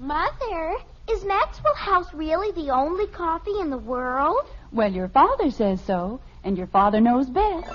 Mother, is Maxwell House really the only coffee in the world? Well, your father says so, and your father knows best.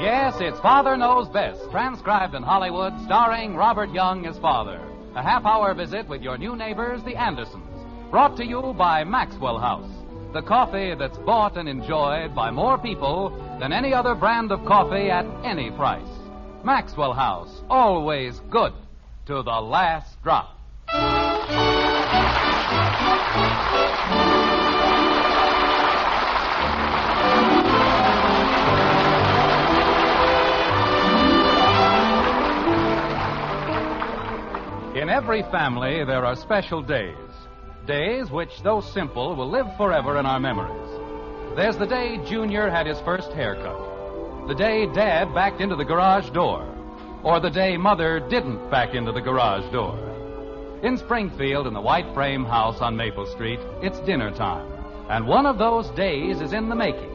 Yes, it's Father Knows Best, transcribed in Hollywood, starring Robert Young as father. A half-hour visit with your new neighbors, the Andersons. Brought to you by Maxwell House, the coffee that's bought and enjoyed by more people than any other brand of coffee at any price. Maxwell House, always good to the last drop. In every family, there are special days. Days which, though simple, will live forever in our memories. There's the day Junior had his first haircut. The day Dad backed into the garage door. Or the day Mother didn't back into the garage door. In Springfield, in the white frame house on Maple Street, it's dinner time. And one of those days is in the making.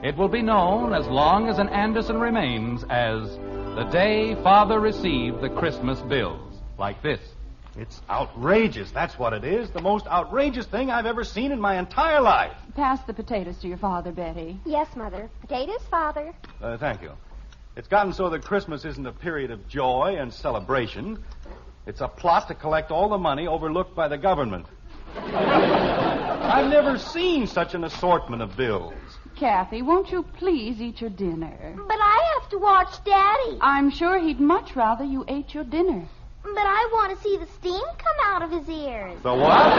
It will be known, as long as an Anderson remains, as the day Father received the Christmas bills. Like this. It's outrageous, that's what it is. The most outrageous thing I've ever seen in my entire life. Pass the potatoes to your father, Betty. Yes, Mother. Potatoes, Father. Thank you. It's gotten so that Christmas isn't a period of joy and celebration. It's a plot to collect all the money overlooked by the government. I've never seen such an assortment of bills. Kathy, won't you please eat your dinner? But I have to watch Daddy. I'm sure he'd much rather you ate your dinner. But I want to see the steam come out of his ears. The what?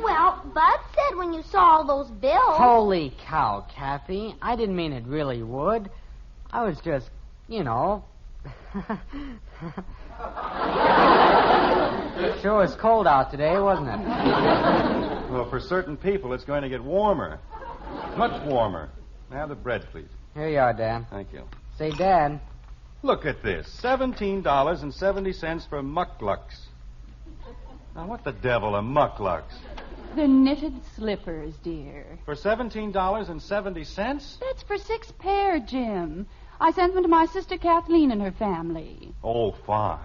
Well, Bud said when you saw all those bills... Holy cow, Kathy. I didn't mean it really would. I was just, Sure was cold out today, wasn't it? Well, for certain people, it's going to get warmer. Much warmer. Have the bread, please. Here you are, Dan. Thank you. Say, Dad. Look at this. $17.70 for mucklucks. Now, what the devil are mucklucks? The knitted slippers, dear. For $17.70? That's for 6 pair, Jim. I sent them to my sister Kathleen and her family. Oh, fine.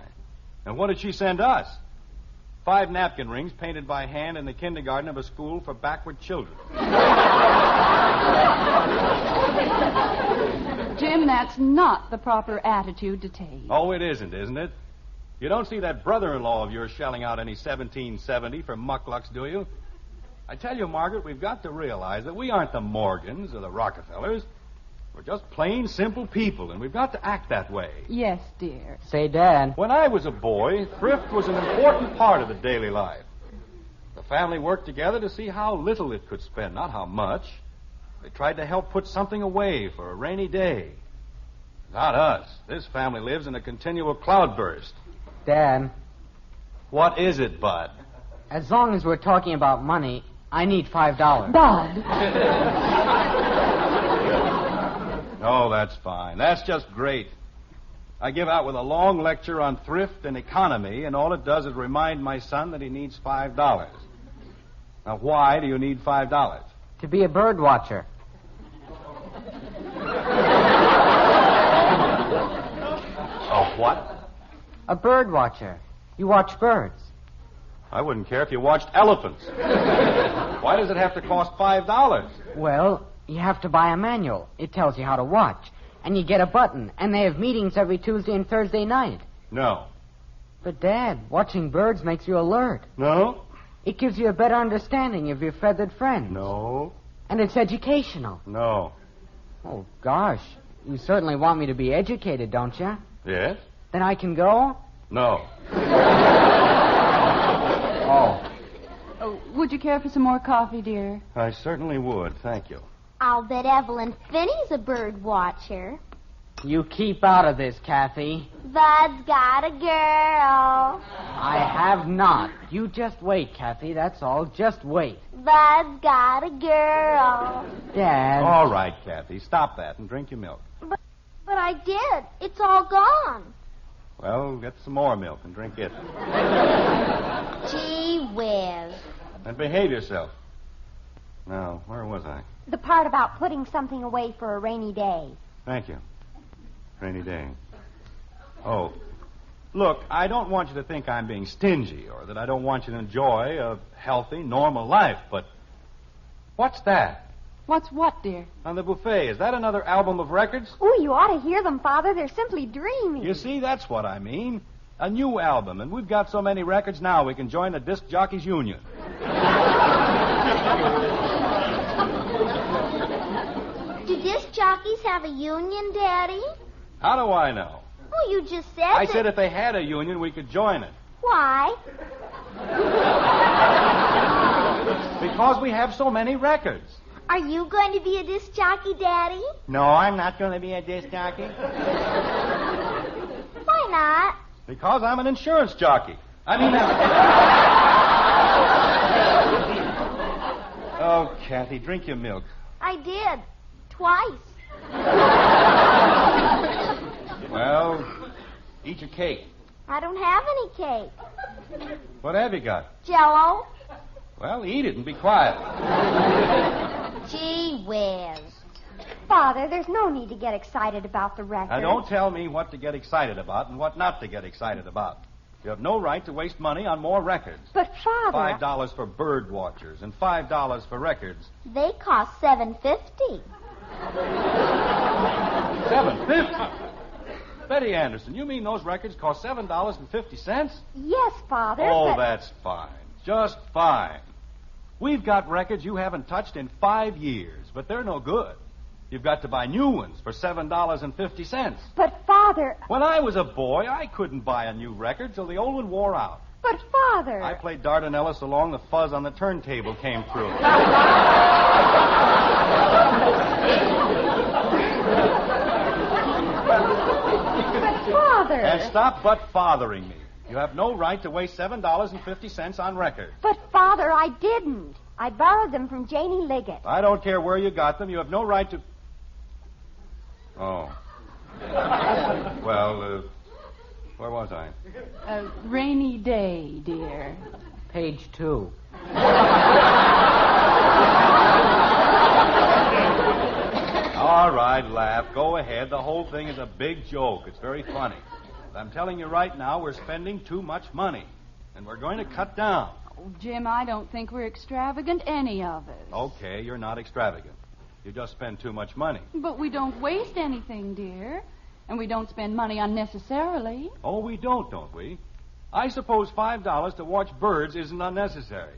And what did she send us? 5 napkin rings painted by hand in the kindergarten of a school for backward children. Jim, that's not the proper attitude to take. Oh, it isn't it? You don't see that brother-in-law of yours shelling out any $17.70 for mucklucks, do you? I tell you, Margaret, we've got to realize that we aren't the Morgans or the Rockefellers. We're just plain, simple people, and we've got to act that way. Yes, dear. Say, Dad. When I was a boy, thrift was an important part of the daily life. The family worked together to see how little it could spend, not how much. They tried to help put something away for a rainy day. Not us. This family lives in a continual cloudburst. Dad. What is it, Bud? As long as we're talking about money, I need $5. Bud. Oh, that's fine. That's just great. I give out with a long lecture on thrift and economy, and all it does is remind my son that he needs $5. Now, why do you need $5? To be a bird watcher. A what? A bird watcher. You watch birds. I wouldn't care if you watched elephants. Why does it have to cost $5? Well, you have to buy a manual. It tells you how to watch. And you get a button. And they have meetings every Tuesday and Thursday night. No. But, Dad, watching birds makes you alert. No? It gives you a better understanding of your feathered friends. No. And it's educational. No. Oh, gosh. You certainly want me to be educated, don't you? Yes? Then I can go? No. Oh, would you care for some more coffee, dear? I certainly would. Thank you. I'll bet Evelyn Finney's a bird watcher. You keep out of this, Kathy. Bud's got a girl. I have not. You just wait, Kathy. That's all. Just wait. Bud's got a girl. Dad. All right, Kathy. Stop that and drink your milk. But I did. It's all gone. Well, get some more milk and drink it. Gee whiz. And behave yourself. Now, where was I? The part about putting something away for a rainy day. Thank you. Rainy day. Oh. Look, I don't want you to think I'm being stingy or that I don't want you to enjoy a healthy, normal life, but what's that? What's what, dear? On the buffet, is that another album of records? Oh, you ought to hear them, Father. They're simply dreamy. You see, that's what I mean. A new album, and we've got so many records now we can join the Disc Jockeys Union. Do disc jockeys have a union, Daddy? How do I know? Well, you just said I said if they had a union, we could join it. Why? Because we have so many records. Are you going to be a disc jockey, Daddy? No, I'm not going to be a disc jockey. Why not? Because I'm an insurance jockey. I mean... Oh, Kathy, drink your milk. I did. Twice. Well, eat your cake. I don't have any cake. What have you got? Jell-O. Well, eat it and be quiet. Gee whiz. Father, there's no need to get excited about the record. Now, don't tell me what to get excited about and what not to get excited about. You have no right to waste money on more records. But, Father... $5 for bird watchers and $5 for records. They cost $7.50. $7.50? Betty Anderson, you mean those records cost $7.50? Yes, Father, Oh, but... that's fine. Just fine. We've got records you haven't touched in 5 years, but they're no good. You've got to buy new ones for $7.50. But, Father... When I was a boy, I couldn't buy a new record till the old one wore out. But, Father... I played Dardanella so long the fuzz on the turntable came through. But, Father... And stop but-fathering me. You have no right to waste $7.50 on records. But, Father, I didn't. I borrowed them from Janie Liggett. I don't care where you got them. You have no right to... Oh. Well, where was I? A rainy day, dear. Page 2. All right, laugh. Go ahead. The whole thing is a big joke. It's very funny. But I'm telling you right now, we're spending too much money. And we're going to cut down. Oh, Jim, I don't think we're extravagant, any of us. Okay, you're not extravagant. You just spend too much money. But we don't waste anything, dear. And we don't spend money unnecessarily. Oh, we don't we? I suppose $5 to watch birds isn't unnecessary.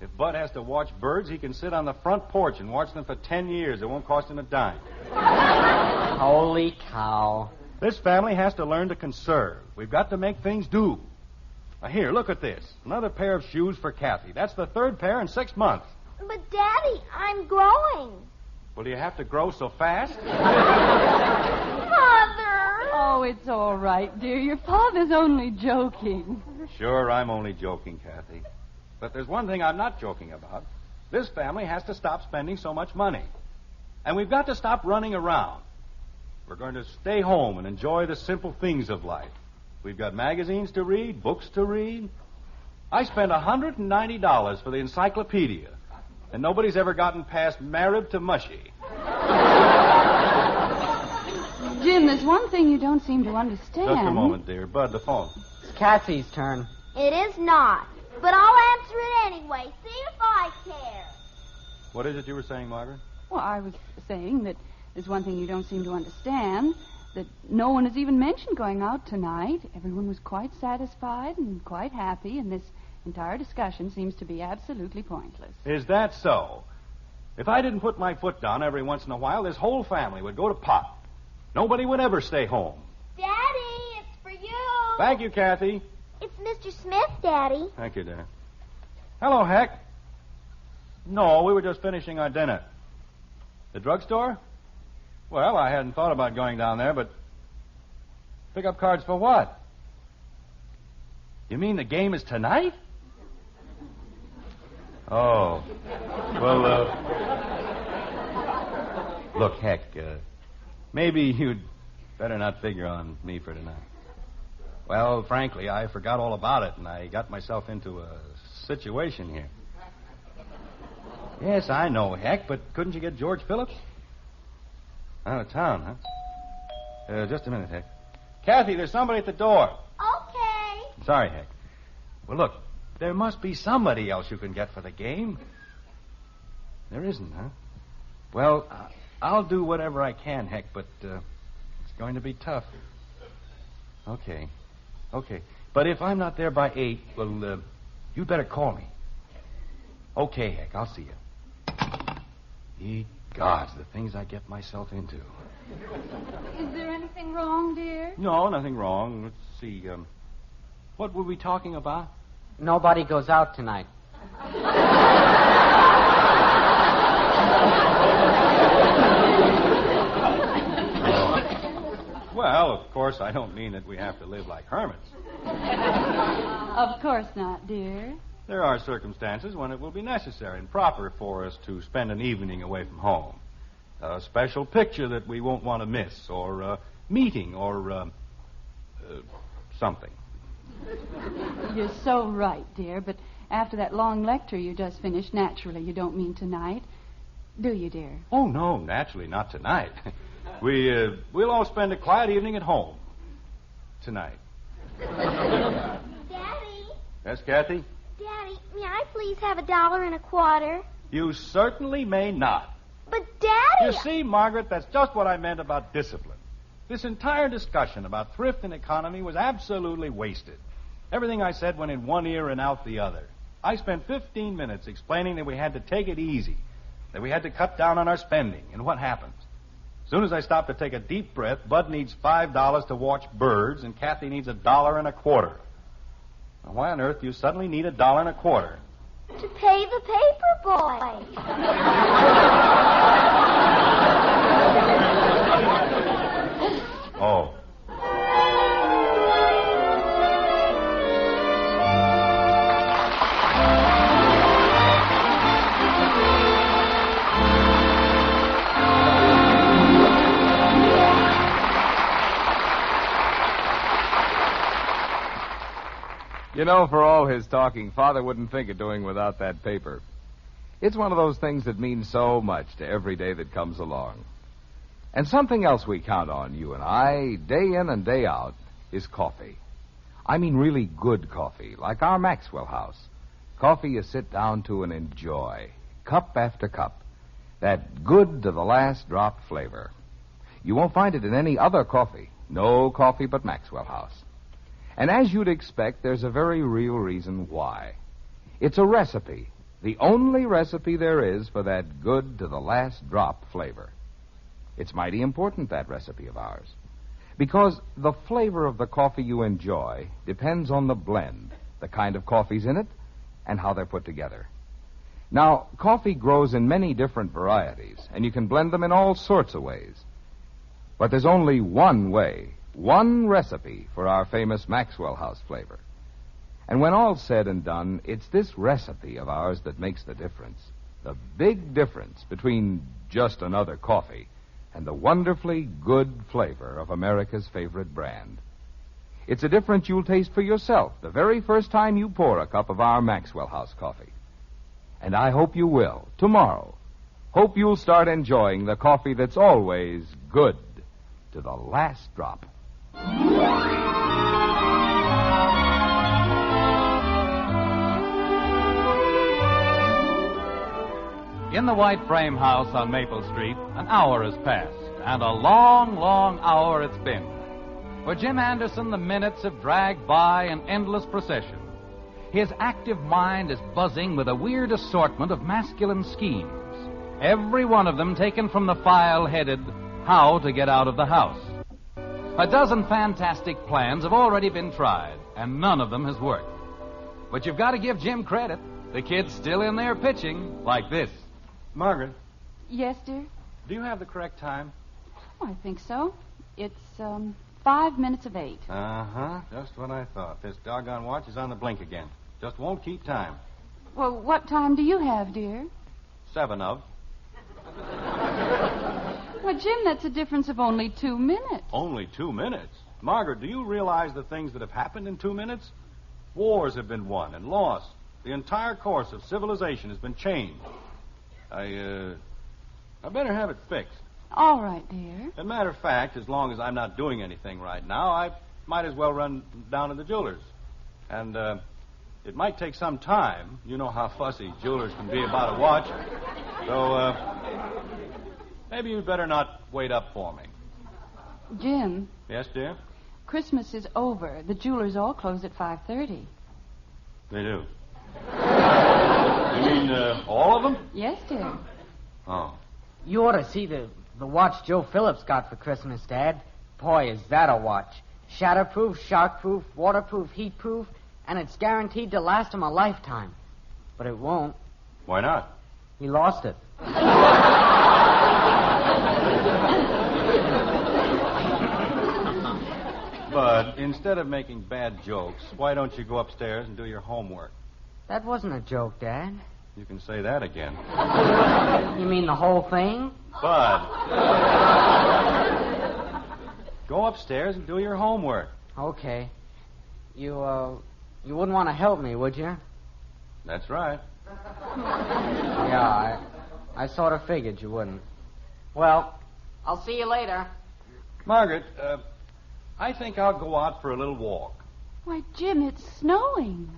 If Bud has to watch birds, he can sit on the front porch and watch them for 10 years. It won't cost him a dime. Holy cow. This family has to learn to conserve. We've got to make things do. Now, here, look at this. Another pair of shoes for Kathy. That's the third pair in 6 months. But, Daddy, I'm growing. Well, do you have to grow so fast? Father! Oh, it's all right, dear. Your father's only joking. Sure, I'm only joking, Kathy. But there's one thing I'm not joking about. This family has to stop spending so much money. And we've got to stop running around. We're going to stay home and enjoy the simple things of life. We've got magazines to read, books to read. I spent $190 for the encyclopedia, and nobody's ever gotten past Marib to Mushy. Jim, there's one thing you don't seem to understand. Just a moment, dear. Bud, the phone. It's Kathy's turn. It is not. But I'll answer it anyway. See if I care. What is it you were saying, Margaret? Well, I was saying that there's one thing you don't seem to understand, that no one has even mentioned going out tonight. Everyone was quite satisfied and quite happy, and this entire discussion seems to be absolutely pointless. Is that so? If I didn't put my foot down every once in a while, this whole family would go to pot. Nobody would ever stay home. Daddy, it's for you. Thank you, Kathy. It's Mr. Smith, Daddy. Thank you, dear. Hello, Heck. No, we were just finishing our dinner. The drugstore? Well, I hadn't thought about going down there, but... Pick up cards for what? You mean the game is tonight? Oh. Well, Look, Heck, maybe you'd better not figure on me for tonight. Well, frankly, I forgot all about it, and I got myself into a situation here. Yes, I know, Heck, but couldn't you get George Phillips? Out of town, huh? Just a minute, Heck. Kathy, there's somebody at the door. Okay. Sorry, Heck. Well, look, there must be somebody else you can get for the game. There isn't, huh? Well, I'll do whatever I can, Heck, but it's going to be tough. Okay. But if I'm not there by 8, well, you'd better call me. Okay, Heck, I'll see you. Ye gods, the things I get myself into. Is there anything wrong, dear? No, nothing wrong. Let's see. What were we talking about? Nobody goes out tonight. Well, of course, I don't mean that we have to live like hermits. Of course not, dear. There are circumstances when it will be necessary and proper for us to spend an evening away from home. A special picture that we won't want to miss, or a meeting, or something. You're so right, dear, but after that long lecture you just finished, naturally you don't mean tonight. Do you, dear? Oh, no, naturally not tonight. We'll all spend a quiet evening at home. Tonight. Daddy. Yes, Kathy? Daddy, may I please have $1.25? You certainly may not. But, Daddy... You see, Margaret, that's just what I meant about discipline. This entire discussion about thrift and economy was absolutely wasted. Everything I said went in one ear and out the other. I spent 15 minutes explaining that we had to take it easy, that we had to cut down on our spending, and what happens? As soon as I stop to take a deep breath, Bud needs $5 to watch birds, and Kathy needs $1.25. Now, why on earth do you suddenly need $1.25? To pay the paper boy. Oh. You know, for all his talking, Father wouldn't think of doing without that paper. It's one of those things that means so much to every day that comes along. And something else we count on, you and I, day in and day out, is coffee. I mean really good coffee, like our Maxwell House. Coffee you sit down to and enjoy, cup after cup. That good to the last drop flavor. You won't find it in any other coffee. No coffee but Maxwell House. And as you'd expect, there's a very real reason why. It's a recipe, the only recipe there is for that good to the last drop flavor. It's mighty important, that recipe of ours, because the flavor of the coffee you enjoy depends on the blend, the kind of coffee's in it, and how they're put together. Now, coffee grows in many different varieties, and you can blend them in all sorts of ways. But there's only one way, one recipe for our famous Maxwell House flavor. And when all's said and done, it's this recipe of ours that makes the difference. The big difference between just another coffee and the wonderfully good flavor of America's favorite brand. It's a difference you'll taste for yourself the very first time you pour a cup of our Maxwell House coffee. And I hope you will, tomorrow. Hope you'll start enjoying the coffee that's always good to the last drop. In the white frame house on Maple Street, an hour has passed, and a long, long hour it's been. For Jim Anderson, the minutes have dragged by in endless procession. His active mind is buzzing with a weird assortment of masculine schemes, every one of them taken from the file headed How to Get Out of the House. A dozen fantastic plans have already been tried, and none of them has worked. But you've got to give Jim credit. The kid's still in there pitching, like this. Margaret, Yes, dear? do you have the correct time? Oh, I think so. It's 5 minutes of 8. Uh-huh. Just what I thought. This doggone watch is on the blink again. Just won't keep time. Well, what time do you have, dear? 7 of. Well, Jim, that's a difference of only 2 minutes. Only 2 minutes? Margaret, do you realize the things that have happened in 2 minutes? Wars have been won and lost. The entire course of civilization has been changed. I better have it fixed. All right, dear. As a matter of fact, as long as I'm not doing anything right now, I might as well run down to the jeweler's. And it might take some time. You know how fussy jewelers can be about a watch. So maybe you'd better not wait up for me. Jim. Yes, dear? Christmas is over. The jewelers all close at 5:30. They do. You mean all of them? Yes, dear. Oh. You ought to see the watch Joe Phillips got for Christmas, Dad. Boy, is that a watch. Shatterproof, shockproof, waterproof, heatproof, and it's guaranteed to last him a lifetime. But it won't. Why not? He lost it. But instead of making bad jokes, why don't you go upstairs and do your homework? That wasn't a joke, Dad. You can say that again. You mean the whole thing? Bud. Go upstairs and do your homework. Okay. You wouldn't want to help me, would you? That's right. Yeah, I sort of figured you wouldn't. Well, I'll see you later. Margaret, I think I'll go out for a little walk. Why, Jim, it's snowing.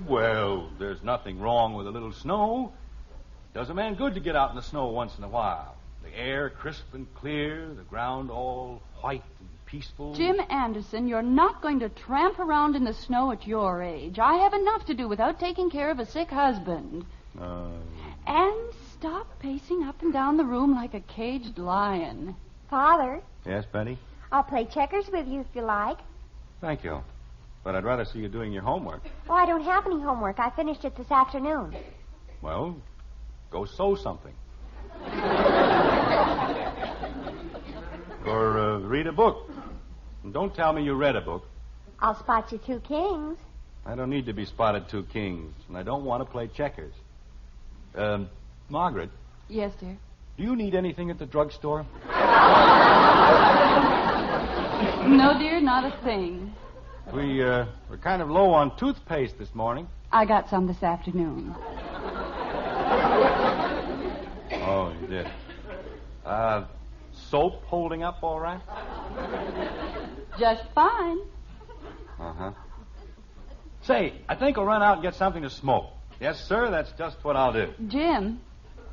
Well, there's nothing wrong with a little snow. Does a man good to get out in the snow once in a while. The air crisp and clear, the ground all white and peaceful. Jim Anderson, you're not going to tramp around in the snow at your age. I have enough to do without taking care of a sick husband. And stop pacing up and down the room like a caged lion. Father, Yes, Betty? I'll play checkers with you if you like. Thank you. But I'd rather see you doing your homework. Oh, I don't have any homework. I finished it this afternoon. Well, go sew something. Or read a book. And don't tell me you read a book. I'll spot you 2 kings. I don't need to be spotted 2 kings, and I don't want to play checkers. Margaret, Yes, dear. do you need anything at the drugstore? No, dear, not a thing. We're kind of low on toothpaste this morning. I got some this afternoon. Oh, you did. Soap holding up all right? Just fine. Uh-huh. Say, I think I'll run out and get something to smoke. Yes, sir, that's just what I'll do. Jim,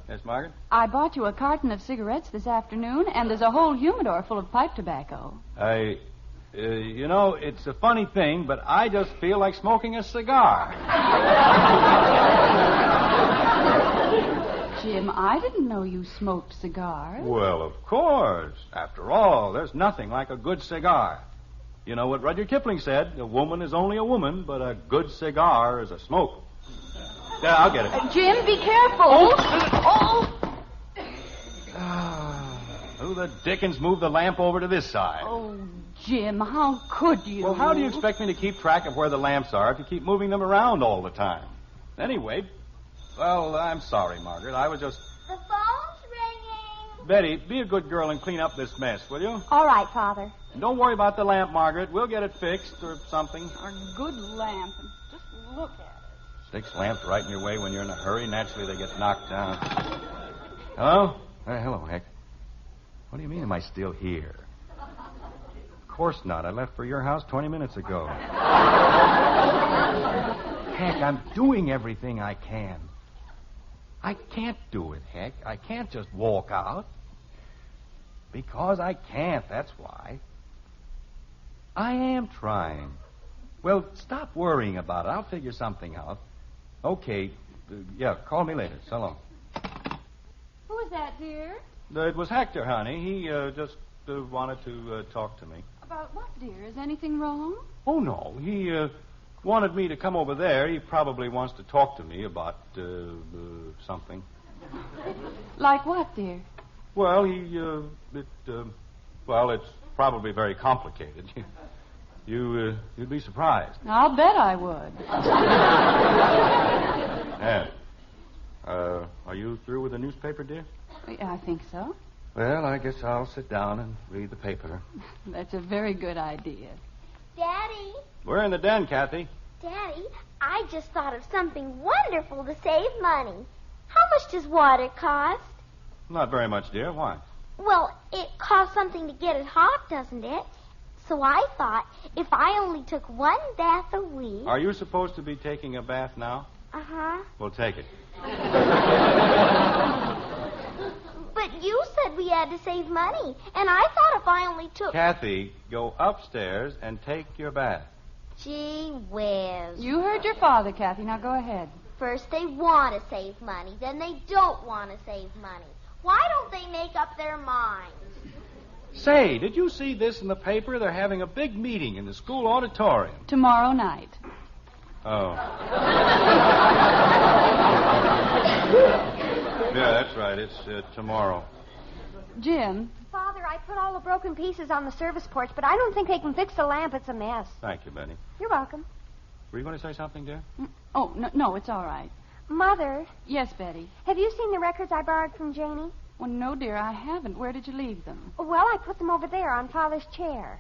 Yes, Margaret? I bought you a carton of cigarettes this afternoon, and there's a whole humidor full of pipe tobacco. You know, it's a funny thing, but I just feel like smoking a cigar. Jim, I didn't know you smoked cigars. Well, of course. After all, there's nothing like a good cigar. You know what Rudyard Kipling said? A woman is only a woman, but a good cigar is a smoke. Yeah, I'll get it. Jim, be careful. Who the dickens moved the lamp over to this side? Oh, Jim, how could you? Well, how do you expect me to keep track of where the lamps are if you keep moving them around all the time? Anyway, well, I'm sorry, Margaret. I was just... The phone's ringing. Betty, be a good girl and clean up this mess, will you? All right, Father. And don't worry about the lamp, Margaret. We'll get it fixed or something. A good lamp. Just look at it. 6 lamps right in your way when you're in a hurry. Naturally, they get knocked down. Hello? Hello, Heck. What do you mean, am I still here? Of course not. I left for your house 20 minutes ago. Heck, I'm doing everything I can. I can't do it, Heck. I can't just walk out. Because I can't, that's why. I am trying. Well, stop worrying about it. I'll figure something out. Okay. Yeah, call me later. So long. Who is that, dear? It was Hector, honey. He just wanted to talk to me. About what, dear? Is anything wrong? Oh, no. He wanted me to come over there. He probably wants to talk to me about something. Like what, dear? Well, it's probably very complicated. You'd be surprised. I'll bet I would. Yeah. Are you through with the newspaper, dear? I think so. Well, I guess I'll sit down and read the paper. That's a very good idea. Daddy, We're in the den, Kathy. Daddy, I just thought of something wonderful to save money. How much does water cost? Not very much, dear. Why? Well, it costs something to get it hot, doesn't it? So I thought if I only took one bath a week... Are you supposed to be taking a bath now? Uh-huh. Well, take it. But you said we had to save money, and I thought if I only took... Kathy, go upstairs and take your bath. Gee whiz. You heard your father, Kathy. Now go ahead. First they want to save money, then they don't want to save money. Why don't they make up their minds? Say, did you see this in the paper? They're having a big meeting in the school auditorium. Tomorrow night. Oh. Yeah, that's right. It's tomorrow. Jim. Father, I put all the broken pieces on the service porch, but I don't think they can fix the lamp. It's a mess. Thank you, Benny. You're welcome. Were you going to say something, dear? Oh, no, it's all right. Mother, Yes, Betty. have you seen the records I borrowed from Janie? Well, no, dear, I haven't. Where did you leave them? Well, I put them over there on Father's chair.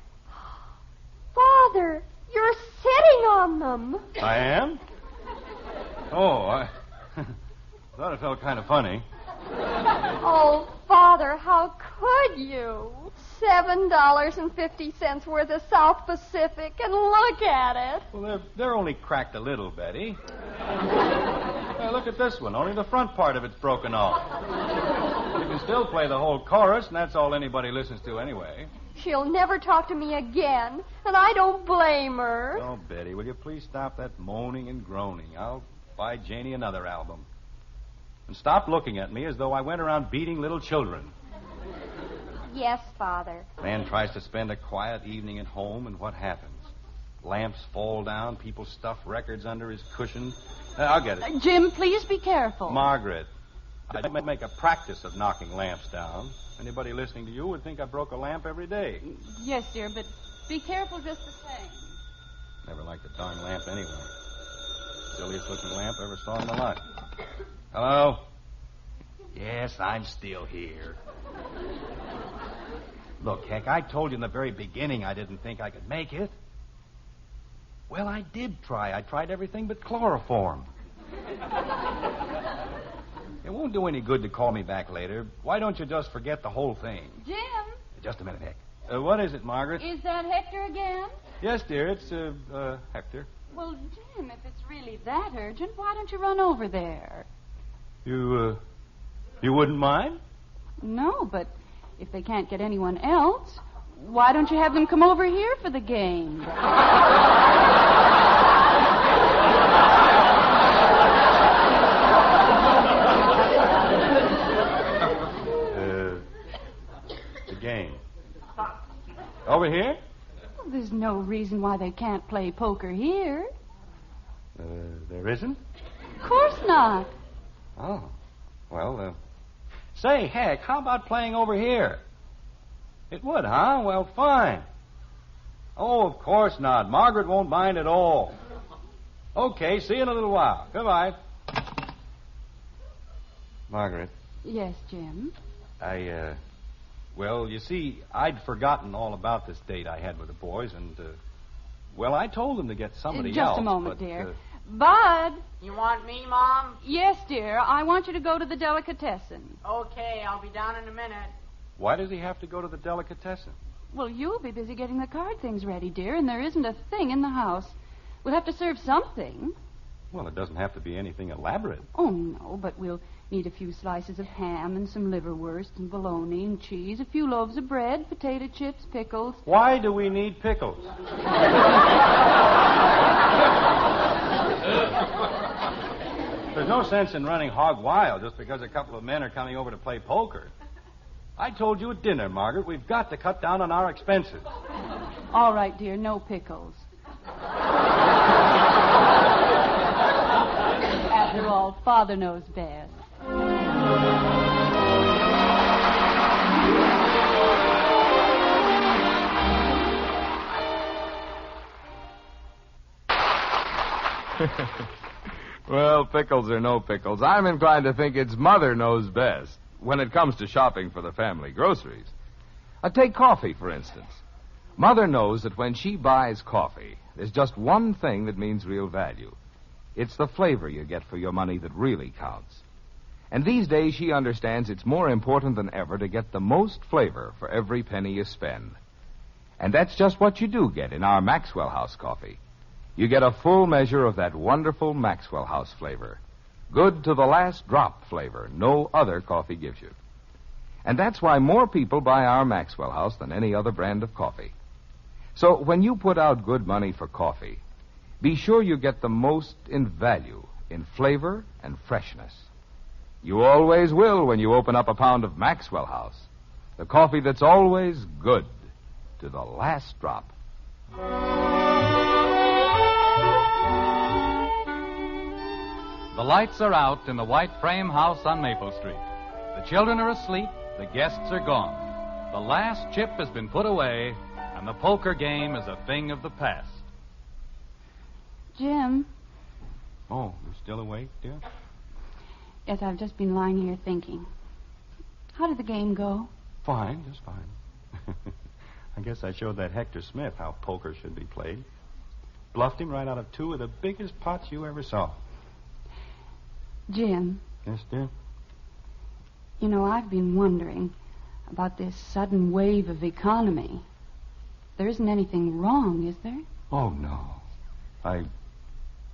Father, you're sitting on them. I am? Oh, I thought it felt kind of funny. Oh, Father, how could you? $7.50 worth of South Pacific, and look at it. Well, they're only cracked a little, Betty. Hey, look at this one. Only the front part of it's broken off. You can still play the whole chorus, and that's all anybody listens to anyway. She'll never talk to me again, and I don't blame her. Oh, Betty, will you please stop that moaning and groaning? I'll buy Janie another album. And stop looking at me as though I went around beating little children. Yes, Father. Man tries to spend a quiet evening at home, and what happens? Lamps fall down, people stuff records under his cushion. I'll get it. Jim, please be careful. Margaret, I make a practice of knocking lamps down. Anybody listening to you would think I broke a lamp every day. Yes, dear, but be careful just the same. Never liked the darn lamp anyway. Silliest looking lamp I ever saw in my life. Hello? Yes, I'm still here. Look, Heck, I told you in the very beginning I didn't think I could make it. Well, I did try. I tried everything but chloroform. It won't do any good to call me back later. Why don't you just forget the whole thing? Jim? Just a minute, Heck. What is it, Margaret? Is that Hector again? Yes, dear, it's, Hector. Well, Jim, if it's really that urgent, why don't you run over there? You wouldn't mind? No, but if they can't get anyone else, why don't you have them come over here for the game? The game. Over here? Well, there's no reason why they can't play poker here. There isn't? Of course not. Oh. Well, say, Heck, how about playing over here? It would, huh? Well, fine. Oh, of course not. Margaret won't mind at all. Okay, see you in a little while. Goodbye. Margaret. Yes, Jim? Well, you see, I'd forgotten all about this date I had with the boys, and, well, I told them to get somebody else. Just a moment, but, dear. Bud! You want me, Mom? Yes, dear. I want you to go to the delicatessen. Okay, I'll be down in a minute. Why does he have to go to the delicatessen? Well, you'll be busy getting the card things ready, dear, and there isn't a thing in the house. We'll have to serve something. Well, it doesn't have to be anything elaborate. Oh, no, but we'll need a few slices of ham and some liverwurst and bologna and cheese, a few loaves of bread, potato chips, pickles. Why do we need pickles? There's no sense in running hog wild just because a couple of men are coming over to play poker. I told you at dinner, Margaret, we've got to cut down on our expenses. All right, dear, no pickles. After all, Father knows best. Well, pickles or no pickles, I'm inclined to think it's Mother knows best when it comes to shopping for the family groceries. Take coffee, for instance. Mother knows that when she buys coffee, there's just one thing that means real value. It's the flavor you get for your money that really counts. And these days she understands it's more important than ever to get the most flavor for every penny you spend. And that's just what you do get in our Maxwell House coffee. You get a full measure of that wonderful Maxwell House flavor. Good to the last drop flavor no other coffee gives you. And that's why more people buy our Maxwell House than any other brand of coffee. So when you put out good money for coffee, be sure you get the most in value, in flavor and freshness. You always will when you open up a pound of Maxwell House, the coffee that's always good to the last drop. The lights are out in the white frame house on Maple Street. The children are asleep, the guests are gone. The last chip has been put away, and the poker game is a thing of the past. Jim. Oh, you're still awake, dear? Yes, I've just been lying here thinking. How did the game go? Fine, just fine. I guess I showed that Hector Smith how poker should be played. Bluffed him right out of two of the biggest pots you ever saw. Jim. Yes, dear? You know, I've been wondering about this sudden wave of economy. There isn't anything wrong, is there? Oh, no.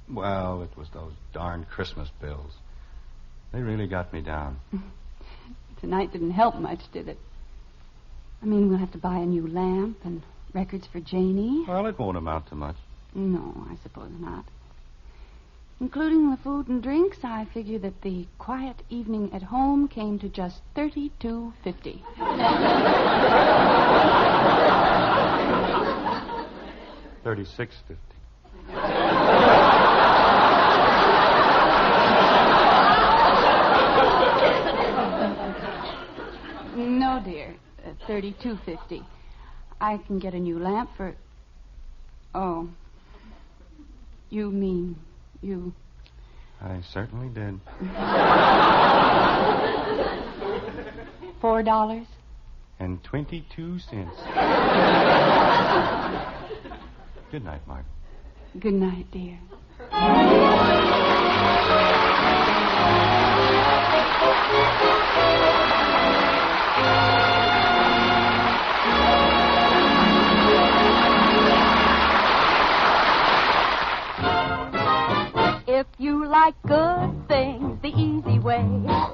Well, it was those darn Christmas bills. They really got me down. Tonight didn't help much, did it? I mean, we'll have to buy a new lamp and records for Janie. Well, it won't amount to much. No, I suppose not. Including the food and drinks, I figure that the quiet evening at home came to just $32.50. $36.50. No, dear. $32.50. I can get a new lamp for... Oh. You mean you... I certainly did. $4? And 22 cents. Good night, Margaret. Good night, dear. If you like good things the easy way,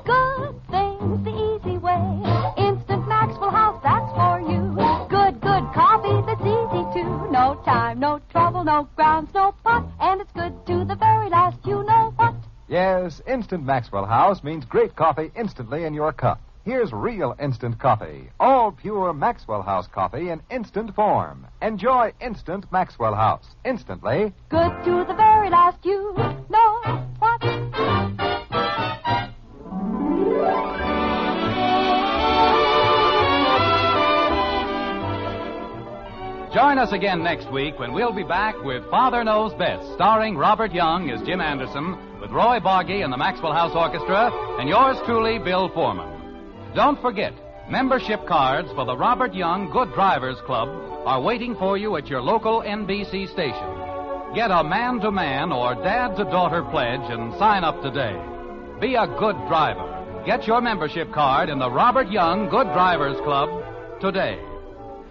good things the easy way, Instant Maxwell House, that's for you. Good coffee that's easy too. No time, no trouble, no grounds, no pot, and it's good to the very last you know what. Yes, Instant Maxwell House means great coffee instantly in your cup. Here's real instant coffee. All pure Maxwell House coffee in instant form. Enjoy instant Maxwell House. Instantly. Good to the very last you know what. Join us again next week when we'll be back with Father Knows Best, starring Robert Young as Jim Anderson, with Roy Barbeque and the Maxwell House Orchestra, and yours truly, Bill Foreman. Don't forget, membership cards for the Robert Young Good Drivers Club are waiting for you at your local NBC station. Get a man-to-man or dad-to-daughter pledge and sign up today. Be a good driver. Get your membership card in the Robert Young Good Drivers Club today.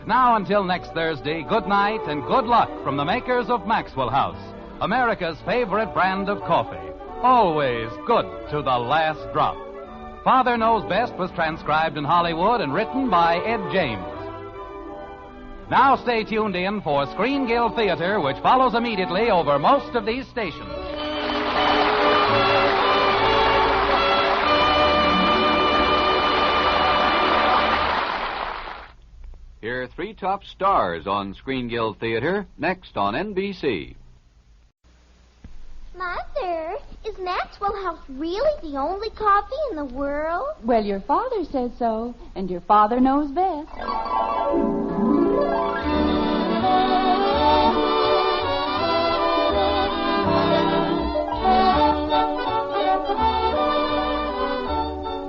Now, until next Thursday, good night and good luck from the makers of Maxwell House, America's favorite brand of coffee. Always good to the last drop. Father Knows Best was transcribed in Hollywood and written by Ed James. Now stay tuned in for Screen Guild Theater, which follows immediately over most of these stations. Here are three top stars on Screen Guild Theater, next on NBC. Mother, is Maxwell House really the only coffee in the world? Well, your father says so, and your father knows best.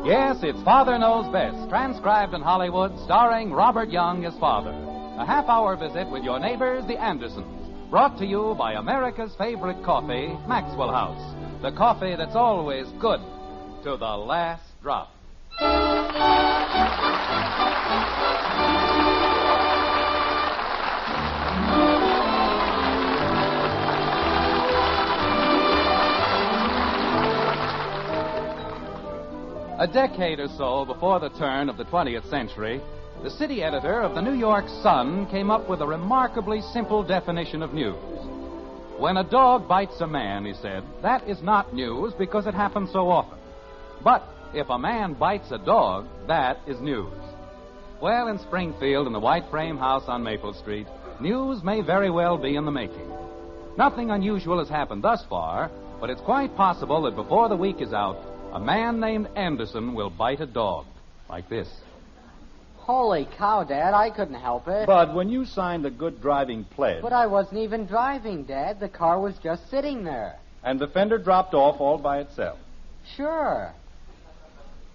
Yes, it's Father Knows Best, transcribed in Hollywood, starring Robert Young as father. A half-hour visit with your neighbors, the Andersons. Brought to you by America's favorite coffee, Maxwell House. The coffee that's always good to the last drop. A decade or so before the turn of the 20th century, the city editor of the New York Sun came up with a remarkably simple definition of news. When a dog bites a man, he said, that is not news because it happens so often. But if a man bites a dog, that is news. Well, in Springfield, in the white frame house on Maple Street, news may very well be in the making. Nothing unusual has happened thus far, but it's quite possible that before the week is out, a man named Anderson will bite a dog. Like this. Holy cow, Dad, I couldn't help it. Bud, when you signed the good driving pledge... But I wasn't even driving, Dad. The car was just sitting there. And the fender dropped off all by itself. Sure.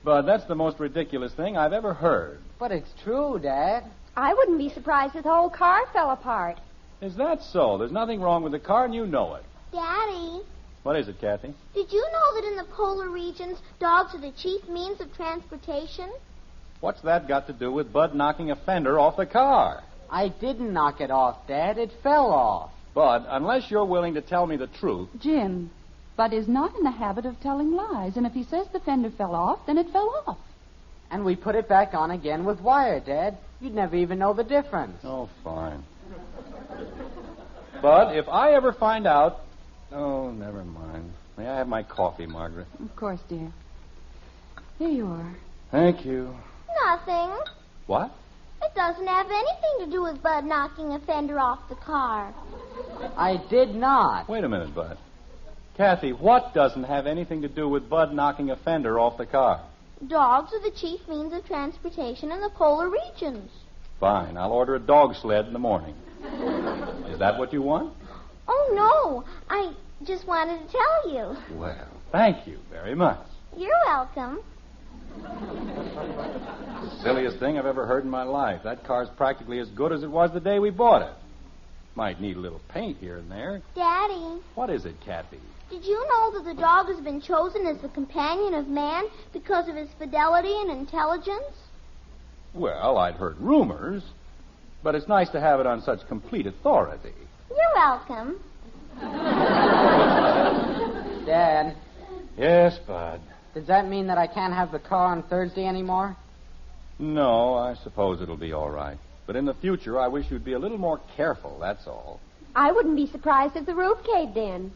Bud, that's the most ridiculous thing I've ever heard. But it's true, Dad. I wouldn't be surprised if the whole car fell apart. Is that so? There's nothing wrong with the car, and you know it. Daddy, What is it, Kathy? did you know that in the polar regions, dogs are the chief means of transportation? What's that got to do with Bud knocking a fender off the car? I didn't knock it off, Dad. It fell off. Bud, unless you're willing to tell me the truth... Jim, Bud is not in the habit of telling lies, and if he says the fender fell off, then it fell off. And we put it back on again with wire, Dad. You'd never even know the difference. Oh, fine. Bud, if I ever find out... Oh, never mind. May I have my coffee, Margaret? Of course, dear. Here you are. Thank you. Nothing. What? It doesn't have anything to do with Bud knocking a fender off the car. I did not. Wait a minute, Bud. Kathy, what doesn't have anything to do with Bud knocking a fender off the car? Dogs are the chief means of transportation in the polar regions. Fine. I'll order a dog sled in the morning. Is that what you want? Oh, no. I just wanted to tell you. Well, thank you very much. You're welcome. Silliest thing I've ever heard in my life. That car's practically as good as it was the day we bought it. Might need a little paint here and there. Daddy, What is it, Kathy? did you know that the dog has been chosen as the companion of man because of his fidelity and intelligence? Well, I'd heard rumors, but it's nice to have it on such complete authority. You're welcome. Dad, Yes, Bud. does that mean that I can't have the car on Thursday anymore? No, I suppose it'll be all right. But in the future, I wish you'd be a little more careful, that's all. I wouldn't be surprised if the roof caved in.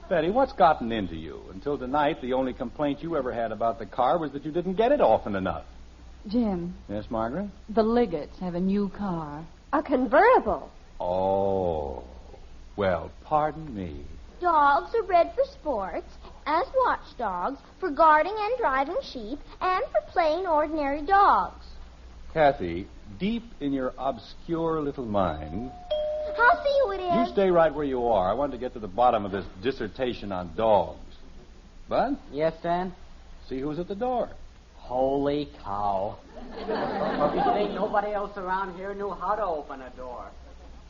Betty, what's gotten into you? Until tonight, the only complaint you ever had about the car was that you didn't get it often enough. Jim, Yes, Margaret? the Liggetts have a new car. A convertible. Oh. Well, pardon me. Dogs are bred for sports, as watchdogs, for guarding and driving sheep, and for playing ordinary dogs. Kathy, deep in your obscure little mind, I'll see you at you Ed. stay right where you are. I want to get to the bottom of this dissertation on dogs. Bud, Yes, Dad? see who's at the door. Holy cow. You think nobody else around here knew how to open a door?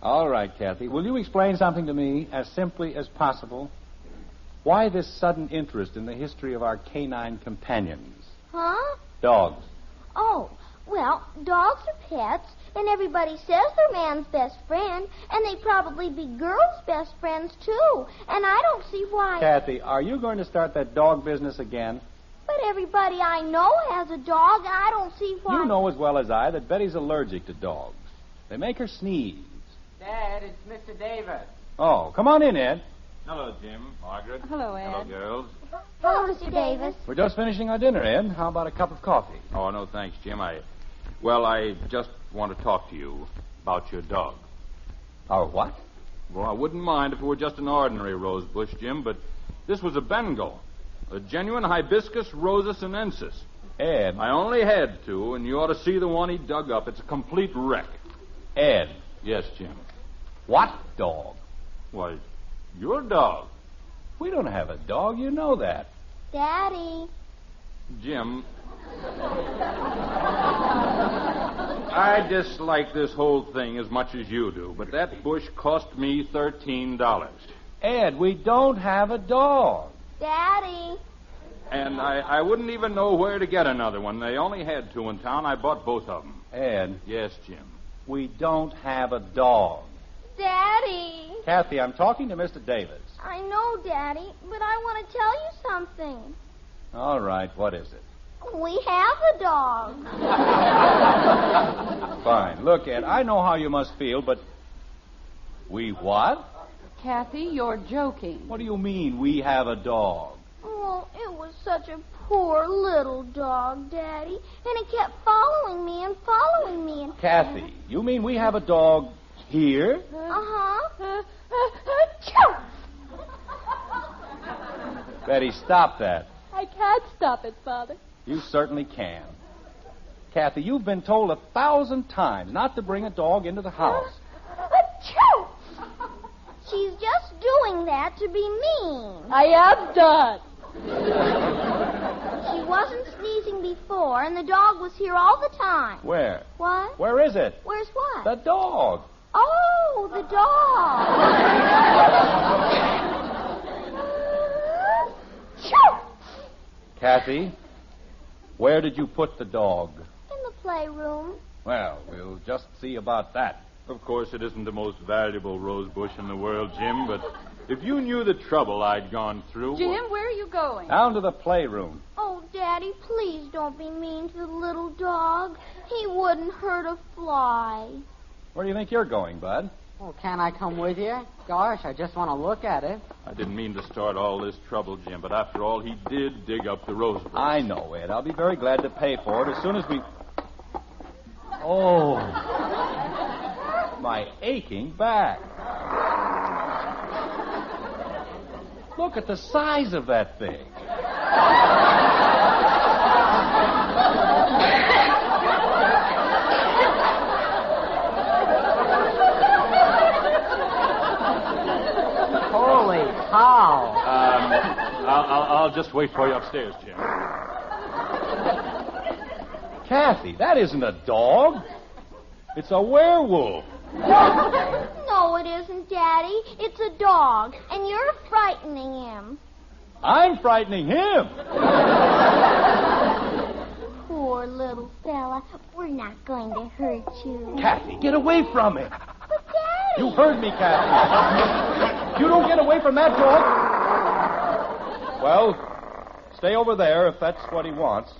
All right, Kathy. Will you explain something to me as simply as possible? Why this sudden interest in the history of our canine companions? Huh? Dogs. Oh, well, dogs are pets, and everybody says they're man's best friend, and they probably be girls' best friends, too. And I don't see why. Kathy, are you going to start that dog business again? But everybody I know has a dog, and I don't see why. You know as well as I that Betty's allergic to dogs. They make her sneeze. Dad, it's Mr. Davis. Oh, come on in, Ed. Hello, Jim, Margaret. Hello, Ed. Hello, girls. Hello, Mr. Davis. We're just finishing our dinner, Ed. How about a cup of coffee? Oh, no, thanks, Jim. I just want to talk to you about your dog. Our what? Well, I wouldn't mind if it were just an ordinary rose bush, Jim, but this was a Bengal, a genuine Hibiscus rosa sinensis. Ed. I only had two, and you ought to see the one he dug up. It's a complete wreck. Ed. Yes, Jim. What dog? Why, your dog. We don't have a dog. You know that. Daddy. Jim, I dislike this whole thing as much as you do, but that bush cost me $13. Ed, we don't have a dog. Daddy. And I wouldn't even know where to get another one. They only had 2 in town. I bought both of them. Ed, Yes, Jim. we don't have a dog. Daddy. Kathy, I'm talking to Mr. Davis. I know, Daddy, but I want to tell you something. All right, what is it? We have a dog. Fine. Look, Ed, I know how you must feel, but... We what? Kathy, you're joking. What do you mean, we have a dog? Oh, it was such a poor little dog, Daddy, and it kept following me and following me. And... Kathy, you mean we have a dog here? Uh-huh. Betty, stop that. I can't stop it, Father. You certainly can. Kathy, you've been told 1,000 times not to bring a dog into the house. Achoo! She's just doing that to be mean. I am done. She wasn't sneezing before, and the dog was here all the time. Where? What? Where is it? Where's what? The dog. Oh, the dog. Achoo! Kathy, where did you put the dog? In the playroom. Well, we'll just see about that. Of course, it isn't the most valuable rose bush in the world, Jim, but if you knew the trouble I'd gone through... Jim, where are you going? Down to the playroom. Oh, Daddy, please don't be mean to the little dog. He wouldn't hurt a fly. Where do you think you're going, Bud? Well, can I come with you? Gosh, I just want to look at it. I didn't mean to start all this trouble, Jim, but after all, he did dig up the rose bush. I know, Ed. I'll be very glad to pay for it as soon as we... Oh... My aching back. Look at the size of that thing. Holy cow. I'll just wait for you upstairs, Jim. Kathy, that isn't a dog. It's a werewolf. No, it isn't, Daddy. It's a dog, and you're frightening him. I'm frightening him. Poor little fella. We're not going to hurt you. Kathy, get away from him. But, Daddy... You heard me, Kathy. You don't get away from that dog. Well, stay over there if that's what he wants.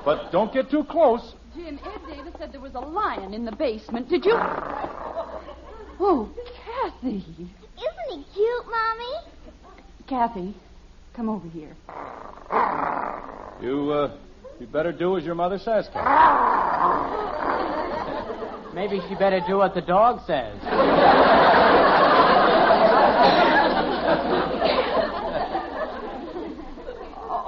But don't get too close. Jim, Ed Davis said there was a lion in the basement. Did you? Oh, Kathy. Isn't he cute, Mommy? Kathy, come over here. You better do as your mother says, Kathy. Maybe she better do what the dog says.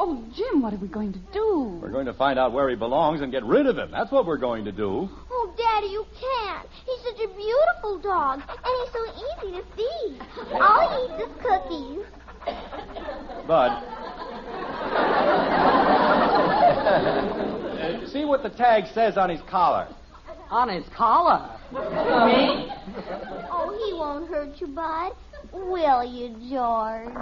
Oh, Jim, what are we going to do? We're going to find out where he belongs and get rid of him. That's what we're going to do. Oh, Daddy, you can't. He's such a beautiful dog, and he's so easy to feed. All he eats is cookies. Bud. See what the tag says on his collar. On his collar? Me? Oh, he won't hurt you, Bud. Will you, George?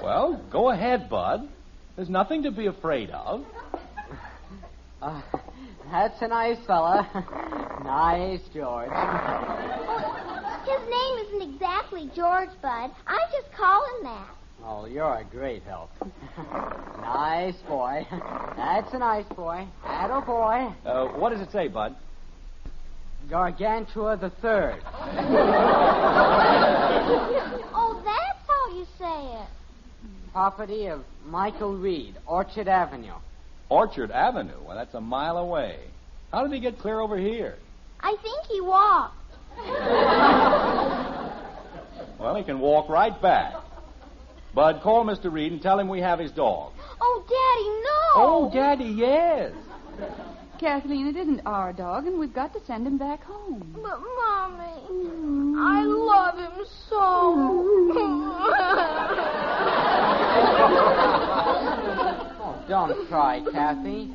Well, go ahead, Bud. There's nothing to be afraid of. That's a nice fella. Nice, George. His name isn't exactly George, Bud. I just call him that. Oh, you're a great help. Nice boy. That's a nice boy. Atta boy. What does it say, Bud? Gargantua the Third. Oh, that's how you say it. Property of Michael Reed, Orchard Avenue. Orchard Avenue? Well, that's a mile away. How did he get clear over here? I think he walked. Well, he can walk right back. Bud, call Mr. Reed and tell him we have his dog. Oh, Daddy, no. Oh, Daddy, yes. Kathleen, it isn't our dog, and we've got to send him back home. But, Mommy, I love him so. Oh, don't cry, Kathy.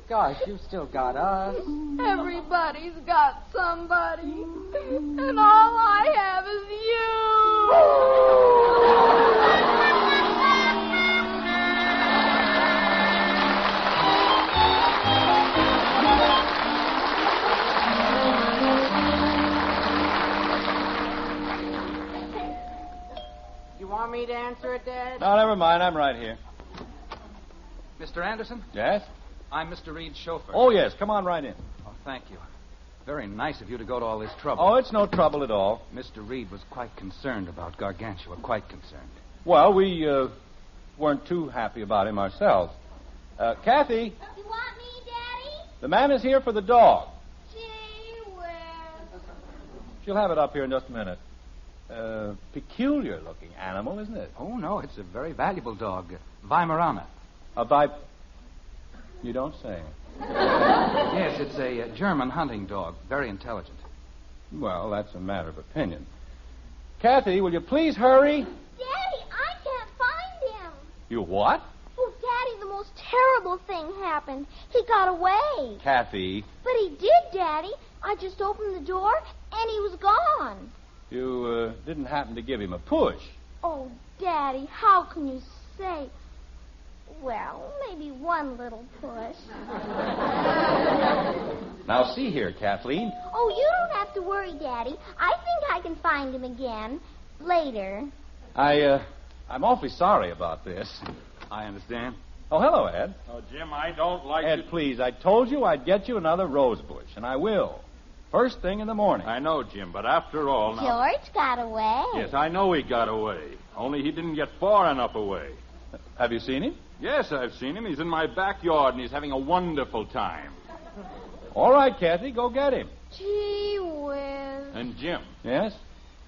Gosh, you've still got us. Everybody's got somebody. And all I have is you. answer it, Dad? No, never mind. I'm right here. Mr. Anderson? Yes? I'm Mr. Reed's chauffeur. Oh, yes. Come on right in. Oh, thank you. Very nice of you to go to all this trouble. Oh, it's no trouble at all. Mr. Reed was quite concerned about Gargantua. Quite concerned. Well, we weren't too happy about him ourselves. Kathy, You want me, Daddy? the man is here for the dog. Gee whiz. She'll have it up here in just a minute. Peculiar-looking animal, isn't it? Oh, no, it's a very valuable dog. Weimaraner. You don't say. Yes, it's a German hunting dog. Very intelligent. Well, that's a matter of opinion. Kathy, will you please hurry? Daddy, I can't find him. You what? Oh, Daddy, the most terrible thing happened. He got away. Kathy, But he did, Daddy. I just opened the door, and he was gone. you didn't happen to give him a push. Oh, Daddy, how can you say? Well, maybe one little push. Now, see here, Kathleen. Oh, you don't have to worry, Daddy. I think I can find him again later. I'm awfully sorry about this. I understand. Oh, hello, Ed. Oh, Jim, I don't like Ed, please, I told you I'd get you another rose bush, and I will. First thing in the morning. I know, Jim, but after all, now... George got away. Yes, I know he got away. Only he didn't get far enough away. Have you seen him? Yes, I've seen him. He's in my backyard, and he's having a wonderful time. All right, Kathy, go get him. Gee whiz. And, Jim, Yes?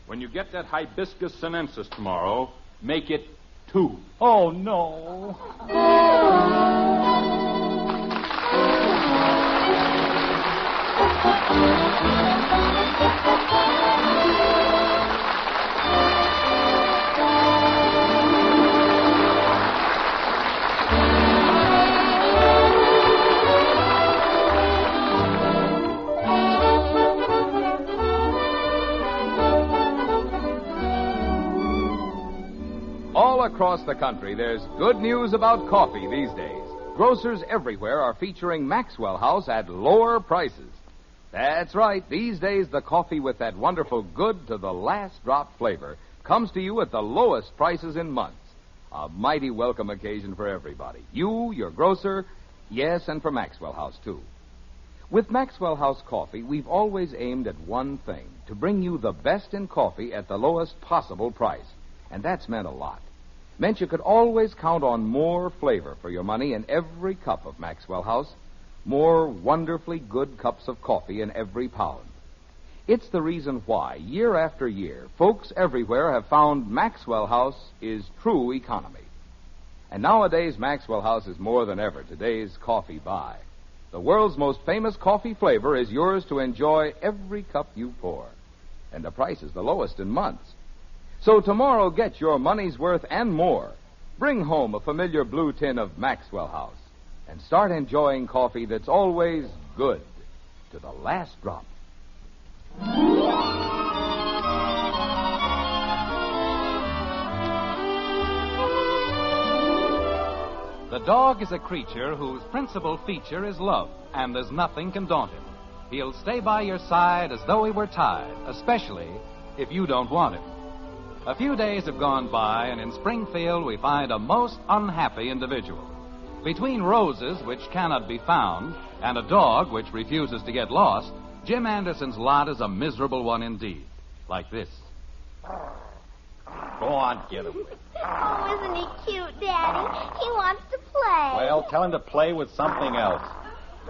when you get that hibiscus sinensis tomorrow, make it 2. Oh, no. All across the country, there's good news about coffee these days. Grocers everywhere are featuring Maxwell House at lower prices. That's right. These days, the coffee with that wonderful good to the last drop flavor comes to you at the lowest prices in months. A mighty welcome occasion for everybody. You, your grocer, yes, and for Maxwell House, too. With Maxwell House coffee, we've always aimed at one thing, to bring you the best in coffee at the lowest possible price. And that's meant a lot. Meant you could always count on more flavor for your money in every cup of Maxwell House, more wonderfully good cups of coffee in every pound. It's the reason why, year after year, folks everywhere have found Maxwell House is true economy. And nowadays, Maxwell House is more than ever today's coffee buy. The world's most famous coffee flavor is yours to enjoy every cup you pour. And the price is the lowest in months. So tomorrow, get your money's worth and more. Bring home a familiar blue tin of Maxwell House and start enjoying coffee that's always good to the last drop. The dog is a creature whose principal feature is love, and there's nothing can daunt him. He'll stay by your side as though he were tied, especially if you don't want him. A few days have gone by, and in Springfield we find a most unhappy individual. Between roses, which cannot be found, and a dog which refuses to get lost, Jim Anderson's lot is a miserable one indeed. Like this. Go on, get him. Oh, isn't he cute, Daddy? He wants to play. Well, tell him to play with something else.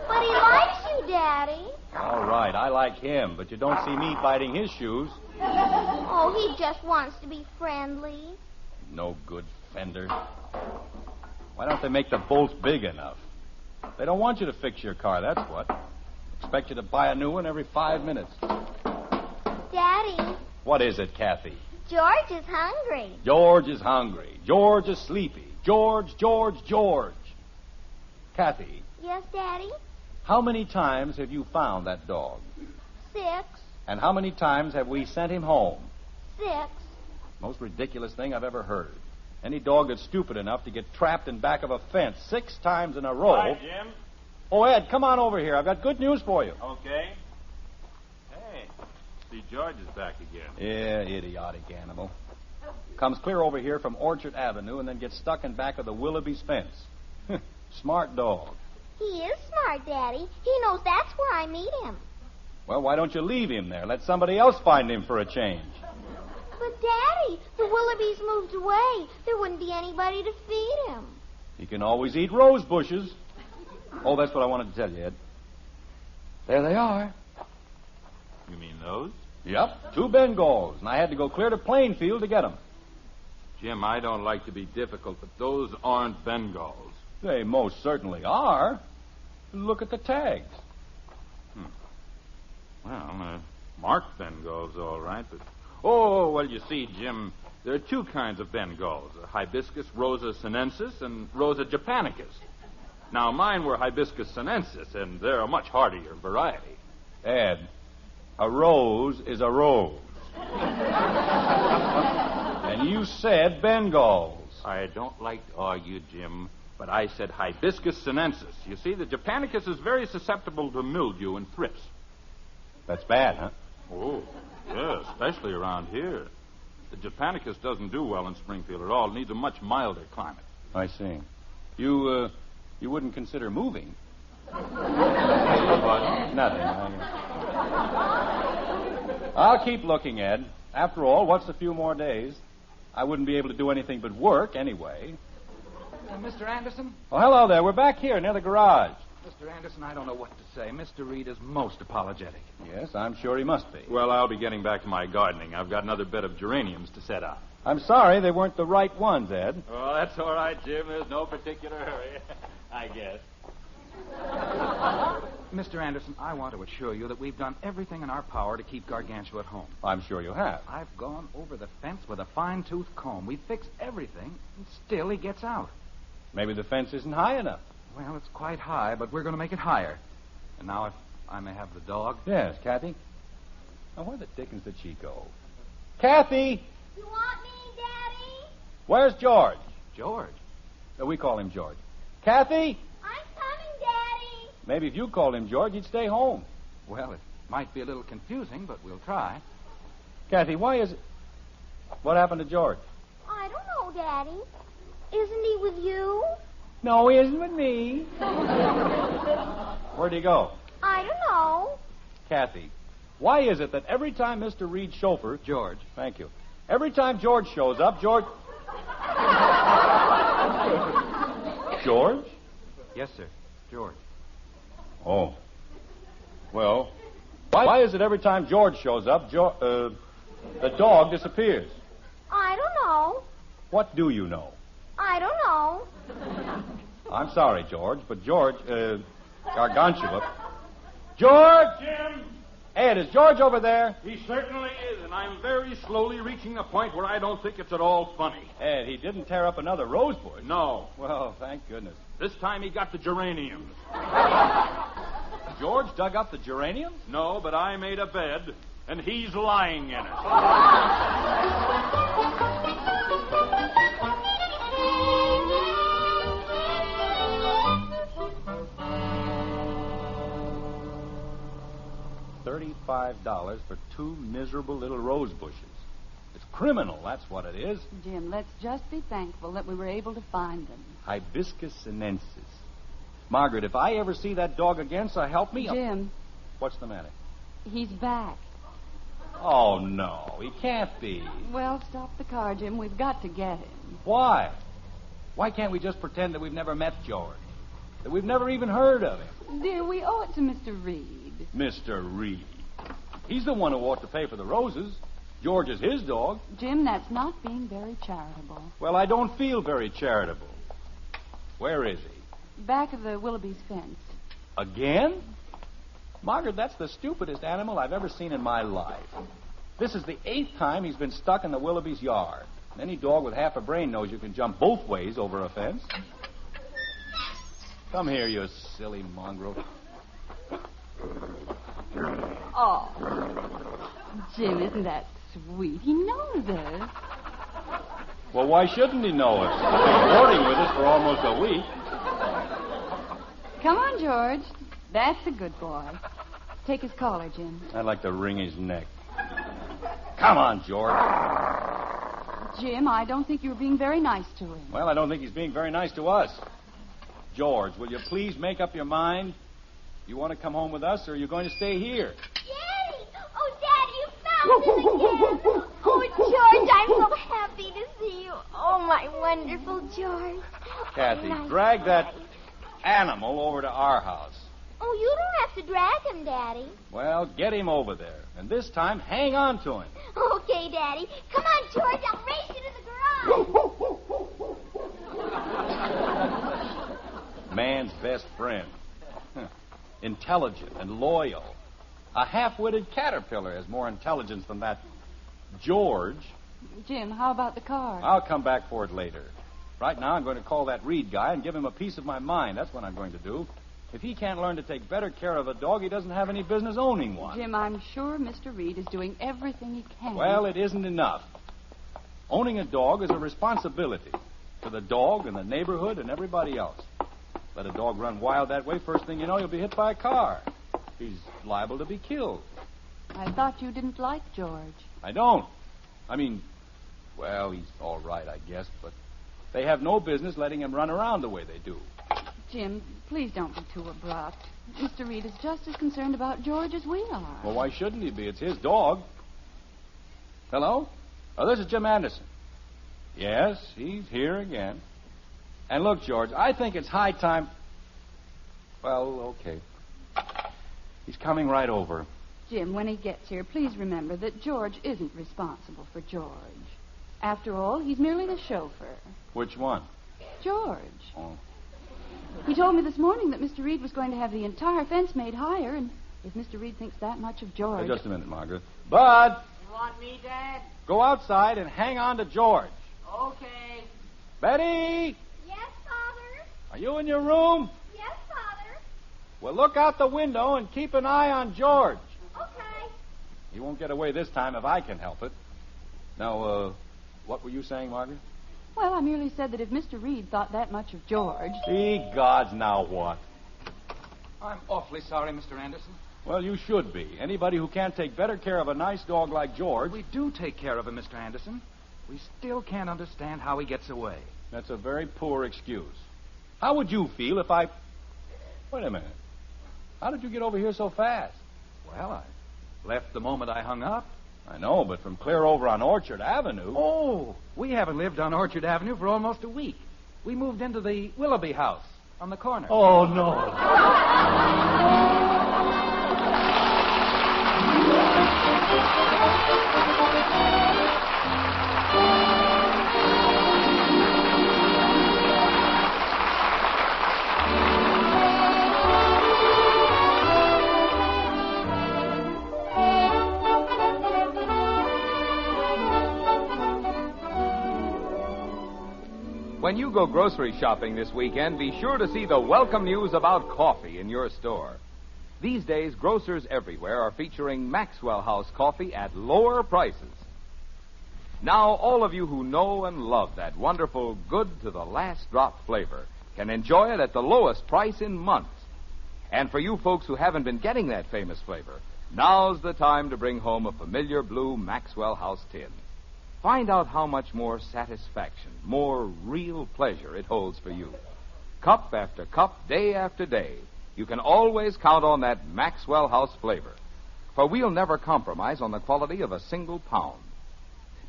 But he likes you, Daddy. All right, I like him, but you don't see me biting his shoes. Oh, he just wants to be friendly. No good fender. Why don't they make the bolts big enough? They don't want you to fix your car, that's what. Expect you to buy a new one every 5 minutes. Daddy, What is it, Kathy? George is hungry. George is hungry. George is sleepy. George. Kathy, Yes, Daddy? how many times have you found that dog? 6. And how many times have we sent him home? 6. Most ridiculous thing I've ever heard. Any dog that's stupid enough to get trapped in back of a fence 6 times in a row. Hi, Jim. Oh, Ed, come on over here. I've got good news for you. Okay. Hey, see, George is back again. Yeah, idiotic animal. Comes clear over here from Orchard Avenue and then gets stuck in back of the Willoughby's fence. Smart dog. He is smart, Daddy. He knows that's where I meet him. Well, why don't you leave him there? Let somebody else find him for a change. But, Daddy, the Willoughbys moved away. There wouldn't be anybody to feed him. He can always eat rose bushes. Oh, that's what I wanted to tell you, Ed. There they are. You mean those? Yep, 2 Bengals, and I had to go clear to Plainfield to get them. Jim, I don't like to be difficult, but those aren't Bengals. They most certainly are. Look at the tags. Well, marked Bengals, all right, but... Oh, well, you see, Jim, there are 2 kinds of Bengals, Hibiscus rosa sinensis and Rosa japonicus. Now, mine were Hibiscus sinensis, and they're a much hardier variety. Ed, a rose is a rose. And you said Bengals. I don't like to argue, Jim, but I said Hibiscus sinensis. You see, the japonicus is very susceptible to mildew and thrips. That's bad, huh? Oh, yeah, especially around here. The japonicus doesn't do well in Springfield at all. It needs a much milder climate. I see. You wouldn't consider moving? Nothing. I'll keep looking, Ed. After all, what's a few more days? I wouldn't be able to do anything but work anyway. Mr. Anderson? Oh, hello there. We're back here near the garage. Mr. Anderson, I don't know what to say. Mr. Reed is most apologetic. Yes, I'm sure he must be. Well, I'll be getting back to my gardening. I've got another bed of geraniums to set out. I'm sorry they weren't the right ones, Ed. Oh, that's all right, Jim. There's no particular hurry, I guess. Mr. Anderson, I want to assure you that we've done everything in our power to keep Gargantua at home. I'm sure you have. I've gone over the fence with a fine-tooth comb. We've fixed everything, and still he gets out. Maybe the fence isn't high enough. Well, it's quite high, but we're going to make it higher. And now, if I may have the dog. Yes, Kathy. Now, where the dickens did she go? Kathy! You want me, Daddy? Where's George? George? We call him George. Kathy! I'm coming, Daddy. Maybe if you called him George, he'd stay home. Well, it might be a little confusing, but we'll try. Kathy, why is it... What happened to George? I don't know, Daddy. Isn't he with you? No, he isn't with me. Where'd he go? I don't know. Kathy, why is it that every time Mr. Reed's chauffeur... George. Thank you. Every time George shows up, George... George? Yes, sir. George. Oh. Well, why is it every time George shows up, the dog disappears? I don't know. What do you know? I don't know. I'm sorry, George, but George, Gargantua. George! Jim! Ed, is George over there? He certainly is, and I'm very slowly reaching a point where I don't think it's at all funny. Ed, he didn't tear up another rose bush. No. Well, thank goodness. This time he got the geraniums. George dug up the geraniums? No, but I made a bed, and he's lying in it. $35 for 2 miserable little rose bushes. It's criminal, that's what it is. Jim, let's just be thankful that we were able to find them. Hibiscus sinensis. Margaret, if I ever see that dog again, so help me... Jim. What's the matter? He's back. Oh, no, he can't be. Well, stop the car, Jim. We've got to get him. Why? Why can't we just pretend that we've never met George? That we've never even heard of him? Dear, we owe it to Mr. Reed. Mr. Reed. He's the one who ought to pay for the roses. George is his dog. Jim, that's not being very charitable. Well, I don't feel very charitable. Where is he? Back of the Willoughby's fence. Again? Margaret, that's the stupidest animal I've ever seen in my life. This is the 8th time he's been stuck in the Willoughby's yard. Any dog with half a brain knows you can jump both ways over a fence. Come here, you silly mongrel. Oh, Jim, isn't that sweet? He knows us. Well, why shouldn't he know us? He's been boarding with us for almost a week. Come on, George. That's a good boy. Take his collar, Jim. I'd like to wring his neck. Come on, George. Jim, I don't think you were being very nice to him. Well, I don't think he's being very nice to us. George, will you please make up your mind? You want to come home with us, or are you going to stay here? Daddy! Oh, Daddy, you found it again! Oh, George, I'm so happy to see you. Oh, my wonderful George. Kathy, Nice drag that Daddy. animal over to our house. Oh, you don't have to drag him, Daddy. Well, get him over there. And this time, hang on to him. Okay, Daddy. Come on, George. I'll race you to the garage. Man's best friend. Intelligent and loyal. A half-witted caterpillar has more intelligence than that George. Jim, how about the car? I'll come back for it later. Right now, I'm going to call that Reed guy and give him a piece of my mind. That's what I'm going to do. If he can't learn to take better care of a dog, he doesn't have any business owning one. Jim, I'm sure Mr. Reed is doing everything he can. Well, it isn't enough. Owning a dog is a responsibility to the dog and the neighborhood and everybody else. Let a dog run wild that way, first thing you know, you'll be hit by a car. He's liable to be killed. I thought you didn't like George. I don't. I mean, well, he's all right, I guess, but they have no business letting him run around the way they do. Jim, please don't be too abrupt. Mr. Reed is just as concerned about George as we are. Well, why shouldn't he be? It's his dog. Hello? Oh, this is Jim Anderson. Yes, he's here again. And look, George, I think it's high time... Well, okay. He's coming right over. Jim, when he gets here, please remember that George isn't responsible for George. After all, he's merely the chauffeur. Which one? George. Oh. He told me this morning that Mr. Reed was going to have the entire fence made higher, and if Mr. Reed thinks that much of George... Just a minute, Margaret. Bud! You want me, Dad? Go outside and hang on to George. Okay. Betty! Yes, Father? Are you in your room? Yes, Father. Well, look out the window and keep an eye on George. Okay. He won't get away this time if I can help it. Now, what were you saying, Margaret? Well, I merely said that if Mr. Reed thought that much of George... Ye gods, now what? I'm awfully sorry, Mr. Anderson. Well, you should be. Anybody who can't take better care of a nice dog like George... We do take care of him, Mr. Anderson. We still can't understand how he gets away. That's a very poor excuse. How would you feel if I... Wait a minute. How did you get over here so fast? Well, I left the moment I hung up. I know, but from clear over on Orchard Avenue... Oh, we haven't lived on Orchard Avenue for almost a week. We moved into the Willoughby house on the corner. Oh, no. When you go grocery shopping this weekend, be sure to see the welcome news about coffee in your store. These days, grocers everywhere are featuring Maxwell House coffee at lower prices. Now, all of you who know and love that wonderful good-to-the-last-drop flavor can enjoy it at the lowest price in months. And for you folks who haven't been getting that famous flavor, now's the time to bring home a familiar blue Maxwell House tin. Find out how much more satisfaction, more real pleasure it holds for you. Cup after cup, day after day, you can always count on that Maxwell House flavor. For we'll never compromise on the quality of a single pound.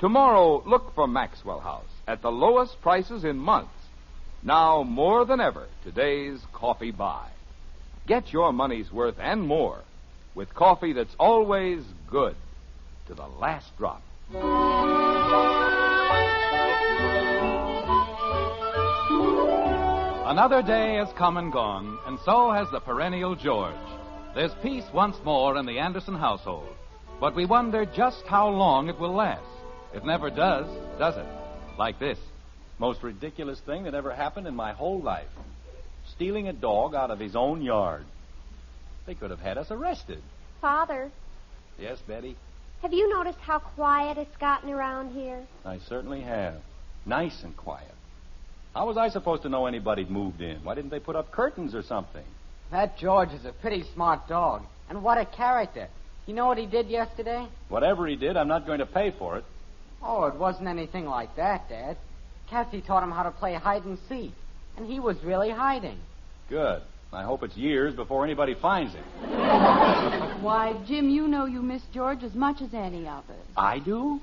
Tomorrow, look for Maxwell House at the lowest prices in months. Now, more than ever, today's coffee buy. Get your money's worth and more with coffee that's always good to the last drop. Another day has come and gone, and so has the perennial George. There's peace once more in the Anderson household, but we wonder just how long it will last. It never does it? Like this. Most ridiculous thing that ever happened in my whole life. Stealing a dog out of his own yard. They could have had us arrested. Father, Yes, Betty? have you noticed how quiet it's gotten around here? I certainly have. Nice and quiet. How was I supposed to know anybody'd moved in? Why didn't they put up curtains or something? That George is a pretty smart dog. And what a character. You know what he did yesterday? Whatever he did, I'm not going to pay for it. Oh, it wasn't anything like that, Dad. Kathy taught him how to play hide and seek, and he was really hiding. Good. I hope it's years before anybody finds him. Why, Jim, you know you miss George as much as any of us. I do?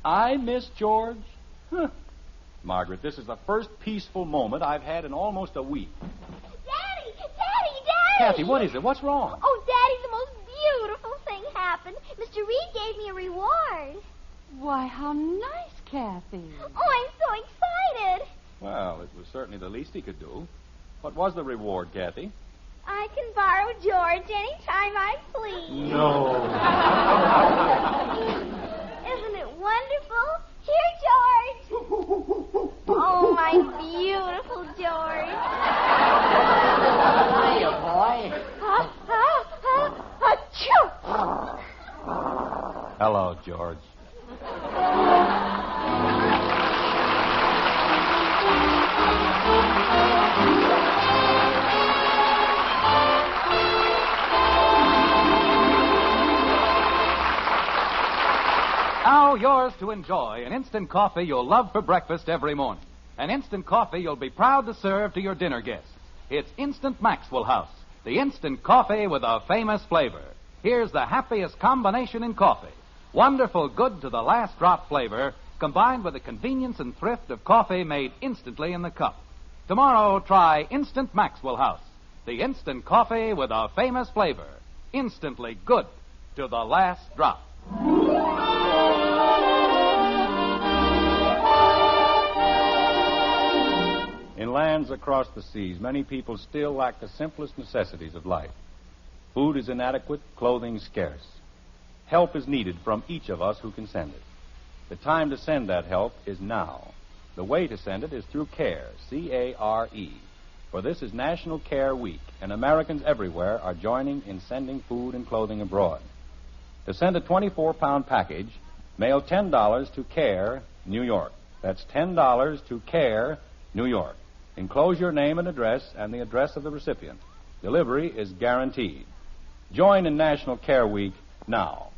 I miss George? Huh. Margaret, this is the first peaceful moment I've had in almost a week. Daddy! Daddy! Kathy, what is it? What's wrong? Oh, Daddy, the most beautiful thing happened. Mr. Reed gave me a reward. Why, how nice, Kathy. Oh, I'm so excited. Well, it was certainly the least he could do. What was the reward, Kathy? I can borrow George anytime I please. No. Isn't it wonderful? Here, George. Oh, my beautiful George. Hiya, boy. Achoo! Hello, George. Now yours to enjoy, an instant coffee you'll love for breakfast every morning. An instant coffee you'll be proud to serve to your dinner guests. It's Instant Maxwell House, the instant coffee with a famous flavor. Here's the happiest combination in coffee. Wonderful, good to the last drop flavor, combined with the convenience and thrift of coffee made instantly in the cup. Tomorrow, try Instant Maxwell House, the instant coffee with a famous flavor. Instantly good to the last drop. In lands across the seas, many people still lack the simplest necessities of life. Food is inadequate, clothing scarce. Help is needed from each of us who can send it. The time to send that help is now. The way to send it is through CARE, C-A-R-E. For this is National Care Week, and Americans everywhere are joining in sending food and clothing abroad. To send a 24-pound package, mail $10 to CARE, New York. That's $10 to CARE, New York. Enclose your name and address and the address of the recipient. Delivery is guaranteed. Join in National Care Week now.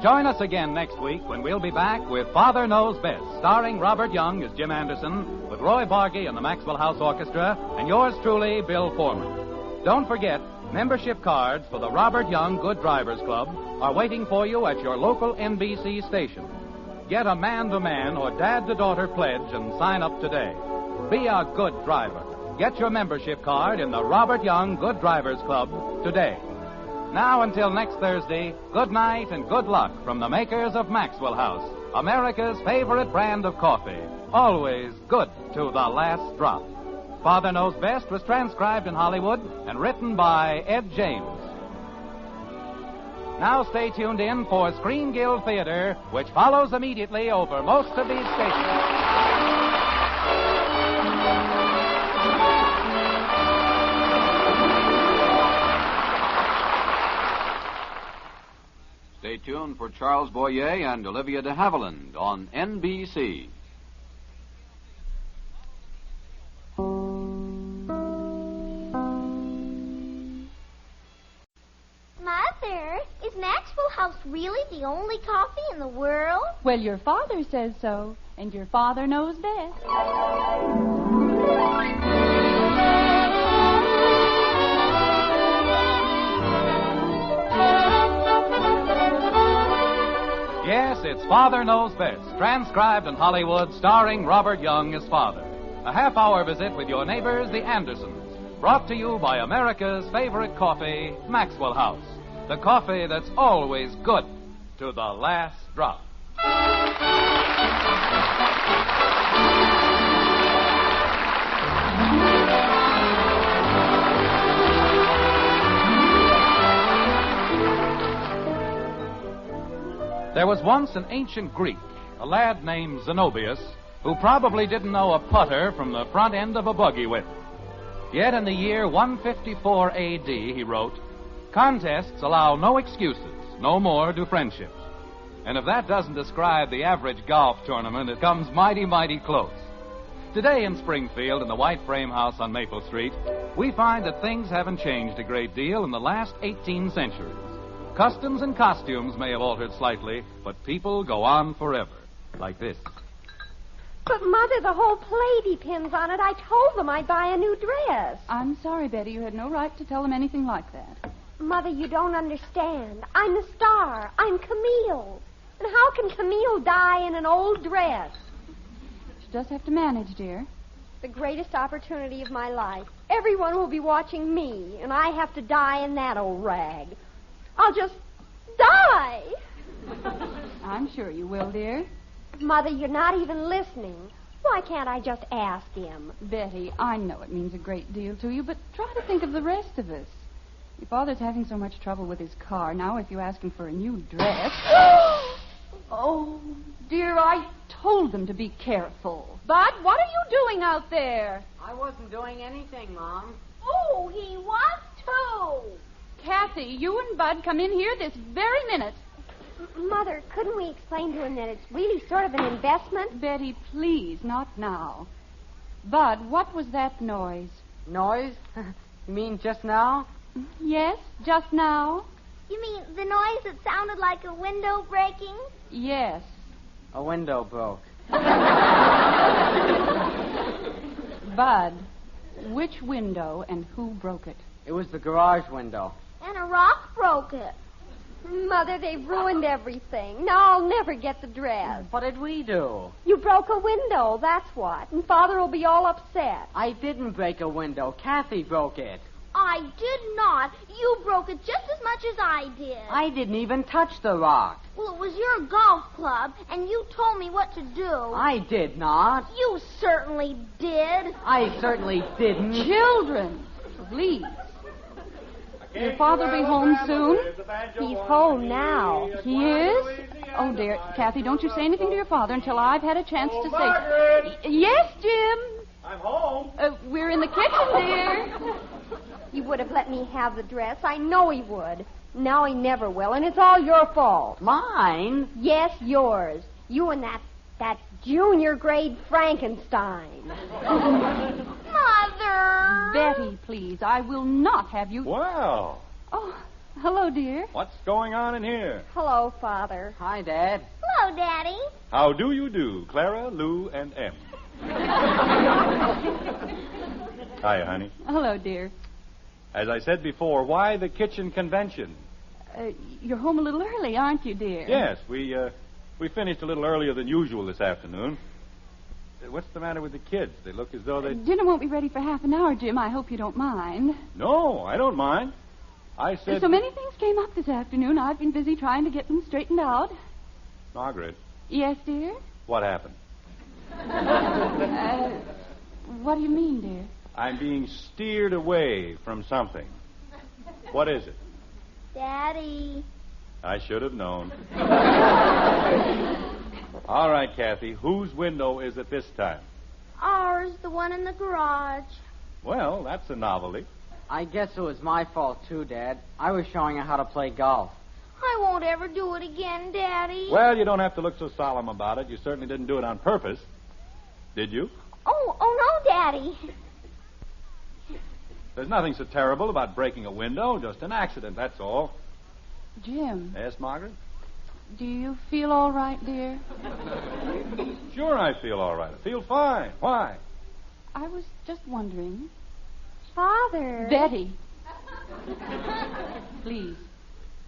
Join us again next week when we'll be back with Father Knows Best, starring Robert Young as Jim Anderson, with Roy Barbeque and the Maxwell House Orchestra, and yours truly, Bill Foreman. Don't forget, membership cards for the Robert Young Good Drivers Club are waiting for you at your local NBC station. Get a man-to-man or dad-to-daughter pledge and sign up today. Be a good driver. Get your membership card in the Robert Young Good Drivers Club today. Now, until next Thursday, good night and good luck from the makers of Maxwell House, America's favorite brand of coffee. Always good to the last drop. Father Knows Best was transcribed in Hollywood and written by Ed James. Now stay tuned in for Screen Guild Theater, which follows immediately over most of these stations. Stay tuned for Charles Boyer and Olivia de Havilland on NBC. Mother, is Maxwell House really the only coffee in the world? Well, your father says so, and your father knows best. Yes, it's Father Knows Best, transcribed in Hollywood, starring Robert Young as father. A half-hour visit with your neighbors, the Andersons, brought to you by America's favorite coffee, Maxwell House. The coffee that's always good to the last drop. There was once an ancient Greek, a lad named Zenobius, who probably didn't know a putter from the front end of a buggy whip. Yet in the year 154 A.D., he wrote, "Contests allow no excuses, no more do friendships." And if that doesn't describe the average golf tournament, it comes mighty, mighty close. Today in Springfield, in the white frame house on Maple Street, we find that things haven't changed a great deal in the last 18 centuries. Customs and costumes may have altered slightly, but people go on forever. Like this. But, Mother, the whole play depends on it. I told them I'd buy a new dress. I'm sorry, Betty. You had no right to tell them anything like that. Mother, you don't understand. I'm the star. I'm Camille. And how can Camille die in an old dress? You just have to manage, dear. The greatest opportunity of my life. Everyone will be watching me, and I have to die in that old rag. I'll just die. I'm sure you will, dear. Mother, you're not even listening. Why can't I just ask him? Betty, I know it means a great deal to you, but try to think of the rest of us. Your father's having so much trouble with his car. Now, if you ask him for a new dress... Oh, dear, I told them to be careful. Bud, what are you doing out there? I wasn't doing anything, Mom. Oh, he was too. Kathy, you and Bud come in here this very minute. Mother, couldn't we explain to him that it's really sort of an investment? Betty, please, not now. Bud, what was that noise? Noise? You mean just now? Yes, just now. You mean the noise that sounded like a window breaking? Yes. A window broke. Bud, which window and who broke it? It was the garage window. And a rock broke it. Mother, they've ruined everything. Now I'll never get the dress. What did we do? You broke a window, that's what. And Father will be all upset. I didn't break a window. Kathy broke it. I did not. You broke it just as much as I did. I didn't even touch the rock. Well, it was your golf club, and you told me what to do. I did not. You certainly did. I certainly didn't. Children, please. Your father be home soon? He's home now. He is? Oh, dear. Kathy, don't you say anything to your father until I've had a chance to Margaret! say... Yes, Jim? I'm home. We're in the kitchen, dear. He would have let me have the dress. I know he would. Now he never will, and it's all your fault. Mine? Yes, yours. You and that junior grade Frankenstein. Mother! Betty, please. I will not have you... Well, Oh, hello, dear. what's going on in here? Hello, Father. Hi, Dad. Hello, Daddy. How do you do, Clara, Lou, and Em? Hiya, honey. Hello, dear. As I said before, why the kitchen convention? You're home a little early, aren't you, dear? Yes, we finished a little earlier than usual this afternoon. What's the matter with the kids? They look as though they... Dinner won't be ready for half an hour, Jim. I hope you don't mind. No, I don't mind. I said... So many things came up this afternoon. I've been busy trying to get them straightened out. Margaret, Yes, dear? what happened? What do you mean, dear? I'm being steered away from something. What is it? Daddy. I should have known. All right, Kathy, whose window is it this time? Ours, the one in the garage. Well, that's a novelty. I guess it was my fault, too, Dad. I was showing her how to play golf. I won't ever do it again, Daddy. Well, you don't have to look so solemn about it. You certainly didn't do it on purpose. Did you? Oh, no, Daddy. There's nothing so terrible about breaking a window. Just an accident, that's all. Jim, Yes, Margaret? do you feel all right, dear? Sure I feel all right. I feel fine. Why? I was just wondering. Father. Betty. Please.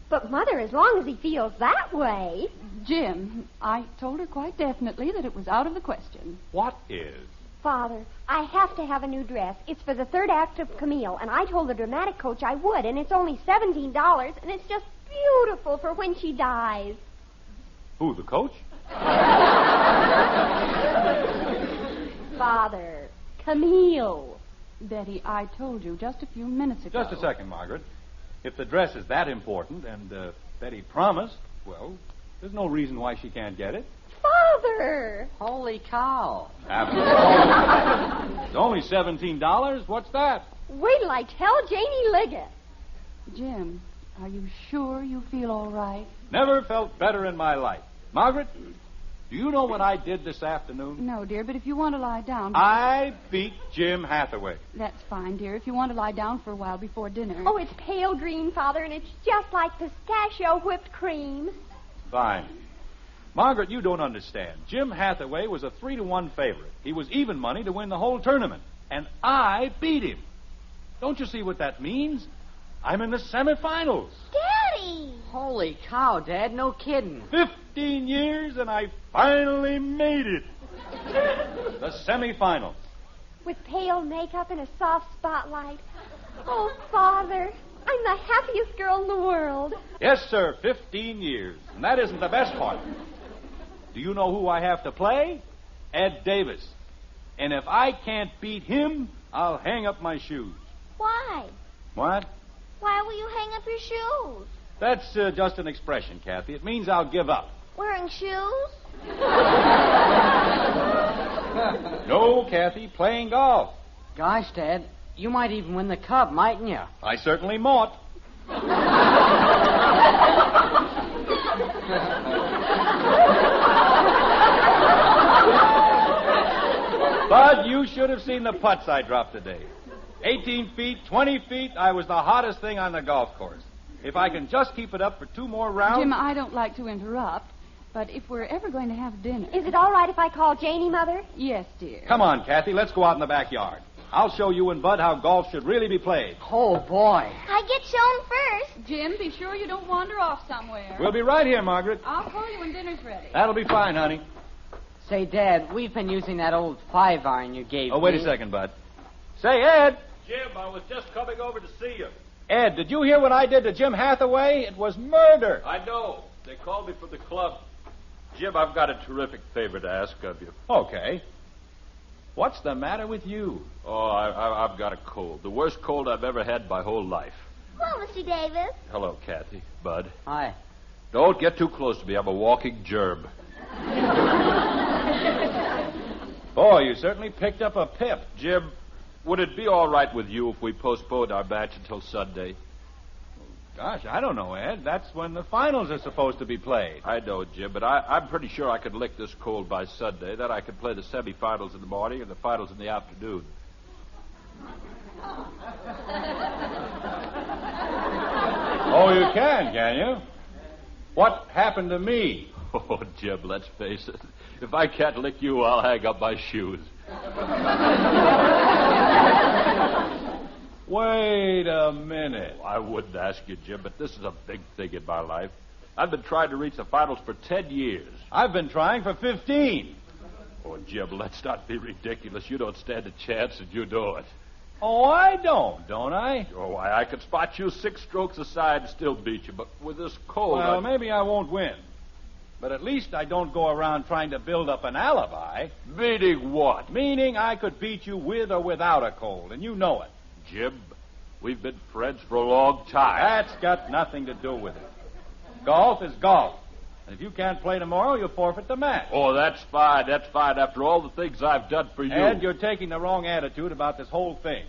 But, Mother, as long as he feels that way. Jim, I told her quite definitely that it was out of the question. What is? Father, I have to have a new dress. It's for the third act of Camille, and I told the dramatic coach I would, and it's only $17, and it's just beautiful for when she dies. Who, the coach? Father, Camille. Betty, I told you just a few minutes ago. Just a second, Margaret. If the dress is that important and Betty promised, well, there's no reason why she can't get it. Father! Holy cow. After all, it's only $17. What's that? Wait till I tell Janie Liggett. Jim, are you sure you feel all right? Never felt better in my life. Margaret, Do you know what I did this afternoon? No, dear, but if you want to lie down... I beat Jim Hathaway. That's fine, dear, if you want to lie down for a while before dinner. Oh, it's pale green, Father, and it's just like pistachio whipped cream. Fine. Margaret, you don't understand. Jim Hathaway was a 3-1 favorite. He was even money to win the whole tournament. And I beat him. Don't you see what that means? I'm in the semifinals. Daddy! Holy cow, Dad, no kidding. 15 years and I finally made it. The semifinals. With pale makeup and a soft spotlight. Oh, Father, I'm the happiest girl in the world. Yes, sir, 15 years. And that isn't the best part. Do you know who I have to play? Ed Davis. And if I can't beat him, I'll hang up my shoes. Why? What? Why will you hang up your shoes? That's just an expression, Kathy. It means I'll give up. Wearing shoes? No, Kathy, playing golf. Gosh, Dad, you might even win the cup, mightn't you? I certainly might. Bud, you should have seen the putts I dropped today. 18 feet, 20 feet, I was the hottest thing on the golf course. If I can just keep it up for 2 more rounds... Jim, I don't like to interrupt, but if we're ever going to have dinner... Is it all right if I call Janie, Mother? Yes, dear. Come on, Kathy, let's go out in the backyard. I'll show you and Bud how golf should really be played. Oh, boy. I get shown first. Jim, be sure you don't wander off somewhere. We'll be right here, Margaret. I'll call you when dinner's ready. That'll be fine, honey. Say, Dad, we've been using that old 5-iron you gave me. Oh, wait a second, Bud. Say, Ed. Jim, I was just coming over to see you. Ed, did you hear what I did to Jim Hathaway? It was murder. I know. They called me from the club. Jim, I've got a terrific favor to ask of you. Okay. What's the matter with you? Oh, I've got a cold. The worst cold I've ever had my whole life. Hello, Mr. Davis. Hello, Kathy. Bud. Hi. Don't get too close to me. I'm a walking germ. Boy, you certainly picked up a pip. Jim, would it be all right with you if we postponed our match until Sunday? Gosh, I don't know, Ed. That's when the finals are supposed to be played. I know, Jim, but I'm pretty sure I could lick this cold by Sunday. Then I could play the semifinals in the morning and the finals in the afternoon. Oh, you can you? What happened to me? Oh, Jim, let's face it. If I can't lick you, I'll hang up my shoes. Wait a minute. I wouldn't ask you, Jim, but this is a big thing in my life. I've been trying to reach the finals for 10 years. I've been trying for 15. Oh, Jim, let's not be ridiculous. You don't stand a chance, and you know it. Oh, I don't I? Oh, why, I could spot you 6 strokes aside and still beat you, but with this cold... Well, maybe I won't win. But at least I don't go around trying to build up an alibi. Meaning what? Meaning I could beat you with or without a cold, and you know it. Jim, we've been friends for a long time. That's got nothing to do with it. Golf is golf. And if you can't play tomorrow, you'll forfeit the match. Oh, that's fine. That's fine after all the things I've done for you. Ed, you're taking the wrong attitude about this whole thing.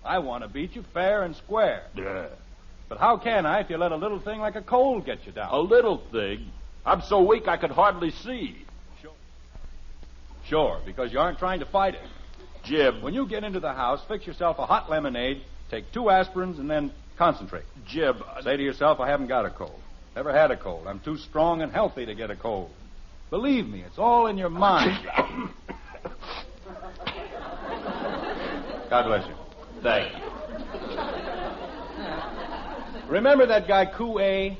I want to beat you fair and square. Yeah. But how can I if you let a little thing like a cold get you down? A little thing? I'm so weak I could hardly see. Sure, because you aren't trying to fight it. Jim. When you get into the house, fix yourself a hot lemonade, take 2 aspirins, and then concentrate. Jim. Say to yourself, I haven't got a cold. Never had a cold. I'm too strong and healthy to get a cold. Believe me, it's all in your mind. God bless you. Thank you. Remember that guy Koo-A?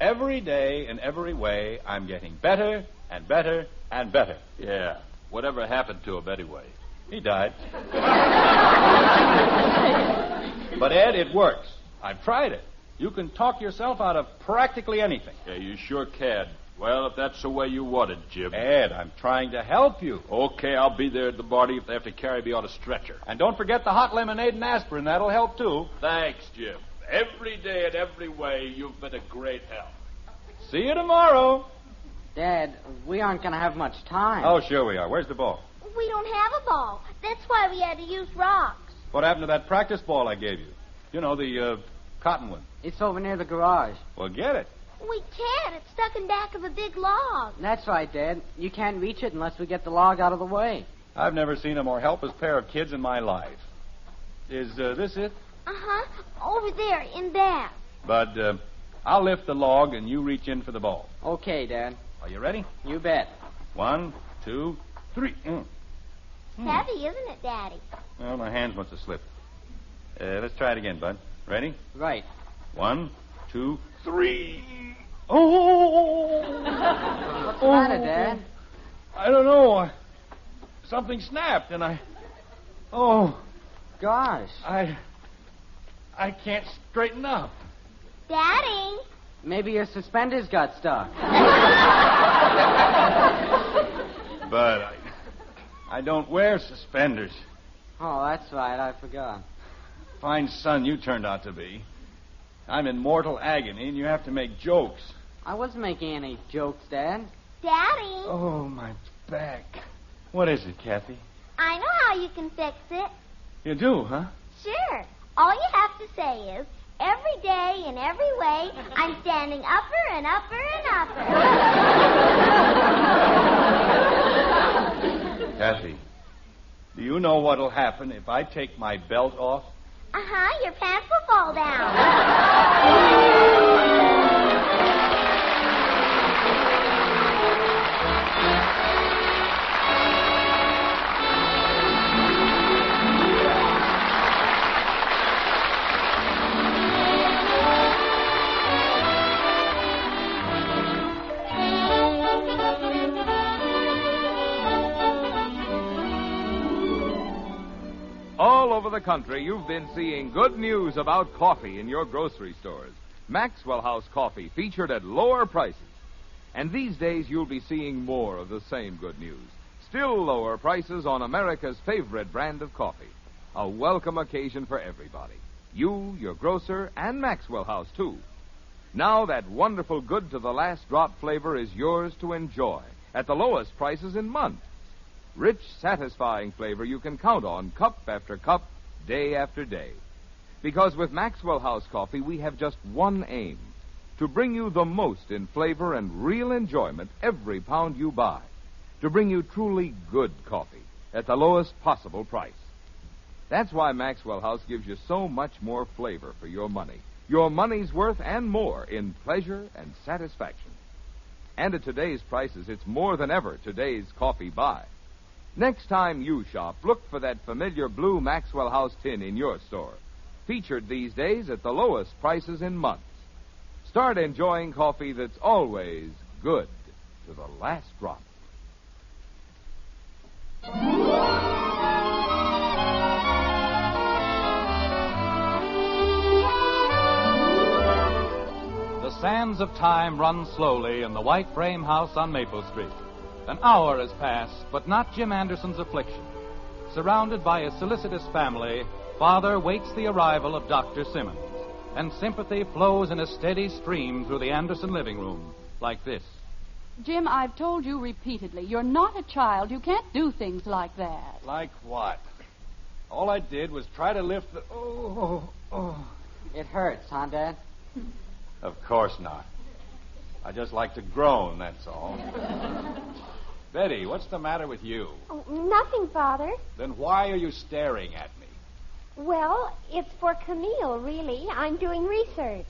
Every day, in every way, I'm getting better and better and better. Yeah. Whatever happened to him anyway? He died. But, Ed, it works. I've tried it. You can talk yourself out of practically anything. Yeah, you sure can. Well, if that's the way you want it, Jim. Ed, I'm trying to help you. Okay, I'll be there in the morning if they have to carry me on a stretcher. And don't forget the hot lemonade and aspirin. That'll help, too. Thanks, Jim. Every day and every way, you've been a great help. See you tomorrow. Dad, we aren't going to have much time. Oh, sure we are. Where's the ball? We don't have a ball. That's why we had to use rocks. What happened to that practice ball I gave you? You know, the cotton one. It's over near the garage. Well, get it. We can't. It's stuck in back of a big log. That's right, Dad. You can't reach it unless we get the log out of the way. I've never seen a more helpless pair of kids in my life. Is this it? Uh-huh. Over there, in back. Bud, I'll lift the log and you reach in for the ball. Okay, Dad. Are you ready? You bet. 1, 2, 3. Heavy, isn't it, Daddy? Well, my hands must have slipped. Let's try it again, Bud. Ready? Right. 1, 2, 3. Oh! What's the matter, Dad? I don't know. Something snapped, and Oh. Gosh. I can't straighten up. Daddy? Maybe your suspenders got stuck. But I don't wear suspenders. Oh, that's right. I forgot. Fine son you turned out to be. I'm in mortal agony, and you have to make jokes. I wasn't making any jokes, Dad. Daddy? Oh, my back. What is it, Kathy? I know how you can fix it. You do, huh? Sure. All you have to say is, every day in every way, I'm standing upper and upper and upper. Kathy, do you know what'll happen if I take my belt off? Uh-huh, your pants will fall down. All over the country, you've been seeing good news about coffee in your grocery stores. Maxwell House coffee featured at lower prices. And these days, you'll be seeing more of the same good news. Still lower prices on America's favorite brand of coffee. A welcome occasion for everybody. You, your grocer, and Maxwell House, too. Now that wonderful good to the last drop flavor is yours to enjoy at the lowest prices in months. Rich, satisfying flavor you can count on cup after cup, day after day. Because with Maxwell House coffee, we have just one aim: to bring you the most in flavor and real enjoyment every pound you buy. To bring you truly good coffee at the lowest possible price. That's why Maxwell House gives you so much more flavor for your money. Your money's worth and more in pleasure and satisfaction. And at today's prices, it's more than ever today's coffee buy. Next time you shop, look for that familiar blue Maxwell House tin in your store. Featured these days at the lowest prices in months. Start enjoying coffee that's always good to the last drop. The sands of time run slowly in the white frame house on Maple Street. An hour has passed, but not Jim Anderson's affliction. Surrounded by a solicitous family, Father waits the arrival of Dr. Simmons, and sympathy flows in a steady stream through the Anderson living room, like this. Jim, I've told you repeatedly, you're not a child. You can't do things like that. Like what? All I did was try to lift the... It hurts, huh, Dad? Of course not. I just like to groan, that's all. Betty, what's the matter with you? Oh, nothing, Father. Then why are you staring at me? Well, it's for Camille, really. I'm doing research.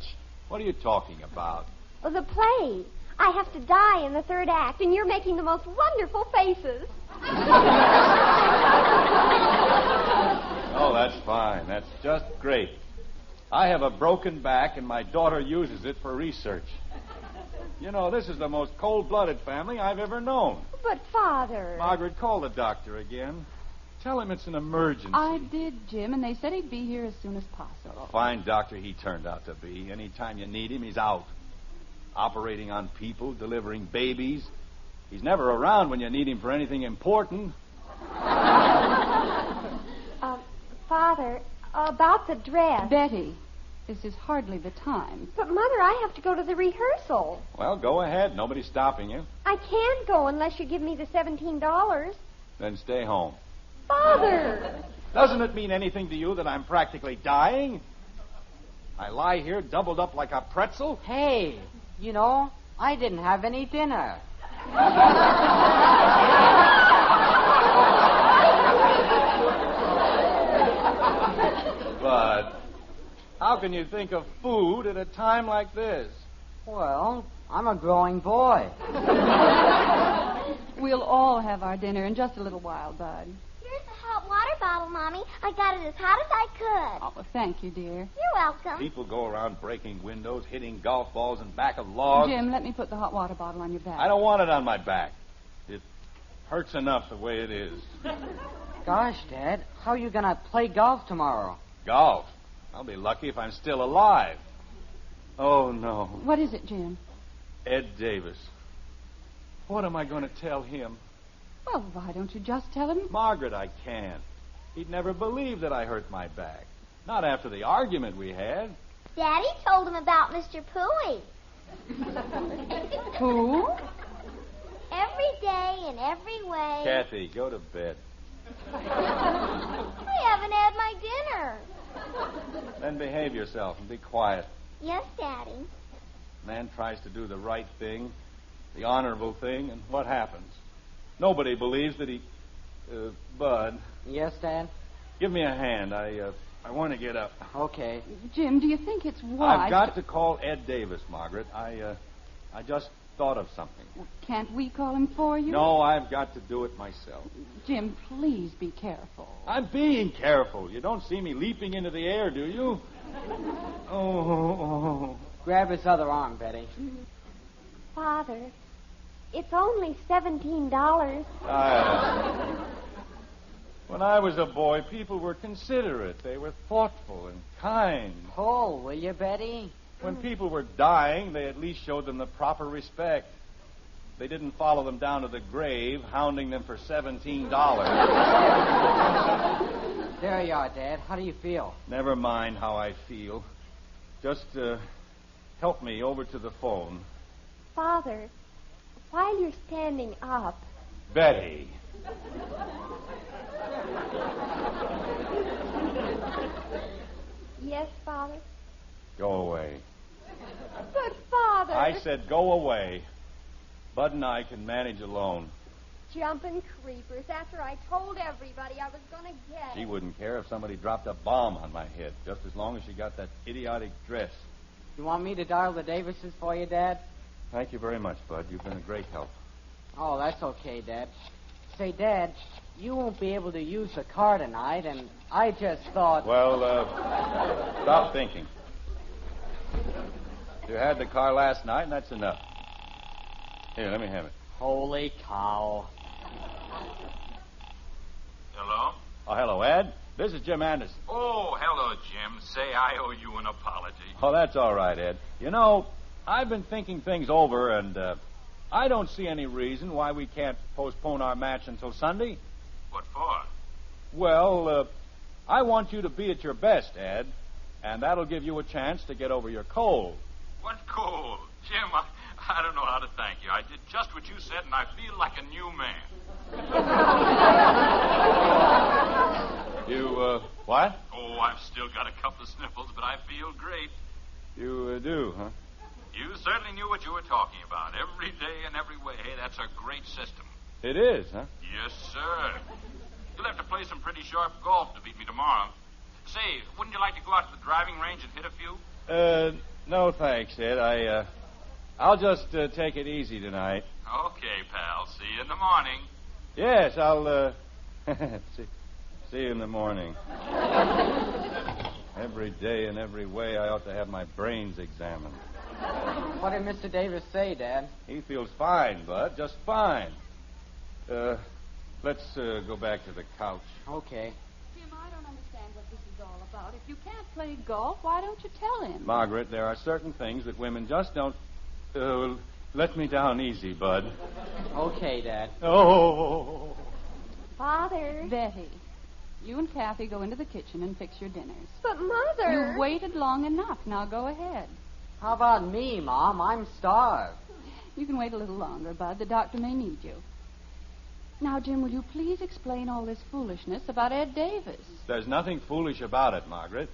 What are you talking about? Oh, the play. I have to die in the third act, and you're making the most wonderful faces. Oh, that's fine. That's just great. I have a broken back, and my daughter uses it for research. You know, this is the most cold-blooded family I've ever known. But, Father... Margaret, call the doctor again. Tell him it's an emergency. I did, Jim, and they said he'd be here as soon as possible. Fine doctor he turned out to be. Anytime you need him, he's out. Operating on people, delivering babies. He's never around when you need him for anything important. Father, about the dress. Betty, this is hardly the time. But, Mother, I have to go to the rehearsal. Well, go ahead. Nobody's stopping you. I can't go unless you give me the $17. Then stay home. Father! Doesn't it mean anything to you that I'm practically dying? I lie here doubled up like a pretzel? Hey, You know, I didn't have any dinner. Bud, how can you think of food at a time like this? Well, I'm a growing boy. We'll all have our dinner in just a little while, Bud. Here's the hot water bottle, Mommy. I got it as hot as I could. Oh, well, thank you, dear. You're welcome. People go around breaking windows, hitting golf balls in back of logs. Jim, let me put the hot water bottle on your back. I don't want it on my back. It hurts enough the way it is. Gosh, Dad, how are you going to play golf tomorrow? Golf? I'll be lucky if I'm still alive. Oh, no. What is it, Jim? Ed Davis. What am I going to tell him? Well, why don't you just tell him? Margaret, I can't. He'd never believe that I hurt my back. Not after the argument we had. Daddy told him about Mr. Pooey. Who? Every day in every way. Kathy, go to bed. I haven't had my dinner. Then behave yourself and be quiet. Yes, Daddy. Man tries to do the right thing, the honorable thing, and what happens? Nobody believes that he... Bud. Yes, Dad? Give me a hand. I want to get up. Okay. Jim, do you think it's wise... I've got to call Ed Davis, Margaret. I just thought of something. Can't we call him for you? No, I've got to do it myself. Jim, please be careful. I'm being careful. You don't see me leaping into the air, do you? Oh. Grab his other arm, Betty. Father, it's only $17. When I was a boy, people were considerate. They were thoughtful and kind. Oh, will you, Betty? When people were dying, they at least showed them the proper respect. They didn't follow them down to the grave, hounding them for $17. There you are, Dad. How do you feel? Never mind how I feel. Just help me over to the phone. Father, while you're standing up... Betty. Yes, Father? Go away. But, Father... I said go away. Bud and I can manage alone. Jumping creepers. After I told everybody I was going to get She it. wouldn't care if somebody dropped a bomb on my head, just as long as she got that idiotic dress. You want me to dial the Davises for you, Dad? Thank you very much, Bud. You've been a great help. Oh, that's okay, Dad. Say, Dad, you won't be able to use the car tonight, and I just thought... Well, stop thinking. You had the car last night, and that's enough. Here, let me have it. Holy cow. Hello? Oh, hello, Ed. This is Jim Anderson. Oh, hello, Jim. Say I owe you an apology. Oh, that's all right, Ed. You know, I've been thinking things over, and I don't see any reason why we can't postpone our match until Sunday. What for? Well, I want you to be at your best, Ed, and that'll give you a chance to get over your cold. What cold? Jim, I don't know how to thank you. I did just what you said, and I feel like a new man. You, what? Oh, I've still got a couple of sniffles, but I feel great. You do, huh? You certainly knew what you were talking about. Every day and every way. Hey, that's a great system. It is, huh? Yes, sir. You'll have to play some pretty sharp golf to beat me tomorrow. Say, wouldn't you like to go out to the driving range and hit a few? No thanks, Ed. I'll just take it easy tonight. Okay, pal. See you in the morning. Yes, I'll, see you in the morning. Every day and every way I ought to have my brains examined. What did Mr. Davis say, Dad? He feels fine, Bud, just fine. Let's go back to the couch. Okay. Jim, I don't understand what this is all about. If you can't play golf, why don't you tell him? Margaret, there are certain things that women just don't... let me down easy, Bud. Okay, Dad. Oh. Father. Betty, you and Kathy go into the kitchen and fix your dinners. But, Mother... You've waited long enough. Now go ahead. How about me, Mom? I'm starved. You can wait a little longer, Bud. The doctor may need you. Now, Jim, will you please explain all this foolishness about Ed Davis? There's nothing foolish about it, Margaret.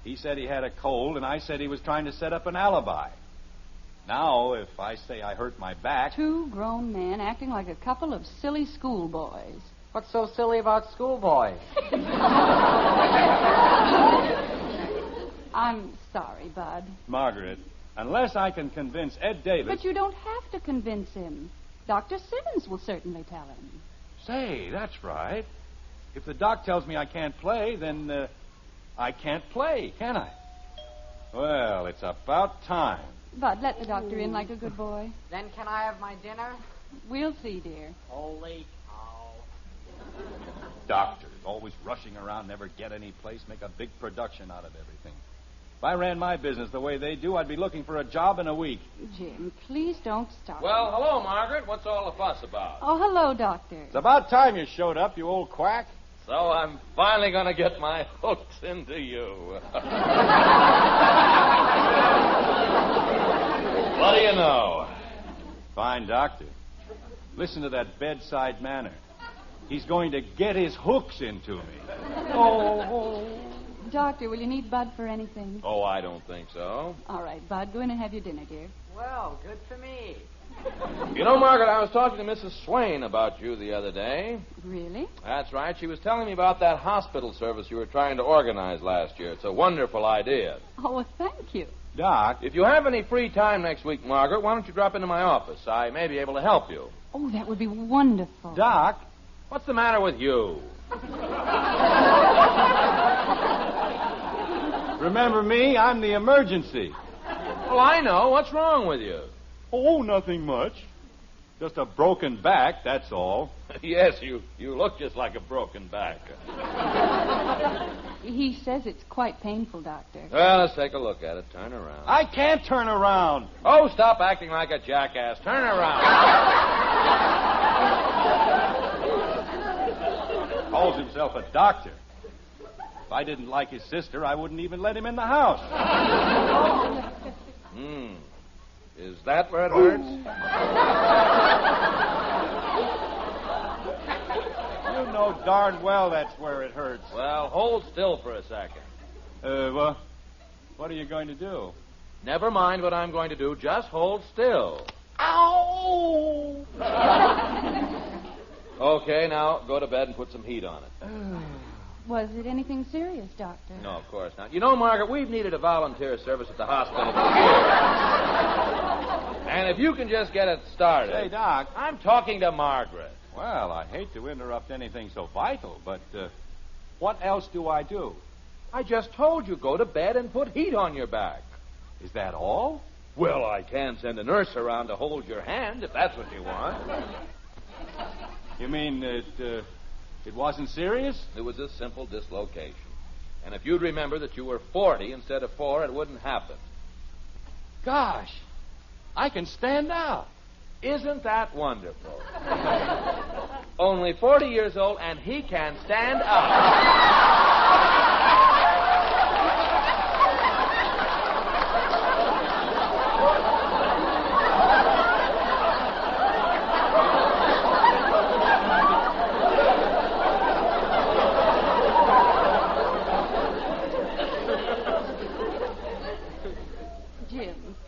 He said he had a cold, and I said he was trying to set up an alibi. Now, if I say I hurt my back... Two grown men acting like a couple of silly schoolboys. What's so silly about schoolboys? I'm sorry, Bud. Margaret, unless I can convince Ed Davis... But you don't have to convince him. Dr. Simmons will certainly tell him. Say, that's right. If the doc tells me I can't play, then I can't play, can I? Well, it's about time. Bud, let the doctor in like a good boy. Then can I have my dinner? We'll see, dear. Holy cow. Doctors, always rushing around, never get any place, make a big production out of everything. If I ran my business the way they do, I'd be looking for a job in a week. Jim, please don't start. Well, hello, Margaret. What's all the fuss about? Oh, hello, Doctor. It's about time you showed up, you old quack. So I'm finally going to get my hooks into you. What do you know? Fine doctor. Listen to that bedside manner. He's going to get his hooks into me. Oh. Doctor, will you need Bud for anything? Oh, I don't think so. All right, Bud, go in and have your dinner, dear. Well, good for me. You know, Margaret, I was talking to Mrs. Swain about you the other day. Really? That's right. She was telling me about that hospital service you were trying to organize last year. It's a wonderful idea. Oh, well, thank you. Doc. If you have any free time next week, Margaret, why don't you drop into my office? I may be able to help you. Oh, that would be wonderful. Doc. What's the matter with you? Remember me? I'm the emergency. Well, I know. What's wrong with you? Oh, nothing much. Just a broken back, that's all. Yes, you look just like a broken back. He says it's quite painful, Doctor. Well, let's take a look at it. Turn around. I can't turn around. Oh, stop acting like a jackass. Turn around. Calls himself a doctor. If I didn't like his sister, I wouldn't even let him in the house. Is that where it hurts? You know darn well that's where it hurts. Well, hold still for a second. Well, what are you going to do? Never mind what I'm going to do. Just hold still. Ow! Okay, now go to bed and put some heat on it. Was it anything serious, Doctor? No, of course not. You know, Margaret, we've needed a volunteer service at the hospital for years. And if you can just get it started... Say, Doc. I'm talking to Margaret. Well, I hate to interrupt anything so vital, but what else do I do? I just told you, go to bed and put heat on your back. Is that all? Well, I can send a nurse around to hold your hand, if that's what you want. You mean it wasn't serious? It was a simple dislocation. And if you'd remember that you were 40 instead of 4, it wouldn't happen. Gosh, I can stand out. Isn't that wonderful? Only 40 years old, and he can stand up.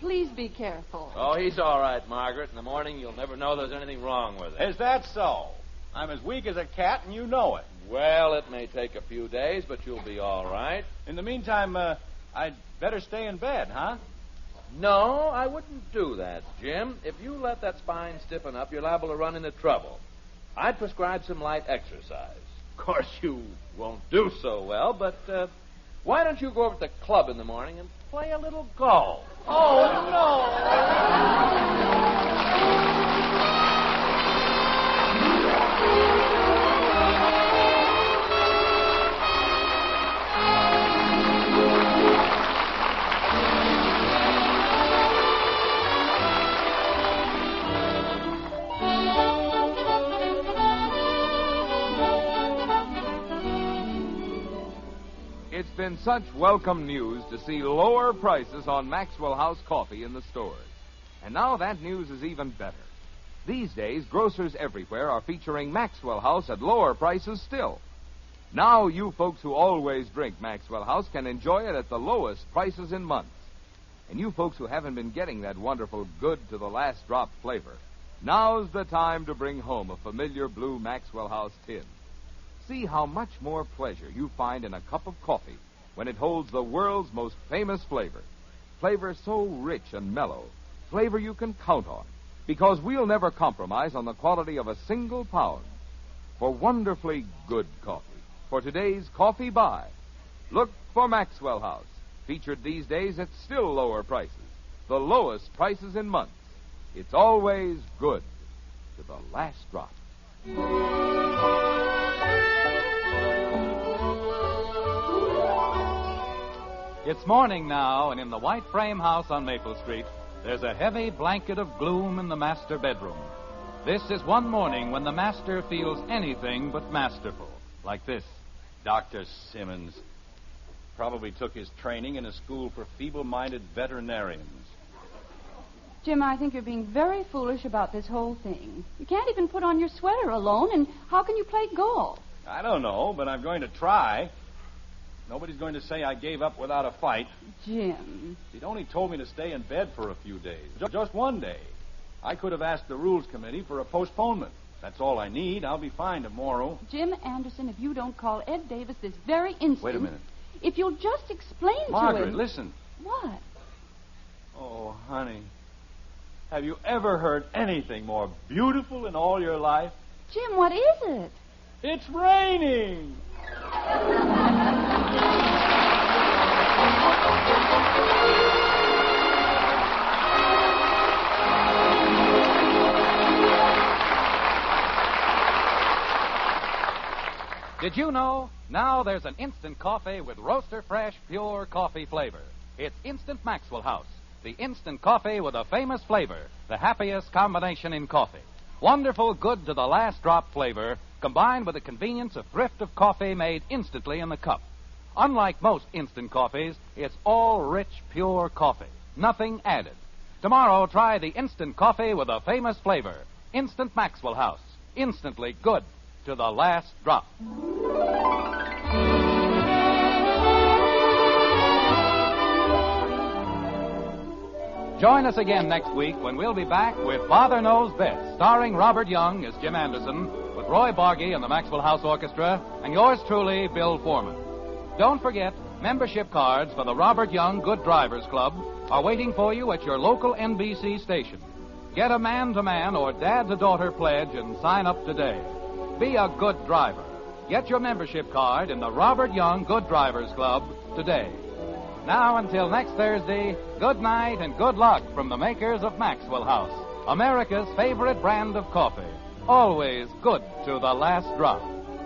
Please be careful. Oh, he's all right, Margaret. In the morning, you'll never know there's anything wrong with it. Is that so? I'm as weak as a cat, and you know it. Well, it may take a few days, but you'll be all right. In the meantime, I'd better stay in bed, huh? No, I wouldn't do that, Jim. If you let that spine stiffen up, you're liable to run into trouble. I'd prescribe some light exercise. Of course, you won't do so well, but why don't you go over to the club in the morning and play a little golf? Oh, no! It's been such welcome news to see lower prices on Maxwell House coffee in the stores. And now that news is even better. These days, grocers everywhere are featuring Maxwell House at lower prices still. Now you folks who always drink Maxwell House can enjoy it at the lowest prices in months. And you folks who haven't been getting that wonderful good to the last drop flavor, now's the time to bring home a familiar blue Maxwell House tin. See how much more pleasure you find in a cup of coffee when it holds the world's most famous flavor. Flavor so rich and mellow, flavor you can count on, because we'll never compromise on the quality of a single pound. For wonderfully good coffee, for today's coffee buy, look for Maxwell House, featured these days at still lower prices, the lowest prices in months. It's always good to the last drop. It's morning now, and in the white frame house on Maple Street, there's a heavy blanket of gloom in the master bedroom. This is one morning when the master feels anything but masterful, like this. Dr. Simmons probably took his training in a school for feeble-minded veterinarians. Jim, I think you're being very foolish about this whole thing. You can't even put on your sweater alone, and how can you play golf? I don't know, but I'm going to try. Nobody's going to say I gave up without a fight. Jim. He'd only told me to stay in bed for a few days. Just one day. I could have asked the Rules Committee for a postponement. That's all I need. I'll be fine tomorrow. Jim Anderson, if you don't call Ed Davis this very instant... Wait a minute. If you'll just explain to him... Margaret, listen. What? Oh, honey. Have you ever heard anything more beautiful in all your life? Jim, what is it? It's raining! Did you know? Now there's an instant coffee with roaster fresh, pure coffee flavor. It's Instant Maxwell House, the instant coffee with a famous flavor, the happiest combination in coffee. Wonderful, good to the last drop flavor, combined with the convenience of thrift of coffee made instantly in the cup. Unlike most instant coffees, it's all rich, pure coffee. Nothing added. Tomorrow, try the instant coffee with a famous flavor. Instant Maxwell House. Instantly good to the last drop. Join us again next week when we'll be back with Father Knows Best, starring Robert Young as Jim Anderson, with Roy Barbeque and the Maxwell House Orchestra, and yours truly, Bill Foreman. Don't forget, membership cards for the Robert Young Good Drivers Club are waiting for you at your local NBC station. Get a man-to-man or dad-to-daughter pledge and sign up today. Be a good driver. Get your membership card in the Robert Young Good Drivers Club today. Now, until next Thursday, good night and good luck from the makers of Maxwell House, America's favorite brand of coffee. Always good to the last drop.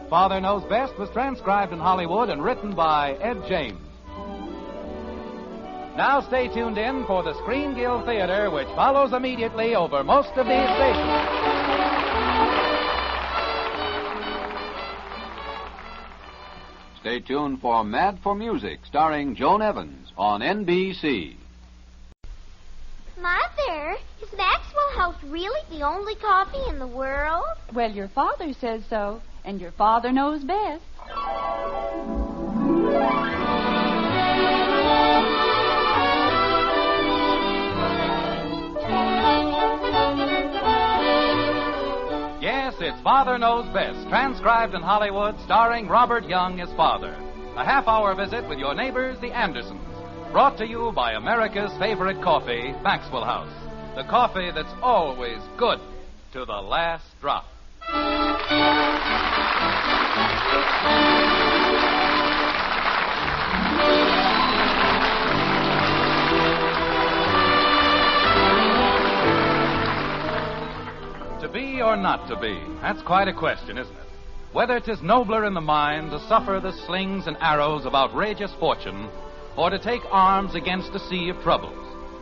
Father Knows Best was transcribed in Hollywood and written by Ed James. Now stay tuned in for the Screen Guild Theater, which follows immediately over most of these stations. Stay tuned for Mad for Music, starring Joan Evans on NBC. Mother, is Maxwell House really the only coffee in the world? Well, your father says so, and your father knows best. Yes, it's Father Knows Best, transcribed in Hollywood, starring Robert Young as father. A half-hour visit with your neighbors, the Andersons. Brought to you by America's favorite coffee, Maxwell House. The coffee that's always good to the last drop. To be or not to be, that's quite a question, isn't it? Whether 'tis nobler in the mind to suffer the slings and arrows of outrageous fortune, or to take arms against a sea of troubles.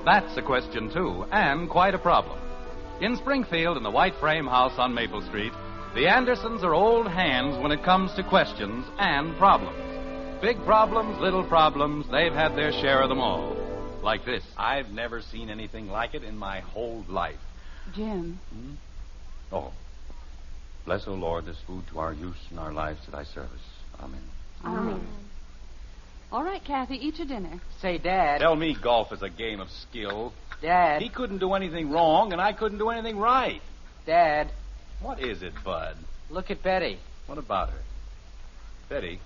That's a question, too, and quite a problem. In Springfield, in the white frame house on Maple Street, the Andersons are old hands when it comes to questions and problems. Big problems, little problems, they've had their share of them all. Like this. I've never seen anything like it in my whole life. Jim. Oh. Bless, O Lord, this food to our use and our lives to thy service. Amen. Amen. All right, Kathy, eat your dinner. Say, Dad. Tell me golf is a game of skill. Dad. He couldn't do anything wrong, and I couldn't do anything right. Dad. What is it, Bud? Look at Betty. What about her? Betty?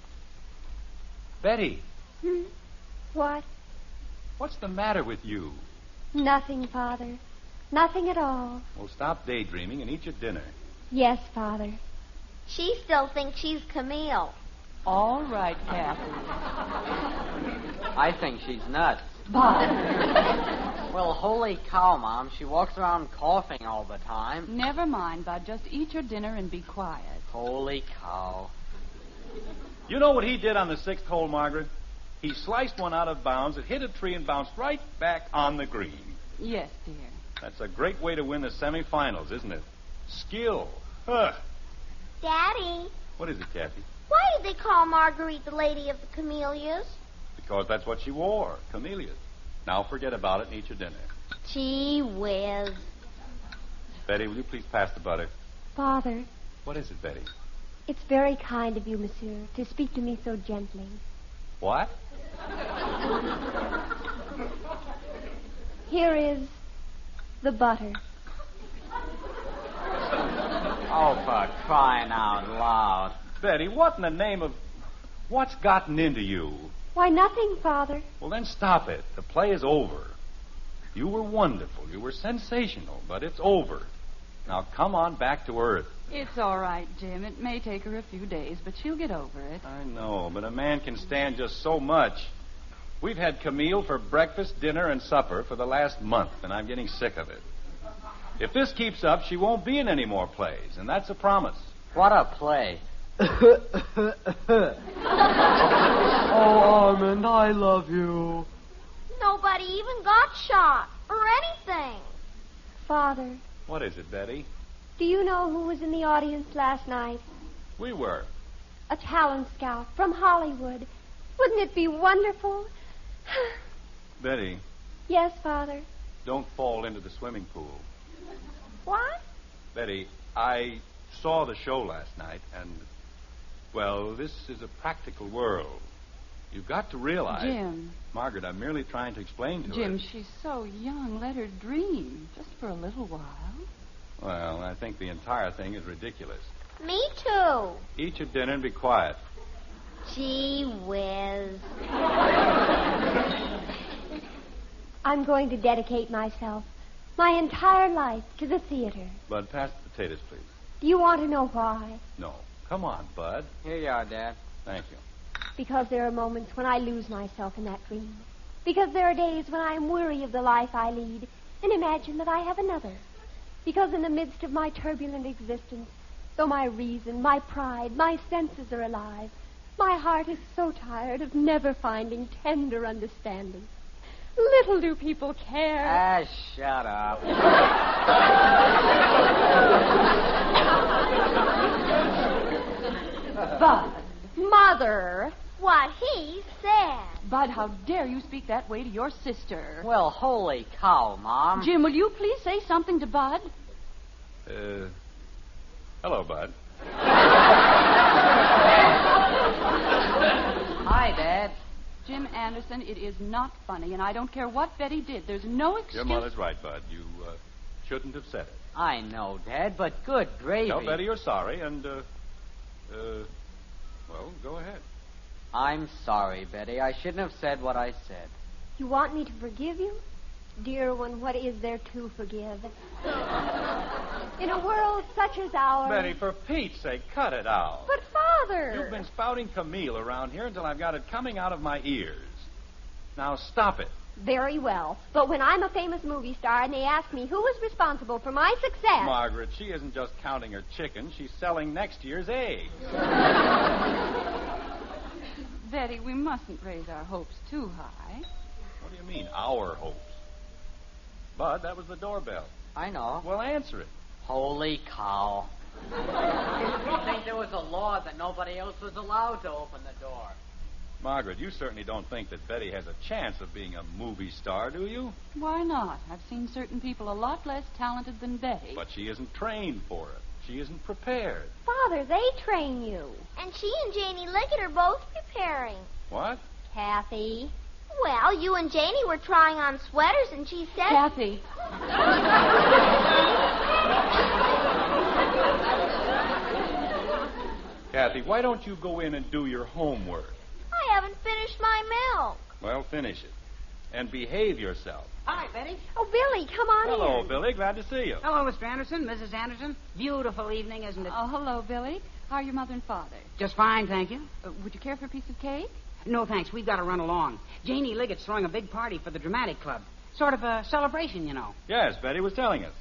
Betty? What? What's the matter with you? Nothing, Father. Nothing at all. Well, stop daydreaming and eat your dinner. Yes, Father. She still thinks she's Camille. All right, Kathy. I think she's nuts. Bud. Well, holy cow, Mom. She walks around coughing all the time. Never mind, Bud. Just eat your dinner and be quiet. Holy cow. You know what he did on the 6th hole, Margaret? He sliced one out of bounds, it hit a tree, and bounced right back on the green. Yes, dear. That's a great way to win the semifinals, isn't it? Skill. Huh. Daddy, What is it, Kathy? why do they call Marguerite the Lady of the Camellias? Because that's what she wore, camellias. Now forget about it and eat your dinner. Gee whiz. Betty, will you please pass the butter? Father, What is it, Betty? it's very kind of you, monsieur, to speak to me so gently. What? Here is the butter. Oh, for crying out loud. Betty, what in the name of... What's gotten into you? Why, nothing, Father. Well, then stop it. The play is over. You were wonderful. You were sensational, but it's over. Now come on back to earth. It's all right, Jim. It may take her a few days, but she'll get over it. I know, but a man can stand just so much. We've had Camille for breakfast, dinner, and supper for the last month, and I'm getting sick of it. If this keeps up, she won't be in any more plays, and that's a promise. What a play. Oh, Armand, I love you. Nobody even got shot or anything. Father, What is it, Betty? do you know who was in the audience last night? We were. A talent scout from Hollywood. Wouldn't it be wonderful? Betty, Yes, Father. don't fall into the swimming pool. What? Betty, I saw the show last night, and, well, this is a practical world. You've got to realize... Jim. Margaret, I'm merely trying to explain to her... Jim, she's so young. Let her dream, just for a little while. Well, I think the entire thing is ridiculous. Me too. Eat your dinner and be quiet. Gee whiz. I'm going to dedicate myself, my entire life, to the theater. Bud, pass the potatoes, please. Do you want to know why? No. Come on, Bud. Here you are, Dad. Thank you. Because there are moments when I lose myself in that dream. Because there are days when I am weary of the life I lead and imagine that I have another. Because in the midst of my turbulent existence, though my reason, my pride, my senses are alive, my heart is so tired of never finding tender understanding. Little do people care. Ah, shut up. Bud. Mother, what he said. Bud, how dare you speak that way to your sister? Well, holy cow, Mom. Jim, will you please say something to Bud? Hello, Bud. Hi, Dad. Jim Anderson, it is not funny, and I don't care what Betty did. There's no excuse. Your mother's right, Bud. You shouldn't have said it. I know, Dad, but good gravy. Tell Betty you're sorry, and, well, go ahead. I'm sorry, Betty. I shouldn't have said what I said. You want me to forgive you? Dear one, what is there to forgive? In a world such as ours... Betty, for Pete's sake, cut it out. But, Father... You've been spouting Camille around here until I've got it coming out of my ears. Now, stop it. Very well. But when I'm a famous movie star and they ask me who was responsible for my success... Margaret, she isn't just counting her chickens. She's selling next year's eggs. Betty, we mustn't raise our hopes too high. What do you mean, our hopes? Bud, that was the doorbell. I know. Well, answer it. Holy cow. You'd think there was a law that nobody else was allowed to open the door. Margaret, you certainly don't think that Betty has a chance of being a movie star, do you? Why not? I've seen certain people a lot less talented than Betty. But she isn't trained for it. She isn't prepared. Father, they train you. And she and Janie Liggett are both preparing. What? Kathy. Well, you and Janie were trying on sweaters, and she said... Kathy. Kathy, why don't you go in and do your homework? I haven't finished my milk. Well, finish it. And behave yourself. Hi, Betty. Oh, Billy, come on Hello, in. Billy. Glad to see you. Hello, Mr. Anderson, Mrs. Anderson. Beautiful evening, isn't it? Oh, hello, Billy. How are your mother and father? Just fine, thank you. Would you care for a piece of cake? No, thanks. We've got to run along. Janie Liggett's throwing a big party for the Dramatic Club. Sort of a celebration, you know. Yes, Betty was telling us.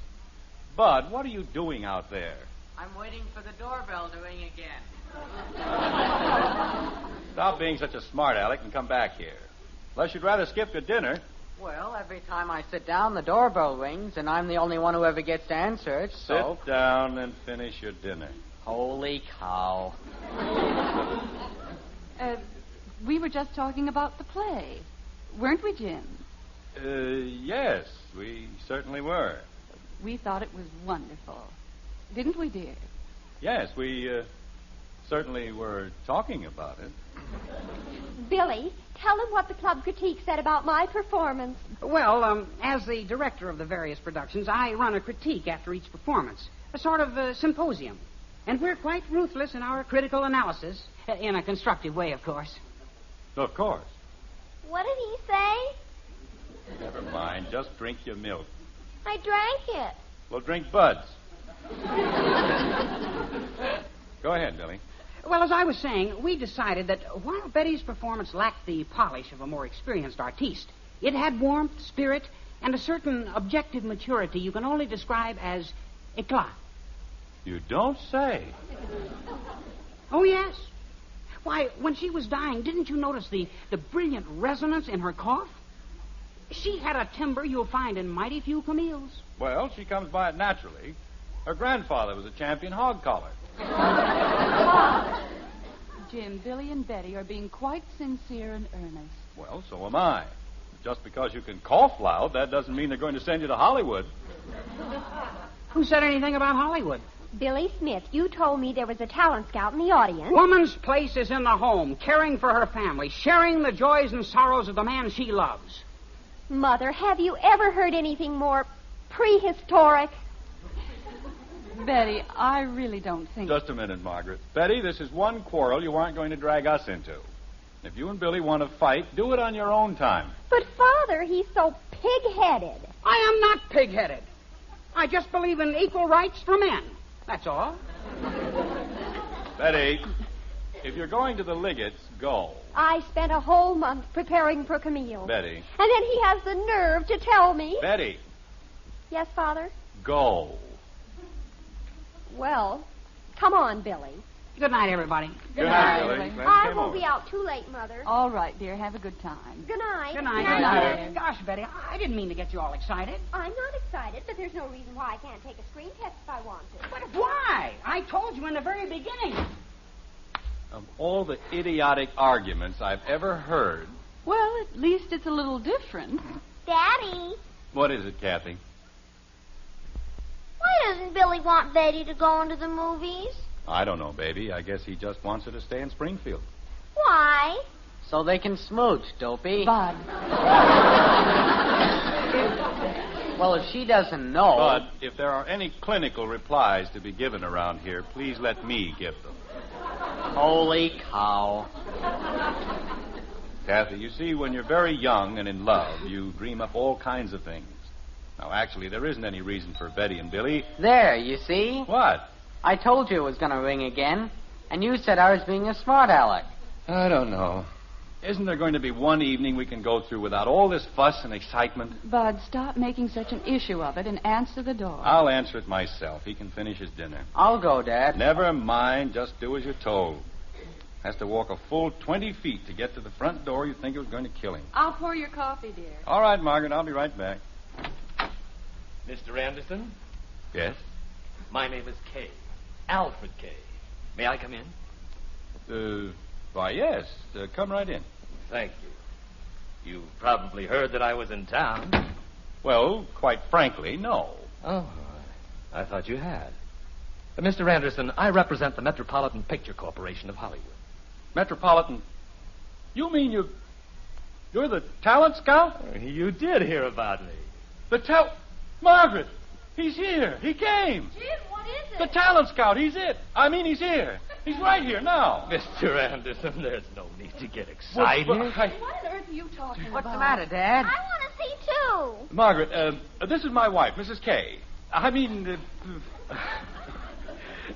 Bud, what are you doing out there? I'm waiting for the doorbell to ring again. Stop being such a smart aleck and come back here. Unless you'd rather skip to dinner. Well, every time I sit down, the doorbell rings, and I'm the only one who ever gets to answer it, so... Sit down and finish your dinner. Holy cow. We were just talking about the play. Weren't we, Jim? Yes, we certainly were. We thought it was wonderful. Didn't we, dear? Yes, we certainly were talking about it. Billy, tell him what the club critique said about my performance. Well, as the director of the various productions, I run a critique after each performance. A sort of symposium. And we're quite ruthless in our critical analysis. In a constructive way, of course. Of course. What did he say? Never mind. Just drink your milk. I drank it. Well, drink Bud's. Go ahead, Billy. Well, as I was saying, we decided that while Betty's performance lacked the polish of a more experienced artiste, it had warmth, spirit, and a certain objective maturity you can only describe as éclat. You don't say. Oh, yes. Why, when she was dying, didn't you notice the brilliant resonance in her cough? She had a timbre you'll find in mighty few Camille's. Well, she comes by it naturally. Her grandfather was a champion hog collar. Jim, Billy and Betty are being quite sincere and earnest. Well, so am I. Just because you can cough loud, that doesn't mean they're going to send you to Hollywood. Who said anything about Hollywood? Billy Smith, you told me there was a talent scout in the audience. Woman's place is in the home, caring for her family, sharing the joys and sorrows of the man she loves. Mother, have you ever heard anything more prehistoric? Betty, I really don't think... Just a minute, Margaret. Betty, this is one quarrel you aren't going to drag us into. If you and Billy want to fight, do it on your own time. But, Father, he's so pig-headed. I am not pig-headed. I just believe in equal rights for men. That's all. Betty, if you're going to the Liggetts, go. I spent a whole month preparing for Camille. Betty. And then he has the nerve to tell me. Betty. Yes, Father? Go. Well, come on, Billy. Good night, everybody. Good night, Billy. I won't be out too late, Mother. All right, dear. Have a good time. Good night. Good night. Good night. Gosh, Betty, I didn't mean to get you all excited. I'm not excited, but there's no reason why I can't take a screen test if I want to. But why? I told you in the very beginning. Of all the idiotic arguments I've ever heard... Well, at least it's a little different. Daddy. What is it, Kathy? Why doesn't Billy want Betty to go into the movies? I don't know, baby. I guess he just wants her to stay in Springfield. Why? So they can smooch, Dopey. Bud. Well, if she doesn't know... But if there are any clinical replies to be given around here, please let me give them. Holy cow. Kathy, you see, when you're very young and in love, you dream up all kinds of things. Now, actually, there isn't any reason for Betty and Billy. There, you see? What? I told you it was going to ring again, and you said I was being a smart aleck. I don't know. Isn't there going to be one evening we can go through without all this fuss and excitement? Bud, stop making such an issue of it and answer the door. I'll answer it myself. He can finish his dinner. I'll go, Dad. Never mind. Just do as you're told. Has to walk a full 20 feet to get to the front door. You'd think it was going to kill him. I'll pour your coffee, dear. All right, Margaret. I'll be right back. Mr. Anderson? Yes? My name is Kay. Alfred Kay. May I come in? Why, yes. Come right in. Thank you. You've probably heard that I was in town. Well, quite frankly, no. Oh, I thought you had. Mr. Anderson, I represent the Metropolitan Picture Corporation of Hollywood. Metropolitan... You mean you... You're the talent scout? You did hear about me. Margaret! He's here. He came. Jim, what is it? The talent scout. He's it. I mean, he's here. He's right here now. Mr. Anderson, there's no need to get excited. What on earth are you talking about? What's the matter, Dad? I want to see, too. Margaret, this is my wife, Mrs. Kay.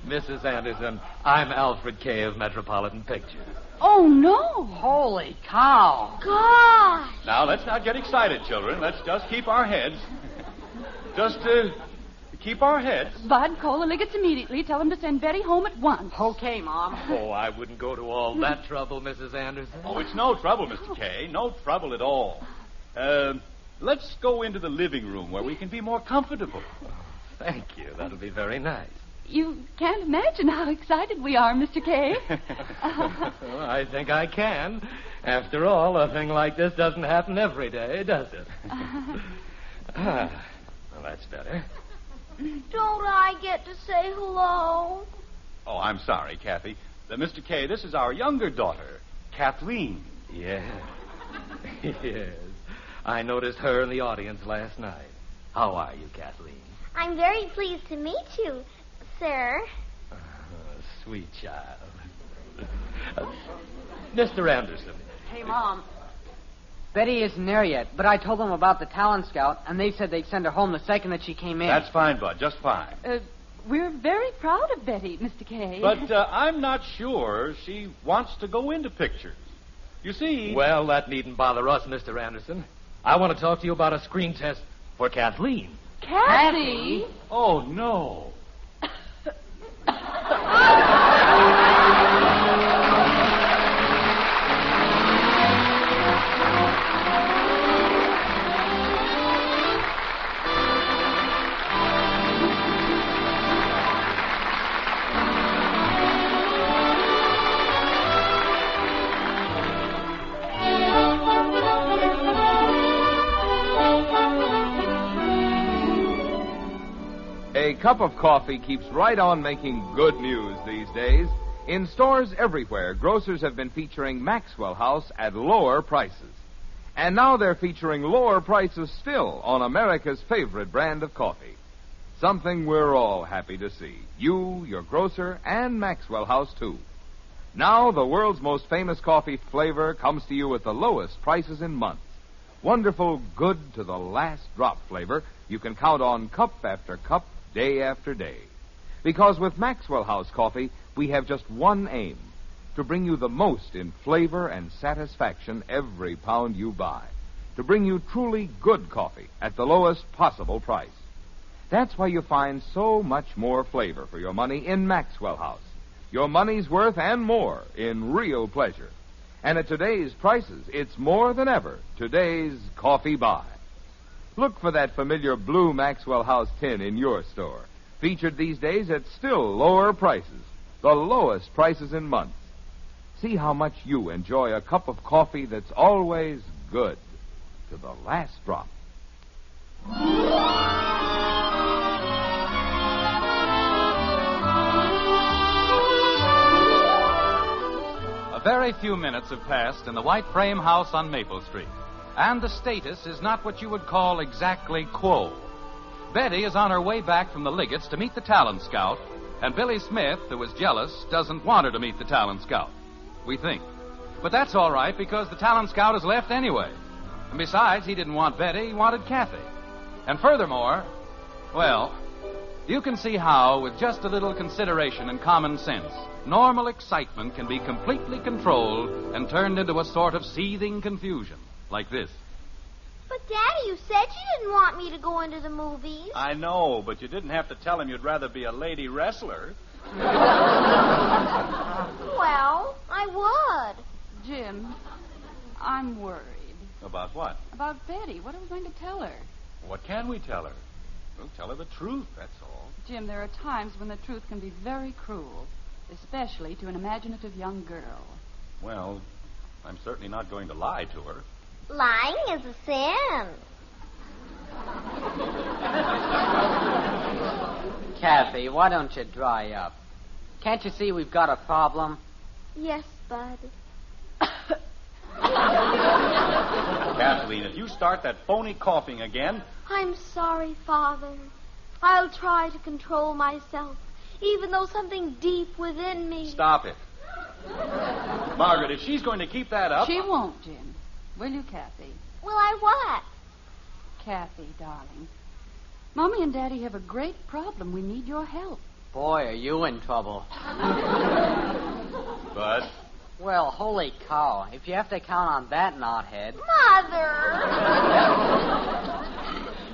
Mrs. Anderson, I'm Alfred Kay of Metropolitan Pictures. Oh, no. Holy cow. Gosh. Now, let's not get excited, children. Let's just keep our heads. Keep our heads. Bud, call the Liggets immediately. Tell them to send Betty home at once. Okay, Mom. Oh, I wouldn't go to all that trouble, Mrs. Anderson. Oh, it's no trouble, Mr. Kay. No trouble at all. Let's go into the living room where we can be more comfortable. Thank you. That'll be very nice. You can't imagine how excited we are, Mr. Kay. Well, I think I can. After all, a thing like this doesn't happen every day, does it? Well, that's better. Don't I get to say hello? Oh, I'm sorry, Kathy. Mr. Kay, this is our younger daughter, Kathleen. Yes. Yes. I noticed her in the audience last night. How are you, Kathleen? I'm very pleased to meet you, sir. Sweet child. Mr. Anderson. Hey, Mom. Betty isn't there yet, but I told them about the talent scout, and they said they'd send her home the second that she came in. That's fine, Bud. Just fine. We're very proud of Betty, Mr. Kay. But I'm not sure she wants to go into pictures. You see... Well, that needn't bother us, Mr. Anderson. I want to talk to you about a screen test for Kathleen. Kathy? Oh, no. A cup of coffee keeps right on making good news these days. In stores everywhere, grocers have been featuring Maxwell House at lower prices. And now they're featuring lower prices still on America's favorite brand of coffee. Something we're all happy to see. You, your grocer, and Maxwell House, too. Now the world's most famous coffee flavor comes to you at the lowest prices in months. Wonderful, good to the last drop flavor you can count on cup after cup, day after day. Because with Maxwell House coffee, we have just one aim, to bring you the most in flavor and satisfaction every pound you buy. To bring you truly good coffee at the lowest possible price. That's why you find so much more flavor for your money in Maxwell House. Your money's worth and more in real pleasure. And at today's prices, it's more than ever today's coffee buy. Look for that familiar blue Maxwell House tin in your store. Featured these days at still lower prices. The lowest prices in months. See how much you enjoy a cup of coffee that's always good to the last drop. A very few minutes have passed in the white frame house on Maple Street, and the status is not what you would call exactly quo. Betty is on her way back from the Liggets to meet the talent scout, and Billy Smith, who is jealous, doesn't want her to meet the talent scout, we think. But that's all right, because the talent scout has left anyway. And besides, he didn't want Betty, he wanted Kathy. And furthermore, well, you can see how, with just a little consideration and common sense, normal excitement can be completely controlled and turned into a sort of seething confusion, like this. But, Daddy, you said you didn't want me to go into the movies. I know, but you didn't have to tell him you'd rather be a lady wrestler. Well, I would. Jim, I'm worried. About what? About Betty. What are we going to tell her? What can we tell her? We'll tell her the truth, that's all. Jim, there are times when the truth can be very cruel, especially to an imaginative young girl. Well, I'm certainly not going to lie to her. Lying is a sin. Kathy, why don't you dry up? Can't you see we've got a problem? Yes, Bud. Kathleen, if you start that phony coughing again... I'm sorry, Father. I'll try to control myself, even though something deep within me... Stop it. Margaret, if she's going to keep that up... She won't, Jim. Will you, Kathy? Will I what? Kathy, darling. Mommy and Daddy have a great problem. We need your help. Boy, are you in trouble. But... Well, holy cow. If you have to count on that knothead... Mother!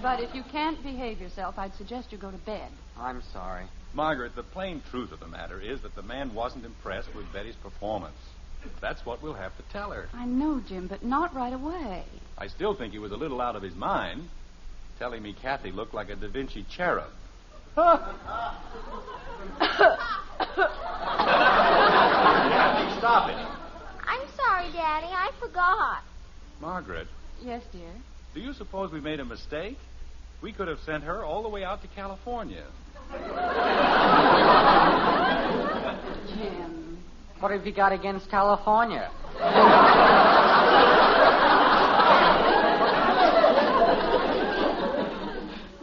But if you can't behave yourself, I'd suggest you go to bed. I'm sorry. Margaret, the plain truth of the matter is that the man wasn't impressed with Betty's performance. That's what we'll have to tell her. I know, Jim, but not right away. I still think he was a little out of his mind, telling me Kathy looked like a Da Vinci cherub. Kathy, stop it. I'm sorry, Daddy. I forgot. Margaret. Yes, dear? Do you suppose we made a mistake? We could have sent her all the way out to California. Jim. What have you got against California?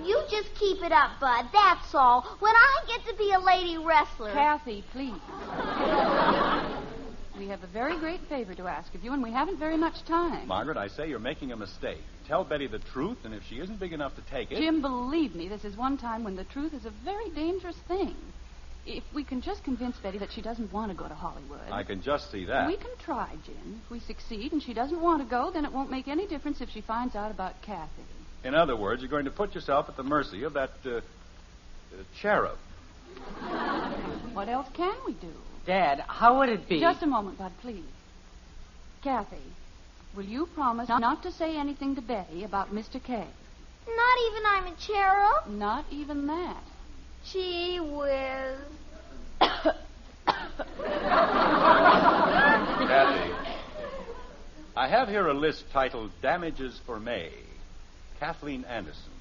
You just keep it up, Bud. That's all. When I get to be a lady wrestler... Kathy, please. We have a very great favor to ask of you, and we haven't very much time. Margaret, I say you're making a mistake. Tell Betty the truth, and if she isn't big enough to take it... Jim, believe me, this is one time when the truth is a very dangerous thing. If we can just convince Betty that she doesn't want to go to Hollywood... I can just see that. We can try, Jim. If we succeed and she doesn't want to go, then it won't make any difference if she finds out about Kathy. In other words, you're going to put yourself at the mercy of that, cherub. What else can we do? Dad, how would it be? Just a moment, Bud, please. Kathy, will you promise not to say anything to Betty about Mr. K? Not even I'm a cherub? Not even that. Gee whiz. Kathy, I have here a list titled Damages for May. Kathleen Anderson.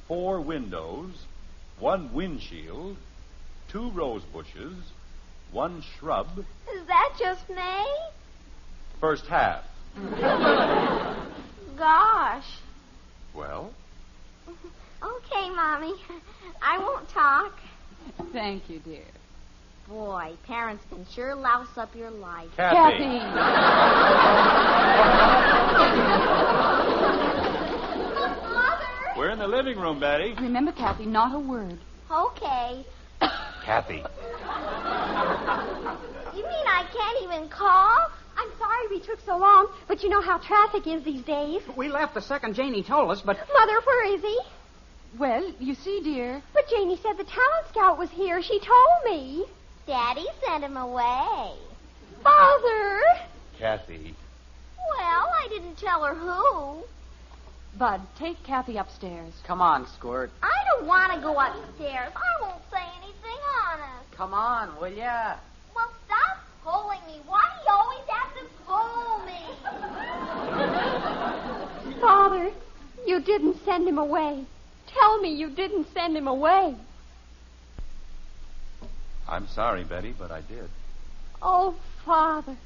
4 windows, 1 windshield, 2 rose bushes, 1 shrub. Is that just May? First half. Gosh. Well? Okay, Mommy. I won't talk. Thank you, dear. Boy, parents can sure louse up your life. Kathy. Mother! We're in the living room, Betty. Remember, Kathy, not a word. Okay. Kathy. You mean I can't even cough? I'm sorry we took so long, but you know how traffic is these days. We left the second Janie told us, but... Mother, where is he? Well, you see, dear... But Janie said the talent scout was here. She told me. Daddy sent him away. Father! Kathy. Well, I didn't tell her who. Bud, take Kathy upstairs. Come on, Squirt. I don't want to go upstairs. I won't say anything honest. Come on, will ya? Well, stop pulling me. Why do you always have to pull me? Father, you didn't send him away. Tell me you didn't send him away. I'm sorry, Betty, but I did. Oh, Father.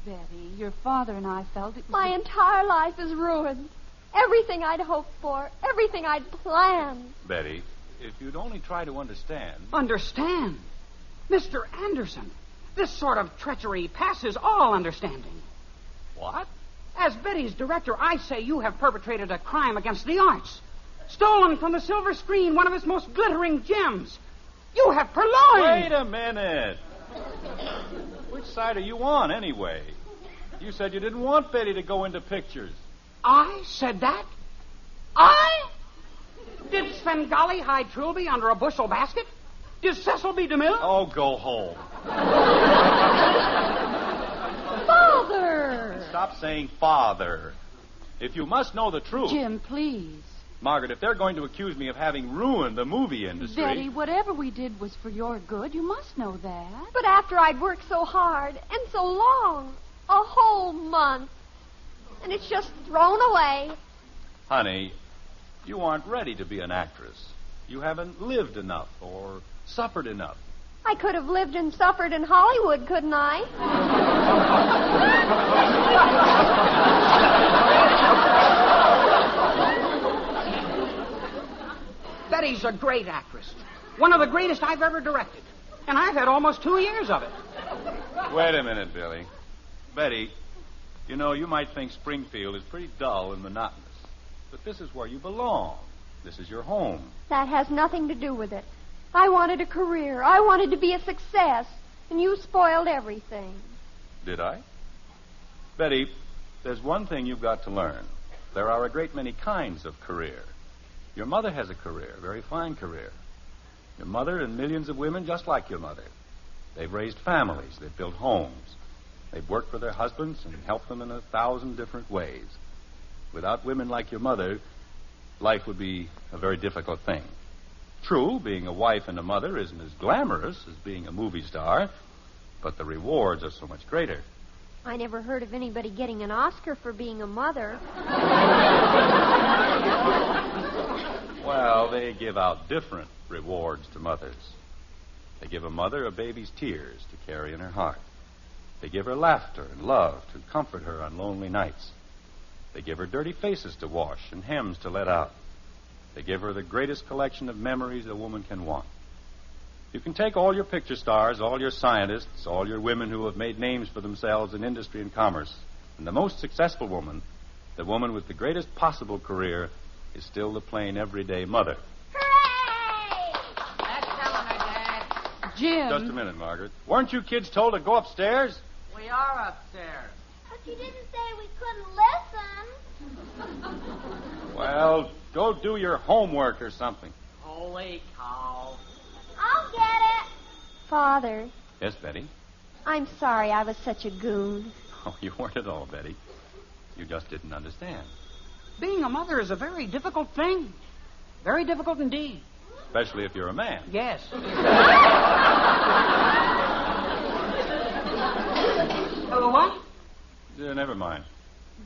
Betty, your father and I felt it was... My entire life is ruined. Everything I'd hoped for, everything I'd planned. Betty, if you'd only try to understand... Understand? Mr. Anderson, this sort of treachery passes all understanding. What? As Betty's director, I say you have perpetrated a crime against the arts. Stolen from the silver screen one of its most glittering gems. You have purloined... Wait a minute. Which side are you on, anyway? You said you didn't want Betty to go into pictures. I said that? I? Did Svengali hide Trilby under a bushel basket? Did Cecil B. DeMille? Oh, go home. Father! Stop saying father. If you must know the truth... Jim, please. Margaret, if they're going to accuse me of having ruined the movie industry... Betty, whatever we did was for your good. You must know that. But after I'd worked so hard and so long, a whole month, and it's just thrown away. Honey, you aren't ready to be an actress. You haven't lived enough or suffered enough. I could have lived and suffered in Hollywood, couldn't I? a great actress. One of the greatest I've ever directed. And I've had almost 2 years of it. Wait a minute, Billy. Betty, you know, you might think Springfield is pretty dull and monotonous. But this is where you belong. This is your home. That has nothing to do with it. I wanted a career. I wanted to be a success. And you spoiled everything. Did I? Betty, there's one thing you've got to learn. There are a great many kinds of career. Your mother has a career, a very fine career. Your mother and millions of women just like your mother. They've raised families. They've built homes. They've worked for their husbands and helped them in 1,000 different ways. Without women like your mother, life would be a very difficult thing. True, being a wife and a mother isn't as glamorous as being a movie star, but the rewards are so much greater. I never heard of anybody getting an Oscar for being a mother. Well, they give out different rewards to mothers. They give a mother a baby's tears to carry in her heart. They give her laughter and love to comfort her on lonely nights. They give her dirty faces to wash and hems to let out. They give her the greatest collection of memories a woman can want. You can take all your picture stars, all your scientists, all your women who have made names for themselves in industry and commerce, and the most successful woman, the woman with the greatest possible career, is still the plain, everyday mother. That's telling her, Dad. Jim. Just a minute, Margaret. Weren't you kids told to go upstairs? We are upstairs. But you didn't say we couldn't listen. Well, go do your homework or something. Holy cow. I'll get it. Father, Yes, Betty? I'm sorry I was such a goon. Oh, you weren't at all, Betty. You just didn't understand. Being a mother is a very difficult thing. Very difficult indeed. Especially if you're a man. Yes. What? Never mind.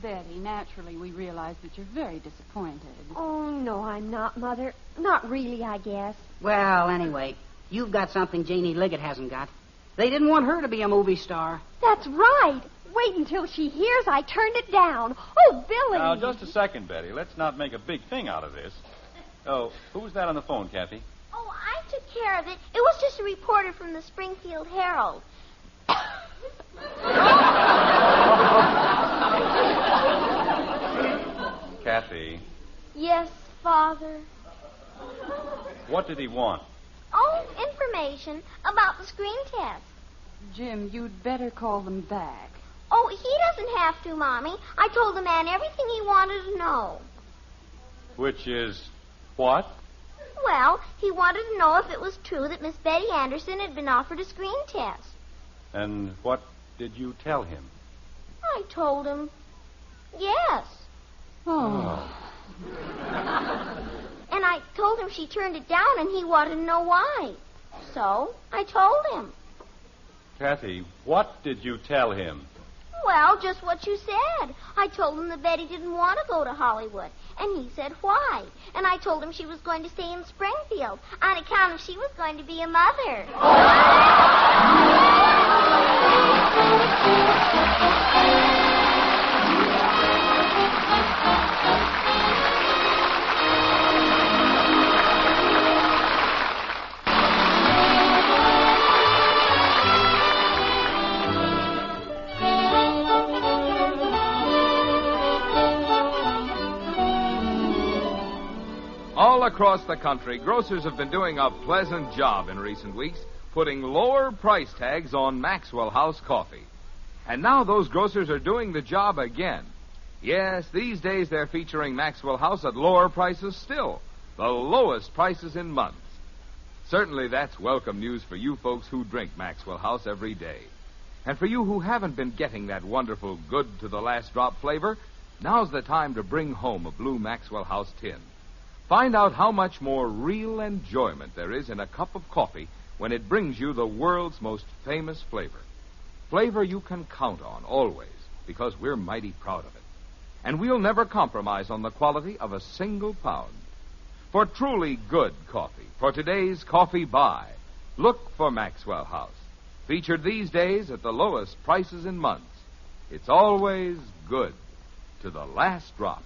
Betty, naturally, we realize that you're very disappointed. Oh, no, I'm not, Mother. Not really, I guess. Well, anyway, you've got something Janie Liggett hasn't got. They didn't want her to be a movie star. That's right. Wait until she hears I turned it down. Oh, Billy. Now, just a second, Betty. Let's not make a big thing out of this. Oh, who was that on the phone, Kathy? Oh, I took care of it. It was just a reporter from the Springfield Herald. Kathy, Yes, Father. what did he want? Oh, information about the screen test. Jim, you'd better call them back. Oh, he doesn't have to, Mommy. I told the man everything he wanted to know. Which is what? Well, he wanted to know if it was true that Miss Betty Anderson had been offered a screen test. And what did you tell him? I told him, yes. Oh. And I told him she turned it down and he wanted to know why. So I told him. Kathy, what did you tell him? Well, just what you said. I told him that Betty didn't want to go to Hollywood. And he said why. And I told him she was going to stay in Springfield on account of she was going to be a mother. All across the country, grocers have been doing a pleasant job in recent weeks putting lower price tags on Maxwell House coffee. And now those grocers are doing the job again. Yes, these days they're featuring Maxwell House at lower prices still, the lowest prices in months. Certainly that's welcome news for you folks who drink Maxwell House every day. And for you who haven't been getting that wonderful good-to-the-last-drop flavor, now's the time to bring home a blue Maxwell House tin. Find out how much more real enjoyment there is in a cup of coffee when it brings you the world's most famous flavor. Flavor you can count on always, because we're mighty proud of it. And we'll never compromise on the quality of a single pound. For truly good coffee, for today's coffee buy, look for Maxwell House. Featured these days at the lowest prices in months. It's always good to the last drop.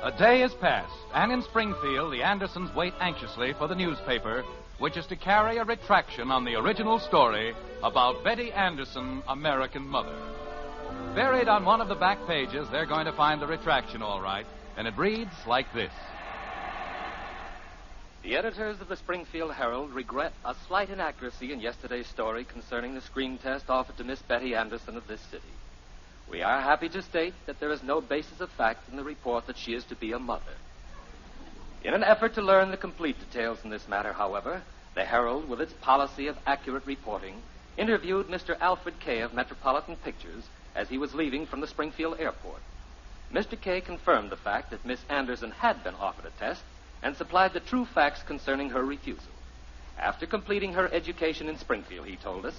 A day is past, and in Springfield, the Andersons wait anxiously for the newspaper, which is to carry a retraction on the original story about Betty Anderson, American Mother. Buried on one of the back pages, they're going to find the retraction, all right, and it reads like this. The editors of the Springfield Herald regret a slight inaccuracy in yesterday's story concerning the screen test offered to Miss Betty Anderson of this city. We are happy to state that there is no basis of fact in the report that she is to be a mother. In an effort to learn the complete details in this matter, however, the Herald, with its policy of accurate reporting, interviewed Mr. Alfred Kay of Metropolitan Pictures as he was leaving from the Springfield airport. Mr. Kay confirmed the fact that Miss Anderson had been offered a test and supplied the true facts concerning her refusal. After completing her education in Springfield, he told us,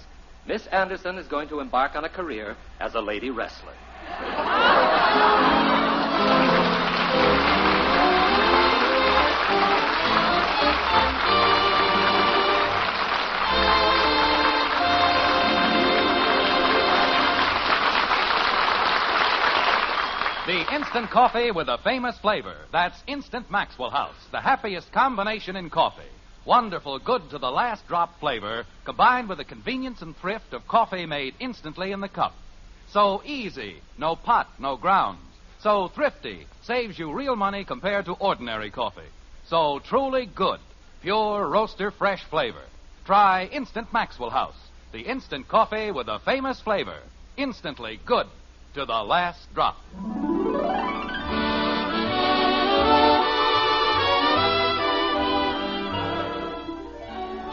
Miss Anderson is going to embark on a career as a lady wrestler. The instant coffee with a famous flavor. That's Instant Maxwell House, the happiest combination in coffee. Wonderful, good to the last drop flavor, combined with the convenience and thrift of coffee made instantly in the cup. So easy, no pot, no grounds. So thrifty, saves you real money compared to ordinary coffee. So truly good, pure roaster fresh flavor. Try Instant Maxwell House, the instant coffee with a famous flavor. Instantly good to the last drop.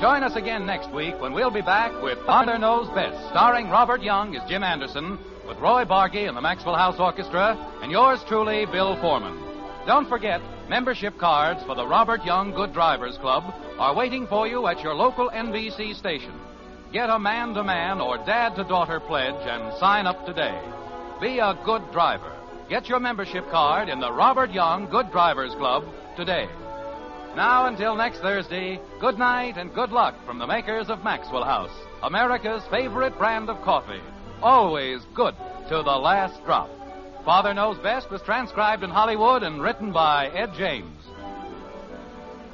Join us again next week when we'll be back with Father Knows Best, starring Robert Young as Jim Anderson, with Roy Barbeque and the Maxwell House Orchestra, and yours truly, Bill Foreman. Don't forget, membership cards for the Robert Young Good Drivers Club are waiting for you at your local NBC station. Get a man-to-man or dad-to-daughter pledge and sign up today. Be a good driver. Get your membership card in the Robert Young Good Drivers Club today. Now, until next Thursday, good night and good luck from the makers of Maxwell House, America's favorite brand of coffee. Always good to the last drop. Father Knows Best was transcribed in Hollywood and written by Ed James.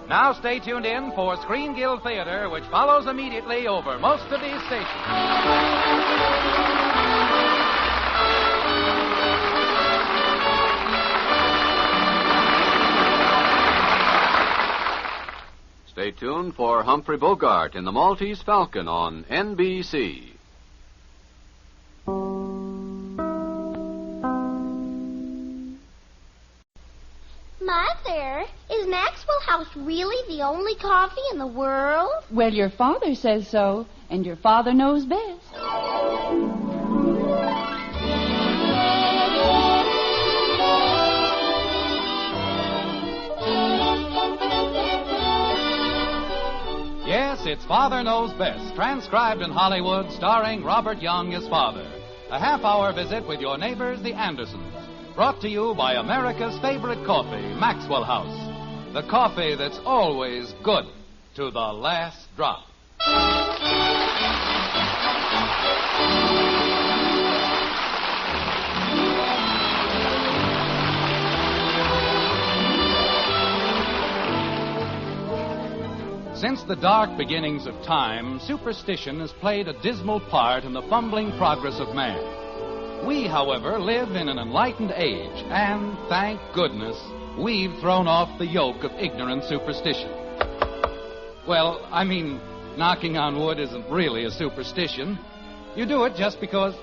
Now stay tuned in for Screen Guild Theater, which follows immediately over most of these stations. Stay tuned for Humphrey Bogart in The Maltese Falcon on NBC. Mother, is Maxwell House really the only coffee in the world? Well, your father says so, and your father knows best. Yes, it's Father Knows Best, transcribed in Hollywood, starring Robert Young as father. A half-hour visit with your neighbors, the Andersons. Brought to you by America's favorite coffee, Maxwell House. The coffee that's always good to the last drop. Since the dark beginnings of time, superstition has played a dismal part in the fumbling progress of man. We, however, live in an enlightened age, and, thank goodness, we've thrown off the yoke of ignorant superstition. Well, I mean, knocking on wood isn't really a superstition. You do it just because,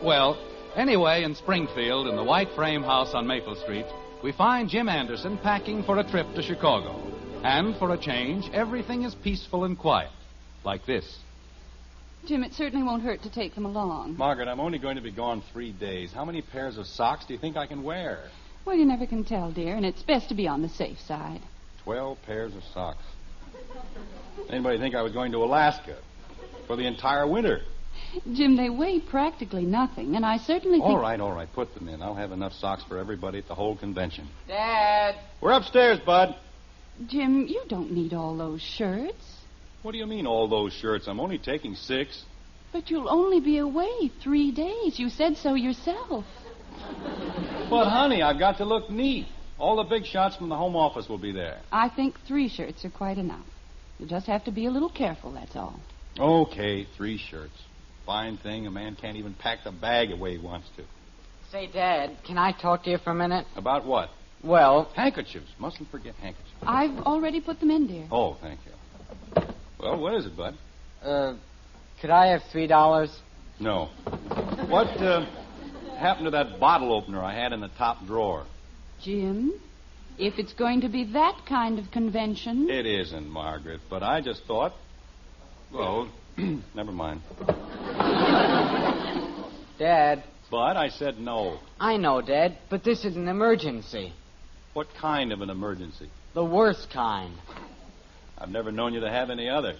well, anyway, in Springfield, in the white frame house on Maple Street, we find Jim Anderson packing for a trip to Chicago. And for a change, everything is peaceful and quiet, like this. Jim, it certainly won't hurt to take them along. Margaret, I'm only going to be gone 3 days. How many pairs of socks do you think I can wear? Well, you never can tell, dear, and it's best to be on the safe side. 12 pairs of socks. Anybody think I was going to Alaska for the entire winter? Jim, they weigh practically nothing, and I certainly think... All right. Put them in. I'll have enough socks for everybody at the whole convention. Dad! We're upstairs, Bud. Jim, you don't need all those shirts. What do you mean, all those shirts? I'm only taking 6. But you'll only be away 3 days. You said so yourself. But, honey, I've got to look neat. All the big shots from the home office will be there. I think 3 shirts are quite enough. You just have to be a little careful, that's all. Okay, 3 shirts. Fine thing. A man can't even pack the bag the way he wants to. Say, Dad, can I talk to you for a minute? About what? Well... Handkerchiefs. Mustn't forget handkerchiefs. I've already put them in, dear. Oh, thank you. Well, what is it, Bud? Could I have $3? No. What happened to that bottle opener I had in the top drawer? Jim, if it's going to be that kind of convention... It isn't, Margaret, but I just thought... Well, never mind. Dad. But I said no. I know, Dad, but this is an emergency. What kind of an emergency? The worst kind. I've never known you to have any other.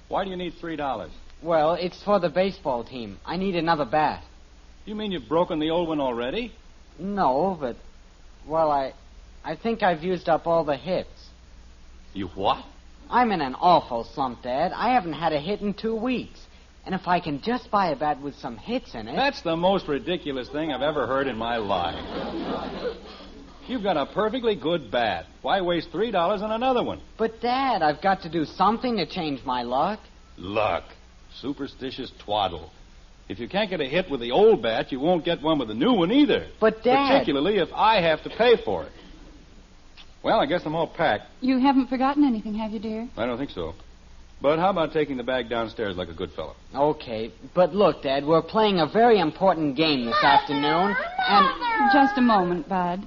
Why do you need $3? Well, it's for the baseball team. I need another bat. You mean you've broken the old one already? No, but... Well, I think I've used up all the hits. You what? I'm in an awful slump, Dad. I haven't had a hit in 2 weeks. And if I can just buy a bat with some hits in it... That's the most ridiculous thing I've ever heard in my life. You've got a perfectly good bat. Why waste $3 on another one? But, Dad, I've got to do something to change my luck. Luck. Superstitious twaddle. If you can't get a hit with the old bat, you won't get one with the new one either. But, Dad... Particularly if I have to pay for it. Well, I guess I'm all packed. You haven't forgotten anything, have you, dear? I don't think so. But how about taking the bag downstairs like a good fellow? Okay, but look, Dad, we're playing a very important game this afternoon, and... Just a moment, Bud.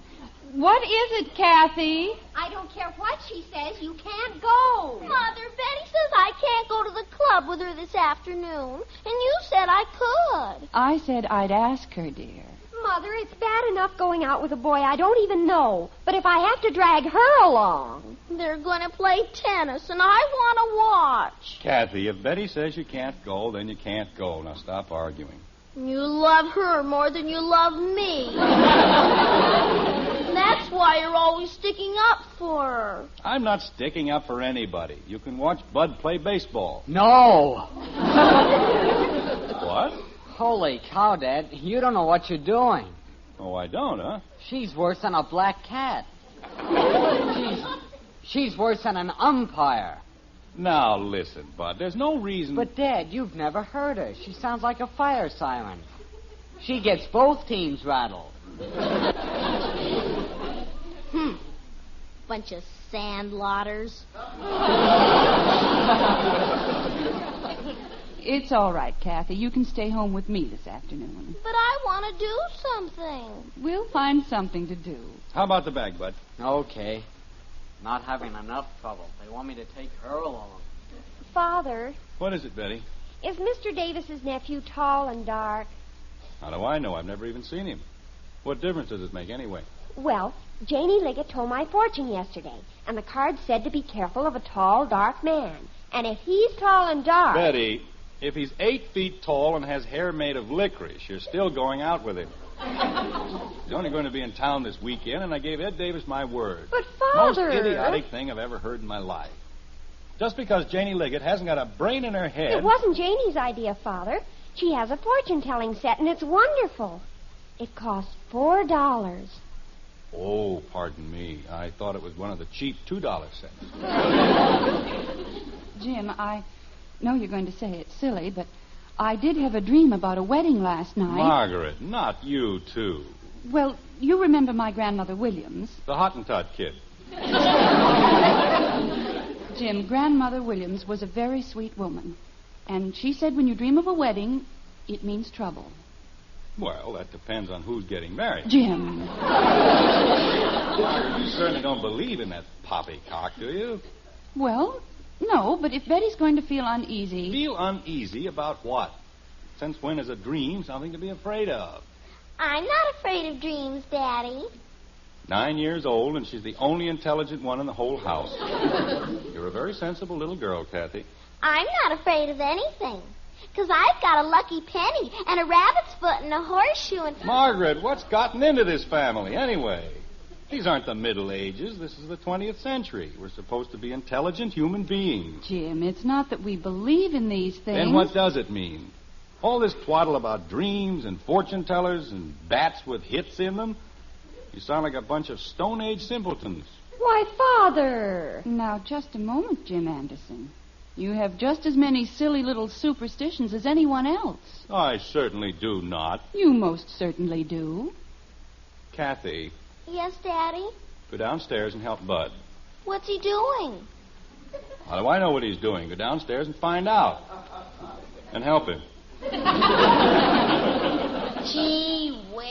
What is it, Kathy? I don't care what she says. You can't go. Mother, Betty says I can't go to the club with her this afternoon. And you said I could. I said I'd ask her, dear. Mother, it's bad enough going out with a boy I don't even know. But if I have to drag her along... They're going to play tennis, and I want to watch. Kathy, if Betty says you can't go, then you can't go. Now stop arguing. You love her more than you love me. That's why you're always sticking up for her. I'm not sticking up for anybody. You can watch Bud play baseball. No! What? Holy cow, Dad. You don't know what you're doing. Oh, I don't, huh? She's worse than a black cat. She's worse than an umpire. Now, listen, Bud. There's no reason... But, Dad, you've never heard her. She sounds like a fire siren. She gets both teams rattled. Bunch of sandlotters. It's all right, Kathy. You can stay home with me this afternoon. But I want to do something. We'll find something to do. How about the bag, Bud? Okay. Not having enough trouble. They want me to take her along. Father. What is it, Betty? Is Mr. Davis's nephew tall and dark? How do I know? I've never even seen him. What difference does it make anyway? Well, Janie Liggett told my fortune yesterday, and the card said to be careful of a tall, dark man. And if he's tall and dark... Betty, if he's 8 feet tall and has hair made of licorice, you're still going out with him. He's only going to be in town this weekend, and I gave Ed Davis my word. But, Father... Most idiotic thing I've ever heard in my life. Just because Janie Liggett hasn't got a brain in her head... It wasn't Janie's idea, Father. She has a fortune-telling set, and it's wonderful. It costs $4. Oh, pardon me. I thought it was one of the cheap $2 sets. Jim, I know you're going to say it's silly, but I did have a dream about a wedding last night. Margaret, not you, too. Well, you remember my grandmother Williams. The Hottentot kid. Jim, Grandmother Williams was a very sweet woman. And she said when you dream of a wedding, it means trouble. Well, that depends on who's getting married. Jim. You certainly don't believe in that poppycock, do you? Well, no, but if Betty's going to feel uneasy... Feel uneasy about what? Since when is a dream something to be afraid of? I'm not afraid of dreams, Daddy. 9 years old, and she's the only intelligent one in the whole house. You're a very sensible little girl, Kathy. I'm not afraid of anything. Because I've got a lucky penny and a rabbit's foot and a horseshoe and... Margaret, what's gotten into this family, anyway? These aren't the Middle Ages. This is the 20th century. We're supposed to be intelligent human beings. Jim, it's not that we believe in these things. Then what does it mean? All this twaddle about dreams and fortune tellers and bats with hits in them? You sound like a bunch of Stone Age simpletons. Why, Father! Now, just a moment, Jim Anderson. You have just as many silly little superstitions as anyone else. I certainly do not. You most certainly do. Kathy, Yes, Daddy? go downstairs and help Bud. What's he doing? How do I know what he's doing? Go downstairs and find out. And help him. Gee whiz.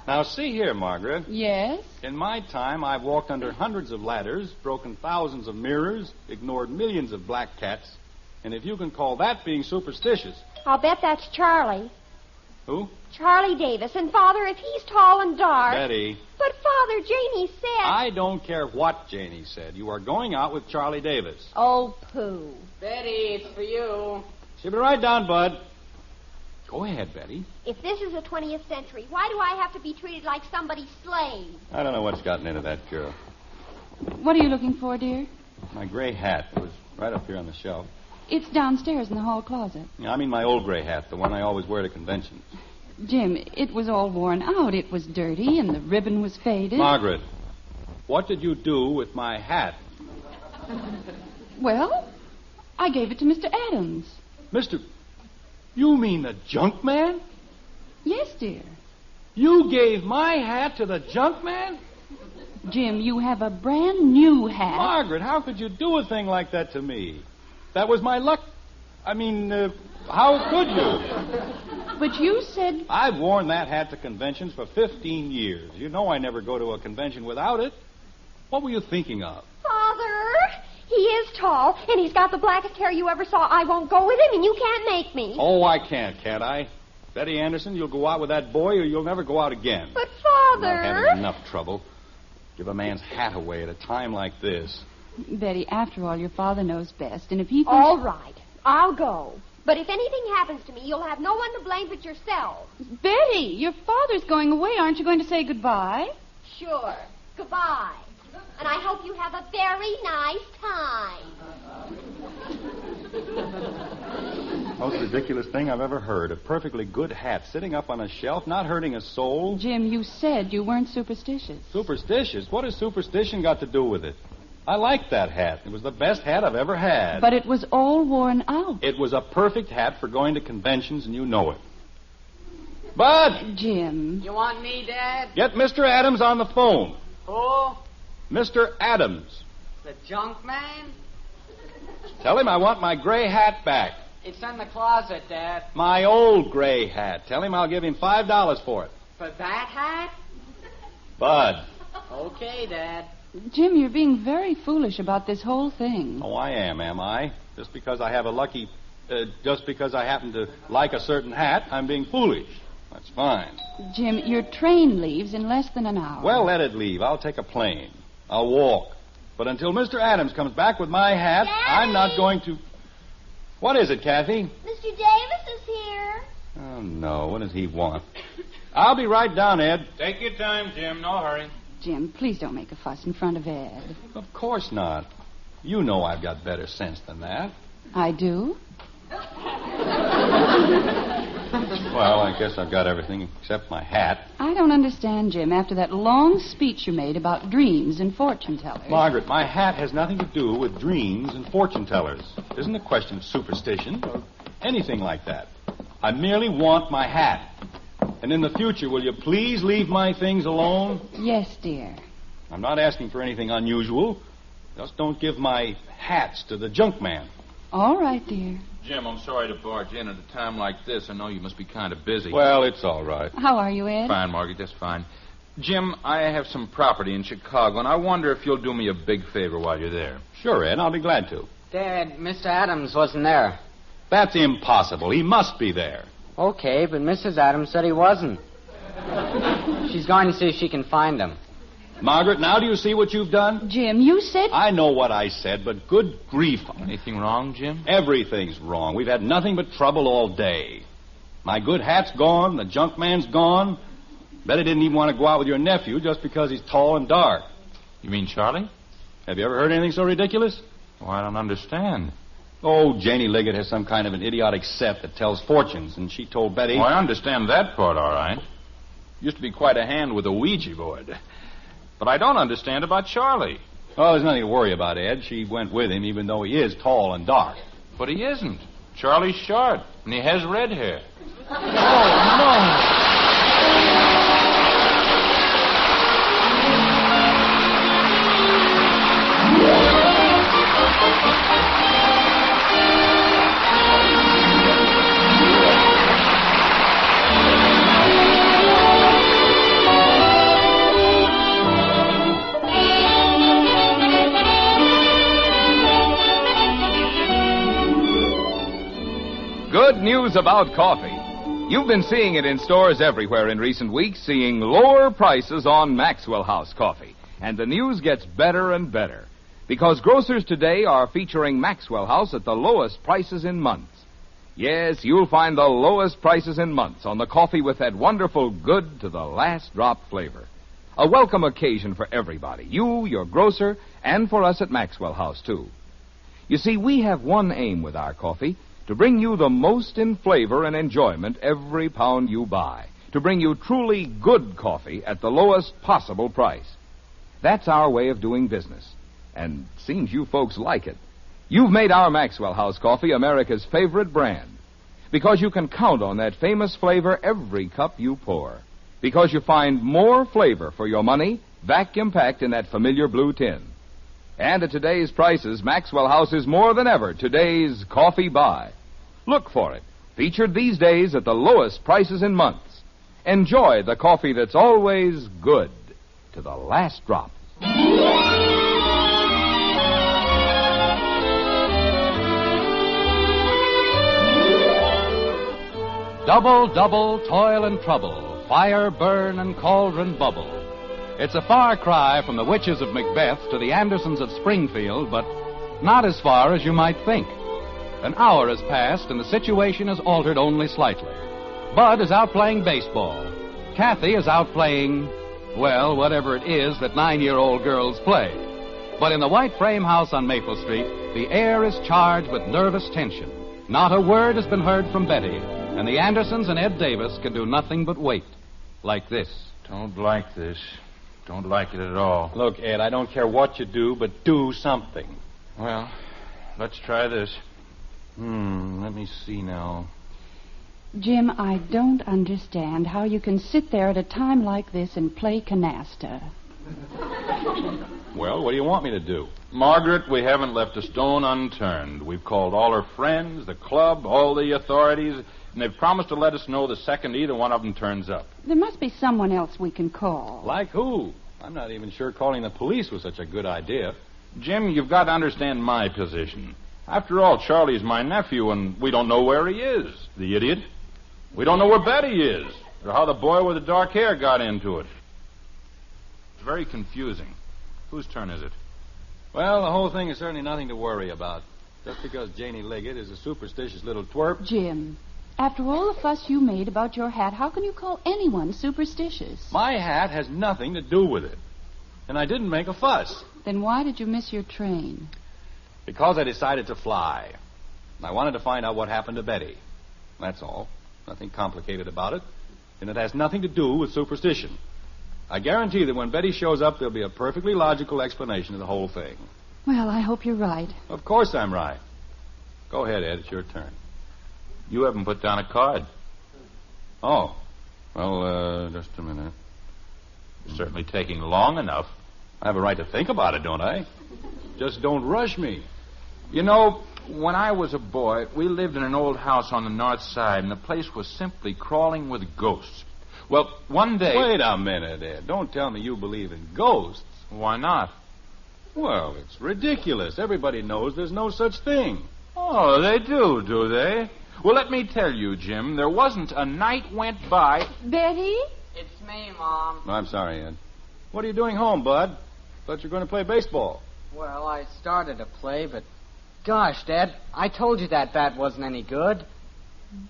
Now, see here, Margaret. Yes? In my time, I've walked under hundreds of ladders, broken thousands of mirrors, ignored millions of black cats. And if you can call that being superstitious... I'll bet that's Charlie. Who? Charlie Davis. And, Father, if he's tall and dark... Betty. But, Father, Janie said... I don't care what Janie said. You are going out with Charlie Davis. Oh, pooh. Betty, it's for you. She'll be right down, Bud. Go ahead, Betty. If this is the 20th century, why do I have to be treated like somebody's slave? I don't know what's gotten into that girl. What are you looking for, dear? My gray hat was right up here on the shelf. It's downstairs in the hall closet. I mean my old gray hat, the one I always wear to conventions. Jim, it was all worn out. It was dirty, and the ribbon was faded. Margaret, what did you do with my hat? Well, I gave it to Mr. Adams. Mr. You mean the junk man? Yes, dear. You gave my hat to the junk man? Jim, you have a brand new hat. Margaret, how could you do a thing like that to me? That was my luck. I mean, how could you? But you said... I've worn that hat to conventions for 15 years. You know I never go to a convention without it. What were you thinking of? Father, he is tall, and he's got the blackest hair you ever saw. I won't go with him, and you can't make me. Oh, I can't I? Betty Anderson, you'll go out with that boy, or you'll never go out again. But, Father... I'm not having enough trouble. Give a man's hat away at a time like this. Betty, after all, your father knows best, and if he thinks... All right, I'll go. But if anything happens to me, you'll have no one to blame but yourself. Betty, your father's going away. Aren't you going to say goodbye? Sure. Goodbye. And I hope you have a very nice time. Most ridiculous thing I've ever heard. A perfectly good hat sitting up on a shelf, not hurting a soul. Jim, you said you weren't superstitious. Superstitious? What has superstition got to do with it? I liked that hat. It was the best hat I've ever had. But it was all worn out. It was a perfect hat for going to conventions, and you know it. Bud! Jim. You want me, Dad? Get Mr. Adams on the phone. Who? Mr. Adams. The junk man? Tell him I want my gray hat back. It's in the closet, Dad. My old gray hat. Tell him I'll give him $5 for it. For that hat? Bud. Okay, Dad. Jim, you're being very foolish about this whole thing. Oh, I am I? Just because I happen to like a certain hat, I'm being foolish. That's fine. Jim, your train leaves in less than an hour. Well, let it leave. I'll take a plane. I'll walk. But until Mr. Adams comes back with my hat, Daddy! I'm not going to... What is it, Kathy? Mr. Davis is here. Oh, no. What does he want? I'll be right down, Ed. Take your time, Jim. No hurry. Jim, please don't make a fuss in front of Ed. Of course not. You know I've got better sense than that. I do? Well, I guess I've got everything except my hat. I don't understand, Jim, after that long speech you made about dreams and fortune tellers. Margaret, my hat has nothing to do with dreams and fortune tellers. It isn't a question of superstition or anything like that. I merely want my hat. And in the future, will you please leave my things alone? Yes, dear. I'm not asking for anything unusual. Just don't give my hats to the junk man. All right, dear. Jim, I'm sorry to barge in at a time like this. I know you must be kind of busy. Well, it's all right. How are you, Ed? Fine, Margaret, just fine. Jim, I have some property in Chicago, and I wonder if you'll do me a big favor while you're there. Sure, Ed, I'll be glad to. Dad, Mr. Adams wasn't there. That's impossible. He must be there. Okay, but Mrs. Adams said he wasn't. She's going to see if she can find him. Margaret, now do you see what you've done? Jim, you said... I know what I said, but good grief. Anything wrong, Jim? Everything's wrong. We've had nothing but trouble all day. My good hat's gone. The junk man's gone. Betty didn't even want to go out with your nephew just because he's tall and dark. You mean Charlie? Have you ever heard anything so ridiculous? Oh, I don't understand. Oh, Janie Liggett has some kind of an idiotic set that tells fortunes, and she told Betty... Oh, I understand that part, all right. Used to be quite a hand with a Ouija board. But I don't understand about Charlie. Oh, there's nothing to worry about, Ed. She went with him, even though he is tall and dark. But he isn't. Charlie's short, and he has red hair. Oh, no. Good news about coffee. You've been seeing it in stores everywhere in recent weeks, seeing lower prices on Maxwell House coffee. And the news gets better and better, because grocers today are featuring Maxwell House at the lowest prices in months. Yes, you'll find the lowest prices in months on the coffee with that wonderful good to the last drop flavor. A welcome occasion for everybody, you, your grocer, and for us at Maxwell House, too. You see, we have one aim with our coffee: to bring you the most in flavor and enjoyment every pound you buy. To bring you truly good coffee at the lowest possible price. That's our way of doing business. And seems you folks like it. You've made our Maxwell House coffee America's favorite brand. Because you can count on that famous flavor every cup you pour. Because you find more flavor for your money, vacuum-packed in that familiar blue tin. And at today's prices, Maxwell House is more than ever today's coffee buy. Look for it, featured these days at the lowest prices in months. Enjoy the coffee that's always good to the last drop. Double, double, toil and trouble, fire, burn, and cauldron bubble. It's a far cry from the witches of Macbeth to the Andersons of Springfield, but not as far as you might think. An hour has passed, and the situation has altered only slightly. Bud is out playing baseball. Kathy is out playing, well, whatever it is that 9-year-old girls play. But in the white frame house on Maple Street, the air is charged with nervous tension. Not a word has been heard from Betty, and the Andersons and Ed Davis can do nothing but wait. Like this. Don't like this. Don't like it at all. Look, Ed, I don't care what you do, but do something. Well, let's try this. Let me see now. Jim, I don't understand how you can sit there at a time like this and play canasta. Well, what do you want me to do? Margaret, we haven't left a stone unturned. We've called all her friends, the club, all the authorities, and they've promised to let us know the second either one of them turns up. There must be someone else we can call. Like who? I'm not even sure calling the police was such a good idea. Jim, you've got to understand my position. After all, Charlie's my nephew, and we don't know where he is, the idiot. We don't know where Betty is, or how the boy with the dark hair got into it. It's very confusing. Whose turn is it? Well, the whole thing is certainly nothing to worry about. Just because Janie Liggett is a superstitious little twerp. Jim, after all the fuss you made about your hat, how can you call anyone superstitious? My hat has nothing to do with it. And I didn't make a fuss. Then why did you miss your train? Because I decided to fly. I wanted to find out what happened to Betty. That's all. Nothing complicated about it. And it has nothing to do with superstition. I guarantee that when Betty shows up, there'll be a perfectly logical explanation of the whole thing. Well, I hope you're right. Of course I'm right. Go ahead, Ed. It's your turn. You haven't put down a card. Oh. Well, just a minute. It's certainly taking long enough. I have a right to think about it, don't I? Just don't rush me. You know, when I was a boy, we lived in an old house on the north side, and the place was simply crawling with ghosts. Well, one day... Wait a minute, Ed. Don't tell me you believe in ghosts. Why not? Well, it's ridiculous. Everybody knows there's no such thing. Oh, they do they? Well, let me tell you, Jim, there wasn't a night went by... Betty? It's me, Mom. I'm sorry, Ed. What are you doing home, Bud? Thought you were going to play baseball. Well, I started to play, but... Gosh, Dad, I told you that bat wasn't any good.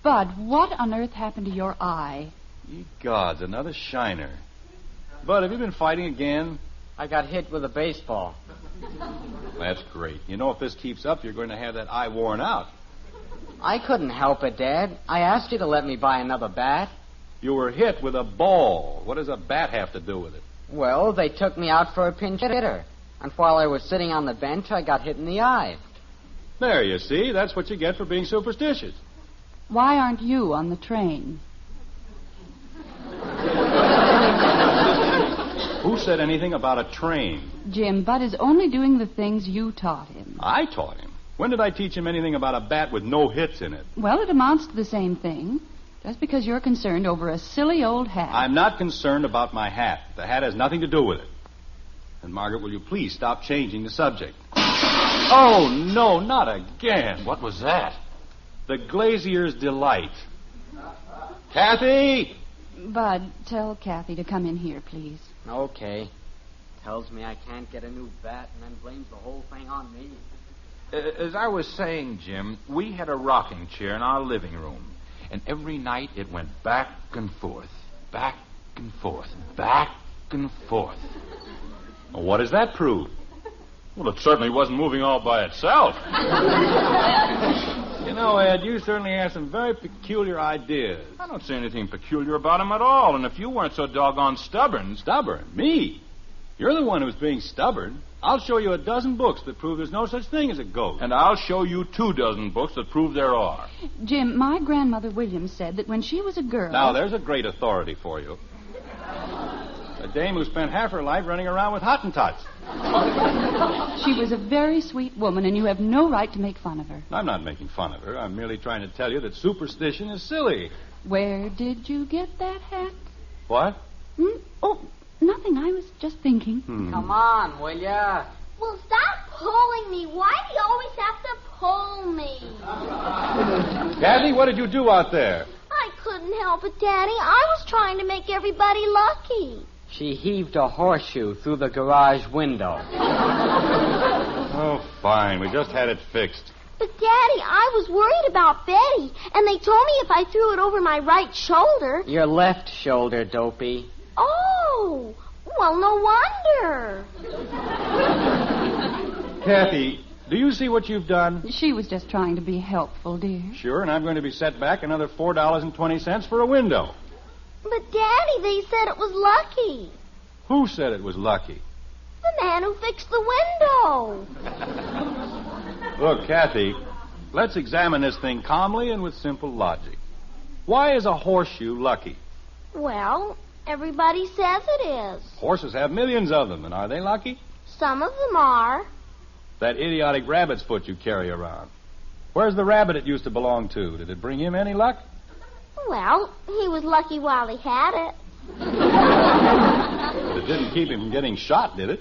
Bud, what on earth happened to your eye? Ye gods, another shiner. Bud, have you been fighting again? I got hit with a baseball. That's great. You know, if this keeps up, you're going to have that eye worn out. I couldn't help it, Dad. I asked you to let me buy another bat. You were hit with a ball. What does a bat have to do with it? Well, they took me out for a pinch hitter. And while I was sitting on the bench, I got hit in the eye. There, you see. That's what you get for being superstitious. Why aren't you on the train? Who said anything about a train? Jim, Bud is only doing the things you taught him. I taught him. When did I teach him anything about a bat with no hits in it? Well, it amounts to the same thing. Just because you're concerned over a silly old hat. I'm not concerned about my hat. The hat has nothing to do with it. And, Margaret, will you please stop changing the subject? Oh, no, not again. What was that? The glazier's delight. Kathy! Bud, tell Kathy to come in here, please. Okay. Tells me I can't get a new bat and then blames the whole thing on me. As I was saying, Jim, we had a rocking chair in our living room. And every night it went back and forth, back and forth, back and forth. Well, what does that prove? Well, it certainly wasn't moving all by itself. You know, Ed, you certainly have some very peculiar ideas. I don't see anything peculiar about him at all. And if you weren't so doggone stubborn... Stubborn? Me? You're the one who's being stubborn. I'll show you a dozen books that prove there's no such thing as a ghost. And I'll show you 24 books that prove there are. Jim, my grandmother Williams said that when she was a girl... Now, there's a great authority for you. A dame who spent half her life running around with Hottentots. She was a very sweet woman, and you have no right to make fun of her. I'm not making fun of her. I'm merely trying to tell you that superstition is silly. Where did you get that hat? What? Oh, nothing. I was just thinking. Come on, will ya? Well, stop pulling me. Why do you always have to pull me? Kathy, what did you do out there? I couldn't help it, Daddy. I was trying to make everybody lucky. She heaved a horseshoe through the garage window. Oh, fine. We just had it fixed. But, Daddy, I was worried about Betty, and they told me if I threw it over my right shoulder... Your left shoulder, dopey. Oh, well, no wonder. Kathy, do you see what you've done? She was just trying to be helpful, dear. Sure, and I'm going to be set back another $4.20 for a window. But, Daddy, they said it was lucky. Who said it was lucky? The man who fixed the window. Look, Kathy, let's examine this thing calmly and with simple logic. Why is a horseshoe lucky? Well, everybody says it is. Horses have millions of them, and are they lucky? Some of them are. That idiotic rabbit's foot you carry around. Where's the rabbit it used to belong to? Did it bring him any luck? Well, he was lucky while he had it. But it didn't keep him from getting shot, did it?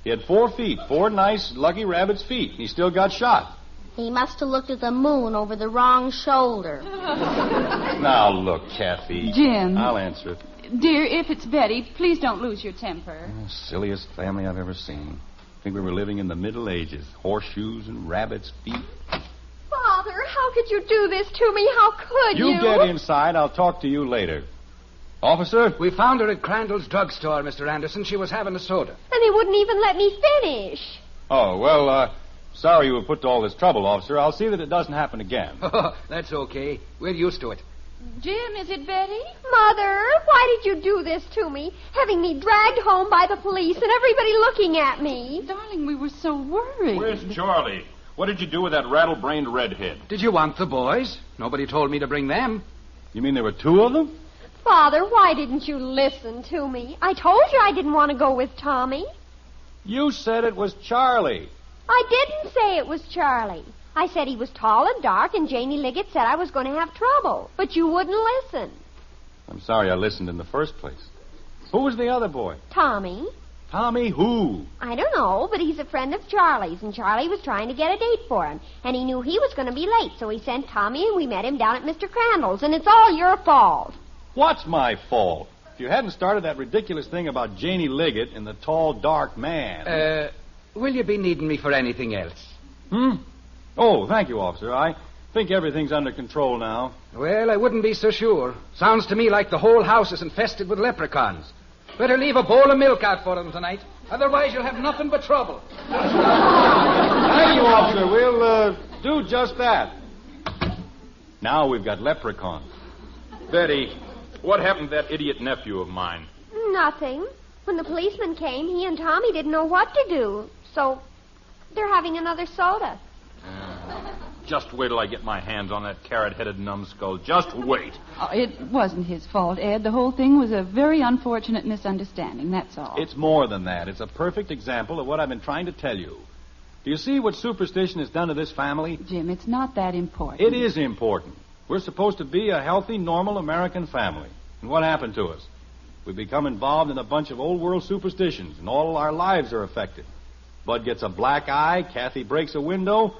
He had 4 feet, 4 nice, lucky rabbit's feet, and he still got shot. He must have looked at the moon over the wrong shoulder. Now, look, Kathy. Jim. I'll answer it. Dear, if it's Betty, please don't lose your temper. Silliest family I've ever seen. I think we were living in the Middle Ages. Horseshoes and rabbit's feet. Father, how could you do this to me? How could you? You get inside. I'll talk to you later. Officer? We found her at Crandall's drugstore, Mr. Anderson. She was having a soda. And he wouldn't even let me finish. Oh, well, sorry you were put to all this trouble, officer. I'll see that it doesn't happen again. Oh, that's okay. We're used to it. Jim, is it Betty? Mother, why did you do this to me? Having me dragged home by the police and everybody looking at me. Darling, we were so worried. Where's Charlie? What did you do with that rattle-brained redhead? Did you want the boys? Nobody told me to bring them. You mean there were 2 of them? Father, why didn't you listen to me? I told you I didn't want to go with Tommy. You said it was Charlie. I didn't say it was Charlie. I said he was tall and dark, and Janie Liggett said I was going to have trouble. But you wouldn't listen. I'm sorry I listened in the first place. Who was the other boy? Tommy. Tommy who? I don't know, but he's a friend of Charlie's, and Charlie was trying to get a date for him. And he knew he was going to be late, so he sent Tommy, and we met him down at Mr. Crandall's, and it's all your fault. What's my fault? If you hadn't started that ridiculous thing about Janie Liggett and the tall, dark man... Will you be needing me for anything else? Oh, thank you, officer. I think everything's under control now. Well, I wouldn't be so sure. Sounds to me like the whole house is infested with leprechauns. Better leave a bowl of milk out for them tonight. Otherwise, you'll have nothing but trouble. Thank you, officer. We'll do just that. Now we've got leprechauns. Betty, What happened to that idiot nephew of mine? Nothing. When the policeman came, he and Tommy didn't know what to do. So they're having another soda. Just wait till I get my hands on that carrot-headed numbskull. Just wait. Oh, it wasn't his fault, Ed. The whole thing was a very unfortunate misunderstanding, that's all. It's more than that. It's a perfect example of what I've been trying to tell you. Do you see what superstition has done to this family? Jim, it's not that important. It is important. We're supposed to be a healthy, normal American family. And what happened to us? We become involved in a bunch of old-world superstitions, and all our lives are affected. Bud gets a black eye, Kathy breaks a window,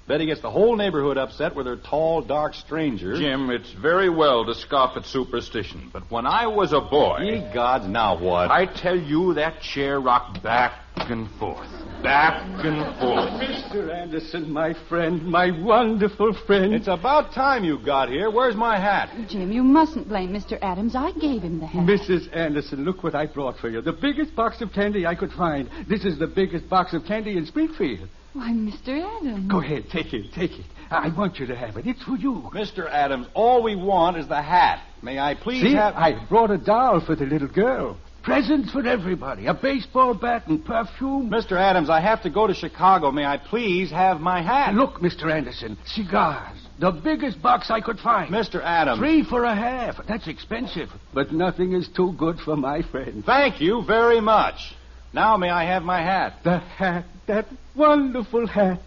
Betty gets the whole neighborhood upset with her tall, dark stranger. Jim, it's very well to scoff at superstition, but when I was a boy... Ye gods, now what? I tell you, that chair rocked back and forth. Back and forth. Mr. Anderson, my friend, my wonderful friend. It's about time you got here. Where's my hat? Jim, you mustn't blame Mr. Adams. I gave him the hat. Mrs. Anderson, look what I brought for you. The biggest box of candy I could find. This is the biggest box of candy in Springfield. Why, Mr. Adams. Go ahead, take it. I want you to have it. It's for you. Mr. Adams, all we want is the hat. May I please See, have... I brought a doll for the little girl. Presents for everybody. A baseball bat and perfume. Mr. Adams, I have to go to Chicago. May I please have my hat? Look, Mr. Anderson, cigars. The biggest box I could find. Mr. Adams. 3 for a half. That's expensive. But nothing is too good for my friend. Thank you very much. Now may I have my hat? The hat. That wonderful hat.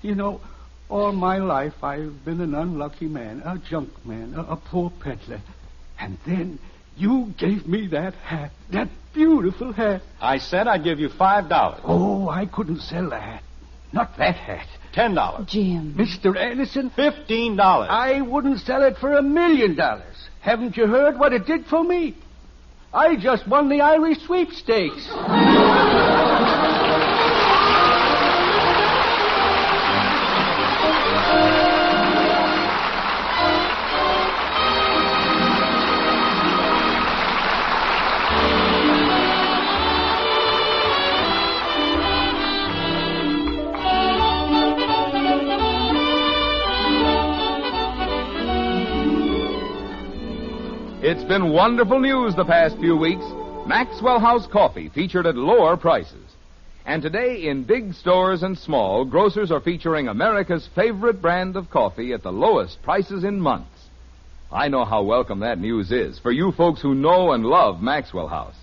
You know, all my life I've been an unlucky man, a junk man, a poor peddler. And then you gave me that hat, that beautiful hat. I said I'd give you $5. Oh, I couldn't sell the hat. Not that hat. $10. Jim. Mr. Anderson? $15. I wouldn't sell it for $1 million. Haven't you heard what it did for me? I just won the Irish sweepstakes. It's been wonderful news the past few weeks. Maxwell House coffee featured at lower prices. And today, in big stores and small, grocers are featuring America's favorite brand of coffee at the lowest prices in months. I know how welcome that news is for you folks who know and love Maxwell House.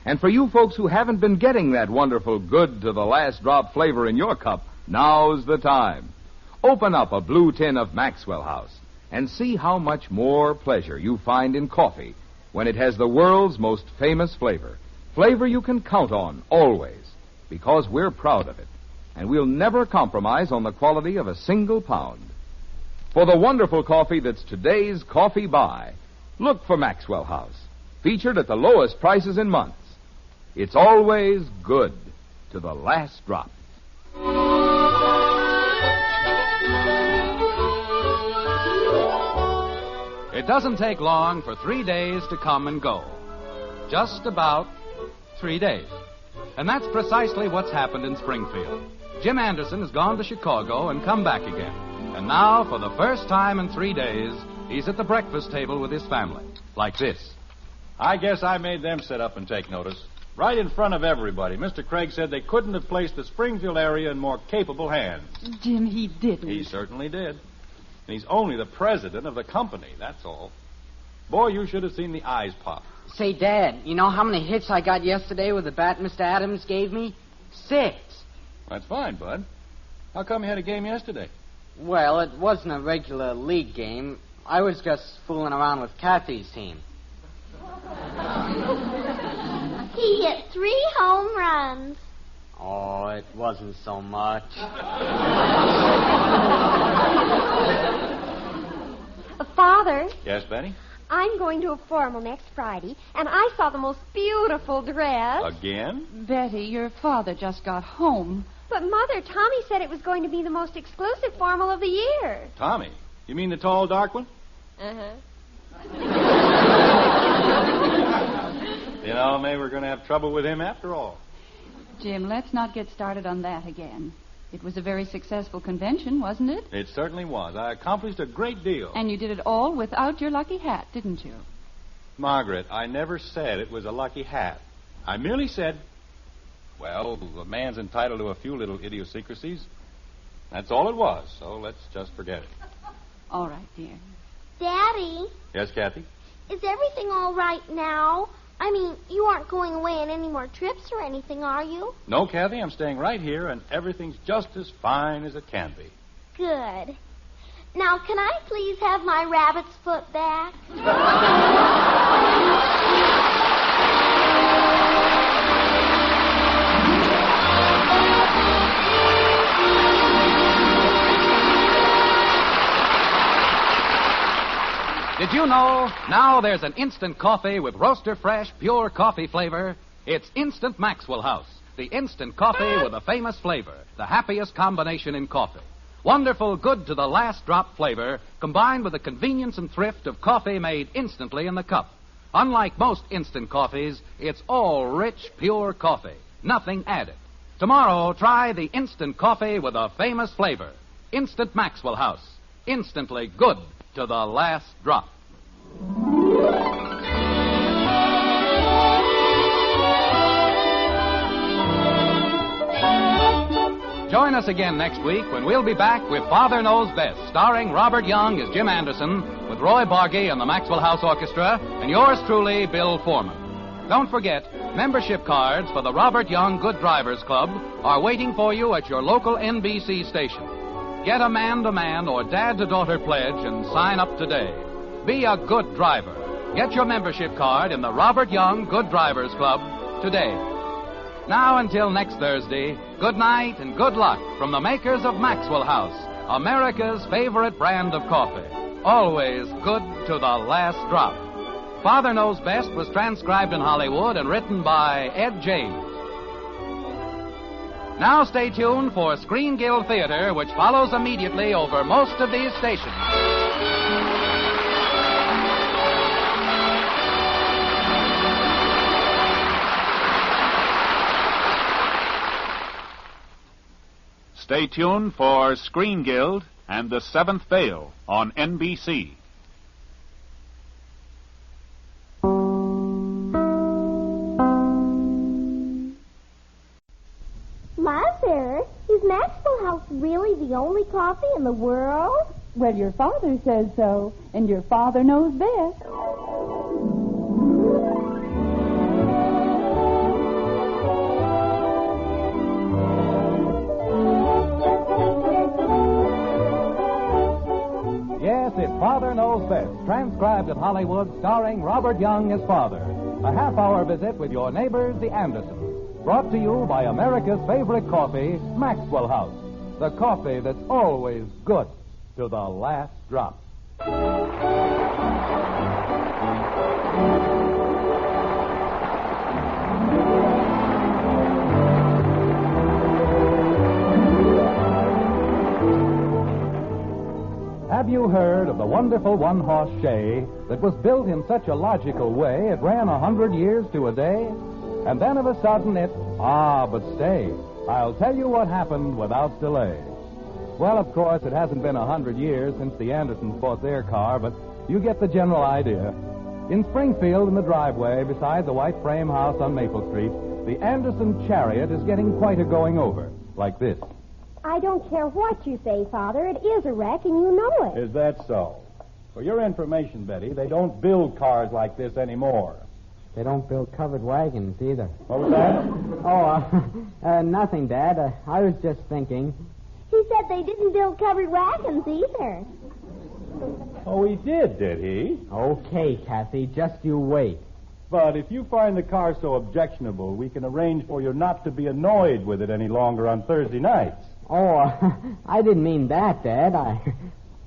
And for you folks who haven't been getting that wonderful good to the last drop flavor in your cup, now's the time. Open up a blue tin of Maxwell House and see how much more pleasure you find in coffee when it has the world's most famous flavor. Flavor you can count on always, because we're proud of it, and we'll never compromise on the quality of a single pound. For the wonderful coffee that's today's coffee buy, look for Maxwell House, featured at the lowest prices in months. It's always good to the last drop. It doesn't take long for 3 days to come and go. Just about 3 days. And that's precisely what's happened in Springfield. Jim Anderson has gone to Chicago and come back again. And now, for the first time in 3 days, he's at the breakfast table with his family. Like this. I guess I made them sit up and take notice. Right in front of everybody. Mr. Craig said they couldn't have placed the Springfield area in more capable hands. Jim, he didn't. He certainly did. And he's only the president of the company, that's all. Boy, you should have seen the eyes pop. Say, Dad, you know how many hits I got yesterday with the bat Mr. Adams gave me? 6. That's fine, Bud. How come you had a game yesterday? Well, it wasn't a regular league game. I was just fooling around with Kathy's team. He hit 3 home runs. Oh, it wasn't so much. Father? Yes, Benny? I'm going to a formal next Friday, and I saw the most beautiful dress. Again? Betty, your father just got home. But, Mother, Tommy said it was going to be the most exclusive formal of the year. Tommy? You mean the tall, dark one? Uh-huh. You know, maybe we're going to have trouble with him after all. Jim, let's not get started on that again. It was a very successful convention, wasn't it? It certainly was. I accomplished a great deal. And you did it all without your lucky hat, didn't you? Margaret, I never said it was a lucky hat. I merely said, well, a man's entitled to a few little idiosyncrasies. That's all it was, so let's just forget it. All right, dear. Daddy, Yes, Kathy? is everything all right now? I mean, you aren't going away on any more trips or anything, are you? No, Kathy, I'm staying right here, and everything's just as fine as it can be. Good. Now, can I please have my rabbit's foot back? Did you know now there's an instant coffee with roaster fresh, pure coffee flavor? It's Instant Maxwell House, the instant coffee with a famous flavor, the happiest combination in coffee. Wonderful, good to the last drop flavor, combined with the convenience and thrift of coffee made instantly in the cup. Unlike most instant coffees, it's all rich, pure coffee, nothing added. Tomorrow, try the instant coffee with a famous flavor. Instant Maxwell House, instantly good to the last drop. Join us again next week when we'll be back with Father Knows Best, starring Robert Young as Jim Anderson, with Roy Barbeque and the Maxwell House Orchestra, and yours truly, Bill Foreman. Don't forget, membership cards for the Robert Young Good Drivers Club are waiting for you at your local NBC station. Get a man-to-man or dad-to-daughter pledge and sign up today. Be a good driver. Get your membership card in the Robert Young Good Drivers Club today. Now, until next Thursday, good night and good luck from the makers of Maxwell House, America's favorite brand of coffee. Always good to the last drop. Father Knows Best was transcribed in Hollywood and written by Ed James. Now stay tuned for Screen Guild Theater, which follows immediately over most of these stations. Stay tuned for Screen Guild and The Seventh Veil on NBC. Mother, is Maxwell House really the only coffee in the world? Well, your father says so, and your father knows best. Yes, it's Father Knows Best, transcribed at Hollywood, starring Robert Young as father. A half-hour visit with your neighbors, the Andersons. Brought to you by America's favorite coffee, Maxwell House. The coffee that's always good to the last drop. Have you heard of the wonderful one-horse shay that was built in such a logical way it ran 100 years to a day? And then of a sudden it... but stay. I'll tell you what happened without delay. Well, of course, it hasn't been 100 years since the Andersons bought their car, but you get the general idea. In Springfield, in the driveway beside the white frame house on Maple Street, the Anderson Chariot is getting quite a going over, like this. I don't care what you say, Father. It is a wreck, and you know it. Is that so? For your information, Betty, they don't build cars like this anymore. They don't build covered wagons either. What was that? Nothing, Dad. I was just thinking. He said they didn't build covered wagons either. Oh, he did he? Okay, Kathy, just you wait. But if you find the car so objectionable, we can arrange for you not to be annoyed with it any longer on Thursday nights. I didn't mean that, Dad.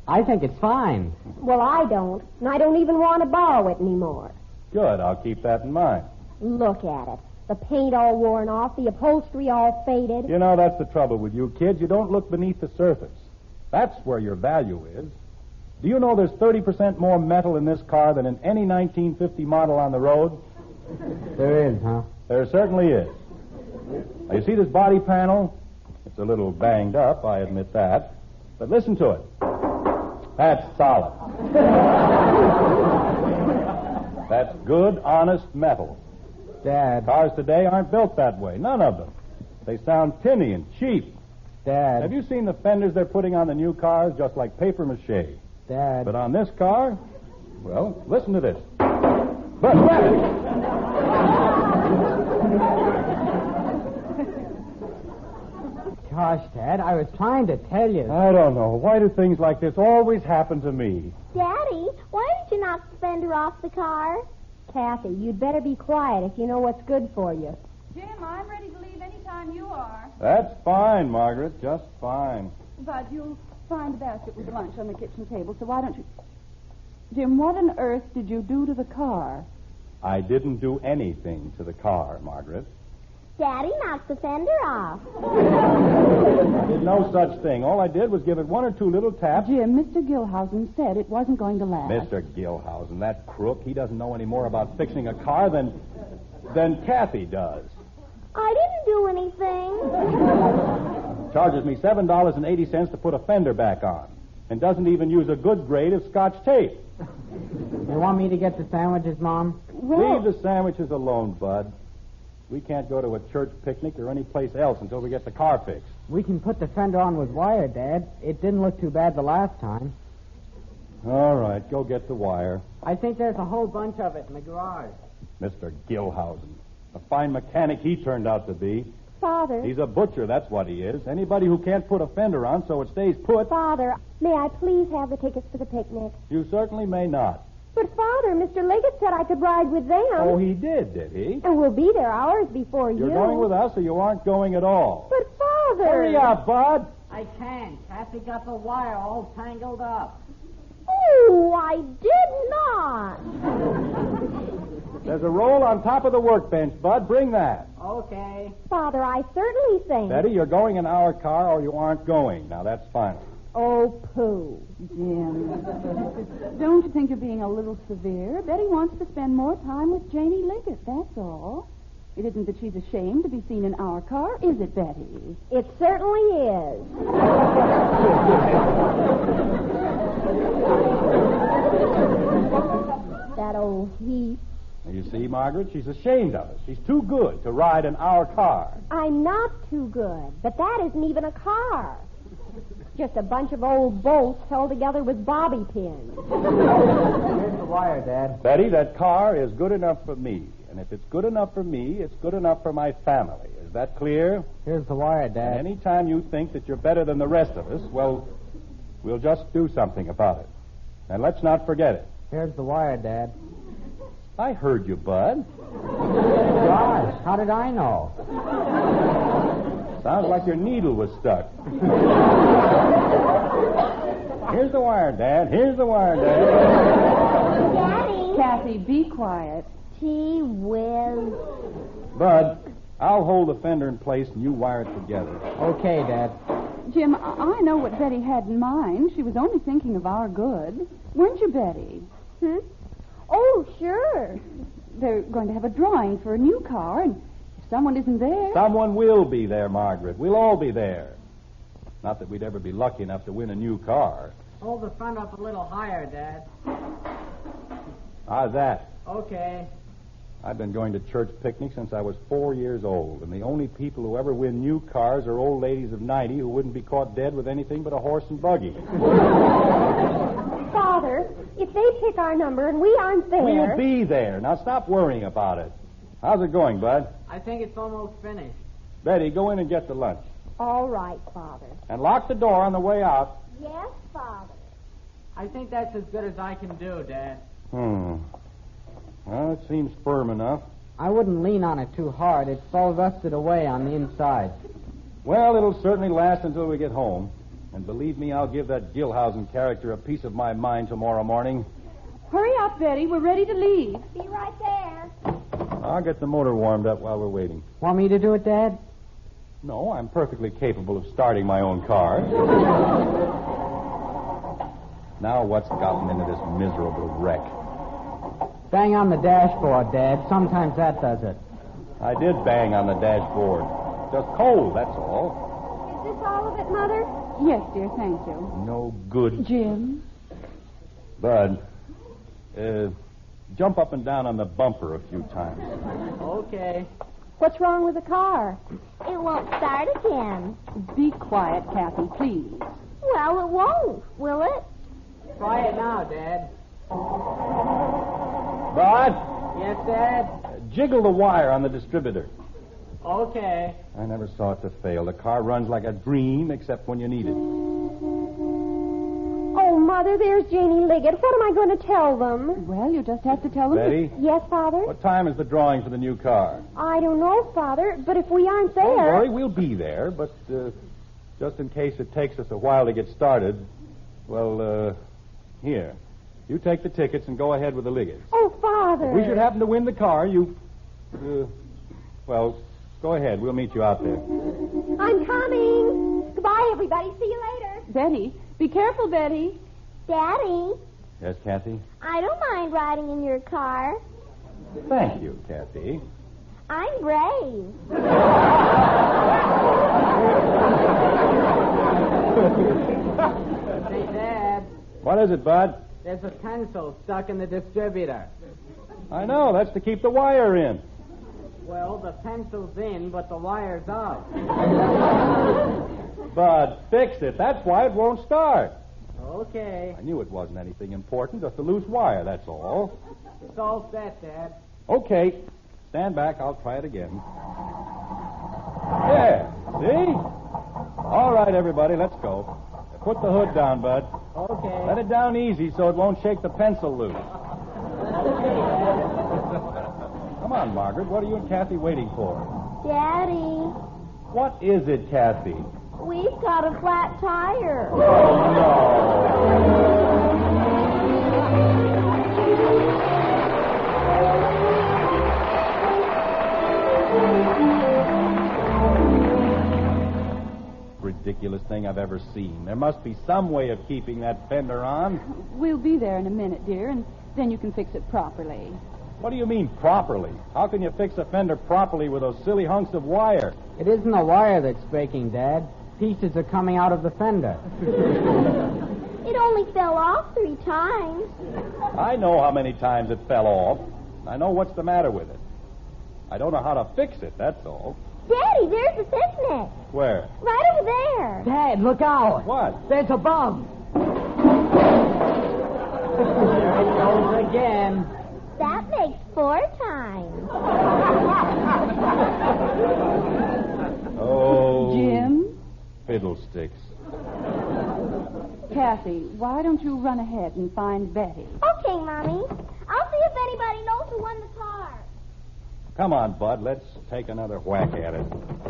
I think it's fine. Well, I don't. And I don't even want to borrow it anymore. Good, I'll keep that in mind. Look at it. The paint all worn off, the upholstery all faded. You know, that's the trouble with you kids. You don't look beneath the surface. That's where your value is. Do you know there's 30% more metal in this car than in any 1950 model on the road? There is, huh? There certainly is. Now, you see this body panel? It's a little banged up, I admit that. But listen to it. That's solid. That's good, honest metal. Dad. Cars today aren't built that way. None of them. They sound tinny and cheap. Dad. Have you seen the fenders they're putting on the new cars? Just like paper mache. Dad. But on this car, well, listen to this. But Gosh, Dad, I was trying to tell you. I don't know. Why do things like this always happen to me? Daddy, why didn't you knock the fender off the car? Kathy, you'd better be quiet if you know what's good for you. Jim, I'm ready to leave any time you are. That's fine, Margaret. Just fine. But you'll find a basket with lunch on the kitchen table, so why don't you... Jim, what on earth did you do to the car? I didn't do anything to the car, Margaret. Daddy knocked the fender off. I did no such thing. All I did was give it one or two little taps. Jim, Mr. Gilhousen said it wasn't going to last. Mr. Gilhousen, that crook, he doesn't know any more about fixing a car than Kathy does. I didn't do anything. Charges me $7.80 to put a fender back on, and doesn't even use a good grade of Scotch tape. You want me to get the sandwiches, Mom? Leave the sandwiches alone, Bud. We can't go to a church picnic or any place else until we get the car fixed. We can put the fender on with wire, Dad. It didn't look too bad the last time. All right, go get the wire. I think there's a whole bunch of it in the garage. Mr. Gilhousen. A fine mechanic he turned out to be. Father. He's a butcher, that's what he is. Anybody who can't put a fender on so it stays put. Father, may I please have the tickets for the picnic? You certainly may not. But, Father, Mr. Liggett said I could ride with them. Oh, he did he? And we'll be there hours before you. You're going with us or you aren't going at all? But, Father... Hurry up, Bud. I can't. Kathy got the wire all tangled up. Oh, I did not. There's a roll on top of the workbench, Bud. Bring that. Okay. Father, I certainly think... Betty, you're going in our car or you aren't going. Now, that's final. Oh, pooh. Jim, don't you think you're being a little severe? Betty wants to spend more time with Janie Liggett, that's all. It isn't that she's ashamed to be seen in our car, is it, Betty? It certainly is. That old heap. You see, Margaret, she's ashamed of us. She's too good to ride in our car. I'm not too good, but that isn't even a car. Just a bunch of old bolts held together with bobby pins. Here's the wire, Dad. Betty, that car is good enough for me. And if it's good enough for me, it's good enough for my family. Is that clear? Here's the wire, Dad. And any time you think that you're better than the rest of us, well, we'll just do something about it. And let's not forget it. Here's the wire, Dad. I heard you, Bud. Gosh, how did I know? Sounds like your needle was stuck. Here's the wire, Dad. Here's the wire, Dad. Daddy. Kathy, be quiet. Gee whiz. Bud, I'll hold the fender in place and you wire it together. Okay, Dad. Jim, I know what Betty had in mind. She was only thinking of our good. Weren't you, Betty? Oh, sure. They're going to have a drawing for a new car, and if someone isn't there... Someone will be there, Margaret. We'll all be there. Not that we'd ever be lucky enough to win a new car. Hold the front up a little higher, Dad. How's that? Okay. I've been going to church picnics since I was 4 years old, and the only people who ever win new cars are old ladies of 90 who wouldn't be caught dead with anything but a horse and buggy. Father, if they pick our number and we aren't there... We'll be there. Now stop worrying about it. How's it going, Bud? I think it's almost finished. Betty, go in and get the lunch. All right, Father. And lock the door on the way out. Yes, Father. I think that's as good as I can do, Dad. Well, it seems firm enough. I wouldn't lean on it too hard. It's all rusted away on the inside. Well, it'll certainly last until we get home. And believe me, I'll give that Gilhousen character a piece of my mind tomorrow morning. Hurry up, Betty. We're ready to leave. Be right there. I'll get the motor warmed up while we're waiting. Want me to do it, Dad? No, I'm perfectly capable of starting my own car. Now what's gotten into this miserable wreck? Bang on the dashboard, Dad. Sometimes that does it. I did bang on the dashboard. Just cold, that's all. Is this all of it, Mother? Yes, dear, thank you. No good. Jim? Bud, jump up and down on the bumper a few times. Okay. What's wrong with the car? It won't start again. Be quiet, Kathy, please. Well, it won't, will it? Try it now, Dad. Bud, Yes, Dad? jiggle the wire on the distributor. Okay. I never saw it to fail. The car runs like a dream, except when you need it. Oh, Mother, there's Janie Liggett. What am I going to tell them? Well, you just have to tell them. Betty, Yes, Father? what time is the drawing for the new car? I don't know, Father, but if we aren't there... Don't worry, we'll be there, but just in case it takes us a while to get started, well, here. You take the tickets and go ahead with the Liggets. Oh, Father. If we should happen to win the car, well, go ahead. We'll meet you out there. I'm coming. Goodbye, everybody. See you later. Betty, be careful, Betty. Daddy, Yes, Kathy? I don't mind riding in your car. Thank you, Kathy. I'm brave. Say, Dad, What is it, Bud? there's a pencil stuck in the distributor. I know. That's to keep the wire in. Well, the pencil's in, but the wire's out. Bud, fix it. That's why it won't start. Okay. I knew it wasn't anything important. Just a loose wire, that's all. It's all set, Dad. Okay. Stand back. I'll try it again. There. See? All right, everybody, let's go. Put the hood down, Bud. Okay. Let it down easy so it won't shake the pencil loose. Come on, Margaret. What are you and Kathy waiting for? Daddy, What is it, Kathy? we've got a flat tire. Ridiculous thing I've ever seen. There must be some way of keeping that fender on. We'll be there in a minute, dear, and then you can fix it properly. What do you mean, properly? How can you fix a fender properly with those silly hunks of wire? It isn't the wire that's breaking, Dad. Pieces are coming out of the fender. It only fell off 3 times. I know how many times it fell off. I know what's the matter with it. I don't know how to fix it, that's all. Daddy, there's the picnic. Where? Right over there. Dad, look out. What? There's a bug. There it goes again. That makes 4 times. Oh. Jim? Fiddlesticks. Kathy, why don't you run ahead and find Betty? Okay, Mommy. I'll see if anybody knows who won the car. Come on, Bud. Let's take another whack at it.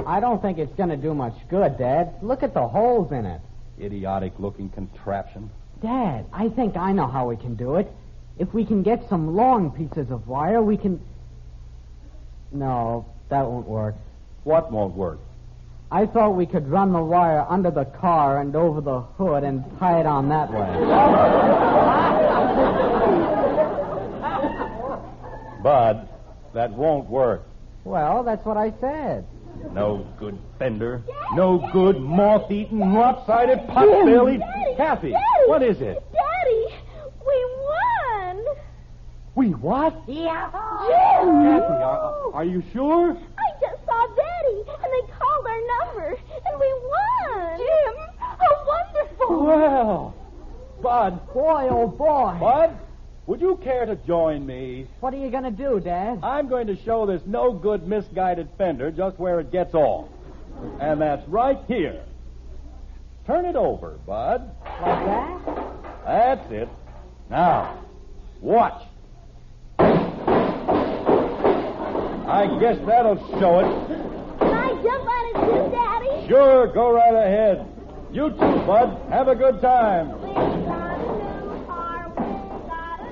I don't think it's going to do much good, Dad. Look at the holes in it. Idiotic-looking contraption. Dad, I think I know how we can do it. If we can get some long pieces of wire, we can... No, that won't work. What won't work? I thought we could run the wire under the car and over the hood and tie it on that way. Bud, that won't work. Well, that's what I said. No good fender. No good moth-eaten, lopsided, pot-bellied... Kathy, what is it? Daddy, we won. We what? Yeah. Kathy, are you sure? I just saw Betty, and they called our number, and we won. Jim, how wonderful. Well, Bud. Boy, oh boy. Bud, would you care to join me? What are you going to do, Dad? I'm going to show this no-good, misguided fender just where it gets off. And that's right here. Turn it over, Bud. Like that? That's it. Now, watch. I guess that'll show it. Can I jump on it too, Daddy? Sure, go right ahead. You too, Bud. Have a good time.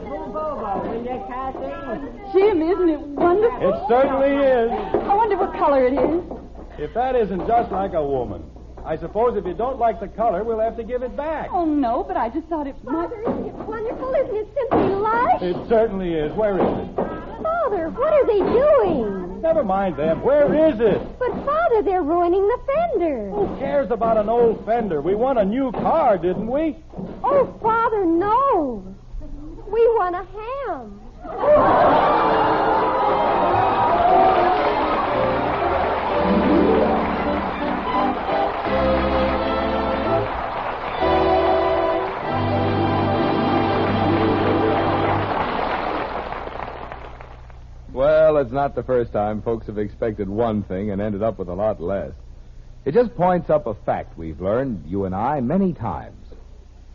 Move over, will you, Kathy? Jim, isn't it wonderful? It certainly is. I wonder what color it is. If that isn't just like a woman. I suppose if you don't like the color, we'll have to give it back. Oh, no, but I just thought it might... Father, isn't it wonderful? Isn't it simply lush? It certainly is. Where is it? Father, what are they doing? Never mind them. Where is it? But, Father, they're ruining the fender. Who cares about an old fender? We won a new car, didn't we? Oh, Father, no. We won a ham. Well, it's not the first time folks have expected one thing and ended up with a lot less. It just points up a fact we've learned, you and I, many times.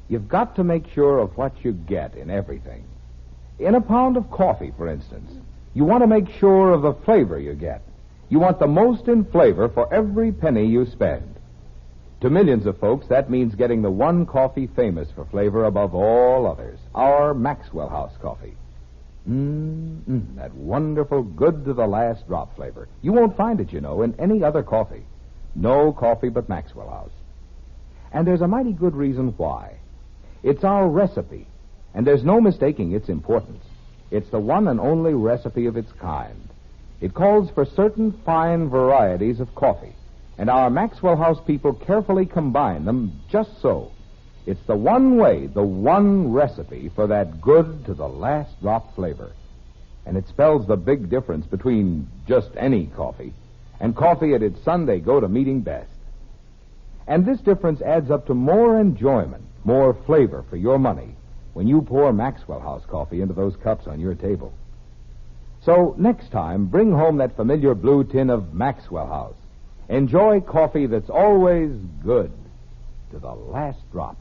You've got to make sure of what you get in everything. In a pound of coffee, for instance, you want to make sure of the flavor you get. You want the most in flavor for every penny you spend. To millions of folks, that means getting the one coffee famous for flavor above all others, our Maxwell House coffee. That wonderful, good-to-the-last drop flavor. You won't find it, you know, in any other coffee. No coffee but Maxwell House. And there's a mighty good reason why. It's our recipe, and there's no mistaking its importance. It's the one and only recipe of its kind. It calls for certain fine varieties of coffee, and our Maxwell House people carefully combine them just so. It's the one way, the one recipe for that good-to-the-last-drop flavor. And it spells the big difference between just any coffee and coffee at its Sunday go-to-meeting best. And this difference adds up to more enjoyment, more flavor for your money when you pour Maxwell House coffee into those cups on your table. So next time, bring home that familiar blue tin of Maxwell House. Enjoy coffee that's always good to the last drop.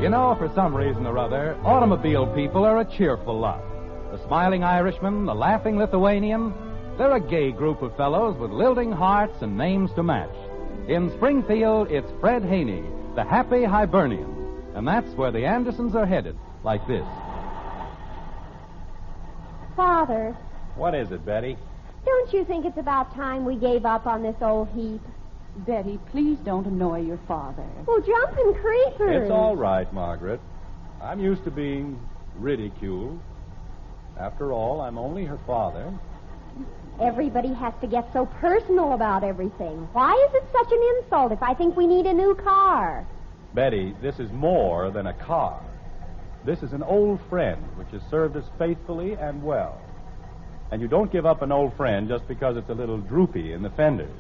You know, for some reason or other, automobile people are a cheerful lot. The smiling Irishman, the laughing Lithuanian, they're a gay group of fellows with lilting hearts and names to match. In Springfield, it's Fred Haney, the happy Hibernian. And that's where the Andersons are headed, like this. Father, What is it, Betty? don't you think it's about time we gave up on this old heap? Betty, please don't annoy your father. Well, jumping creepers. It's all right, Margaret. I'm used to being ridiculed. After all, I'm only her father. Everybody has to get so personal about everything. Why is it such an insult if I think we need a new car? Betty, this is more than a car. This is an old friend which has served us faithfully and well. And you don't give up an old friend just because it's a little droopy in the fenders.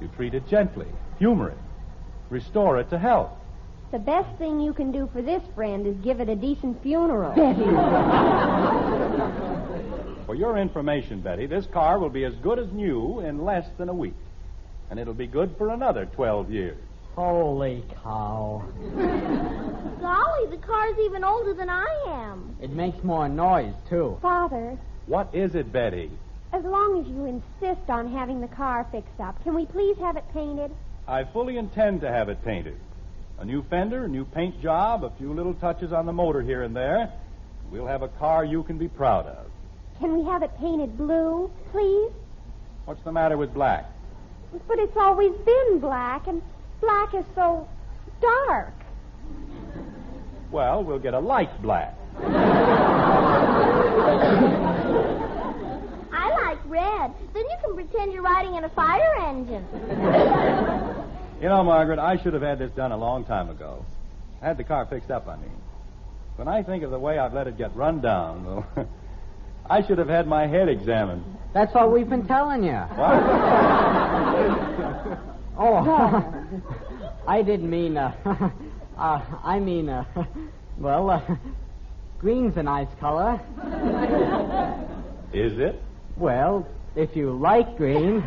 You treat it gently, humor it, restore it to health. The best thing you can do for this friend is give it a decent funeral. For your information, Betty, this car will be as good as new in less than a week. And it'll be good for another 12 years. Holy cow. Golly, the car's even older than I am. It makes more noise, too. Father, What is it, Betty? as long as you insist on having the car fixed up, can we please have it painted? I fully intend to have it painted. A new fender, a new paint job, a few little touches on the motor here and there. We'll have a car you can be proud of. Can we have it painted blue, please? What's the matter with black? But it's always been black, and black is so dark. Well, we'll get a light black. I like red. Then you can pretend you're riding in a fire engine. You know, Margaret, I should have had this done a long time ago. Had the car fixed up, I mean. When I think of the way I've let it get run down, well, I should have had my head examined. That's what we've been telling you. What? Oh, I didn't mean, green's a nice color. Is it? Well, if you like green.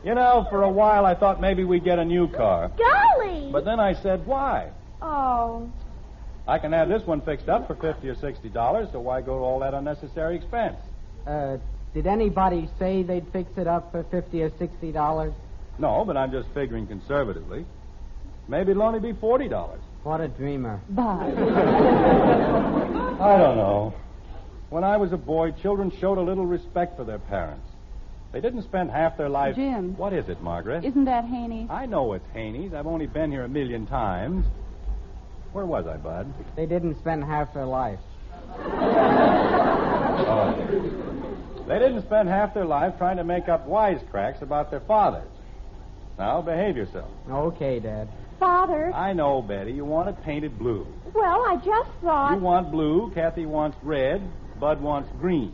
You know, for a while I thought maybe we'd get a new car. Golly! But then I said, why? Oh. I can have this one fixed up for $50 or $60, so why go to all that unnecessary expense? Did anybody say they'd fix it up for $50 or $60? No, but I'm just figuring conservatively. Maybe it'll only be $40. What a dreamer. Bye. I don't know. When I was a boy, children showed a little respect for their parents. They didn't spend half their life... Jim. What is it, Margaret? Isn't that Haney? I know it's Haney's. I've only been here 1,000,000 times. Where was I, Bud? They didn't spend half their life. They didn't spend half their life trying to make up wisecracks about their fathers. Now, behave yourself. Okay, Dad. Father. I know, Betty. You want it painted blue. Well, I just thought... You want blue, Kathy wants red, Bud wants green.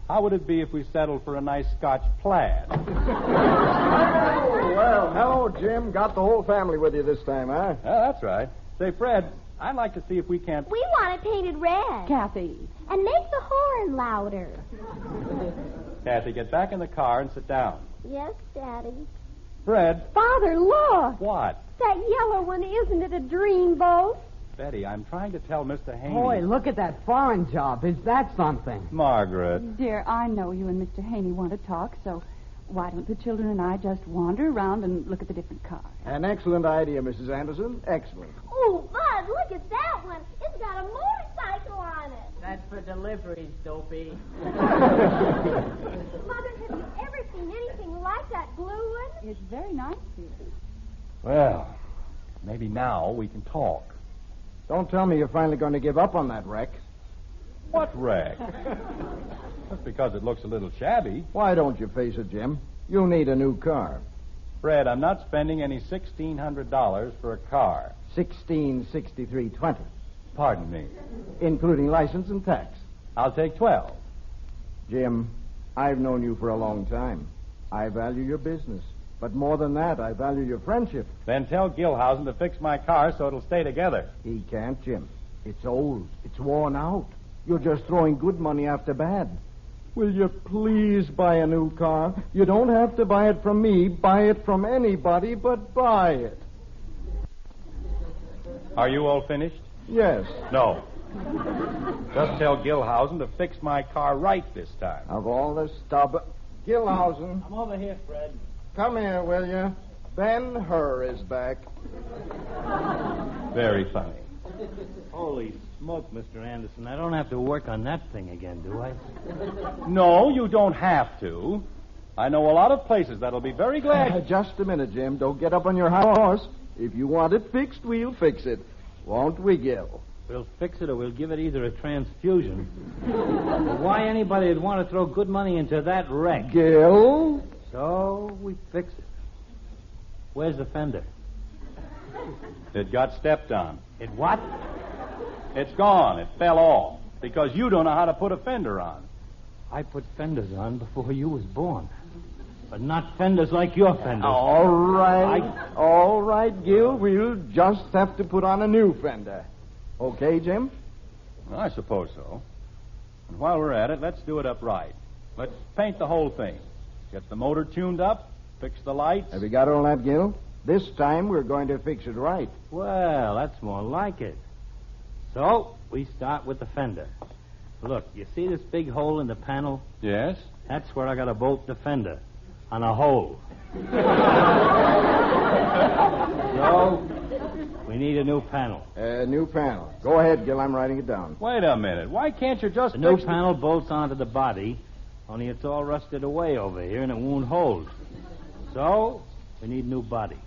How would it be if we settled for a nice Scotch plaid? Well, hello, Jim. Got the whole family with you this time, huh? That's right. Say, Fred, I'd like to see if we can't... We want it painted red. Kathy. And make the horn louder. Kathy, get back in the car and sit down. Yes, Daddy. Fred. Father, look. What? That yellow one, isn't it a dreamboat? Betty, I'm trying to tell Mr. Haney. Boy, look at that foreign job. Is that something? Margaret. Dear, I know you and Mr. Haney want to talk, so why don't the children and I just wander around and look at the different cars? An excellent idea, Mrs. Anderson. Excellent. Oh, Bud, look at that one. It's got a motorcycle on it. That's for deliveries, Dopey. Mother, have you ever seen anything like that blue one? It's very nice, dear. Well, maybe now we can talk. Don't tell me you're finally going to give up on that wreck. What wreck? Just because it looks a little shabby. Why don't you face it, Jim? You'll need a new car. Fred, I'm not spending any $1,600 for a car. $1663.20. Pardon me. Including license and tax. I'll take 12. Jim, I've known you for a long time. I value your business. But more than that, I value your friendship. Then tell Gilhausen to fix my car so it'll stay together. He can't, Jim. It's old. It's worn out. You're just throwing good money after bad. Will you please buy a new car? You don't have to buy it from me. Buy it from anybody, but buy it. Are you all finished? Yes. No. Just tell Gilhausen to fix my car right this time. Of all the stubborn... Gilhausen. I'm over here, Fred. Come here, will you? Ben Hur is back. Very funny. Holy smoke, Mr. Anderson. I don't have to work on that thing again, do I? No, you don't have to. I know a lot of places that'll be very glad. Just a minute, Jim. Don't get up on your high horse. If you want it fixed, we'll fix it. Won't we, Gil? We'll fix it or we'll give it either a transfusion. Why anybody would want to throw good money into that wreck? Gil? So we fix it. Where's the fender? It got stepped on. It what? It's gone. It fell off. Because you don't know how to put a fender on. I put fenders on before you was born. But not fenders like your fenders. All right, Gil. We'll just have to put on a new fender. Okay, Jim? I suppose so. And while we're at it, let's do it up right. Let's paint the whole thing. Get the motor tuned up, fix the lights. Have you got all that, Gil? This time we're going to fix it right. Well, that's more like it. So, we start with the fender. Look, you see this big hole in the panel? Yes. That's where I got to bolt the fender. On a hole. So, we need a new panel. New panel. Go ahead, Gil. I'm writing it down. Wait a minute. Why can't you just The new panel bolts onto the body, only it's all rusted away over here and it won't hold. So, we need a new body.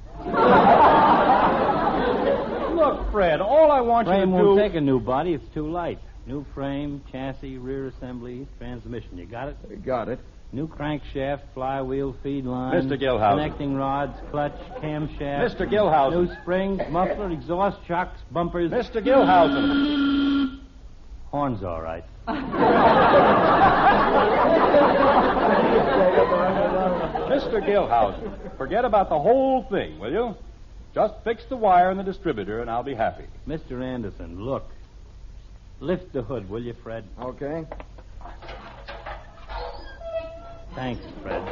Look, Fred, all I want you to Frame do... won't take a new body. It's too light. New frame, chassis, rear assembly, transmission. You got it? Got it. New crankshaft, flywheel, feed line. Mr. Gilhausen. Connecting rods, clutch, camshaft. Mr. Gilhausen. New springs, muffler, exhaust shocks, bumpers. Mr. Gilhausen. Horn's all right. Mr. Gilhausen, forget about the whole thing, will you? Just fix the wire in the distributor and I'll be happy. Mr. Anderson, look. Lift the hood, will you, Fred? Okay. Thanks, Fred.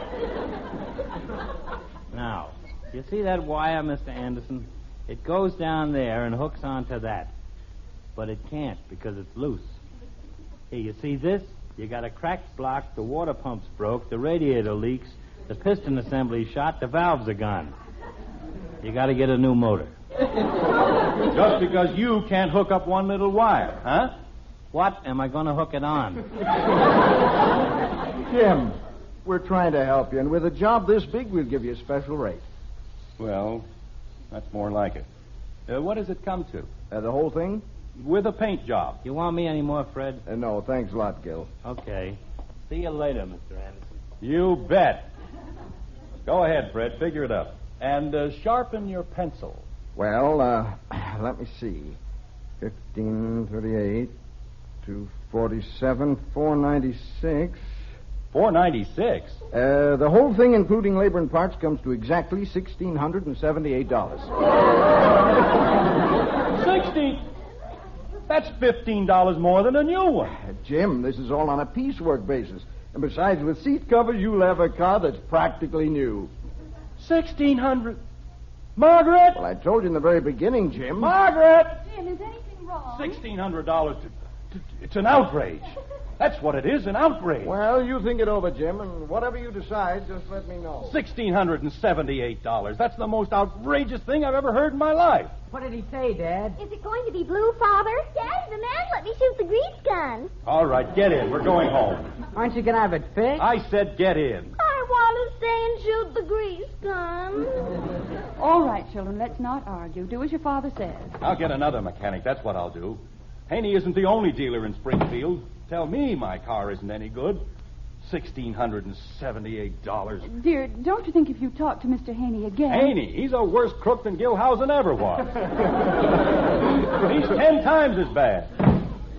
Now, you see that wire, Mr. Anderson? It goes down there and hooks onto that. But it can't because it's loose. Here, you see this? You got a cracked block, the water pump's broke, the radiator leaks, the piston assembly's shot, the valves are gone. You got to get a new motor. Just because you can't hook up one little wire, huh? What am I going to hook it on? Jim, we're trying to help you, and with a job this big, we'll give you a special rate. Well, that's more like it. What does it come to? The whole thing? With a paint job. You want me anymore, Fred? No, thanks a lot, Gil. Okay. See you later, Mr. Anderson. You bet. Go ahead, Fred. Figure it up. And sharpen your pencil. Well, let me see. 1538, 247, 496. $4.96. The whole thing, including labor and parts, comes to exactly $1,678. 60. That's $15 more than a new one. Jim, this is all on a piecework basis. And besides, with seat covers, you'll have a car that's practically new. $1,600. Margaret! Well, I told you in the very beginning, Jim. Margaret! Jim, is anything wrong? $1,600. It's an outrage. That's what it is, an outrage. Well, you think it over, Jim, and whatever you decide, just let me know. $1,678. That's the most outrageous thing I've ever heard in my life. What did he say, Dad? Is it going to be blue, Father? Daddy, the man let me shoot the grease gun. All right, get in. We're going home. Aren't you going to have it fixed? I said get in. I want to stay and shoot the grease gun. All right, children, let's not argue. Do as your father says. I'll get another mechanic. That's what I'll do. Haney isn't the only dealer in Springfield. Tell me my car isn't any good. $1,678. Dear, don't you think if you talk to Mr. Haney again... Haney? He's a worse crook than Gilhousen ever was. He's 10 times as bad.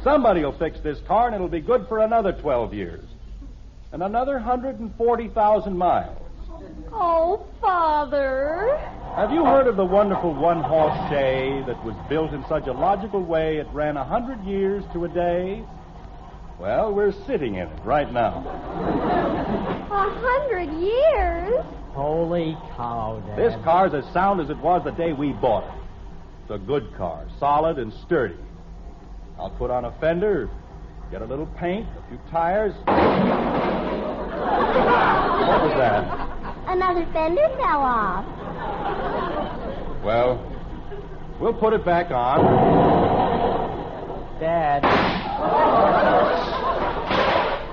Somebody will fix this car, and it'll be good for another 12 years. And another 140,000 miles. Oh, Father. Have you heard of the wonderful one-horse shay that was built in such a logical way it ran 100 years to a day? Well, we're sitting in it right now. 100 years? Holy cow, Dad. This car's as sound as it was the day we bought it. It's a good car, solid and sturdy. I'll put on a fender, get a little paint, a few tires. What was that? Another fender fell off. Well, we'll put it back on. Dad.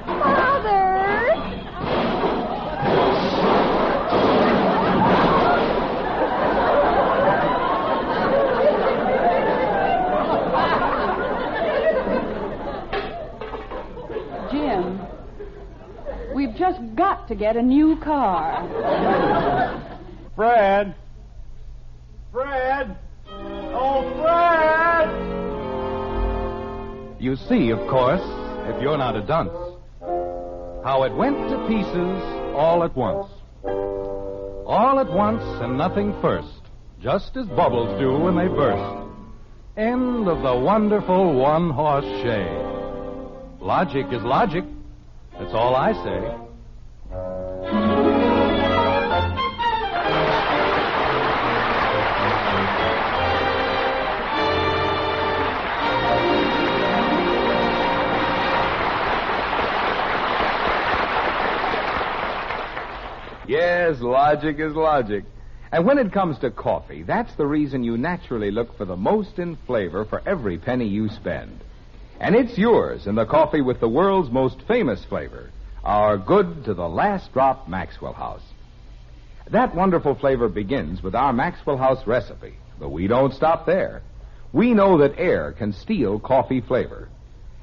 Father! Jim, we've just got to get a new car. Fred! Fred! Oh, Fred! You see, of course, if you're not a dunce, how it went to pieces all at once. All at once and nothing first, just as bubbles do when they burst. End of the wonderful one-horse shay. Logic is logic. That's all I say. Yes, logic is logic. And when it comes to coffee, that's the reason you naturally look for the most in flavor for every penny you spend. And it's yours in the coffee with the world's most famous flavor, our good to the last drop Maxwell House. That wonderful flavor begins with our Maxwell House recipe, but we don't stop there. We know that air can steal coffee flavor.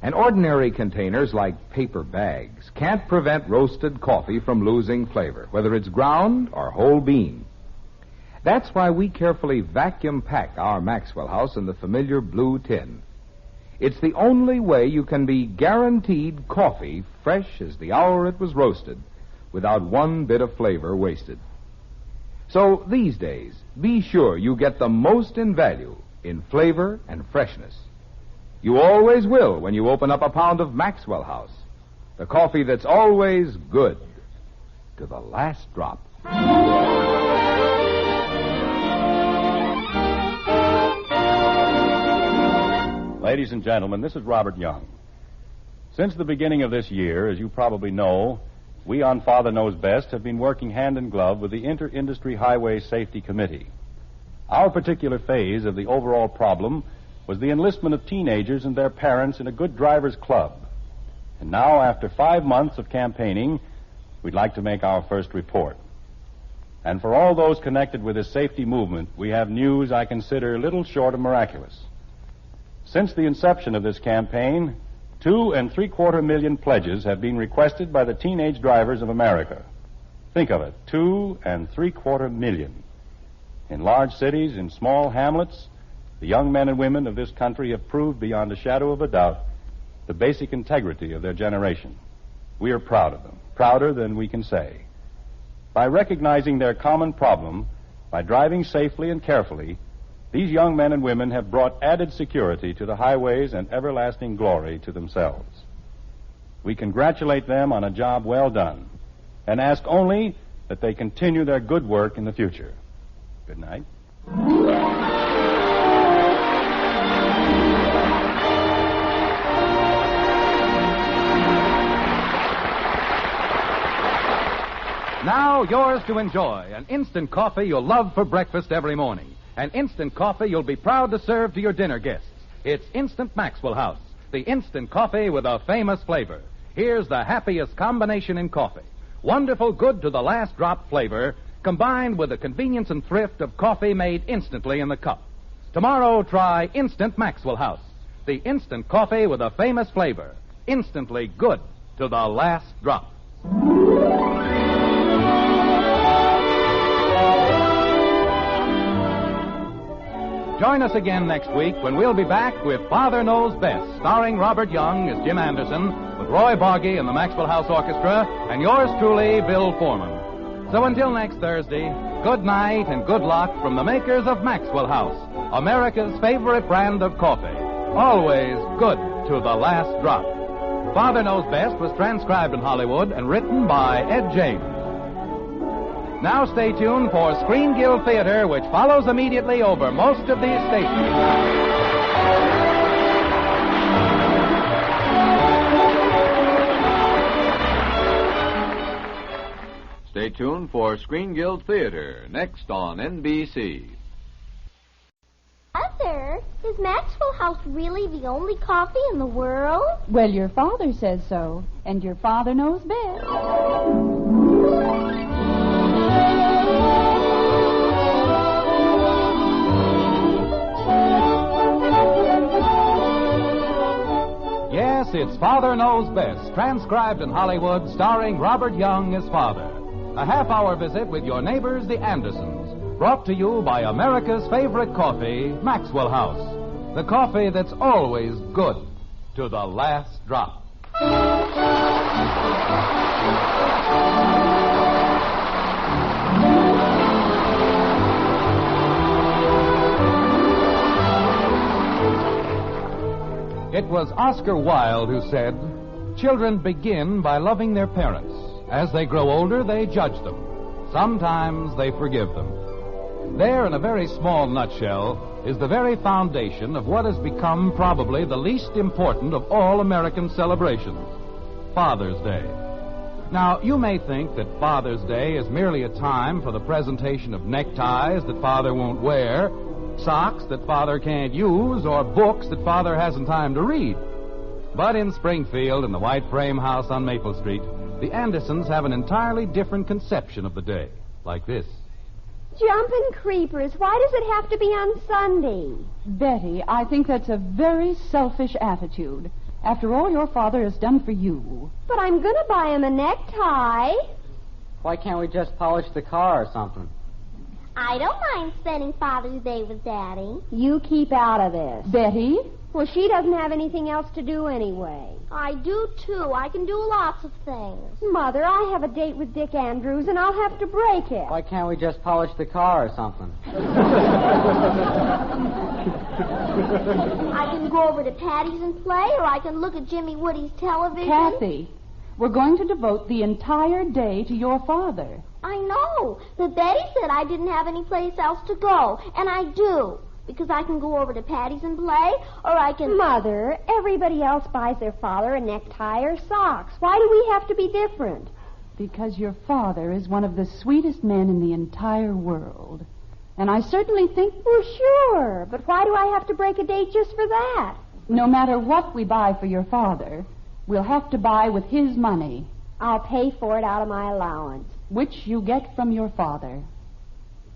And ordinary containers like paper bags can't prevent roasted coffee from losing flavor, whether it's ground or whole bean. That's why we carefully vacuum pack our Maxwell House in the familiar blue tin. It's the only way you can be guaranteed coffee fresh as the hour it was roasted, without one bit of flavor wasted. So these days, be sure you get the most in value in flavor and freshness. You always will when you open up a pound of Maxwell House, the coffee that's always good to the last drop. Ladies and gentlemen, this is Robert Young. Since the beginning of this year, as you probably know, we on Father Knows Best have been working hand in glove with the Inter-Industry Highway Safety Committee. Our particular phase of the overall problem was the enlistment of teenagers and their parents in a good driver's club. And now, after 5 months of campaigning, we'd like to make our first report. And for all those connected with this safety movement, we have news I consider little short of miraculous. Since the inception of this campaign, 2.75 million pledges have been requested by the teenage drivers of America. Think of it, 2.75 million. In large cities, in small hamlets, the young men and women of this country have proved beyond a shadow of a doubt the basic integrity of their generation. We are proud of them, prouder than we can say. By recognizing their common problem, by driving safely and carefully, these young men and women have brought added security to the highways and everlasting glory to themselves. We congratulate them on a job well done and ask only that they continue their good work in the future. Good night. Now yours to enjoy, an instant coffee you'll love for breakfast every morning. An instant coffee you'll be proud to serve to your dinner guests. It's Instant Maxwell House, the instant coffee with a famous flavor. Here's the happiest combination in coffee. Wonderful, good to the last drop flavor, combined with the convenience and thrift of coffee made instantly in the cup. Tomorrow, try Instant Maxwell House, the instant coffee with a famous flavor. Instantly good to the last drop. Join us again next week when we'll be back with Father Knows Best, starring Robert Young as Jim Anderson, with Roy Barbeque and the Maxwell House Orchestra, and yours truly, Bill Foreman. So until next Thursday, good night and good luck from the makers of Maxwell House, America's favorite brand of coffee. Always good to the last drop. Father Knows Best was transcribed in Hollywood and written by Ed James. Now stay tuned for Screen Guild Theater, which follows immediately over most of these stations. Stay tuned for Screen Guild Theater, next on NBC. Mother, is Maxwell House really the only coffee in the world? Well, your father says so, and your father knows best. Yes, it's Father Knows Best, transcribed in Hollywood, starring Robert Young as Father. A half-hour visit with your neighbors, the Andersons, brought to you by America's favorite coffee, Maxwell House. The coffee that's always good to the last drop. It was Oscar Wilde who said, "Children begin by loving their parents. As they grow older, they judge them. Sometimes they forgive them." There, in a very small nutshell, is the very foundation of what has become probably the least important of all American celebrations, Father's Day. Now, you may think that Father's Day is merely a time for the presentation of neckties that Father won't wear, socks that Father can't use, or books that Father hasn't time to read. But in Springfield, in the white frame house on Maple Street, the Andersons have an entirely different conception of the day, like this. Jumping creepers, why does it have to be on Sunday? Betty, I think that's a very selfish attitude. After all your father has done for you. But I'm going to buy him a necktie. Why can't we just polish the car or something? I don't mind spending Father's Day with Daddy. You keep out of this. Betty? Well, she doesn't have anything else to do anyway. I do, too. I can do lots of things. Mother, I have a date with Dick Andrews, and I'll have to break it. Why can't we just polish the car or something? I can go over to Patty's and play, or I can look at Jimmy Woody's television. Kathy, we're going to devote the entire day to your father. I know, but Betty said I didn't have any place else to go, and I do. Because I can go over to Patty's and play, or I can... Mother, everybody else buys their father a necktie or socks. Why do we have to be different? Because your father is one of the sweetest men in the entire world. And I certainly think... Well, sure, but why do I have to break a date just for that? No matter what we buy for your father, we'll have to buy with his money. I'll pay for it out of my allowance. Which you get from your father.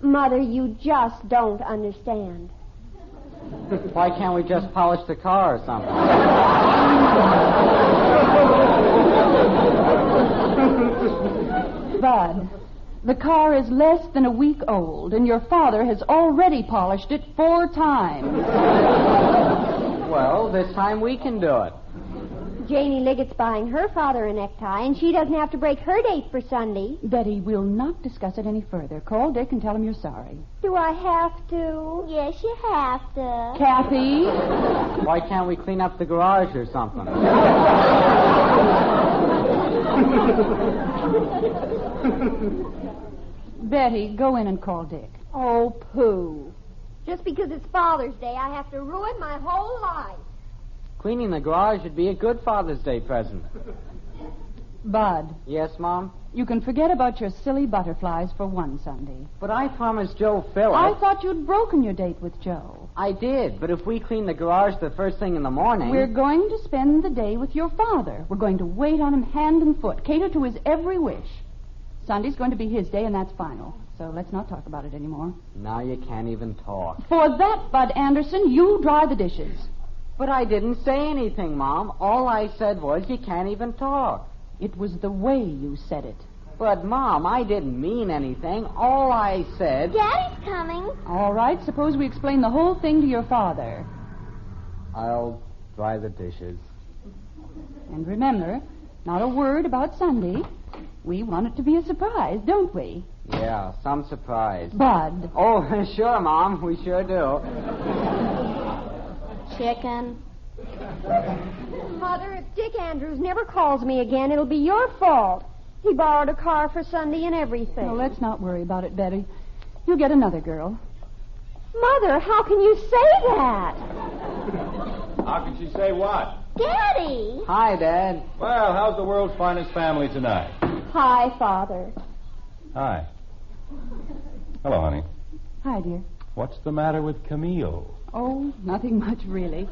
Mother, you just don't understand. Why can't we just polish the car or something? Bud, the car is less than a week old, and your father has already polished it 4 times. Well, this time we can do it. Janie Liggett's buying her father a necktie, and she doesn't have to break her date for Sunday. Betty, we'll not discuss it any further. Call Dick and tell him you're sorry. Do I have to? Yes, you have to. Kathy? Why can't we clean up the garage or something? Betty, go in and call Dick. Oh, pooh. Just because it's Father's Day, I have to ruin my whole life. Cleaning the garage would be a good Father's Day present. Bud. Yes, Mom? You can forget about your silly butterflies for one Sunday. But I promised Joe Phillips. I thought you'd broken your date with Joe. I did, but if we clean the garage the first thing in the morning... We're going to spend the day with your father. We're going to wait on him hand and foot, cater to his every wish. Sunday's going to be his day, and that's final. So let's not talk about it anymore. Now you can't even talk. For that, Bud Anderson, you dry the dishes. But I didn't say anything, Mom. All I said was you can't even talk. It was the way you said it. But, Mom, I didn't mean anything. All I said... Daddy's coming. All right, suppose we explain the whole thing to your father. I'll dry the dishes. And remember, not a word about Sunday. We want it to be a surprise, don't we? Yeah, some surprise. Bud. Oh, sure, Mom. We sure do. Chicken. Mother, if Dick Andrews never calls me again, it'll be your fault. He borrowed a car for Sunday and everything. Well, let's not worry about it, Betty. You'll get another girl. Mother, how can you say that? How can she say what? Daddy! Hi, Dad. Well, how's the world's finest family tonight? Hi, Father. Hi. Hello, honey. Hi, dear. What's the matter with Camille? Oh, nothing much, really.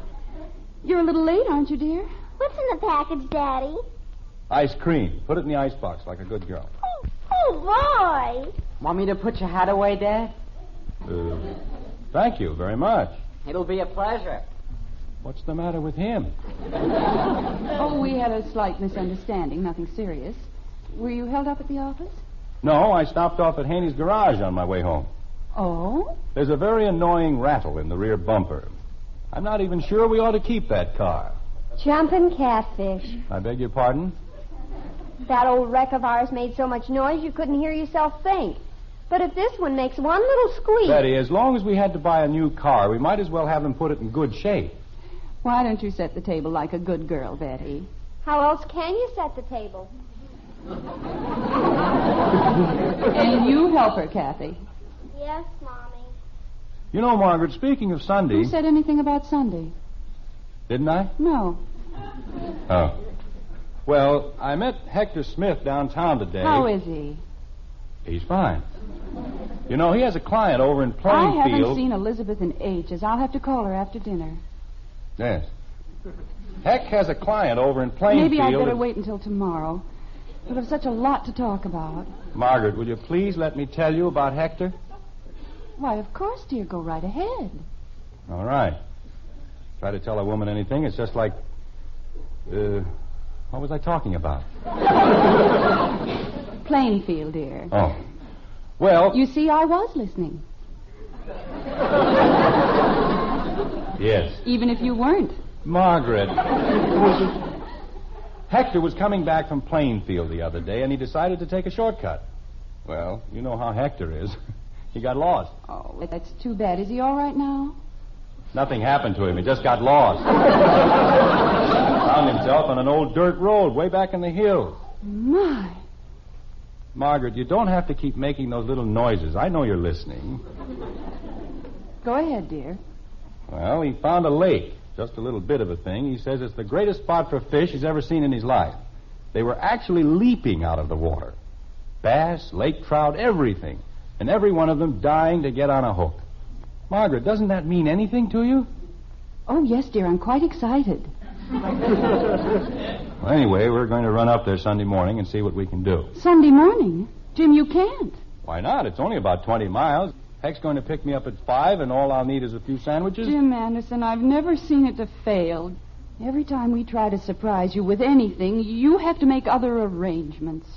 You're a little late, aren't you, dear? What's in the package, Daddy? Ice cream. Put it in the icebox like a good girl. Oh, boy. Want me to put your hat away, Dad? Thank you very much. It'll be a pleasure. What's the matter with him? Oh, we had a slight misunderstanding, nothing serious. Were you held up at the office? No, I stopped off at Haney's garage on my way home. Oh? There's a very annoying rattle in the rear bumper. I'm not even sure we ought to keep that car. Jumping catfish. I beg your pardon? That old wreck of ours made so much noise you couldn't hear yourself think. But if this one makes one little squeak... Betty, as long as we had to buy a new car, we might as well have them put it in good shape. Why don't you set the table like a good girl, Betty? How else can you set the table? And you help her, Kathy. Yes, Mommy. You know, Margaret, speaking of Sunday... Who said anything about Sunday? Didn't I? No. Oh. Well, I met Hector Smith downtown today. How is he? He's fine. You know, he has a client over in Plainfield. I haven't seen Elizabeth in ages. I'll have to call her after dinner. Yes. Heck has a client over in Plainfield. Maybe I'd better wait until tomorrow. We'll have such a lot to talk about. Margaret, will you please let me tell you about Hector? Why, of course, dear. Go right ahead. All right. Try to tell a woman anything, it's just like... what was I talking about? Plainfield, dear. Oh. Well... You see, I was listening. Yes. Even if you weren't. Margaret. Hector was coming back from Plainfield the other day, and he decided to take a shortcut. Well, you know how Hector is. He got lost. Oh, that's too bad. Is he all right now? Nothing happened to him. He just got lost. Found himself on an old dirt road way back in the hills. My. Margaret, you don't have to keep making those little noises. I know you're listening. Go ahead, dear. Well, he found a lake. Just a little bit of a thing. He says it's the greatest spot for fish he's ever seen in his life. They were actually leaping out of the water. Bass, lake trout, everything. And every one of them dying to get on a hook. Margaret, doesn't that mean anything to you? Oh, yes, dear. I'm quite excited. Well, anyway, we're going to run up there Sunday morning and see what we can do. Sunday morning? Jim, you can't. Why not? It's only about 20 miles. Heck's going to pick me up at 5, and all I'll need is a few sandwiches. Jim Anderson, I've never seen it to fail. Every time we try to surprise you with anything, you have to make other arrangements.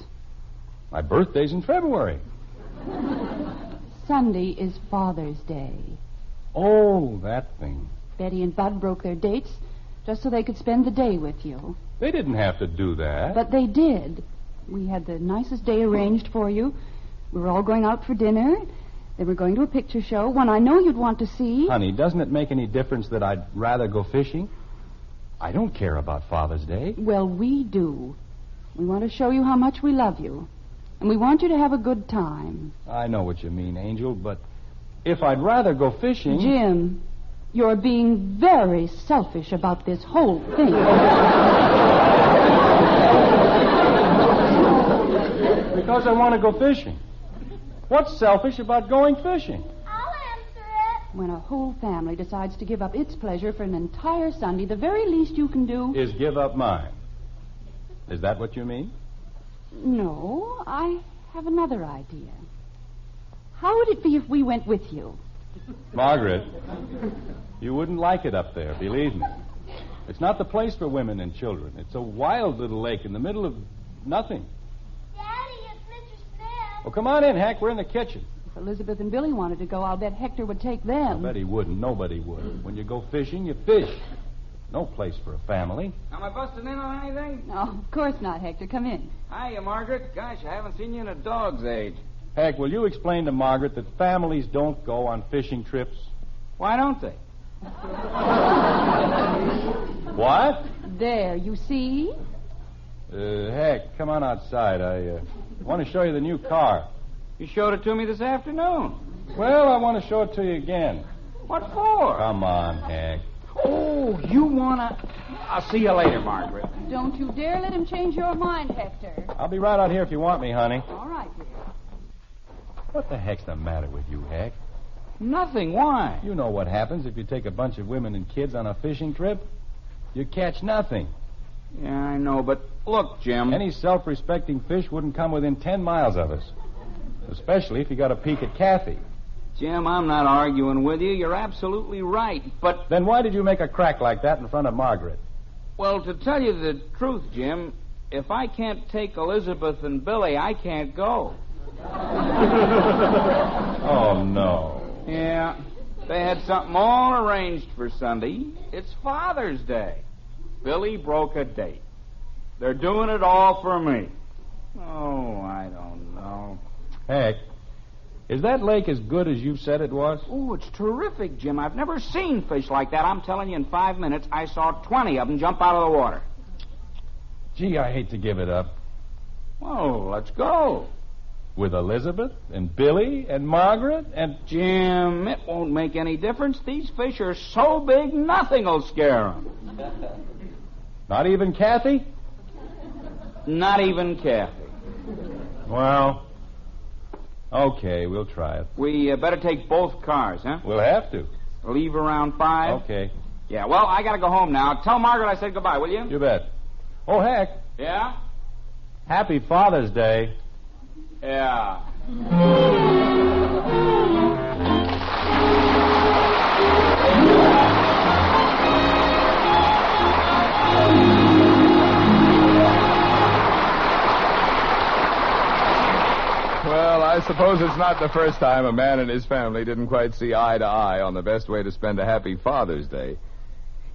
My birthday's in February. Sunday is Father's Day. Oh, that thing. Betty and Bud broke their dates, just so they could spend the day with you. They didn't have to do that. But they did. We had the nicest day arranged for you. We were all going out for dinner. They were going to a picture show, one I know you'd want to see. Honey, doesn't it make any difference that I'd rather go fishing? I don't care about Father's Day. Well, we do. We want to show you how much we love you. And we want you to have a good time. I know what you mean, Angel, but if I'd rather go fishing... Jim, you're being very selfish about this whole thing. Because I want to go fishing. What's selfish about going fishing? I'll answer it. When a whole family decides to give up its pleasure for an entire Sunday, the very least you can do... Is give up mine. Is that what you mean? No, I have another idea. How would it be if we went with you? Margaret, you wouldn't like it up there, believe me. It's not the place for women and children. It's a wild little lake in the middle of nothing. Daddy, it's Mr. Smith. Well, come on in, Hank. We're in the kitchen. If Elizabeth and Billy wanted to go, I'll bet Hector would take them. I bet he wouldn't. Nobody would. When you go fishing, you fish. No place for a family. Am I busting in on anything? No, of course not, Hector. Come in. Hiya, Margaret. Gosh, I haven't seen you in a dog's age. Hank, will you explain to Margaret that families don't go on fishing trips? Why don't they? What? There, you see? Hank, come on outside. I want to show you the new car. You showed it to me this afternoon. Well, I want to show it to you again. What for? Come on, Hank. Oh, you wanna... I'll see you later, Margaret. Don't you dare let him change your mind, Hector. I'll be right out here if you want me, honey. All right, dear. What the heck's the matter with you, Hank? Nothing. Why? You know what happens if you take a bunch of women and kids on a fishing trip? You catch nothing. Yeah, I know, but look, Jim. Any self-respecting fish wouldn't come within 10 miles of us. Especially if you got a peek at Kathy. Jim, I'm not arguing with you. You're absolutely right, but... Then why did you make a crack like that in front of Margaret? Well, to tell you the truth, Jim, if I can't take Elizabeth and Billy, I can't go. Oh, no. Yeah, they had something all arranged for Sunday. It's Father's Day. Billy broke a date. They're doing it all for me. Oh, I don't know. Heck, is that lake as good as you said it was? Oh, it's terrific, Jim. I've never seen fish like that. I'm telling you, in 5 minutes, I saw 20 of them jump out of the water. Gee, I hate to give it up. Well, let's go. With Elizabeth and Billy and Margaret and... Jim, it won't make any difference. These fish are so big, nothing'll scare them. Not even Kathy? Not even Kathy. Well, okay, we'll try it. We better take both cars, huh? We'll have to. Leave around 5? Okay. Yeah, well, I gotta go home now. Tell Margaret I said goodbye, will you? You bet. Oh, heck. Yeah? Happy Father's Day. Yeah. Well, I suppose it's not the first time a man and his family didn't quite see eye to eye on the best way to spend a happy Father's Day.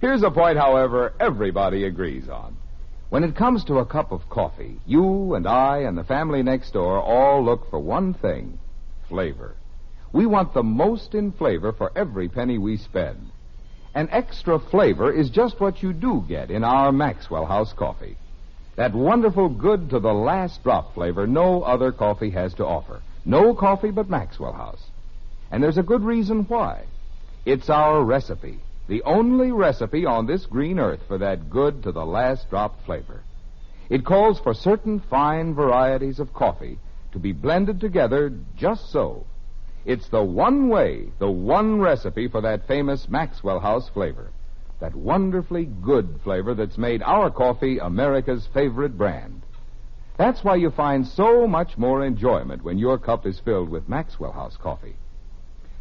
Here's a point, however, everybody agrees on. When it comes to a cup of coffee, you and I and the family next door all look for one thing: flavor. We want the most in flavor for every penny we spend. And extra flavor is just what you do get in our Maxwell House coffee. That wonderful good to the last drop flavor no other coffee has to offer. No coffee but Maxwell House. And there's a good reason why. It's our recipe. The only recipe on this green earth for that good to the last drop flavor. It calls for certain fine varieties of coffee to be blended together just so. It's the one way, the one recipe for that famous Maxwell House flavor. That wonderfully good flavor that's made our coffee America's favorite brand. That's why you find so much more enjoyment when your cup is filled with Maxwell House coffee.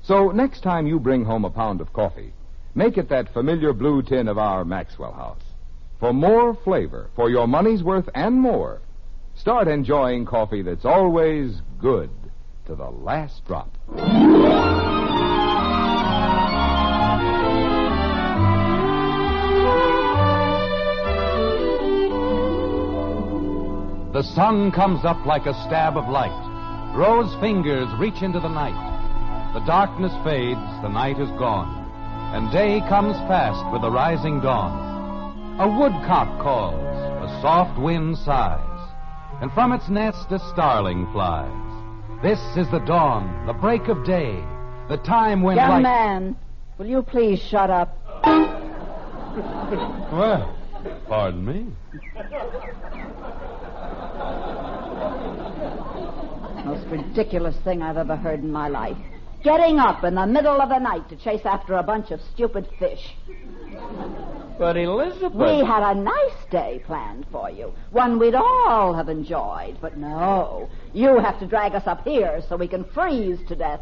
So next time you bring home a pound of coffee, make it that familiar blue tin of our Maxwell House. For more flavor, for your money's worth and more, start enjoying coffee that's always good to the last drop. The sun comes up like a stab of light. Rose fingers reach into the night. The darkness fades, the night is gone, and day comes fast with the rising dawn. A woodcock calls, a soft wind sighs, and from its nest a starling flies. This is the dawn, the break of day, the time when Young man, will you please shut up? Well, pardon me. Most ridiculous thing I've ever heard in my life. Getting up in the middle of the night to chase after a bunch of stupid fish. But Elizabeth... We had a nice day planned for you. One we'd all have enjoyed. But no, you have to drag us up here so we can freeze to death.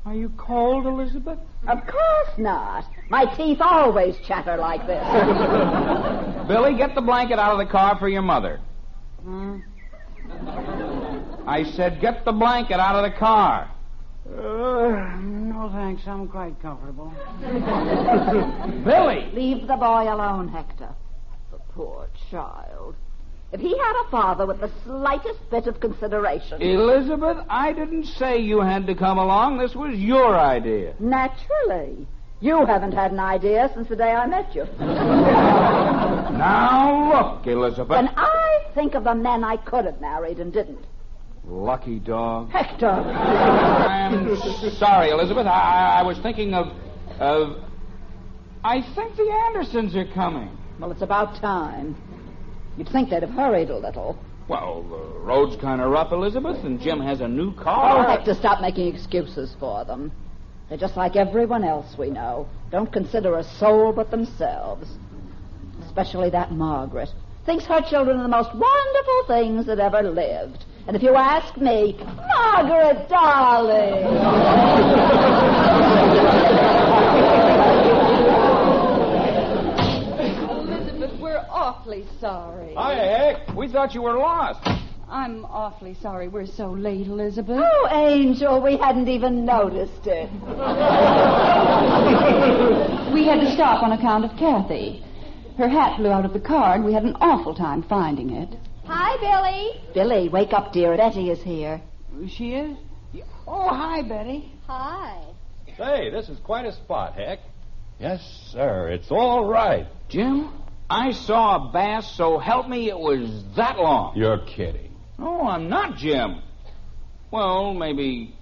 Are you cold, Elizabeth? Of course not. My teeth always chatter like this. Billy, get the blanket out of the car for your mother. I said get the blanket out of the car. No, thanks. I'm quite comfortable. Billy! Leave the boy alone, Hector. The poor child. If he had a father with the slightest bit of consideration... Elizabeth, I didn't say you had to come along. This was your idea. Naturally. You haven't had an idea since the day I met you. Now look, Elizabeth. When I think of the men I could have married and didn't. Lucky dog. Hector! I'm sorry, Elizabeth. I was thinking of... I think the Andersons are coming. Well, it's about time. You'd think they'd have hurried a little. Well, the road's kind of rough, Elizabeth, and Jim has a new car. Oh, Hector, stop making excuses for them. They're just like everyone else we know. Don't consider a soul but themselves. Especially that Margaret. Thinks her children are the most wonderful things that ever lived. And if you ask me, Margaret, darling. Elizabeth, we're awfully sorry. Hi, Hank. We thought you were lost. I'm awfully sorry we're so late, Elizabeth. Oh, Angel, we hadn't even noticed it. We had to stop on account of Kathy. Her hat flew out of the car, and we had an awful time finding it. Hi, Billy. Billy, wake up, dear. Betty is here. She is? Oh, hi, Betty. Hi. Say, this is quite a spot, Heck. Yes, sir. It's all right. Jim, I saw a bass, so help me, it was that long. You're kidding. No, I'm not, Jim. Well, maybe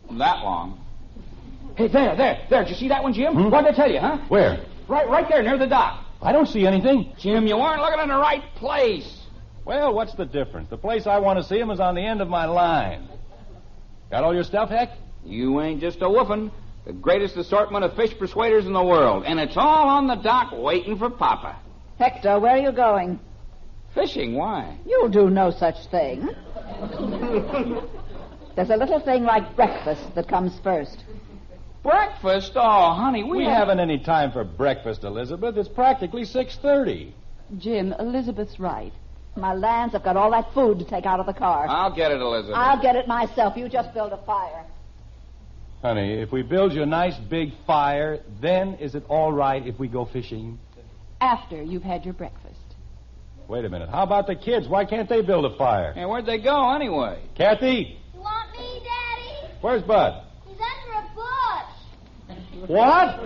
that long. Hey, there. Did you see that one, Jim? What'd I tell you, huh? Where? Right there, near the dock. I don't see anything. Jim, you weren't looking in the right place. Well, what's the difference? The place I want to see him is on the end of my line. Got all your stuff, Heck? You ain't just a woofin'. The greatest assortment of fish persuaders in the world. And it's all on the dock waiting for Papa. Hector, where are you going? Fishing, why? You'll do no such thing. There's a little thing like breakfast that comes first. Breakfast? Oh, honey, we haven't any time for breakfast, Elizabeth. It's practically 6:30. Jim, Elizabeth's right. My lands, I've got all that food to take out of the car. I'll get it, Elizabeth. I'll get it myself. You just build a fire. Honey, if we build you a nice big fire, then is it all right if we go fishing? After you've had your breakfast. Wait a minute. How about the kids? Why can't they build a fire? Hey, where'd they go anyway? Kathy? You want me, Daddy? Where's Bud? He's under a bush. What?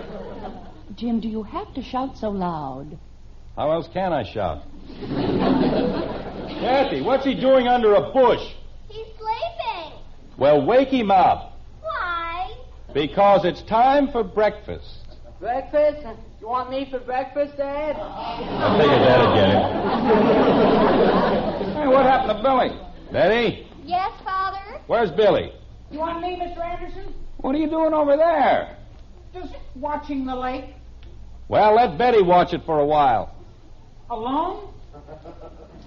Jim, do you have to shout so loud? How else can I shout? Kathy, what's he doing under a bush? He's sleeping. Well, wake him up. Why? Because it's time for breakfast. Breakfast? You want me for breakfast, Dad? I figured that'd get him. Hey, what happened to Billy? Betty? Yes, Father? Where's Billy? You want me, Mr. Anderson? What are you doing over there? Just watching the lake. Well, let Betty watch it for a while. Alone?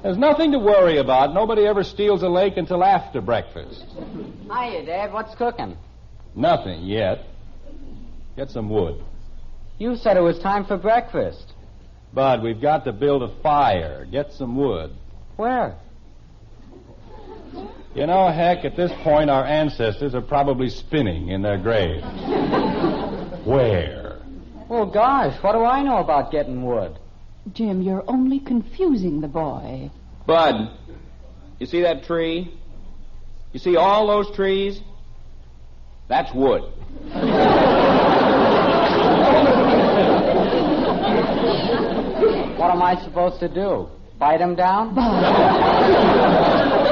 There's nothing to worry about. Nobody ever steals a lake until after breakfast. Hiya, Dad. What's cooking? Nothing yet. Get some wood. You said it was time for breakfast. Bud, we've got to build a fire. Get some wood. Where? You know, Heck, at this point, our ancestors are probably spinning in their graves. Where? Well, gosh, what do I know about getting wood? Jim, you're only confusing the boy. Bud, You see that tree? You see all those trees? That's wood. What am I supposed to do? Bite him down?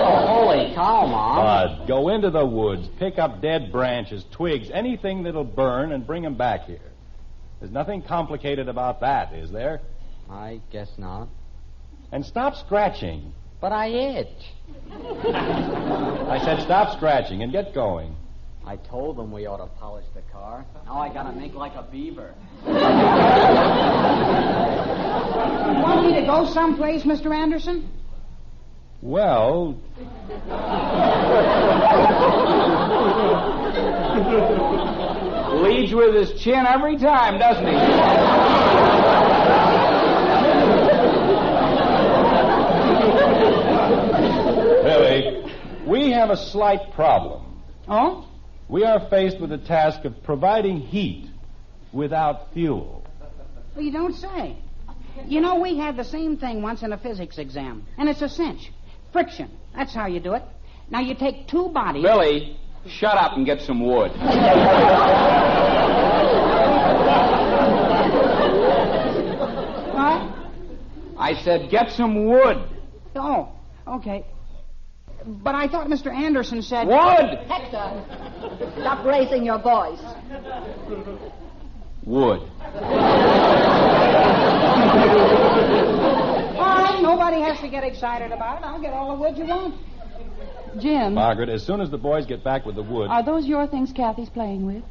Oh, holy cow, Mom. Bud, go into the woods, pick up dead branches, twigs, anything that'll burn, and bring them back here. There's nothing complicated about that, is there? I guess not. And stop scratching. But I itch. I said stop scratching and get going. I told them we ought to polish the car. Now I gotta make like a beaver. Want me to go someplace, Mr. Anderson? Well... Leads with his chin every time, doesn't he? Billy, we have a slight problem. Oh? We are faced with the task of providing heat without fuel. Well, you don't say. You know, we had the same thing once in a physics exam, and it's a cinch. Friction. That's how you do it. Now, you take two bodies... Billy, shut up and get some wood. What? I said get some wood. Oh, okay. But I thought Mr. Anderson said... Wood! Hector, stop raising your voice. Wood. All right, nobody has to get excited about it. I'll get all the wood you want. Jim. Margaret, as soon as the boys get back with the wood... Are those your things Kathy's playing with?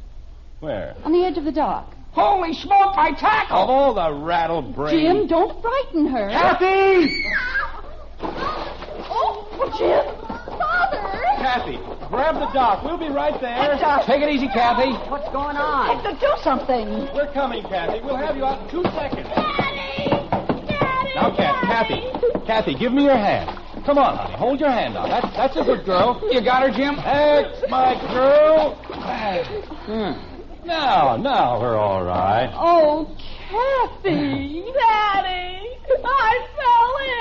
Where? On the edge of the dock. Holy smoke, my tackle! Of all the rattled brains... Jim, don't frighten her. Kathy! Oh, Jim! Father! Kathy, grab the dock. We'll be right there. Hector! Take it easy, Kathy. What's going on? Hector, do something. We're coming, Kathy. We'll have you out in 2 seconds. Daddy! Daddy! Now, Kathy, give me your hand. Come on, honey. Hold your hand out. That's a good girl. You got her, Jim? That's my girl. Now, we're all right. Oh, Kathy. Daddy! I fell in!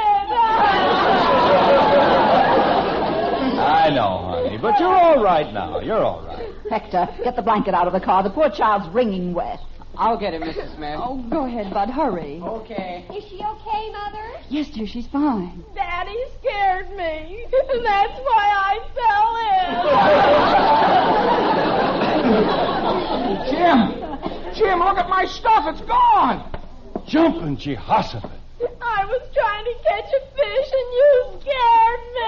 I know, honey, but you're all right now. You're all right. Hector, get the blanket out of the car. The poor child's wringing wet. I'll get it, Mrs. Smith. Oh, go ahead, Bud. Hurry. Okay. Is she okay, Mother? Yes, dear, she's fine. Daddy scared me. And that's why I fell in. Jim, look at my stuff. It's gone. Jumping Jehoshaphat. I was trying to catch a fish and you scared me.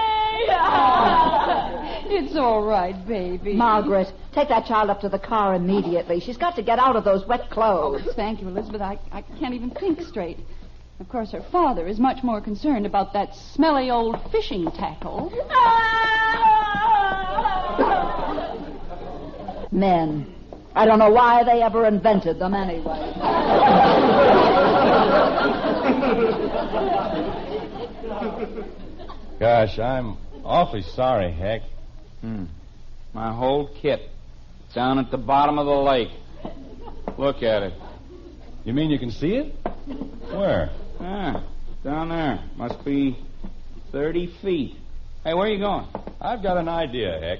It's all right, baby. Margaret, take that child up to the car immediately. She's got to get out of those wet clothes. Oh, thank you, Elizabeth. I can't even think straight. Of course, her father is much more concerned about that smelly old fishing tackle. Men. I don't know why they ever invented them anyway. Gosh, I'm awfully sorry, Heck. My whole kit. Down at the bottom of the lake. Look at it. You mean you can see it? Where? Down there. Must be 30 feet. Hey, where are you going? I've got an idea, Heck.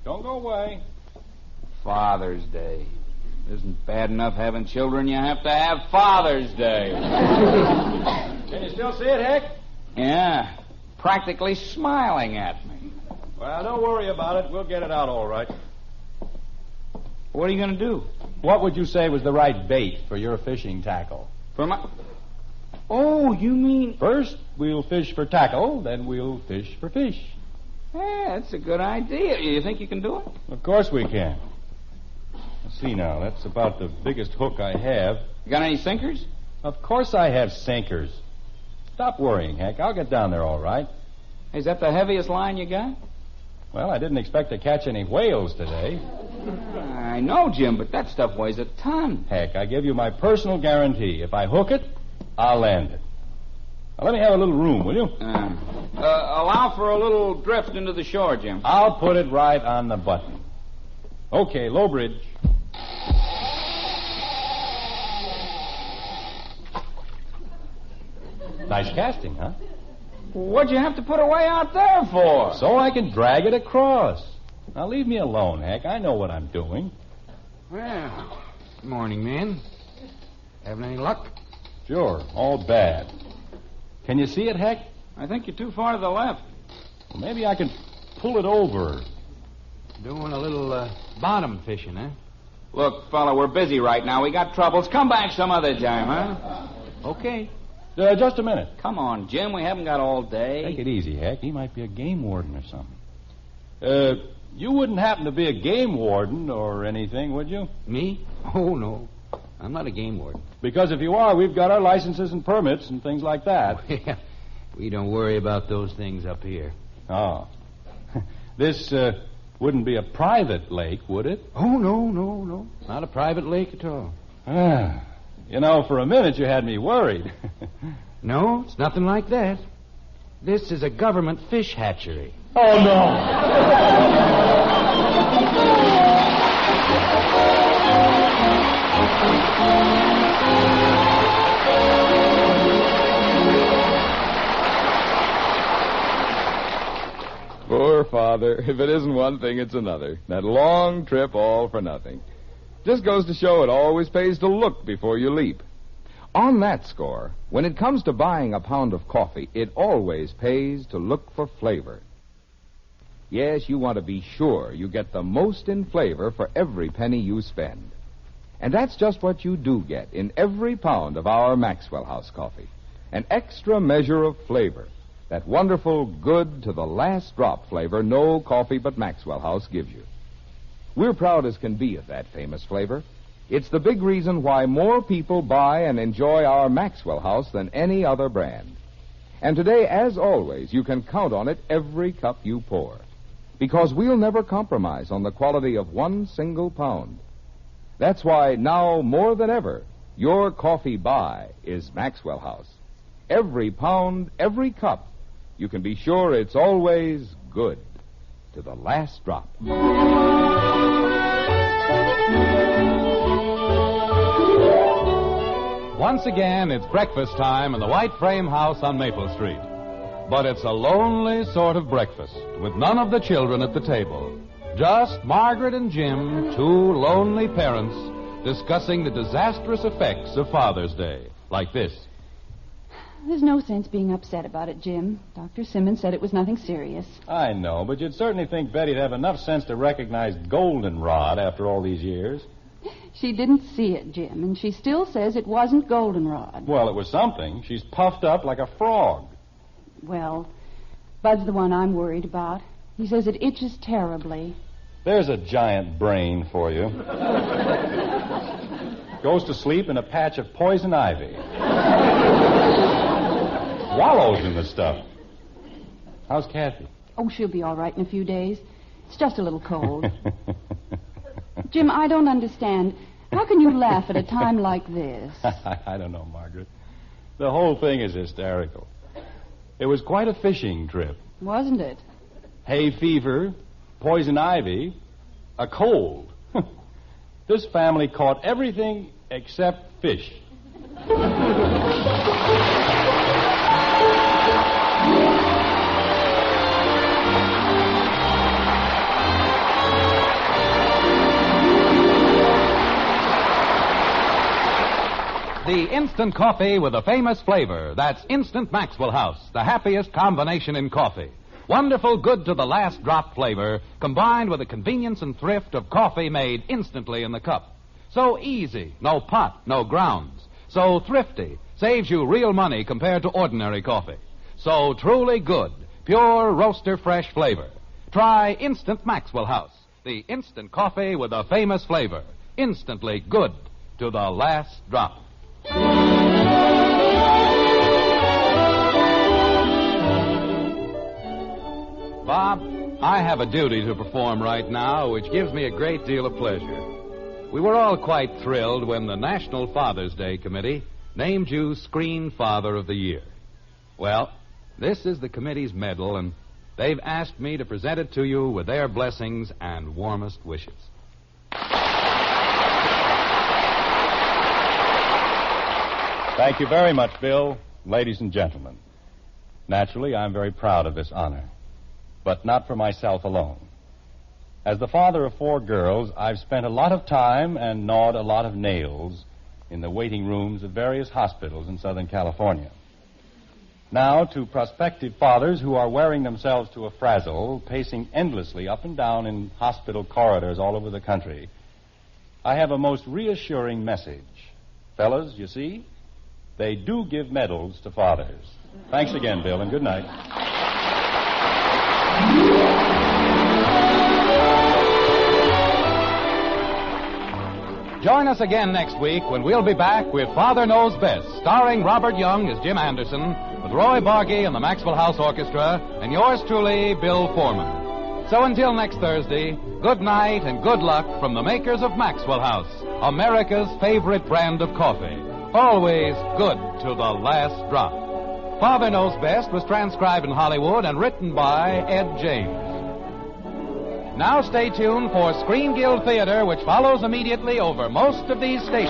Don't go away. Father's Day. Isn't bad enough having children, you have to have Father's Day. Can you still see it, Heck? Yeah. Practically smiling at me. Well, don't worry about it. We'll get it out all right. What are you going to do? What would you say was the right bait for your fishing tackle? For my... Oh, you mean... First, we'll fish for tackle, then we'll fish for fish. Yeah, that's a good idea. You think you can do it? Of course we can. Let's see now. That's about the biggest hook I have. You got any sinkers? Of course I have sinkers. Stop worrying, Heck. I'll get down there all right. Is that the heaviest line you got? Well, I didn't expect to catch any whales today. I know, Jim, but that stuff weighs a ton. Heck, I give you my personal guarantee. If I hook it, I'll land it. Now, let me have a little room, will you? Allow for a little drift into the shore, Jim. I'll put it right on the button. Okay, low bridge. Nice casting, huh? What'd you have to put away out there for? So I can drag it across. Now leave me alone, Heck. I know what I'm doing. Well, morning, man. Having any luck? Sure, all bad. Can you see it, Heck? I think you're too far to the left. Well, maybe I can pull it over. Doing a little bottom fishing, eh? Look, fella, we're busy right now. We got troubles. Come back some other time, huh? Okay. Just a minute. Come on, Jim. We haven't got all day. Take it easy, Heck. He might be a game warden or something. You wouldn't happen to be a game warden or anything, would you? Me? Oh, no. I'm not a game warden. Because if you are, we've got our licenses and permits and things like that. Yeah. We don't worry about those things up here. Oh. This wouldn't be a private lake, would it? Oh, no. Not a private lake at all. Ah. You know, for a minute you had me worried. No, it's nothing like that. This is a government fish hatchery. Oh, no. Poor Father. If it isn't one thing, it's another. That long trip all for nothing. Just goes to show it always pays to look before you leap. On that score, when it comes to buying a pound of coffee, it always pays to look for flavor. Yes, you want to be sure you get the most in flavor for every penny you spend. And that's just what you do get in every pound of our Maxwell House coffee. An extra measure of flavor. That wonderful, good to the last drop flavor no coffee but Maxwell House gives you. We're proud as can be of that famous flavor. It's the big reason why more people buy and enjoy our Maxwell House than any other brand. And today, as always, you can count on it every cup you pour. Because we'll never compromise on the quality of one single pound. That's why now, more than ever, your coffee buy is Maxwell House. Every pound, every cup, you can be sure it's always good to the last drop. Once again, it's breakfast time in the White Frame House on Maple Street. But it's a lonely sort of breakfast, with none of the children at the table. Just Margaret and Jim, two lonely parents, discussing the disastrous effects of Father's Day, like this. There's no sense being upset about it, Jim. Dr. Simmons said it was nothing serious. I know, but you'd certainly think Betty'd have enough sense to recognize goldenrod after all these years. She didn't see it, Jim, and she still says it wasn't goldenrod. Well, it was something. She's puffed up like a frog. Well, Bud's the one I'm worried about. He says it itches terribly. There's a giant brain for you. Goes to sleep in a patch of poison ivy. Wallows in the stuff. How's Kathy? Oh, she'll be all right in a few days. It's just a little cold. Jim, I don't understand. How can you laugh at a time like this? I don't know, Margaret. The whole thing is hysterical. It was quite a fishing trip. Wasn't it? Hay fever, poison ivy, a cold. This family caught everything except fish. The instant coffee with a famous flavor. That's Instant Maxwell House, the happiest combination in coffee. Wonderful, good to the last drop flavor, combined with the convenience and thrift of coffee made instantly in the cup. So easy, no pot, no grounds. So thrifty, saves you real money compared to ordinary coffee. So truly good, pure roaster fresh flavor. Try Instant Maxwell House, the instant coffee with a famous flavor. Instantly good to the last drop. Bob, I have a duty to perform right now which gives me a great deal of pleasure. We were all quite thrilled when the National Father's Day Committee named you Screen Father of the Year. Well, this is the committee's medal, and they've asked me to present it to you with their blessings and warmest wishes. Thank you very much, Bill. Ladies and gentlemen. Naturally, I'm very proud of this honor, but not for myself alone. As the father of 4 girls, I've spent a lot of time and gnawed a lot of nails in the waiting rooms of various hospitals in Southern California. Now, to prospective fathers who are wearing themselves to a frazzle, pacing endlessly up and down in hospital corridors all over the country, I have a most reassuring message. Fellas, you see, they do give medals to fathers. Thanks again, Bill, and good night. Join us again next week when we'll be back with Father Knows Best, starring Robert Young as Jim Anderson, with Roy Barbeque and the Maxwell House Orchestra, and yours truly, Bill Foreman. So until next Thursday, good night and good luck from the makers of Maxwell House, America's favorite brand of coffee. Always good to the last drop. Father Knows Best was transcribed in Hollywood and written by Ed James. Now stay tuned for Screen Guild Theater, which follows immediately over most of these stations.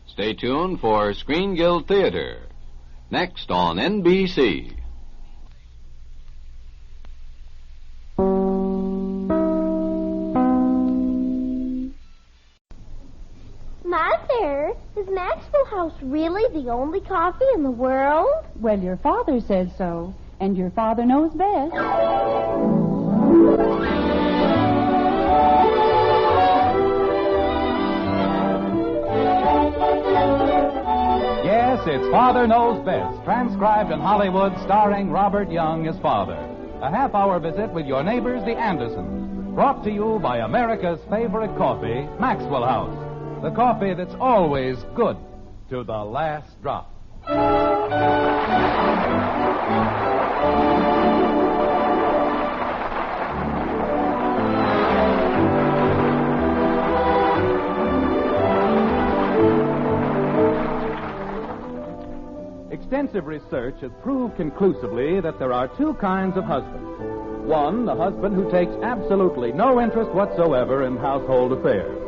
Stay tuned for Screen Guild Theater, next on NBC. Mother, is Maxwell House really the only coffee in the world? Well, your father says so, and your father knows best. Yes, it's Father Knows Best, transcribed in Hollywood, starring Robert Young as father. A half-hour visit with your neighbors, the Andersons, brought to you by America's favorite coffee, Maxwell House. The coffee that's always good to the last drop. Extensive research has proved conclusively that there are 2 kinds of husbands. One, the husband who takes absolutely no interest whatsoever in household affairs.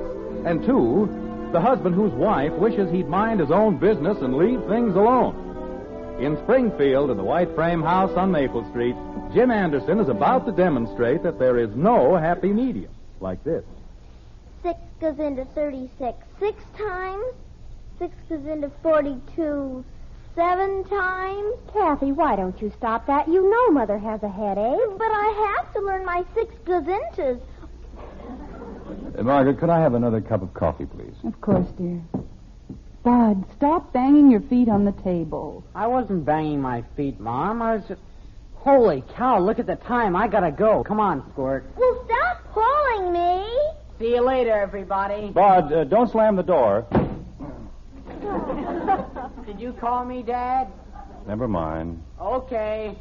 And 2, the husband whose wife wishes he'd mind his own business and leave things alone. In Springfield, in the white frame house on Maple Street, Jim Anderson is about to demonstrate that there is no happy medium, like this. 6 goes into 36 6 times. 6 goes into 42 7 times. Kathy, why don't you stop that? You know Mother has a headache. But I have to learn my 6 goes intos. Margaret, could I have another cup of coffee, please? Of course, dear. Bud, stop banging your feet on the table. I wasn't banging my feet, Mom. I was just... Holy cow, look at the time. I gotta go. Come on, Squirt. Well, stop pulling me. See you later, everybody. Bud, don't slam the door. Did you call me, Dad? Never mind. Okay.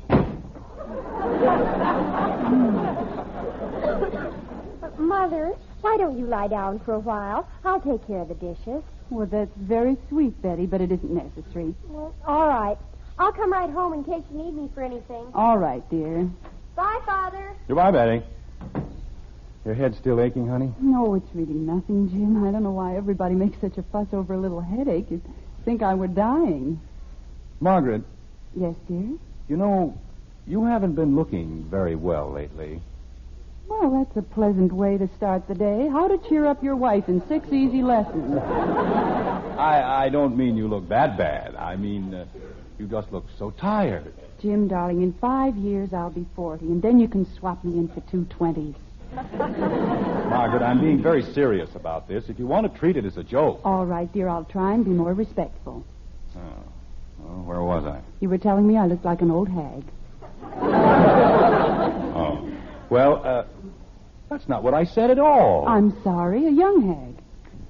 Mother, why don't you lie down for a while? I'll take care of the dishes. Well, that's very sweet, Betty, but it isn't necessary. Well, all right. I'll come right home in case you need me for anything. All right, dear. Bye, Father. Goodbye, Betty. Your head still aching, honey? No, it's really nothing, Jim. I don't know why everybody makes such a fuss over a little headache. You'd think I were dying. Margaret. Yes, dear? You know, you haven't been looking very well lately. Well, that's a pleasant way to start the day. How to cheer up your wife in 6 easy lessons. I don't mean you look that bad. I mean, you just look so tired. Jim, darling, in 5 years I'll be 40, and then you can swap me in for 2 20s. Margaret, I'm being very serious about this. If you want to treat it as a joke. All right, dear, I'll try and be more respectful. Oh. Well, where was I? You were telling me I looked like an old hag. Oh. Well, that's not what I said at all. I'm sorry, a young hag.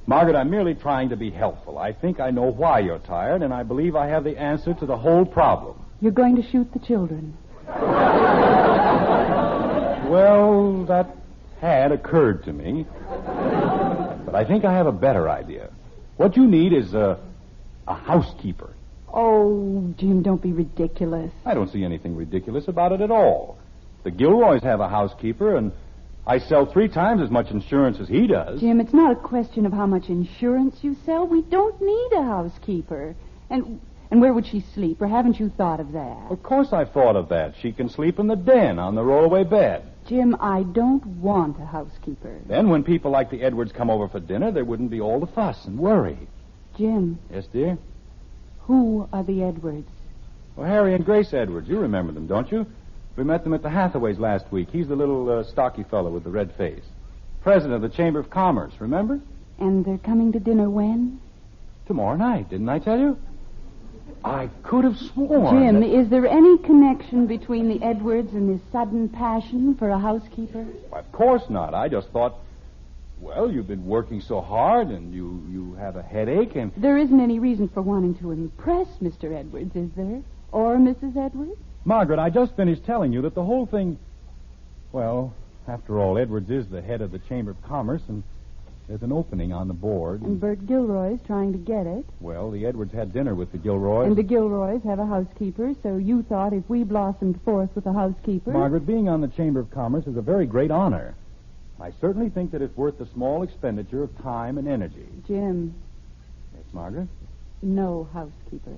Margaret, I'm merely trying to be helpful. I think I know why you're tired, and I believe I have the answer to the whole problem. You're going to shoot the children. Well, that had occurred to me. But I think I have a better idea. What you need is a housekeeper. Oh, Jim, don't be ridiculous. I don't see anything ridiculous about it at all. The Gilroys have a housekeeper, and I sell 3 times as much insurance as he does. Jim, it's not a question of how much insurance you sell. We don't need a housekeeper. And where would she sleep, or haven't you thought of that? Of course I've thought of that. She can sleep in the den on the rollaway bed. Jim, I don't want a housekeeper. Then when people like the Edwards come over for dinner, there wouldn't be all the fuss and worry. Jim. Yes, dear? Who are the Edwards? Well, Harry and Grace Edwards. You remember them, don't you? We met them at the Hathaways last week. He's the little stocky fellow with the red face. President of the Chamber of Commerce, remember? And they're coming to dinner when? Tomorrow night, didn't I tell you? I could have sworn. Jim, is there any connection between the Edwards and this sudden passion for a housekeeper? Well, of course not. I just thought, well, you've been working so hard and you have a headache and... There isn't any reason for wanting to impress Mr. Edwards, is there? Or Mrs. Edwards? Margaret, I just finished telling you that the whole thing... Well, after all, Edwards is the head of the Chamber of Commerce, and there's an opening on the board. And Bert Gilroy's trying to get it. Well, the Edwards had dinner with the Gilroys. And the Gilroys have a housekeeper, so you thought if we blossomed forth with a housekeeper... Margaret, being on the Chamber of Commerce is a very great honor. I certainly think that it's worth the small expenditure of time and energy. Jim. Yes, Margaret? No housekeeper.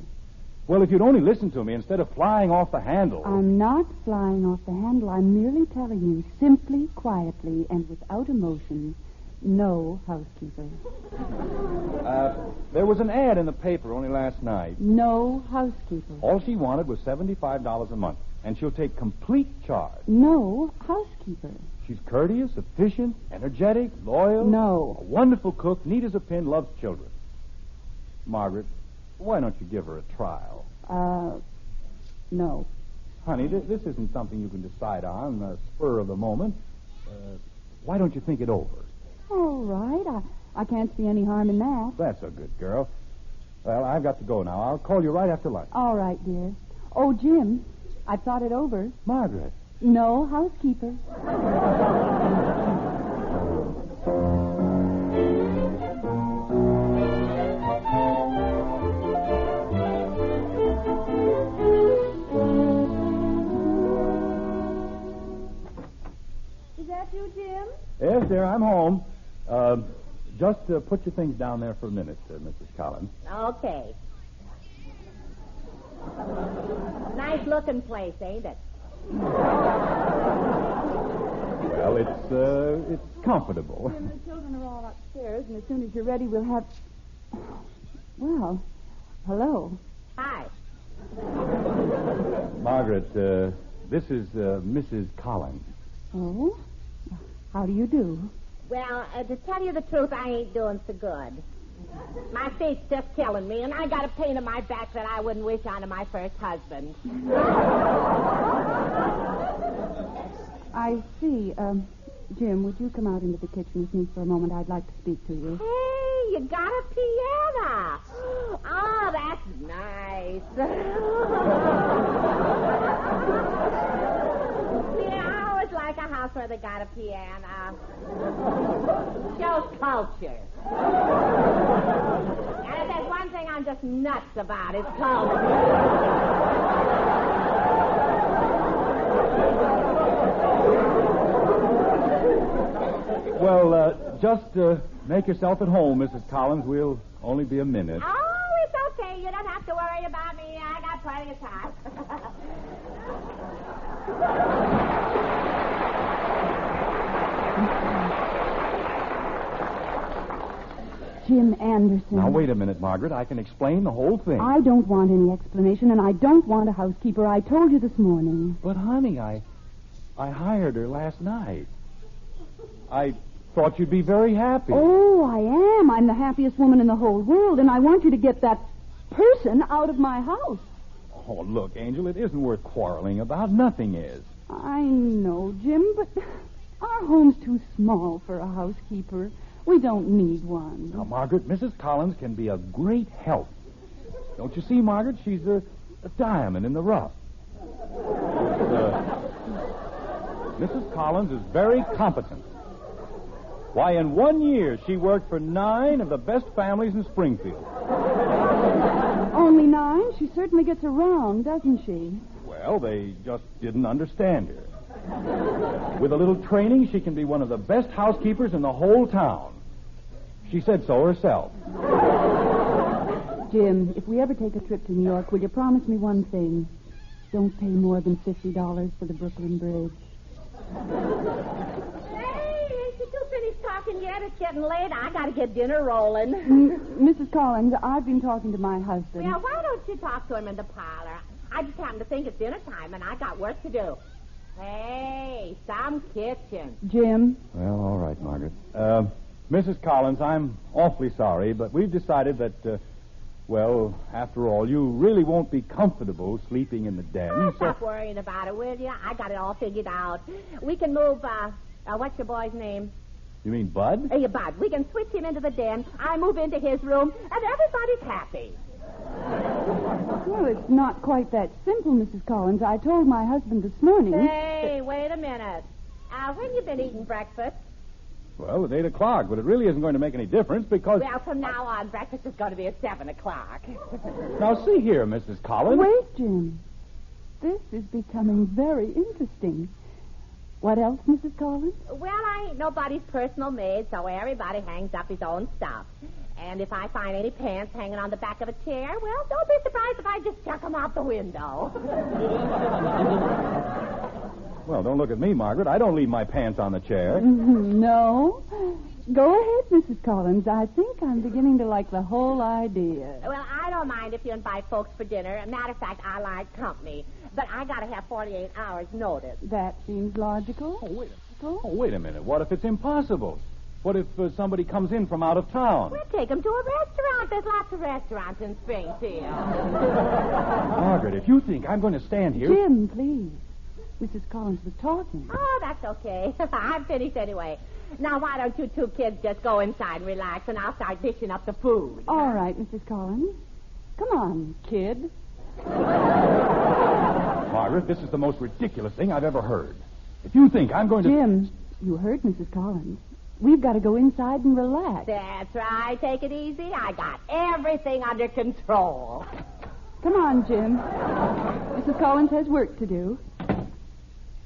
Well, if you'd only listen to me instead of flying off the handle... I'm not flying off the handle. I'm merely telling you, simply, quietly, and without emotion... No housekeeper. There was an ad in the paper only last night. No housekeeper. All she wanted was $75 a month, and she'll take complete charge. No housekeeper. She's courteous, efficient, energetic, loyal. No. A wonderful cook, neat as a pin, loves children. Margaret, why don't you give her a trial? No. Honey, this isn't something you can decide on the spur of the moment. Why don't you think it over? All right. I can't see any harm in that. That's a good girl. Well, I've got to go now. I'll call you right after lunch. All right, dear. Oh, Jim, I've thought it over. Margaret. No housekeeper. Is that you, Jim? Yes, dear, I'm home. Just put your things down there for a minute, Mrs. Collins. Okay. Nice looking place, ain't it? Well, it's comfortable. Jim, the children are all upstairs, and as soon as you're ready, we'll have... Well, hello. Hi. Margaret, this is Mrs. Collins. Oh? How do you do? Well, to tell you the truth, I ain't doing so good. My feet's just killing me, and I got a pain in my back that I wouldn't wish on to my first husband. I see. Jim, would you come out into the kitchen with me for a moment? I'd like to speak to you. Hey, you got a piano. Oh, that's nice. I always like a house where they got a piano. Shows culture. And if there's one thing I'm just nuts about, it's culture. Well, just make yourself at home, Mrs. Collins. We'll only be a minute. Oh, it's okay. You don't have to worry about me. I got plenty of time. Jim Anderson. Now, wait a minute, Margaret. I can explain the whole thing. I don't want any explanation, and I don't want a housekeeper. I told you this morning. But, honey, I hired her last night. I thought you'd be very happy. Oh, I am. I'm the happiest woman in the whole world, and I want you to get that person out of my house. Oh, look, Angel, it isn't worth quarreling about. Nothing is. I know, Jim, but our home's too small for a housekeeper. We don't need one. Now, Margaret, Mrs. Collins can be a great help. Don't you see, Margaret? She's a diamond in the rough. Mrs. Collins is very competent. Why, in 1 year, she worked for 9 of the best families in Springfield. Only 29. She certainly gets around, doesn't she? Well, they just didn't understand her. With a little training, she can be one of the best housekeepers in the whole town. She said so herself. Jim, if we ever take a trip to New York, will you promise me one thing? Don't pay more than $50 for the Brooklyn Bridge. Hey, ain't you two finished talking yet? It's getting late. I gotta get dinner rolling. Mrs. Collins, I've been talking to my husband. Well, why don't you talk to him in the parlor? I just happen to think it's dinner time, and I got work to do. Hey, some kitchen. Jim? Well, all right, Margaret. Mrs. Collins, I'm awfully sorry, but we've decided that, well, after all, you really won't be comfortable sleeping in the den. Oh, stop worrying about it, will you? I got it all figured out. We can move, what's your boy's name? You mean Bud? Hey, Bud. We can switch him into the den. I move into his room, and everybody's happy. Well, it's not quite that simple, Mrs. Collins. I told my husband this morning. Hey, wait a minute. When you been eating breakfast? Well, at 8 o'clock, but it really isn't going to make any difference because... Well, from now on, breakfast is going to be at 7 o'clock. Now, see here, Mrs. Collins. Wait, Jim. This is becoming very interesting. What else, Mrs. Collins? Well, I ain't nobody's personal maid, so everybody hangs up his own stuff. And if I find any pants hanging on the back of a chair, well, don't be surprised if I just chuck them out the window. Well, don't look at me, Margaret. I don't leave my pants on the chair. No? Go ahead, Mrs. Collins. I think I'm beginning to like the whole idea. Well, I don't mind if you invite folks for dinner. Matter of fact, I like company. But I got to have 48 hours notice. That seems logical. Oh, wait a minute. What if it's impossible? What if somebody comes in from out of town? We'll take them to a restaurant. There's lots of restaurants in Springfield. Margaret, if you think I'm going to stand here... Jim, please. Mrs. Collins was talking. Oh, that's okay. I'm finished anyway. Now, why don't you two kids just go inside and relax, and I'll start dishing up the food. All right, Mrs. Collins. Come on, kid. Margaret, this is the most ridiculous thing I've ever heard. If you think I'm going to... Jim, you heard Mrs. Collins. We've got to go inside and relax. That's right. Take it easy. I got everything under control. Come on, Jim. Mrs. Collins has work to do.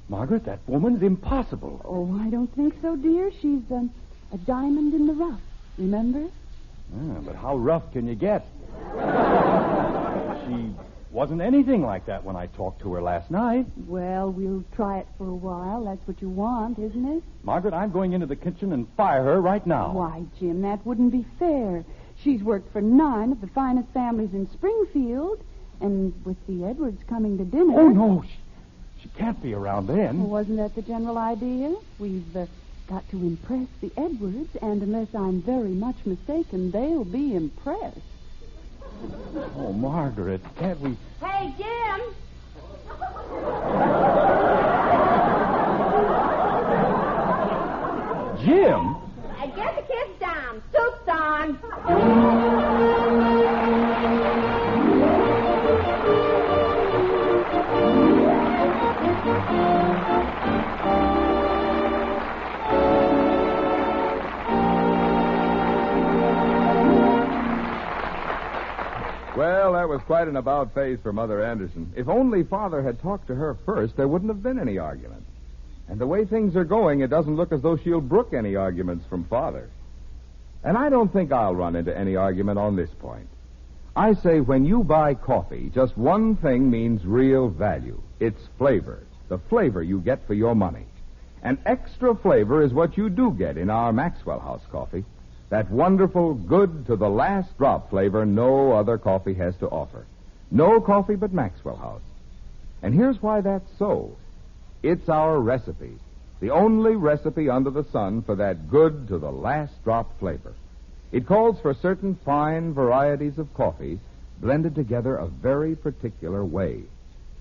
Margaret, that woman's impossible. Oh, I don't think so, dear. She's a diamond in the rough, remember? But how rough can you get? She wasn't anything like that when I talked to her last night. Well, we'll try it for a while. That's what you want, isn't it? Margaret, I'm going into the kitchen and fire her right now. Why, Jim, that wouldn't be fair. She's worked for 9 of the finest families in Springfield, and with the Edwards coming to dinner... Oh, no, she can't be around then. Well, wasn't that the general idea? We've got to impress the Edwards, and unless I'm very much mistaken, they'll be impressed. Oh, Margaret, can't we... Hey, Jim! Jim? Get the kids down. Soup's on. Well, that was quite an about face for Mother Anderson. If only Father had talked to her first, there wouldn't have been any argument. And the way things are going, it doesn't look as though she'll brook any arguments from Father. And I don't think I'll run into any argument on this point. I say when you buy coffee, just one thing means real value. It's flavor. The flavor you get for your money. And extra flavor is what you do get in our Maxwell House coffee. That wonderful, good to the last drop flavor no other coffee has to offer. No coffee but Maxwell House. And here's why that's so. It's our recipe. The only recipe under the sun for that good to the last drop flavor. It calls for certain fine varieties of coffee blended together a very particular way.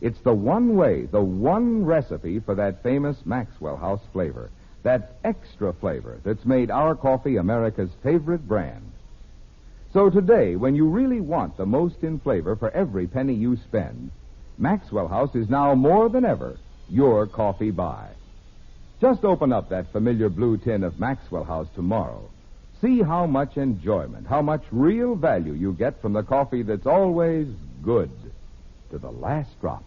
It's the one way, the one recipe for that famous Maxwell House flavor. That extra flavor that's made our coffee America's favorite brand. So today, when you really want the most in flavor for every penny you spend, Maxwell House is now more than ever your coffee buy. Just open up that familiar blue tin of Maxwell House tomorrow. See how much enjoyment, how much real value you get from the coffee that's always good to the last drop.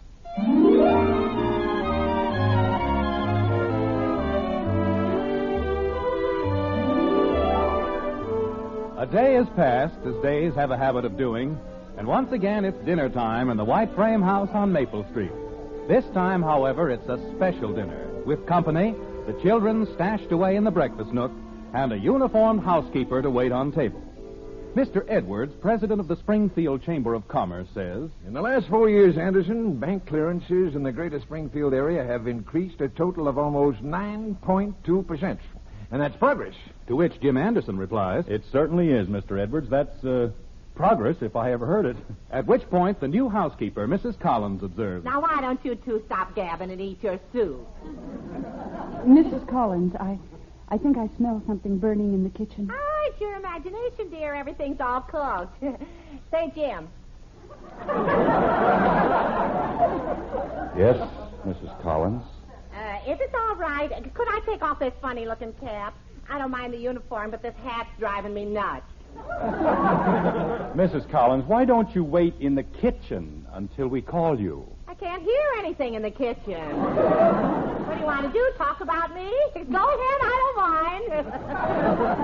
A day has passed, as days have a habit of doing, and once again it's dinner time in the White Frame House on Maple Street. This time, however, it's a special dinner, with company, the children stashed away in the breakfast nook, and a uniformed housekeeper to wait on table. Mr. Edwards, president of the Springfield Chamber of Commerce, says, In the last 4 years, Anderson, bank clearances in the greater Springfield area have increased a total of almost 9.2%. And that's progress. To which Jim Anderson replies, It certainly is, Mr. Edwards. That's progress, if I ever heard it. At which point, the new housekeeper, Mrs. Collins, observes, Now, why don't you two stop gabbing and eat your soup? Mrs. Collins, I think I smell something burning in the kitchen. Oh, it's your imagination, dear. Everything's all cooked. Say, Jim. Yes, Mrs. Collins. If it's all right, could I take off this funny-looking cap? I don't mind the uniform, but this hat's driving me nuts. Mrs. Collins, why don't you wait in the kitchen until we call you? I can't hear anything in the kitchen. What do you want to do, talk about me? Go ahead, I don't mind.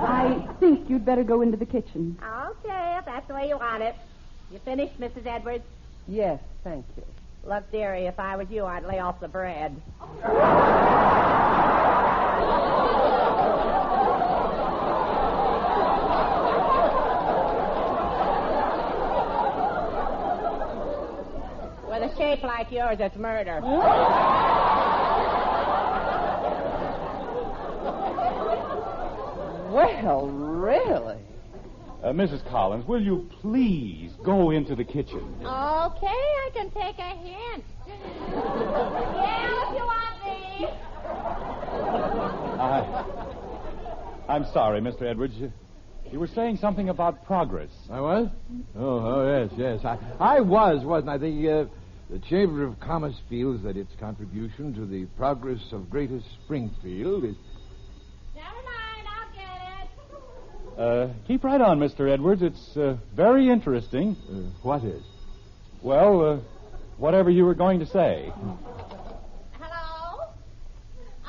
I think you'd better go into the kitchen. Okay, if that's the way you want it. You finished, Mrs. Edwards? Yes, thank you. Look, dearie, if I was you, I'd lay off the bread. With a shape like yours, it's murder. Well, really? Mrs. Collins, will you please go into the kitchen? Okay, I can take a hint. Yeah, if you want me. I'm sorry, Mr. Edwards. You were saying something about progress. I was? Oh, yes. I was, wasn't I? The Chamber of Commerce feels that its contribution to the progress of Greater Springfield is... Never mind, I'll get it. Keep right on, Mr. Edwards. It's very interesting. What is? Well, whatever you were going to say. Hello?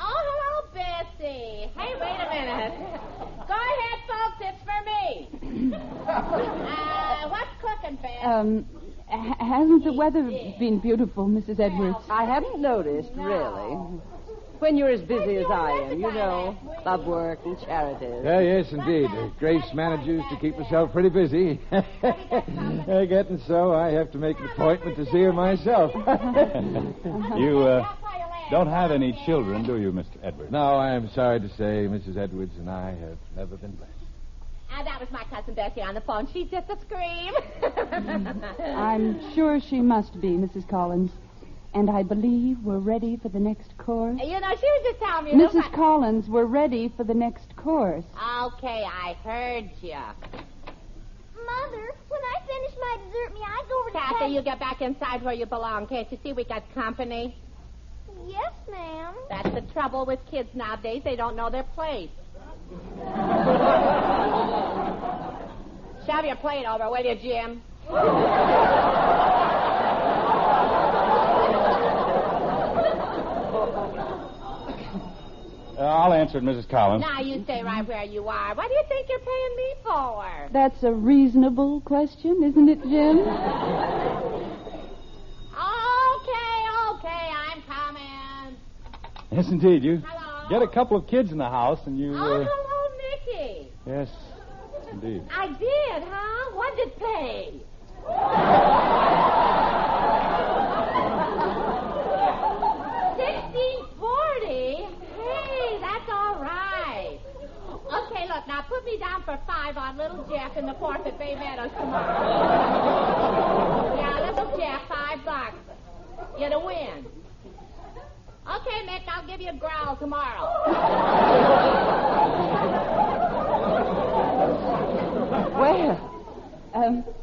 Oh, hello, Bessie. Hey, wait a minute. Go ahead, folks. It's for me. What's cooking, Bess? Hasn't the weather been beautiful, Mrs. Edwards? I haven't noticed, really. When you're as busy as I am, you know, club work and charities. Yes, indeed. Grace manages to keep herself pretty busy. Getting so, I have to make an appointment to see her myself. You don't have any children, do you, Mr. Edwards? No, I am sorry to say Mrs. Edwards and I have never been blessed. That was my cousin Bessie on the phone. She's just a scream. I'm sure she must be, Mrs. Collins. And I believe we're ready for the next course. You know, she was just telling me... Mrs. Collins, we're ready for the next course. Okay, I heard you. Mother, when I finish my dessert, may I go over to... Kathy, you get back inside where you belong. Can't you see we got company? Yes, ma'am. That's the trouble with kids nowadays. They don't know their place. Shove your plate over, will you, Jim? I'll answer it, Mrs. Collins. Now, you stay right where you are. What do you think you're paying me for? That's a reasonable question, isn't it, Jim? Okay, I'm coming. Yes, indeed. You Hello? get a couple of kids in the house and you... Oh, hello, Nicky. Yes, indeed. I did, huh? What did it pay? $16.40? Hey, that's all right. Okay, look, now put me down for $5 on Little Jeff in the 4th at Bay Meadows tomorrow. Yeah, Little Jeff, $5. You're to win. Okay, Mick, I'll give you a growl tomorrow. Well,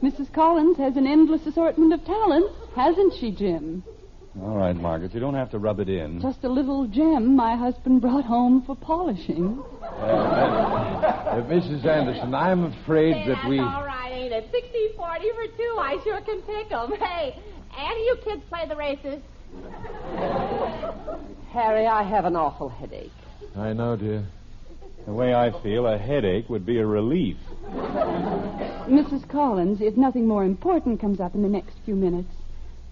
Mrs. Collins has an endless assortment of talents, hasn't she, Jim? All right, Margaret, you don't have to rub it in. Just a little gem my husband brought home for polishing. Mrs. Anderson, I'm afraid Hey, that we... That's all right, ain't it? 60-40 for two. I sure can pick 'em. Hey, any of you kids play the races? Harry, I have an awful headache. I know, dear. The way I feel, a headache would be a relief. Mrs. Collins, if nothing more important comes up in the next few minutes,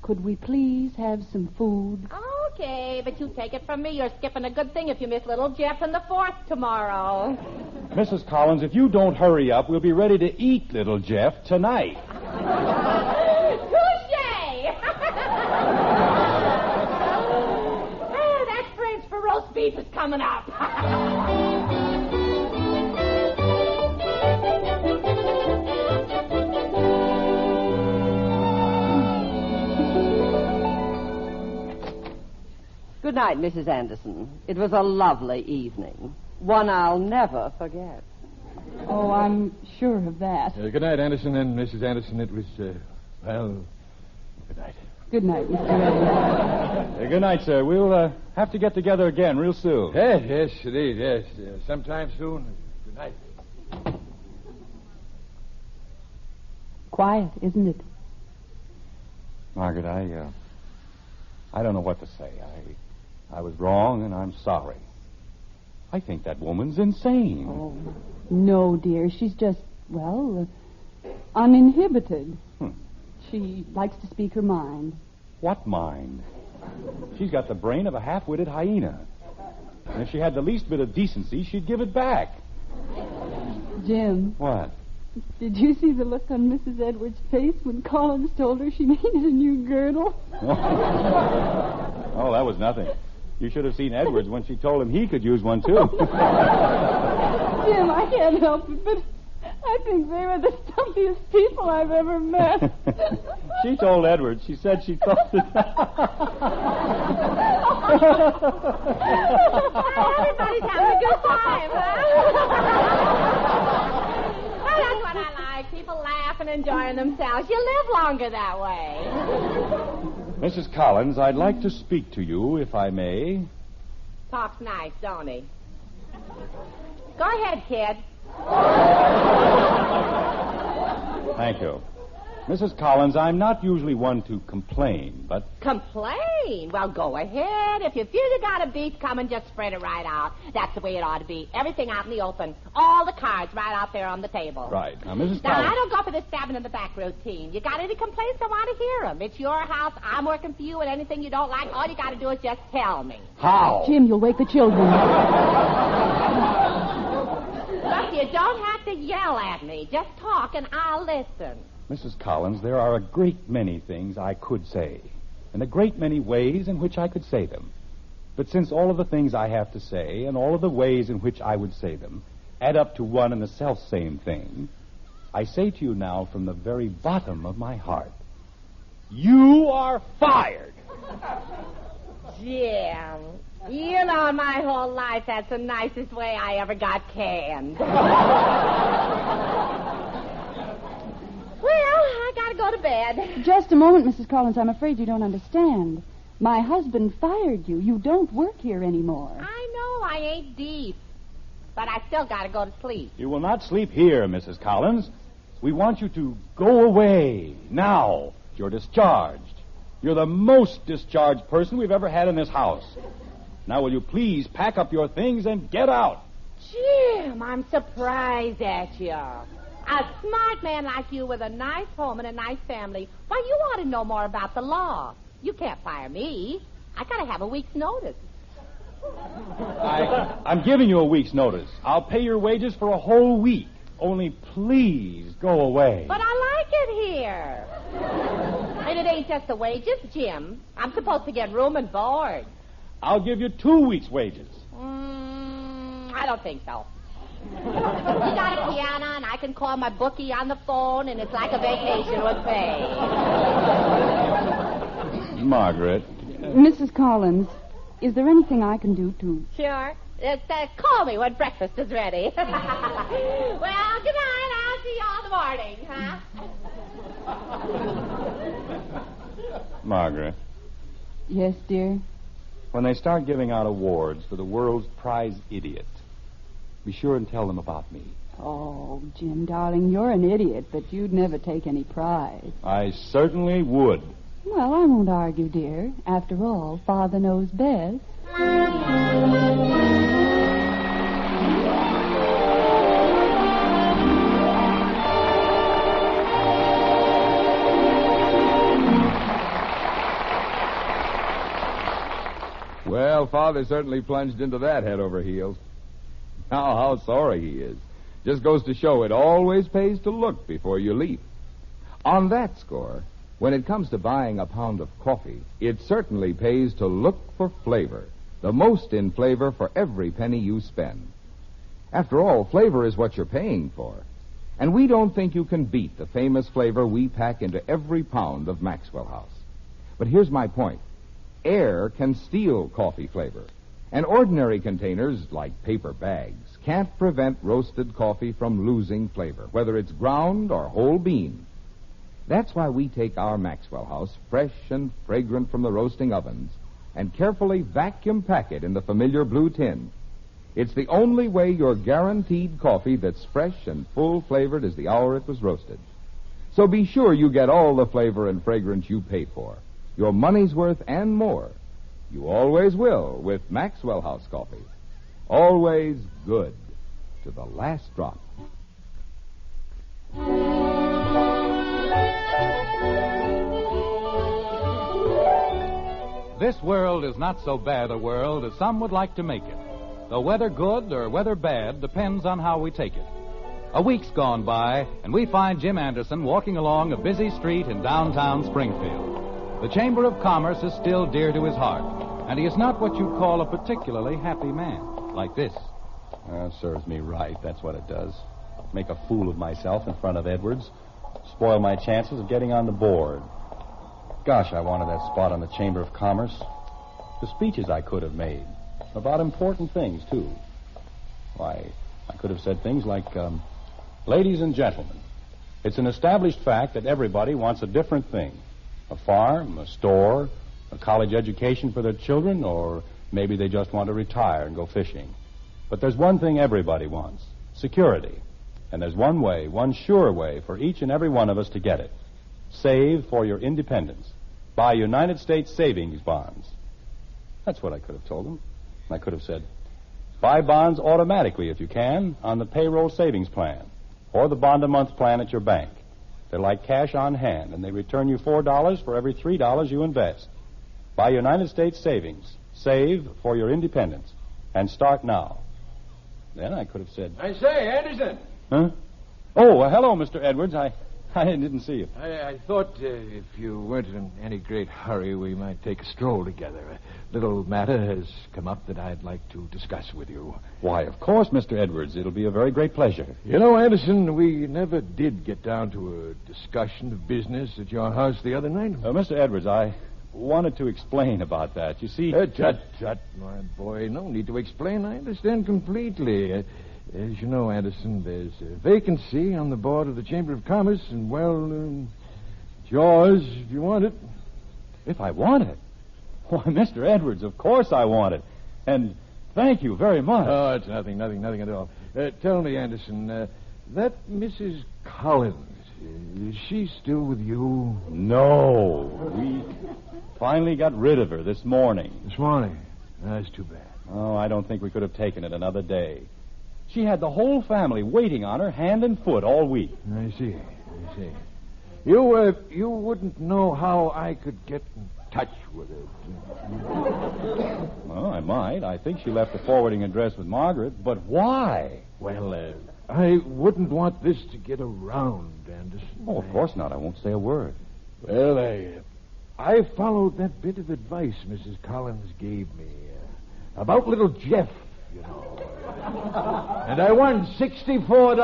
could we please have some food? Okay, but you take it from me. You're skipping a good thing if you miss little Jeff in the 4th tomorrow. Mrs. Collins, if you don't hurry up, we'll be ready to eat little Jeff tonight. Touche! Oh, that French for roast beef is coming up. Good night, Mrs. Anderson. It was a lovely evening. One I'll never forget. Oh, I'm sure of that. Good night, Anderson and Mrs. Anderson. It was, well, good night. Good night, Mr. Edwards. Good night, sir. We'll have to get together again real soon. Yes, indeed, yes. Sometime soon. Good night. Quiet, isn't it? Margaret, I don't know what to say. I was wrong, and I'm sorry. I think that woman's insane. Oh, no, dear. She's just, well, uninhibited. She likes to speak her mind. What mind? She's got the brain of a half-witted hyena. And if she had the least bit of decency, she'd give it back. Jim. What? Did you see the look on Mrs. Edwards' face when Collins told her she needed a new girdle? Oh, that was nothing. You should have seen Edwards when she told him he could use one, too. Jim, I can't help it, but I think they were the stumpiest people I've ever met. She told Edwards. She said she thought that... Everybody's having a good time, huh? Well, that's what I like. People laugh and enjoying themselves. You live longer that way. Mrs. Collins, I'd like to speak to you, if I may. Talks nice, don't he? Go ahead, kid. Thank you. Mrs. Collins, I'm not usually one to complain, but... Complain? Well, go ahead. If you feel you got a beef coming, just spread it right out. That's the way it ought to be. Everything out in the open. All the cards right out there on the table. Right. Now, Mrs. Now, Collins... I don't go for this stabbing in the back routine. You got any complaints, I want to hear them. It's your house. I'm working for you, and anything you don't like, all you got to do is just tell me. How? Jim, you'll wake the children. Look, you don't have to yell at me. Just talk, and I'll listen. Mrs. Collins, there are a great many things I could say, and a great many ways in which I could say them. But since all of the things I have to say and all of the ways in which I would say them add up to one and the self-same thing, I say to you now from the very bottom of my heart, you are fired! Jim, you know my whole life that's the nicest way I ever got canned. Well, I gotta go to bed. Just a moment, Mrs. Collins. I'm afraid you don't understand. My husband fired you. You don't work here anymore. I know I ain't deep, but I still gotta go to sleep. You will not sleep here, Mrs. Collins. We want you to go away now. You're discharged. You're the most discharged person we've ever had in this house. Now, will you please pack up your things and get out? Jim, I'm surprised at you. A smart man like you with a nice home and a nice family. Why, you ought to know more about the law. You can't fire me. I gotta have a week's notice. I'm giving you a week's notice. I'll pay your wages for a whole week. Only please go away. But I like it here. And it ain't just the wages, Jim. I'm supposed to get room and board. I'll give you 2 weeks' wages. I don't think so. You got a piano, and I can call my bookie on the phone, and it's like a vacation with pay. Margaret. Mrs. Collins, is there anything I can do to... Sure. Call me when breakfast is ready. Well, good night. I'll see you all in the morning, huh? Margaret, Yes, dear? When they start giving out awards for the world's prize idiot, be sure and tell them about me. Oh, Jim, darling, you're an idiot, but you'd never take any prize. I certainly would. Well, I won't argue, dear. After all, Father knows best. Well, Father certainly plunged into that head over heels. Now, how sorry he is. Just goes to show it always pays to look before you leap. On that score, when it comes to buying a pound of coffee, it certainly pays to look for flavor. The most in flavor for every penny you spend. After all, flavor is what you're paying for. And we don't think you can beat the famous flavor we pack into every pound of Maxwell House. But here's my point. Air can steal coffee flavor. And ordinary containers, like paper bags, can't prevent roasted coffee from losing flavor, whether it's ground or whole bean. That's why we take our Maxwell House, fresh and fragrant from the roasting ovens, and carefully vacuum pack it in the familiar blue tin. It's the only way you're guaranteed coffee that's fresh and full-flavored as the hour it was roasted. So be sure you get all the flavor and fragrance you pay for, your money's worth and more. You always will with Maxwell House coffee. Always good to the last drop. This world is not so bad a world as some would like to make it. Though whether good or whether bad depends on how we take it. A week's gone by, and we find Jim Anderson walking along a busy street in downtown Springfield. The Chamber of Commerce is still dear to his heart, and he is not what you'd call a particularly happy man, like this. Serves me right, that's what it does. Make a fool of myself in front of Edwards. Spoil my chances of getting on the board. Gosh, I wanted that spot on the Chamber of Commerce. The speeches I could have made. About important things, too. Why, I could have said things like, ladies and gentlemen, it's an established fact that everybody wants a different thing. A farm, a store, a college education for their children, or maybe they just want to retire and go fishing. But there's one thing everybody wants, security. And there's one way, one sure way for each and every one of us to get it. Save for your independence. Buy United States savings bonds. That's what I could have told them. I could have said, buy bonds automatically if you can on the payroll savings plan or the bond-a-month plan at your bank. They're like cash on hand, and they return you $4 for every $3 you invest. Buy United States savings. Save for your independence. And start now. Then I could have said... I say, Anderson! Huh? Oh, hello, Mr. Edwards. I didn't see you. I thought if you weren't in any great hurry, we might take a stroll together. A little matter has come up that I'd like to discuss with you. Why, of course, Mr. Edwards. It'll be a very great pleasure. You know, Anderson, we never did get down to a discussion of business at your house the other night. Mr. Edwards, I wanted to explain about that. You see... Tut, my boy. No need to explain. I understand completely. As you know, Anderson, there's a vacancy on the board of the Chamber of Commerce, and, well, it's yours if you want it. If I want it? Why, Mr. Edwards, of course I want it. And thank you very much. Oh, it's nothing at all. Tell me, Anderson, that Mrs. Collins, is she still with you? No. We finally got rid of her this morning. This morning? That's too bad. Oh, I don't think we could have taken it another day. She had the whole family waiting on her hand and foot all week. I see. You wouldn't know how I could get in touch with her. Well, I might. I think she left a forwarding address with Margaret. But why? Well, I wouldn't want this to get around, Anderson. Oh, of course not. I won't say a word. Well, I followed that bit of advice Mrs. Collins gave me about little Jeff, you know. And I won $64.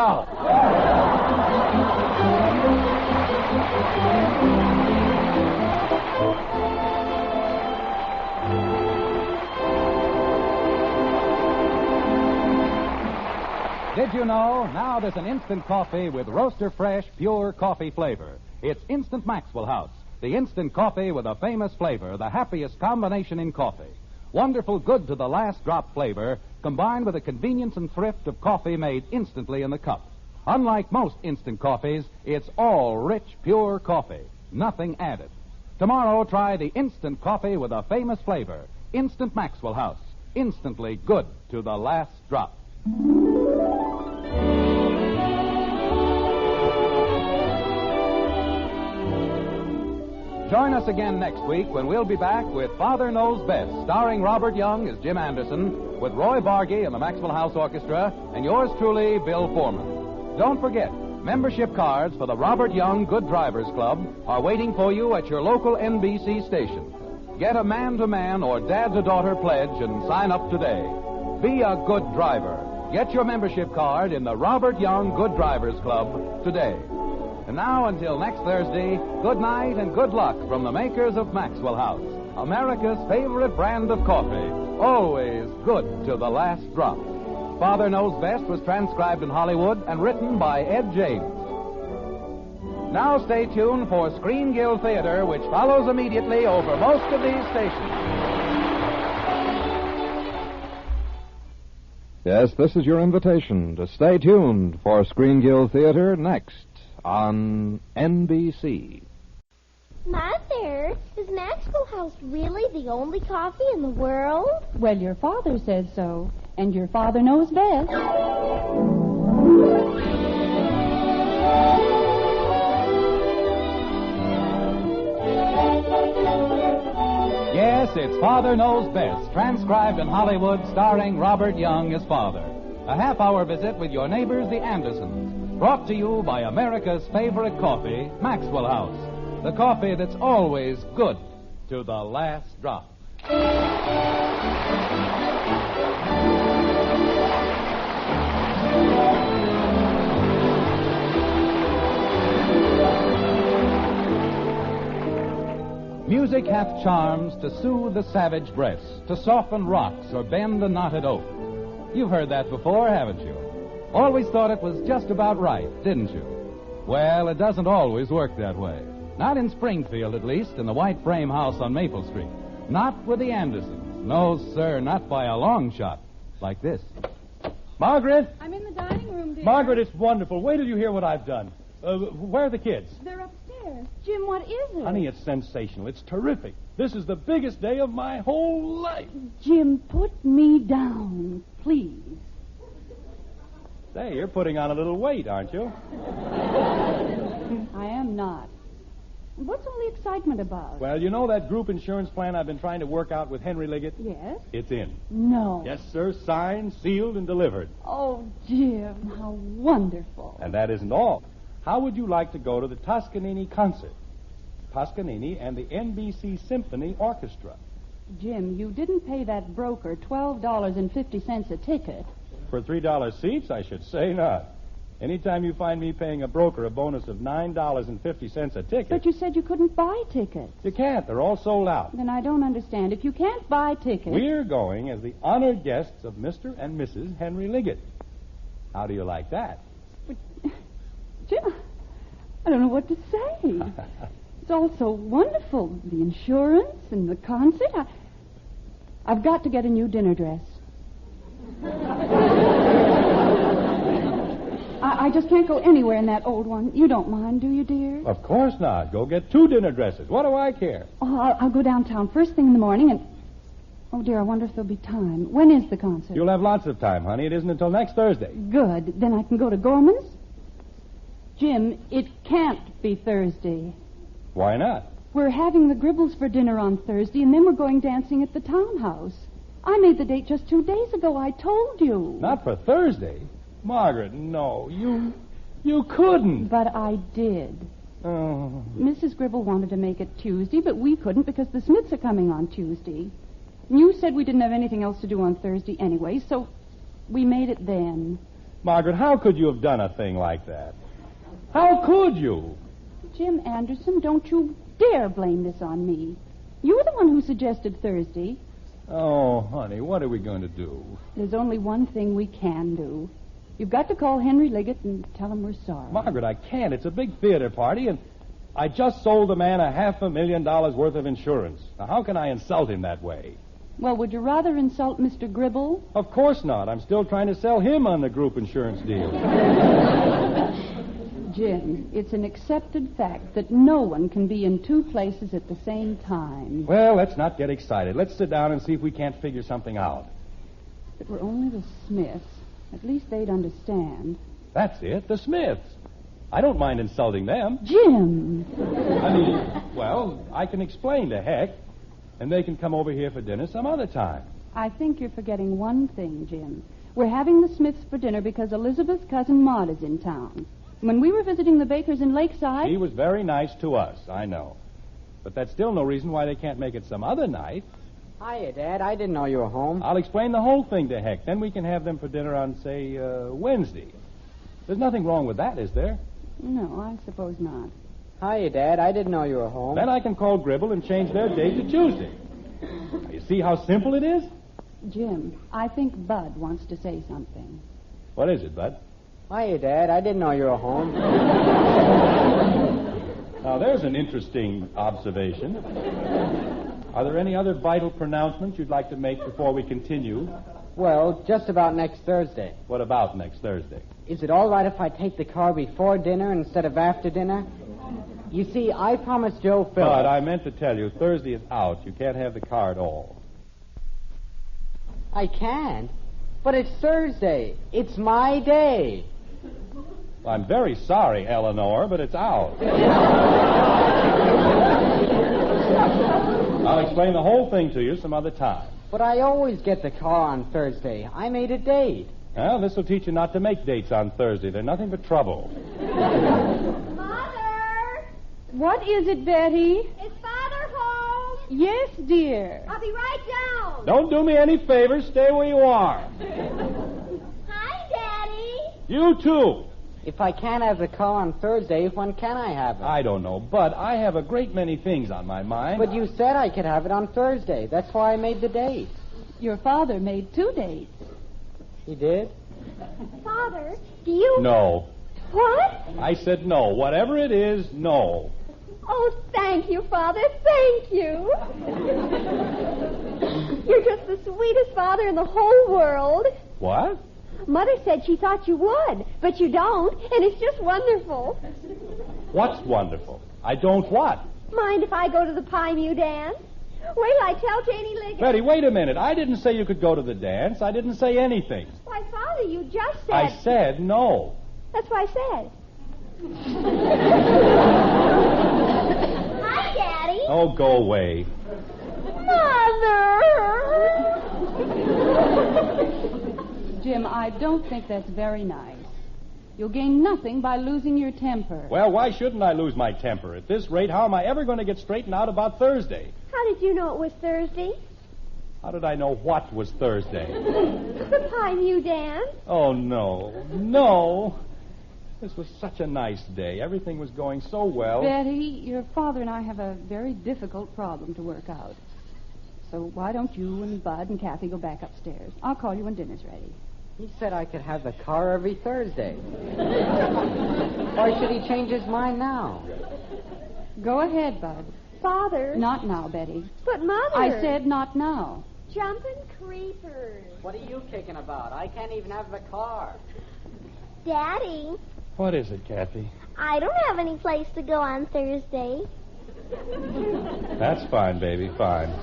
Did you know? Now there's an instant coffee with roaster fresh, pure coffee flavor. It's Instant Maxwell House, the instant coffee with a famous flavor, the happiest combination in coffee. Wonderful good to the last drop flavor, combined with the convenience and thrift of coffee made instantly in the cup. Unlike most instant coffees, it's all rich, pure coffee. Nothing added. Tomorrow, try the instant coffee with a famous flavor. Instant Maxwell House. Instantly good to the last drop. Join us again next week when we'll be back with Father Knows Best, starring Robert Young as Jim Anderson, with Roy Barbeque and the Maxwell House Orchestra, and yours truly, Bill Foreman. Don't forget, membership cards for the Robert Young Good Drivers Club are waiting for you at your local NBC station. Get a man-to-man or dad-to-daughter pledge and sign up today. Be a good driver. Get your membership card in the Robert Young Good Drivers Club today. And now, until next Thursday, good night and good luck from the makers of Maxwell House, America's favorite brand of coffee, always good to the last drop. Father Knows Best was transcribed in Hollywood and written by Ed James. Now stay tuned for Screen Guild Theater, which follows immediately over most of these stations. Yes, this is your invitation to stay tuned for Screen Guild Theater next on NBC. Mother, is Maxwell House really the only coffee in the world? Well, your father says so, and your father knows best. Yes, it's Father Knows Best, transcribed in Hollywood, starring Robert Young as father. A half-hour visit with your neighbors, the Andersons, brought to you by America's favorite coffee, Maxwell House. The coffee that's always good to the last drop. Music hath charms to soothe the savage breast, to soften rocks or bend a knotted oak. You've heard that before, haven't you? Always thought it was just about right, didn't you? Well, it doesn't always work that way. Not in Springfield, at least, in the white frame house on Maple Street. Not with the Andersons. No, sir, not by a long shot. Like this. Margaret! I'm in the dining room, dear. Margaret, it's wonderful. Wait till you hear what I've done. Where are the kids? They're upstairs. Jim, what is it? Honey, it's sensational. It's terrific. This is the biggest day of my whole life. Jim, put me down, please. Say, you're putting on a little weight, aren't you? I am not. What's all the excitement about? Well, you know that group insurance plan I've been trying to work out with Henry Liggett? Yes? It's in. No. Yes, sir. Signed, sealed, and delivered. Oh, Jim, how wonderful. And that isn't all. How would you like to go to the Toscanini concert? Toscanini and the NBC Symphony Orchestra. Jim, you didn't pay that broker $12.50 a ticket. For $3 seats, I should say not. Anytime you find me paying a broker a bonus of $9.50 a ticket... But you said you couldn't buy tickets. You can't. They're all sold out. Then I don't understand. If you can't buy tickets... We're going as the honored guests of Mr. and Mrs. Henry Liggett. How do you like that? But, Jim, I don't know what to say. It's all so wonderful. The insurance and the concert. I've got to get a new dinner dress. I just can't go anywhere in that old one. You don't mind, do you, dear? Of course not. Go get 2 dinner dresses. What do I care? Oh, I'll go downtown first thing in the morning and... Oh, dear, I wonder if there'll be time. When is the concert? You'll have lots of time, honey. It isn't until next Thursday. Good. Then I can go to Gorman's? Jim, it can't be Thursday. Why not? We're having the Gribbles for dinner on Thursday, and then we're going dancing at the townhouse. I made the date just 2 days ago. I told you. Not for Thursday? Margaret, no. You couldn't. But I did. Oh. Mrs. Gribble wanted to make it Tuesday, but we couldn't because the Smiths are coming on Tuesday. And you said we didn't have anything else to do on Thursday anyway, so we made it then. Margaret, how could you have done a thing like that? How could you? Jim Anderson, don't you dare blame this on me. You were the one who suggested Thursday. Oh, honey, what are we going to do? There's only one thing we can do. You've got to call Henry Liggett and tell him we're sorry. Margaret, I can't. It's a big theater party, and I just sold a man $500,000 worth of insurance. Now, how can I insult him that way? Well, would you rather insult Mr. Gribble? Of course not. I'm still trying to sell him on the group insurance deal. Jim, it's an accepted fact that no one can be in two places at the same time. Well, let's not get excited. Let's sit down and see if we can't figure something out. If it were only the Smiths, at least they'd understand. That's it, the Smiths. I don't mind insulting them. Jim! Well, I can explain to Heck, and they can come over here for dinner some other time. I think you're forgetting one thing, Jim. We're having the Smiths for dinner because Elizabeth's cousin Maud is in town. When we were visiting the Bakers in Lakeside... He was very nice to us, I know. But that's still no reason why they can't make it some other night. Hiya, Dad. I didn't know you were home. I'll explain the whole thing to Heck. Then we can have them for dinner on, say, Wednesday. There's nothing wrong with that, is there? No, I suppose not. Hiya, Dad. I didn't know you were home. Then I can call Gribble and change their date to Tuesday. You see how simple it is? Jim, I think Bud wants to say something. What is it, Bud? Hiya, Dad. I didn't know you were home. Now, there's an interesting observation. Are there any other vital pronouncements you'd like to make before we continue? Well, just about next Thursday. What about next Thursday? Is it all right if I take the car before dinner instead of after dinner? You see, I promised Joe Phillips... But I meant to tell you, Thursday is out. You can't have the car at all. I can't. But it's Thursday. It's my day. Well, I'm very sorry, Elinor, but it's out. I'll explain the whole thing to you some other time. But I always get the car on Thursday. I made a date. Well, this will teach you not to make dates on Thursday. They're nothing but trouble. Mother! What is it, Betty? Is Father home? Yes, dear. I'll be right down. Don't do me any favors. Stay where you are. Hi, Daddy. You too. If I can't have the car on Thursday, when can I have it? I don't know, but I have a great many things on my mind. But you said I could have it on Thursday. That's why I made the date. Your father made 2 dates. He did? Father, do you... No. What? I said no. Whatever it is, no. Oh, thank you, Father. Thank you. You're just the sweetest father in the whole world. What? Mother said she thought you would, but you don't, and it's just wonderful. What's wonderful? I don't what? Mind if I go to the Pie Mew dance? Wait till I tell Janie Liggett. Betty, wait a minute. I didn't say you could go to the dance. I didn't say anything. Why, Father, you just said... I said no. That's what I said. Hi, Daddy. Oh, go away. Mother! Jim, I don't think that's very nice. You'll gain nothing by losing your temper. Well, why shouldn't I lose my temper? At this rate, how am I ever going to get straightened out about Thursday? How did you know it was Thursday? How did I know what was Thursday? The Pie Mew dance. Oh, no. No. This was such a nice day. Everything was going so well. Betty, your father and I have a very difficult problem to work out. So why don't you and Bud and Kathy go back upstairs? I'll call you when dinner's ready. He said I could have the car every Thursday. Why should he change his mind now? Go ahead, Bud. Father. Not now, Betty. But, Mother. I said not now. Jumping creepers. What are you kicking about? I can't even have the car. Daddy, What is it, Kathy? I don't have any place to go on Thursday. That's fine, baby, fine.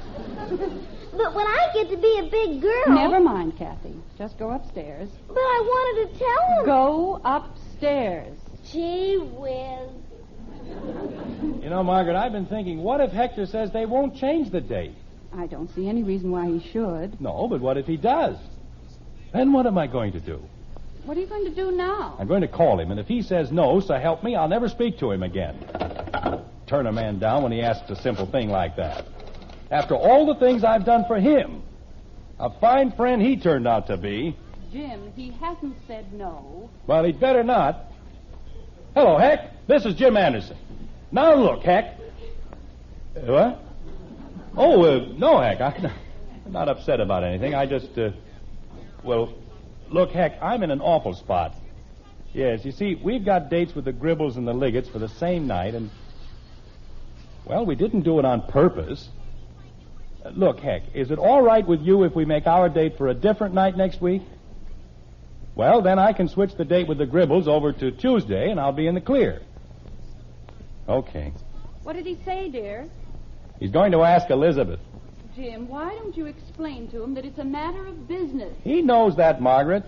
But when I get to be a big girl... Never mind, Kathy. Just go upstairs. But I wanted to tell him... Go upstairs. Gee whiz. You know, Margaret, I've been thinking, what if Hector says they won't change the date? I don't see any reason why he should. No, but what if he does? Then what am I going to do? What are you going to do now? I'm going to call him, and if he says no, so help me, I'll never speak to him again. Turn a man down when he asks a simple thing like that. After all the things I've done for him, a fine friend he turned out to be. Jim, he hasn't said no. Well, he'd better not. Hello, Heck. This is Jim Anderson. Now, look, Heck. What? Oh, no, Heck. I'm not upset about anything. I just, well, look, Heck, I'm in an awful spot. Yes, you see, we've got dates with the Gribbles and the Liggets for the same night, and Well, we didn't do it on purpose. Look, Heck, is it all right with you if we make our date for a different night next week? Well, then I can switch the date with the Gribbles over to Tuesday, and I'll be in the clear. Okay. What did he say, dear? He's going to ask Elizabeth. Jim, why don't you explain to him that it's a matter of business? He knows that, Margaret.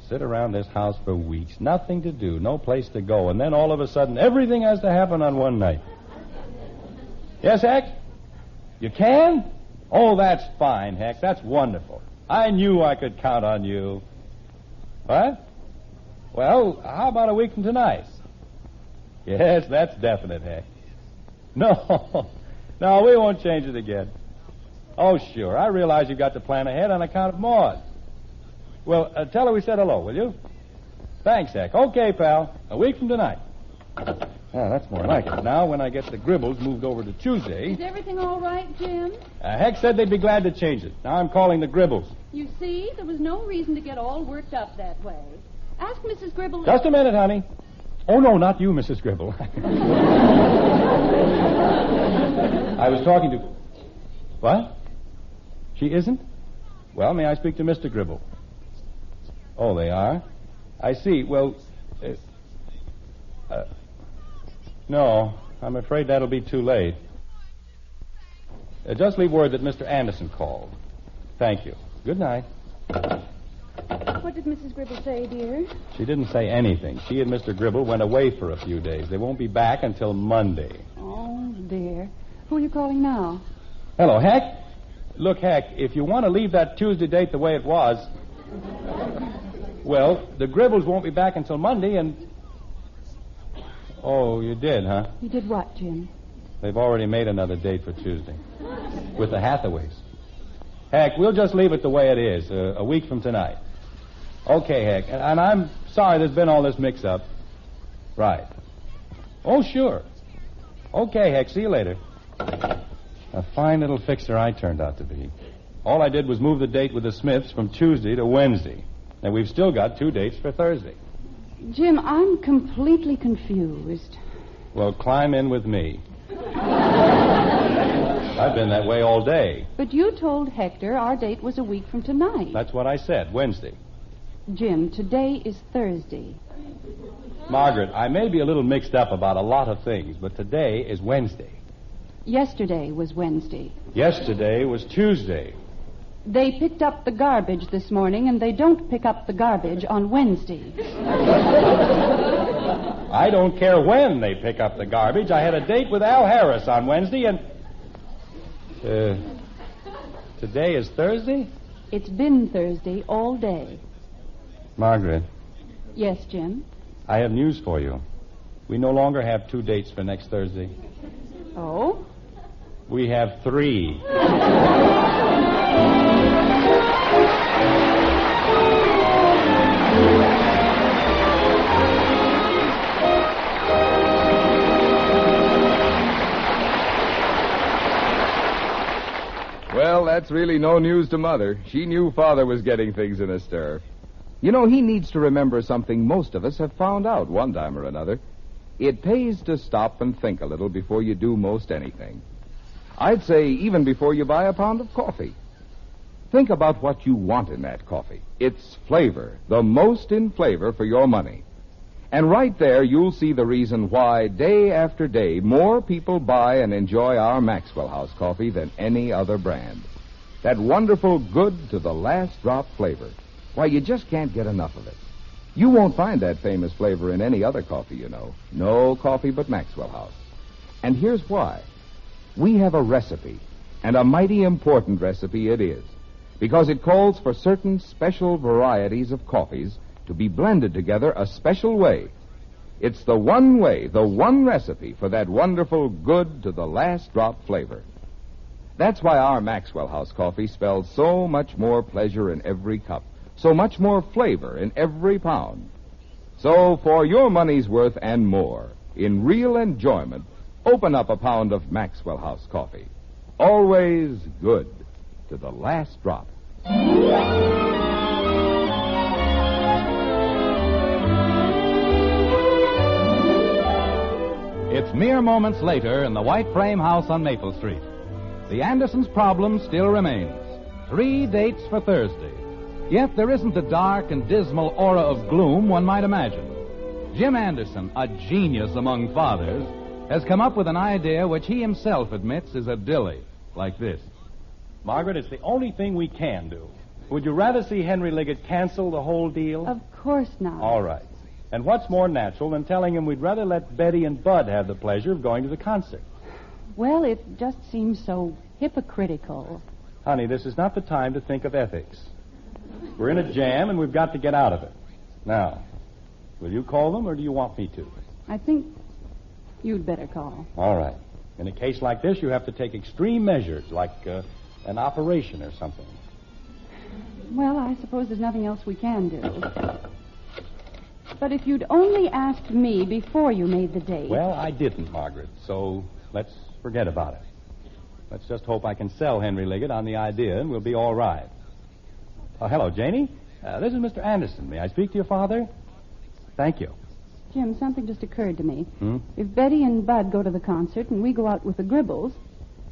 Sit around this house for weeks, nothing to do, no place to go, and then all of a sudden everything has to happen on one night. Yes, Heck? You can? Oh, that's fine, Heck. That's wonderful. I knew I could count on you. What? Well, how about a week from tonight? Yes, that's definite, Heck. No, we won't change it again. Oh, sure. I realize you've got to plan ahead on account of Maud. Well, tell her we said hello, will you? Thanks, Heck. Okay, pal. A week from tonight. That's more like it. Now, when I get the Gribbles moved over to Tuesday... Is everything all right, Jim? Heck said they'd be glad to change it. Now I'm calling the Gribbles. You see, there was no reason to get all worked up that way. Ask Mrs. Gribble... Just a minute, honey. Oh, no, not you, Mrs. Gribble. I was talking to... What? She isn't? Well, may I speak to Mr. Gribble? Oh, they are? I see. Well, no, I'm afraid that'll be too late. Just leave word that Mr. Anderson called. Thank you. Good night. What did Mrs. Gribble say, dear? She didn't say anything. She and Mr. Gribble went away for a few days. They won't be back until Monday. Oh, dear. Who are you calling now? Hello, Heck. Look, Heck, if you want to leave that Tuesday date the way it was... Well, the Gribbles won't be back until Monday, and... Oh, you did, huh? You did what, Jim? They've already made another date for Tuesday. With the Hathaways. Heck, we'll just leave it the way it is, a week from tonight. Okay, Heck, and I'm sorry there's been all this mix-up. Right. Oh, sure. Okay, Heck, see you later. A fine little fixer I turned out to be. All I did was move the date with the Smiths from Tuesday to Wednesday. And we've still got 2 dates for Thursday. Jim, I'm completely confused. Well, climb in with me. I've been that way all day. But you told Hector our date was a week from tonight. That's what I said, Wednesday. Jim, today is Thursday. Margaret, I may be a little mixed up about a lot of things, but today is Wednesday. Yesterday was Wednesday. Yesterday was Tuesday. They picked up the garbage this morning, and they don't pick up the garbage on Wednesday. I don't care when they pick up the garbage. I had a date with Al Harris on Wednesday, and... today is Thursday? It's been Thursday all day. Margaret. Yes, Jim? I have news for you. We no longer have 2 dates for next Thursday. Oh? We have 3. Well, that's really no news to Mother. She knew Father was getting things in a stir. You know, he needs to remember something most of us have found out one time or another. It pays to stop and think a little before you do most anything. I'd say even before you buy a pound of coffee. Think about what you want in that coffee. Its flavor, the most in flavor for your money. And right there you'll see the reason why day after day more people buy and enjoy our Maxwell House coffee than any other brand. That wonderful good to the last drop flavor. Why, you just can't get enough of it. You won't find that famous flavor in any other coffee, you know. No coffee but Maxwell House. And here's why. We have a recipe, and a mighty important recipe it is, because it calls for certain special varieties of coffees to be blended together a special way. It's the one way, the one recipe for that wonderful good to the last drop flavor. That's why our Maxwell House coffee spells so much more pleasure in every cup, so much more flavor in every pound. So for your money's worth and more, in real enjoyment, open up a pound of Maxwell House coffee. Always good to the last drop. It's mere moments later in the white frame house on Maple Street. The Andersons' problem still remains. 3 dates for Thursday. Yet there isn't the dark and dismal aura of gloom one might imagine. Jim Anderson, a genius among fathers, has come up with an idea which he himself admits is a dilly, like this. Margaret, it's the only thing we can do. Would you rather see Henry Liggett cancel the whole deal? Of course not. All right. And what's more natural than telling him we'd rather let Betty and Bud have the pleasure of going to the concert? Well, it just seems so hypocritical. Honey, this is not the time to think of ethics. We're in a jam, and we've got to get out of it. Now, will you call them, or do you want me to? I think you'd better call. All right. In a case like this, you have to take extreme measures, like an operation or something. Well, I suppose there's nothing else we can do. But if you'd only asked me before you made the date... Well, I didn't, Margaret, so let's forget about it. Let's just hope I can sell Henry Liggett on the idea, and we'll be all right. Oh, hello, Janie. This is Mr. Anderson. May I speak to your father? Thank you. Jim, something just occurred to me. If Betty and Bud go to the concert and we go out with the Gribbles,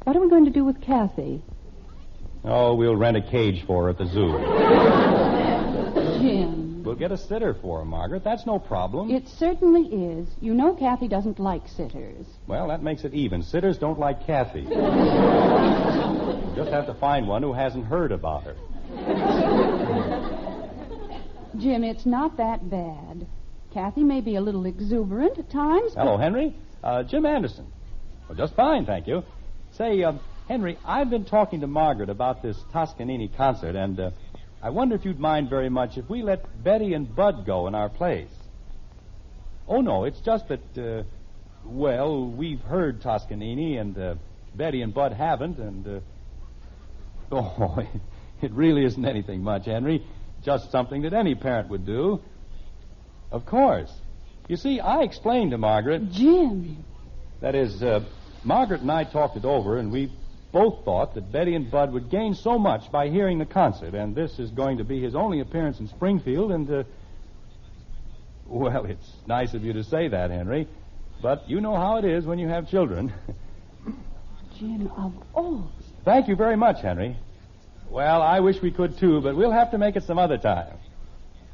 what are we going to do with Kathy? Oh, we'll rent a cage for her at the zoo. Jim. We'll get a sitter for her, Margaret. That's no problem. It certainly is. You know Kathy doesn't like sitters. Well, that makes it even. Sitters don't like Kathy. You just have to find one who hasn't heard about her. Jim, it's not that bad. Kathy may be a little exuberant at times. Hello, Henry. Jim Anderson. Well, just fine, thank you. Say, Henry, I've been talking to Margaret about this Toscanini concert, and I wonder if you'd mind very much if we let Betty and Bud go in our place. Oh, no, it's just that, well, we've heard Toscanini, and Betty and Bud haven't, and, oh, it really isn't anything much, Henry. Just something that any parent would do. Of course. You see, I explained to Margaret... Jim. That is, Margaret and I talked it over, and we both thought that Betty and Bud would gain so much by hearing the concert, and this is going to be his only appearance in Springfield, and, well, it's nice of you to say that, Henry, but you know how it is when you have children. Jim, of all... Thank you very much, Henry. Well, I wish we could, too, but we'll have to make it some other time.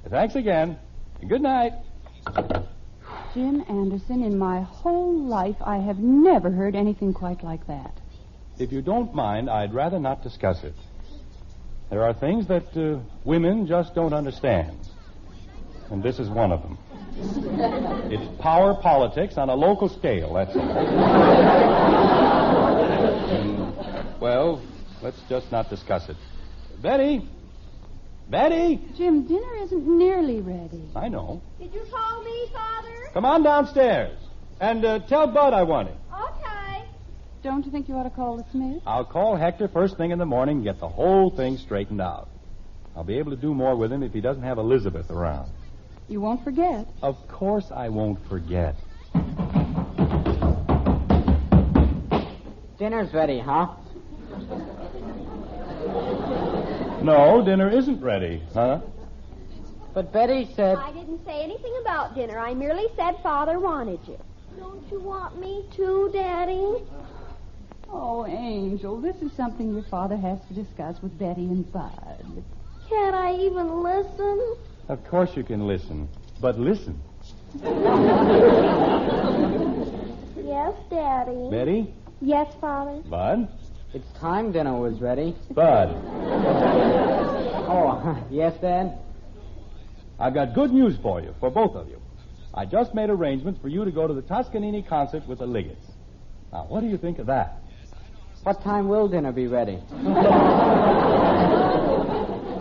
Thanks again. Good night. Jim Anderson, in my whole life, I have never heard anything quite like that. If you don't mind, I'd rather not discuss it. There are things that women just don't understand. And this is one of them. It's power politics on a local scale, that's all. Well, let's just not discuss it. Betty! Betty! Jim, dinner isn't nearly ready. I know. Did you call me, Father? Come on downstairs. And tell Bud I want him. Okay. Don't you think you ought to call the Smith? I'll call Hector first thing in the morning and get the whole thing straightened out. I'll be able to do more with him if he doesn't have Elizabeth around. You won't forget. Of course I won't forget. Dinner's ready, huh? No, dinner isn't ready, huh? But Betty said... I didn't say anything about dinner. I merely said Father wanted you. Don't you want me too, Daddy? Oh, Angel, this is something your father has to discuss with Betty and Bud. Can't I even listen? Of course you can listen. But listen. Yes, Daddy. Betty? Yes, Father. Bud? It's time dinner was ready. Bud. Oh, yes, Dad? I've got good news for you, for both of you. I just made arrangements for you to go to the Toscanini concert with the Liggets. Now, what do you think of that? What time will dinner be ready?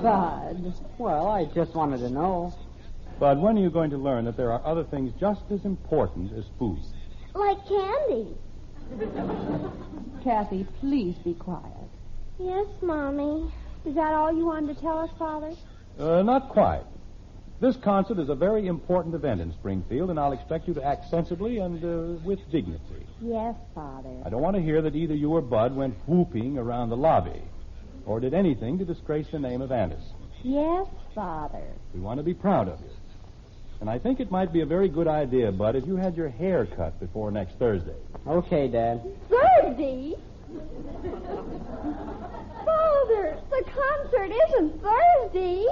Bud. Well, I just wanted to know. Bud, when are you going to learn that there are other things just as important as food? Like candy. Kathy, please be quiet. Yes, Mommy. Is that all you wanted to tell us, Father? Not quite. This concert is a very important event in Springfield, and I'll expect you to act sensibly and with dignity. Yes, Father. I don't want to hear that either you or Bud went whooping around the lobby or did anything to disgrace the name of Anderson. Yes, Father. We want to be proud of you. And I think it might be a very good idea, Bud, if you had your hair cut before next Thursday. Okay, Dad. Thursday? Father, the concert isn't Thursday.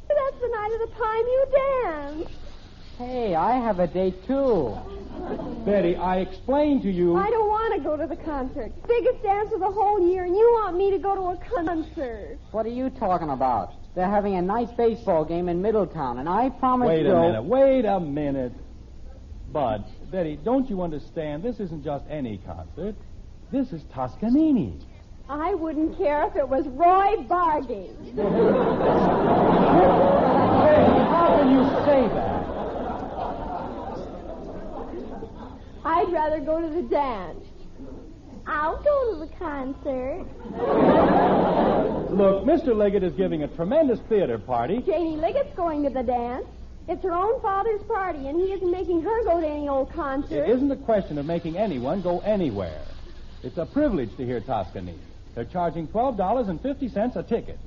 That's the night of the time you dance. Hey, I have a date, too. Betty, I explained to you... I don't want to go to the concert. Biggest dance of the whole year, and you want me to go to a concert. What are you talking about? They're having a nice baseball game in Middletown, and I promised Wait Joe... Wait a minute. Bud, Betty, don't you understand? This isn't just any concert. This is Toscanini. I wouldn't care if it was Roy Barbeque. Hey, how can you say that? I'd rather go to the dance. I'll go to the concert. Look, Mr. Liggett is giving a tremendous theater party. Janie Liggett's going to the dance. It's her own father's party, and he isn't making her go to any old concert. It isn't a question of making anyone go anywhere. It's a privilege to hear Toscanini. They're charging $12.50 a ticket.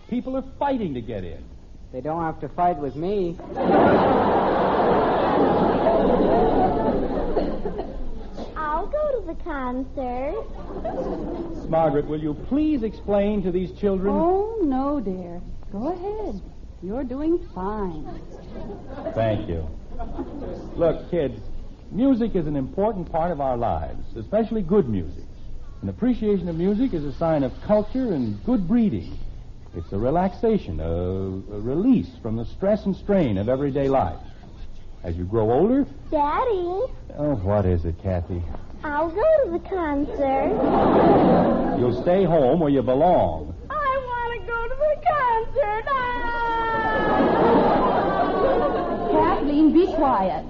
People are fighting to get in. They don't have to fight with me. I'll go to the concert. Margaret, will you please explain to these children? Oh, no, dear. Go ahead. You're doing fine. Thank you. Look, kids, music is an important part of our lives, especially good music. An appreciation of music is a sign of culture and good breeding. It's a relaxation, a release from the stress and strain of everyday life. As you grow older... Daddy. Oh, what is it, Kathy? I'll go to the concert. You'll stay home where you belong. I want to go to the concert. Kathleen, be quiet.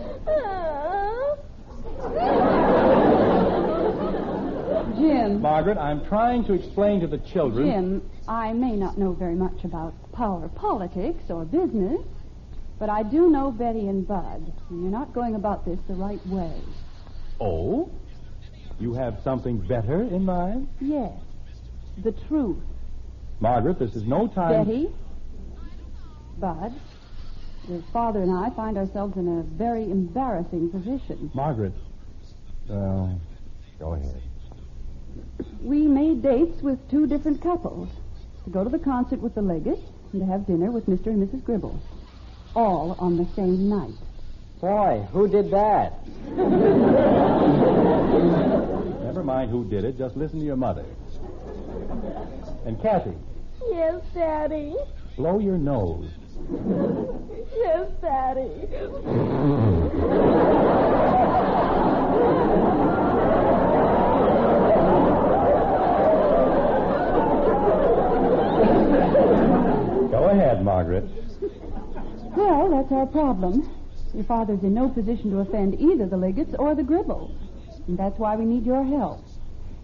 Jim. Margaret, I'm trying to explain to the children... Jim, I may not know very much about power politics or business, but I do know Betty and Bud, and you're not going about this the right way. Oh? You have something better in mind? Yes. The truth. Margaret, this is no time... Betty, Bud, your father and I find ourselves in a very embarrassing position. Margaret, well, go ahead. We made dates with two different couples. To go to the concert with the Leggetts and to have dinner with Mr. and Mrs. Gribble. All on the same night. Boy, who did that? Never mind who did it. Just listen to your mother. And Kathy. Yes, Daddy. Blow your nose. Yes, Daddy. Go ahead, Margaret. Well, that's our problem. Your father's in no position to offend either the Liggetts or the Gribbles. And that's why we need your help.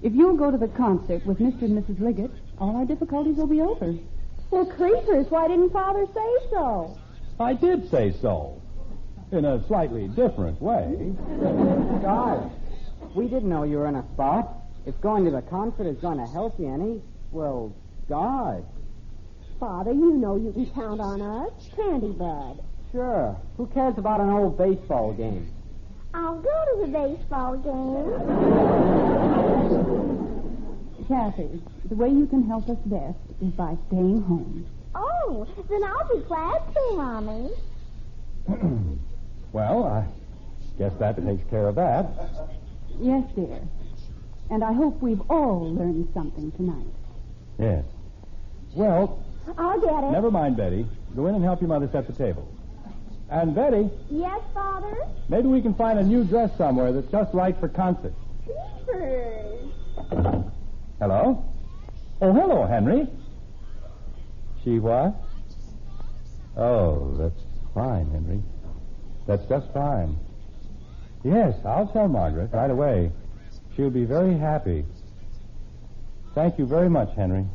If you'll go to the concert with Mr. and Mrs. Liggett, all our difficulties will be over. Well, creepers, why didn't Father say so? I did say so. In a slightly different way. God, we didn't know you were in a spot. If going to the concert is going to help you any, well, God. Father, you know you can count on us. Can't he, Bud? Sure. Who cares about an old baseball game? I'll go to the baseball game. Kathy, the way you can help us best is by staying home. Oh, then I'll be glad to, Mommy. Well, I guess that takes care of that. Yes, dear. And I hope we've all learned something tonight. Yes. Well... I'll get it. Never mind, Betty. Go in and help your mother set the table. And, Betty... Yes, Father? Maybe we can find a new dress somewhere that's just right for concert. Creepers. Hello? Oh, hello, Henry. She what? Oh, that's fine, Henry. That's just fine. Yes, I'll tell Margaret right away. She'll be very happy. Thank you very much, Henry.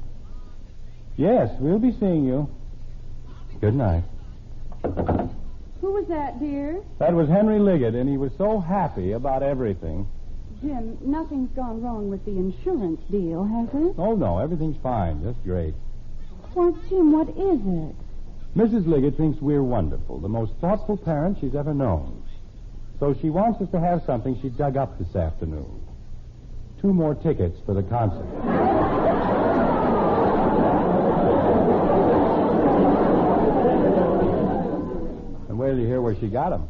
Yes, we'll be seeing you. Good night. Who was that, dear? That was Henry Liggett, and he was so happy about everything. Jim, nothing's gone wrong with the insurance deal, has it? Oh, no, everything's fine. Just great. Well, Jim, what is it? Mrs. Liggett thinks we're wonderful, the most thoughtful parents she's ever known. So she wants us to have something she dug up this afternoon. 2 more tickets for the concert. And wait till you hear where she got them.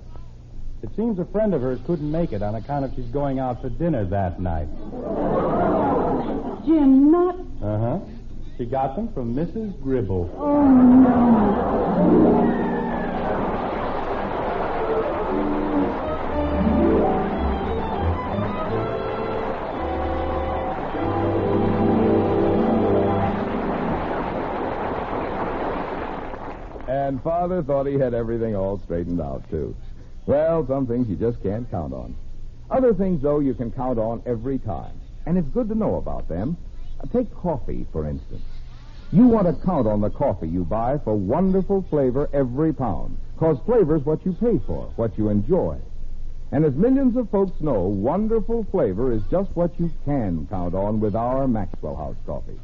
It seems a friend of hers couldn't make it on account of she's going out for dinner that night. Jim, not... Uh-huh. She got them from Mrs. Gribble. Oh, no. And Father thought he had everything all straightened out, too. Well, some things you just can't count on. Other things, though, you can count on every time. And it's good to know about them. Take coffee, for instance. You want to count on the coffee you buy for wonderful flavor every pound. Because flavor's what you pay for, what you enjoy. And as millions of folks know, wonderful flavor is just what you can count on with our Maxwell House coffee.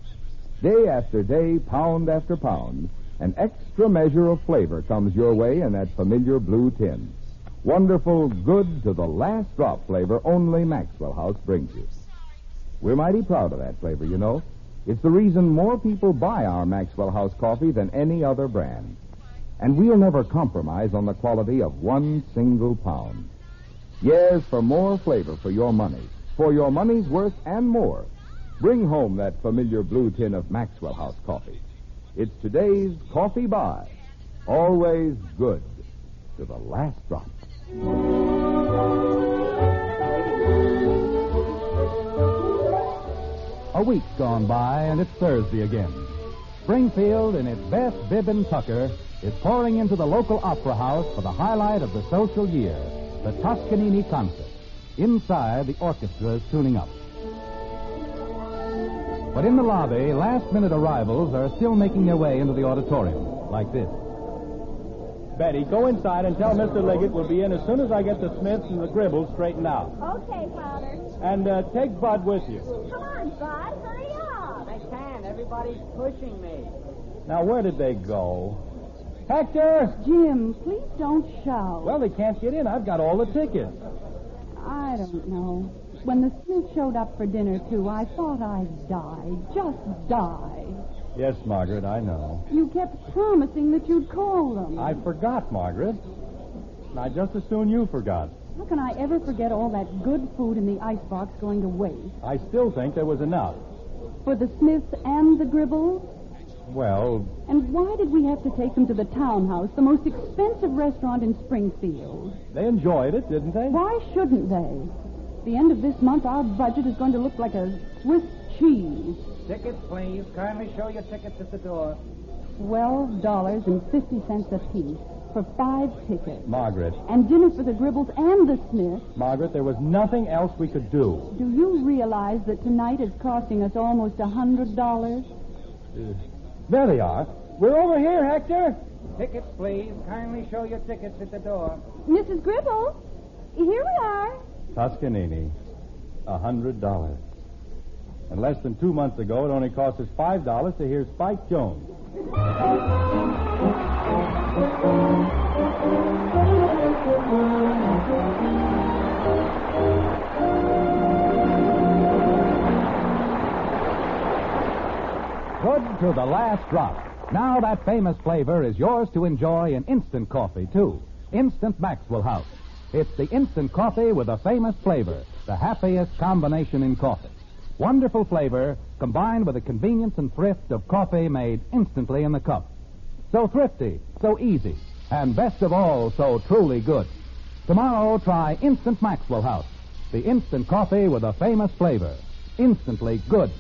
Day after day, pound after pound, an extra measure of flavor comes your way in that familiar blue tin. Wonderful, good to the last drop flavor only Maxwell House brings you. We're mighty proud of that flavor, you know. It's the reason more people buy our Maxwell House coffee than any other brand. And we'll never compromise on the quality of 1 single pound. Yes, for more flavor for your your money's worth and more. Bring home that familiar blue tin of Maxwell House coffee. It's today's coffee buy. Always good to the last drop. A week's gone by, and it's Thursday again. Springfield, in its best bib and tucker, is pouring into the local opera house for the highlight of the social year, the Toscanini concert. Inside, the orchestra is tuning up. But in the lobby, last-minute arrivals are still making their way into the auditorium, like this. Betty, go inside and tell Mr. Liggett we'll be in as soon as I get the Smiths and the Gribbles straightened out. Okay, Father. And take Bud with you. Come on, Bud. Hurry up. I can't. Everybody's pushing me. Now, where did they go? Hector! Jim, please don't shout. Well, they can't get in. I've got all the tickets. I don't know. When the Smiths showed up for dinner, too, I thought I'd die. Just die. Yes, Margaret, I know. You kept promising that you'd call them. I forgot, Margaret. And I just as soon you forgot. How can I ever forget all that good food in the icebox going to waste? I still think there was enough. For the Smiths and the Gribbles? Well... And why did we have to take them to the Townhouse, the most expensive restaurant in Springfield? They enjoyed it, didn't they? Why shouldn't they? The end of this month, our budget is going to look like a Swiss cheese. Tickets, please. Kindly show your tickets at the door. $12.50 apiece for 5 tickets. Margaret. And dinner for the Gribbles and the Smiths. Margaret, there was nothing else we could do. Do you realize that tonight is costing us almost $100? There they are. We're over here, Hector. Tickets, please. Kindly show your tickets at the door. Mrs. Gribble, here we are. Toscanini, $100. And less than 2 months ago, it only cost us $5 to hear Spike Jones. Good to the last drop. Now that famous flavor is yours to enjoy in instant coffee, too. Instant Maxwell House. It's the instant coffee with a famous flavor, the happiest combination in coffee. Wonderful flavor combined with the convenience and thrift of coffee made instantly in the cup. So thrifty, so easy, and best of all, so truly good. Tomorrow, try Instant Maxwell House, the instant coffee with a famous flavor. Instantly good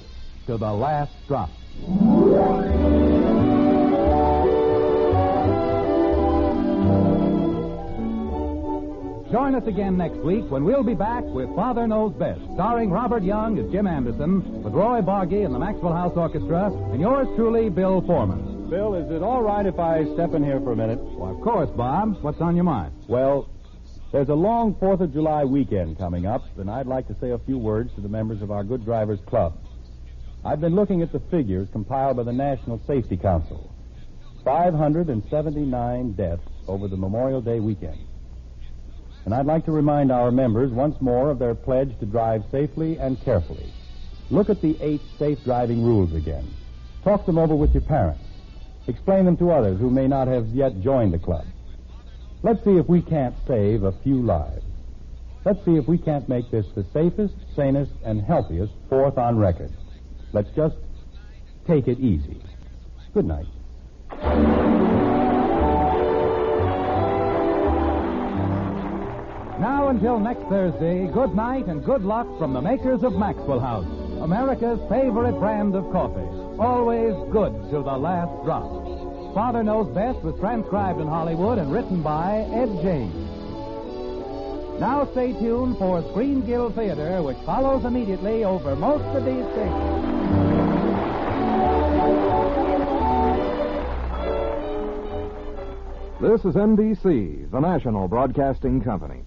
to the last drop. Join us again next week when we'll be back with Father Knows Best, starring Robert Young as Jim Anderson, with Roy Barbeque and the Maxwell House Orchestra, and yours truly, Bill Foreman. Bill, is it all right if I step in here for a minute? Well, of course, Bob. What's on your mind? Well, there's a long 4th of July weekend coming up, and I'd like to say a few words to the members of our Good Drivers Club. I've been looking at the figures compiled by the National Safety Council. 579 deaths over the Memorial Day weekend. And I'd like to remind our members once more of their pledge to drive safely and carefully. Look at the 8 safe driving rules again. Talk them over with your parents. Explain them to others who may not have yet joined the club. Let's see if we can't save a few lives. Let's see if we can't make this the safest, sanest, and healthiest 4th on record. Let's just take it easy. Good night. Now until next Thursday, good night and good luck from the makers of Maxwell House, America's favorite brand of coffee. Always good to the last drop. Father Knows Best was transcribed in Hollywood and written by Ed James. Now stay tuned for Screen Guild Theater, which follows immediately over most of these stations. This is NBC, the national broadcasting company.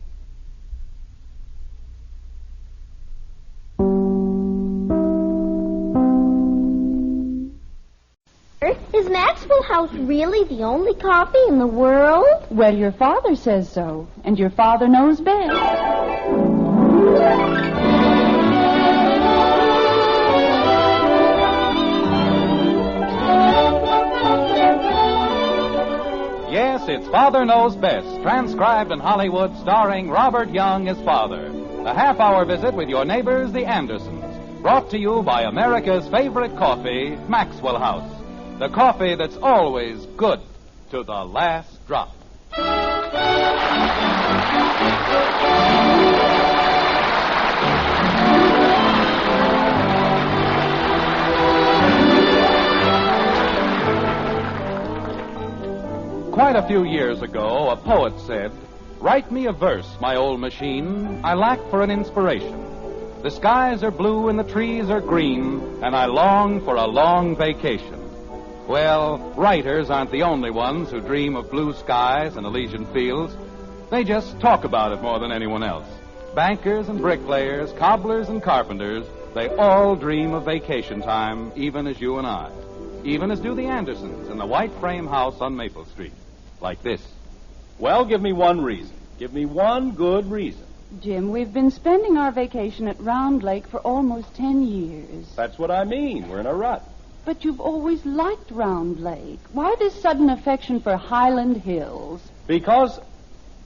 Is Maxwell House really the only coffee in the world? Well, your father says so, and your father knows best. Yes, it's Father Knows Best, transcribed in Hollywood, starring Robert Young as father. A half-hour visit with your neighbors, the Andersons, brought to you by America's favorite coffee, Maxwell House. The coffee that's always good to the last drop. Quite a few years ago, a poet said, "Write me a verse, my old machine. I lack for an inspiration. The skies are blue and the trees are green, and I long for a long vacation." Well, writers aren't the only ones who dream of blue skies and Elysian fields. They just talk about it more than anyone else. Bankers and bricklayers, cobblers and carpenters, they all dream of vacation time, even as you and I. Even as do the Andersons in the white frame house on Maple Street. Like this. Well, give me one reason. Give me one good reason. Jim, we've been spending our vacation at Round Lake for almost 10 years. That's what I mean. We're in a rut. But you've always liked Round Lake. Why this sudden affection for Highland Hills? Because,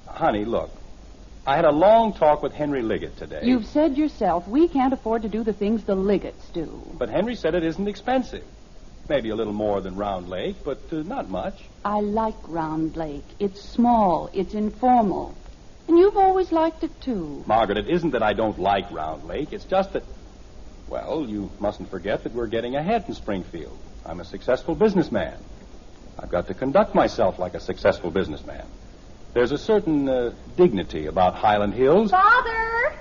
honey, look, I had a long talk with Henry Liggett today. You've said yourself we can't afford to do the things the Liggets do. But Henry said it isn't expensive. Maybe a little more than Round Lake, but not much. I like Round Lake. It's small. It's informal. And you've always liked it, too. Margaret, it isn't that I don't like Round Lake. It's just that, well, you mustn't forget that we're getting ahead in Springfield. I'm a successful businessman. I've got to conduct myself like a successful businessman. There's a certain dignity about Highland Hills. Father!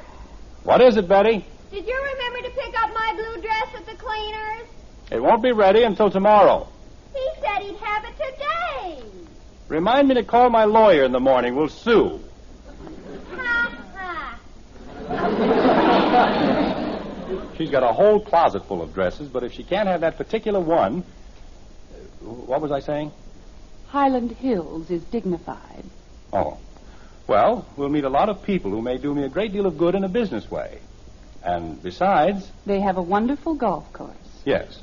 What is it, Betty? Did you remember to pick up my blue dress at the cleaners? It won't be ready until tomorrow. He said he'd have it today. Remind me to call my lawyer in the morning. We'll sue. Ha ha. She's got a whole closet full of dresses, but if she can't have that particular one... What was I saying? Highland Hills is dignified. Oh. Well, we'll meet a lot of people who may do me a great deal of good in a business way. And besides... They have a wonderful golf course. Yes.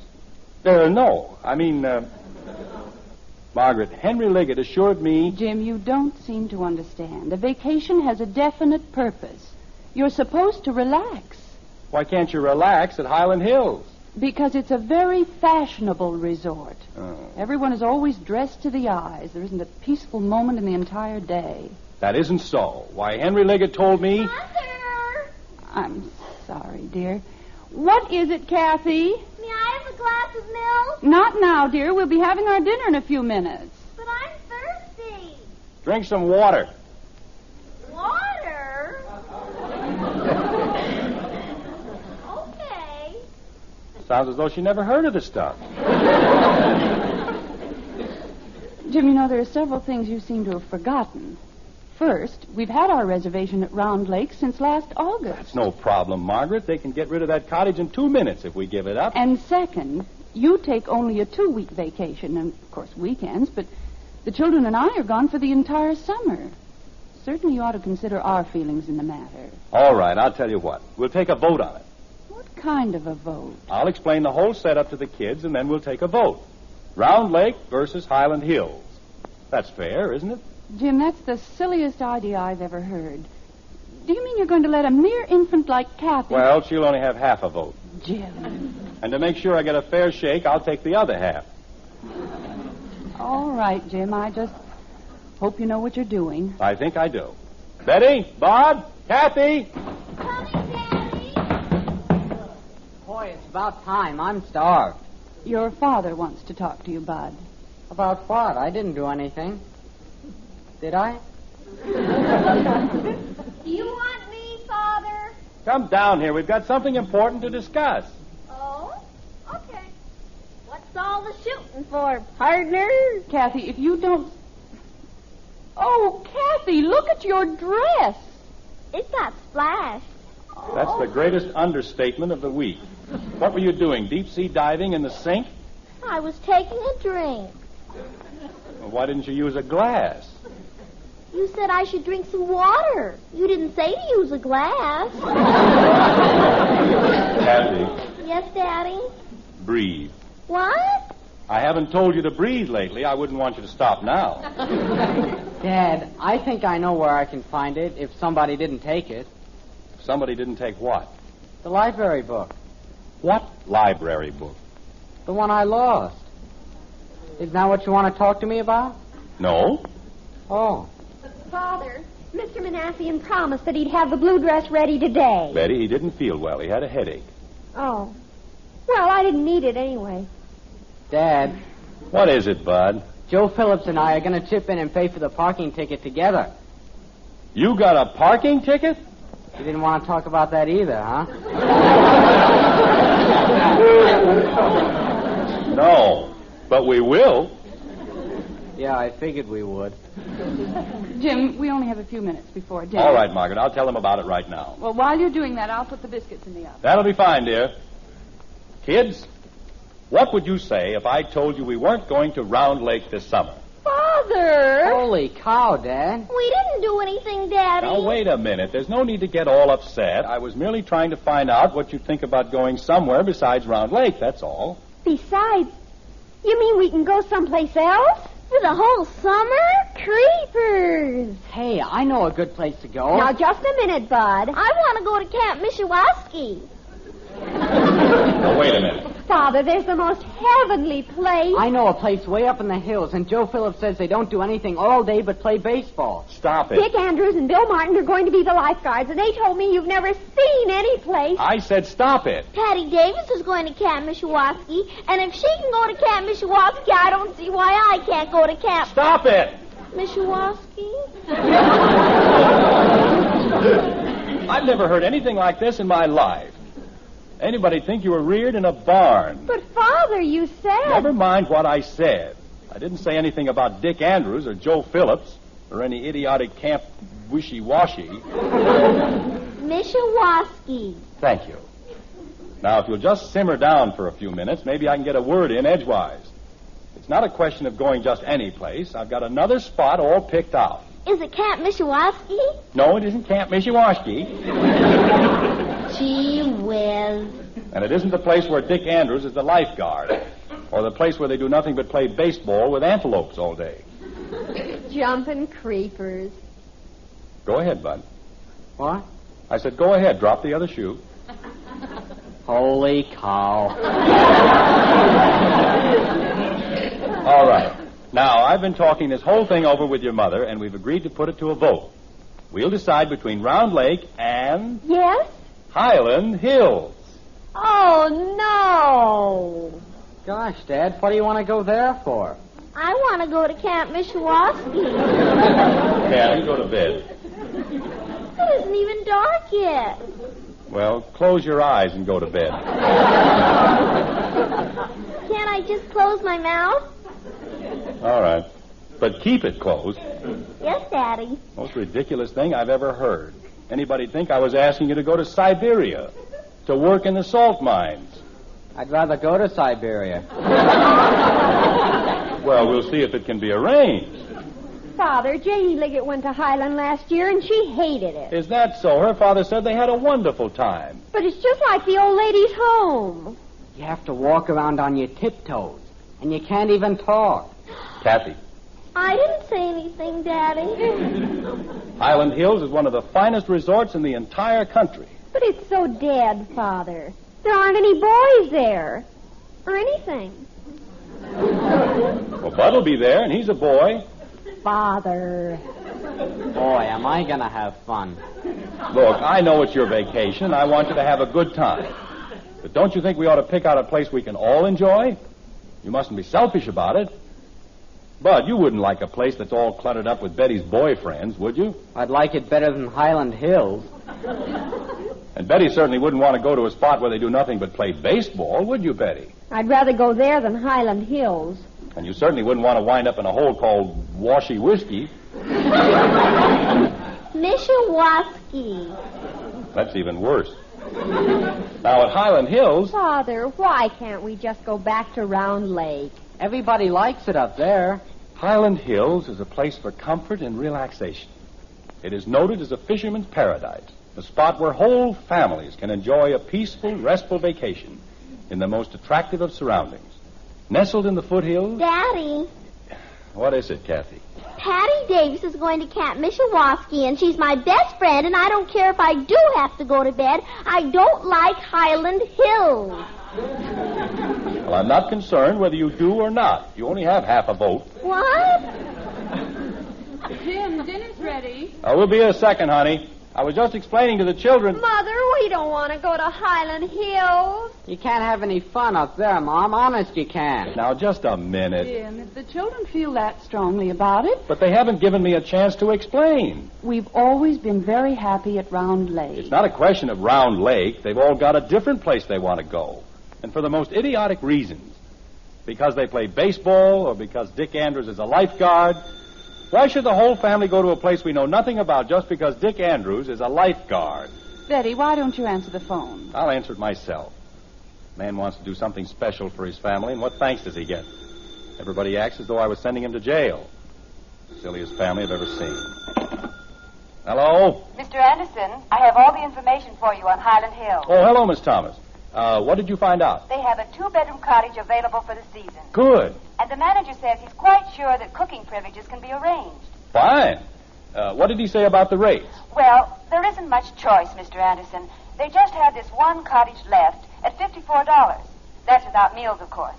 Margaret, Henry Liggett assured me... Jim, you don't seem to understand. A vacation has a definite purpose. You're supposed to relax. Why can't you relax at Highland Hills? Because it's a very fashionable resort. Oh. Everyone is always dressed to the eyes. There isn't a peaceful moment in the entire day. That isn't so. Why, Henry Liggett told me... Mother! I'm sorry, dear. What is it, Kathy? May I have a glass of milk? Not now, dear. We'll be having our dinner in a few minutes. But I'm thirsty. Drink some water. Water? Okay. Sounds as though she never heard of the stuff. Jim, you know, there are several things you seem to have forgotten. First, we've had our reservation at Round Lake since last August. That's no problem, Margaret. They can get rid of that cottage in 2 minutes if we give it up. And second, You take only a 2-week vacation, and, of course, weekends, but the children and I are gone for the entire summer. Certainly you ought to consider our feelings in the matter. All right, I'll tell you what. We'll take a vote on it. What kind of a vote? I'll explain the whole setup to the kids, and then we'll take a vote. Round Lake versus Highland Hills. That's fair, isn't it? Jim, that's the silliest idea I've ever heard. Do you mean you're going to let a mere infant like Kathy... Well, she'll only have half a vote. Jim. And to make sure I get a fair shake, I'll take the other half. All right, Jim. I just hope you know what you're doing. I think I do. Betty, Bob, Kathy. Boy, it's about time. I'm starved. Your father wants to talk to you, Bud. About what? I didn't do anything. Did I? Do you want me, Father? Come down here. We've got something important to discuss. Oh? Okay. What's all the shooting for, partner? Kathy, if you don't... Oh, Kathy, look at your dress. It got splashed. That's the greatest understatement of the week. What were you doing, deep-sea diving in the sink? I was taking a drink. Well, why didn't you use a glass? You said I should drink some water. You didn't say to use a glass. Kathy. Yes, Daddy? Breathe. What? I haven't told you to breathe lately. I wouldn't want you to stop now. Dad, I think I know where I can find it if somebody didn't take it. Somebody didn't take what? The library book. What library book? The one I lost. Isn't that what you want to talk to me about? No. Oh. Father, Mr. Manassian promised that he'd have the blue dress ready today. Betty, he didn't feel well. He had a headache. Oh. Well, I didn't need it anyway. Dad. What is it, Bud? Joe Phillips and I are going to chip in and pay for the parking ticket together. You got a parking ticket? You didn't want to talk about that either, huh? No, but we will. Yeah, I figured we would. Jim, we only have a few minutes before dinner. All right, Margaret, I'll tell them about it right now. Well, while you're doing that, I'll put the biscuits in the oven. That'll be fine, dear. Kids, what would you say if I told you we weren't going to Round Lake this summer? Father! Holy cow, Dad. We didn't do anything, Daddy. Now, wait a minute. There's no need to get all upset. I was merely trying to find out what you think about going somewhere besides Round Lake, that's all. Besides, you mean we can go someplace else? For the whole summer? Creepers! Hey, I know a good place to go. Now, just a minute, Bud. I want to go to Camp Mishiwaski. Now, wait a minute. Father, there's the most heavenly place. I know a place way up in the hills, and Joe Phillips says they don't do anything all day but play baseball. Stop it. Dick Andrews and Bill Martin are going to be the lifeguards, and they told me you've never seen any place. I said stop it. Patty Davis is going to Camp Mishiwaski, and if she can go to Camp Mishiwaski, I don't see why I can't go to Camp... Stop it! Mishiwaski? I've never heard anything like this in my life. Anybody'd think you were reared in a barn. But, Father, you said... Never mind what I said. I didn't say anything about Dick Andrews or Joe Phillips or any idiotic Camp Wishy-Washy. Mishiwaski. Thank you. Now, if you'll just simmer down for a few minutes, maybe I can get a word in edgewise. It's not a question of going just any place. I've got another spot all picked out. Is it Camp Mishiwaski? No, it isn't Camp Mishiwaski. Gee whiz. And it isn't the place where Dick Andrews is the lifeguard, or the place where they do nothing but play baseball with antelopes all day. Jumping creepers. Go ahead, Bud. What? I said go ahead, drop the other shoe. Holy cow. All right. Now, I've been talking this whole thing over with your mother, and we've agreed to put it to a vote. We'll decide between Round Lake and... Yes? Highland Hills. Oh, no. Gosh, Dad, what do you want to go there for? I want to go to Camp Mishiwaski. Kathy, go to bed. It isn't even dark yet. Well, close your eyes and go to bed. Can't I just close my mouth? All right. But keep it closed. Yes, Daddy. Most ridiculous thing I've ever heard. Anybody'd think I was asking you to go to Siberia to work in the salt mines. I'd rather go to Siberia. Well, we'll see if it can be arranged. Father, Janie Liggett went to Highland last year, and she hated it. Is that so? Her father said they had a wonderful time. But it's just like the old lady's home. You have to walk around on your tiptoes, and you can't even talk. Kathy, I didn't say anything, Daddy. Highland Hills is one of the finest resorts in the entire country. But it's so dead, Father. There aren't any boys there. Or anything. Well, Bud'll be there, and he's a boy. Father. Boy, am I going to have fun. Look, I know it's your vacation, and I want you to have a good time. But don't you think we ought to pick out a place we can all enjoy? You mustn't be selfish about it. Bud, you wouldn't like a place that's all cluttered up with Betty's boyfriends, would you? I'd like it better than Highland Hills. And Betty certainly wouldn't want to go to a spot where they do nothing but play baseball, would you, Betty? I'd rather go there than Highland Hills. And you certainly wouldn't want to wind up in a hole called Washy Whiskey. Mishawaski. That's even worse. Now, at Highland Hills... Father, why can't we just go back to Round Lake? Everybody likes it up there. Highland Hills is a place for comfort and relaxation. It is noted as a fisherman's paradise, a spot where whole families can enjoy a peaceful, restful vacation in the most attractive of surroundings. Nestled in the foothills... Daddy. What is it, Kathy? Patty Davis is going to Camp Mishawaski, and she's my best friend, and I don't care if I do have to go to bed. I don't like Highland Hills. Well, I'm not concerned whether you do or not. You only have half a vote. What? Jim, dinner's ready. We'll be a second, honey. I was just explaining to the children... Mother, we don't want to go to Highland Hills. You can't have any fun up there, Mom. Honest, you can't. Now, just a minute. Jim, if the children feel that strongly about it... But they haven't given me a chance to explain. We've always been very happy at Round Lake. It's not a question of Round Lake. They've all got a different place they want to go. And for the most idiotic reasons. Because they play baseball or because Dick Andrews is a lifeguard... Why should the whole family go to a place we know nothing about just because Dick Andrews is a lifeguard? Betty, why don't you answer the phone? I'll answer it myself. Man wants to do something special for his family, and what thanks does he get? Everybody acts as though I was sending him to jail. Silliest family I've ever seen. Hello? Mr. Anderson, I have all the information for you on Highland Hills. Oh, hello, Miss Thomas. What did you find out? They have a 2-bedroom cottage available for the season. Good. And the manager says he's quite sure that cooking privileges can be arranged. Fine. What did he say about the rates? Well, there isn't much choice, Mr. Anderson. They just have this one cottage left at $54. That's without meals, of course.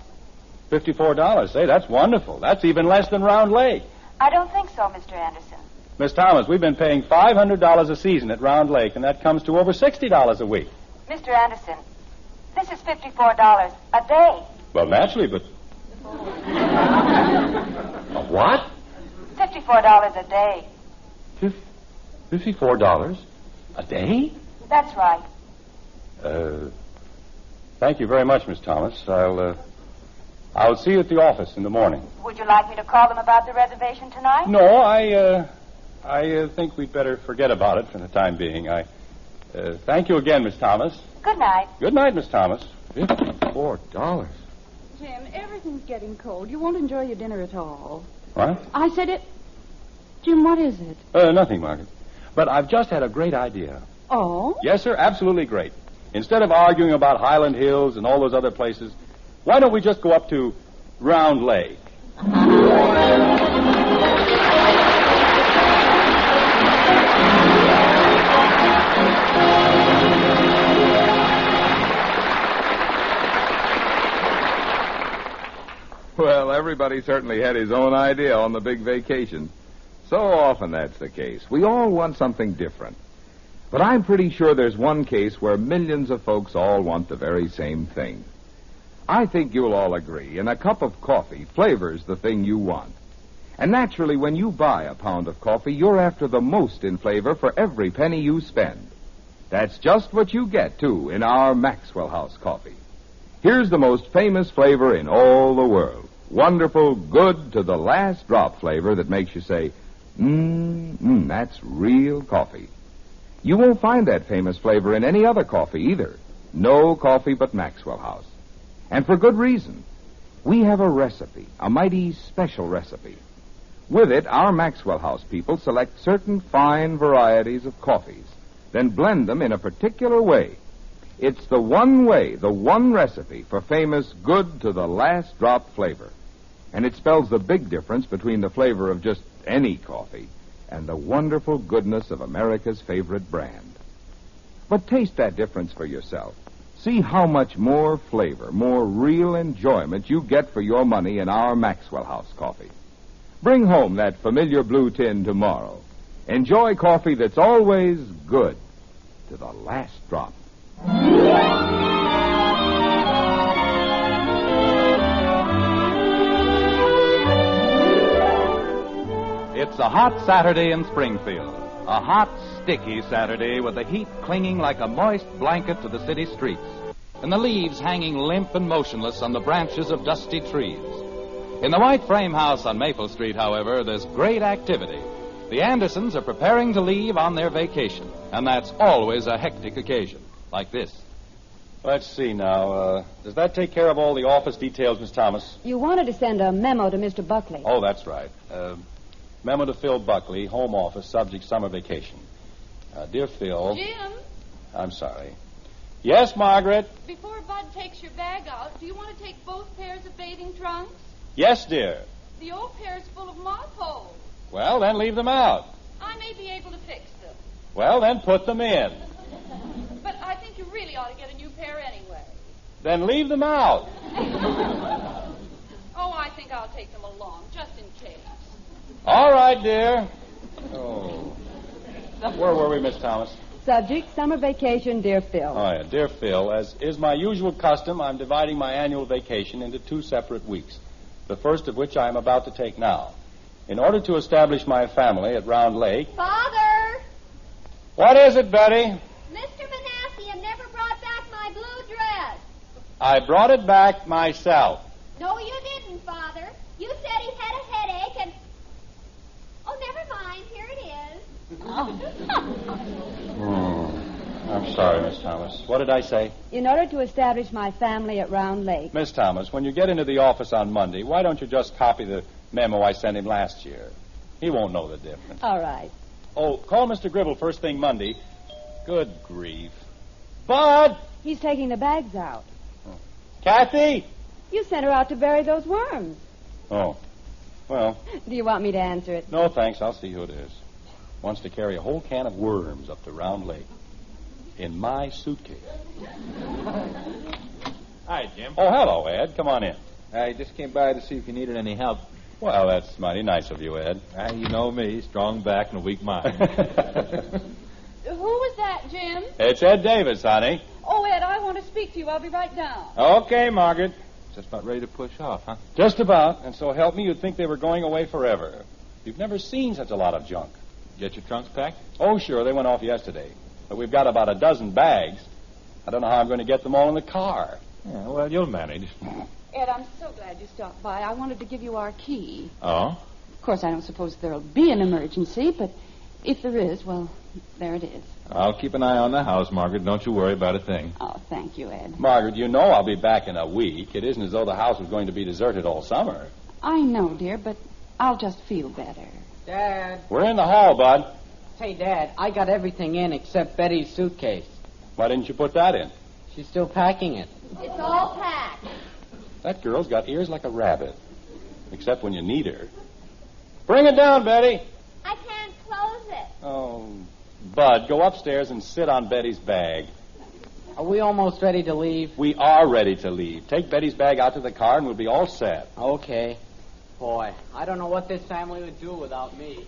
$54, say, that's wonderful. That's even less than Round Lake. I don't think so, Mr. Anderson. Miss Thomas, we've been paying $500 a season at Round Lake, and that comes to over $60 a week. Mr. Anderson, this is $54 a day. Well, naturally, but... What? $54 a day. $54 a day? That's right. Thank you very much, Miss Thomas. I'll see you at the office in the morning. Would you like me to call them about the reservation tonight? No, I think we'd better forget about it for the time being. Thank you again, Miss Thomas. Good night. Good night, Miss Thomas. $54. Jim, everything's getting cold. You won't enjoy your dinner at all. What? I said it... Jim, what is it? Nothing, Margaret. But I've just had a great idea. Oh? Yes, sir, absolutely great. Instead of arguing about Highland Hills and all those other places, why don't we just go up to Round Lake? Well, everybody certainly had his own idea on the big vacation. So often that's the case. We all want something different. But I'm pretty sure there's one case where millions of folks all want the very same thing. I think you'll all agree, in a cup of coffee, flavor's the thing you want. And naturally, when you buy a pound of coffee, you're after the most in flavor for every penny you spend. That's just what you get, too, in our Maxwell House coffee. Here's the most famous flavor in all the world. Wonderful, good, to the last drop flavor that makes you say, that's real coffee. You won't find that famous flavor in any other coffee either. No coffee but Maxwell House. And for good reason. We have a recipe, a mighty special recipe. With it, our Maxwell House people select certain fine varieties of coffees, then blend them in a particular way. It's the one way, the one recipe for famous good to the last drop flavor. And it spells the big difference between the flavor of just any coffee and the wonderful goodness of America's favorite brand. But taste that difference for yourself. See how much more flavor, more real enjoyment you get for your money in our Maxwell House coffee. Bring home that familiar blue tin tomorrow. Enjoy coffee that's always good to the last drop. It's a hot Saturday in Springfield. A hot, sticky Saturday with the heat clinging like a moist blanket to the city streets and the leaves hanging limp and motionless on the branches of dusty trees. In the white frame house on Maple Street, however, there's great activity. The Andersons are preparing to leave on their vacation, and that's always a hectic occasion, like this. Let's see now. Does that take care of all the office details, Miss Thomas? You wanted to send a memo to Mr. Buckley. Oh, that's right. Memo to Phil Buckley, home office, subject summer vacation. Dear Phil... Jim? I'm sorry. Yes, Margaret? Before Bud takes your bag out, do you want to take both pairs of bathing trunks? Yes, dear. The old pair's full of mothballs. Well, then leave them out. I may be able to fix them. Well, then put them in. But I think you really ought to get a new pair anyway. Then leave them out. Oh, I think I'll take them along, just in case. All right, dear. Oh. Where were we, Miss Thomas? Subject, summer vacation, dear Phil. Oh, yeah. Dear Phil, as is my usual custom, I'm dividing my annual vacation into 2 separate weeks, the first of which I am about to take now. In order to establish my family at Round Lake... Father! What is it, Betty? Mr. Manassian never brought back my blue dress. I brought it back myself. No, you didn't, Father. You said he had a headache and... Oh, never mind. Here it is. I'm sorry, Miss Thomas. What did I say? In order to establish my family at Round Lake. Miss Thomas, when you get into the office on Monday, why don't you just copy the memo I sent him last year? He won't know the difference. All right. Oh, call Mr. Gribble first thing Monday. Good grief. Bud! He's taking the bags out. Kathy! You sent her out to bury those worms. Oh. Well. Do you want me to answer it? No, thanks. I'll see who it is. Wants to carry a whole can of worms up to Round Lake. In my suitcase. Hi, Jim. Oh, hello, Ed. Come on in. I just came by to see if you needed any help. Well, that's mighty nice of you, Ed. You know me, strong back and a weak mind. Who was that, Jim? It's Ed Davis, honey. Oh, Ed, I want to speak to you. I'll be right down. Okay, Margaret. Just about ready to push off, huh? Just about. And so help me, you'd think they were going away forever. You've never seen such a lot of junk. Get your trunks packed? Oh, sure. They went off yesterday. But we've got about a dozen bags. I don't know how I'm going to get them all in the car. Yeah, well, you'll manage. Ed, I'm so glad you stopped by. I wanted to give you our key. Oh? Of course, I don't suppose there'll be an emergency, but if there is, well, there it is. I'll keep an eye on the house, Margaret. Don't you worry about a thing. Oh, thank you, Ed. Margaret, you know I'll be back in a week. It isn't as though the house was going to be deserted all summer. I know, dear, but I'll just feel better. Dad. We're in the hall, Bud. Hey, Dad, I got everything in except Betty's suitcase. Why didn't you put that in? She's still packing it. It's all packed. That girl's got ears like a rabbit. Except when you need her. Bring it down, Betty. I can't close it. Oh, Bud, go upstairs and sit on Betty's bag. Are we almost ready to leave? We are ready to leave. Take Betty's bag out to the car and we'll be all set. Okay. Boy, I don't know what this family would do without me.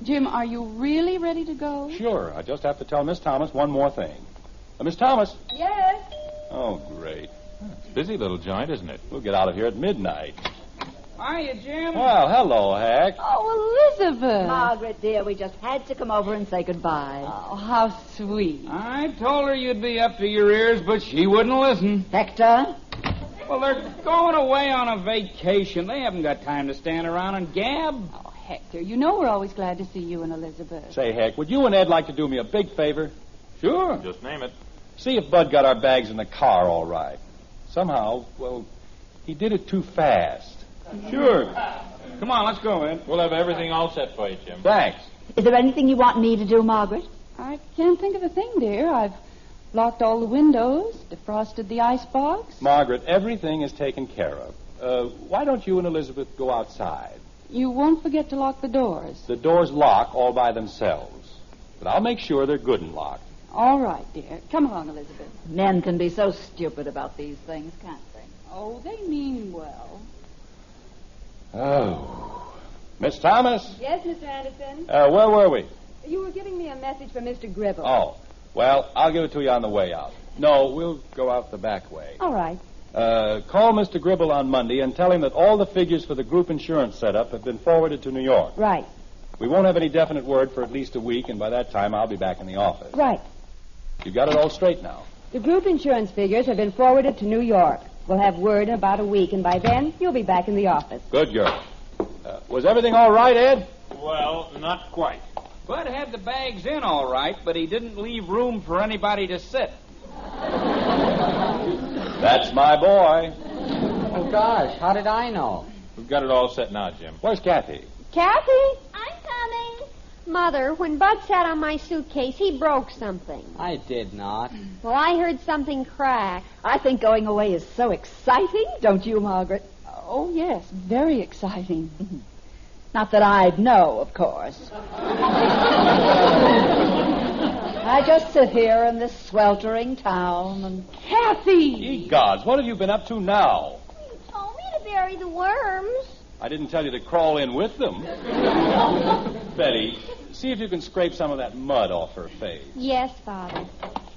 Jim, are you really ready to go? Sure. I just have to tell Miss Thomas one more thing. Miss Thomas? Yes? Oh, great. It's a busy little joint, isn't it? We'll get out of here at midnight. Hiya, Jim. Well, hello, Hack. Oh, Elizabeth. Margaret, dear, we just had to come over and say goodbye. Oh, how sweet. I told her you'd be up to your ears, but she wouldn't listen. Hector? Well, they're going away on a vacation. They haven't got time to stand around and gab. Oh, Hector, you know we're always glad to see you and Elizabeth. Say, Heck, would you and Ed like to do me a big favor? Sure. Just name it. See if Bud got our bags in the car all right. Somehow, well, he did it too fast. Sure. Come on, let's go, Ed. We'll have everything all set for you, Jim. Thanks. Is there anything you want me to do, Margaret? I can't think of a thing, dear. I've locked all the windows, defrosted the icebox. Margaret, everything is taken care of. Why don't you and Elizabeth go outside? You won't forget to lock the doors. The doors lock all by themselves. But I'll make sure they're good and locked. All right, dear. Come along, Elizabeth. Men can be so stupid about these things, can't they? Oh, they mean well. Oh. Miss Thomas? Yes, Mr. Anderson? Where were we? You were giving me a message from Mr. Gribble. Oh. Well, I'll give it to you on the way out. No, we'll go out the back way. All right. Call Mr. Gribble on Monday and tell him that all the figures for the group insurance setup have been forwarded to New York. Right. We won't have any definite word for at least a week, and by that time I'll be back in the office. Right. You got it all straight now. The group insurance figures have been forwarded to New York. We'll have word in about a week, and by then you'll be back in the office. Good girl. Was everything all right, Ed? Well, not quite. Bud had the bags in all right, but he didn't leave room for anybody to sit. That's my boy. Oh, gosh, how did I know? We've got it all set now, Jim. Where's Kathy? Kathy? I'm coming. Mother, when Bud sat on my suitcase, he broke something. I did not. Well, I heard something crack. I think going away is so exciting, don't you, Margaret? Oh, yes, very exciting. Not that I'd know, of course. I just sit here in this sweltering town and... Kathy! Ye gods, what have you been up to now? You told me to bury the worms. I didn't tell you to crawl in with them. Betty, see if you can scrape some of that mud off her face. Yes, Father.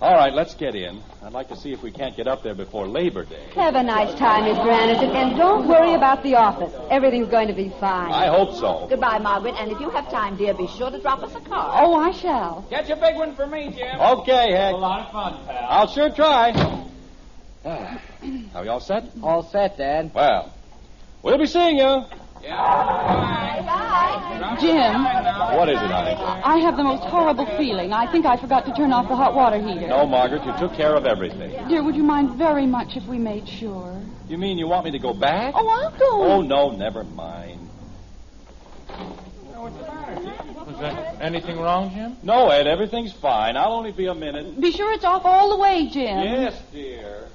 All right, let's get in. I'd like to see if we can't get up there before Labor Day. Have a nice time, Mr. Anderson, and don't worry about the office. Everything's going to be fine. I hope so. Goodbye, Margaret, and if you have time, dear, be sure to drop us a card. Oh, I shall. Catch a big one for me, Jim. Okay, Heck. A lot of fun, pal. I'll sure try. Are we all set? All set, Dad. Well, we'll be seeing you. Jim, What is it, honey? I have the most horrible feeling. I think I forgot to turn off the hot water heater. No, Margaret, you took care of everything. Dear, would you mind very much if we made sure? You mean you want me to go back? Oh, I'll go. Oh, no, never mind. Was there anything wrong, Jim? No, Ed, everything's fine. I'll only be a minute. Be sure it's off all the way, Jim. Yes, dear.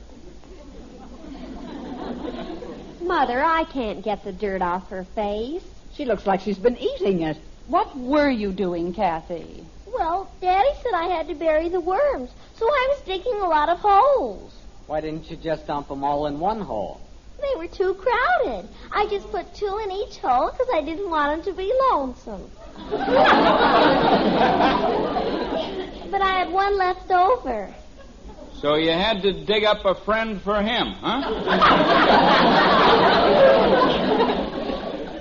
Mother, I can't get the dirt off her face. She looks like she's been eating it. What were you doing, Kathy? Well, Daddy said I had to bury the worms, so I was digging a lot of holes. Why didn't you just dump them all in one hole? They were too crowded. I just put 2 in each hole because I didn't want them to be lonesome. But I had one left over. So you had to dig up a friend for him, huh?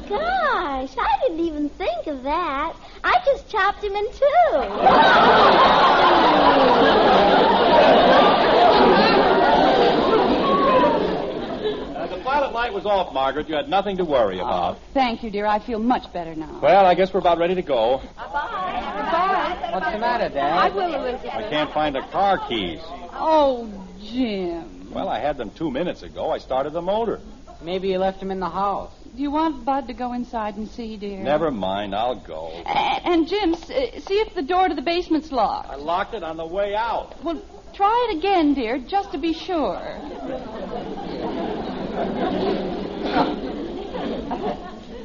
Gosh, I didn't even think of that. I just chopped him in 2. The pilot light was off, Margaret. You had nothing to worry about. Thank you, dear. I feel much better now. Well, I guess we're about ready to go. What's the matter, Dad? I will, Elizabeth. I can't find the car keys. Oh, Jim. Well, I had them 2 minutes ago. I started the motor. Maybe you left them in the house. Do you want Bud to go inside and see, dear? Never mind. I'll go. And Jim, see if the door to the basement's locked. I locked it on the way out. Well, try it again, dear, just to be sure.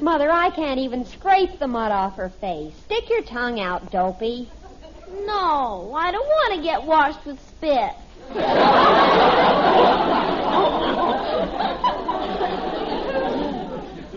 Mother, I can't even scrape the mud off her face. Stick your tongue out, dopey. No, I don't want to get washed with spit.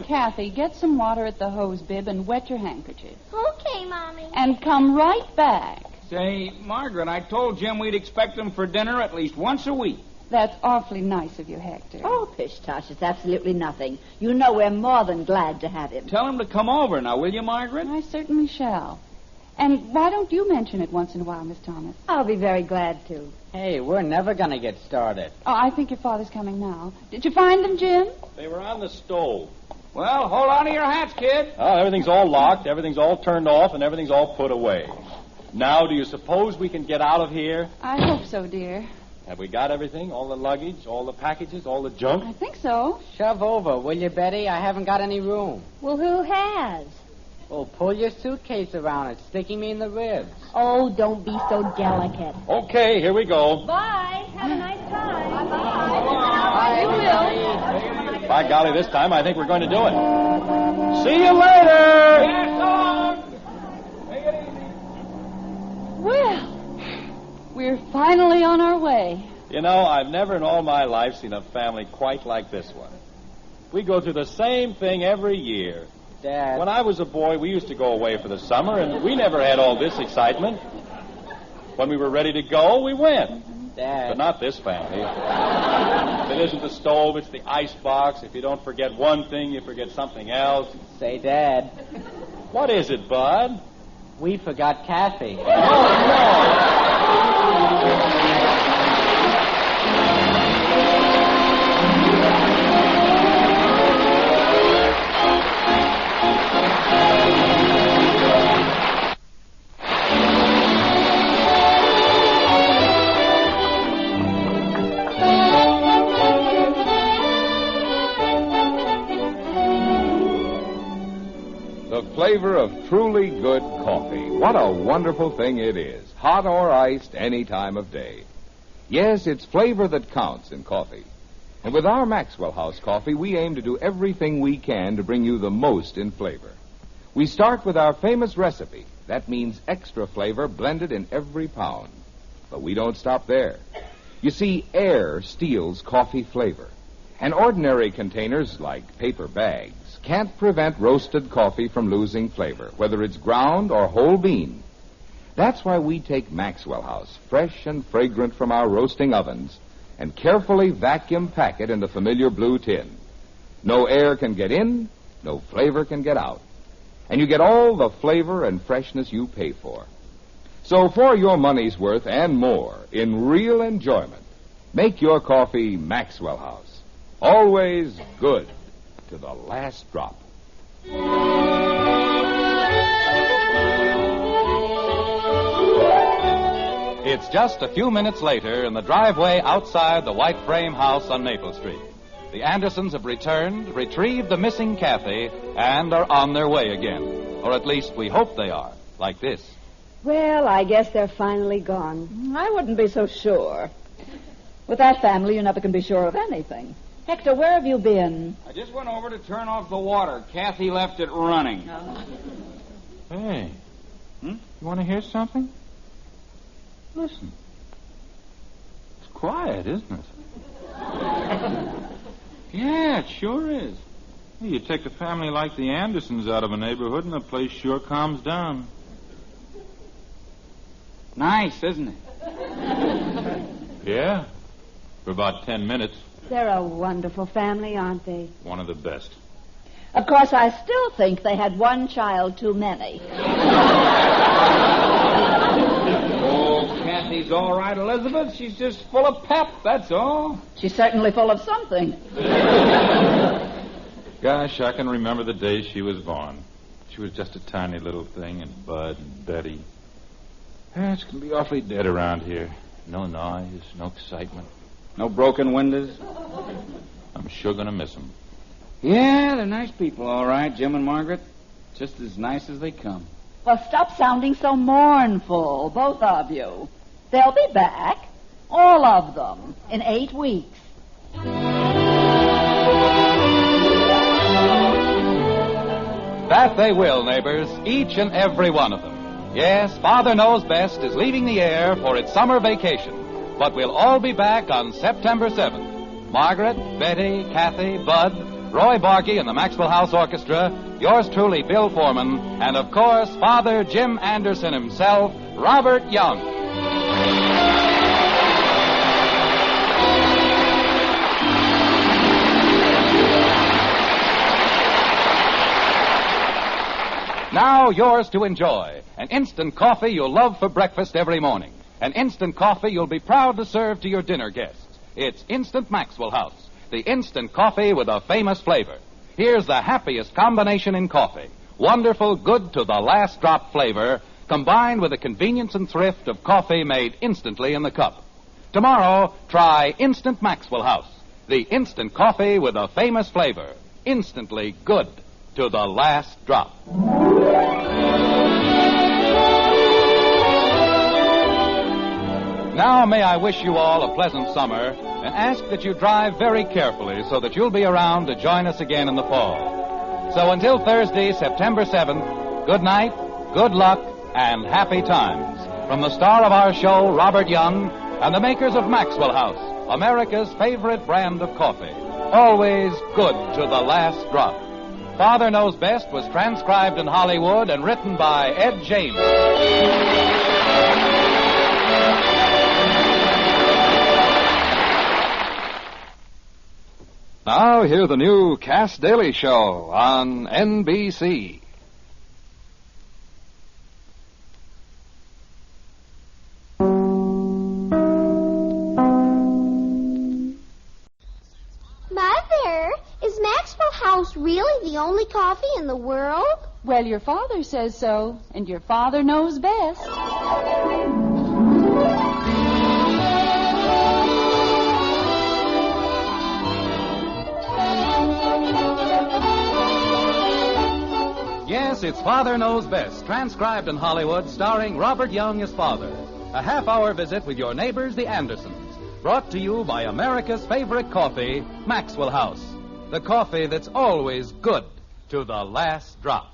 Kathy, get some water at the hose bib and wet your handkerchief. Okay, Mommy. And come right back. Say, Margaret, I told Jim we'd expect him for dinner at least once a week. That's awfully nice of you, Hector. Oh, pish tosh, it's absolutely nothing. You know we're more than glad to have him. Tell him to come over now, will you, Margaret? I certainly shall. And why don't you mention it once in a while, Miss Thomas? I'll be very glad to. Hey, we're never going to get started. Oh, I think your father's coming now. Did you find them, Jim? They were on the stove. Well, hold on to your hats, kid. Oh, everything's all locked, everything's all turned off, and everything's all put away. Now, do you suppose we can get out of here? I hope so, dear. Have we got everything? All the luggage, all the packages, all the junk? I think so. Shove over, will you, Betty? I haven't got any room. Well, who has? Well, pull your suitcase around. It's sticking me in the ribs. Oh, don't be so delicate. Okay, here we go. Bye. Have a nice time. Bye. You will. By golly, this time I think we're going to do it. See you later! Well, we're finally on our way. You know, I've never in all my life seen a family quite like this one. We go through the same thing every year. Dad. When I was a boy, we used to go away for the summer, and we never had all this excitement. When we were ready to go, we went. Dad. But not this family. It isn't the stove, it's the icebox. If you don't forget one thing, you forget something else. Say, Dad. What is it, Bud? We forgot Kathy. Oh, no. The flavor of truly good coffee. What a wonderful thing it is. Hot or iced any time of day. Yes, it's flavor that counts in coffee. And with our Maxwell House coffee, we aim to do everything we can to bring you the most in flavor. We start with our famous recipe. That means extra flavor blended in every pound. But we don't stop there. You see, air steals coffee flavor. And ordinary containers, like paper bags, can't prevent roasted coffee from losing flavor, whether it's ground or whole bean. That's why we take Maxwell House, fresh and fragrant from our roasting ovens, and carefully vacuum pack it in the familiar blue tin. No air can get in, no flavor can get out. And you get all the flavor and freshness you pay for. So for your money's worth and more, in real enjoyment, make your coffee Maxwell House. Always good to the last drop. It's just a few minutes later in the driveway outside the white frame house on Maple Street. The Andersons have returned, retrieved the missing Kathy, and are on their way again. Or at least we hope they are, like this. Well, I guess they're finally gone. I wouldn't be so sure. With that family, you never can be sure of anything. Hector, where have you been? I just went over to turn off the water. Kathy left it running. Hey, you want to hear something? Listen. It's quiet, isn't it? Yeah, it sure is. Hey, you take a family like the Andersons out of a neighborhood and the place sure calms down. Nice, isn't it? Yeah, for about 10 minutes. They're a wonderful family, aren't they? One of the best. Of course, I still think they had one child too many. Oh, Kathy's all right, Elizabeth. She's just full of pep, that's all. She's certainly full of something. Gosh, I can remember the day she was born. She was just a tiny little thing, and Bud and Betty. Yeah, it's going to be awfully dead around here. No noise, no excitement. No broken windows? I'm sure going to miss them. Yeah, they're nice people, all right, Jim and Margaret. Just as nice as they come. Well, stop sounding so mournful, both of you. They'll be back, all of them, in 8 weeks. That they will, neighbors, each and every one of them. Yes, Father Knows Best is leaving the air for its summer vacation. But we'll all be back on September 7th. Margaret, Betty, Kathy, Bud, Roy Barbeque and the Maxwell House Orchestra, yours truly, Bill Foreman, and of course, Father Jim Anderson himself, Robert Young. Now yours to enjoy, an instant coffee you'll love for breakfast every morning. An instant coffee you'll be proud to serve to your dinner guests. It's Instant Maxwell House, the instant coffee with a famous flavor. Here's the happiest combination in coffee. Wonderful, good to the last drop flavor combined with the convenience and thrift of coffee made instantly in the cup. Tomorrow, try Instant Maxwell House, the instant coffee with a famous flavor, instantly good to the last drop. Now may I wish you all a pleasant summer and ask that you drive very carefully so that you'll be around to join us again in the fall. So until Thursday, September 7th, good night, good luck, and happy times. From the star of our show, Robert Young, and the makers of Maxwell House, America's favorite brand of coffee. Always good to the last drop. Father Knows Best was transcribed in Hollywood and written by Ed James. Now, hear the new Cass Daily Show on NBC. Mother, is Maxwell House really the only coffee in the world? Well, your father says so, and your father knows best. Yes, it's Father Knows Best, transcribed in Hollywood, starring Robert Young as father. A half-hour visit with your neighbors, the Andersons, brought to you by America's favorite coffee, Maxwell House. The coffee that's always good to the last drop.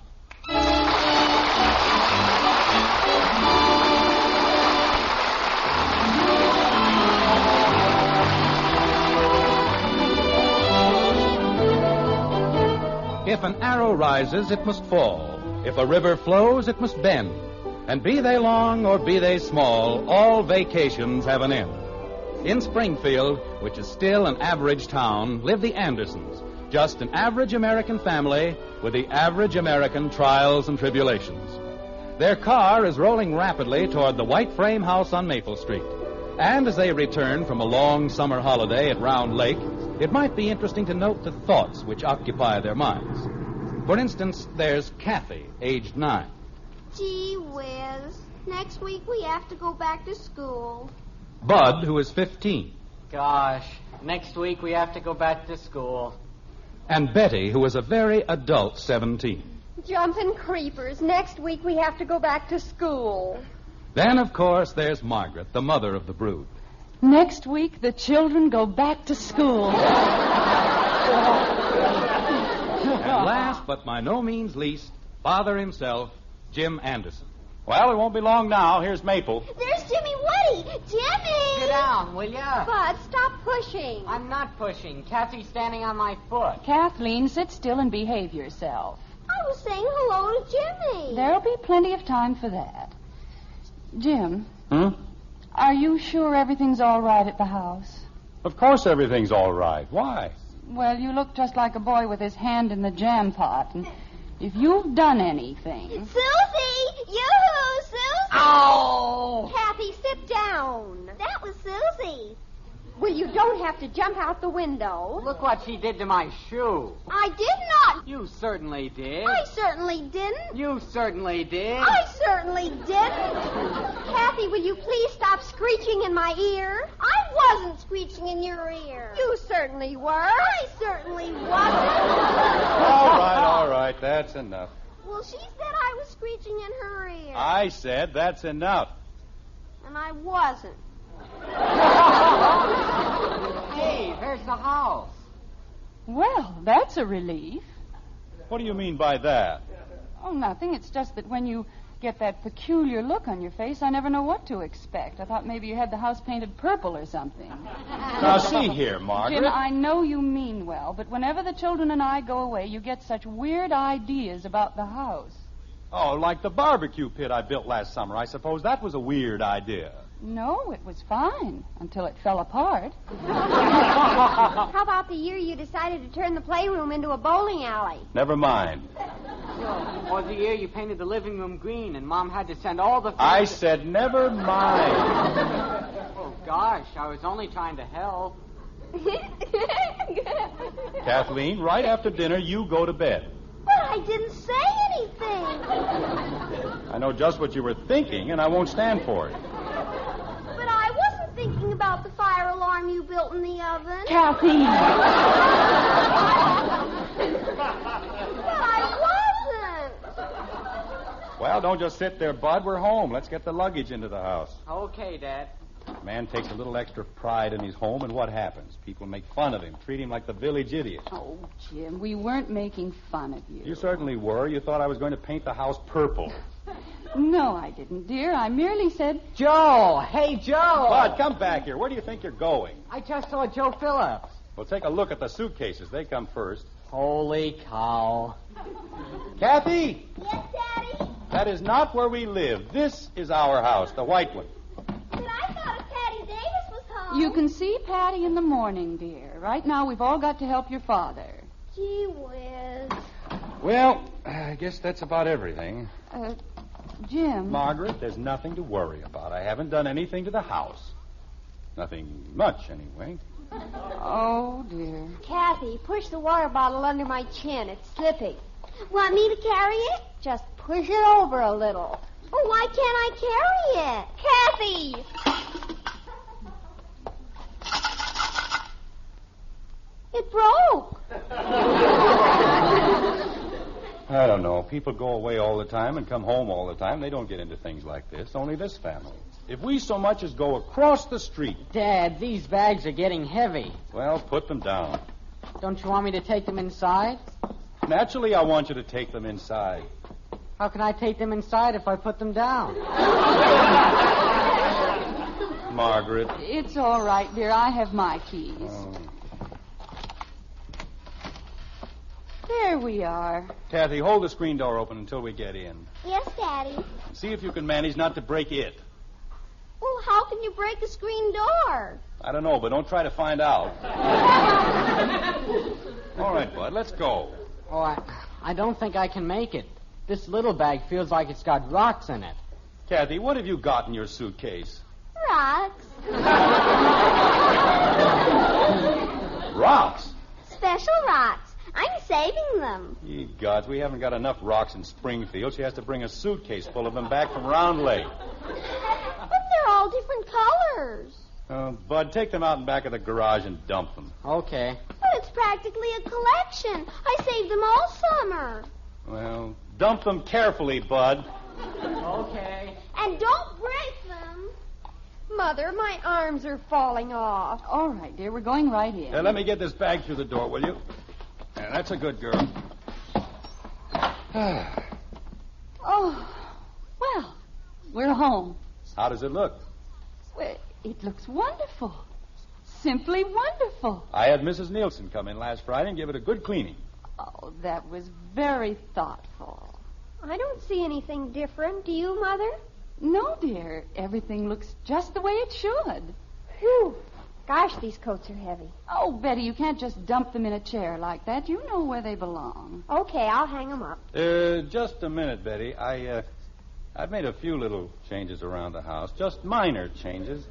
If an arrow rises, it must fall. If a river flows, it must bend. And be they long or be they small, all vacations have an end. In Springfield, which is still an average town, live the Andersons, just an average American family with the average American trials and tribulations. Their car is rolling rapidly toward the white frame house on Maple Street. And as they return from a long summer holiday at Round Lake, it might be interesting to note the thoughts which occupy their minds. For instance, there's Kathy, aged 9. Gee whiz. Next week we have to go back to school. Bud, who is 15. Gosh, next week we have to go back to school. And Betty, who is a very adult 17. Jumping creepers. Next week we have to go back to school. Then, of course, there's Margaret, the mother of the brood. Next week, the children go back to school. And last, but by no means least, Father himself, Jim Anderson. Well, it won't be long now. Here's Maple. There's Jimmy Woody. Jimmy! Sit down, will ya? Bud, stop pushing. I'm not pushing. Kathy's standing on my foot. Kathleen, sit still and behave yourself. I was saying hello to Jimmy. There'll be plenty of time for that. Jim. Hmm? Are you sure everything's all right at the house? Of course everything's all right. Why? Well, you look just like a boy with his hand in the jam pot. And if you've done anything... Susie! Yoo-hoo, Susie! Ow! Kathy, sit down. That was Susie. Well, you don't have to jump out the window. Look what she did to my shoe. I did not. You certainly did. I certainly didn't. You certainly did. I certainly didn't. Kathy, will you please stop screeching in my ear? I wasn't screeching in your ear. You certainly were. I certainly wasn't. All right, that's enough. Well, she said I was screeching in her ear. I said that's enough. And I wasn't. Hey, there's the house. Well, that's a relief. What do you mean by that? Oh, nothing. It's just that when you get that peculiar look on your face, I never know what to expect. I thought maybe you had the house painted purple or something. Now, see here, Margaret. Jim, I know you mean well, but whenever the children and I go away, you get such weird ideas about the house. Oh, like the barbecue pit I built last summer. I suppose that was a weird idea. No, it was fine until it fell apart. How about the year you decided to turn the playroom into a bowling alley? Never mind. Or the year you painted the living room green and Mom had to send all the... I said never mind. Oh, gosh, I was only trying to help. Kathleen, right after dinner, you go to bed. But I didn't say anything. I know just what you were thinking, and I won't stand for it. But I wasn't thinking about the fire alarm you built in the oven. Kathy! But I wasn't. Well, don't just sit there, Bud. We're home. Let's get the luggage into the house. Okay, Dad. A man takes a little extra pride in his home, and what happens? People make fun of him, treat him like the village idiot. Oh, Jim, we weren't making fun of you. You certainly were. You thought I was going to paint the house purple. No, I didn't, dear. I merely said... Joe! Hey, Joe! Bud, come back here. Where do you think you're going? I just saw Joe Phillips. Well, take a look at the suitcases. They come first. Holy cow. Kathy! Yes, Daddy? That is not where we live. This is our house, the white one. But I thought if Patty Davis was home... You can see Patty in the morning, dear. Right now, we've all got to help your father. Gee whiz. Well, I guess that's about everything. Jim. Margaret, there's nothing to worry about. I haven't done anything to the house. Nothing much, anyway. Oh, dear. Kathy, push the water bottle under my chin. It's slipping. Want me to carry it? Just push it over a little. Oh, why can't I carry it? Kathy! It broke. I don't know. People go away all the time and come home all the time. They don't get into things like this. Only this family. If we so much as go across the street... Dad, these bags are getting heavy. Well, put them down. Don't you want me to take them inside? Naturally, I want you to take them inside. How can I take them inside if I put them down? Margaret. It's all right, dear. I have my keys. Oh. There we are. Kathy, hold the screen door open until we get in. Yes, Daddy. See if you can manage not to break it. Well, how can you break a screen door? I don't know, but don't try to find out. All right, Bud, let's go. Oh, I don't think I can make it. This little bag feels like it's got rocks in it. Kathy, what have you got in your suitcase? Rocks. Rocks? Special rocks. I'm saving them. Ye gods, we haven't got enough rocks in Springfield. She has to bring a suitcase full of them back from Round Lake. But they're all different colors. Bud, take them out in back of the garage and dump them. Okay. But it's practically a collection. I saved them all summer. Well, dump them carefully, Bud. Okay. And don't break them. Mother, my arms are falling off. All right, dear. We're going right in. Let me get this bag through the door, will you? Yeah, that's a good girl. Oh, well, we're home. How does it look? Well, it looks wonderful. Simply wonderful. I had Mrs. Nielsen come in last Friday and give it a good cleaning. Oh, that was very thoughtful. I don't see anything different. Do you, Mother? No, dear. Everything looks just the way it should. Phew. Gosh, these coats are heavy. Oh, Betty, you can't just dump them in a chair like that. You know where they belong. Okay, I'll hang them up. Just a minute, Betty. I've made a few little changes around the house. Just minor changes.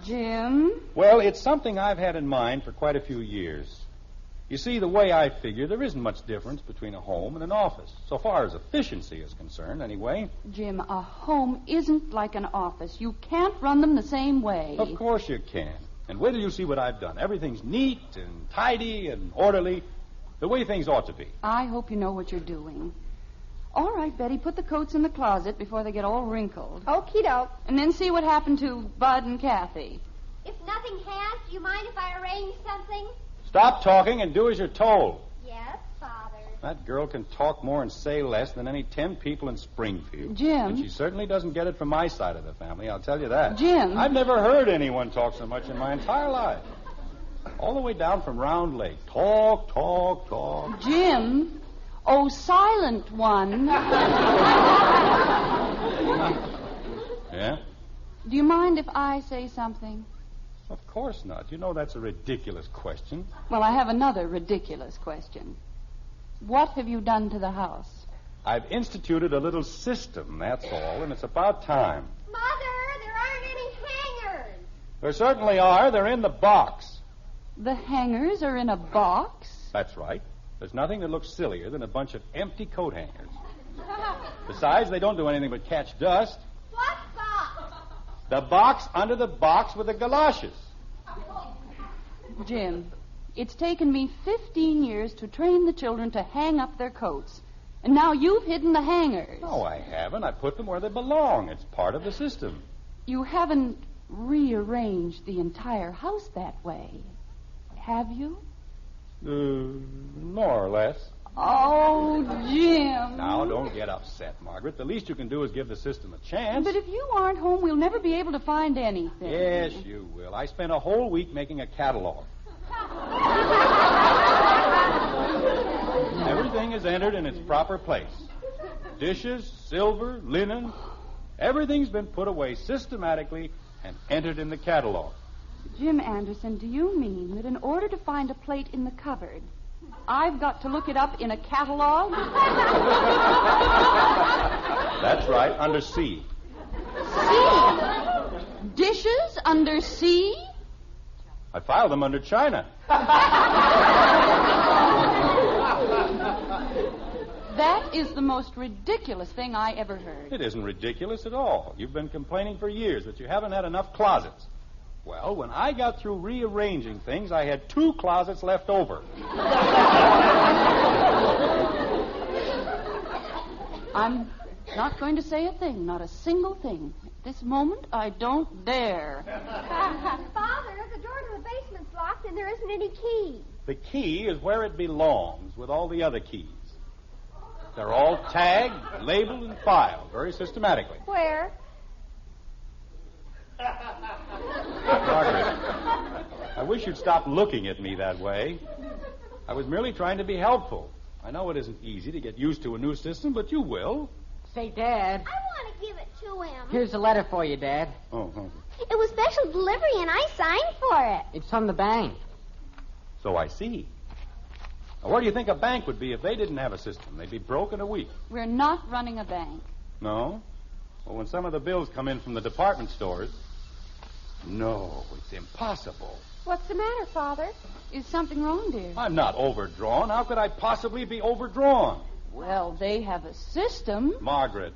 Jim? Well, it's something I've had in mind for quite a few years. You see, the way I figure, there isn't much difference between a home and an office. So far as efficiency is concerned, anyway. Jim, a home isn't like an office. You can't run them the same way. Of course you can. And wait till you see what I've done. Everything's neat and tidy and orderly, the way things ought to be. I hope you know what you're doing. All right, Betty, put the coats in the closet before they get all wrinkled. Okie doke. And then see what happened to Bud and Kathy. If nothing has, do you mind if I arrange something? Stop talking and do as you're told. Yes, Father. That girl can talk more and say less than any 10 people in Springfield. Jim. And she certainly doesn't get it from my side of the family, I'll tell you that. Jim. I've never heard anyone talk so much in my entire life. All the way down from Round Lake. Talk, talk, talk. Jim. Oh, silent one. Yeah? Do you mind if I say something? Of course not. You know that's a ridiculous question. Well, I have another ridiculous question. What have you done to the house? I've instituted a little system, that's all, and it's about time. Mother, there aren't any hangers. There certainly are. They're in the box. The hangers are in a box? That's right. There's nothing that looks sillier than a bunch of empty coat hangers. Besides, they don't do anything but catch dust. What box? The box under the box with the galoshes. Jim, it's taken me 15 years to train the children to hang up their coats. And now you've hidden the hangers. No, I haven't. I put them where they belong. It's part of the system. You haven't rearranged the entire house that way, have you? More or less. Oh, Jim. Now, don't get upset, Margaret. The least you can do is give the system a chance. But if you aren't home, we'll never be able to find anything. Yes, you will. I spent a whole week making a catalog. Everything is entered in its proper place. Dishes, silver, linen, everything's been put away systematically and entered in the catalog. Jim Anderson, do you mean that in order to find a plate in the cupboard, I've got to look it up in a catalog? That's right, under C. C? Dishes under C? I filed them under China. That is the most ridiculous thing I ever heard. It isn't ridiculous at all. You've been complaining for years that you haven't had enough closets. Well, when I got through rearranging things, I had 2 closets left over. I'm not going to say a thing, not a single thing. At this moment, I don't dare. Father, the door to the basement's locked and there isn't any key. The key is where it belongs with all the other keys. They're all tagged, labeled, and filed very systematically. Where? Margaret, I wish you'd stop looking at me that way. I was merely trying to be helpful. I know it isn't easy to get used to a new system, but you will. Say, Dad. I want to give it to him. Here's a letter for you, Dad. Oh, thank you. It was special delivery, and I signed for it. It's from the bank. So I see. Now, where do you think a bank would be if they didn't have a system? They'd be broke in a week. We're not running a bank. No? Well, when some of the bills come in from the department stores... No, it's impossible. What's the matter, Father? Is something wrong, dear? I'm not overdrawn. How could I possibly be overdrawn? Well, they have a system. Margaret,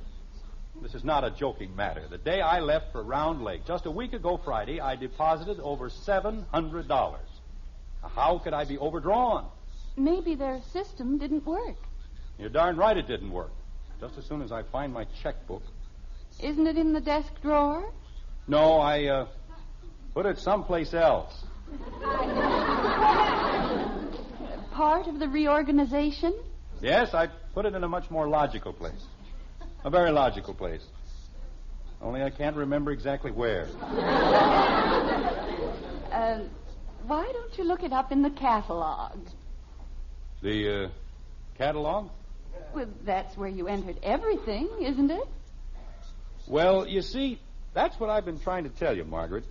this is not a joking matter. The day I left for Round Lake, just a week ago Friday, I deposited over $700. Now, how could I be overdrawn? Maybe their system didn't work. You're darn right it didn't work. Just as soon as I find my checkbook. Isn't it in the desk drawer? No, I put it someplace else. Part of the reorganization? Yes, I put it in a much more logical place. A very logical place. Only I can't remember exactly where. Why don't you look it up in the catalog? The catalog? Well, that's where you entered everything, isn't it? Well, you see, that's what I've been trying to tell you, Margaret.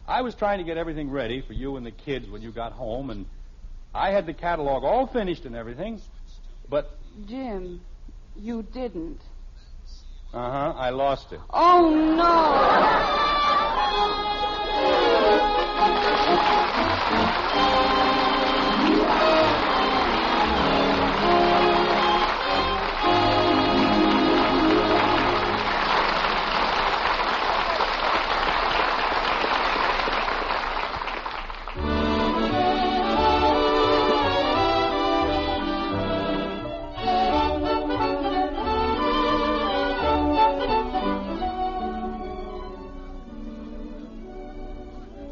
I was trying to get everything ready for you and the kids when you got home, and I had the catalog all finished and everything, but... Jim, you didn't. Uh-huh, I lost it. Oh, no!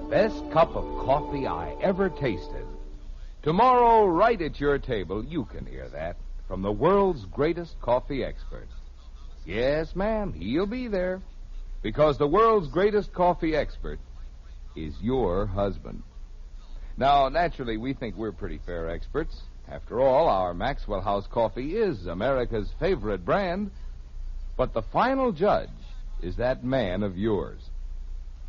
Best cup of coffee I ever tasted. Tomorrow, right at your table, you can hear that from the world's greatest coffee expert. Yes, ma'am, he'll be there. Because the world's greatest coffee expert is your husband. Now, naturally, we think we're pretty fair experts. After all, our Maxwell House coffee is America's favorite brand. But the final judge is that man of yours.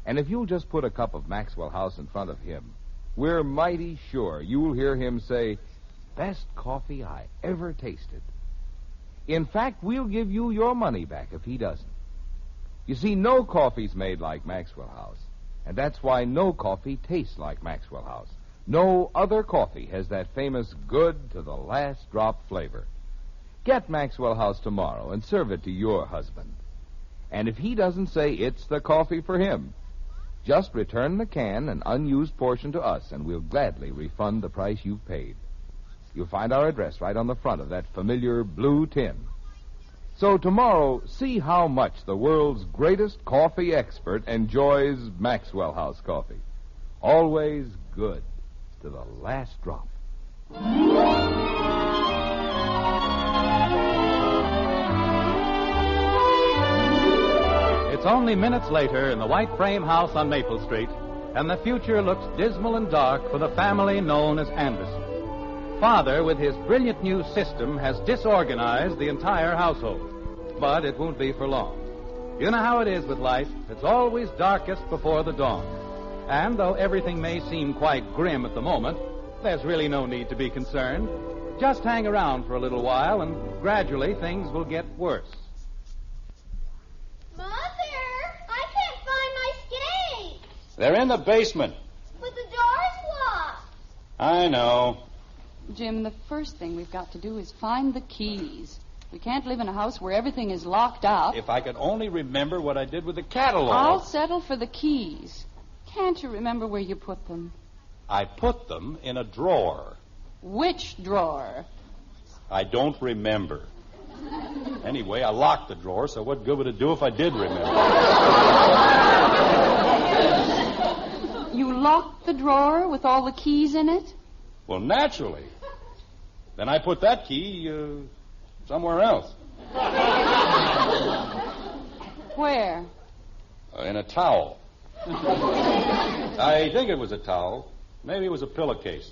And if you'll just put a cup of Maxwell House in front of him, we're mighty sure you'll hear him say, best coffee I ever tasted. In fact, we'll give you your money back if he doesn't. You see, no coffee's made like Maxwell House. And that's why no coffee tastes like Maxwell House. No other coffee has that famous good to the last drop flavor. Get Maxwell House tomorrow and serve it to your husband. And if he doesn't say it's the coffee for him, just return the can and unused portion to us, and we'll gladly refund the price you've paid. You'll find our address right on the front of that familiar blue tin. So tomorrow, see how much the world's greatest coffee expert enjoys Maxwell House coffee. Always good to the last drop. It's only minutes later in the white frame house on Maple Street, and the future looks dismal and dark for the family known as Anderson. Father, with his brilliant new system, has disorganized the entire household. But it won't be for long. You know how it is with life. It's always darkest before the dawn. And though everything may seem quite grim at the moment, there's really no need to be concerned. Just hang around for a little while, and gradually things will get worse. Mother, I can't find my skates. They're in the basement. But the door's locked. I know. Jim, the first thing we've got to do is find the keys. We can't live in a house where everything is locked up. If I could only remember what I did with the catalog. I'll settle for the keys. Can't you remember where you put them? I put them in a drawer. Which drawer? I don't remember. Anyway, I locked the drawer, so what good would it do if I did remember? You locked the drawer with all the keys in it? Well, naturally. Then I put that key somewhere else. Where? In a towel. I think it was a towel. Maybe it was a pillowcase.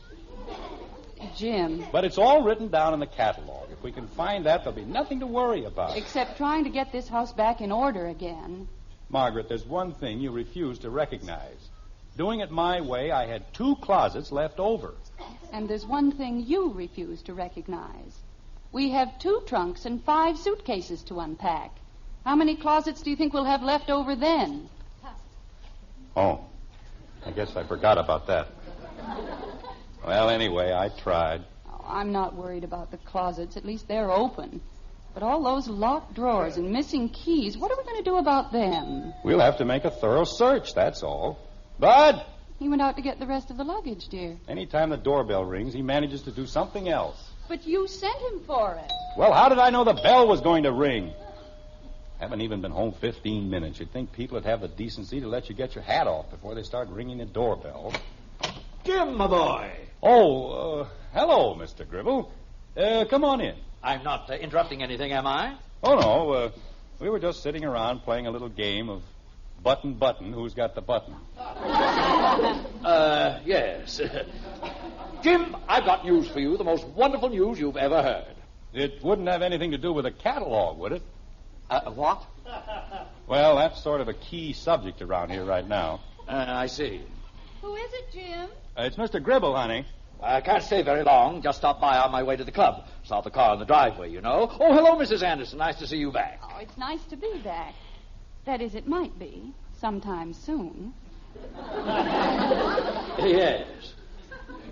Jim. But it's all written down in the catalog. If we can find that, there'll be nothing to worry about. Except trying to get this house back in order again. Margaret, there's one thing you refuse to recognize. Doing it my way, I had 2 closets left over. And there's one thing you refuse to recognize. We have 2 trunks and 5 suitcases to unpack. How many closets do you think we'll have left over then? Oh, I guess I forgot about that. Well, anyway, I tried. Oh, I'm not worried about the closets. At least they're open. But all those locked drawers and missing keys, what are we going to do about them? We'll have to make a thorough search, that's all. Bud! He went out to get the rest of the luggage, dear. Anytime the doorbell rings, he manages to do something else. But you sent him for it. Well, how did I know the bell was going to ring? Haven't even been home 15 minutes. You'd think people would have the decency to let you get your hat off before they start ringing the doorbell. Jim, my boy. Oh, hello, Mr. Gribble. Come on in. I'm not interrupting anything, am I? Oh, no. We were just sitting around playing a little game of button, who's got the button? Yes. Jim, I've got news for you, the most wonderful news you've ever heard. It wouldn't have anything to do with a catalog, would it? What? Well, that's sort of a key subject around here right now. I see. Who is it, Jim? It's Mr. Gribble, honey. I can't stay very long. Just stopped by on my way to the club. Saw the car in the driveway, you know. Oh, hello, Mrs. Anderson. Nice to see you back. Oh, it's nice to be back. That is, it might be. Sometime soon. Yes.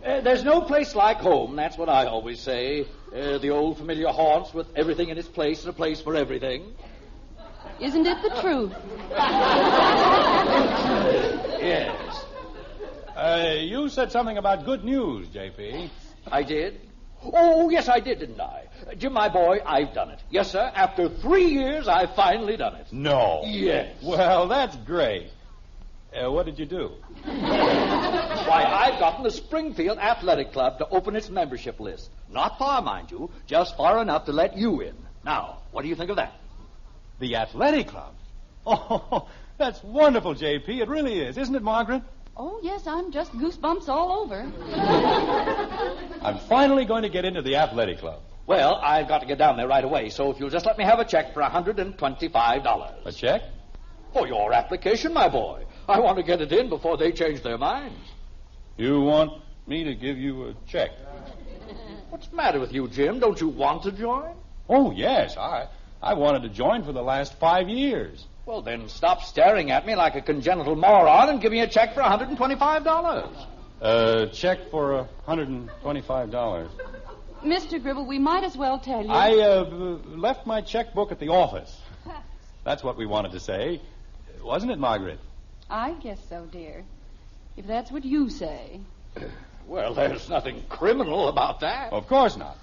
There's no place like home, that's what I always say. The old familiar haunts with everything in its place and a place for everything. Isn't it the truth? Yes. You said something about good news, J.P. I did? Oh, yes, I did, didn't I? Jim, my boy, I've done it. Yes, sir. After 3 years, I've finally done it. No. Yes. Well, that's great. What did you do? Why, I've gotten the Springfield Athletic Club to open its membership list. Not far, mind you, just far enough to let you in. Now, what do you think of that? The Athletic Club? Oh, that's wonderful, J.P. It really is. Isn't it, Margaret? Oh, yes, I'm just goosebumps all over. I'm finally going to get into the Athletic Club. Well, I've got to get down there right away, so if you'll just let me have a check for $125. A check? For your application, my boy. I want to get it in before they change their minds. You want me to give you a check? What's the matter with you, Jim? Don't you want to join? Oh, yes. I wanted to join for the last 5 years. Well, then stop staring at me like a congenital moron and give me a check for $125. Check for $125. Mr. Gribble, we might as well tell you. I left my checkbook at the office. That's what we wanted to say. Wasn't it, Margaret? I guess so, dear. If that's what you say. Well, there's nothing criminal about that. Of course not.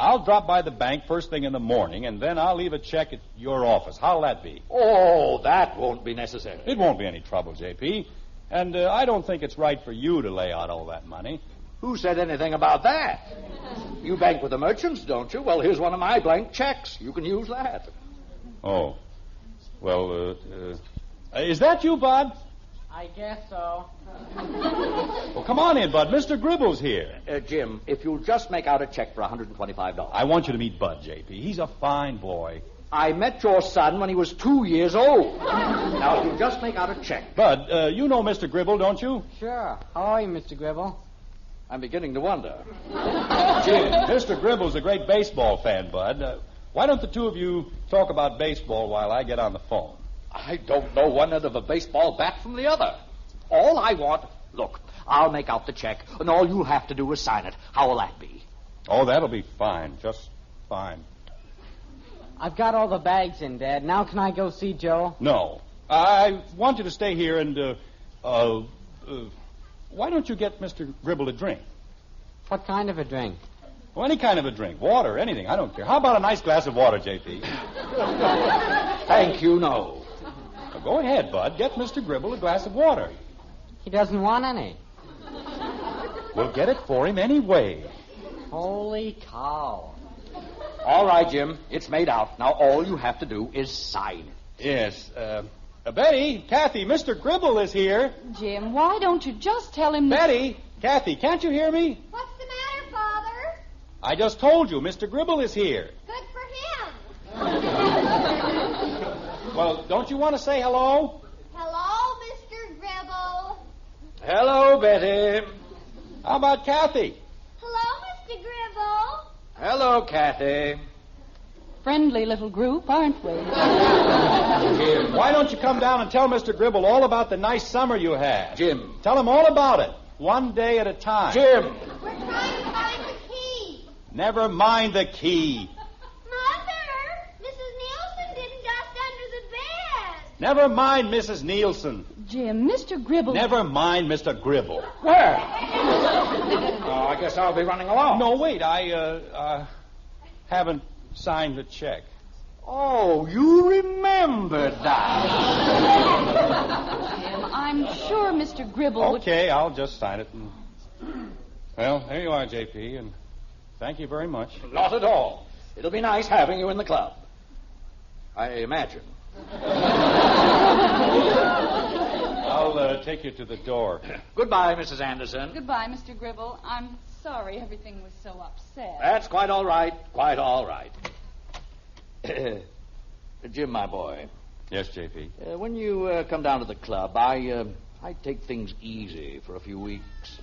I'll drop by the bank first thing in the morning, and then I'll leave a check at your office. How'll that be? Oh, that won't be necessary. It won't be any trouble, J.P. And I don't think it's right for you to lay out all that money. Who said anything about that? You bank with the merchants, don't you? Well, here's one of my blank checks. You can use that. Oh. Well, is that you, Bud? I guess so. Well, come on in, Bud. Mr. Gribble's here. Jim, if you'll just make out a check for $125. I want you to meet Bud, J.P. He's a fine boy. I met your son when he was 2 years old. Now, if you'll just make out a check. Bud, you know Mr. Gribble, don't you? Sure. How are you, Mr. Gribble? I'm beginning to wonder. Jim, Mr. Gribble's a great baseball fan, Bud. Why don't the two of you talk about baseball while I get on the phone? I don't know one end of a baseball bat from the other. All I want... Look, I'll make out the check, and all you'll have to do is sign it. How will that be? Oh, that'll be fine. Just fine. I've got all the bags in, Dad. Now can I go see Joe? No. I want you to stay here and, why don't you get Mr. Gribble a drink? What kind of a drink? Well, any kind of a drink. Water, anything. I don't care. How about a nice glass of water, J.P.? Thank you, no. Well, go ahead, Bud. Get Mr. Gribble a glass of water. He doesn't want any. We'll get it for him anyway. Holy cow. All right, Jim. It's made out. Now all you have to do is sign it. Yes. Betty, Kathy, Mr. Gribble is here. Jim, why don't you just tell him... Betty, Kathy, can't you hear me? What's the matter, Father? I just told you, Mr. Gribble is here. Good for him. Well, don't you want to say hello? Hello, Mr. Gribble. Hello, Betty. How about Kathy? Hello, Mr. Gribble. Hello, Kathy. Friendly little group, aren't we? Jim, why don't you come down and tell Mr. Gribble all about the nice summer you had? Jim. Tell him all about it, one day at a time. Jim. We're trying to find the key. Never mind the key. Mother, Mrs. Nielsen didn't dust under the bed. Never mind Mrs. Nielsen. Jim, Mr. Gribble... Never mind Mr. Gribble. Where? I guess I'll be running along. No, wait. I haven't signed the check. Oh, you remembered that. Jim, I'm sure Mr. Gribble Okay, I'll just sign it. Well, there you are, J.P., and thank you very much. Not at all. It'll be nice having you in the club. I imagine. I'll take you to the door. Goodbye, Mrs. Anderson. Goodbye, Mr. Gribble. I'm sorry everything was so upset. That's quite all right. Quite all right. Jim, my boy. Yes, J.P. When you come down to the club, I take things easy for a few weeks.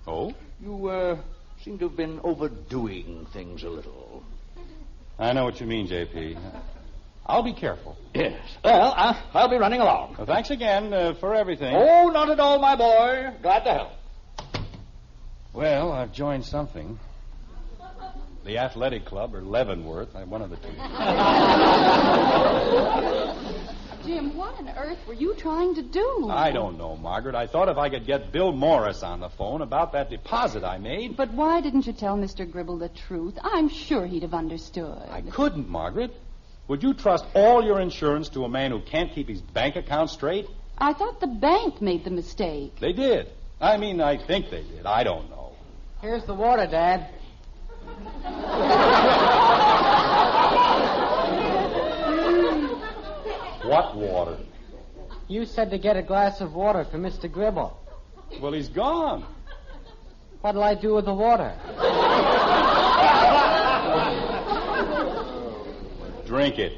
Oh? You seem to have been overdoing things a little. I know what you mean, J.P. I'll be careful. Yes. Well, I'll be running along. Well, thanks again for everything. Oh, not at all, my boy. Glad to help. Well, I've joined something. The athletic club or Leavenworth. One of the two. Jim, what on earth were you trying to do? I don't know, Margaret. I thought if I could get Bill Morris on the phone about that deposit I made. But why didn't you tell Mr. Gribble the truth? I'm sure he'd have understood. I couldn't, Margaret. Would you trust all your insurance to a man who can't keep his bank account straight? I thought the bank made the mistake. They did. I mean, I think they did. I don't know. Here's the water, Dad. What water? You said to get a glass of water for Mr. Gribble. Well, he's gone. What'll I do with the water? Drink it.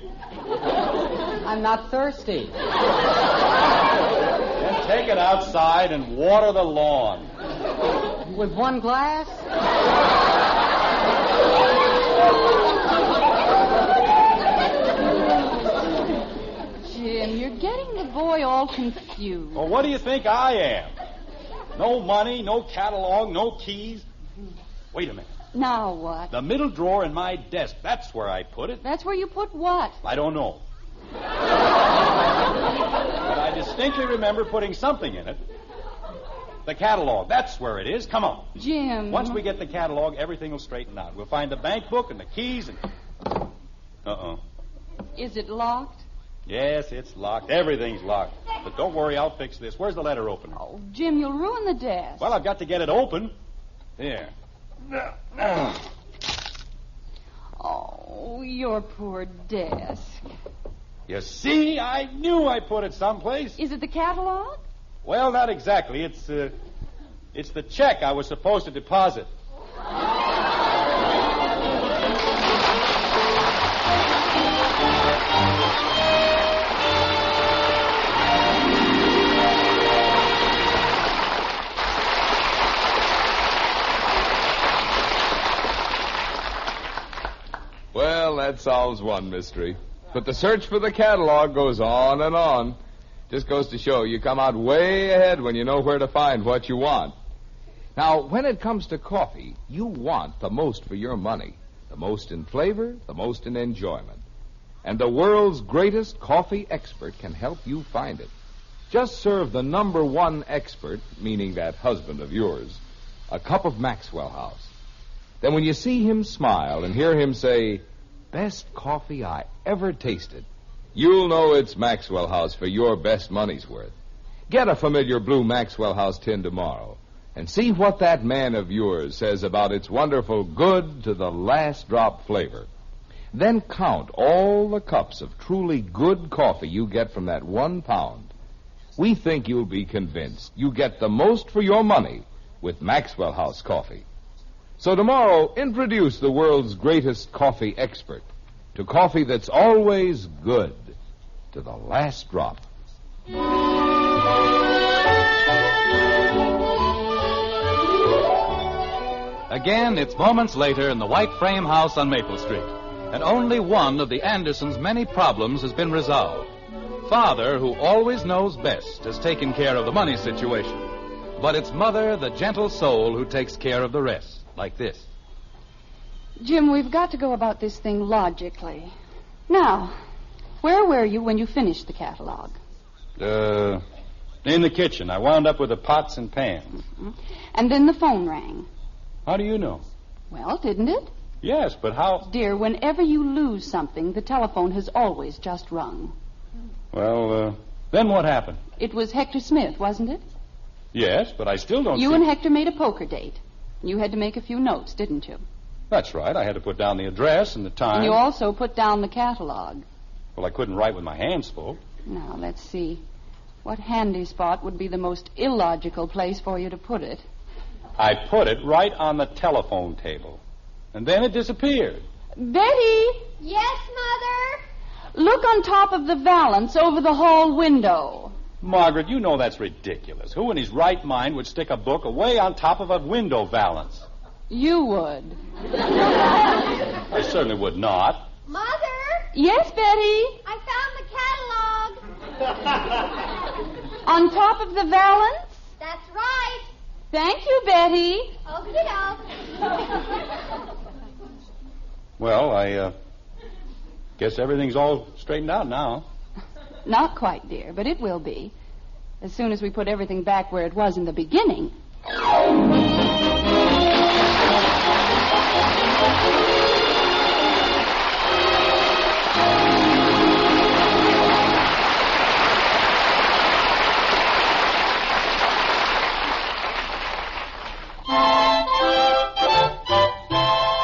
I'm not thirsty. Then take it outside and water the lawn. With one glass? Jim, you're getting the boy all confused. Well, what do you think I am? No money, no catalog, no keys. Wait a minute. Now what? The middle drawer in my desk. That's where I put it. That's where you put what? I don't know. But I distinctly remember putting something in it. The catalog. That's where it is. Come on. Jim. Once we get the catalog, everything will straighten out. We'll find the bank book and the keys and... Uh-oh. Is it locked? Yes, it's locked. Everything's locked. But don't worry, I'll fix this. Where's the letter opener? Oh, Jim, you'll ruin the desk. Well, I've got to get it open. Here. Oh, your poor desk. You see, I knew I put it someplace. Is it the catalog? Well, not exactly. It's the check I was supposed to deposit. Well, that solves one mystery. But the search for the catalog goes on and on. Just goes to show you come out way ahead when you know where to find what you want. Now, when it comes to coffee, you want the most for your money. The most in flavor, the most in enjoyment. And the world's greatest coffee expert can help you find it. Just serve the number one expert, meaning that husband of yours, a cup of Maxwell House. Then when you see him smile and hear him say, "Best coffee I ever tasted," you'll know it's Maxwell House for your best money's worth. Get a familiar blue Maxwell House tin tomorrow and see what that man of yours says about its wonderful good to the last drop flavor. Then count all the cups of truly good coffee you get from that 1 pound. We think you'll be convinced you get the most for your money with Maxwell House coffee. So tomorrow, introduce the world's greatest coffee expert to coffee that's always good to the last drop. Again, it's moments later in the white frame house on Maple Street, and only one of the Andersons' many problems has been resolved. Father, who always knows best, has taken care of the money situation. But it's Mother, the gentle soul, who takes care of the rest, like this. Jim, we've got to go about this thing logically. Now, where were you when you finished the catalog? In the kitchen. I wound up with the pots and pans. Mm-hmm. And then the phone rang. How do you know? Well, didn't it? Yes, but how... Dear, whenever you lose something, the telephone has always just rung. Well, then what happened? It was Hector Smith, wasn't it? Yes, but I still don't You and Hector made a poker date. You had to make a few notes, didn't you? That's right. I had to put down the address and the time. And you also put down the catalog. Well, I couldn't write with my hands full. Now, let's see. What handy spot would be the most illogical place for you to put it? I put it right on the telephone table. And then it disappeared. Betty! Yes, Mother? Look on top of the valance over the hall window. Margaret, you know that's ridiculous. Who in his right mind would stick a book away on top of a window valance? You would. I certainly would not. Mother? Yes, Betty? I found the catalog. On top of the valance? That's right. Thank you, Betty. Okie-doke. Well, I guess everything's all straightened out now. Not quite, dear, but it will be. As soon as we put everything back where it was in the beginning.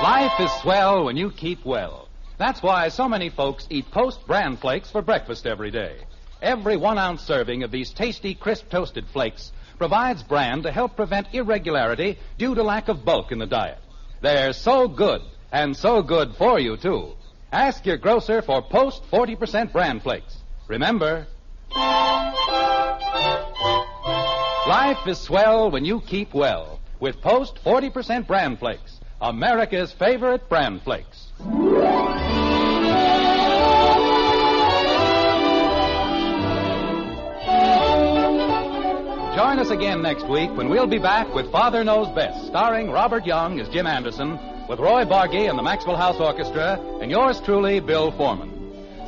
Life is swell when you keep well. That's why so many folks eat Post bran flakes for breakfast every day. Every 1 ounce serving of these tasty, crisp toasted flakes provides bran to help prevent irregularity due to lack of bulk in the diet. They're so good, and so good for you, too. Ask your grocer for Post 40% bran flakes. Remember, life is swell when you keep well with Post 40% bran flakes, America's favorite bran flakes. Join us again next week when we'll be back with Father Knows Best, starring Robert Young as Jim Anderson, with Roy Barbeque and the Maxwell House Orchestra, and yours truly, Bill Foreman.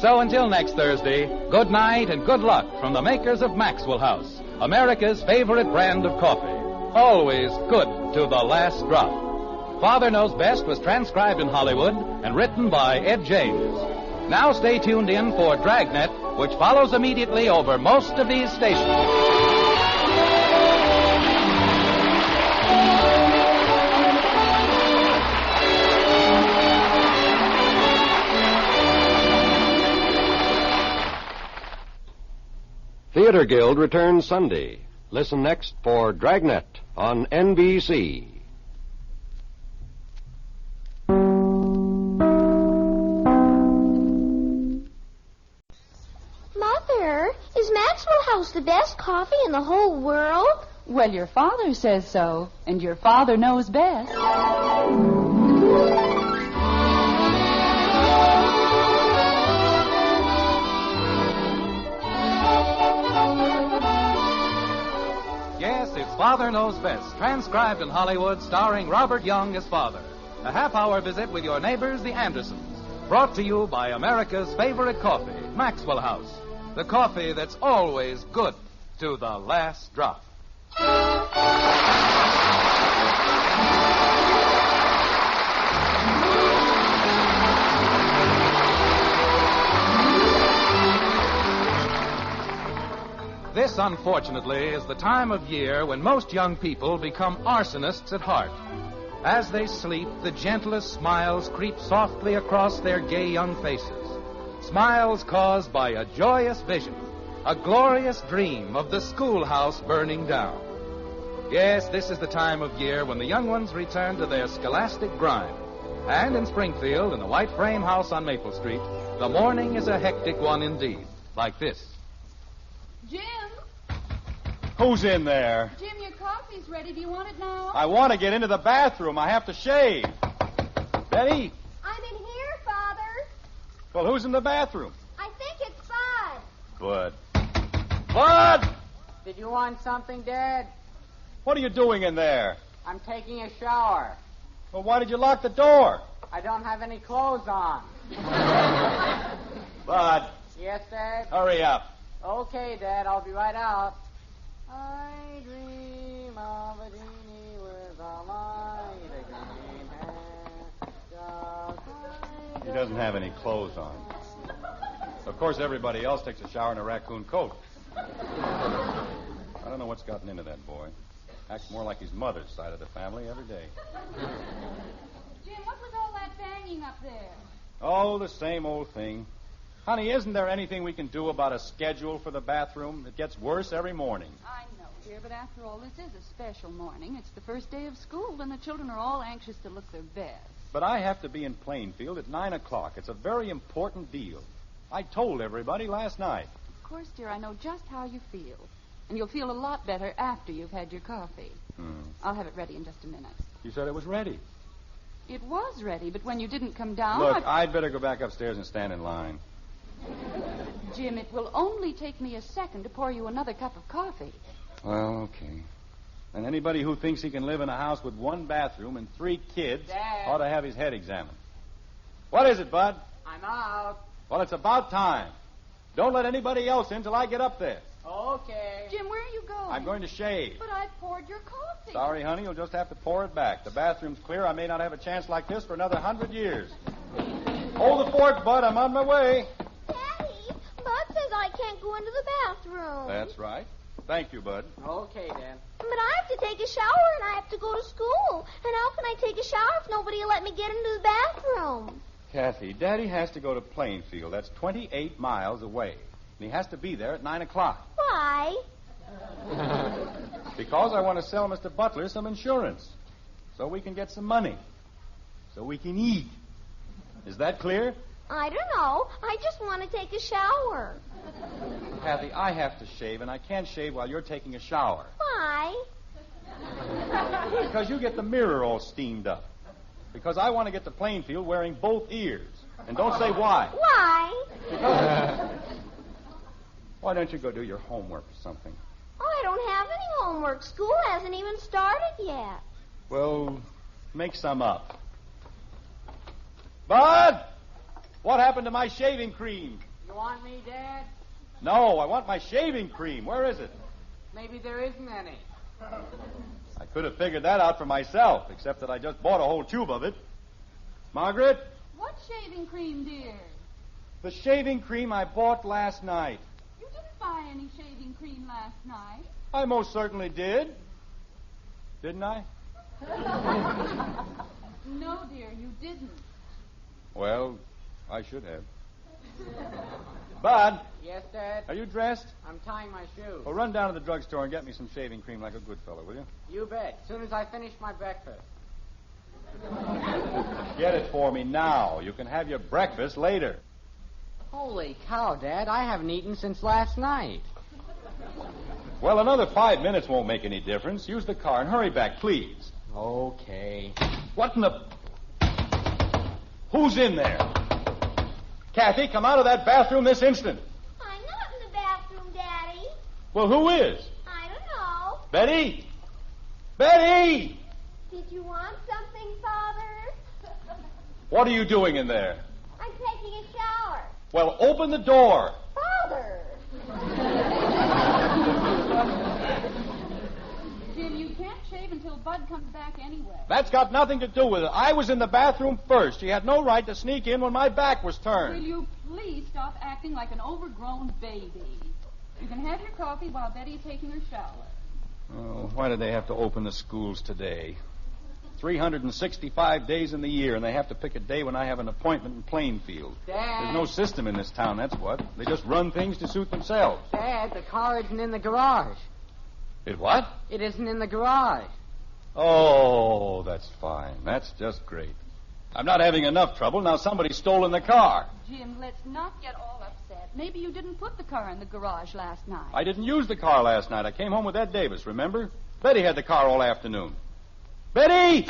So until next Thursday, good night and good luck from the makers of Maxwell House, America's favorite brand of coffee. Always good to the last drop. Father Knows Best was transcribed in Hollywood and written by Ed James. Now stay tuned in for Dragnet, which follows immediately over most of these stations. Theater Guild returns Sunday. Listen next for Dragnet on NBC. Mother, is Maxwell House the best coffee in the whole world? Well, your father says so, and your father knows best. Father Knows Best, transcribed in Hollywood, starring Robert Young as father. A half-hour visit with your neighbors, the Andersons. Brought to you by America's favorite coffee, Maxwell House. The coffee that's always good to the last drop. This, unfortunately, is the time of year when most young people become arsonists at heart. As they sleep, the gentlest smiles creep softly across their gay young faces. Smiles caused by a joyous vision, a glorious dream of the schoolhouse burning down. Yes, this is the time of year when the young ones return to their scholastic grind. And in Springfield, in the white frame house on Maple Street, the morning is a hectic one indeed, like this. Jim? Who's in there? Jim, your coffee's ready. Do you want it now? I want to get into the bathroom. I have to shave. Betty? I'm in here, Father. Well, who's in the bathroom? I think it's Bud. Bud. Bud! Did you want something, Dad? What are you doing in there? I'm taking a shower. Well, why did you lock the door? I don't have any clothes on. Bud. Yes, Dad? Hurry up. Okay, Dad, I'll be right out. I dream of a genie with a light, a green hair, just He doesn't have any clothes on. Of course, everybody else takes a shower in a raccoon coat. I don't know what's gotten into that boy. Acts more like his mother's side of the family every day. Jim, what was all that banging up there? Oh, the same old thing. Honey, isn't there anything we can do about a schedule for the bathroom? It gets worse every morning. I know, dear, but after all, this is a special morning. It's the first day of school, and the children are all anxious to look their best. But I have to be in Plainfield at 9 o'clock. It's a very important deal. I told everybody last night. Of course, dear, I know just how you feel. And you'll feel a lot better after you've had your coffee. I'll have it ready in just a minute. You said it was ready. It was ready, but when you didn't come down... Look, I'd better go back upstairs and stand in line. Jim, it will only take me a second to pour you another cup of coffee. Well, okay. And anybody who thinks he can live in a house with one bathroom and 3 kids Dad. ought to have his head examined. What is it, Bud? I'm out. Well, it's about time. Don't let anybody else in till I get up there. Okay. Jim, where are you going? I'm going to shave. But I poured your coffee. Sorry, honey, you'll just have to pour it back. The bathroom's clear. I may not have a chance like this for another 100 years. Hold the fort, Bud. I'm on my way. Daddy, Bud says I can't go into the bathroom. That's right. Thank you, Bud. Okay, Dad. But I have to take a shower and I have to go to school. And how can I take a shower if nobody will let me get into the bathroom? Kathy, Daddy has to go to Plainfield. That's 28 miles away. And he has to be there at 9 o'clock. Why? Because I want to sell Mr. Butler some insurance. So we can get some money. So we can eat. Is that clear? I don't know. I just want to take a shower. Kathy, I have to shave, and I can't shave while you're taking a shower. Why? Because you get the mirror all steamed up. Because I want to get to Plainfield wearing both ears. And don't say why. Why? Because... Why don't you go do your homework or something? Oh, I don't have any homework. School hasn't even started yet. Well, make some up. Bud! What happened to my shaving cream? You want me, Dad? No, I want my shaving cream. Where is it? Maybe there isn't any. I could have figured that out for myself, except that I just bought a whole tube of it. Margaret? What shaving cream, dear? The shaving cream I bought last night. You didn't buy any shaving cream last night. I most certainly did. Didn't I? No, dear, you didn't. Well, I should have. Bud? Yes, Dad? Are you dressed? I'm tying my shoes. Well, run down to the drugstore and get me some shaving cream like a good fellow, will you? You bet. As soon as I finish my breakfast. Get it for me now. You can have your breakfast later. Holy cow, Dad. I haven't eaten since last night. Well, another 5 minutes won't make any difference. Use the car and hurry back, please. Okay. What in the... Who's in there? Kathy, come out of that bathroom this instant. I'm not in the bathroom, Daddy. Well, who is? I don't know. Betty? Betty! Did you want something, Father? What are you doing in there? I'm taking a shower. Well, open the door. Father! Jim, you can't shave until Bud comes back anyway. That's got nothing to do with it. I was in the bathroom first. She had no right to sneak in when my back was turned. Will you please stop acting like an overgrown baby? You can have your coffee while Betty's taking her shower. Oh, why did they have to open the schools today? 365 days in the year, and they have to pick a day when I have an appointment in Plainfield. Dad. There's no system in this town, that's what. They just run things to suit themselves. Dad, the car isn't in the garage. It what? It isn't in the garage. Oh, that's fine. That's just great. I'm not having enough trouble. Now somebody's stolen the car. Jim, let's not get all upset. Maybe you didn't put the car in the garage last night. I didn't use the car last night. I came home with Ed Davis, remember? Betty had the car all afternoon. Betty!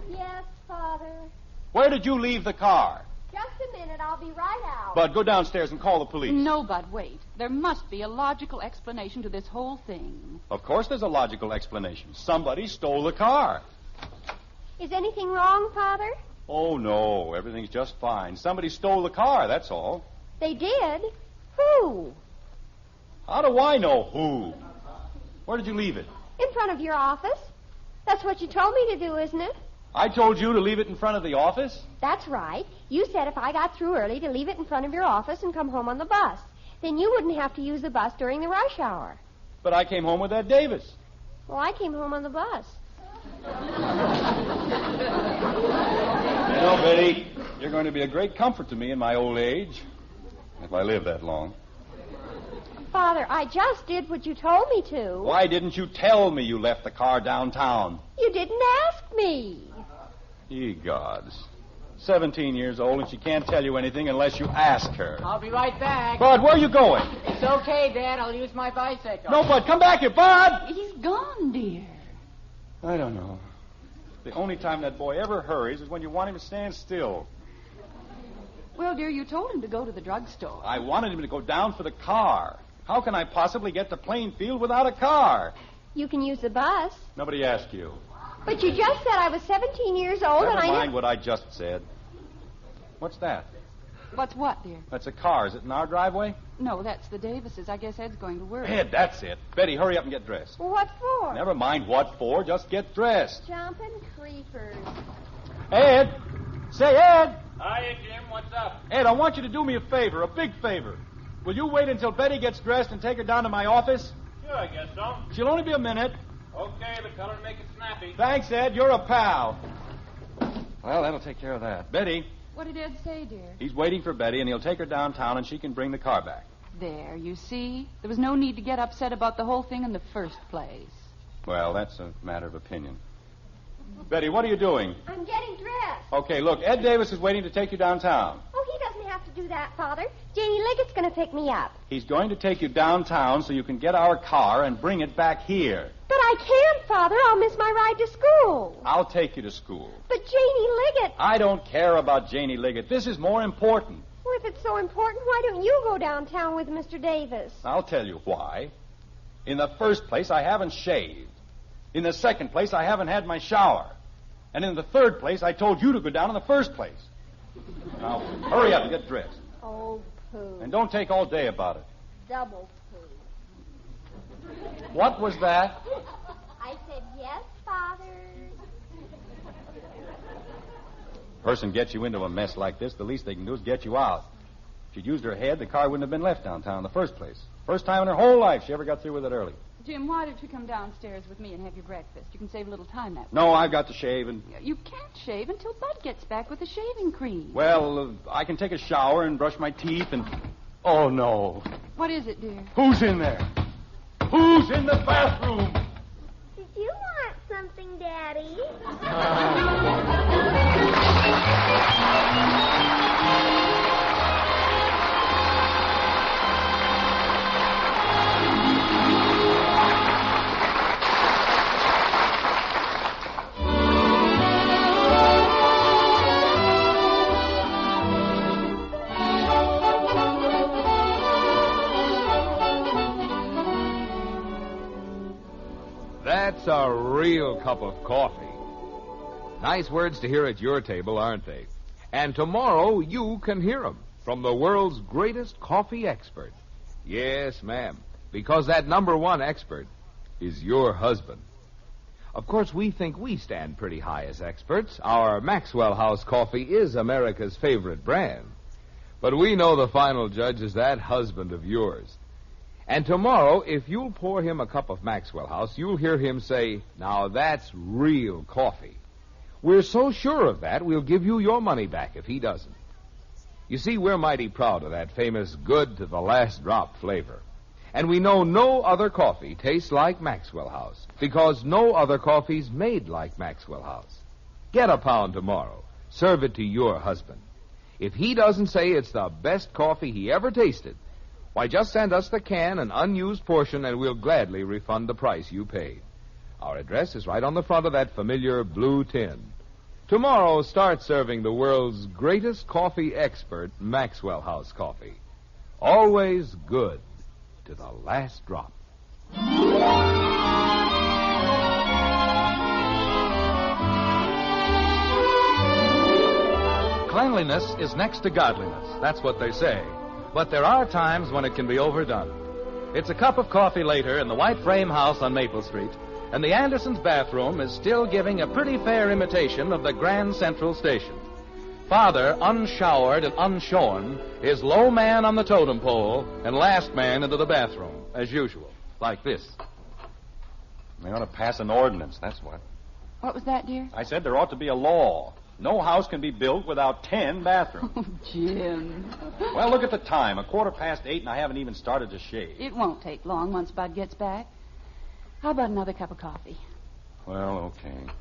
Yes, Father. Where did you leave the car? Just a minute. I'll be right out. Bud, go downstairs and call the police. No, Bud, wait. There must be a logical explanation to this whole thing. Of course there's a logical explanation. Somebody stole the car. Is anything wrong, Father? Oh, no. Everything's just fine. Somebody stole the car, that's all. They did? Who? How do I know who? Where did you leave it? In front of your office. That's what you told me to do, isn't it? I told you to leave it in front of the office? That's right. You said if I got through early to leave it in front of your office and come home on the bus. Then you wouldn't have to use the bus during the rush hour. But I came home with Ed Davis. Well, I came home on the bus. You know, Betty, you're going to be a great comfort to me in my old age, if I live that long. Father, I just did what you told me to. Why didn't you tell me you left the car downtown? You didn't ask me. Ye gods. 17 years old, and she can't tell you anything unless you ask her. I'll be right back. Bud, where are you going? It's okay, Dad. I'll use my bicycle. No, Bud, come back here, Bud! He's gone, dear. I don't know. The only time that boy ever hurries is when you want him to stand still. Well, dear, you told him to go to the drugstore. I wanted him to go down for the car. How can I possibly get to Plainfield without a car? You can use the bus. Nobody asked you. But you just said I was 17 years old Never and I... mind what I just said. What's that? What's what, dear? That's a car. Is it in our driveway? No, that's the Davises. I guess Ed's going to work. Ed, that's it. Betty, hurry up and get dressed. Well, what for? Never mind what for. Just get dressed. Jumping creepers. Ed! Say, Ed! Hiya, Jim. What's up? Ed, I want you to do me a favor, a big favor. Will you wait until Betty gets dressed and take her down to my office? Sure, I guess so. She'll only be a minute. Okay, but tell her to make it snappy. Thanks, Ed. You're a pal. Well, that'll take care of that. Betty. What did Ed say, dear? He's waiting for Betty, and he'll take her downtown, and she can bring the car back. There, you see? There was no need to get upset about the whole thing in the first place. Well, that's a matter of opinion. Betty, what are you doing? I'm getting dressed. Okay, look, Ed Davis is waiting to take you downtown. Oh, he doesn't have to do that, Father. Janie Liggett's going to pick me up. He's going to take you downtown so you can get our car and bring it back here. But I can't, Father. I'll miss my ride to school. I'll take you to school. But Janie Liggett... I don't care about Janie Liggett. This is more important. Well, if it's so important, why don't you go downtown with Mr. Davis? I'll tell you why. In the first place, I haven't shaved. In the second place, I haven't had my shower. And in the third place, I told you to go down in the first place. Now, hurry up and get dressed. Oh, poo. And don't take all day about it. Double poo. What was that? I said, yes, Father. Person gets you into a mess like this, the least they can do is get you out. If she'd used her head, the car wouldn't have been left downtown in the first place. First time in her whole life she ever got through with it early. Jim, why don't you come downstairs with me and have your breakfast? You can save a little time that way. No, I've got to shave and... You can't shave until Bud gets back with the shaving cream. Well, I can take a shower and brush my teeth and... Oh, no. What is it, dear? Who's in there? Who's in the bathroom? Did you want something, Daddy? That's a real cup of coffee. Nice words to hear at your table, aren't they? And tomorrow you can hear 'em from the world's greatest coffee expert. Yes, ma'am, because that number one expert is your husband. Of course, we think we stand pretty high as experts. Our Maxwell House coffee is America's favorite brand. But we know the final judge is that husband of yours. And tomorrow, if you'll pour him a cup of Maxwell House, you'll hear him say, now that's real coffee. We're so sure of that, we'll give you your money back if he doesn't. You see, we're mighty proud of that famous good to the last drop flavor. And we know no other coffee tastes like Maxwell House, because no other coffee's made like Maxwell House. Get a pound tomorrow. Serve it to your husband. If he doesn't say it's the best coffee he ever tasted, why, just send us the can, an unused portion, and we'll gladly refund the price you paid. Our address is right on the front of that familiar blue tin. Tomorrow, start serving the world's greatest coffee expert, Maxwell House Coffee. Always good to the last drop. Cleanliness is next to godliness. That's what they say. But there are times when it can be overdone. It's a cup of coffee later in the white frame house on Maple Street, and the Andersons' bathroom is still giving a pretty fair imitation of the Grand Central Station. Father, unshowered and unshorn, is low man on the totem pole and last man into the bathroom, as usual, like this. They ought to pass an ordinance, that's what. What was that, dear? I said there ought to be a law. No house can be built without 10 bathrooms. Oh, Jim. Well, look at the time. 8:15, and I haven't even started to shave. It won't take long once Bud gets back. How about another cup of coffee? Well, okay.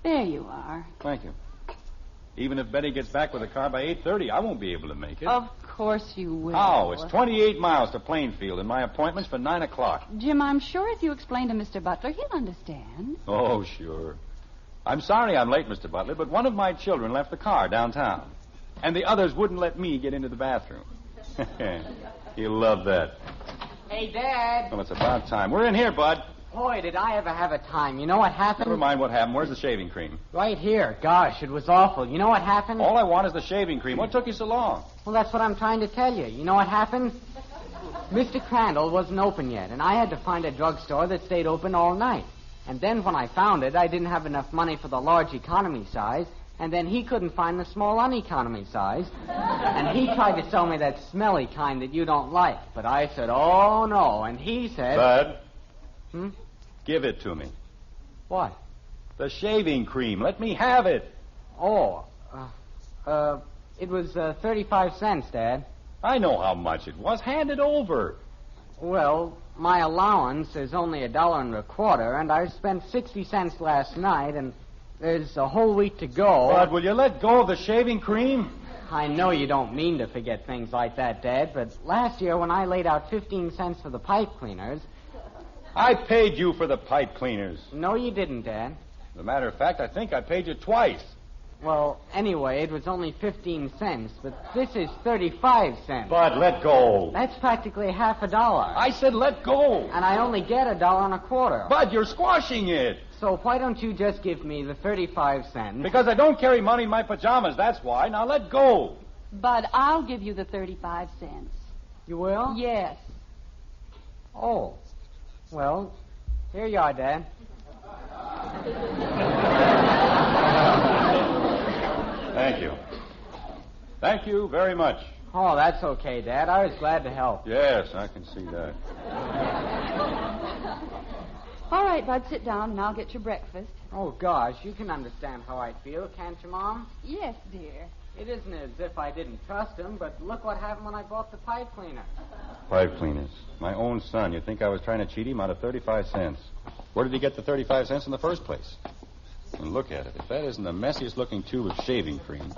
There you are. Thank you. Even if Betty gets back with the car by 8:30, I won't be able to make it. Of course you will. How? It's 28 miles to Plainfield, and my appointment's for 9 o'clock. Jim, I'm sure if you explain to Mr. Butler, he'll understand. Oh, sure. I'm sorry I'm late, Mr. Butler, but one of my children left the car downtown, and the others wouldn't let me get into the bathroom. He'll love that. Hey, Dad. Well, it's about time. We're in here, Bud. Boy, did I ever have a time. You know what happened? Never mind what happened. Where's the shaving cream? Right here. Gosh, it was awful. You know what happened? All I want is the shaving cream. What took you so long? Well, that's what I'm trying to tell you. You know what happened? Mr. Crandall wasn't open yet, and I had to find a drugstore that stayed open all night. And then when I found it, I didn't have enough money for the large economy size, and then he couldn't find the small uneconomy size. And he tried to sell me that smelly kind that you don't like. But I said, oh, no. And he said... Bud. Give it to me. What? The shaving cream. Let me have it. Oh. It was 35 cents, Dad. I know how much it was. Hand it over. Well, my allowance is only $1.25, and I spent 60 cents last night, and there's a whole week to go. Bud, will you let go of the shaving cream? I know you don't mean to forget things like that, Dad, but last year when I laid out 15 cents for the pipe cleaners... I paid you for the pipe cleaners. No, you didn't, Dad. As a matter of fact, I think I paid you twice. Well, anyway, it was only 15 cents, but this is 35 cents. Bud, let go. That's practically half a dollar. I said let go. And I only get $1.25. Bud, you're squashing it. So why don't you just give me the 35 cents? Because I don't carry money in my pajamas, that's why. Now let go. Bud, I'll give you the 35 cents. You will? Yes. Oh. Well, here you are, Dad. Thank you. Thank you very much. Oh, that's okay, Dad. I was glad to help. Yes, I can see that. All right, Bud, sit down and I'll get your breakfast. Oh, gosh, you can understand how I feel, can't you, Mom? Yes, dear. It isn't as if I didn't trust him, but look what happened when I bought the pipe cleaner. Pipe cleaners. My own son. You think I was trying to cheat him out of 35 cents? Where did he get the 35 cents in the first place? And look at it. If that isn't the messiest looking tube of shaving cream,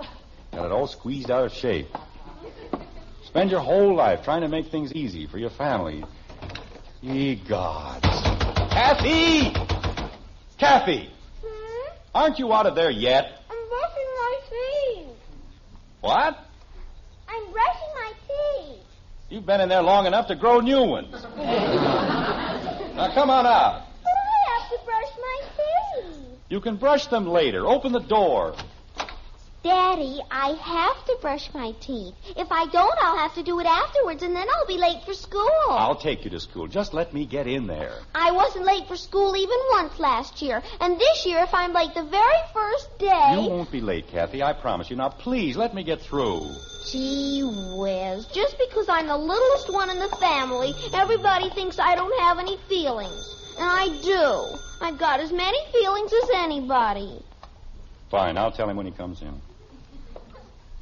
got it all squeezed out of shape. Spend your whole life trying to make things easy for your family. Ye gods. Kathy! Kathy! Aren't you out of there yet? I'm brushing my teeth. What? I'm brushing my teeth. You've been in there long enough to grow new ones. Now come on out. But I have to brush my teeth. You can brush them later. Open the door. Daddy, I have to brush my teeth. If I don't, I'll have to do it afterwards, and then I'll be late for school. I'll take you to school. Just let me get in there. I wasn't late for school even once last year. And this year, if I'm late the very first day... You won't be late, Kathy. I promise you. Now, please, let me get through. Gee whiz. Just because I'm the littlest one in the family, everybody thinks I don't have any feelings. And I do. I've got as many feelings as anybody. Fine. I'll tell him when he comes in.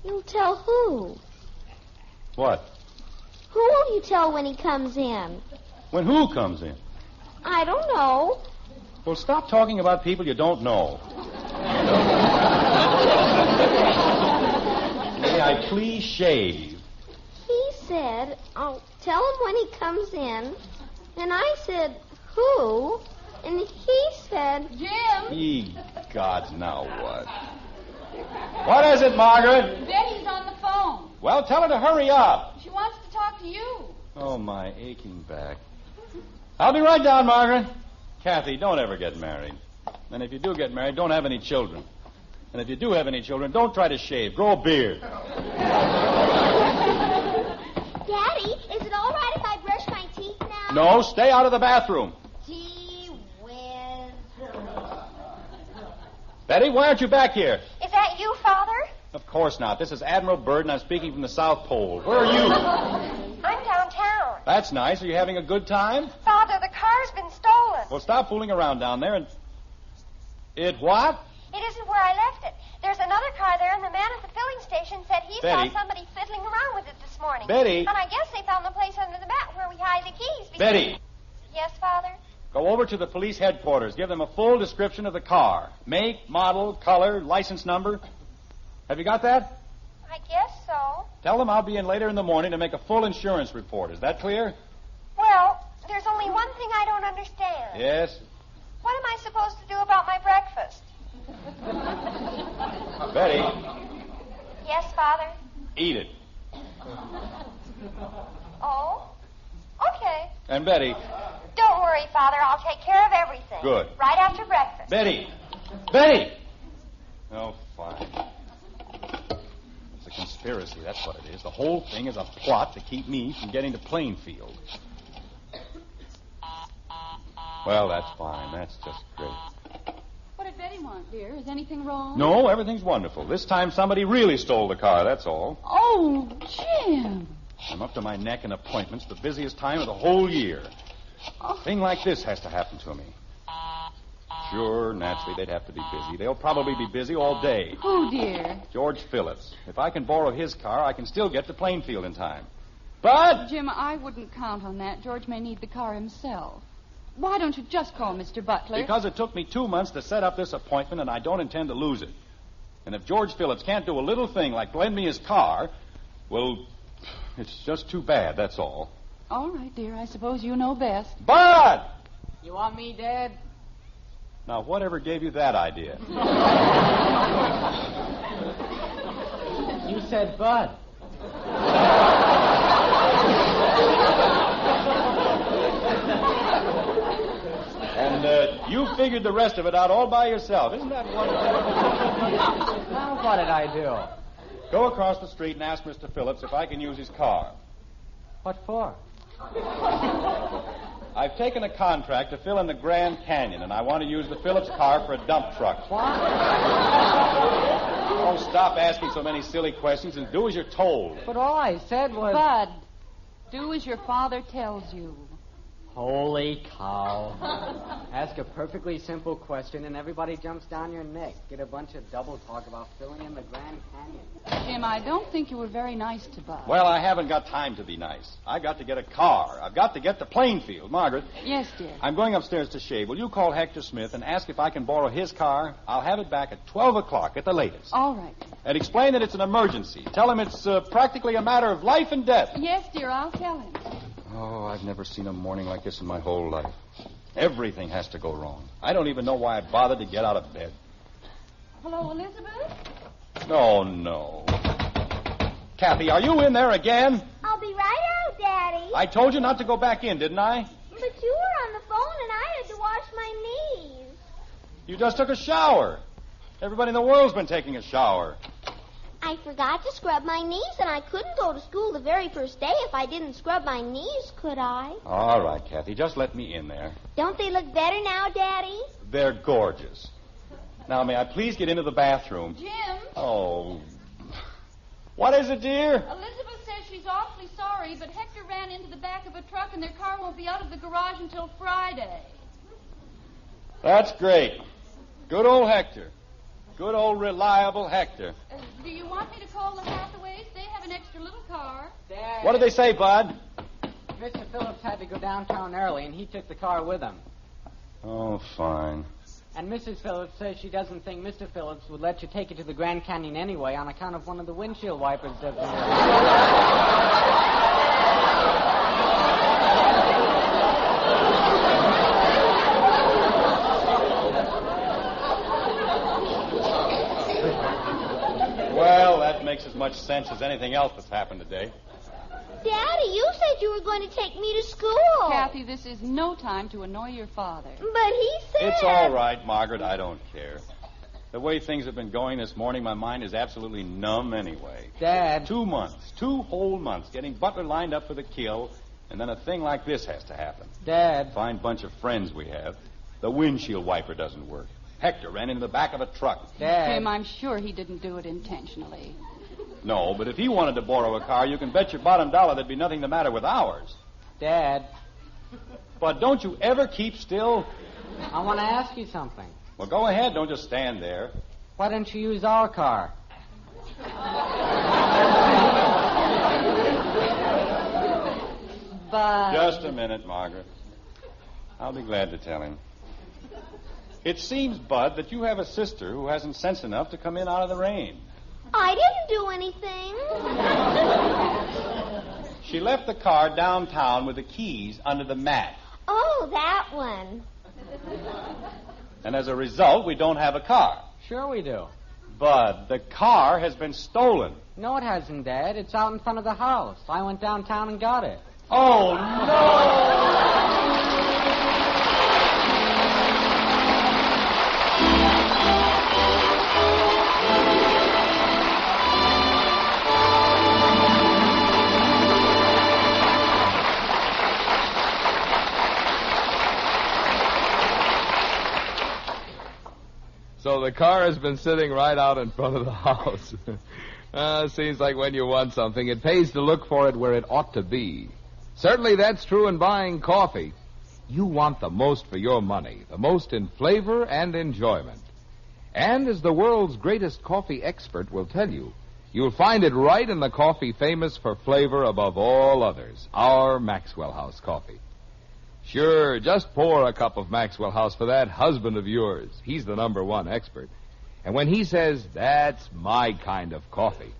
You'll tell who? What? Who will you tell when he comes in? When who comes in? I don't know. Well, stop talking about people you don't know. May I please shave? He said, I'll tell him when he comes in. And I said, who? And he said... Jim! Ye gods, now what? What is it, Margaret? Betty's on the phone. Well, tell her to hurry up. She wants to talk to you. Oh, my aching back. I'll be right down, Margaret. Kathy, don't ever get married. And if you do get married, don't have any children. And if you do have any children, don't try to shave. Grow a beard. Daddy, is it all right if I brush my teeth now? No, stay out of the bathroom. Gee whiz. Betty, why aren't you back here? Is that you, Father? Of course not. This is Admiral Byrd, and I'm speaking from the South Pole. Where are you? I'm downtown. That's nice. Are you having a good time? Father, the car's been stolen. Well, stop fooling around down there and... It what? It isn't where I left it. There's another car there, and the man at the filling station said he Betty. saw somebody fiddling around with it this morning. Betty. And I guess they found the place under the mat where we hide the keys. Betty. Yes, Father? Go over to the police headquarters. Give them a full description of the car. Make, model, color, license number. Have you got that? I guess so. Tell them I'll be in later in the morning to make a full insurance report. Is that clear? Well, there's only one thing I don't understand. Yes. What am I supposed to do about my breakfast? Betty, Yes, Father? eat it. Oh? Okay. And Betty, Don't worry, Father. I'll take care of everything. Good. Right after breakfast. Betty! Betty! Oh, fine. It's a conspiracy, that's what it is. The whole thing is a plot to keep me from getting to Plainfield. Well, that's fine. That's just great. What did Betty want, dear? Is anything wrong? No, everything's wonderful. This time somebody really stole the car, that's all. Oh, Jim. I'm up to my neck in appointments, the busiest time of the whole year. A thing like this has to happen to me. Sure, naturally, they'd have to be busy. They'll probably be busy all day. Oh, dear. George Phillips. If I can borrow his car, I can still get to Plainfield in time. But... Jim, I wouldn't count on that. George may need the car himself. Why don't you just call Mr. Butler? Because it took me 2 months to set up this appointment, and I don't intend to lose it. And if George Phillips can't do a little thing like lend me his car, well, it's just too bad, that's all. All right, dear. I suppose you know best. Bud! You want me, Dad? Now, whatever gave you that idea? said Bud. And you figured the rest of it out all by yourself. Isn't that wonderful? Now, what did I do? Go across the street and ask Mr. Phillips if I can use his car. What for? I've taken a contract to fill in the Grand Canyon, and I want to use the Phillips car for a dump truck. What? Oh, stop asking so many silly questions and do as you're told. But all I said was... Bud, do as your father tells you. Holy cow. Ask a perfectly simple question and everybody jumps down your neck. Get a bunch of double talk about filling in the Grand Canyon. Jim, I don't think you were very nice to Bud. Well, I haven't got time to be nice. I've got to get a car. I've got to get to Plainfield. Margaret. Yes, dear. I'm going upstairs to shave. Will you call Hector Smith and ask if I can borrow his car? I'll have it back at 12 o'clock at the latest. All right. And explain that it's an emergency. Tell him it's practically a matter of life and death. Yes, dear, I'll tell him. Oh, I've never seen a morning like this in my whole life. Everything has to go wrong. I don't even know why I bothered to get out of bed. Hello, Elizabeth? No. Kathy, are you in there again? I'll be right out, Daddy. I told you not to go back in, didn't I? But you were on the phone and I had to wash my knees. You just took a shower. Everybody in the world's been taking a shower. I forgot to scrub my knees, and I couldn't go to school the very first day if I didn't scrub my knees, could I? All right, Kathy, just let me in there. Don't they look better now, Daddy? They're gorgeous. Now, may I please get into the bathroom? Jim? Oh. What is it, dear? Elizabeth says she's awfully sorry, but Hector ran into the back of a truck and their car won't be out of the garage until Friday. That's great. Good old Hector. Good old reliable Hector. Do you want me to call the Hathaways? They have an extra little car. Dad. What did they say, Bud? Mr. Phillips had to go downtown early, and he took the car with him. Oh, fine. And Mrs. Phillips says she doesn't think Mr. Phillips would let you take it to the Grand Canyon anyway on account of one of the windshield wipers doesn't Well, that makes as much sense as anything else that's happened today. Daddy, you said you were going to take me to school. Kathy, this is no time to annoy your father. But he said... It's all right, Margaret. I don't care. The way things have been going this morning, my mind is absolutely numb anyway. Dad. 2 months, 2 whole months, getting Butler lined up for the kill, and then a thing like this has to happen. Dad. Fine bunch of friends we have. The windshield wiper doesn't work. Hector ran into the back of a truck. Dad. Jim, I'm sure he didn't do it intentionally. No, but if he wanted to borrow a car, you can bet your bottom dollar there'd be nothing the matter with ours. Dad. But don't you ever keep still? I want to ask you something. Well, go ahead. Don't just stand there. Why don't you use our car? But... Just a minute, Margaret. I'll be glad to tell him. It seems, Bud, that you have a sister who hasn't sense enough to come in out of the rain. I didn't do anything. She left the car downtown with the keys under the mat. Oh, that one. And as a result, we don't have a car. Sure we do. Bud, the car has been stolen. No, it hasn't, Dad. It's out in front of the house. I went downtown and got it. Oh, no! So the car has been sitting right out in front of the house. Seems like when you want something, it pays to look for it where it ought to be. Certainly that's true in buying coffee. You want the most for your money, the most in flavor and enjoyment. And as the world's greatest coffee expert will tell you, you'll find it right in the coffee famous for flavor above all others, our Maxwell House coffee. Sure, just pour a cup of Maxwell House for that husband of yours. He's the #1 expert. And when he says, that's my kind of coffee,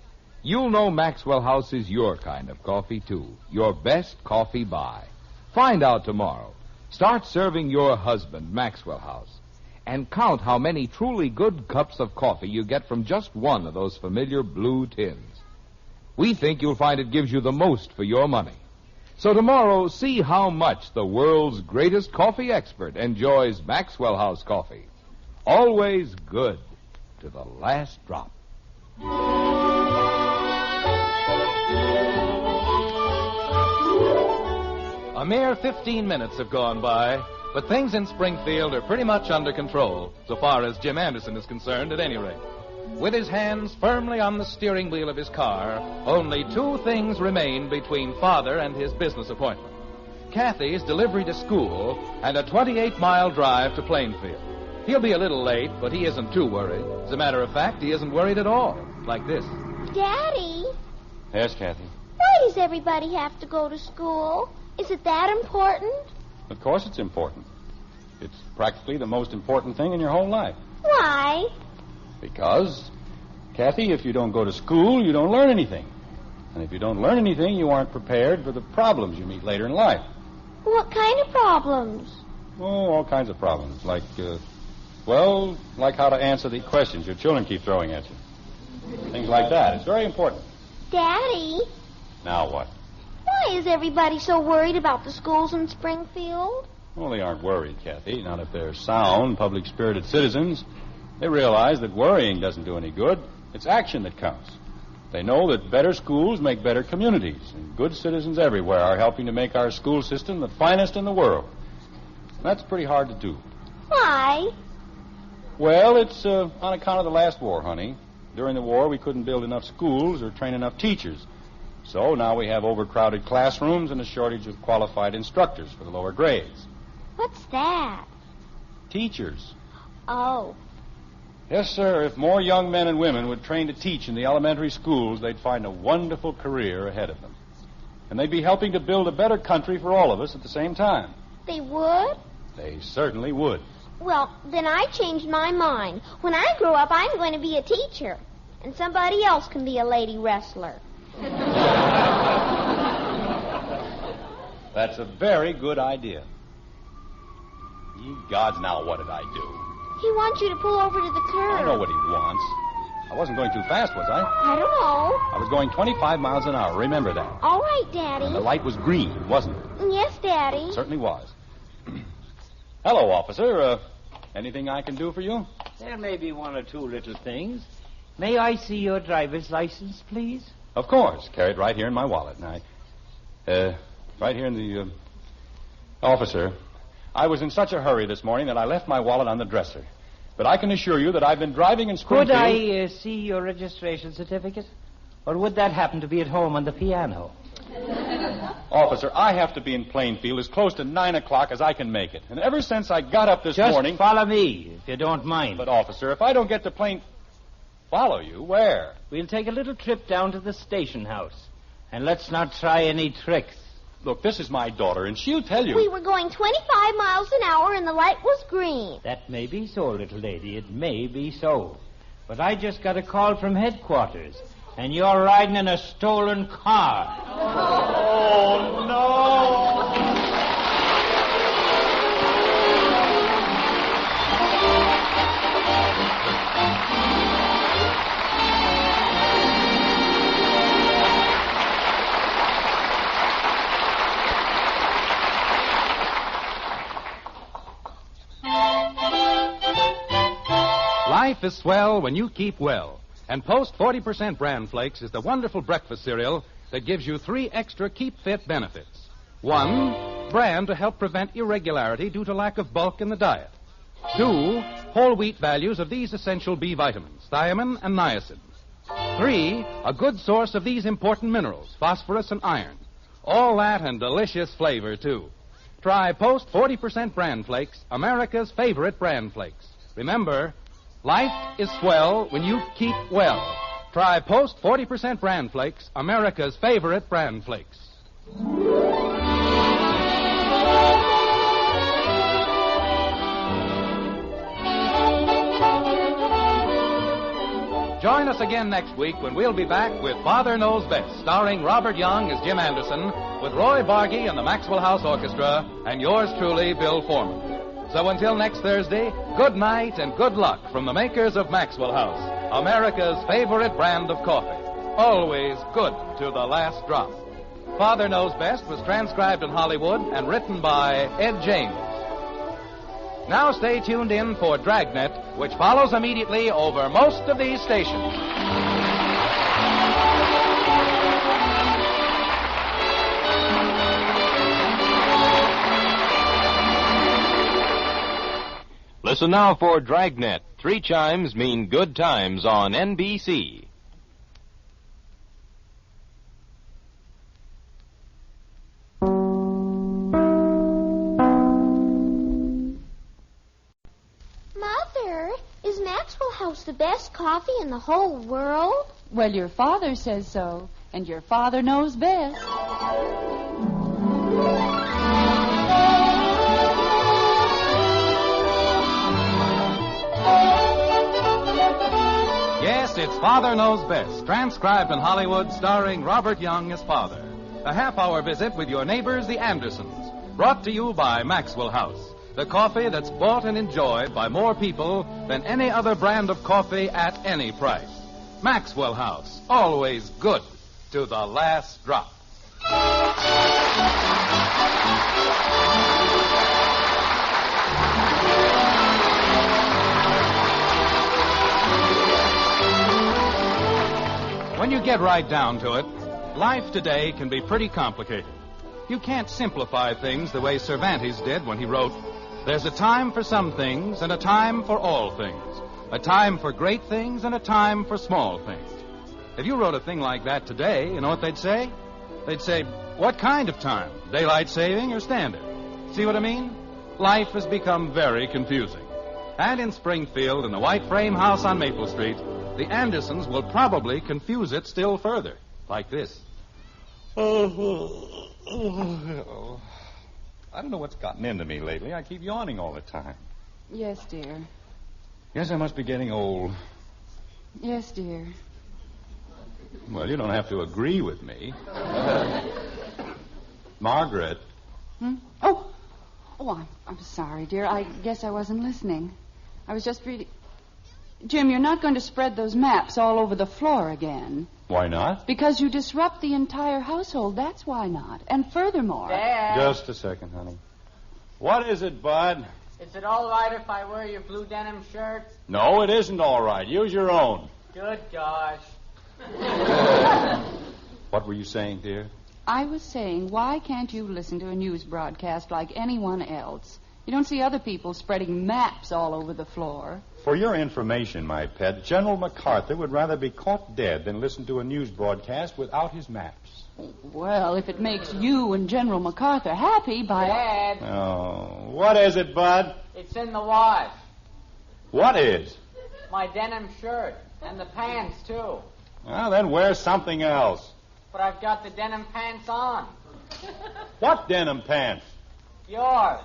you'll know Maxwell House is your kind of coffee, too. Your best coffee buy. Find out tomorrow. Start serving your husband Maxwell House. And count how many truly good cups of coffee you get from just one of those familiar blue tins. We think you'll find it gives you the most for your money. So tomorrow, see how much the world's greatest coffee expert enjoys Maxwell House coffee. Always good to the last drop. A mere 15 minutes have gone by, but things in Springfield are pretty much under control, so far as Jim Anderson is concerned, at any rate. With his hands firmly on the steering wheel of his car, only two things remain between Father and his business appointment. Kathy's delivery to school and a 28-mile drive to Plainfield. He'll be a little late, but he isn't too worried. As a matter of fact, he isn't worried at all. Like this. Daddy, Yes, Kathy. why does everybody have to go to school? Is it that important? Of course it's important. It's practically the most important thing in your whole life. Why? Because, Kathy, if you don't go to school, you don't learn anything. And if you don't learn anything, you aren't prepared for the problems you meet later in life. What kind of problems? Oh, all kinds of problems. Like how to answer the questions your children keep throwing at you. Things like that. It's very important. Daddy, Now what? why is everybody so worried about the schools in Springfield? Well, they aren't worried, Kathy. Not if they're sound, public-spirited citizens. They realize that worrying doesn't do any good. It's action that counts. They know that better schools make better communities, and good citizens everywhere are helping to make our school system the finest in the world. That's pretty hard to do. Why? Well, it's on account of the last war, honey. During the war, we couldn't build enough schools or train enough teachers. So now we have overcrowded classrooms and a shortage of qualified instructors for the lower grades. What's that? Teachers. Oh. Yes, sir. If more young men and women would train to teach in the elementary schools, they'd find a wonderful career ahead of them. And they'd be helping to build a better country for all of us at the same time. They would? They certainly would. Well, then I changed my mind. When I grow up, I'm going to be a teacher. And somebody else can be a lady wrestler. That's a very good idea. Ye gods, now what did I do? He wants you to pull over to the curb. I know what he wants. I wasn't going too fast, was I? I don't know. I was going 25 miles an hour. Remember that. All right, Daddy. And the light was green, wasn't it? Yes, Daddy. It certainly was. Hello, officer. Anything I can do for you? There may be one or two little things. May I see your driver's license, please? Of course. Carry it right here in my wallet. Now, right here in the... Officer, I was in such a hurry this morning that I left my wallet on the dresser. But I can assure you that I've been driving in Springfield... Could I see your registration certificate? Or would that happen to be at home on the piano? Officer, I have to be in Plainfield as close to 9 o'clock as I can make it. And ever since I got up this morning... Just follow me, if you don't mind. But, officer, if I don't get to Follow you? Where? We'll take a little trip down to the station house. And let's not try any tricks. Look, this is my daughter, and she'll tell you... We were going 25 miles an hour, and the light was green. That may be so, little lady. It may be so. But I just got a call from headquarters, and you're riding in a stolen car. Oh, no! Life is swell when you keep well. And Post 40% Bran Flakes is the wonderful breakfast cereal that gives you 3 extra Keep Fit benefits. 1, bran to help prevent irregularity due to lack of bulk in the diet. 2, whole wheat values of these essential B vitamins, thiamine and niacin. 3, a good source of these important minerals, phosphorus and iron. All that and delicious flavor, too. Try Post 40% Bran Flakes, America's favorite Bran Flakes. Remember, life is swell when you keep well. Try Post 40% Bran Flakes, America's favorite Bran Flakes. Join us again next week when we'll be back with Father Knows Best, starring Robert Young as Jim Anderson, with Roy Barbeque and the Maxwell House Orchestra, and yours truly, Bill Foreman. So until next Thursday, good night and good luck from the makers of Maxwell House, America's favorite brand of coffee. always good to the last drop. Father Knows Best was transcribed in Hollywood and written by Ed James. Now stay tuned in for Dragnet, which follows immediately over most of these stations. Listen now for Dragnet. 3 chimes mean good times on NBC. Mother, is Maxwell House the best coffee in the whole world? Well, your father says so, and your father knows best. Yes, it's Father Knows Best, transcribed in Hollywood, starring Robert Young as father. A half-hour visit with your neighbors, the Andersons. Brought to you by Maxwell House, the coffee that's bought and enjoyed by more people than any other brand of coffee at any price. Maxwell House, always good to the last drop. When you get right down to it, life today can be pretty complicated. You can't simplify things the way Cervantes did when he wrote, "There's a time for some things and a time for all things. A time for great things and a time for small things." If you wrote a thing like that today, you know what they'd say? They'd say, "What kind of time? Daylight saving or standard?" See what I mean? Life has become very confusing. And in Springfield, in the white frame house on Maple Street, the Andersons will probably confuse it still further, like this. I don't know what's gotten into me lately. I keep yawning all the time. Yes, dear. Guess I must be getting old. Yes, dear. Well, you don't have to agree with me. Margaret. Oh, I'm sorry, dear. I guess I wasn't listening. I was just reading. Jim, you're not going to spread those maps all over the floor again. Why not? Because you disrupt the entire household. That's why not. And furthermore... Dad. Just a second, honey. What is it, Bud? Is it all right if I wear your blue denim shirt? No, it isn't all right. Use your own. Good gosh. What were you saying, dear? I was saying, why can't you listen to a news broadcast like anyone else? You don't see other people spreading maps all over the floor. For your information, my pet, General MacArthur would rather be caught dead than listen to a news broadcast without his maps. Well, if it makes you and General MacArthur happy by... Dad. Oh, what is it, Bud? It's in the wash. What is? My denim shirt. And the pants, too. Well, then wear something else. But I've got the denim pants on. What denim pants? Yours.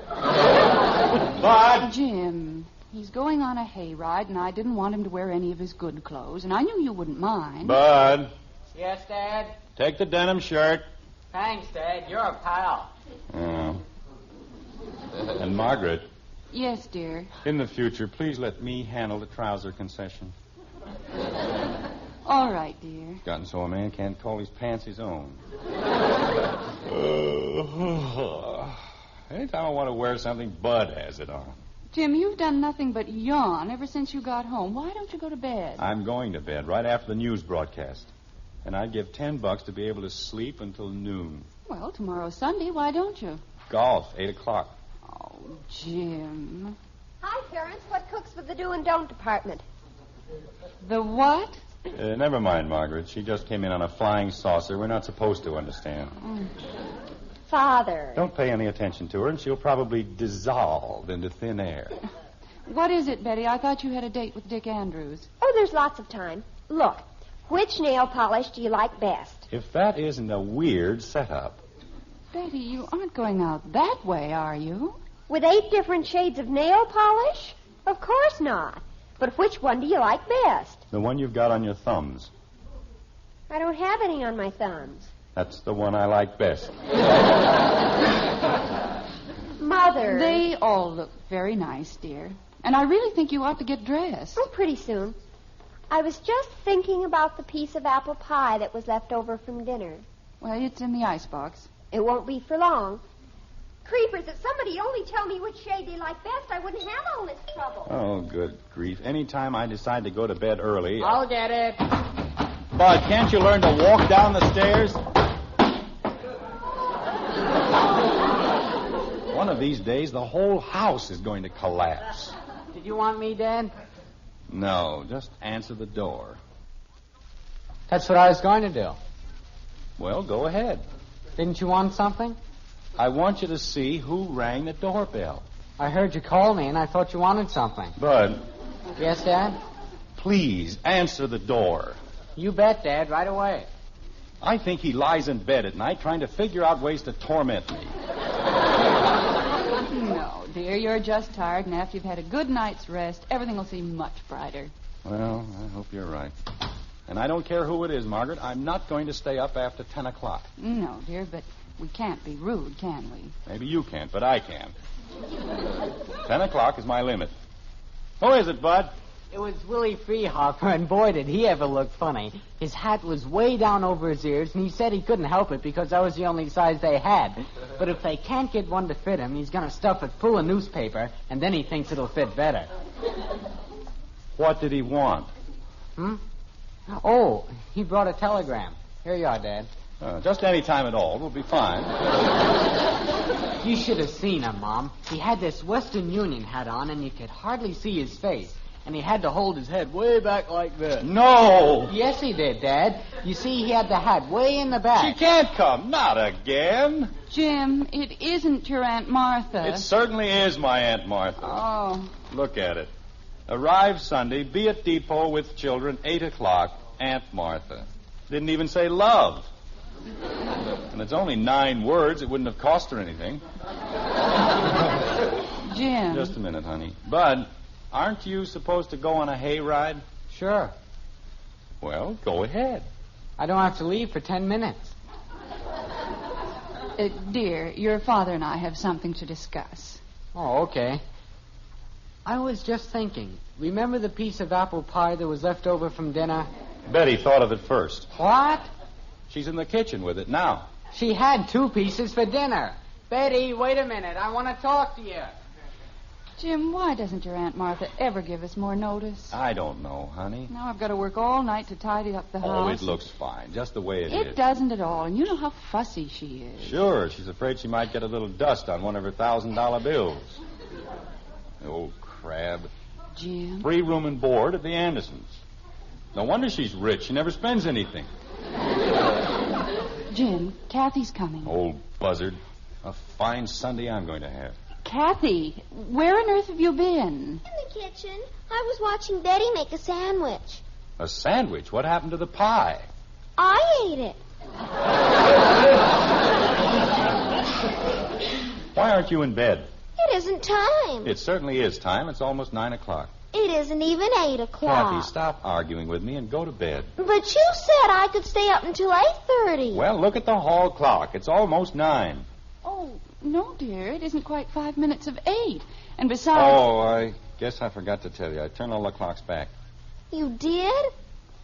Bud! Jim, he's going on a hayride, and I didn't want him to wear any of his good clothes, and I knew you wouldn't mind. Bud. Yes, Dad? Take the denim shirt. Thanks, Dad. You're a pal. Oh. And Margaret. Yes, dear. In the future, please let me handle the trouser concession. All right, dear. Gotten so a man can't call his pants his own. Anytime I want to wear something, Bud has it on. Jim, you've done nothing but yawn ever since you got home. Why don't you go to bed? I'm going to bed right after the news broadcast. And I'd give $10 to be able to sleep until noon. Well, tomorrow's Sunday. Why don't you? Golf, 8 o'clock. Oh, Jim. Hi, parents. What cooks for the do and don't department? The what? Never mind, Margaret. She just came in on a flying saucer. We're not supposed to understand. Father. Don't pay any attention to her, and she'll probably dissolve into thin air. What is it, Betty? I thought you had a date with Dick Andrews. Oh, there's lots of time. Look, which nail polish do you like best? If that isn't a weird setup. Betty, you aren't going out that way, are you? With 8 different shades of nail polish? Of course not. But which one do you like best? The one you've got on your thumbs. I don't have any on my thumbs. That's the one I like best. Mother. They all look very nice, dear. And I really think you ought to get dressed. Oh, pretty soon. I was just thinking about the piece of apple pie that was left over from dinner. Well, it's in the icebox. It won't be for long. Creepers, if somebody only tell me which shade they like best, I wouldn't have all this trouble. Oh, good grief. Anytime I decide to go to bed early... I'll get it. Bud, can't you learn to walk down the stairs? One of these days, the whole house is going to collapse. Did you want me, Dad? No, just answer the door. That's what I was going to do. Well, go ahead. Didn't you want something? I want you to see who rang the doorbell. I heard you call me, and I thought you wanted something. Bud. Yes, Dad? Please, answer the door. You bet, Dad, right away. I think he lies in bed at night trying to figure out ways to torment me. No, dear, you're just tired, and after you've had a good night's rest, everything will seem much brighter. Well, I hope you're right. And I don't care who it is, Margaret. I'm not going to stay up after 10 o'clock. No, dear, but we can't be rude, can we? Maybe you can't, but I can. 10 o'clock is my limit. Who is it, Bud? It was Willie Freehopper, and boy, did he ever look funny. His hat was way down over his ears, and he said he couldn't help it because that was the only size they had. But if they can't get one to fit him, he's going to stuff it full of newspaper, and then he thinks it'll fit better. What did he want? Oh, he brought a telegram. Here you are, Dad. Just any time at all. We'll be fine. You should have seen him, Mom. He had this Western Union hat on, and you could hardly see his face. And he had to hold his head way back like this. No! Yes, he did, Dad. You see, he had the hat way in the back. She can't come. Not again. Jim, it isn't your Aunt Martha. It certainly is my Aunt Martha. Oh. Look at it. Arrive Sunday, be at depot with children, 8 o'clock, Aunt Martha. Didn't even say love. And it's only 9 words. It wouldn't have cost her anything. Jim. Just a minute, honey. Bud, aren't you supposed to go on a hayride? Sure. Well, go ahead. I don't have to leave for 10 minutes. Dear, your father and I have something to discuss. Oh, okay. I was just thinking. Remember the piece of apple pie that was left over from dinner? Betty thought of it first. What? She's in the kitchen with it now. She had 2 pieces for dinner. Betty, wait a minute. I want to talk to you. Jim, why doesn't your Aunt Martha ever give us more notice? I don't know, honey. Now I've got to work all night to tidy up the house. Oh, it looks fine, just the way it is. It doesn't at all, and you know how fussy she is. Sure, she's afraid she might get a little dust on one of her $1,000 bills. The old crab. Jim? Free room and board at the Andersons. No wonder she's rich. She never spends anything. Jim, Kathy's coming. Old buzzard. A fine Sunday I'm going to have. Kathy, where on earth have you been? In the kitchen. I was watching Betty make a sandwich. A sandwich? What happened to the pie? I ate it. Why aren't you in bed? It isn't time. It certainly is time. It's almost 9 o'clock. It isn't even 8 o'clock. Kathy, stop arguing with me and go to bed. But you said I could stay up until 8:30. Well, look at the hall clock. It's almost 9. Oh, no, dear. It isn't quite 5 minutes of 8. And besides... Oh, I guess I forgot to tell you. I turned all the clocks back. You did?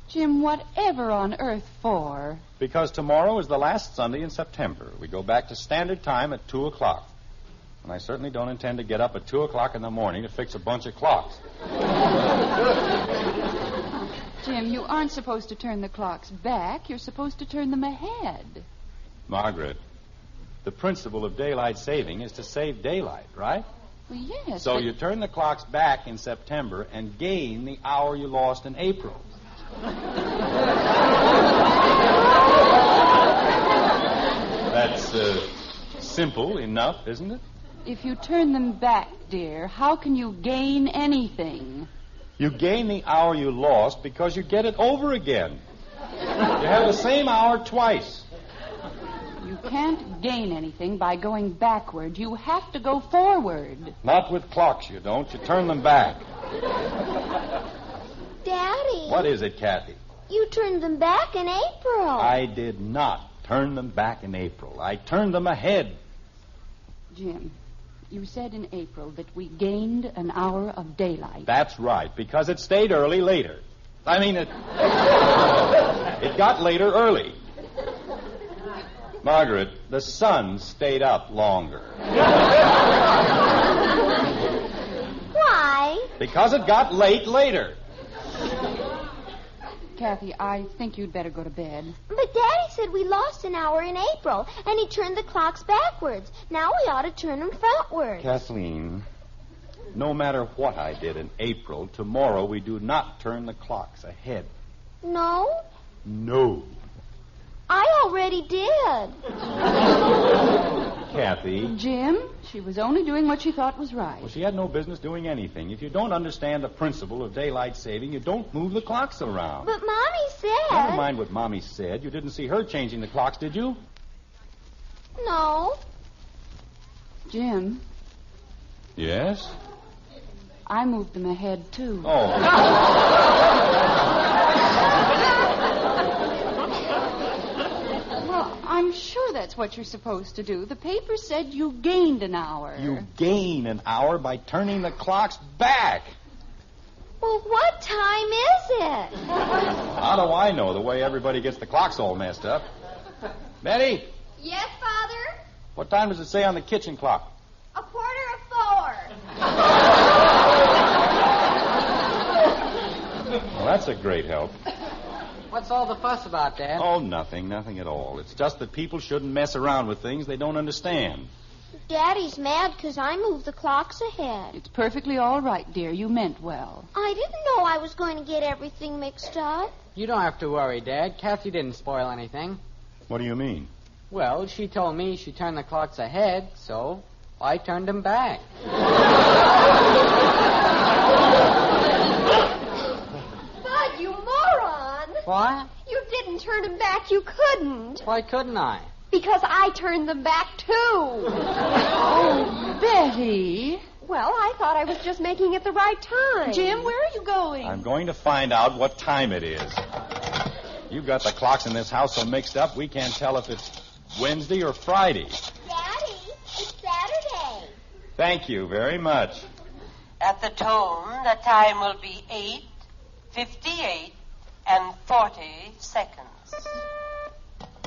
Jim, whatever on earth for? Because tomorrow is the last Sunday in September. We go back to standard time at 2 o'clock. And I certainly don't intend to get up at 2 o'clock in the morning to fix a bunch of clocks. Jim, you aren't supposed to turn the clocks back. You're supposed to turn them ahead. Margaret, the principle of daylight saving is to save daylight, right? Well, yes. So you turn the clocks back in September and gain the hour you lost in April. That's simple enough, isn't it? If you turn them back, dear, how can you gain anything? You gain the hour you lost because you get it over again. You have the same hour twice. You can't gain anything by going backward. You have to go forward. Not with clocks, you don't. You turn them back. Daddy. What is it, Kathy? You turned them back in April. I did not turn them back in April. I turned them ahead. Jim, you said in April that we gained an hour of daylight. That's right, because it stayed early later. I mean, it got later early. Margaret, the sun stayed up longer. Why? Because it got late later. Kathy, I think you'd better go to bed. But Daddy said we lost an hour in April, and he turned the clocks backwards. Now we ought to turn them frontwards. Kathleen, no matter what I did in April, tomorrow we do not turn the clocks ahead. No? No. I already did. Kathy. Jim, she was only doing what she thought was right. Well, she had no business doing anything. If you don't understand the principle of daylight saving, you don't move the clocks around. But Mommy said... Never mind what Mommy said. You didn't see her changing the clocks, did you? No. Jim, Yes? I moved them ahead, too. Oh. Well, I'm sure that's what you're supposed to do. The paper said you gained an hour. You gain an hour by turning the clocks back. Well, what time is it? How do I know the way everybody gets the clocks all messed up? Betty, Yes, Father? what time does it say on the kitchen clock? 4:45. Well, that's a great help. What's all the fuss about, Dad? Oh, nothing at all. It's just that people shouldn't mess around with things they don't understand. Daddy's mad because I moved the clocks ahead. It's perfectly all right, dear. You meant well. I didn't know I was going to get everything mixed up. You don't have to worry, Dad. Kathy didn't spoil anything. What do you mean? Well, she told me she turned the clocks ahead, so I turned them back. Bud, you moron! What? You didn't turn them back. You couldn't. Why couldn't I? Because I turned them back, too. Oh, Betty. Well, I thought I was just making it the right time. Jim, where are you going? I'm going to find out what time it is. You've got the clocks in this house so mixed up we can't tell if it's Wednesday or Friday. Daddy, it's Saturday. Thank you very much. At the tone, the time will be 8:58 and 40 seconds.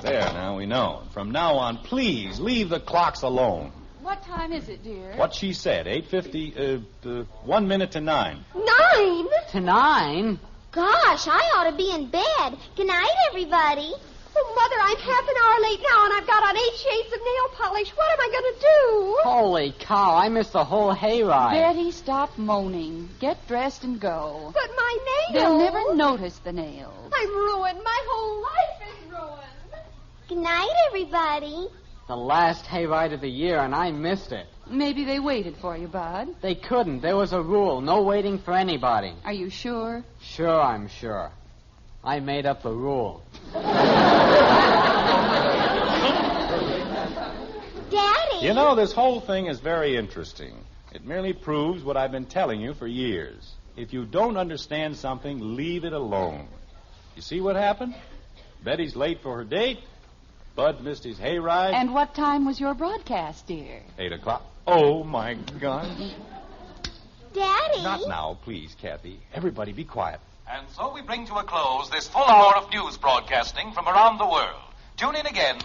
There, now we know. From now on, please leave the clocks alone. What time is it, dear? What she said, 8:50, 1 minute to 9. 9? To 9? Gosh, I ought to be in bed. Good night, everybody. Oh, Mother, I'm half an hour late now, and I've got on 8 shades of nail polish. What am I going to do? Holy cow, I missed the whole hayride. Betty, stop moaning. Get dressed and go. But my nails... They'll never notice the nails. I'm ruined. My whole life is ruined. Good night, everybody. The last hayride of the year, and I missed it. Maybe they waited for you, Bud. They couldn't. There was a rule. No waiting for anybody. Are you sure? Sure, I'm sure. I made up the rule. Daddy. You know, this whole thing is very interesting. It merely proves what I've been telling you for years. If you don't understand something, leave it alone. You see what happened? Betty's late for her date. Bud missed his hayride. And what time was your broadcast, dear? 8 o'clock. Oh, my gosh. Daddy. Not now, please, Kathy. Everybody be quiet. And so we bring to a close this full hour of news broadcasting from around the world. Tune in again.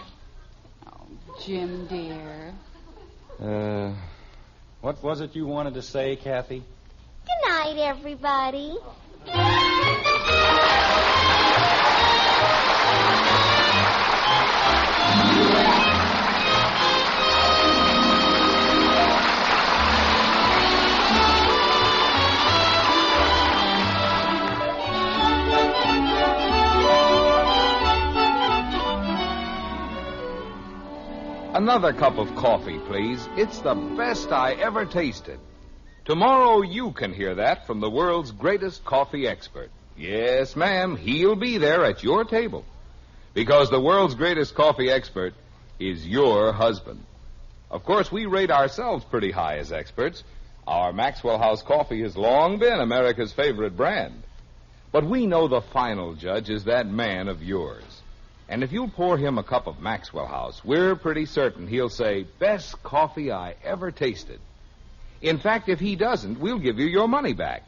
Oh, Jim, dear. What was it you wanted to say, Kathy? Good night, everybody. Another cup of coffee, please. It's the best I ever tasted. Tomorrow you can hear that from the world's greatest coffee expert. Yes, ma'am, he'll be there at your table. Because the world's greatest coffee expert is your husband. Of course, we rate ourselves pretty high as experts. Our Maxwell House coffee has long been America's favorite brand. But we know the final judge is that man of yours. And if you'll pour him a cup of Maxwell House, we're pretty certain he'll say, best coffee I ever tasted. In fact, if he doesn't, we'll give you your money back.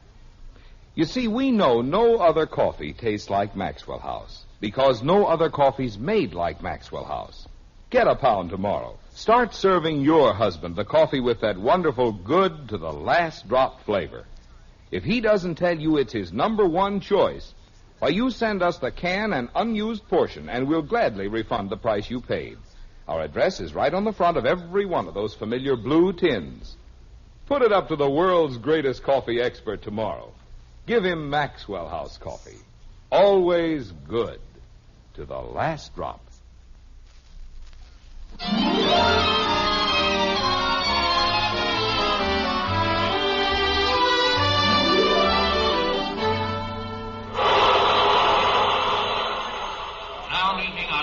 You see, we know no other coffee tastes like Maxwell House because no other coffee's made like Maxwell House. Get a pound tomorrow. Start serving your husband the coffee with that wonderful good to the last drop flavor. If he doesn't tell you it's his number one choice, why, you send us the can and unused portion, and we'll gladly refund the price you paid. Our address is right on the front of every one of those familiar blue tins. Put it up to the world's greatest coffee expert tomorrow. Give him Maxwell House coffee. Always good to the last drop.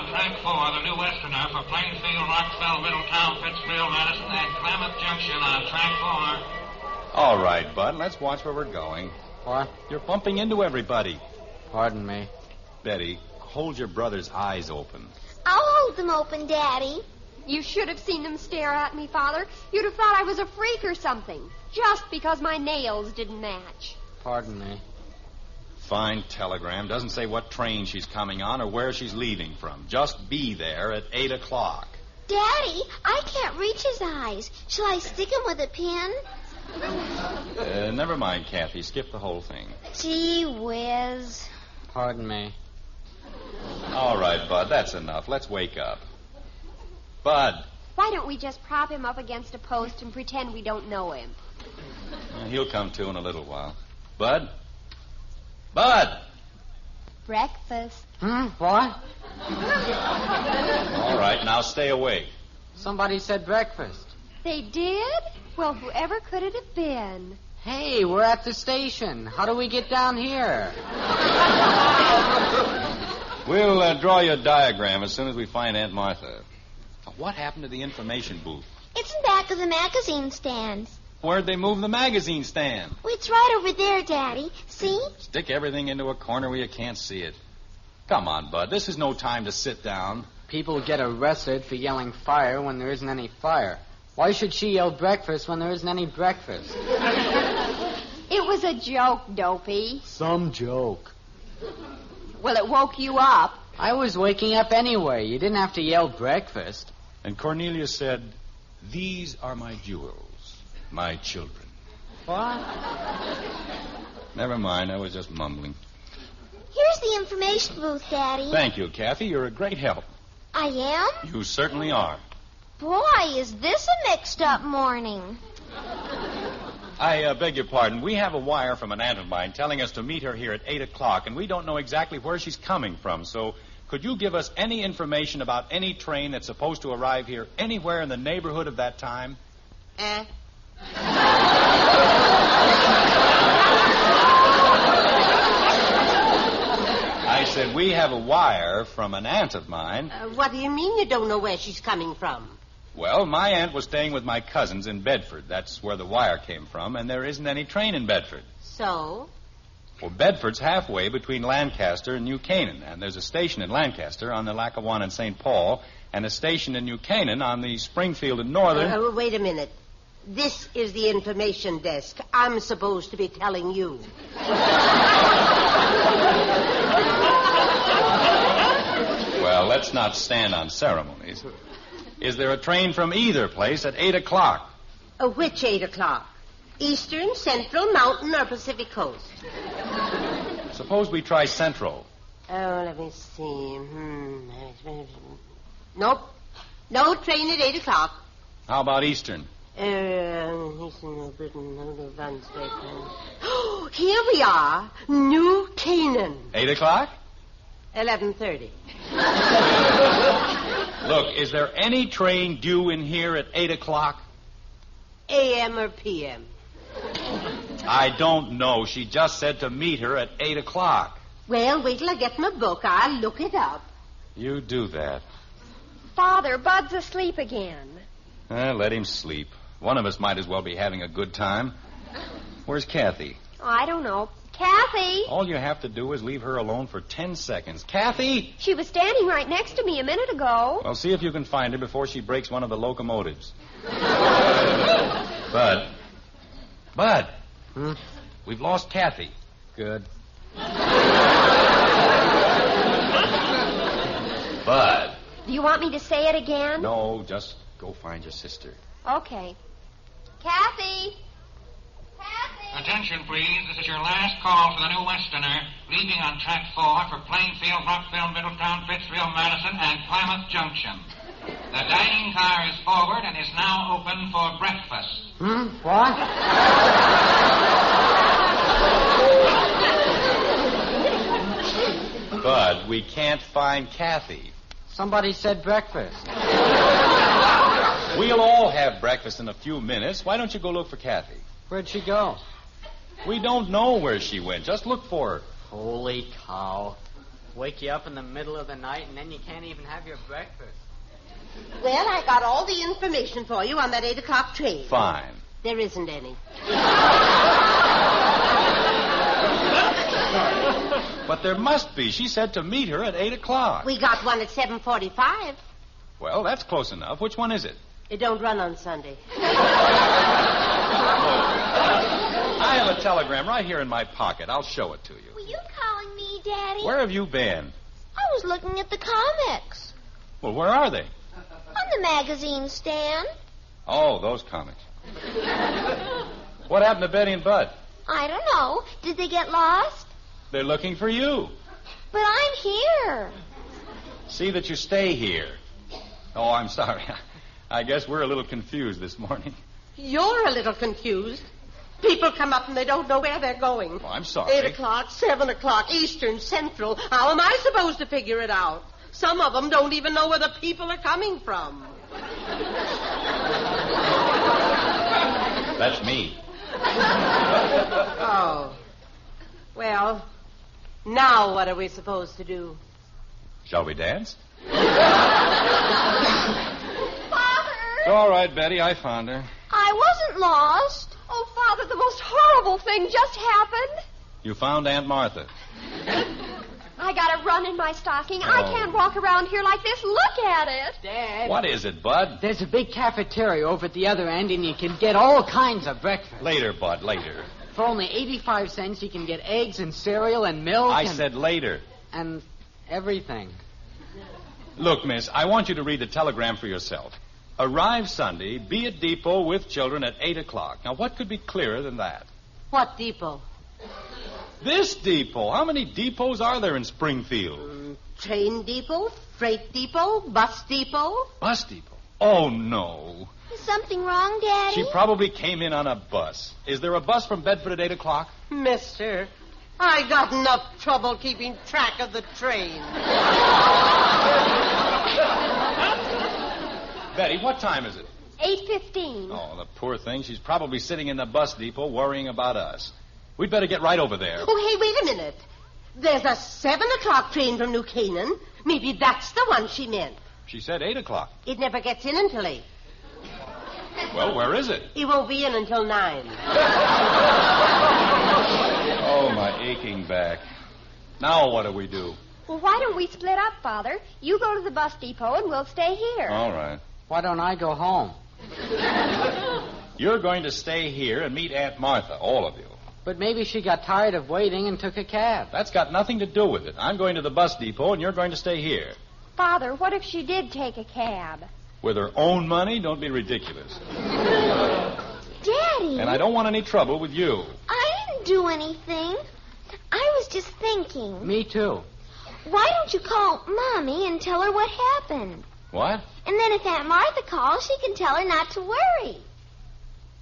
Track 4, the new Westerner for Plainfield, Rockville, Middletown, Pittsfield, Madison, and Klamath Junction on track 4. All right, Bud, let's watch where we're going. What? You're bumping into everybody. Pardon me. Betty, hold your brother's eyes open. I'll hold them open, Daddy. You should have seen them stare at me, Father. You'd have thought I was a freak or something, just because my nails didn't match. Pardon me. Fine telegram. Doesn't say what train she's coming on or where she's leaving from. Just be there at 8 o'clock. Daddy, I can't reach his eyes. Shall I stick him with a pin? Never mind, Kathy. Skip the whole thing. Gee whiz. Pardon me. All right, Bud, that's enough. Let's wake up. Bud. Why don't we just prop him up against a post and pretend we don't know him? He'll come to in a little while. Bud? Bud! Breakfast. What? All right, now stay awake. Somebody said breakfast. They did? Well, whoever could it have been? Hey, we're at the station. How do we get down here? We'll draw you a diagram as soon as we find Aunt Martha. What happened to the information booth? It's in back of the magazine stand. Where'd they move the magazine stand? Well, it's right over there, Daddy. See? Stick everything into a corner where you can't see it. Come on, Bud. This is no time to sit down. People get arrested for yelling fire when there isn't any fire. Why should she yell breakfast when there isn't any breakfast? It was a joke, Dopey. Some joke. Well, it woke you up. I was waking up anyway. You didn't have to yell breakfast. And Cornelia said, "These are my jewels, my children." What? Never mind, I was just mumbling. Here's the information booth, Daddy. Thank you, Kathy. You're a great help. I am? You certainly are. Boy, is this a mixed-up morning. I beg your pardon. We have a wire from an aunt of mine telling us to meet her here at 8 o'clock, and we don't know exactly where she's coming from. So could you give us any information about any train that's supposed to arrive here anywhere in the neighborhood of that time? I said we have a wire from an aunt of mine. What do you mean you don't know where she's coming from? Well, my aunt was staying with my cousins in Bedford. That's where the wire came from, and there isn't any train in Bedford. So? Well, Bedford's halfway between Lancaster and New Canaan, and there's a station in Lancaster on the Lackawanna and St. Paul, and a station in New Canaan on the Springfield and Northern... wait a minute. This is the information desk. I'm supposed to be telling you. Well, let's not stand on ceremonies. Is there a train from either place at 8 o'clock? Which 8 o'clock? Eastern, Central, Mountain, or Pacific Coast? Suppose we try Central. Oh, let me see. Nope. No train at 8 o'clock. How about Eastern? Eastern, Britain, run straight. Here we are. New Canaan. 8 o'clock? 11:30. Look, is there any train due in here at 8 o'clock? A.M. or P.M.? I don't know. She just said to meet her at 8 o'clock. Well, wait till I get my book. I'll look it up. You do that. Father, Bud's asleep again. Let him sleep. One of us might as well be having a good time. Where's Kathy? Oh, I don't know. Kathy! All you have to do is leave her alone for 10 seconds. Kathy! She was standing right next to me a minute ago. Well, see if you can find her before she breaks one of the locomotives. Bud. Bud! We've lost Kathy. good. Bud. Do you want me to say it again? No, just go find your sister. Okay. Kathy! Attention, please. This is your last call for the New Westerner, leaving on track 4 for Plainfield, Rockville, Middletown, Pittsfield, Madison, and Plymouth Junction. The dining car is forward and is now open for breakfast. What? Bud, we can't find Kathy. Somebody said breakfast. We'll all have breakfast in a few minutes. Why don't you go look for Kathy? Where'd she go? We don't know where she went. Just look for her. Holy cow. Wake you up in the middle of the night and then you can't even have your breakfast. Well, I got all the information for you on that 8 o'clock train. Fine. There isn't any. But there must be. She said to meet her at 8 o'clock. We got one at 7:45. Well, that's close enough. Which one is it? It don't run on Sunday. I have a telegram right here in my pocket. I'll show it to you. Were you calling me, Daddy? Where have you been? I was looking at the comics. Well, where are they? On the magazine stand. Oh, those comics. What happened to Betty and Bud? I don't know. Did they get lost? They're looking for you. But I'm here. See that you stay here. Oh, I'm sorry. I guess we're a little confused this morning. You're a little confused. People come up and they don't know where they're going. Oh, I'm sorry. 8 o'clock, 7 o'clock, Eastern, Central. How am I supposed to figure it out? Some of them don't even know where the people are coming from. That's me. Oh. Well, now what are we supposed to do? Shall we dance? Father! All right, Betty, I found her. I wasn't lost. Oh, Father, the most horrible thing just happened. You found Aunt Martha. I got a run in my stocking. I can't walk around here like this. Look at it. Dad. What is it, Bud? There's a big cafeteria over at the other end, and you can get all kinds of breakfast. Later, Bud, later. For only 85 cents, you can get eggs and cereal and milk. I said later. And everything. Look, miss, I want you to read the telegram for yourself. Arrive Sunday, be at depot with children at 8 o'clock. Now, what could be clearer than that? What depot? This depot. How many depots are there in Springfield? Train depot, freight depot, bus depot. Bus depot? Oh, no. Is something wrong, Daddy? She probably came in on a bus. Is there a bus from Bedford at 8 o'clock? Mister, I got enough trouble keeping track of the train. Betty, what time is it? 8:15. Oh, the poor thing. She's probably sitting in the bus depot worrying about us. We'd better get right over there. Oh, hey, wait a minute. There's a 7 o'clock train from New Canaan. Maybe that's the one she meant. She said 8 o'clock. It never gets in until 8. Well, where is it? It won't be in until 9. Oh, my aching back. Now what do we do? Well, why don't we split up, Father? You go to the bus depot and we'll stay here. All right. Why don't I go home? You're going to stay here and meet Aunt Martha, all of you. But maybe she got tired of waiting and took a cab. That's got nothing to do with it. I'm going to the bus depot, and you're going to stay here. Father, what if she did take a cab? With her own money? Don't be ridiculous. Daddy! And I don't want any trouble with you. I didn't do anything. I was just thinking. Me too. Why don't you call Mommy and tell her what happened? What? And then if Aunt Martha calls, she can tell her not to worry.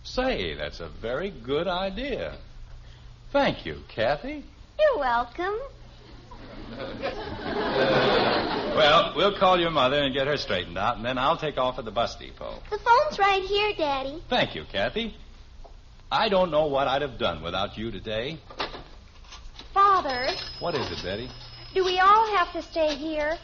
Say, that's a very good idea. Thank you, Kathy. You're welcome. Well, we'll call your mother and get her straightened out, and then I'll take off at the bus depot. The phone's right here, Daddy. Thank you, Kathy. I don't know what I'd have done without you today. Father. What is it, Betty? Do we all have to stay here?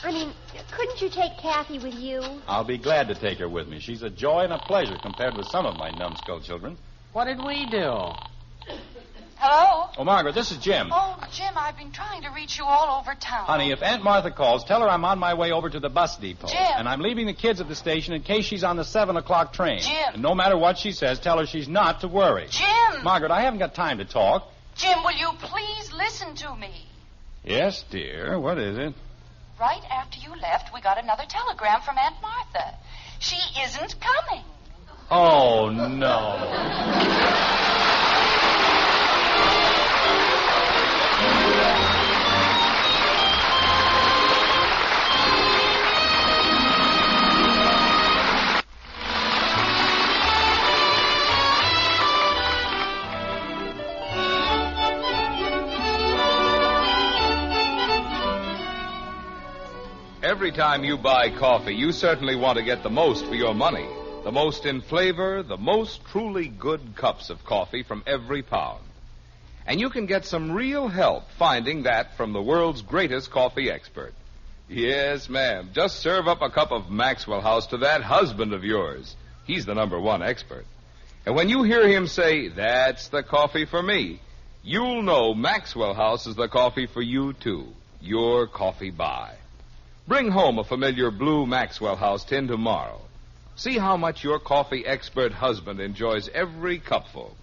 I mean, couldn't you take Kathy with you? I'll be glad to take her with me. She's a joy and a pleasure compared with some of my numbskull children. What did we do? Hello? Oh, Margaret, this is Jim. Oh, Jim, I've been trying to reach you all over town. Honey, if Aunt Martha calls, tell her I'm on my way over to the bus depot. Jim. And I'm leaving the kids at the station in case she's on the 7 o'clock train. Jim. And no matter what she says, tell her she's not to worry. Jim! Margaret, I haven't got time to talk. Jim, will you please listen to me? Yes, dear. What is it? Right after you left, we got another telegram from Aunt Martha. She isn't coming. Oh, no. Every time you buy coffee, you certainly want to get the most for your money. The most in flavor, the most truly good cups of coffee from every pound. And you can get some real help finding that from the world's greatest coffee expert. Yes, ma'am. Just serve up a cup of Maxwell House to that husband of yours. He's the #1 expert. And when you hear him say, "That's the coffee for me," you'll know Maxwell House is the coffee for you, too. Your coffee buy. Bring home a familiar blue Maxwell House tin tomorrow. See how much your coffee expert husband enjoys every cupful.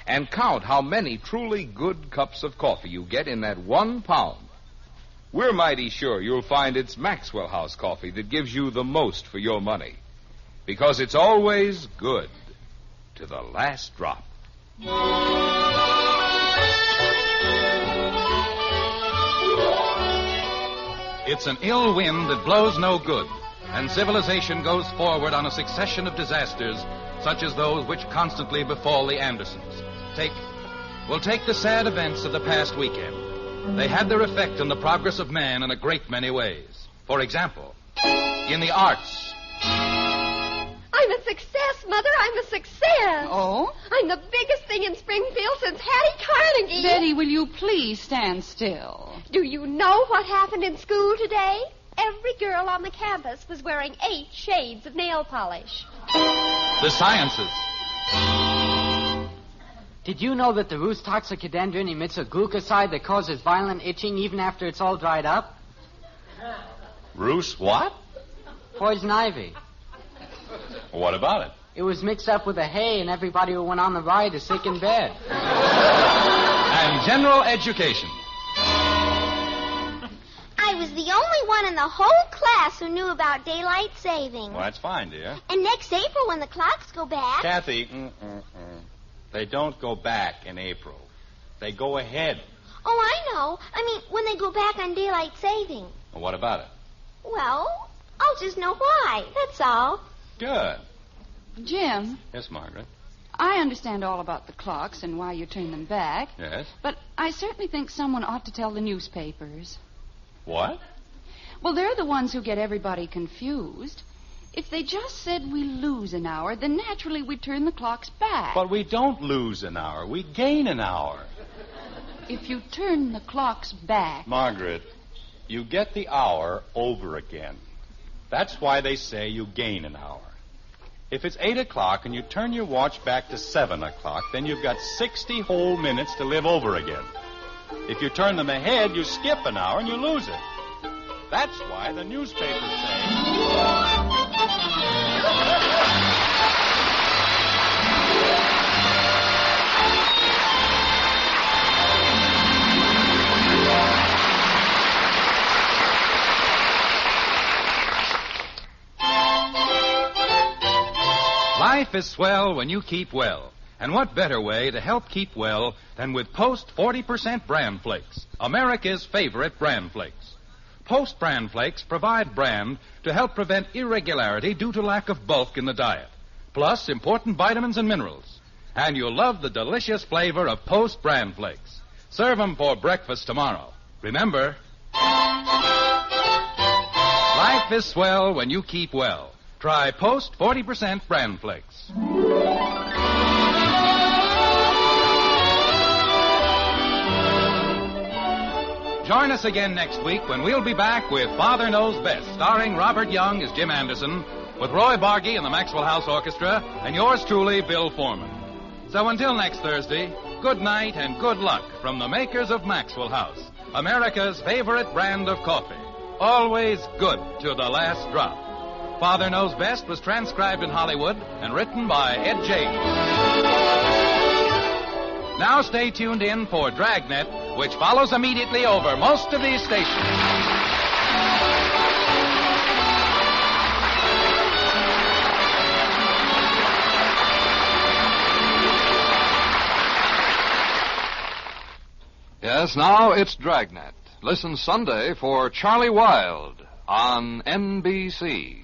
And count how many truly good cups of coffee you get in that 1 pound. We're mighty sure you'll find it's Maxwell House coffee that gives you the most for your money. Because it's always good to the last drop. It's an ill wind that blows no good, and civilization goes forward on a succession of disasters such as those which constantly befall the Andersons. Take the sad events of the past weekend. They had their effect on the progress of man in a great many ways. For example, in the arts. I'm a success, Mother. I'm a success. Oh? I'm the biggest thing in Springfield since Hattie Carnegie. Betty, will you please stand still? Do you know what happened in school today? Every girl on the campus was wearing 8 shades of nail polish. The sciences. Did you know that the roost toxicodendron emits a glucoside that causes violent itching even after it's all dried up? Roost what? Poison ivy. What about it? It was mixed up with the hay, and everybody who went on the ride is sick in bed. And general education. I was the only one in the whole class who knew about daylight saving. Well, that's fine, dear. And next April, when the clocks go back... Kathy, they don't go back in April. They go ahead. Oh, I know. I mean, when they go back on daylight saving. Well, what about it? Well, I'll just know why. That's all. Good. Jim. Yes, Margaret. I understand all about the clocks and why you turn them back. Yes? But I certainly think someone ought to tell the newspapers. What? Well, they're the ones who get everybody confused. If they just said we lose an hour, then naturally we turn the clocks back. But we don't lose an hour. We gain an hour. If you turn the clocks back... Margaret, you get the hour over again. That's why they say you gain an hour. If it's 8 o'clock and you turn your watch back to 7 o'clock, then you've got 60 whole minutes to live over again. If you turn them ahead, you skip an hour and you lose it. That's why the newspapers say... Life is swell when you keep well. And what better way to help keep well than with Post 40% Bran Flakes, America's favorite bran flakes. Post Bran Flakes provide bran to help prevent irregularity due to lack of bulk in the diet, plus important vitamins and minerals. And you'll love the delicious flavor of Post Bran Flakes. Serve them for breakfast tomorrow. Remember, life is swell when you keep well. Try Post 40% Bran Flakes. Join us again next week when we'll be back with Father Knows Best, starring Robert Young as Jim Anderson, with Roy Barbeque and the Maxwell House Orchestra, and yours truly, Bill Foreman. So until next Thursday, good night and good luck from the makers of Maxwell House, America's favorite brand of coffee. Always good to the last drop. Father Knows Best was transcribed in Hollywood and written by Ed James. Now stay tuned in for Dragnet, which follows immediately over most of these stations. Yes, now it's Dragnet. Listen Sunday for Charlie Wilde on NBC.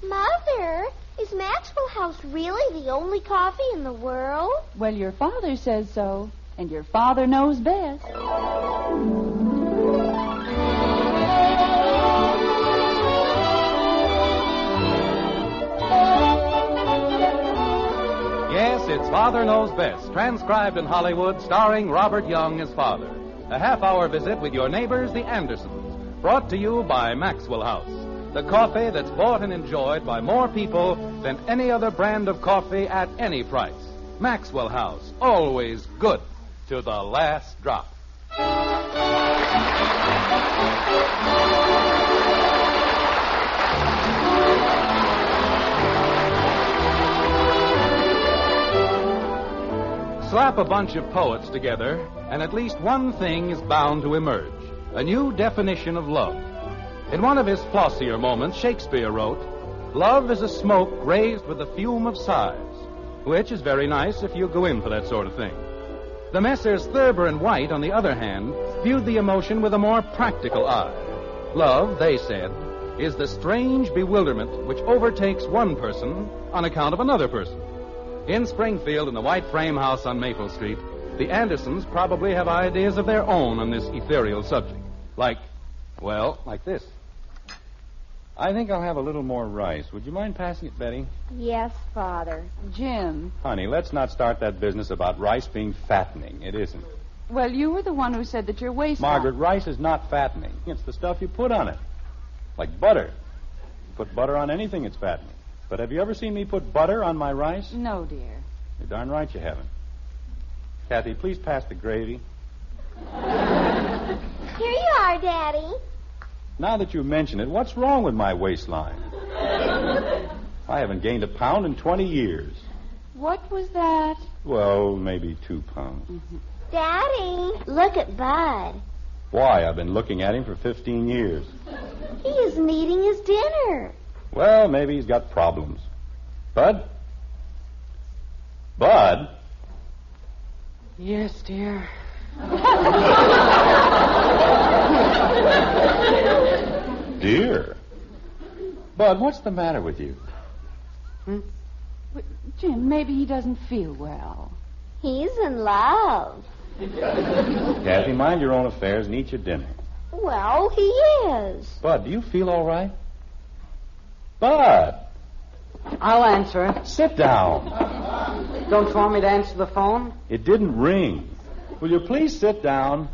Mother, is Maxwell House really the only coffee in the world? Well, your father says so, and your father knows best. Yes, it's Father Knows Best, transcribed in Hollywood, starring Robert Young as father. A half-hour visit with your neighbors, the Andersons, brought to you by Maxwell House, the coffee that's bought and enjoyed by more people than any other brand of coffee at any price. Maxwell House, always good to the last drop. Slap a bunch of poets together, and at least one thing is bound to emerge: a new definition of love. In one of his flossier moments, Shakespeare wrote, "Love is a smoke raised with the fume of sighs," which is very nice if you go in for that sort of thing. The Messrs. Thurber and White, on the other hand, viewed the emotion with a more practical eye. Love, they said, is the strange bewilderment which overtakes one person on account of another person. In Springfield, in the white frame house on Maple Street, the Andersons probably have ideas of their own on this ethereal subject. Like this. I think I'll have a little more rice. Would you mind passing it, Betty? Yes, Father. Jim. Honey, let's not start that business about rice being fattening. It isn't. Well, you were the one who said that your waist... Margaret, rice is not fattening. It's the stuff you put on it. Like butter. You put butter on anything, it's fattening. But have you ever seen me put butter on my rice? No, dear. You're darn right you haven't. Kathy, please pass the gravy. Here you are, Daddy. Now that you mention it, what's wrong with my waistline? I haven't gained a pound in 20 years. What was that? Well, maybe 2 pounds. Mm-hmm. Daddy, look at Bud. Why? I've been looking at him for 15 years. He isn't eating his dinner. Well, maybe he's got problems. Bud? Bud? Yes, dear. Dear? Bud, what's the matter with you? Jim, maybe he doesn't feel well. He's in love. Kathy, mind your own affairs and eat your dinner. Well, he is. Bud, do you feel all right? Bud! I'll answer it. Sit down. Don't you want me to answer the phone? It didn't ring. Will you please sit down?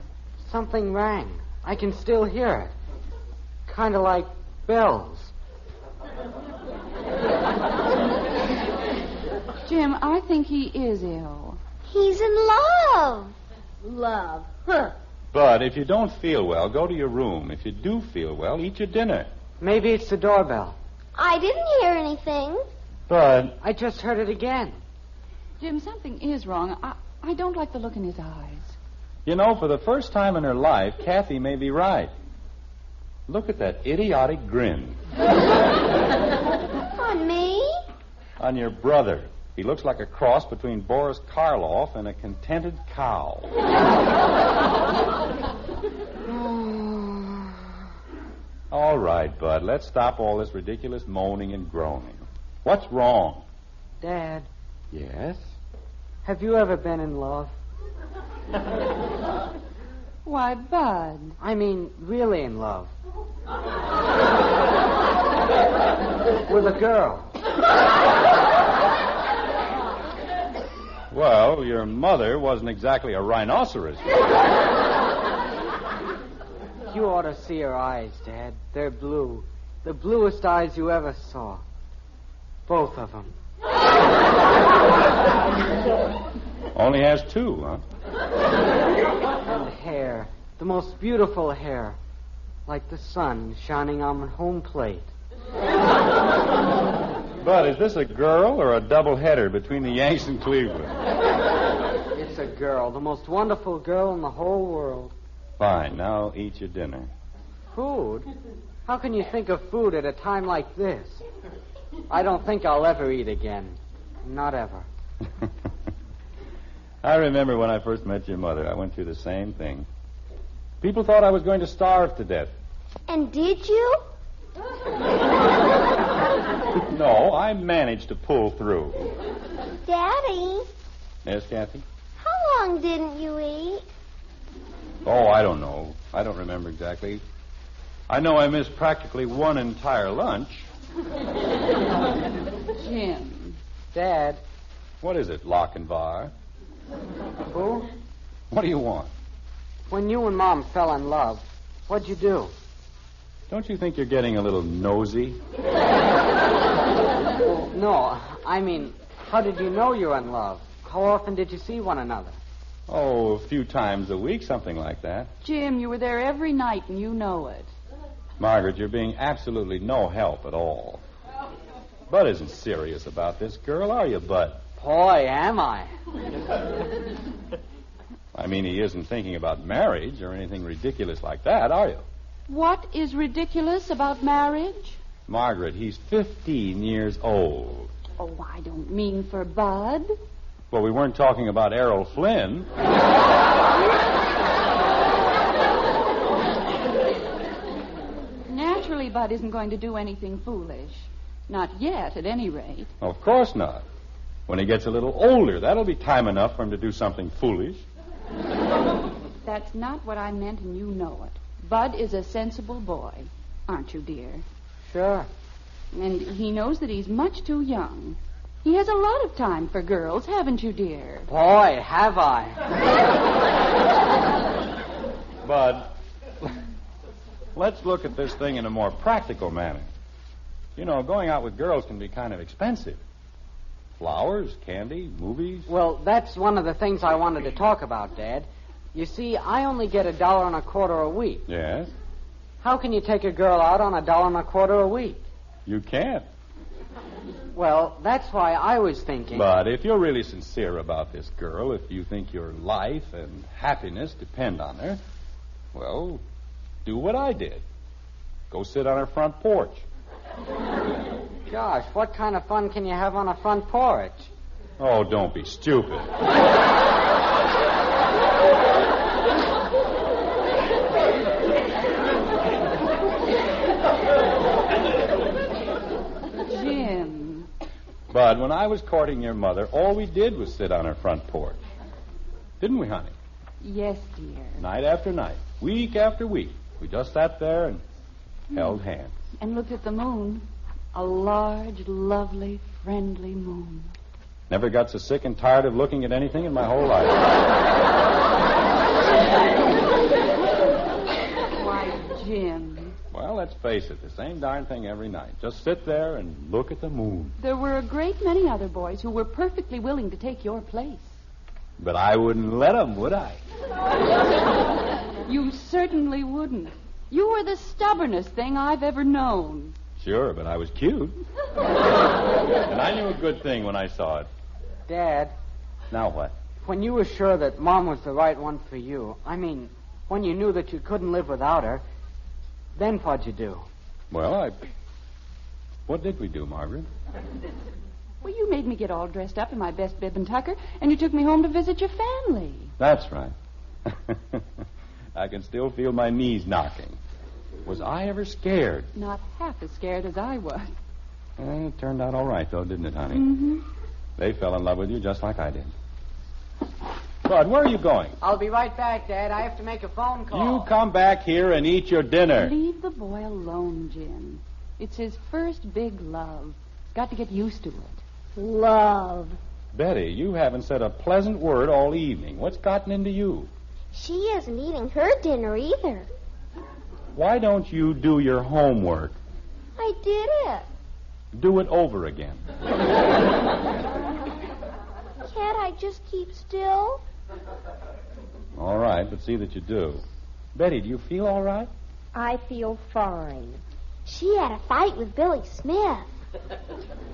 Something rang. I can still hear it. Kind of like bells. Jim, I think he is ill. He's in love. Love. Huh. Bud, if you don't feel well, go to your room. If you do feel well, eat your dinner. Maybe it's the doorbell. I didn't hear anything. Bud. I just heard it again. Jim, something is wrong. I don't like the look in his eyes. You know, for the first time in her life, Kathy may be right. Look at that idiotic grin. On me? On your brother. He looks like a cross between Boris Karloff and a contented cow. All right, Bud, let's stop all this ridiculous moaning and groaning. What's wrong? Dad. Yes? Have you ever been in love? Why, Bud. I mean, really in love. With a girl. Well, your mother wasn't exactly a rhinoceros. You ought to see her eyes, Dad. They're blue. The bluest eyes you ever saw. Both of them. Only has 2, huh? And hair. The most beautiful hair. Like the sun shining on home plate. Bud, is this a girl or a double-header between the Yanks and Cleveland? It's a girl, the most wonderful girl in the whole world. Fine, now eat your dinner. Food? How can you think of food at a time like this? I don't think I'll ever eat again. Not ever. I remember when I first met your mother, I went through the same thing. People thought I was going to starve to death. And did you? No, I managed to pull through. Daddy, Yes, Kathy? how long didn't you eat? Oh, I don't know. I don't remember exactly. I know I missed practically one entire lunch. Jim. Dad. What is it, lock and bar? Who? What do you want? When you and Mom fell in love, what'd you do? Don't you think you're getting a little nosy? Well, no, I mean, how did you know you were in love? How often did you see one another? Oh, a few times a week, something like that. Jim, you were there every night and you know it. Margaret, you're being absolutely no help at all. Bud isn't serious about this girl, are you, Bud? Boy, am I. I mean, he isn't thinking about marriage or anything ridiculous like that, are you? What is ridiculous about marriage? Margaret, he's 15 years old. Oh, I don't mean for Bud. Well, we weren't talking about Errol Flynn. Naturally, Bud isn't going to do anything foolish. Not yet, at any rate. Of course not. When he gets a little older, that'll be time enough for him to do something foolish. That's not what I meant, and you know it. Bud is a sensible boy, aren't you, dear? Sure. And he knows that he's much too young. He has a lot of time for girls, haven't you, dear? Boy, have I. Bud, let's look at this thing in a more practical manner. You know, going out with girls can be kind of expensive. Flowers, candy, movies. Well, that's one of the things I wanted to talk about, Dad. You see, I only get $1.25 a week. Yes? How can you take a girl out on $1.25 a week? You can't. Well, that's why I was thinking. But if you're really sincere about this girl, if you think your life and happiness depend on her, well, do what I did. Go sit on her front porch. Gosh, what kind of fun can you have on a front porch? Oh, don't be stupid. Jim. Bud, when I was courting your mother, all we did was sit on her front porch. Didn't we, honey? Yes, dear. Night after night, week after week. We just sat there and held hands. And looked at the moon. A large, lovely, friendly moon. Never got so sick and tired of looking at anything in my whole life. Why, Jim. Well, let's face it, the same darn thing every night. Just sit there and look at the moon. There were a great many other boys who were perfectly willing to take your place. But I wouldn't let them, would I? You certainly wouldn't. You were the stubbornest thing I've ever known. Sure, but I was cute. And I knew a good thing when I saw it. Dad. Now what? When you were sure that Mom was the right one for you, I mean, when you knew that you couldn't live without her, then what'd you do? Well, what did we do, Margaret? Well, you made me get all dressed up in my best bib and tucker, and you took me home to visit your family. That's right. I can still feel my knees knocking. Was I ever scared? Not half as scared as I was. It turned out all right, though, didn't it, honey? Mm-hmm. They fell in love with you just like I did. Bud, where are you going? I'll be right back, Dad. I have to make a phone call. You come back here and eat your dinner. Leave the boy alone, Jim. It's his first big love. He's got to get used to it. Love. Betty, you haven't said a pleasant word all evening. What's gotten into you? She isn't eating her dinner either. Why don't you do your homework? I did it. Do it over again. Can't I just keep still? All right, but see that you do. Betty, do you feel all right? I feel fine. She had a fight with Billy Smith.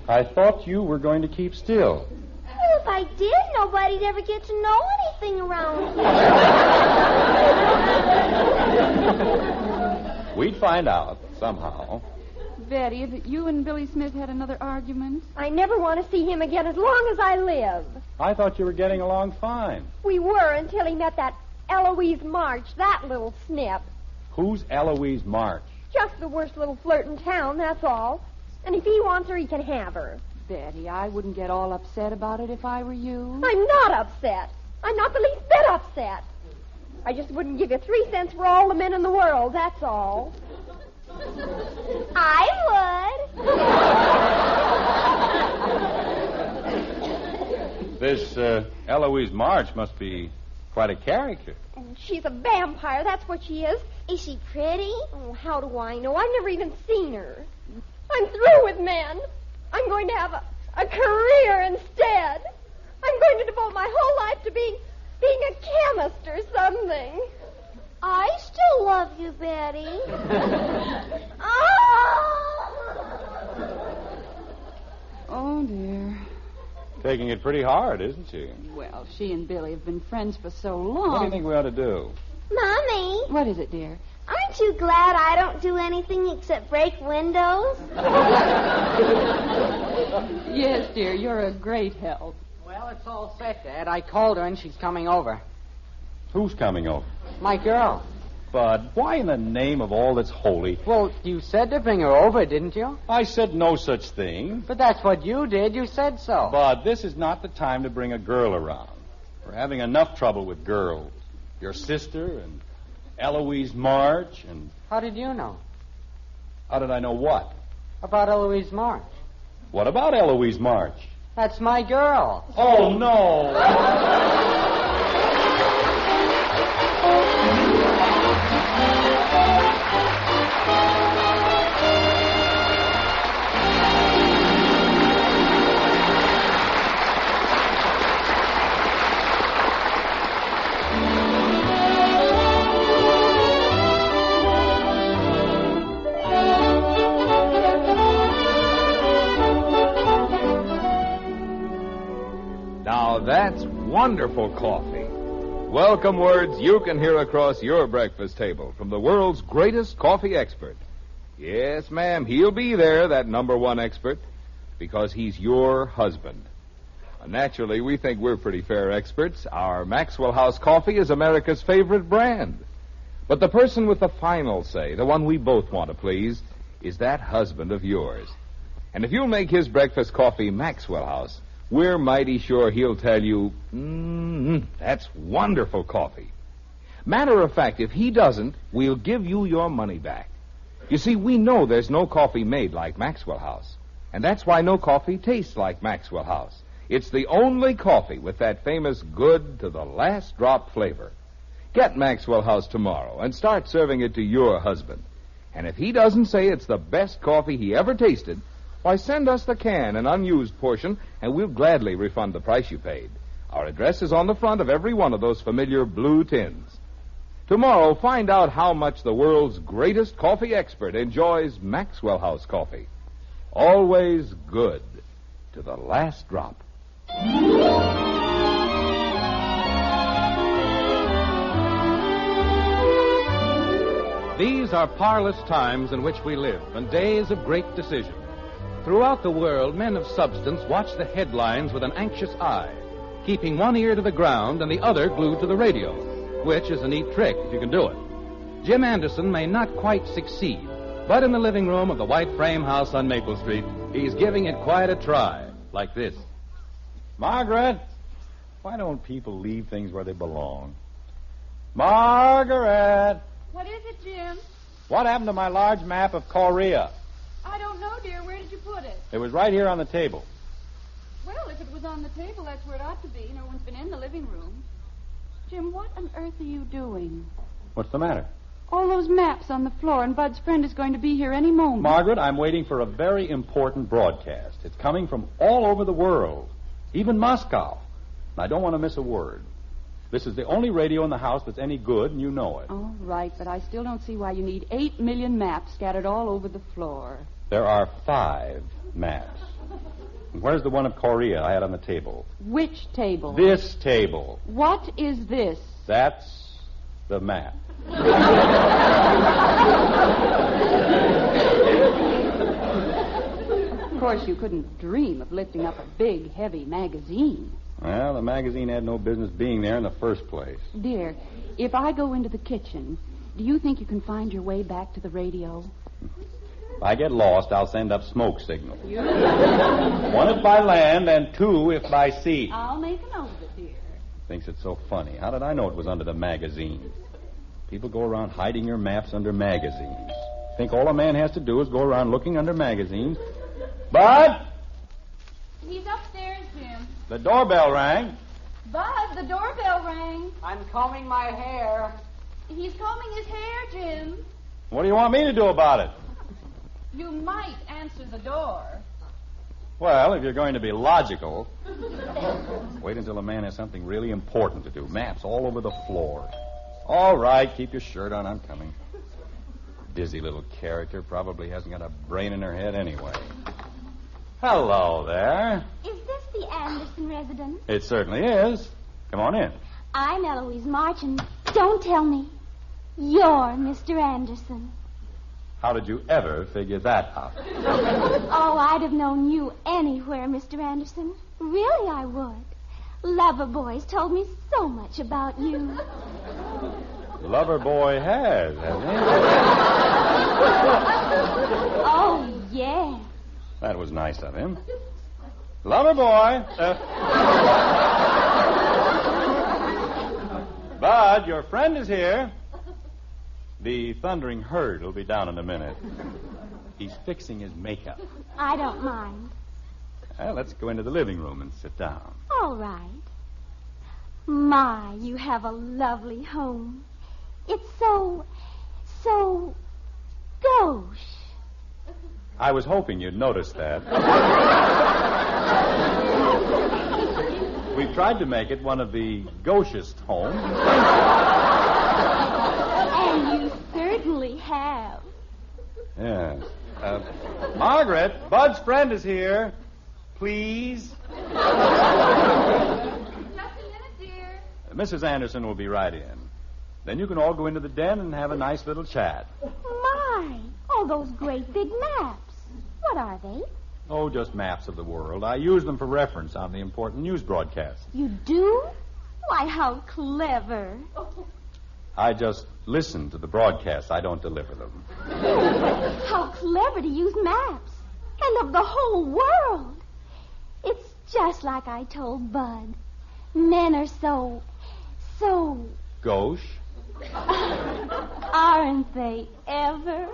I thought you were going to keep still. Well, if I did, nobody'd ever get to know anything around here. We'd find out somehow. Betty, have you and Billy Smith had another argument? I never want to see him again as long as I live. I thought you were getting along fine. We were until he met that Eloise March, that little snip. Who's Eloise March? Just the worst little flirt in town, that's all. And if he wants her, he can have her. Betty, I wouldn't get all upset about it if I were you. I'm not upset. I'm not the least bit upset. I just wouldn't give you 3 cents for all the men in the world, that's all. I would. This Eloise March must be quite a character. She's a vampire, that's what she is. Is she pretty? Oh, how do I know? I've never even seen her. I'm through with men. I'm going to have a career instead. I'm going to devote my whole life to being a chemist or something. I still love you, Betty. Oh, dear. Taking it pretty hard, isn't she? Well, she and Billy have been friends for so long. What do you think we ought to do? Mommy. What is it, dear? Aren't you glad I don't do anything except break windows? Yes, dear, you're a great help. Well, it's all set, Dad. I called her and she's coming over. Who's coming over? My girl. Bud, why in the name of all that's holy? Well, you said to bring her over, didn't you? I said no such thing. But that's what you did. You said so. Bud, this is not the time to bring a girl around. We're having enough trouble with girls. Your sister and Eloise March and... How did you know? How did I know what? About Eloise March. What about Eloise March? That's my girl. Oh, no. That's wonderful coffee. Welcome words you can hear across your breakfast table from the world's greatest coffee expert. Yes, ma'am, he'll be there, that #1 expert, because he's your husband. Naturally, we think we're pretty fair experts. Our Maxwell House coffee is America's favorite brand. But the person with the final say, the one we both want to please, is that husband of yours. And if you'll make his breakfast coffee Maxwell House, we're mighty sure he'll tell you, that's wonderful coffee. Matter of fact, if he doesn't, we'll give you your money back. You see, we know there's no coffee made like Maxwell House. And that's why no coffee tastes like Maxwell House. It's the only coffee with that famous good to the last drop flavor. Get Maxwell House tomorrow and start serving it to your husband. And if he doesn't say it's the best coffee he ever tasted, why, send us the can, an unused portion, and we'll gladly refund the price you paid. Our address is on the front of every one of those familiar blue tins. Tomorrow, find out how much the world's greatest coffee expert enjoys Maxwell House coffee. Always good to the last drop. These are parlous times in which we live, and days of great decision. Throughout the world, men of substance watch the headlines with an anxious eye, keeping one ear to the ground and the other glued to the radio, which is a neat trick if you can do it. Jim Anderson may not quite succeed, but in the living room of the white frame house on Maple Street, he's giving it quite a try, like this. Margaret, why don't people leave things where they belong? Margaret! What is it, Jim? What happened to my large map of Korea? I don't know, dear. Where did you put it? It was right here on the table. Well, if it was on the table, that's where it ought to be. No one's been in the living room. Jim, what on earth are you doing? What's the matter? All those maps on the floor, and Bud's friend is going to be here any moment. Margaret, I'm waiting for a very important broadcast. It's coming from all over the world, even Moscow. And I don't want to miss a word. This is the only radio in the house that's any good, and you know it. All right, but I still don't see why you need 8 million maps scattered all over the floor. There are 5 maps. And where's the one of Korea I had on the table? Which table? This table. What is this? That's the map. Of course, you couldn't dream of lifting up a big, heavy magazine. Well, the magazine had no business being there in the first place. Dear, if I go into the kitchen, do you think you can find your way back to the radio? If I get lost, I'll send up smoke signals. 1 if by land and 2 if by sea. I'll make a note of it, dear. Thinks it's so funny. How did I know it was under the magazine? People go around hiding your maps under magazines. Think all a man has to do is go around looking under magazines. Bud! He's upstairs, Jim. The doorbell rang. Bud, the doorbell rang. I'm combing my hair. He's combing his hair, Jim. What do you want me to do about it? You might answer the door. Well, if you're going to be logical, wait until a man has something really important to do. Maps all over the floor. All right, keep your shirt on. I'm coming. Dizzy little character. Probably hasn't got a brain in her head anyway. Hello there. Is this the Anderson residence? It certainly is. Come on in. I'm Eloise March, and don't tell me you're Mr. Anderson. How did you ever figure that out? Oh, I'd have known you anywhere, Mr. Anderson. Really, I would. Lover Boy's told me so much about you. Lover Boy has, hasn't he? Oh, yeah. That was nice of him. Lover Boy. Bud, your friend is here. The thundering herd will be down in a minute. He's fixing his makeup. I don't mind. Well, let's go into the living room and sit down. All right. My, you have a lovely home. It's so gauche. I was hoping you'd notice that. We've tried to make it one of the gauchest homes. And you certainly have. Yes. Margaret, Bud's friend is here. Please. Just a minute, dear. Mrs. Anderson will be right in. Then you can all go into the den and have a nice little chat. My, all those great big maps. What are they? Oh, just maps of the world. I use them for reference on the important news broadcasts. You do? Why, how clever. I just listen to the broadcasts. I don't deliver them. How clever to use maps. And of the whole world. It's just like I told Bud. Men are so Gauche? aren't they ever?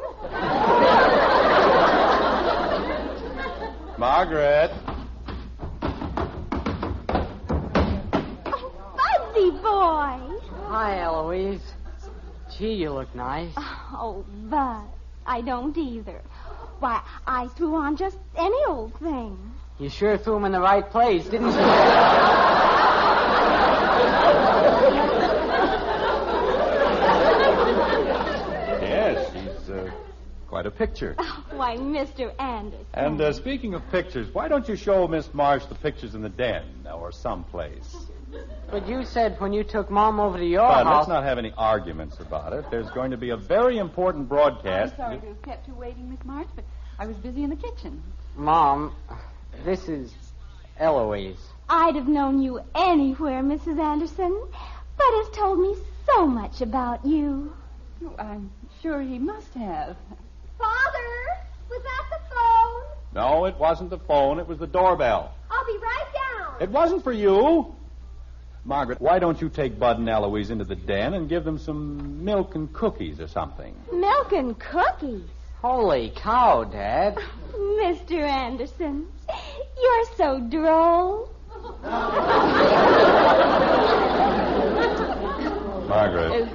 Margaret. Oh, Budsy boy. Hi, Eloise. Gee, you look nice. Oh, Bud, I don't either. Why, I threw on just any old thing. You sure threw him in the right place, didn't you? Yes, he's quite a picture. Oh, why, Mr. Anderson. And speaking of pictures, why don't you show Miss Marsh the pictures in the den or someplace? But you said when you took Mom over to your Bud, house... let's not have any arguments about it. There's going to be a very important broadcast. I'm sorry to have kept you waiting, Miss March, but I was busy in the kitchen. Mom, this is Eloise. I'd have known you anywhere, Mrs. Anderson. Bud has told me so much about you. Oh, I'm sure he must have. Father, was that the phone? No, it wasn't the phone. It was the doorbell. I'll be right down. It wasn't for you. Margaret, why don't you take Bud and Eloise into the den and give them some milk and cookies or something? Milk and cookies? Holy cow, Dad. Mr. Anderson, you're so droll. Margaret.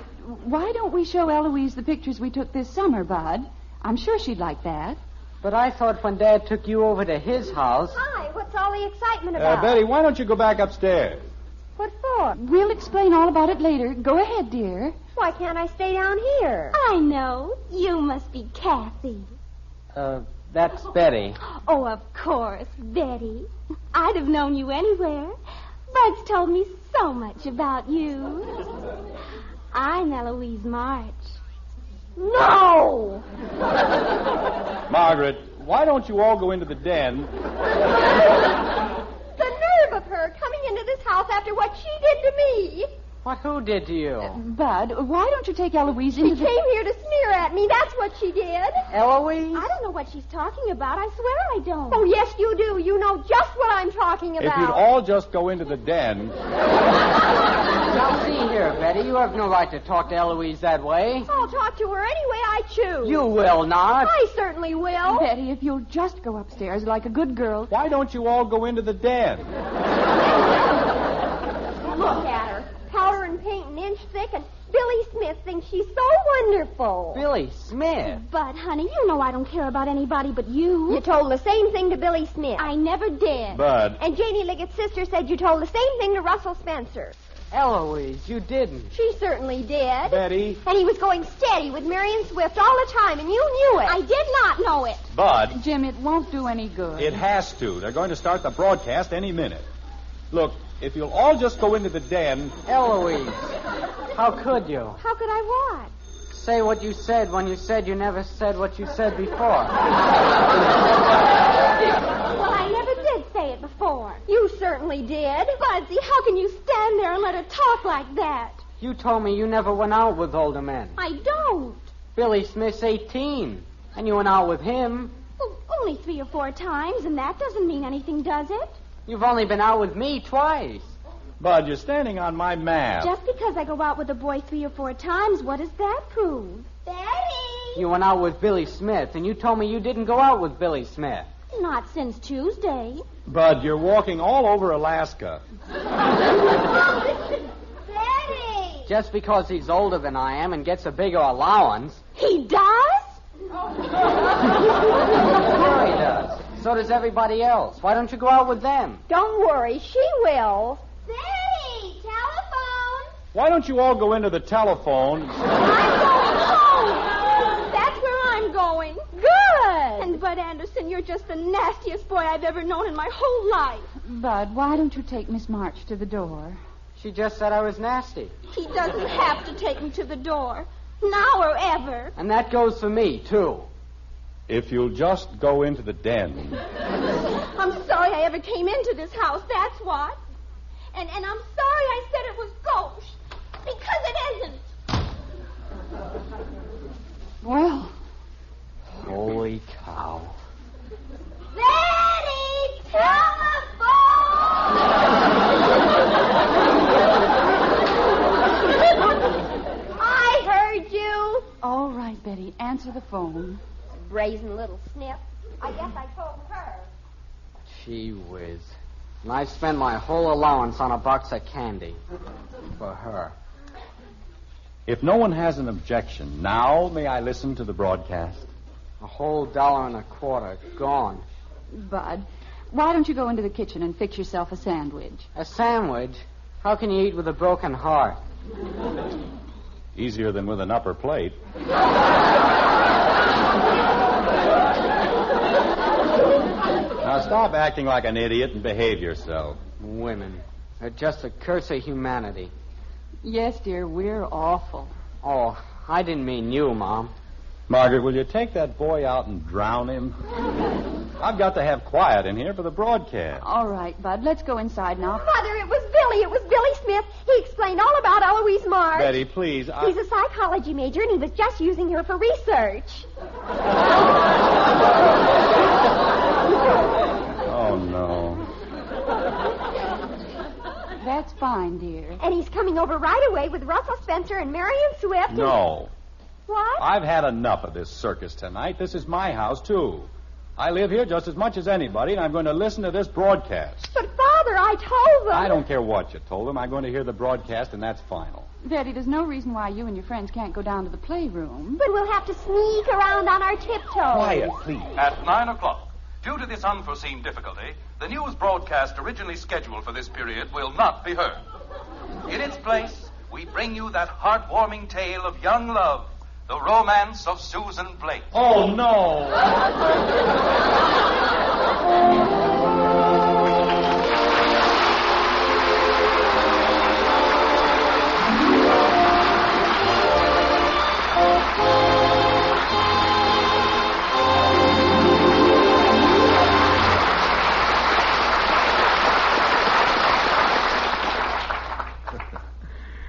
Why don't we show Eloise the pictures we took this summer, Bud? I'm sure she'd like that. But I thought when Dad took you over to his house... Hi, what's all the excitement about? Betty, why don't you go back upstairs? What for? We'll explain all about it later. Go ahead, dear. Why can't I stay down here? I know. You must be Kathy. That's Betty. Oh, of course, Betty. I'd have known you anywhere. Bud's told me so much about you. I'm Eloise March. No! Margaret, why don't you all go into the den? The nerve of her coming into this house after what she did to me. What, who did to you? Bud, why don't you take Eloise into She came here to sneer at me. That's what she did. Eloise? I don't know what she's talking about. I swear I don't. Oh, yes, you do. You know just what I'm talking about. If you'd all just go into the den. Now, see here, Betty. You have no right to talk to Eloise that way. I'll talk to her any way I choose. You will not. I certainly will. Betty, if you'll just go upstairs like a good girl. Why don't you all go into the den? Look at her. Powder and paint an inch thick, and Billy Smith thinks she's so wonderful. Billy Smith? But, honey, you know I don't care about anybody but you. You told the same thing to Billy Smith. I never did. Bud. And Janie Liggett's sister said you told the same thing to Russell Spencer. Eloise, you didn't. She certainly did. Betty. And he was going steady with Marion Swift all the time, and you knew it. I did not know it. Bud. Jim, it won't do any good. It has to. They're going to start the broadcast any minute. Look, if you'll all just go into the den. Eloise, how could you? How could I what? Say what you said when you said you never said what you said before. Well, I never did say it before. You certainly did. Budsy, how can you stand there and let her talk like that? You told me you never went out with older men. I don't. Billy Smith's 18, and you went out with him. Well, only 3 or 4 times, and that doesn't mean anything, does it? You've only been out with me twice. Bud, you're standing on my map. Just because I go out with a boy 3 or 4 times, what does that prove? Betty! You went out with Billy Smith, and you told me you didn't go out with Billy Smith. Not since Tuesday. Bud, you're walking all over Alaska. Betty! Just because he's older than I am and gets a bigger allowance. He does? Sure he does. So does everybody else. Why don't you go out with them? Don't worry, she will. Betty, telephone. Why don't you all go into the telephone? I'm going home. That's where I'm going. Good. And Bud Anderson, you're just the nastiest boy I've ever known in my whole life. Bud, why don't you take Miss March to the door? She just said I was nasty. He doesn't have to take me to the door. Now or ever. And that goes for me, too. If you'll just go into the den. I'm sorry I ever came into this house, that's what. And I'm sorry I said it was gauche. Because it isn't. Well. Holy cow. Betty, telephone. I heard you. All right, Betty, answer the phone. Brazen little snip. I guess I told her. Gee whiz. And I spent my whole allowance on a box of candy. For her. If no one has an objection, now may I listen to the broadcast? A whole $1.25 gone. Bud, why don't you go into the kitchen and fix yourself a sandwich? A sandwich? How can you eat with a broken heart? Easier than with an upper plate. Now stop acting like an idiot and behave yourself. Women. They're just a curse of humanity. Yes, dear, we're awful. Oh, I didn't mean you, Mom. Margaret, will you take that boy out and drown him? I've got to have quiet in here for the broadcast. All right, Bud, let's go inside now. Mother, it was Billy. It was Billy Smith. He explained all about Eloise March. Betty, please. He's a psychology major, and he was just using her for research. Oh, no. That's fine, dear. And he's coming over right away with Russell Spencer and Marion Swift. No. What? I've had enough of this circus tonight. This is my house, too. I live here just as much as anybody, and I'm going to listen to this broadcast. But, Father, I told them. I don't care what you told them. I'm going to hear the broadcast, and that's final. Betty, there's no reason why you and your friends can't go down to the playroom. But we'll have to sneak around on our tiptoes. Quiet, please. At 9 o'clock, due to this unforeseen difficulty, the news broadcast originally scheduled for this period will not be heard. In its place, we bring you that heartwarming tale of young love, the romance of Susan Blake. Oh, no.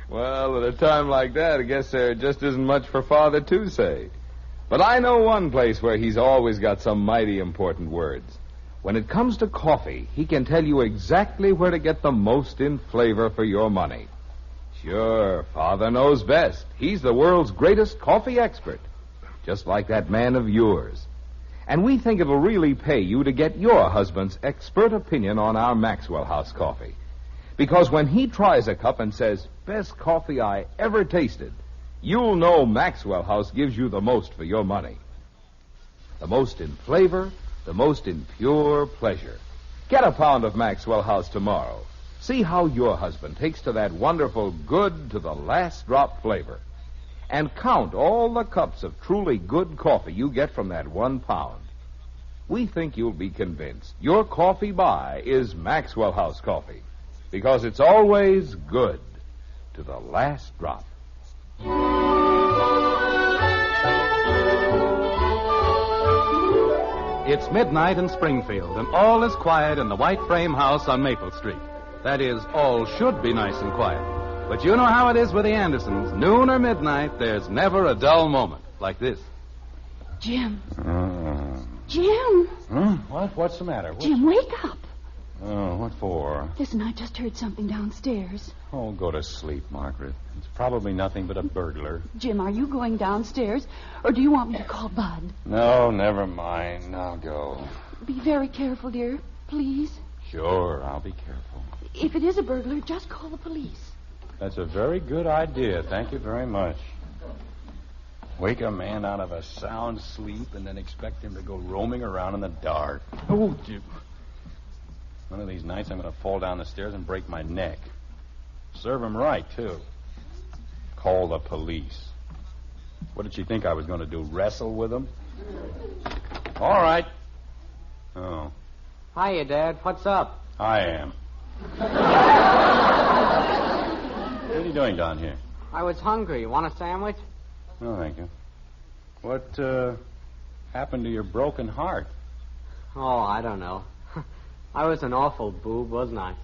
Well, at a time like that, I guess there just isn't much for Father to say. But I know one place where he's always got some mighty important words. When it comes to coffee, he can tell you exactly where to get the most in flavor for your money. Sure, Father knows best. He's the world's greatest coffee expert, just like that man of yours. And we think it'll really pay you to get your husband's expert opinion on our Maxwell House coffee. Because when he tries a cup and says, best coffee I ever tasted, you'll know Maxwell House gives you the most for your money. The most in flavor, the most in pure pleasure. Get a pound of Maxwell House tomorrow. See how your husband takes to that wonderful good to the last drop flavor. And count all the cups of truly good coffee you get from that 1 pound. We think you'll be convinced your coffee buy is Maxwell House coffee. Because it's always good to the last drop. It's midnight in Springfield, and all is quiet in the white frame house on Maple Street. That is, all should be nice and quiet. But you know how it is with the Andersons. Noon or midnight, there's never a dull moment like this. Jim. Jim. What? What's the matter? Jim, wake up. Oh, what for? Listen, I just heard something downstairs. Oh, go to sleep, Margaret. It's probably nothing but a burglar. Jim, are you going downstairs, or do you want me to call Bud? No, never mind. I'll go. Be very careful, dear. Please. Sure, I'll be careful. If it is a burglar, just call the police. That's a very good idea. Thank you very much. Wake a man out of a sound sleep and then expect him to go roaming around in the dark. Oh, Jim. One of these nights I'm going to fall down the stairs and break my neck. Serve him right, too. Call the police. What did she think I was going to do, wrestle with them? All right. Oh. Hiya, Dad. What's up? I am. What are you doing down here? I was hungry. You want a sandwich? No, thank you. What happened to your broken heart? Oh, I don't know. I was an awful boob, wasn't I?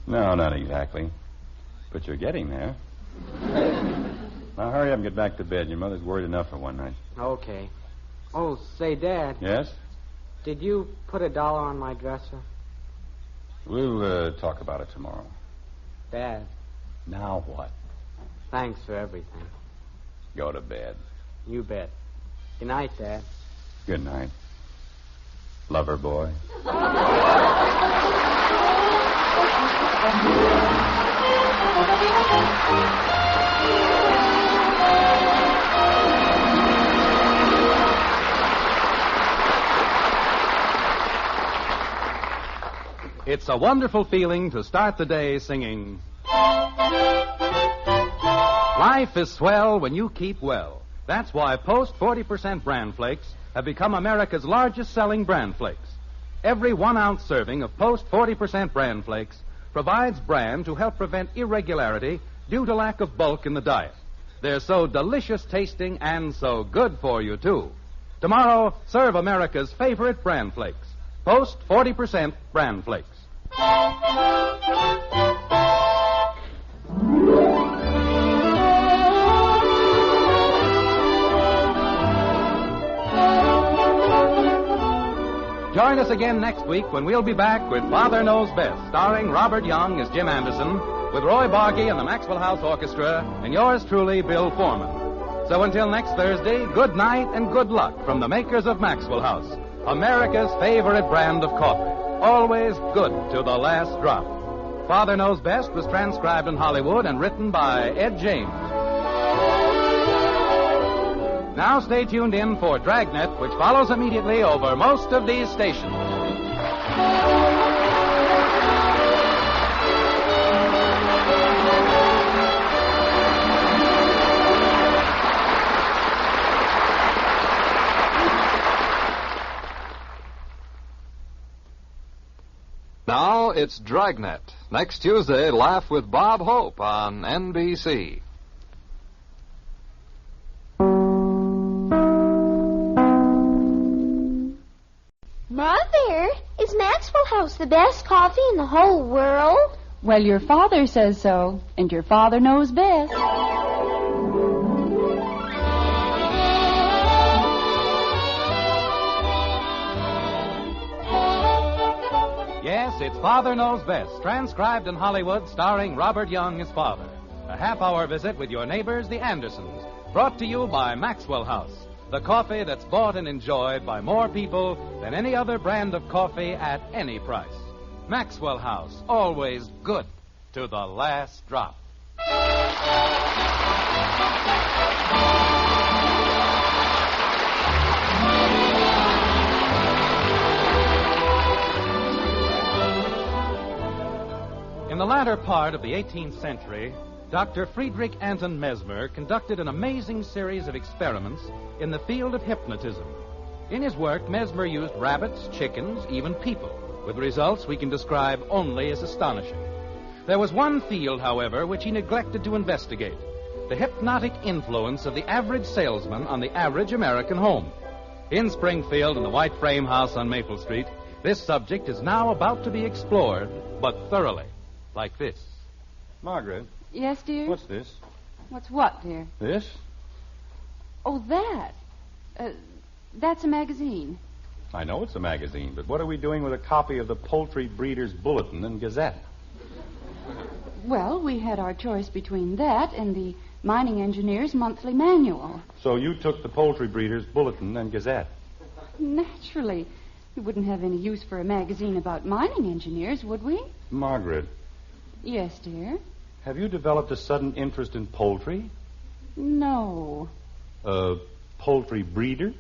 No, not exactly. But you're getting there. Now, hurry up and get back to bed. Your mother's worried enough for one night. Okay. Oh, say, Dad. Yes? Did you put $1 on my dresser? We'll talk about it tomorrow. Dad. Now what? Thanks for everything. Go to bed. You bet. Good night, Dad. Good night. Lover boy. It's a wonderful feeling to start the day singing. Life is swell when you keep well. That's why Post 40% Bran Flakes have become America's largest selling bran flakes. Every 1 ounce serving of Post 40% Bran Flakes provides bran to help prevent irregularity due to lack of bulk in the diet. They're so delicious tasting and so good for you, too. Tomorrow, serve America's favorite bran flakes. Post 40% Bran Flakes. Join us again next week when we'll be back with Father Knows Best, starring Robert Young as Jim Anderson, with Roy Barbeque and the Maxwell House Orchestra, and yours truly, Bill Foreman. So until next Thursday, good night and good luck from the makers of Maxwell House, America's favorite brand of coffee. Always good to the last drop. Father Knows Best was transcribed in Hollywood and written by Ed James. Now stay tuned in for Dragnet, which follows immediately over most of these stations. Tomorrow, it's Dragnet. Next Tuesday, Laugh with Bob Hope on NBC. Mother, is Maxwell House the best coffee in the whole world? Well, your father says so, and your father knows best. Yes, it's Father Knows Best, transcribed in Hollywood, starring Robert Young as father. A half-hour visit with your neighbors, the Andersons, brought to you by Maxwell House, the coffee that's bought and enjoyed by more people than any other brand of coffee at any price. Maxwell House, always good to the last drop. In the latter part of the 18th century, Dr. Friedrich Anton Mesmer conducted an amazing series of experiments in the field of hypnotism. In his work, Mesmer used rabbits, chickens, even people, with results we can describe only as astonishing. There was one field, however, which he neglected to investigate: the hypnotic influence of the average salesman on the average American home. In Springfield, in the white frame house on Maple Street, this subject is now about to be explored, but thoroughly. Like this. Margaret. Yes, dear? What's this? What's what, dear? This? Oh, that. That's a magazine. I know it's a magazine, but what are we doing with a copy of the Poultry Breeders' Bulletin and Gazette? Well, we had our choice between that and the Mining Engineers' Monthly Manual. So you took the Poultry Breeders' Bulletin and Gazette? Naturally. We wouldn't have any use for a magazine about mining engineers, would we? Margaret. Yes, dear? Have you developed a sudden interest in poultry? No. A poultry breeder?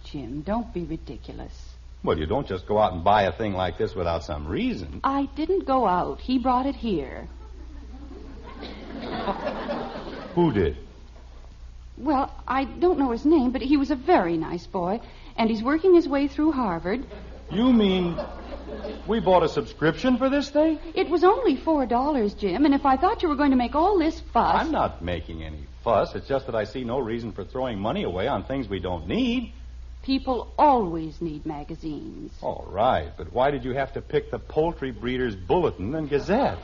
Jim, don't be ridiculous. Well, you don't just go out and buy a thing like this without some reason. I didn't go out. He brought it here. Who did? Well, I don't know his name, but he was a very nice boy, and he's working his way through Harvard. You mean we bought a subscription for this thing? It was only $4, Jim, and if I thought you were going to make all this fuss... I'm not making any fuss. It's just that I see no reason for throwing money away on things we don't need. People always need magazines. All right, but why did you have to pick the Poultry Breeders' Bulletin and Gazette?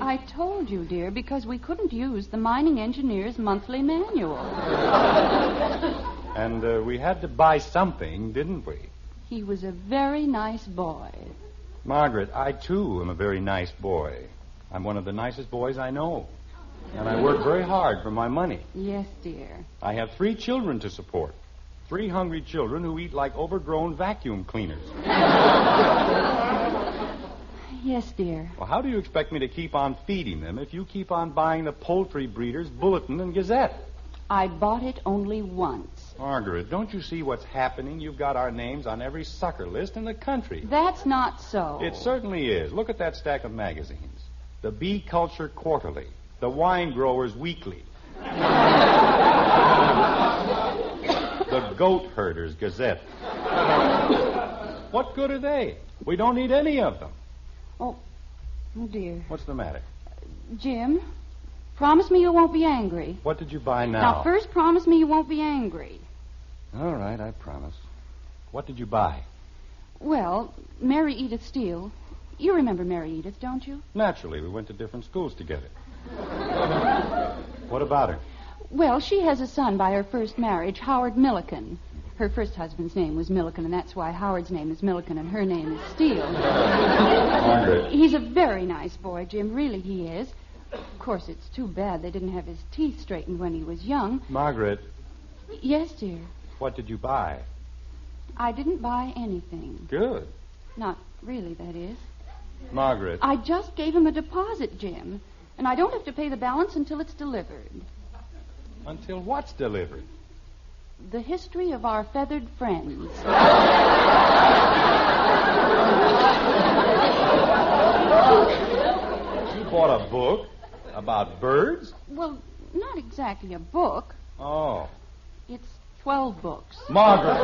I told you, dear, because we couldn't use the Mining Engineers' Monthly Manual. And we had to buy something, didn't we? He was a very nice boy. Margaret, I, too, am a very nice boy. I'm one of the nicest boys I know. And I work very hard for my money. Yes, dear. I have 3 children to support. 3 hungry children who eat like overgrown vacuum cleaners. Yes, dear. Well, how do you expect me to keep on feeding them if you keep on buying the Poultry Breeders' Bulletin and Gazette? I bought it only once. Margaret, don't you see what's happening? You've got our names on every sucker list in the country. That's not so. It certainly is. Look at that stack of magazines. The Bee Culture Quarterly. The Wine Growers Weekly. The Goat Herders Gazette. What good are they? We don't need any of them. Oh, dear. What's the matter? Jim, promise me you won't be angry. What did you buy now? Now, first promise me you won't be angry. All right, I promise. What did you buy? Well, Mary Edith Steele. You remember Mary Edith, don't you? Naturally, we went to different schools together. What about her? Well, she has a son by her first marriage, Howard Milliken. Her first husband's name was Milliken, and that's why Howard's name is Milliken and her name is Steele. Margaret. He's a very nice boy, Jim. Really, he is. Of course, it's too bad they didn't have his teeth straightened when he was young. Margaret. Yes, dear. What did you buy? I didn't buy anything. Good. Not really, that is. Margaret. I just gave him a deposit, Jim. And I don't have to pay the balance until it's delivered. Until what's delivered? The history of our feathered friends. You bought a book about birds? Well, not exactly a book. Oh. It's 12 books. Margaret.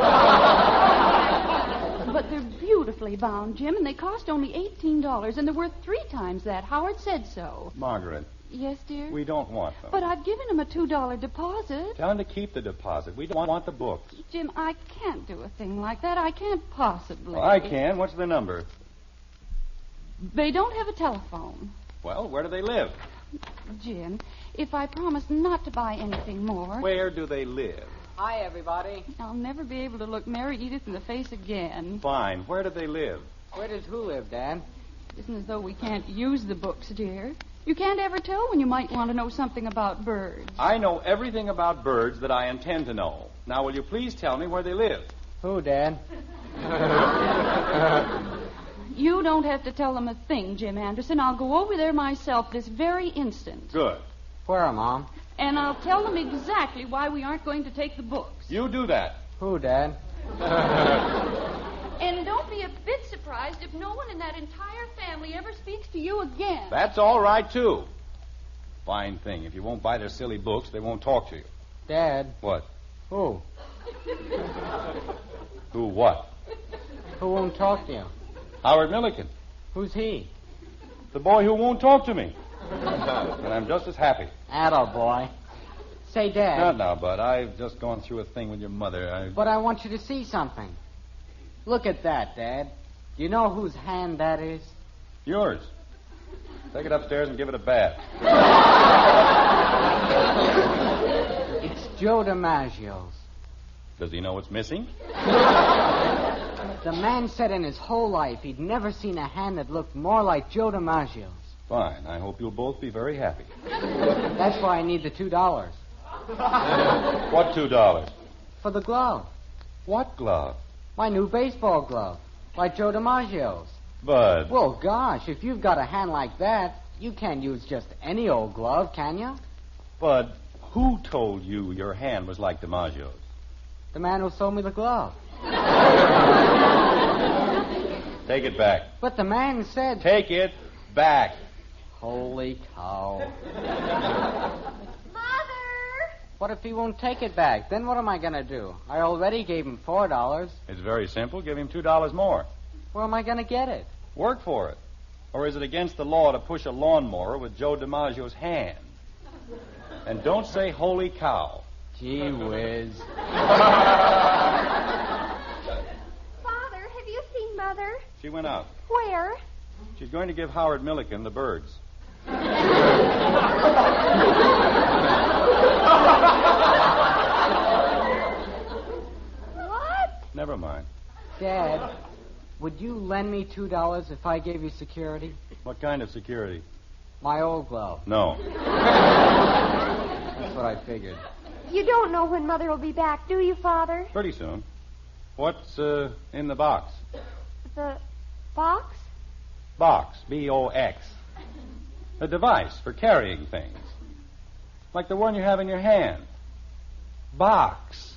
but they're beautifully bound, Jim, and they cost only $18, and they're worth 3 times that. Howard said so. Margaret, Yes, dear? we don't want them. But I've given him a $2 deposit. Tell him to keep the deposit. We don't want the books. Jim, I can't do a thing like that. I can't possibly. Well, I can. What's the number? They don't have a telephone. Well, where do they live? Jim, if I promise not to buy anything more... Where do they live? Hi, everybody. I'll never be able to look Mary Edith in the face again. Fine. Where do they live? Where does who live, Dad? It isn't as though we can't use the books, dear. You can't ever tell when you might want to know something about birds. I know everything about birds that I intend to know. Now, will you please tell me where they live? Who, Dad? You don't have to tell them a thing, Jim Anderson. I'll go over there myself this very instant. Good. Where, Mom? And I'll tell them exactly why we aren't going to take the books. You do that. Who, Dad? And don't be a bit surprised if no one in that entire family ever speaks to you again. That's all right, too. Fine thing. If you won't buy their silly books, they won't talk to you. Dad. What? Who? Who what? Who won't talk to you? Howard Milliken. Who's he? The boy who won't talk to me. And I'm just as happy. Attaboy. Say, Dad. Not now, Bud. I've just gone through a thing with your mother. But I want you to see something. Look at that, Dad. You know whose hand that is? Yours. Take it upstairs and give it a bath. It's Joe DiMaggio's. Does he know what's missing? The man said in his whole life he'd never seen a hand that looked more like Joe DiMaggio's. Fine. I hope you'll both be very happy. That's why I need the $2. What $2? For the glove. What glove? My new baseball glove. Like Joe DiMaggio's. Bud. Well, gosh, if you've got a hand like that, you can't use just any old glove, can you? Bud, who told you your hand was like DiMaggio's? The man who sold me the glove. Take it back. But the man said... Take it back. Holy cow. Mother! What if he won't take it back? Then what am I going to do? I already gave him $4. It's very simple. Give him $2 more. Where am I going to get it? Work for it. Or is it against the law to push a lawnmower with Joe DiMaggio's hand? And don't say holy cow. Gee whiz. Father, have you seen Mother? She went out. Where? She's going to give Howard Milliken the birds. What? Never mind. Dad, would you lend me $2 if I gave you security? What kind of security? My old glove. No. That's what I figured. You don't know when Mother will be back, do you, Father? Pretty soon. What's in the box? The box? Box. B-O-X. A device for carrying things. Like the one you have in your hand. Box.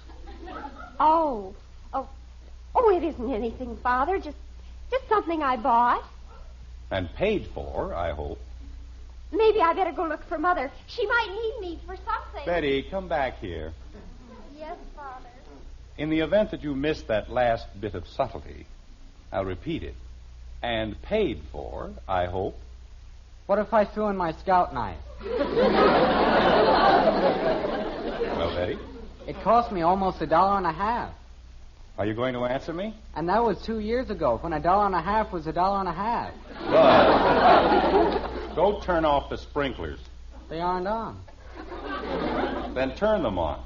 Oh, it isn't anything, Father. Just something I bought. And paid for, I hope. Maybe I better go look for Mother. She might need me for something. Betty, come back here. Yes, Father. In the event that you missed that last bit of subtlety, I'll repeat it. And paid for, I hope. What if I threw in my scout knife? Well, Betty? It cost me almost $1.50. Are you going to answer me? And that was 2 years ago, when $1.50 was $1.50. But go turn off the sprinklers. They aren't on. Then turn them on.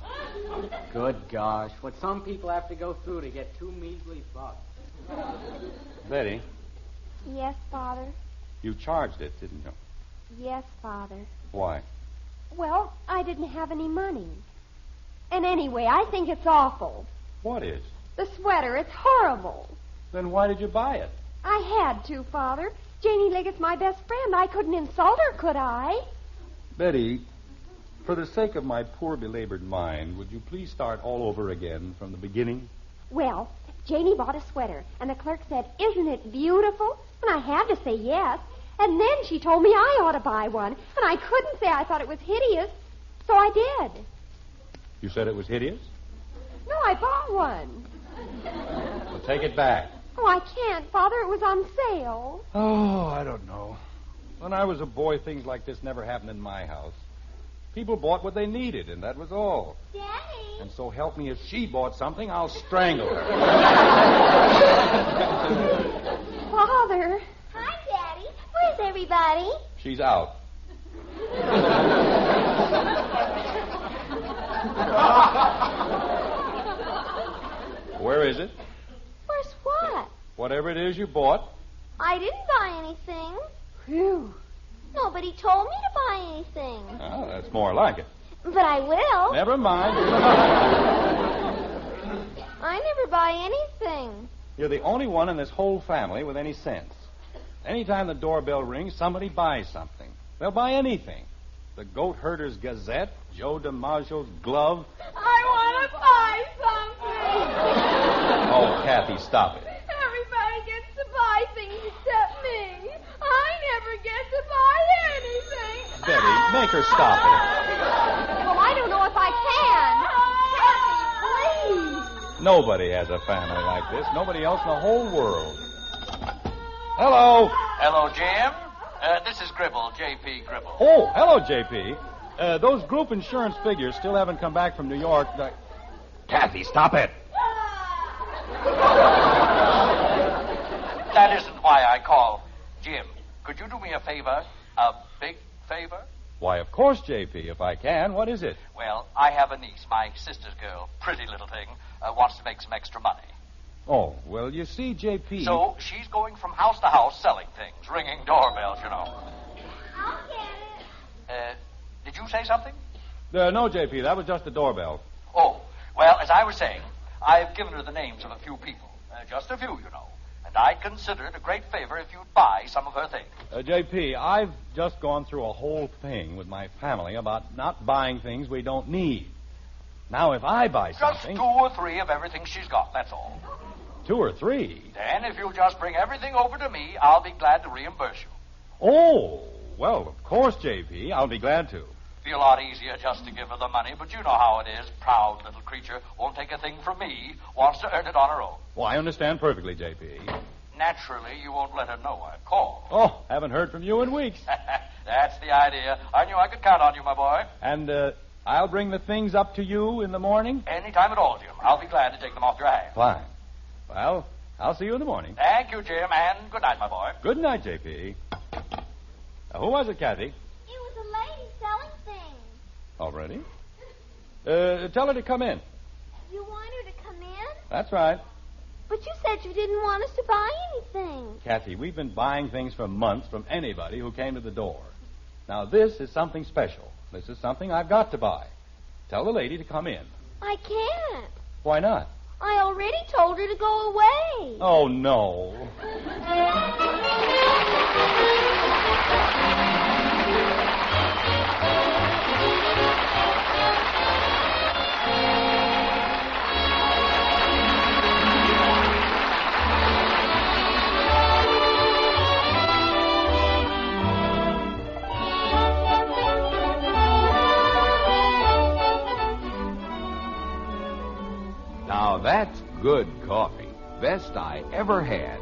Good gosh, what some people have to go through to get 2 measly bucks. Betty, Yes, Father. you charged it, didn't you? Yes, Father. Why? Well, I didn't have any money. And anyway, I think it's awful. What is? The sweater, it's horrible. Then why did you buy it? I had to, Father. Janie Liggett's my best friend. I couldn't insult her, could I? Betty, for the sake of my poor belabored mind, would you please start all over again from the beginning? Well, Janie bought a sweater, and the clerk said, "Isn't it beautiful?" And I had to say yes. And then she told me I ought to buy one, and I couldn't say I thought it was hideous, so I did. You said it was hideous? No, I bought one. Well, take it back. Oh, I can't, Father. It was on sale. Oh, I don't know. When I was a boy, things like this never happened in my house. People bought what they needed, and that was all. Daddy. And so help me, if she bought something, I'll strangle her. Father. Hi, Daddy. Where's everybody? She's out. Where is it? Where's what? Whatever it is you bought. I didn't buy anything. Phew. Nobody told me to buy anything. Oh, that's more like it. But I will. Never mind. I never buy anything. You're the only one in this whole family with any sense. Anytime the doorbell rings, somebody buys something. They'll buy anything. The Goat Herder's Gazette, Joe DiMaggio's glove. I want to buy something. Oh, Kathy, stop it. Everybody gets to buy things except me. I never get to buy anything. Betty, make her stop it. Well, I don't know if I can. Kathy, please. Nobody has a family like this. Nobody else in the whole world. Hello. Hello, Jim. This is Gribble, J.P. Gribble. Oh, hello, J.P. Those group insurance figures still haven't come back from New York. Kathy, stop it. That isn't why I called. Jim, could you do me a favor? A big favor? Why, of course, J.P., if I can. What is it? Well, I have a niece, my sister's girl, pretty little thing, wants to make some extra money. Oh, well, you see, J.P. So she's going from house to house selling things, ringing doorbells, you know. I'll get it. Did you say something? No, J.P., that was just the doorbell. Oh, well, as I was saying, I've given her the names of a few people. Just a few, you know. And I'd consider it a great favor if you'd buy some of her things. J.P., I've just gone through a whole thing with my family about not buying things we don't need. Now, if I buy something... Just 2 or 3 of everything she's got, that's all. 2 or 3? Then, if you'll just bring everything over to me, I'll be glad to reimburse you. Oh, well, of course, J.P., I'll be glad to. Be a lot easier just to give her the money, but you know how it is. Proud little creature. Won't take a thing from me. Wants to earn it on her own. Well, I understand perfectly, J.P. Naturally, you won't let her know I've called. Oh, haven't heard from you in weeks. That's the idea. I knew I could count on you, my boy. And, I'll bring the things up to you in the morning? Any time at all, Jim. I'll be glad to take them off your hands. Fine. Well, I'll see you in the morning. Thank you, Jim, and good night, my boy. Good night, J.P. Who was it, Kathy? It was a lady selling things. Already? Tell her to come in. You want her to come in? That's right. But you said you didn't want us to buy anything. Kathy, we've been buying things for months from anybody who came to the door. Now, this is something special. This is something I've got to buy. Tell the lady to come in. I can't. Why not? I already told her to go away. Oh, no. Now that's good coffee. Best I ever had.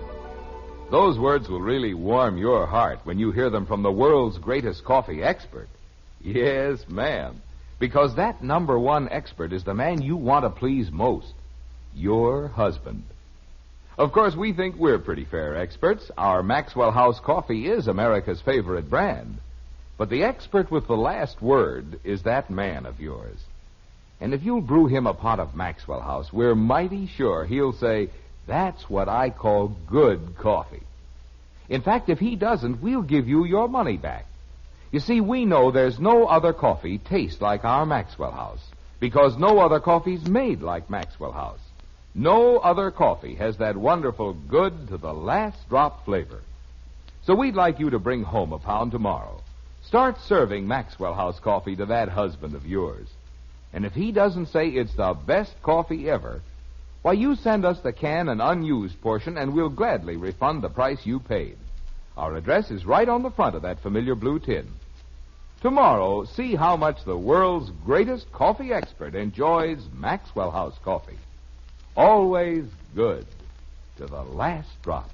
Those words will really warm your heart when you hear them from the world's greatest coffee expert. Yes, ma'am. Because that #1 expert is the man you want to please most. Your husband. Of course, we think we're pretty fair experts. Our Maxwell House coffee is America's favorite brand. But the expert with the last word is that man of yours. And if you'll brew him a pot of Maxwell House, we're mighty sure he'll say, that's what I call good coffee. In fact, if he doesn't, we'll give you your money back. You see, we know there's no other coffee tastes like our Maxwell House, because no other coffee's made like Maxwell House. No other coffee has that wonderful good to the last drop flavor. So we'd like you to bring home a pound tomorrow. Start serving Maxwell House coffee to that husband of yours. And if he doesn't say it's the best coffee ever, why, you send us the can and unused portion, and we'll gladly refund the price you paid. Our address is right on the front of that familiar blue tin. Tomorrow, see how much the world's greatest coffee expert enjoys Maxwell House coffee. Always good to the last drop.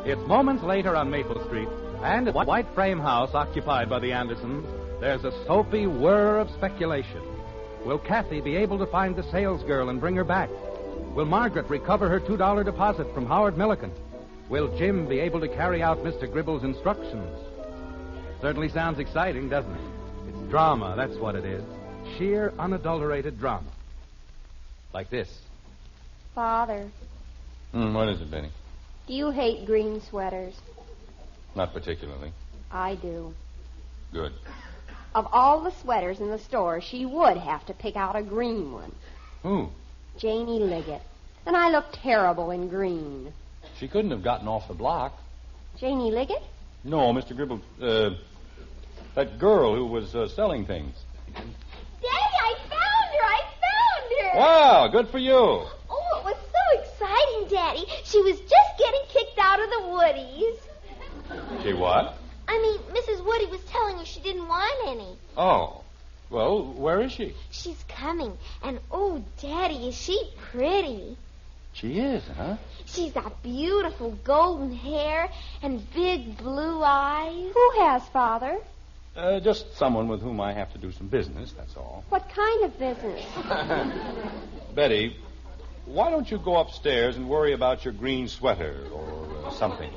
It's moments later on Maple Street, and at the white frame house occupied by the Andersons, there's a soapy whir of speculation. Will Kathy be able to find the salesgirl and bring her back? Will Margaret recover her $2 deposit from Howard Milliken? Will Jim be able to carry out Mr. Gribble's instructions? Certainly sounds exciting, doesn't it? It's drama, that's what it is. Sheer, unadulterated drama. Like this. Father, What is it, Benny? do you hate green sweaters? Not particularly. I do. Good. Of all the sweaters in the store, she would have to pick out a green one. Who? Janie Liggett. And I look terrible in green. She couldn't have gotten off the block. Janie Liggett? No, Mr. Gribble. That girl who was selling things. Daddy, I found her! Wow, good for you. Oh, it was so exciting, Daddy. She was just getting kicked out of the Woodies. She what? I mean, Mrs. Woody was telling her she didn't want any. Oh. Well, where is she? She's coming. And, oh, Daddy, is she pretty? She is, huh? She's got beautiful golden hair and big blue eyes. Who has, Father? Just someone with whom I have to do some business, that's all. What kind of business? Betty, why don't you go upstairs and worry about your green sweater or something?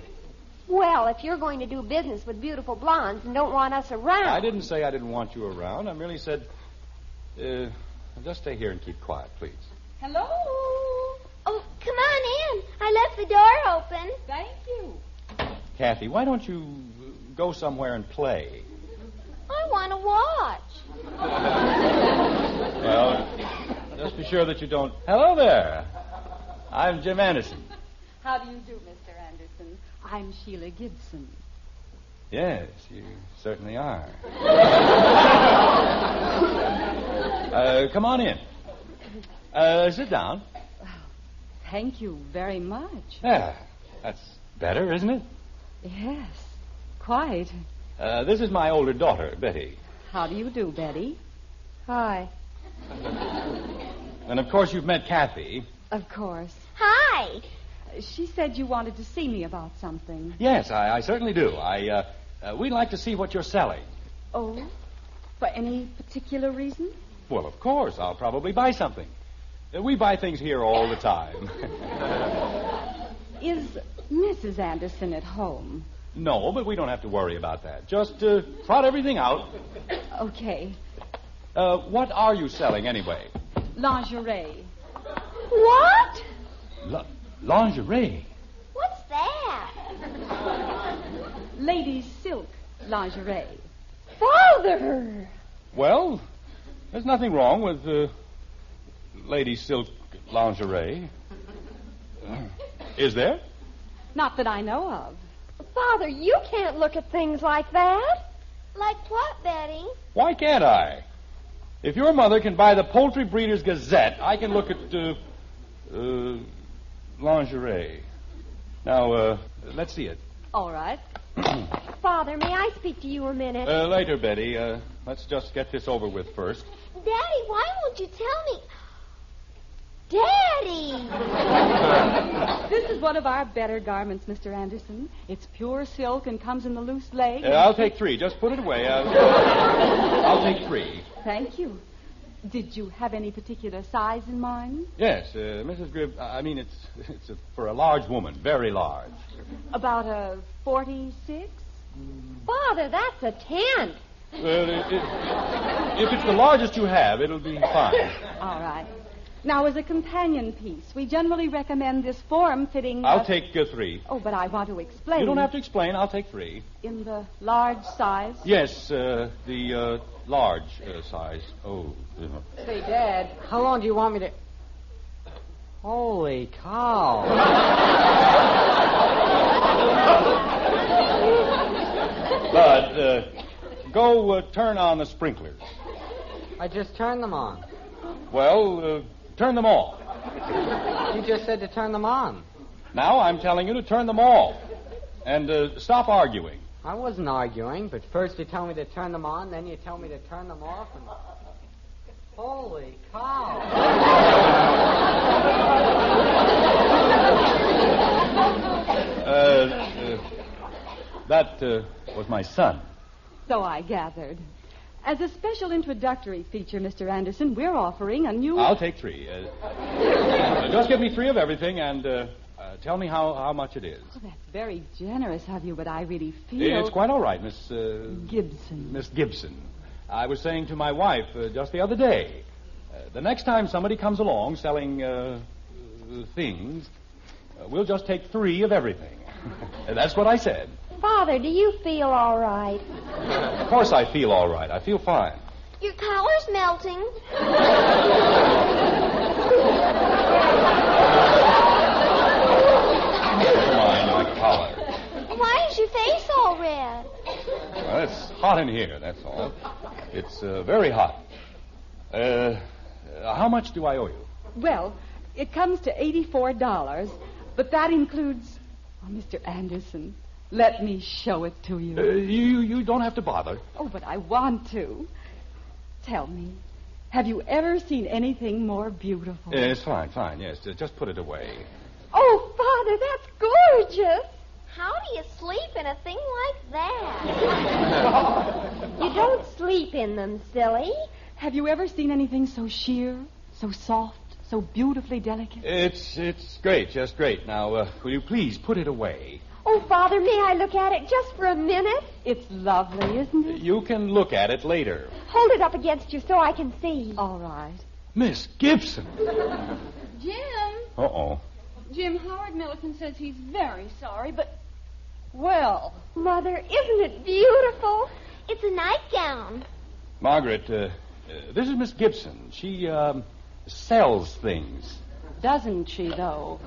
Well, if you're going to do business with beautiful blondes and don't want us around... I didn't say I didn't want you around. I merely said, just stay here and keep quiet, please. Hello? Oh, come on in. I left the door open. Thank you. Kathy, why don't you go somewhere and play? I want to watch. Well, just be sure that you don't... Hello there. I'm Jim Anderson. How do you do, Mr. Anderson? I'm Sheila Gibson. Yes, you certainly are. Come on in. Sit down. Thank you very much. Yeah, that's better, isn't it? Yes, quite. This is my older daughter, Betty. How do you do, Betty? Hi. And, of course, you've met Kathy. Of course. Hi. She said you wanted to see me about something. Yes, I certainly do. We'd like to see what you're selling. Oh? For any particular reason? Well, of course. I'll probably buy something. We buy things here all the time. Is Mrs. Anderson at home? No, but we don't have to worry about that. Just trot everything out. Okay. What are you selling, anyway? Lingerie. What? Lingerie? What's that? Ladies' silk lingerie. Father! Well, there's nothing wrong with ladies' silk lingerie. Is there? Not that I know of. Father, you can't look at things like that. Like what, Betty? Why can't I? If your mother can buy the Poultry Breeders' Gazette, I can look at lingerie. Now, let's see it. All right. Father, may I speak to you a minute? Later, Betty. Let's just get this over with first. Daddy, why won't you tell me? Daddy! This is one of our better garments, Mr. Anderson. It's pure silk and comes in the loose leg. I'll take 3. Just put it away. I'll take 3. Thank you. Did you have any particular size in mind? Yes, Mrs. Gribb. I mean, it's for a large woman, very large. About a 46? Father, that's a 10. If it's the largest you have, it'll be fine. All right. Now, as a companion piece, we generally recommend this form-fitting... I'll take 3. Oh, but I want to explain. You don't have to explain. I'll take 3. In the large size? Yes, the large size. Oh. Say, Dad, how long do you want me to... Holy cow. Bud, go turn on the sprinklers. I just turned them on. Well, turn them off. You just said to turn them on. Now I'm telling you to turn them off. And stop arguing. I wasn't arguing, but first you tell me to turn them on, then you tell me to turn them off, and... Holy cow! That was my son. So I gathered. As a special introductory feature, Mr. Anderson, we're offering a new... I'll take 3. Just give me 3 of everything and tell me how much it is. Oh, that's very generous of you, but I really feel... It's quite all right, Miss... Gibson. Miss Gibson. I was saying to my wife just the other day, the next time somebody comes along selling things, we'll just take 3 of everything. That's what I said. Father, do you feel all right? Of course I feel all right. I feel fine. Your collar's melting. Never mind my collar. Why is your face all red? Well, it's hot in here, that's all. It's very hot. How much do I owe you? Well, it comes to $84, but that includes... Oh, Mr. Anderson, let me show it to you. You don't have to bother. Oh, but I want to. Tell me, have you ever seen anything more beautiful? It's fine, yes. Just put it away. Oh, Father, that's gorgeous. How do you sleep in a thing like that? You don't sleep in them, silly. Have you ever seen anything so sheer, so soft, so beautifully delicate? It's great, just great. Now, will you please put it away? Oh, Father, may I look at it just for a minute? It's lovely, isn't it? You can look at it later. Hold it up against you so I can see. All right. Miss Gibson. Jim. Uh-oh. Jim, Howard Milliken says he's very sorry, but... Well... Mother, isn't it beautiful? It's a nightgown. Margaret, this is Miss Gibson. She, sells things. Doesn't she, though?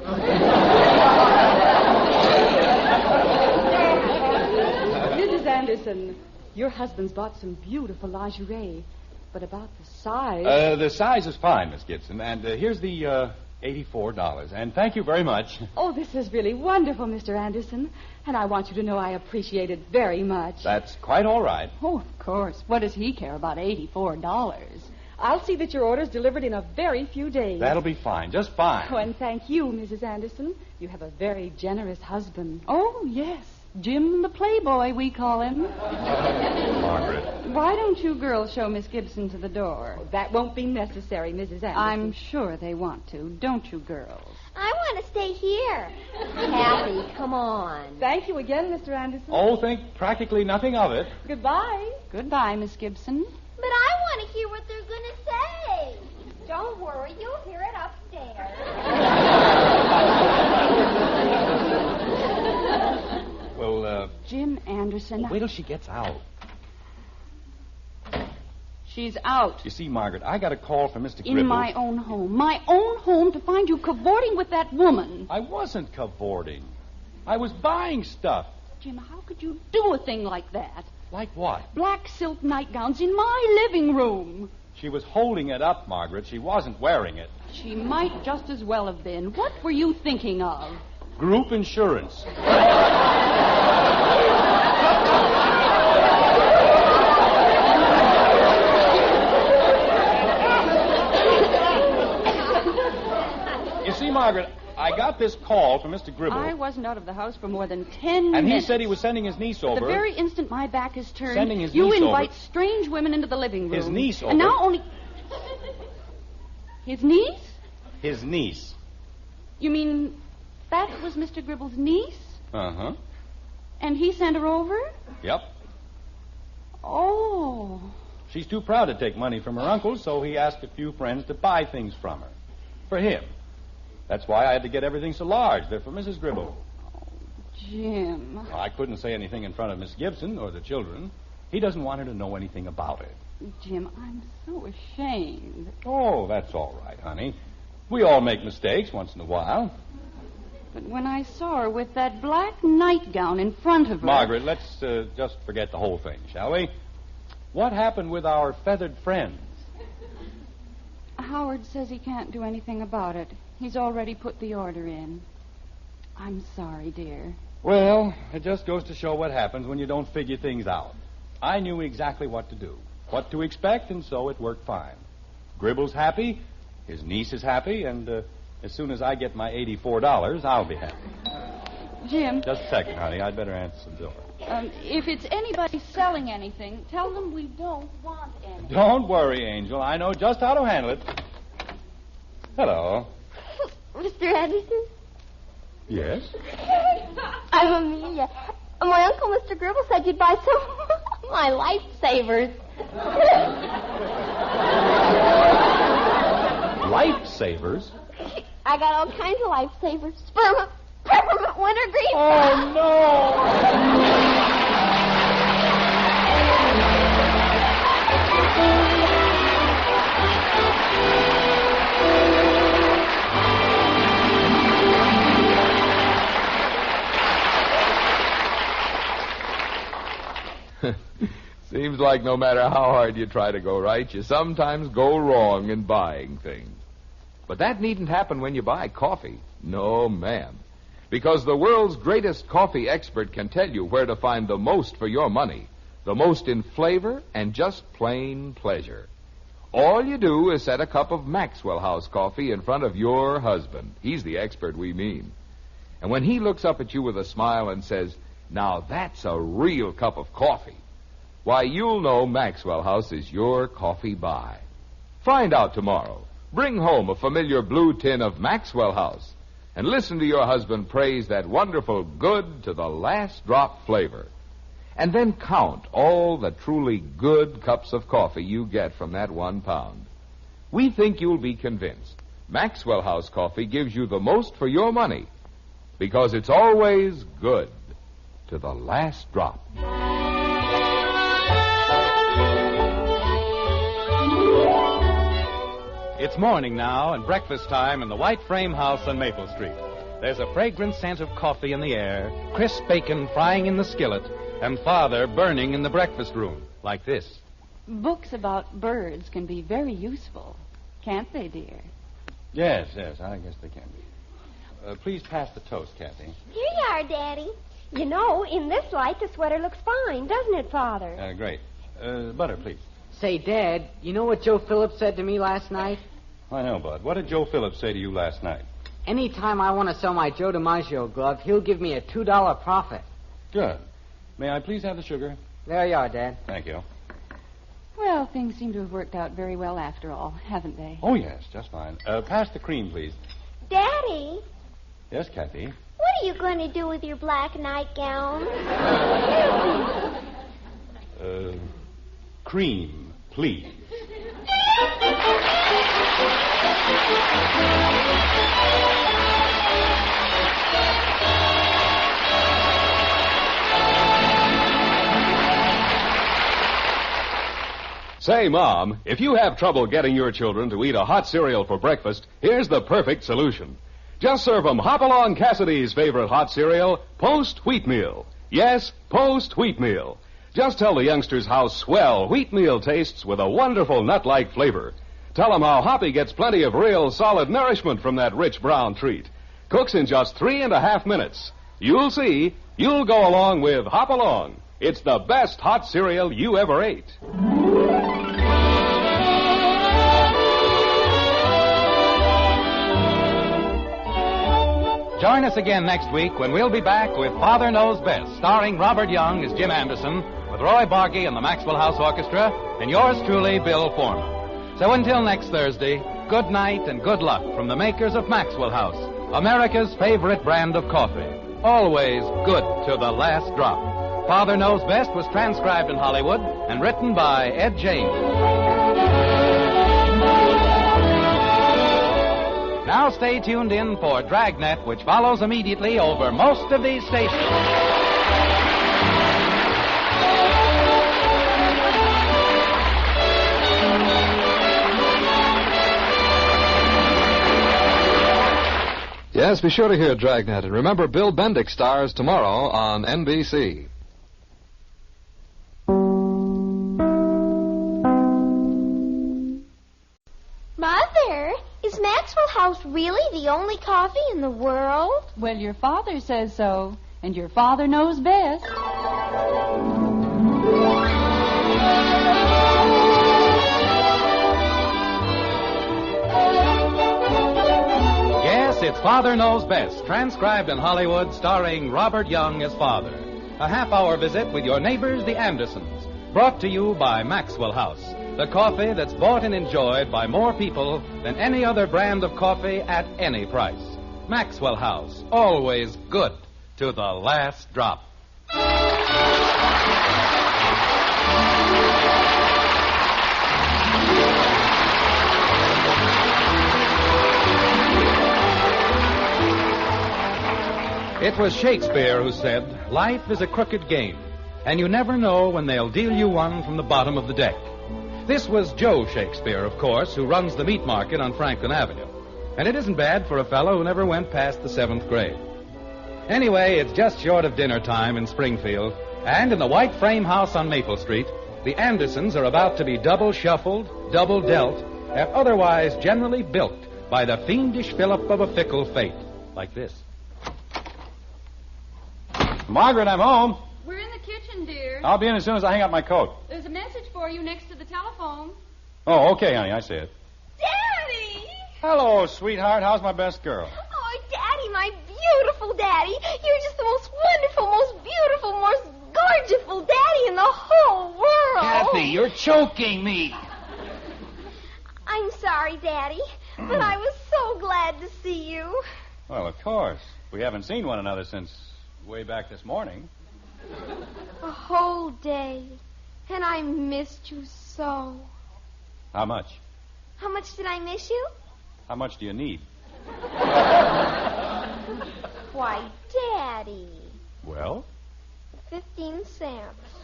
Mrs. Anderson, your husband's bought some beautiful lingerie, but about the size... The size is fine, Miss Gibson, and here's the, $84, and thank you very much. Oh, this is really wonderful, Mr. Anderson, and I want you to know I appreciate it very much. That's quite all right. Oh, of course. What does he care about $84? I'll see that your order's delivered in a very few days. That'll be fine, just fine. Oh, and thank you, Mrs. Anderson. You have a very generous husband. Oh, yes. Jim the Playboy, we call him. Margaret. Why don't you girls show Miss Gibson to the door? Oh, that won't be necessary, Mrs. Anderson. I'm sure they want to. Don't you, girls? I want to stay here. Kathy, come on. Thank you again, Mr. Anderson. Oh, think practically nothing of it. Goodbye. Goodbye, Miss Gibson. But I want to hear what they're going to say. Don't worry, you'll hear it upstairs. Well, Jim Anderson. wait till she gets out. She's out. You see, Margaret, I got a call from Mr. In Gribbles. my own home. My own home to find you cavorting with that woman. I wasn't cavorting. I was buying stuff. Jim, how could you do a thing like that? Like what? Black silk nightgowns in my living room. She was holding it up, Margaret. She wasn't wearing it. She might just as well have been. What were you thinking of? Group insurance. You see, Margaret, I got this call from Mr. Gribble. I wasn't out of the house for more than 10 minutes. And he said he was sending his niece over. The very instant my back is turned, Sending his you niece invite over. strange women into the living room. His niece over. And now only... His niece? His niece. You mean that was Mr. Gribble's niece? Uh-huh. And he sent her over? Yep. Oh. She's too proud to take money from her uncle, so he asked a few friends to buy things from her. For him. That's why I had to get everything so large. They're for Mrs. Gribble. Jim. Well, I couldn't say anything in front of Miss Gibson or the children. He doesn't want her to know anything about it. Jim, I'm so ashamed. Oh, that's all right, honey. We all make mistakes once in a while. But when I saw her with that black nightgown in front of her... Margaret, let's just forget the whole thing, shall we? What happened with our feathered friends? Howard says he can't do anything about it. He's already put the order in. I'm sorry, dear. Well, it just goes to show what happens when you don't figure things out. I knew exactly what to do, what to expect, and so it worked fine. Gribble's happy, his niece is happy, and as soon as I get my $84, I'll be happy. Jim. Just a second, honey. I'd better answer some door. If it's anybody selling anything, tell them we don't want any. Don't worry, Angel. I know just how to handle it. Hello. Mr. Anderson? Yes? I'm Amelia. My uncle, Mr. Gribble, said you'd buy some of my lifesavers. Lifesavers? I got all kinds of lifesavers. Spearmint, peppermint, wintergreen. Oh, no! Seems like no matter how hard you try to go right, you sometimes go wrong in buying things. But that needn't happen when you buy coffee. No, ma'am. Because the world's greatest coffee expert can tell you where to find the most for your money, the most in flavor and just plain pleasure. All you do is set a cup of Maxwell House coffee in front of your husband. He's the expert we mean. And when he looks up at you with a smile and says, "Now that's a real cup of coffee," why, you'll know Maxwell House is your coffee buy. Find out tomorrow. Bring home a familiar blue tin of Maxwell House and listen to your husband praise that wonderful good to the last drop flavor. And then count all the truly good cups of coffee you get from that 1 pound. We think you'll be convinced. Maxwell House coffee gives you the most for your money because it's always good to the last drop. It's morning now and breakfast time in the white frame house on Maple Street. There's a fragrant scent of coffee in the air, crisp bacon frying in the skillet, and Father burning in the breakfast room, like this. Books about birds can be very useful, can't they, dear? Yes, I guess they can be. Please pass the toast, Kathy. Here you are, Daddy. You know, in this light, the sweater looks fine, doesn't it, Father? Great. Butter, please. Say, Dad, you know what Joe Phillips said to me last night? I know, Bud. What did Joe Phillips say to you last night? Anytime I want to sell my Joe DiMaggio glove, he'll give me a $2 profit. Good. May I please have the sugar? There you are, Dad. Thank you. Well, things seem to have worked out very well after all, haven't they? Oh, yes, just fine. Pass the cream, please. Daddy, Yes, Kathy? what are you going to do with your black nightgown? Cream, please. Say, Mom, if you have trouble getting your children to eat a hot cereal for breakfast, here's the perfect solution. Just serve them Hopalong Cassidy's favorite hot cereal, Post Wheatmeal. Yes, Post Wheatmeal. Just tell the youngsters how swell wheatmeal tastes with a wonderful nut-like flavor. Tell them how Hoppy gets plenty of real solid nourishment from that rich brown treat. Cooks in just 3.5 minutes. You'll see, you'll go along with Hopalong. It's the best hot cereal you ever ate. Join us again next week when we'll be back with Father Knows Best, starring Robert Young as Jim Anderson, with Roy Barbeque and the Maxwell House Orchestra, and yours truly, Bill Foreman. So until next Thursday, good night and good luck from the makers of Maxwell House, America's favorite brand of coffee. Always good to the last drop. Father Knows Best was transcribed in Hollywood and written by Ed James. Now stay tuned in for Dragnet, which follows immediately over most of these stations. Yes, be sure to hear Dragnet. And remember, Bill Bendick stars tomorrow on NBC. Mother, is Maxwell House really the only coffee in the world? Well, your father says so. And your father knows best. Yes, it's Father Knows Best, transcribed in Hollywood, starring Robert Young as father. A half-hour visit with your neighbors, the Andersons, brought to you by Maxwell House, the coffee that's bought and enjoyed by more people than any other brand of coffee at any price. Maxwell House, always good to the last drop. It was Shakespeare who said, "Life is a crooked game, and you never know when they'll deal you one from the bottom of the deck." This was Joe Shakespeare, of course, who runs the meat market on Franklin Avenue. And it isn't bad for a fellow who never went past the 7th grade. Anyway, it's just short of dinner time in Springfield, and in the white frame house on Maple Street, the Andersons are about to be double shuffled, double dealt, and otherwise generally bilked by the fiendish fillip of a fickle fate, like this. Margaret, I'm home. We're in the kitchen, dear. I'll be in as soon as I hang up my coat. There's a message for you next to the telephone. Oh, okay, honey, I see it. Daddy! Hello, sweetheart. How's my best girl? Oh, Daddy, my beautiful Daddy. You're just the most wonderful, most beautiful, most gorgeous Daddy in the whole world. Kathy, you're choking me. I'm sorry, Daddy, but I was so glad to see you. Well, of course. We haven't seen one another since way back this morning. A whole day. And I missed you so. How much? How much did I miss you? How much do you need? Why, Daddy. Well? 15 cents.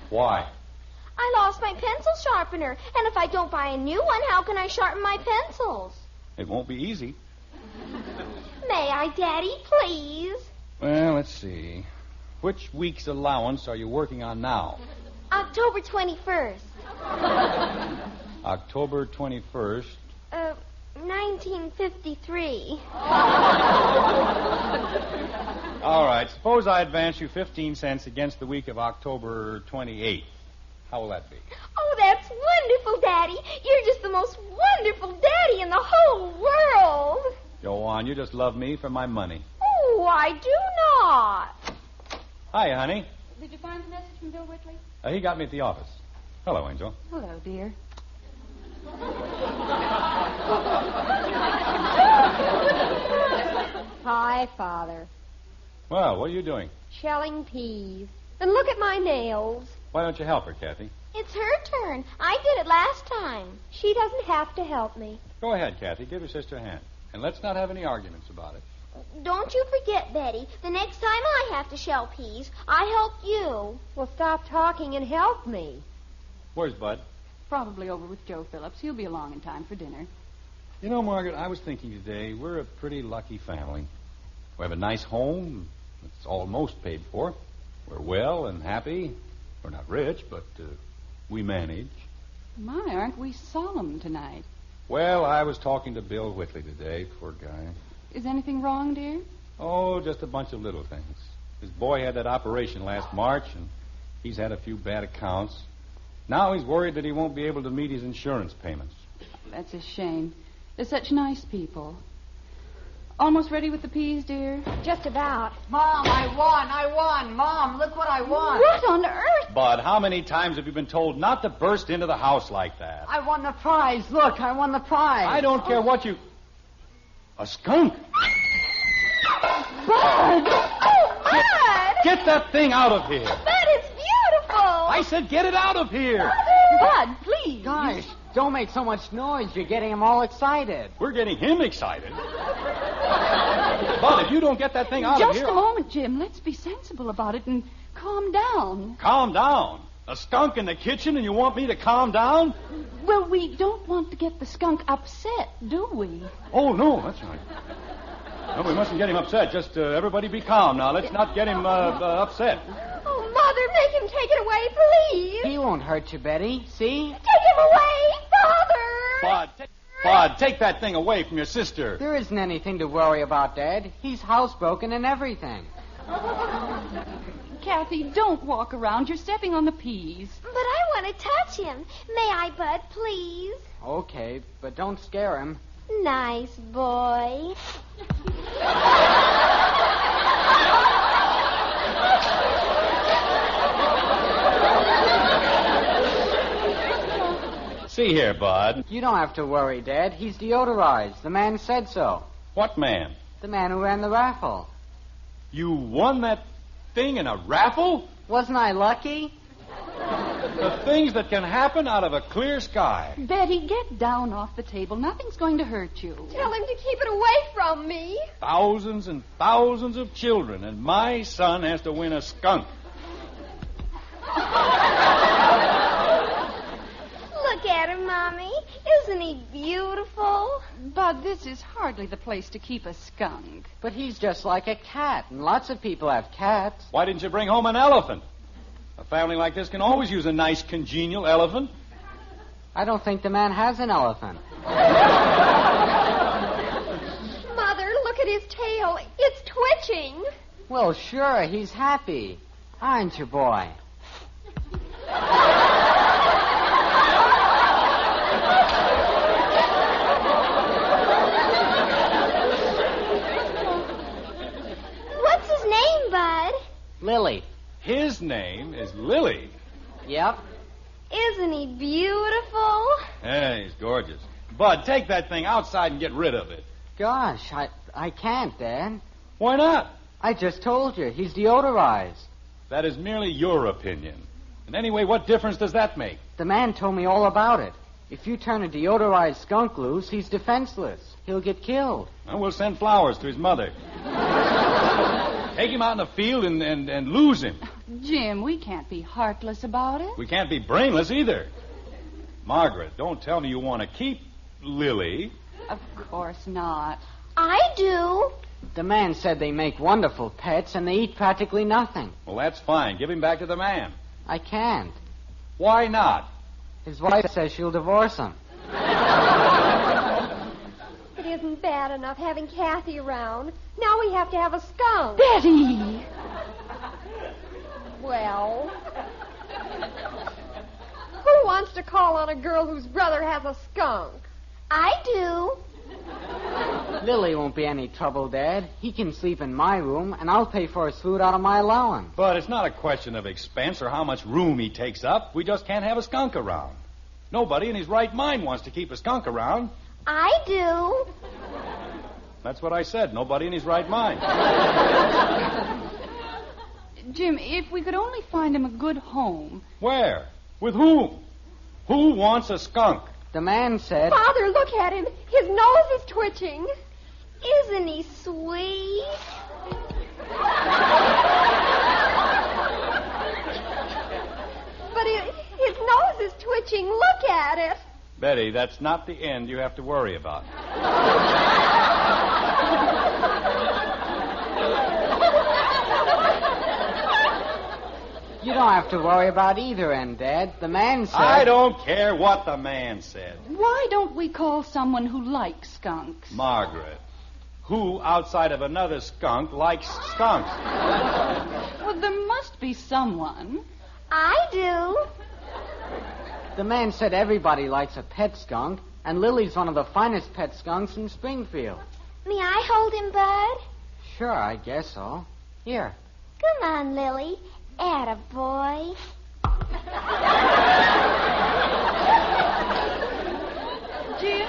Why? I lost my pencil sharpener, and if I don't buy a new one, how can I sharpen my pencils? It won't be easy. May I, Daddy, please? Well, let's see. Which week's allowance are you working on now? October 21st. October 21st. 1953. All right. Suppose I advance you 15 cents against the week of October 28th. How will that be? Oh, that's wonderful, Daddy. You're just the most wonderful Daddy in the whole world. Go on. You just love me for my money. Oh, I do not. Hi, honey. Did you find the message from Bill Whitley? He got me at the office. Hello, Angel. Hello, dear. Hi, Father. Well, what are you doing? Shelling peas. And look at my nails. Why don't you help her, Kathy? It's her turn. I did it last time. She doesn't have to help me. Go ahead, Kathy. Give your sister a hand. And let's not have any arguments about it. Don't you forget, Betty. The next time I have to shell peas, I help you. Well, stop talking and help me. Where's Bud? Probably over with Joe Phillips. He'll be along in time for dinner. You know, Margaret, I was thinking today, we're a pretty lucky family. We have a nice home. It's almost paid for. We're well and happy. We're not rich, but we manage. My, aren't we solemn tonight? Well, I was talking to Bill Whitley today, poor guy. Is anything wrong, dear? Oh, just a bunch of little things. His boy had that operation last March, and he's had a few bad accounts. Now he's worried that he won't be able to meet his insurance payments. That's a shame. They're such nice people. Almost ready with the peas, dear? Just about. Mom, I won. Mom, look what I won. What on earth? Bud, how many times have you been told not to burst into the house like that? I won the prize. Look, I won the prize. I don't care what you... A skunk? Bud! Oh, Bud! Get that thing out of here. Bud, it's beautiful. I said get it out of here. Bud, please. Gosh, don't make so much noise. You're getting him all excited. We're getting him excited. Bud, if you don't get that thing out of here... Just a moment, Jim. Let's be sensible about it and calm down. Calm down? A skunk in the kitchen and you want me to calm down? Well, we don't want to get the skunk upset, do we? Oh, no, that's right. No, we mustn't get him upset. Just everybody be calm now. Let's not get him upset. Oh, Mother, make him take it away, please. He won't hurt you, Betty. See? Take him away, Father. Bud, Bud, take that thing away from your sister. There isn't anything to worry about, Dad. He's housebroken and everything. Kathy, don't walk around. You're stepping on the peas. But I want to touch him. May I, Bud, please? Okay, but don't scare him. Nice boy. See here, Bud. You don't have to worry, Dad. He's deodorized. The man said so. What man? The man who ran the raffle. You won that thing in a raffle? Wasn't I lucky? The things that can happen out of a clear sky. Betty, get down off the table. Nothing's going to hurt you. Tell him to keep it away from me. Thousands and thousands of children, and my son has to win a skunk. Look at him, Mommy. Isn't he beautiful? Bud, this is hardly the place to keep a skunk. But he's just like a cat, and lots of people have cats. Why didn't you bring home an elephant? A family like this can always use a nice, congenial elephant. I don't think the man has an elephant. Mother, look at his tail. It's twitching. Well, sure, he's happy. Aren't you, boy? What's his name, Bud? Lily. His name is Lily. Yep. Isn't he beautiful? Yeah, he's gorgeous. Bud, take that thing outside and get rid of it. Gosh, I can't, Dad. Why not? I just told you, he's deodorized. That is merely your opinion. And anyway, what difference does that make? The man told me all about it. If you turn a deodorized skunk loose, he's defenseless. He'll get killed. Well, we'll send flowers to his mother. Take him out in the field and lose him. Jim, we can't be heartless about it. We can't be brainless either. Margaret, don't tell me you want to keep Lily. Of course not. I do. The man said they make wonderful pets and they eat practically nothing. Well, that's fine. Give him back to the man. I can't. Why not? His wife says she'll divorce him. It isn't bad enough having Kathy around. Now we have to have a skunk. Betty! Well, who wants to call on a girl whose brother has a skunk? I do. Lily won't be any trouble, Dad. He can sleep in my room, and I'll pay for his food out of my allowance. But it's not a question of expense or how much room he takes up. We just can't have a skunk around. Nobody in his right mind wants to keep a skunk around. I do. That's what I said. Nobody in his right mind. Jim, if we could only find him a good home. Where? With whom? Who wants a skunk? The man said... Father, look at him. His nose is twitching. Isn't he sweet? But his nose is twitching. Look at it. Betty, that's not the end you have to worry about. You don't have to worry about either end, Dad. The man said... I don't care what the man said. Why don't we call someone who likes skunks? Margaret, who outside of another skunk likes skunks? Well, there must be someone. I do. The man said everybody likes a pet skunk, and Lily's one of the finest pet skunks in Springfield. May I hold him, Bud? Sure, I guess so. Here. Come on, Lily. Attaboy. Jim,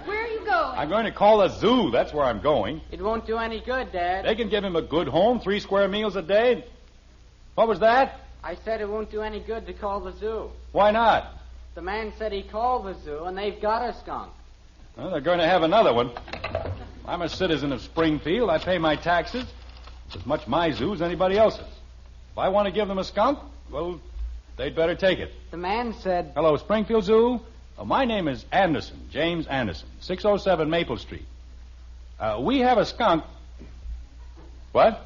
where are you going? I'm going to call a zoo. That's where I'm going. It won't do any good, Dad. They can give him a good home, 3 square meals a day. What was that? I said it won't do any good to call the zoo. Why not? The man said he called the zoo, and they've got a skunk. Well, they're going to have another one. I'm a citizen of Springfield. I pay my taxes. It's as much my zoo as anybody else's. If I want to give them a skunk, well, they'd better take it. The man said... Hello, Springfield Zoo. My name is Anderson, James Anderson, 607 Maple Street. We have a skunk. What?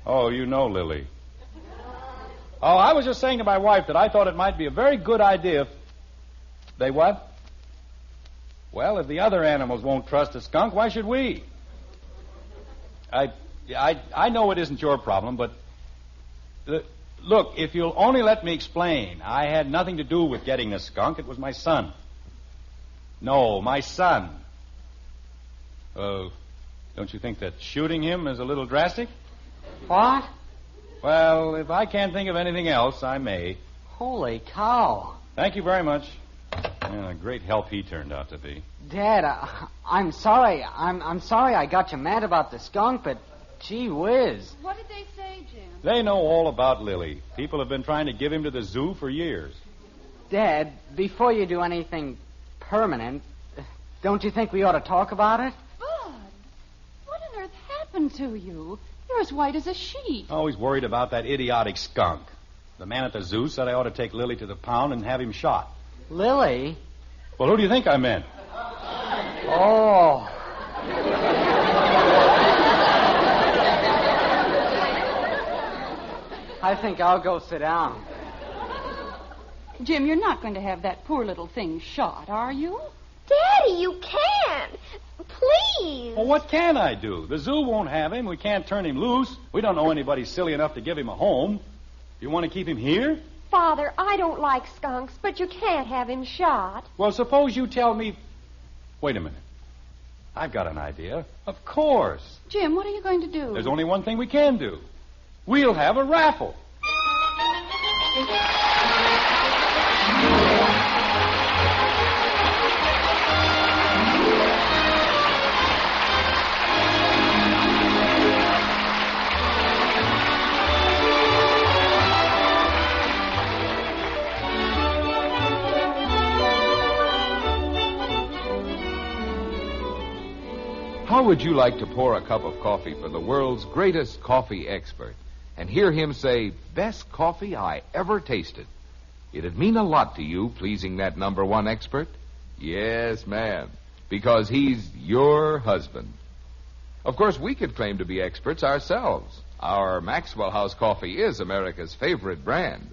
Oh, you know Lily. Oh, I was just saying to my wife that I thought it might be a very good idea if... They what? Well, if the other animals won't trust a skunk, why should we? I know it isn't your problem, but look, if you'll only let me explain, I had nothing to do with getting the skunk. It was my son. No, my son. Don't you think that shooting him is a little drastic? What? Well, if I can't think of anything else, I may. Holy cow. Thank you very much. A great help he turned out to be. Dad, I'm sorry. I'm sorry I got you mad about the skunk, but gee whiz. What did they say, Jim? They know all about Lily. People have been trying to give him to the zoo for years. Dad, before you do anything permanent, don't you think we ought to talk about it? Bud, what on earth happened to you? You're as white as a sheet. Always worried about that idiotic skunk. The man at the zoo said I ought to take Lily to the pound and have him shot. Lily? Well, who do you think I meant? Oh. I think I'll go sit down. Jim, you're not going to have that poor little thing shot, are you? Daddy, you can't. Please. Well, what can I do? The zoo won't have him. We can't turn him loose. We don't know anybody silly enough to give him a home. You want to keep him here? Father, I don't like skunks, but you can't have him shot. Well, suppose you tell me... Wait a minute. I've got an idea. Of course. Jim, what are you going to do? There's only one thing we can do. We'll have a raffle. How would you like to pour a cup of coffee for the world's greatest coffee expert and hear him say, best coffee I ever tasted? It'd mean a lot to you pleasing that number one expert. Yes, ma'am, because he's your husband. Of course, we could claim to be experts ourselves. Our Maxwell House coffee is America's favorite brand.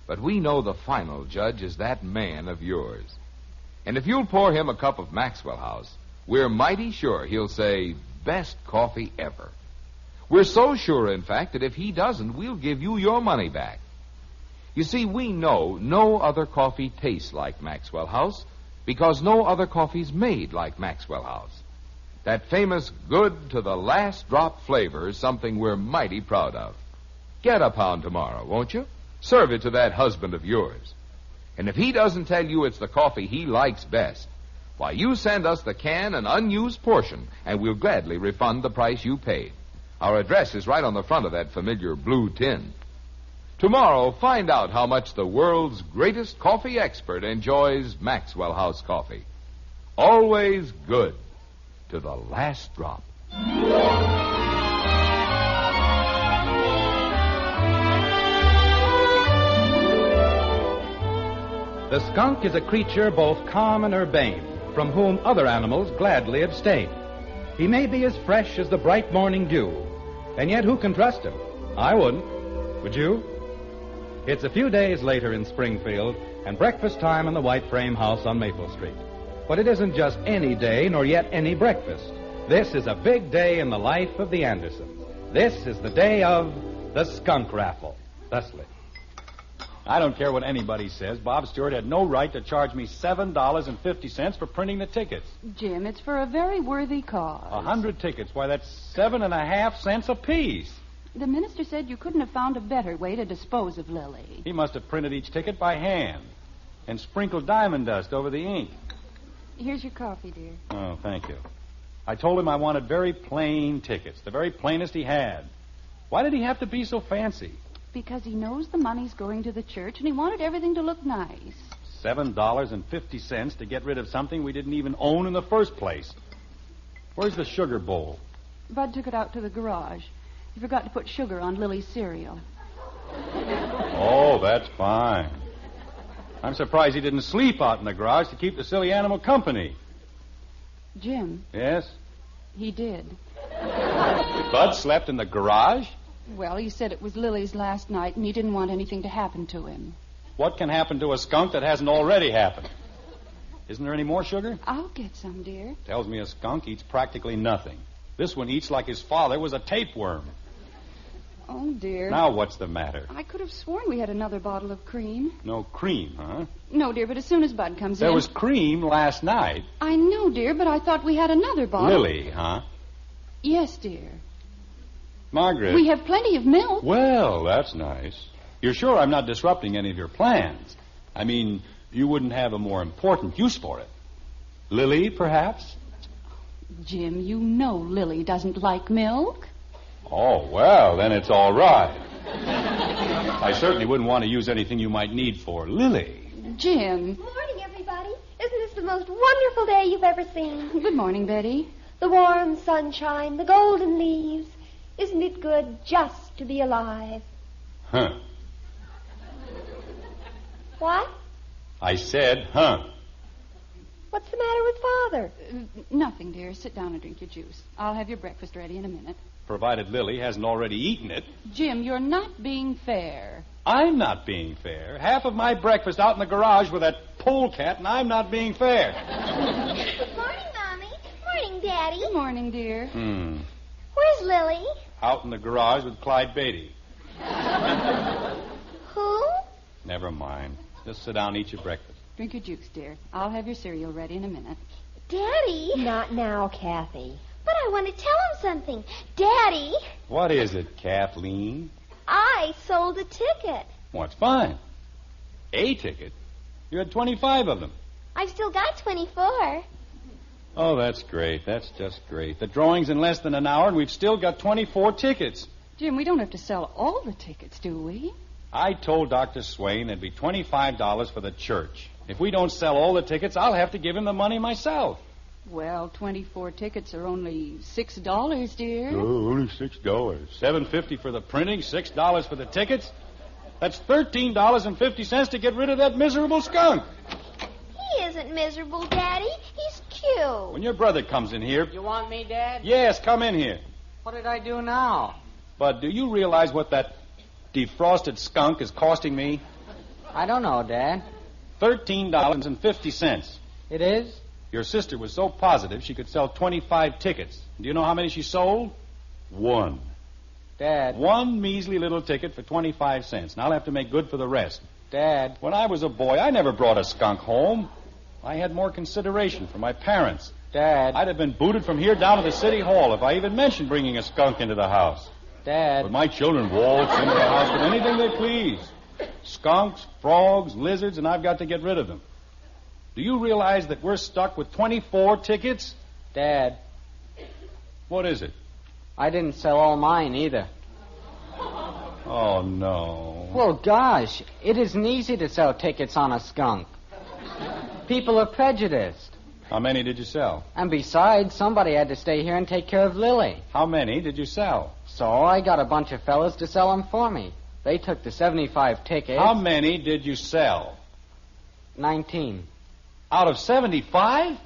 But we know the final judge is that man of yours. And if you'll pour him a cup of Maxwell House, we're mighty sure he'll say, best coffee ever. We're so sure, in fact, that if he doesn't, we'll give you your money back. You see, we know no other coffee tastes like Maxwell House because no other coffee's made like Maxwell House. That famous good to the last drop flavor is something we're mighty proud of. Get a pound tomorrow, won't you? Serve it to that husband of yours. And if he doesn't tell you it's the coffee he likes best, why, you send us the can and unused portion, and we'll gladly refund the price you paid. Our address is right on the front of that familiar blue tin. Tomorrow, find out how much the world's greatest coffee expert enjoys Maxwell House coffee. Always good to the last drop. The skunk is a creature both calm and urbane, from whom other animals gladly abstain. He may be as fresh as the bright morning dew, and yet who can trust him? I wouldn't. Would you? It's a few days later in Springfield, and breakfast time in the white frame house on Maple Street. But it isn't just any day, nor yet any breakfast. This is a big day in the life of the Andersons. This is the day of the skunk raffle. Thusly. I don't care what anybody says. Bob Stewart had no right to charge me $7.50 for printing the tickets. Jim, it's for a very worthy cause. 100 tickets. Why, that's 7.5 cents apiece. The minister said you couldn't have found a better way to dispose of Lily. He must have printed each ticket by hand and sprinkled diamond dust over the ink. Here's your coffee, dear. Oh, thank you. I told him I wanted very plain tickets, the very plainest he had. Why did he have to be so fancy? Because he knows the money's going to the church, and he wanted everything to look nice. $7.50 to get rid of something we didn't even own in the first place. Where's the sugar bowl? Bud took it out to the garage. He forgot to put sugar on Lily's cereal. Oh, that's fine. I'm surprised he didn't sleep out in the garage to keep the silly animal company. Jim. Yes? He did. Bud slept in the garage? Well, he said it was Lily's last night, and he didn't want anything to happen to him. What can happen to a skunk that hasn't already happened? Isn't there any more sugar? I'll get some, dear. Tells me a skunk eats practically nothing. This one eats like his father was a tapeworm. Oh, dear. Now what's the matter? I could have sworn we had another bottle of cream. No cream, huh? No, dear, but as soon as Bud comes in... There was cream last night. I know, dear, but I thought we had another bottle. Lily, huh? Yes, dear. Margaret. We have plenty of milk. Well, that's nice. You're sure I'm not disrupting any of your plans? I mean, you wouldn't have a more important use for it. Lily, perhaps? Jim, you know Lily doesn't like milk. Oh, well, then it's all right. I certainly wouldn't want to use anything you might need for Lily. Jim. Good morning, everybody. Isn't this the most wonderful day you've ever seen? Good morning, Betty. The warm sunshine, the golden leaves. Isn't it good just to be alive? Huh. What? I said, huh. What's the matter with Father? Nothing, dear. Sit down and drink your juice. I'll have your breakfast ready in a minute. Provided Lily hasn't already eaten it. Jim, you're not being fair. I'm not being fair. Half of my breakfast out in the garage with that polecat, and I'm not being fair. Good morning, Mommy. Morning, Daddy. Good morning, dear. Where's Lily? Out in the garage with Clyde Beatty. Who? Never mind. Just sit down and eat your breakfast. Drink your juice, dear. I'll have your cereal ready in a minute. Daddy? Not now, Kathy. But I want to tell him something. Daddy, What is it, Kathleen? I sold a ticket. What's fine? A ticket? You had 25 of them. I've still got 24. Oh, that's great. That's just great. The drawing's in less than an hour, and we've still got 24 tickets. Jim, we don't have to sell all the tickets, do we? I told Dr. Swain it'd be $25 for the church. If we don't sell all the tickets, I'll have to give him the money myself. Well, 24 tickets are only $6, dear. Oh, only $6. $7.50 for the printing, $6 for the tickets. That's $13.50 to get rid of that miserable skunk. He isn't miserable, Daddy. He's cute. When your brother comes in here... You want me, Dad? Yes, come in here. What did I do now? But do you realize what that defrosted skunk is costing me? I don't know, Dad. $13.50. It is? Your sister was so positive she could sell 25 tickets. Do you know how many she sold? One. Dad. One measly little ticket for 25 cents. And I'll have to make good for the rest. Dad. When I was a boy, I never brought a skunk home. I had more consideration for my parents. Dad. I'd have been booted from here down to the city hall if I even mentioned bringing a skunk into the house. Dad. But my children waltz into the house with anything they please. Skunks, frogs, lizards, and I've got to get rid of them. Do you realize that we're stuck with 24 tickets? Dad. What is it? I didn't sell all mine either. Oh, no. Well, gosh, it isn't easy to sell tickets on a skunk. People are prejudiced. How many did you sell? And besides, somebody had to stay here and take care of Lily. How many did you sell? So I got a bunch of fellas to sell them for me. They took the 75 tickets. How many did you sell? 19. Out of 75?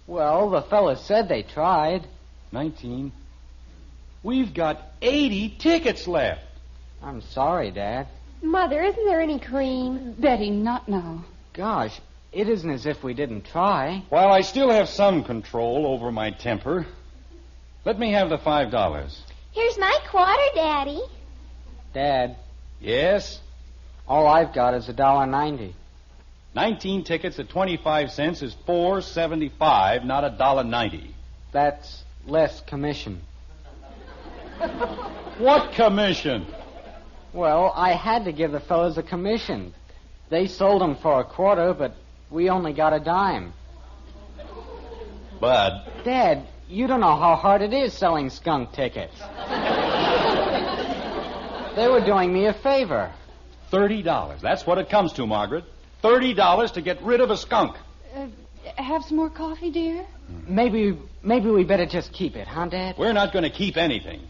Well, the fellas said they tried. 19. We've got 80 tickets left. I'm sorry, Dad. Mother, isn't there any cream? Betty, not now. Gosh, it isn't as if we didn't try. Well, I still have some control over my temper. Let me have the $5. Here's my quarter, Daddy. Dad. Yes? All I've got is $1.90. 19 tickets at 25 cents is $4.75, not $1.90. That's less commission. What commission? Well, I had to give the fellas a commission. They sold them for a quarter, but we only got a dime. Bud. Dad, you don't know how hard it is selling skunk tickets. They were doing me a favor. $30. That's what it comes to, Margaret. $30 to get rid of a skunk. Have some more coffee, dear? Maybe we better just keep it, huh, Dad? We're not going to keep anything.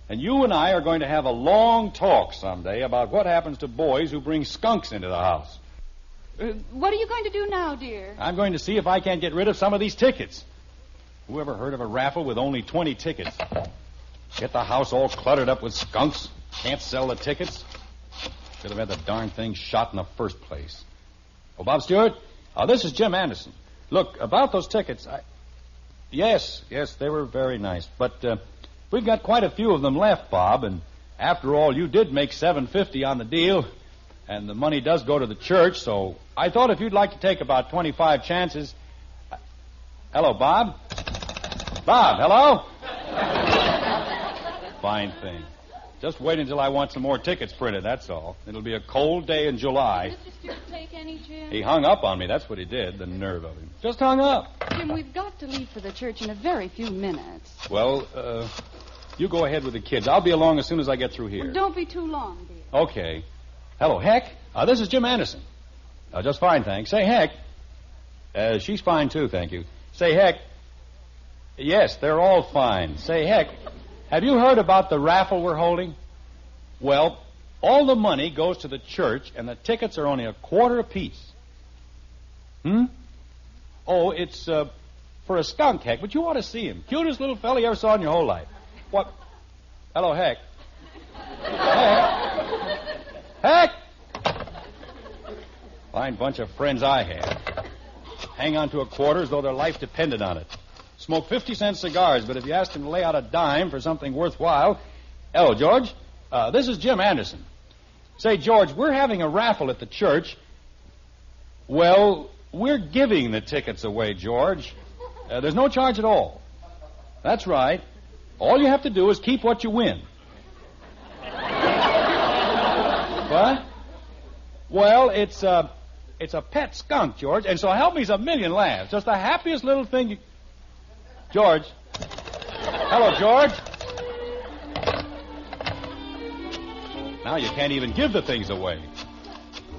And you and I are going to have a long talk someday about what happens to boys who bring skunks into the house. What are you going to do now, dear? I'm going to see if I can't get rid of some of these tickets. Who ever heard of a raffle with only 20 tickets? Get the house all cluttered up with skunks. Can't sell the tickets. Should have had the darn thing shot in the first place. Oh, Bob Stewart, this is Jim Anderson. Look, about those tickets, Yes, they were very nice. But we've got quite a few of them left, Bob, and after all, you did make $7.50 on the deal, and the money does go to the church, so I thought if you'd like to take about 25 chances... Hello, Bob? Bob, hello? Fine thing. Just wait until I want some more tickets printed, that's all. It'll be a cold day in July. Did Mr. Stewart take any, Jim? He hung up on me, that's what he did, the nerve of him. Just hung up. Jim, we've got to leave for the church in a very few minutes. Well, you go ahead with the kids. I'll be along as soon as I get through here. Well, don't be too long, dear. Okay. Hello, Heck. This is Jim Anderson. Just fine, thanks. Say, Heck. She's fine, too, thank you. Say, Heck. Yes, they're all fine. Say, Heck, have you heard about the raffle we're holding? Well, all the money goes to the church, and the tickets are only $0.25 apiece. Oh, it's for a skunk, Heck, but you ought to see him. Cutest little fella you ever saw in your whole life. What? Hello, Heck. Heck! Fine bunch of friends I have. Hang on to $0.25 as though their life depended on it. Smoke 50-cent cigars, but if you ask them to lay out a dime for something worthwhile... Hello, George. This is Jim Anderson. Say, George, we're having a raffle at the church. Well, we're giving the tickets away, George. There's no charge at all. That's right. All you have to do is keep what you win. What? Well, it's a pet skunk, George, and so help me's a million laughs. Just the happiest little thing you... George. Hello, George. Now you can't even give the things away.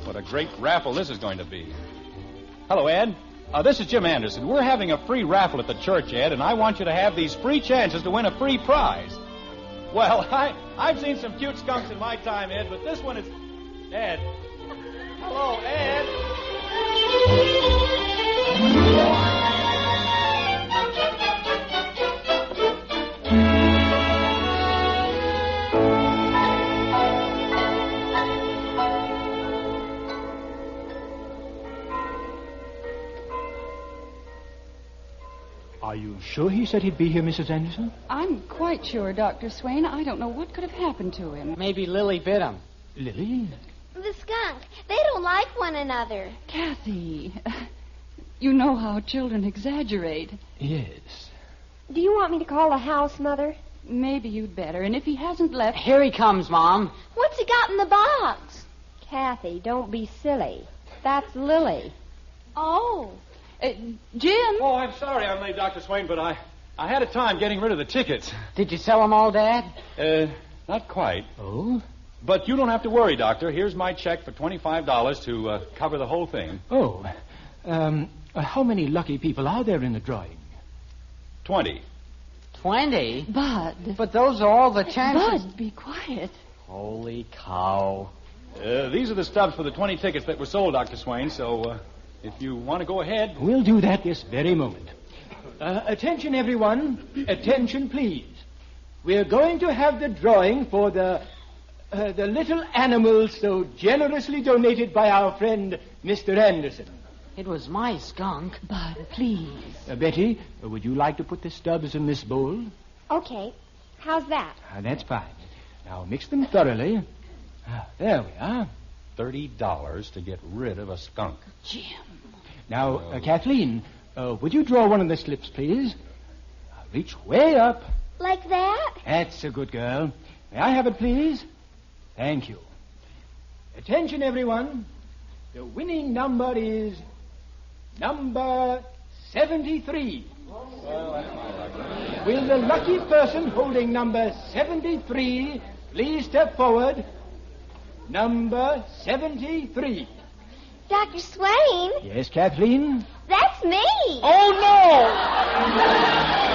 What a great raffle this is going to be. Hello, Ed. This is Jim Anderson. We're having a free raffle at the church, Ed, and I want you to have these free chances to win a free prize. Well, I've seen some cute skunks in my time, Ed, but this one is... Ed. Hello, Ed. Are you sure he said he'd be here, Mrs. Anderson? I'm quite sure, Dr. Swain. I don't know what could have happened to him. Maybe Lily bit him. Lily? The skunk. They don't like one another. Kathy, you know how children exaggerate. Yes. Do you want me to call the house, Mother? Maybe you'd better. And if he hasn't left... Here he comes, Mom. What's he got in the box? Kathy, don't be silly. That's Lily. Oh. Jim? Oh, I'm sorry I'm late, Dr. Swain, but I had a time getting rid of the tickets. Did you sell them all, Dad? Not quite. Oh? But you don't have to worry, Doctor. Here's my check for $25 to cover the whole thing. Oh. How many lucky people are there in the drawing? 20. 20? Bud. But those are all the chances. Bud, be quiet. Holy cow. These are the stubs for the 20 tickets that were sold, Dr. Swain, so if you want to go ahead... We'll do that this very moment. Attention, everyone. Attention, please. We're going to have the drawing for the little animals so generously donated by our friend, Mr. Anderson. It was my skunk. Bud, please. Betty, would you like to put the stubs in this bowl? Okay. How's that? That's fine. Now mix them thoroughly. There we are. $30 to get rid of a skunk. Jim. Now, Kathleen, would you draw one of the slips, please? Reach way up. Like that? That's a good girl. May I have it, please? Thank you. Attention, everyone. The winning number is number 73. Will the lucky person holding number 73 please step forward? Number 73. Dr. Swain? Yes, Kathleen? That's me. Oh, no!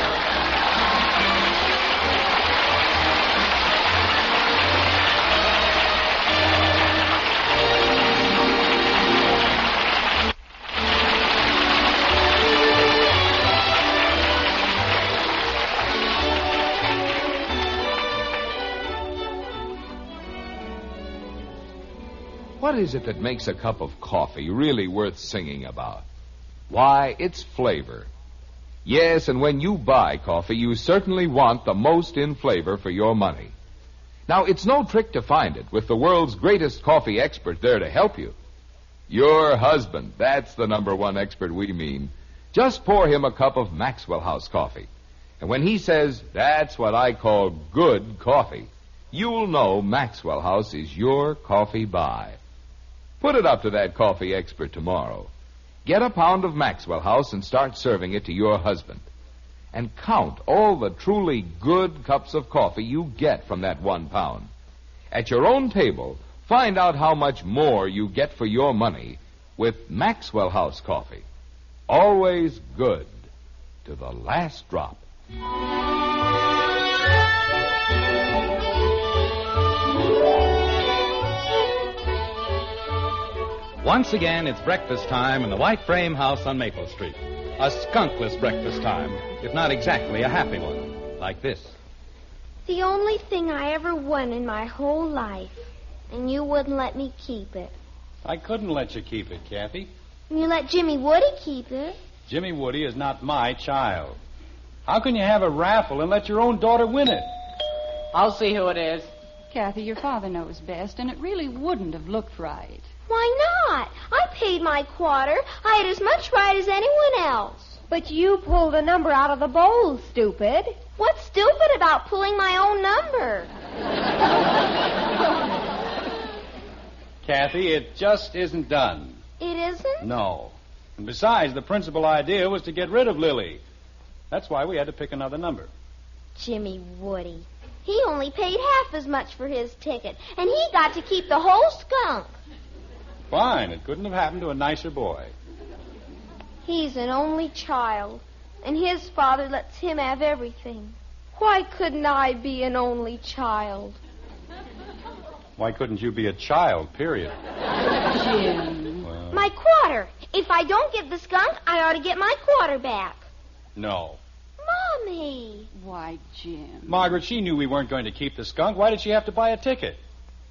What is it that makes a cup of coffee really worth singing about? Why, it's flavor. Yes, and when you buy coffee, you certainly want the most in flavor for your money. Now, it's no trick to find it with the world's greatest coffee expert there to help you. Your husband, that's the number one expert we mean. Just pour him a cup of Maxwell House coffee. And when he says, that's what I call good coffee, you'll know Maxwell House is your coffee buy. Put it up to that coffee expert tomorrow. Get a pound of Maxwell House and start serving it to your husband. And count all the truly good cups of coffee you get from that 1 pound. At your own table, find out how much more you get for your money with Maxwell House coffee. Always good to the last drop. Once again, it's breakfast time in the White Frame House on Maple Street. A skunkless breakfast time, if not exactly a happy one, like this. The only thing I ever won in my whole life, and you wouldn't let me keep it. I couldn't let you keep it, Kathy. You let Jimmy Woody keep it. Jimmy Woody is not my child. How can you have a raffle and let your own daughter win it? I'll see who it is. Kathy, your father knows best, and it really wouldn't have looked right. Why not? I paid my quarter. I had as much right as anyone else. But you pulled a number out of the bowl, stupid. What's stupid about pulling my own number? Kathy, it just isn't done. It isn't? No. And besides, the principal idea was to get rid of Lily. That's why we had to pick another number. Jimmy Woody. He only paid half as much for his ticket, and he got to keep the whole skunk. Fine. It couldn't have happened to a nicer boy. He's an only child, and his father lets him have everything. Why couldn't I be an only child? Why couldn't you be a child, period? Jim. Well, My quarter. If I don't get the skunk, I ought to get my quarter back. no. Mommy. Why, Jim. Margaret, she knew we weren't going to keep the skunk. Why did she have to buy a ticket?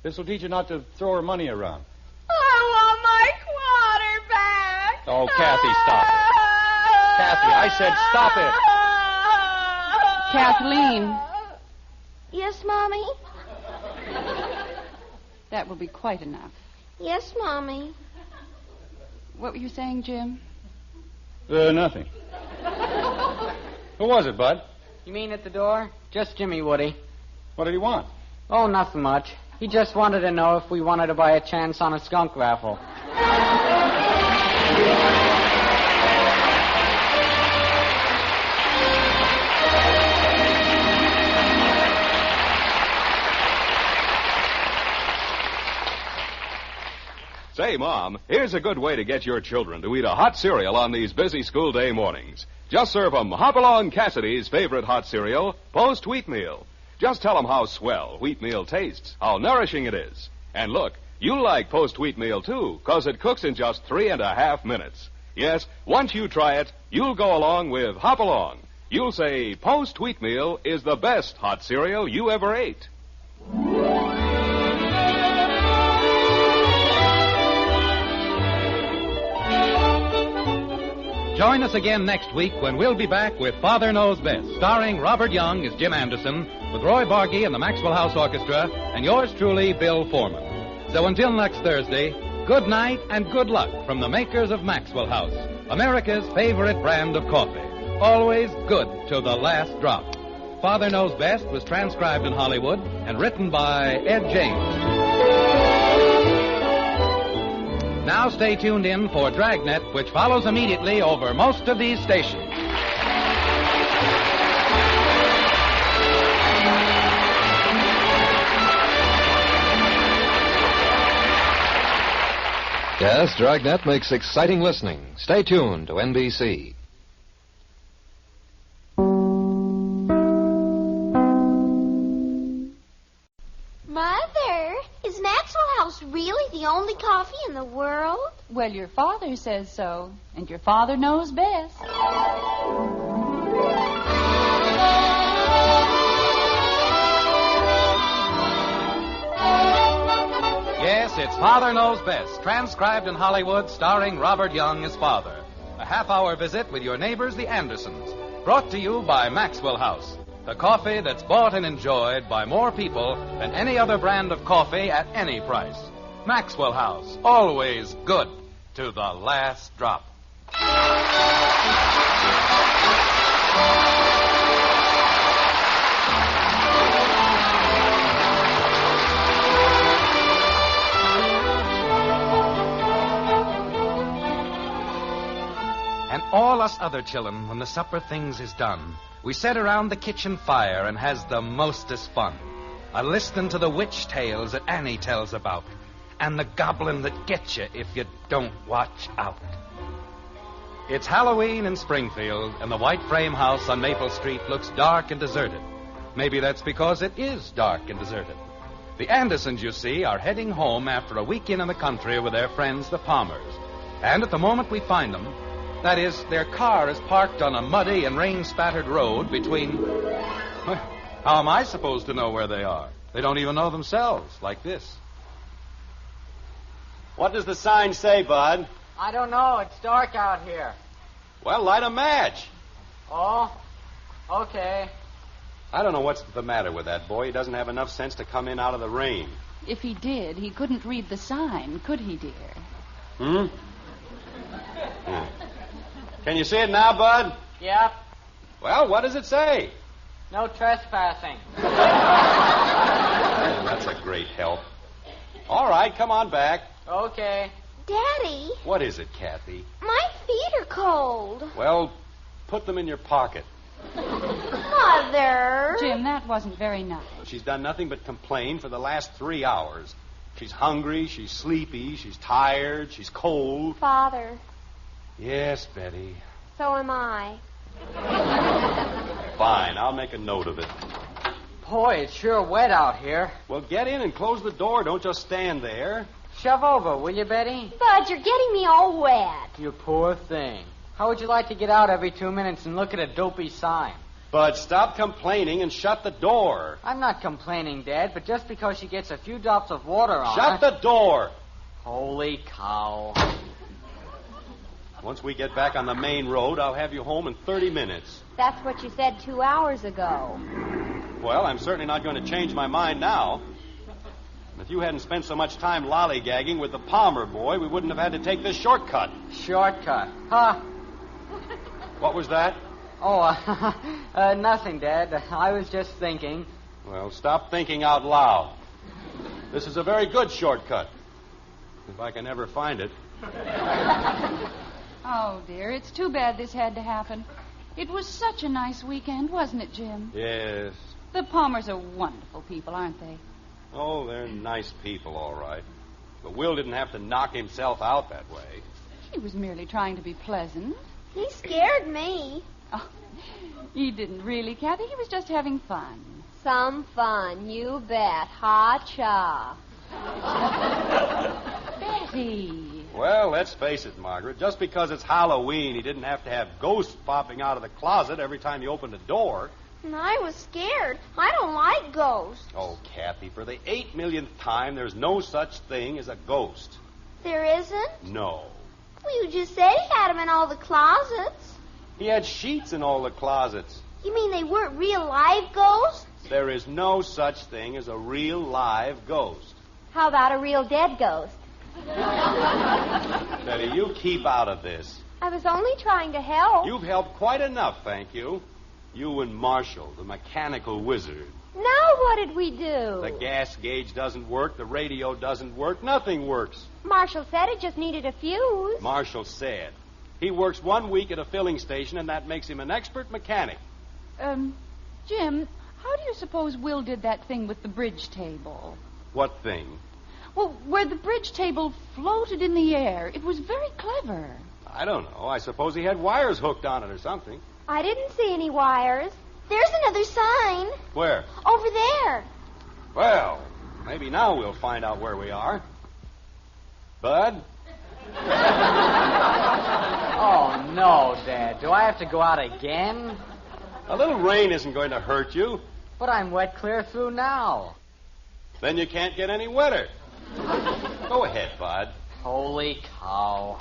This will teach her not to throw her money around. I want my quarter back. Oh, Kathy, stop it. Kathy, I said stop it. Kathleen. Yes, Mommy? That will be quite enough. Yes, Mommy. What were you saying, Jim? Nothing. Who was it, Bud? You mean at the door? Just Jimmy Woody. What did he want? Oh, nothing much. He just wanted to know if we wanted to buy a chance on a skunk raffle. Say, Mom, here's a good way to get your children to eat a hot cereal on these busy school day mornings. Just serve them Hopalong Cassidy's favorite hot cereal, Post Wheatmeal. Just tell them how swell wheatmeal tastes, how nourishing it is. And look, you'll like Post Wheatmeal, too, because it cooks in just 3.5 minutes. Yes, once you try it, you'll go along with Hopalong. You'll say Post Wheatmeal is the best hot cereal you ever ate. Join us again next week when we'll be back with Father Knows Best, starring Robert Young as Jim Anderson, with Roy Barbeque and the Maxwell House Orchestra, and yours truly, Bill Foreman. So until next Thursday, good night and good luck from the makers of Maxwell House, America's favorite brand of coffee. Always good to the last drop. Father Knows Best was transcribed in Hollywood and written by Ed James. Now stay tuned in for Dragnet, which follows immediately over most of these stations. Yes, Dragnet makes exciting listening. Stay tuned to NBC. Mother, is Maxwell House really the only coffee in the world? Well, your father says so, and your father knows best. Yes, it's Father Knows Best, transcribed in Hollywood, starring Robert Young as father. A half-hour visit with your neighbors, the Andersons. Brought to you by Maxwell House, the coffee that's bought and enjoyed by more people than any other brand of coffee at any price. Maxwell House, always good to the last drop. And all us other chillun, when the supper things is done, we set around the kitchen fire and has the mostest fun. A-listening to the witch tales that Annie tells about, and the goblin that gets you if you don't watch out. It's Halloween in Springfield, and the white frame house on Maple Street looks dark and deserted. Maybe that's because it is dark and deserted. The Andersons, you see, are heading home after a weekend in the country with their friends, the Palmers. And at the moment we find them, that is, their car is parked on a muddy and rain-spattered road between... How am I supposed to know where they are? They don't even know themselves, like this. What does the sign say, Bud? I don't know. It's dark out here. Well, light a match. Oh, okay. I don't know what's the matter with that boy. He doesn't have enough sense to come in out of the rain. If he did, he couldn't read the sign, could he, dear? Hmm? Can you see it now, Bud? Yep. Well, what does it say? No trespassing. That's a great help. All right, come on back. Okay. Daddy. What is it, Kathy? My feet are cold. Well, put them in your pocket. Mother. Jim, that wasn't very nice. She's done nothing but complain for the last 3 hours. She's hungry, she's sleepy, she's tired, she's cold. Father. Yes, Betty. So am I. Fine, I'll make a note of it. Boy, it's sure wet out here. Well, get in and close the door. Don't just stand there. Shove over, will you, Betty? Bud, you're getting me all wet. You poor thing. How would you like to get out every 2 minutes and look at a dopey sign? Bud, stop complaining and shut the door. I'm not complaining, Dad, but just because she gets a few drops of water on Shut the door. Holy cow. Once we get back on the main road, I'll have you home in 30 minutes. That's what you said 2 hours ago. Well, I'm certainly not going to change my mind now. If you hadn't spent so much time lollygagging with the Palmer boy, we wouldn't have had to take this shortcut. Shortcut? Huh? What was that? Oh, nothing, Dad. I was just thinking. Well, stop thinking out loud. This is a very good shortcut. If I can ever find it. Oh, dear, it's too bad this had to happen. It was such a nice weekend, wasn't it, Jim? Yes. The Palmers are wonderful people, aren't they? Oh, they're nice people, all right. But Will didn't have to knock himself out that way. He was merely trying to be pleasant. He scared me. Oh, he didn't really, Kathy. He was just having fun. Some fun, you bet. Ha-cha. Betty. Well, let's face it, Margaret. Just because it's Halloween, he didn't have to have ghosts popping out of the closet every time you opened a door. And I was scared. I don't like ghosts. Oh, Kathy, for the 8 millionth time, there's no such thing as a ghost. There isn't? No. Well, you just said he had them in all the closets. He had sheets in all the closets. You mean they weren't real live ghosts? There is no such thing as a real live ghost. How about a real dead ghost? Betty, you keep out of this. I was only trying to help. You've helped quite enough, thank you. You and Marshall, the mechanical wizard. Now what did we do? The gas gauge doesn't work, the radio doesn't work, nothing works. Marshall said it just needed a fuse. Marshall said. He works 1 week at a filling station, and that makes him an expert mechanic. Jim, how do you suppose Will did that thing with the bridge table? What thing? Well, where the bridge table floated in the air. It was very clever. I don't know. I suppose he had wires hooked on it or something. I didn't see any wires. There's another sign. Where? Over there. Well, maybe now we'll find out where we are. Bud? Oh, no, Dad. Do I have to go out again? A little rain isn't going to hurt you. But I'm wet clear through now. Then you can't get any wetter. Go ahead, Bud. Holy cow.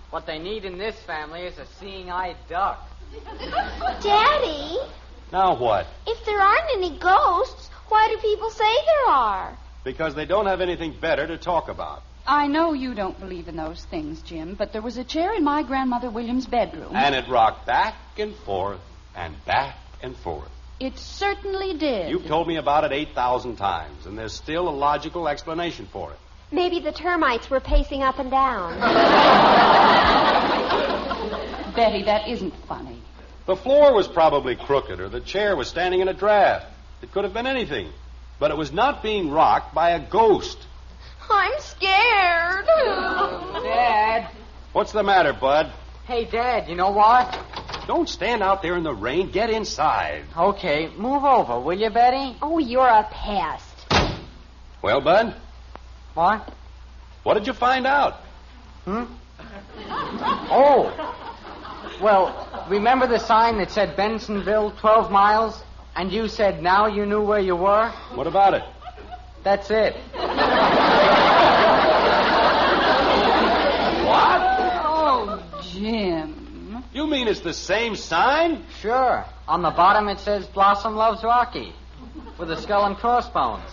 What they need in this family is a seeing-eyed duck. Daddy, Now what? if there aren't any ghosts, why do people say there are? Because they don't have anything better to talk about. I know you don't believe in those things, Jim, but there was a chair in my grandmother William's bedroom. And it rocked back and forth and back and forth. It certainly did. You've told me about it 8,000 times, and there's still a logical explanation for it. Maybe the termites were pacing up and down. Betty, that isn't funny. The floor was probably crooked, or the chair was standing in a draft. It could have been anything. But it was not being rocked by a ghost. I'm scared. Dad. What's the matter, Bud? Hey, Dad, you know what? Don't stand out there in the rain. Get inside. Okay, move over, will you, Betty? Oh, you're a pest. Well, Bud? What? What did you find out? Oh. Well, remember the sign that said Bensonville, 12 miles? And you said now you knew where you were? What about it? That's it. What? Oh, Jim. You mean it's the same sign? Sure. On the bottom it says Blossom Loves Rocky with a skull and crossbones.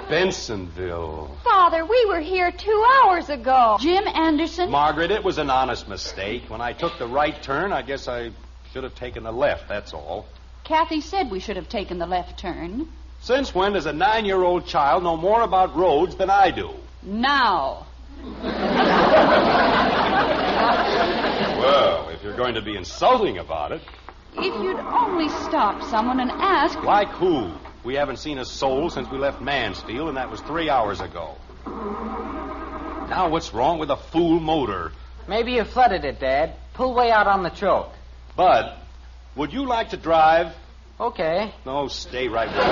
Bensonville. Father, we were here 2 hours ago. Jim Anderson? Margaret, it was an honest mistake. When I took the right turn, I guess I should have taken the left, that's all. Kathy said we should have taken the left turn. Since when does a 9-year-old child know more about roads than I do? Now. Well, if you're going to be insulting about it. If you'd only stop someone and ask... Like who? We haven't seen a soul since we left Mansfield, and that was 3 hours ago. Now what's wrong with a fool motor? Maybe you flooded it, Dad. Pull way out on the choke. Bud, would you like to drive? Okay. No, stay right where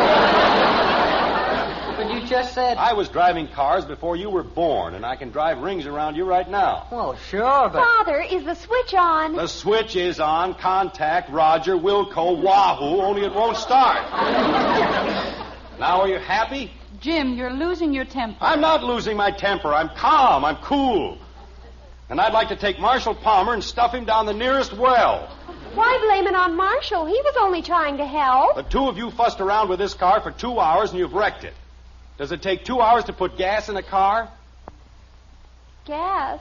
But you just said... I was driving cars before you were born, and I can drive rings around you right now. Well, sure, but... Father, is the switch on? The switch is on. Contact Roger, Wilco, Wahoo, only it won't start. Now, are you happy? Jim, you're losing your temper. I'm not losing my temper. I'm calm. I'm cool. And I'd like to take Marshal Palmer and stuff him down the nearest well. Why blame it on Marshall? He was only trying to help. The two of you fussed around with this car for 2 hours, and you've wrecked it. Does it take 2 hours to put gas in a car? Gas?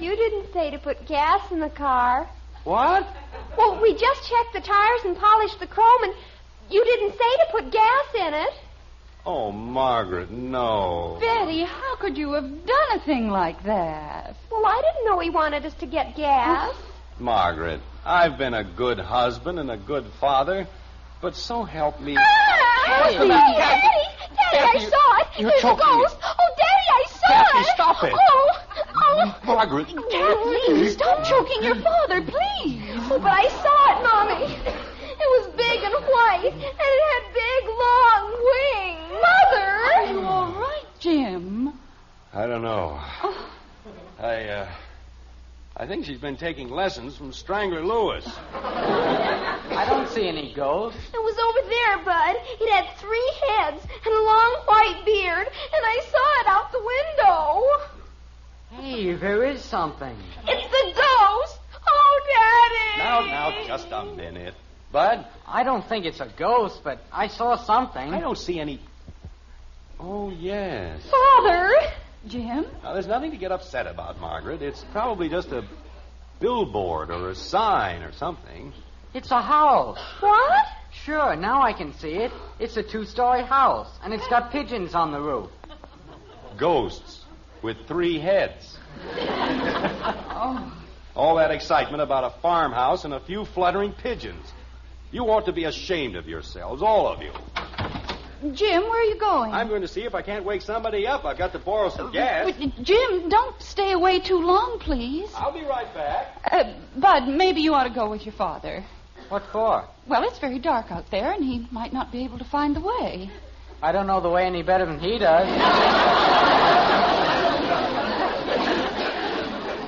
You didn't say to put gas in the car. What? Well, we just checked the tires and polished the chrome, and you didn't say to put gas in it. Oh, Margaret, no. Betty, how could you have done a thing like that? Well, I didn't know he wanted us to get gas. Margaret, I've been a good husband and a good father, but so help me... Daddy, I saw it. You're There's choking a me. ghost. Oh, Daddy, I saw Kathy, it. stop it. Oh. Margaret. Dad, please, stop choking your father, please. Oh, but I saw it, Mommy. It was big and white, and it had big, long wings. Mother! Are you all right, Jim? I don't know. I think she's been taking lessons from Strangler Lewis. I don't see any ghosts. It was over there, Bud. It had 3 heads and a long white beard, and I saw it out the window. Hey, there is something. It's the ghost. Oh, Daddy. Now, just a minute. Bud? I don't think it's a ghost, but I saw something. I don't see any... Oh, yes. Father. Jim? Now, there's nothing to get upset about, Margaret. It's probably just a billboard or a sign or something. It's a house. What? Sure, now I can see it. It's a 2-story house, and it's got pigeons on the roof. Ghosts with 3 heads. Oh. All that excitement about a farmhouse and a few fluttering pigeons. You ought to be ashamed of yourselves, all of you. Jim, where are you going? I'm going to see if I can't wake somebody up. I've got to borrow some gas. Jim, don't stay away too long, please. I'll be right back. Bud, maybe you ought to go with your father. What for? Well, it's very dark out there, and he might not be able to find the way. I don't know the way any better than he does.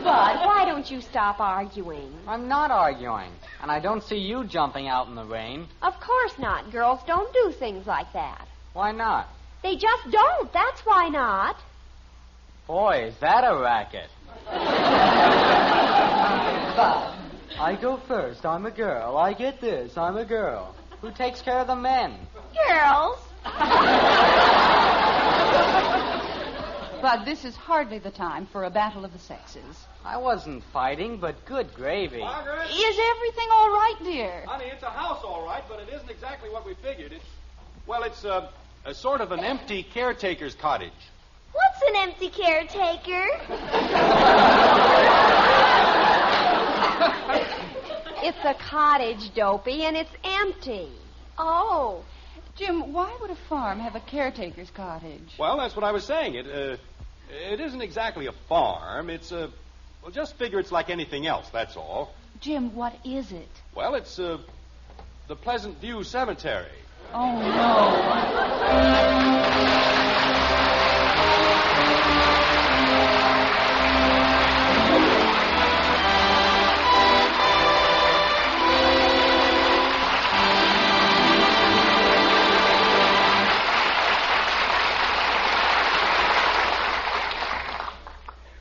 Bud, why don't don't you stop arguing? I'm not arguing, and I don't see you jumping out in the rain. Of course not. Girls don't do things like that. Why not? They just don't. That's why not. Boy, is that a racket. I go first. I'm a girl. I get this. I'm a girl. Who takes care of the men? Girls. Bud, this is hardly the time for a battle of the sexes. I wasn't fighting, but good gravy. Margaret? Is everything all right, dear? Honey, it's a house, all right, but it isn't exactly what we figured. It's a sort of an empty caretaker's cottage. What's an empty caretaker? It's a cottage, Dopey, and it's empty. Oh. Jim, why would a farm have a caretaker's cottage? Well, that's what I was saying. It isn't exactly a farm. It's a... Well, just figure it's like anything else, that's all. Jim, what is it? Well, it's the Pleasant View Cemetery. Oh, no.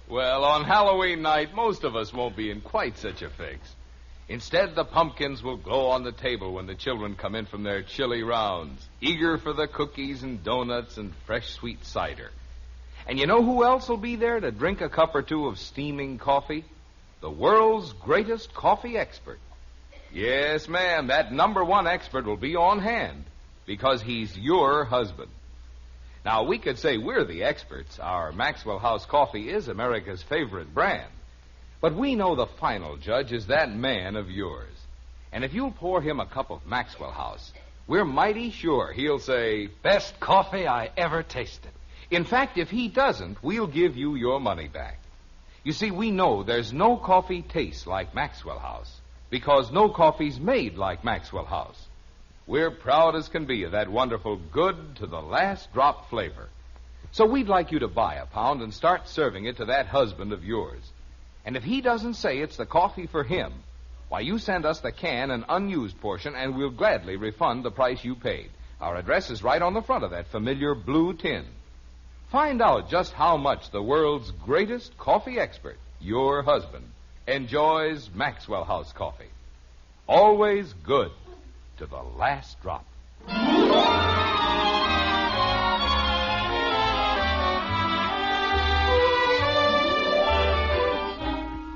Well, on Halloween night, most of us won't be in quite such a fix. Instead, the pumpkins will glow on the table when the children come in from their chilly rounds, eager for the cookies and donuts and fresh sweet cider. And you know who else will be there to drink a cup or two of steaming coffee? The world's greatest coffee expert. Yes, ma'am, that #1 expert will be on hand because he's your husband. Now, we could say we're the experts. Our Maxwell House coffee is America's favorite brand. But we know the final judge is that man of yours. And if you'll pour him a cup of Maxwell House, we're mighty sure he'll say, best coffee I ever tasted. In fact, if he doesn't, we'll give you your money back. You see, we know there's no coffee tastes like Maxwell House because no coffee's made like Maxwell House. We're proud as can be of that wonderful good to the last drop flavor. So we'd like you to buy a pound and start serving it to that husband of yours. And if he doesn't say it's the coffee for him, why, you send us the can and unused portion, and we'll gladly refund the price you paid. Our address is right on the front of that familiar blue tin. Find out just how much the world's greatest coffee expert, your husband, enjoys Maxwell House coffee. Always good to the last drop.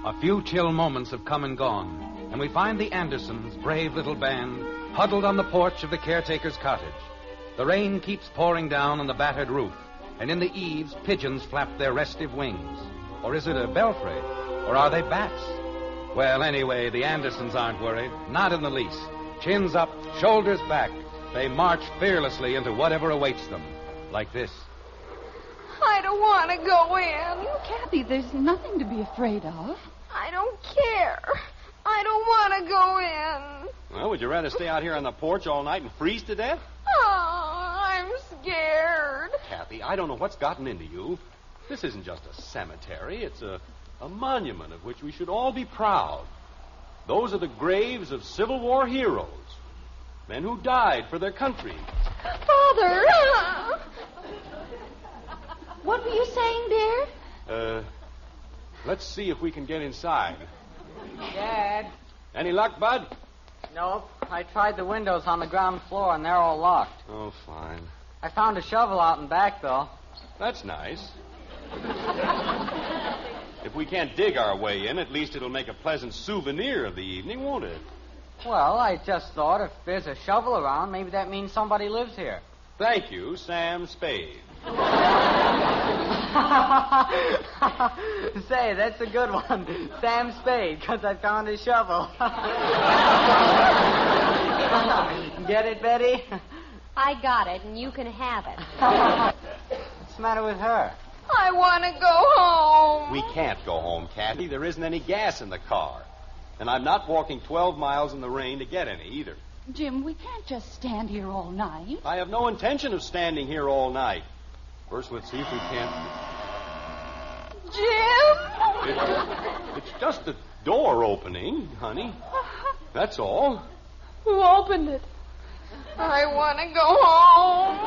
A few chill moments have come and gone, and we find the Andersons' brave little band huddled on the porch of the caretaker's cottage. The rain keeps pouring down on the battered roof, and in the eaves, pigeons flap their restive wings. Or is it a belfry? Or are they bats? Well, anyway, the Andersons aren't worried, not in the least. Chins up, shoulders back, they march fearlessly into whatever awaits them, like this. I don't want to go in. Kathy, there's nothing to be afraid of. I don't care. I don't want to go in. Well, would you rather stay out here on the porch all night and freeze to death? Oh, I'm scared. Kathy, I don't know what's gotten into you. This isn't just a cemetery. It's a monument of which we should all be proud. Those are the graves of Civil War heroes, men who died for their country. Father! What were you saying, dear? Let's see if we can get inside. Dad? Any luck, Bud? Nope. I tried the windows on the ground floor, and they're all locked. Oh, fine. I found a shovel out in back, though. That's nice. If we can't dig our way in, at least it'll make a pleasant souvenir of the evening, won't it? Well, I just thought if there's a shovel around, maybe that means somebody lives here. Thank you, Sam Spade. Say, that's a good one. Sam Spade, because I found his shovel. Get it, Betty? I got it, and you can have it. What's the matter with her? I want to go home. We can't go home, Kathy. There isn't any gas in the car. And I'm not walking 12 miles in the rain to get any either. Jim, we can't just stand here all night. I have no intention of standing here all night. First, let's see if we can't... Jim! It's just a door opening, honey. That's all. Who opened it? I want to go home.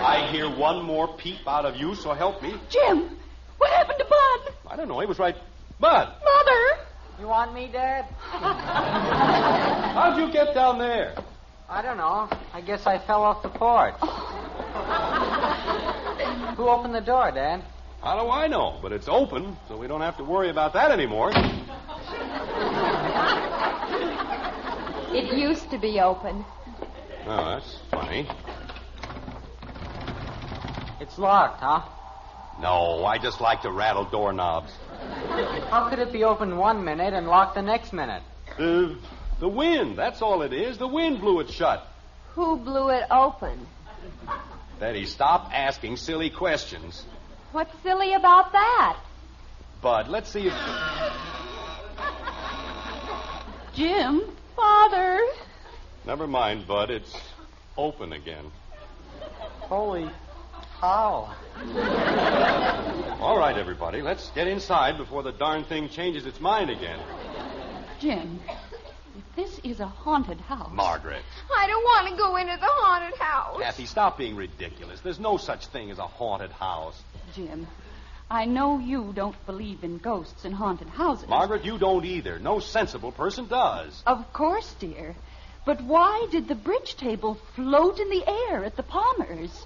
I hear one more peep out of you, so help me. Jim, what happened to Bud? I don't know. He was right. Bud, Mother. You want me, Dad? how'd you get down there? I don't know. I guess I fell off the porch. Who opened the door, Dad? How do I know? But it's open, so we don't have to worry about that anymore. It used to be open. Oh, that's funny. It's locked, huh? No, I just like to rattle doorknobs. How could it be open 1 minute and locked the next minute? The wind, that's all it is. The wind blew it shut. Who blew it open? Betty, stop asking silly questions. What's silly about that? Bud, let's see if... Jim, Father. Never mind, Bud. It's open again. Holy cow. All right, everybody. Let's get inside before the darn thing changes its mind again. Jim, if this is a haunted house... Margaret. I don't want to go into the haunted house. Kathy, stop being ridiculous. There's no such thing as a haunted house. Jim, I know you don't believe in ghosts and haunted houses. Margaret, you don't either. No sensible person does. Of course, dear. But why did the bridge table float in the air at the Palmers?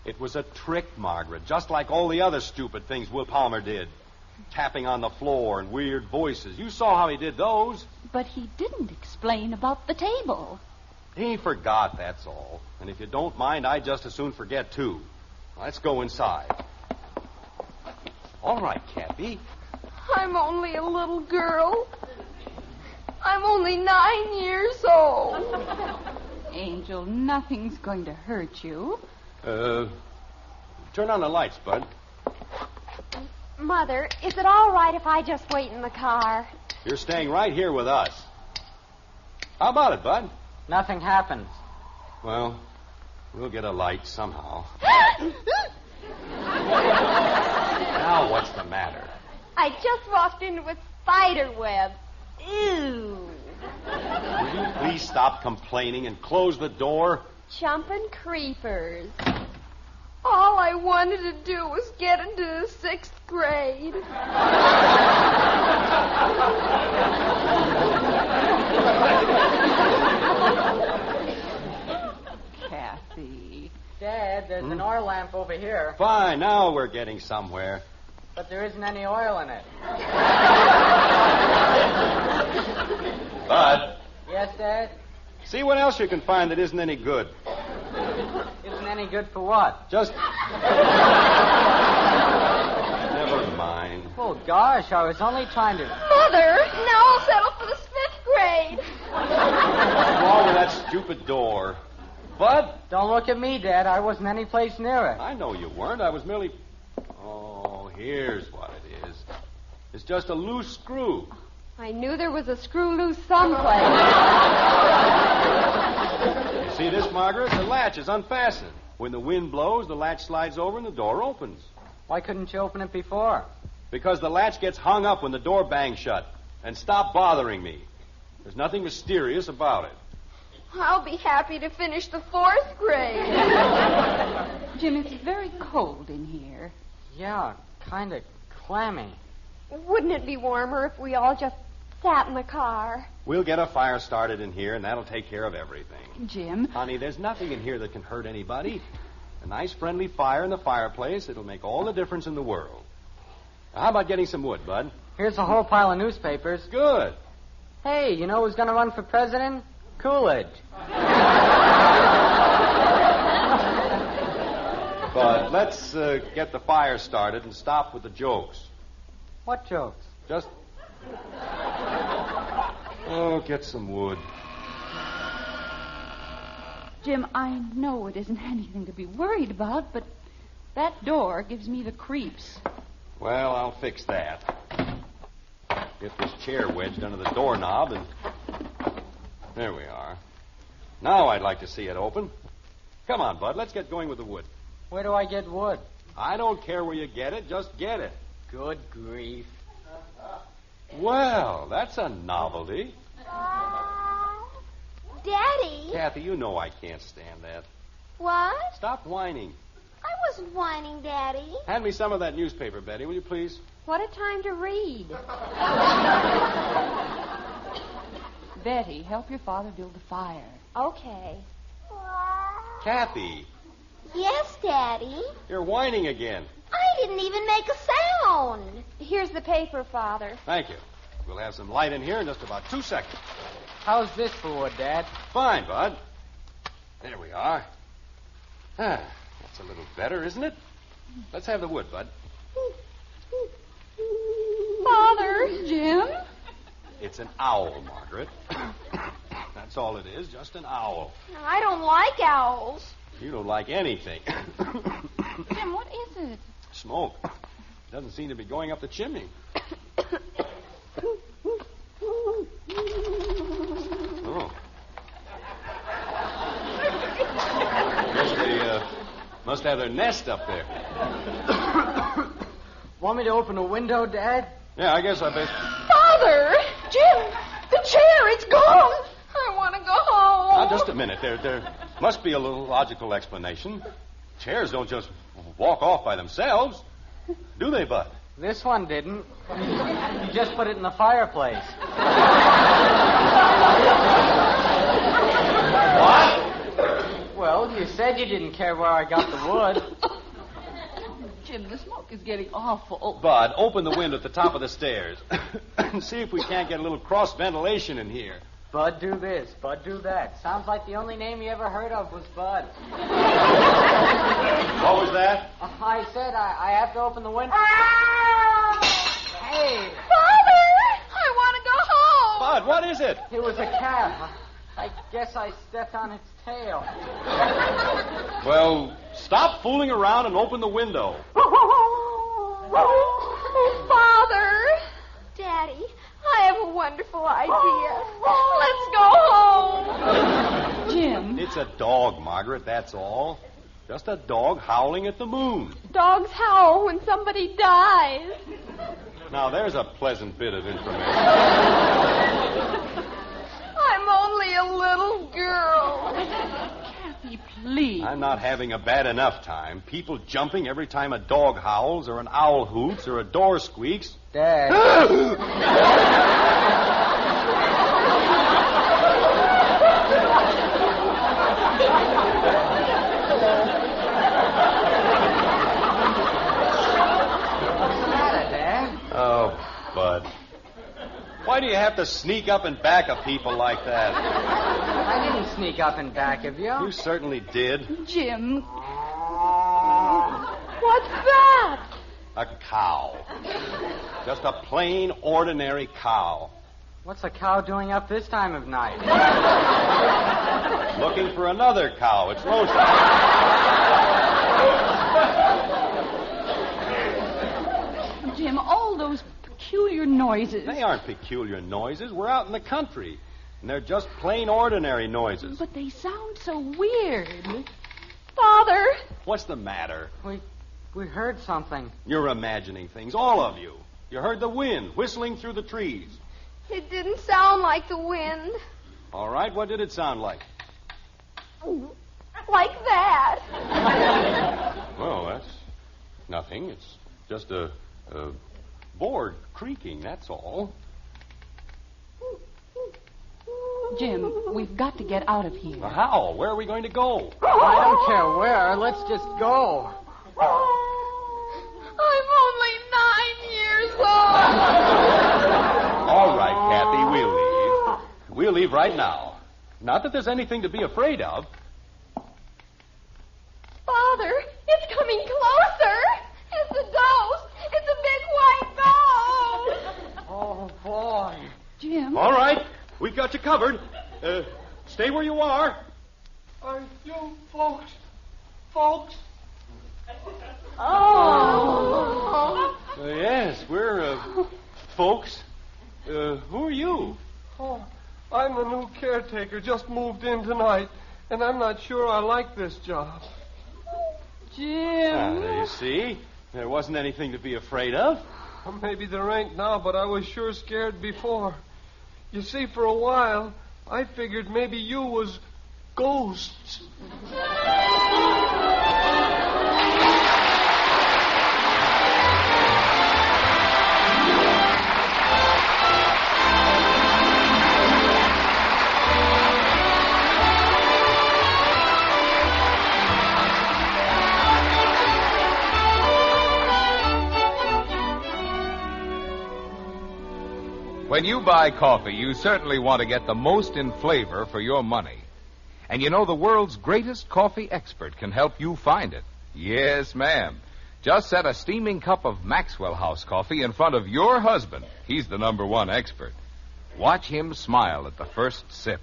It was a trick, Margaret, just like all the other stupid things Will Palmer did. Tapping on the floor and weird voices. You saw how he did those. But he didn't explain about the table. He forgot, that's all. And if you don't mind, I'd just as soon forget, too. Let's go inside. All right, Kathy. I'm only a little girl. I'm only 9 years old. Angel, nothing's going to hurt you. Turn on the lights, Bud. Mother, is it all right if I just wait in the car? You're staying right here with us. How about it, Bud? Nothing happens. Well, we'll get a light somehow. Now what's the matter? I just walked into a spider web. Ew. Will you please stop complaining and close the door? Jumping creepers. All I wanted to do was get into the 6th grade. Kathy. Dad, there's an oil lamp over here. Fine, now we're getting somewhere. But there isn't any oil in it. Bud, Yes, Dad? see what else you can find that isn't any good. Isn't any good for what? Just... Never mind. Oh, gosh, I was only trying to... Mother, now I'll settle for the 5th grade. What's wrong with that stupid door? Bud? Don't look at me, Dad. I wasn't any place near it. I know you weren't. I was merely... Oh, here's what it is. It's just a loose screw. I knew there was a screw loose someplace. You see this, Margaret? The latch is unfastened. When the wind blows, the latch slides over and the door opens. Why couldn't you open it before? Because the latch gets hung up when the door bangs shut. And stop bothering me. There's nothing mysterious about it. I'll be happy to finish the 4th grade. Jim, it's very cold in here. Yeah, kind of clammy. Wouldn't it be warmer if we all just sat in the car? We'll get a fire started in here, and that'll take care of everything. Jim. Honey, there's nothing in here that can hurt anybody. A nice, friendly fire in the fireplace, it'll make all the difference in the world. Now, how about getting some wood, Bud? Here's a whole pile of newspapers. Good. Hey, you know who's going to run for president? Coolidge. But let's get the fire started and stop with the jokes. What jokes? Just... Oh, get some wood. Jim, I know it isn't anything to be worried about, but that door gives me the creeps. Well, I'll fix that. Get this chair wedged under the doorknob and... There we are. Now I'd like to see it open. Come on, Bud, let's get going with the wood. Where do I get wood? I don't care where you get it, just get it. Good grief. Well, that's a novelty. Daddy. Kathy, you know I can't stand that. What? Stop whining. I wasn't whining, Daddy. Hand me some of that newspaper, Betty, will you please? What a time to read. Betty, help your father build a fire. Okay. Kathy, Yes, Daddy. you're whining again. I didn't even make a sound. Here's the paper, Father. Thank you. We'll have some light in here in just about 2 seconds. How's this for wood, Dad? Fine, Bud. There we are. Ah, that's a little better, isn't it? Let's have the wood, Bud. Father, Jim? It's an owl, Margaret. That's all it is, just an owl. I don't like owls. You don't like anything. Jim, what is it? Smoke. Doesn't seem to be going up the chimney. Oh. Guess they must have their nest up there. Want me to open a window, Dad? Yeah, I guess I bet. Father! Jim! The chair, it's gone! I want to go home. Now, just a minute. There must be a little logical explanation. Chairs don't just walk off by themselves, do they, Bud? This one didn't. You just put it in the fireplace. What? Well, you said you didn't care where I got the wood. Jim, the smoke is getting awful. Bud, open the window at the top of the stairs and see if we can't get a little cross ventilation in here. Bud do this, Bud do that. Sounds like the only name you ever heard of was Bud. What was that? I said I have to open the window. Hey! Father! I want to go home. Bud, what is it? It was a cat. I guess I stepped on its tail. Well, stop fooling around and open the window. Father! Daddy, I have a wonderful idea. Let's go home. Jim. It's a dog, Margaret, that's all. Just a dog howling at the moon. Dogs howl when somebody dies. Now, there's a pleasant bit of information. I'm only a little girl. Kathy, please. I'm not having a bad enough time. People jumping every time a dog howls or an owl hoots or a door squeaks. Dad. Oh, Bud. Why do you have to sneak up and back of people like that? I didn't sneak up and back of you. You certainly did. Jim. What's that? A cow. Just a plain, ordinary cow. What's a cow doing up this time of night? Looking for another cow. It's roasting. Jim, all those peculiar noises. They aren't peculiar noises. We're out in the country. And they're just plain, ordinary noises. But they sound so weird. Father! What's the matter? We heard something. You're imagining things, all of you. You heard the wind whistling through the trees. It didn't sound like the wind. All right, what did it sound like? Like that. Well, that's nothing. It's just a board creaking, that's all. Jim, we've got to get out of here. How? Where are we going to go? I don't care where. Let's just go. I'm only 9 years old. All right, Kathy, we'll leave. We'll leave right now. Not that there's anything to be afraid of. Father, it's coming closer. It's a ghost. It's a big white ghost. Oh, boy. Jim. All right, we got you covered. Stay where you are. Are you folks? Oh. Yes, we're folks. Who are you? Oh, I'm the new caretaker. Just moved in tonight, and I'm not sure I like this job. Jim. You see, there wasn't anything to be afraid of. Maybe there ain't now, but I was sure scared before. You see, for a while, I figured maybe you was ghosts. When you buy coffee, you certainly want to get the most in flavor for your money. And you know the world's greatest coffee expert can help you find it. Yes, ma'am. Just set a steaming cup of Maxwell House coffee in front of your husband. He's the #1 expert. Watch him smile at the first sip.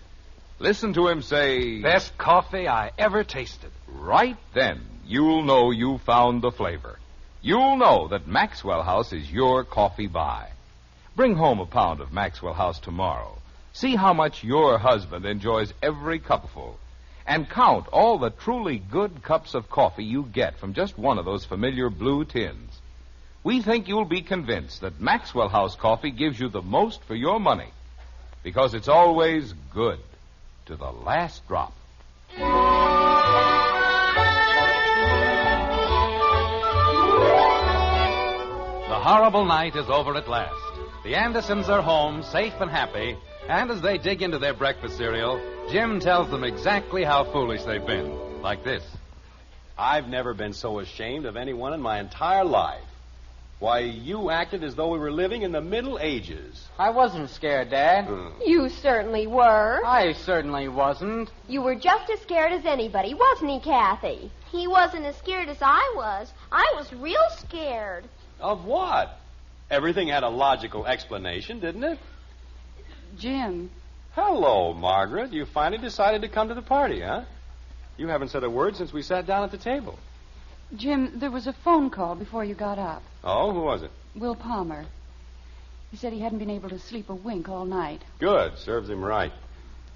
Listen to him say, "Best coffee I ever tasted." Right then, you'll know you found the flavor. You'll know that Maxwell House is your coffee buy. Bring home a pound of Maxwell House tomorrow. See how much your husband enjoys every cupful. And count all the truly good cups of coffee you get from just one of those familiar blue tins. We think you'll be convinced that Maxwell House coffee gives you the most for your money, because it's always good to the last drop. The horrible night is over at last. The Andersons are home, safe and happy, and as they dig into their breakfast cereal, Jim tells them exactly how foolish they've been. Like this. I've never been so ashamed of anyone in my entire life. Why, you acted as though we were living in the Middle Ages. I wasn't scared, Dad. You certainly were. I certainly wasn't. You were just as scared as anybody, wasn't he, Kathy? He wasn't as scared as I was. I was real scared. Of what? Everything had a logical explanation, didn't it? Jim. Hello, Margaret. You finally decided to come to the party, huh? You haven't said a word since we sat down at the table. Jim, there was a phone call before you got up. Oh, who was it? Will Palmer. He said he hadn't been able to sleep a wink all night. Good. Serves him right.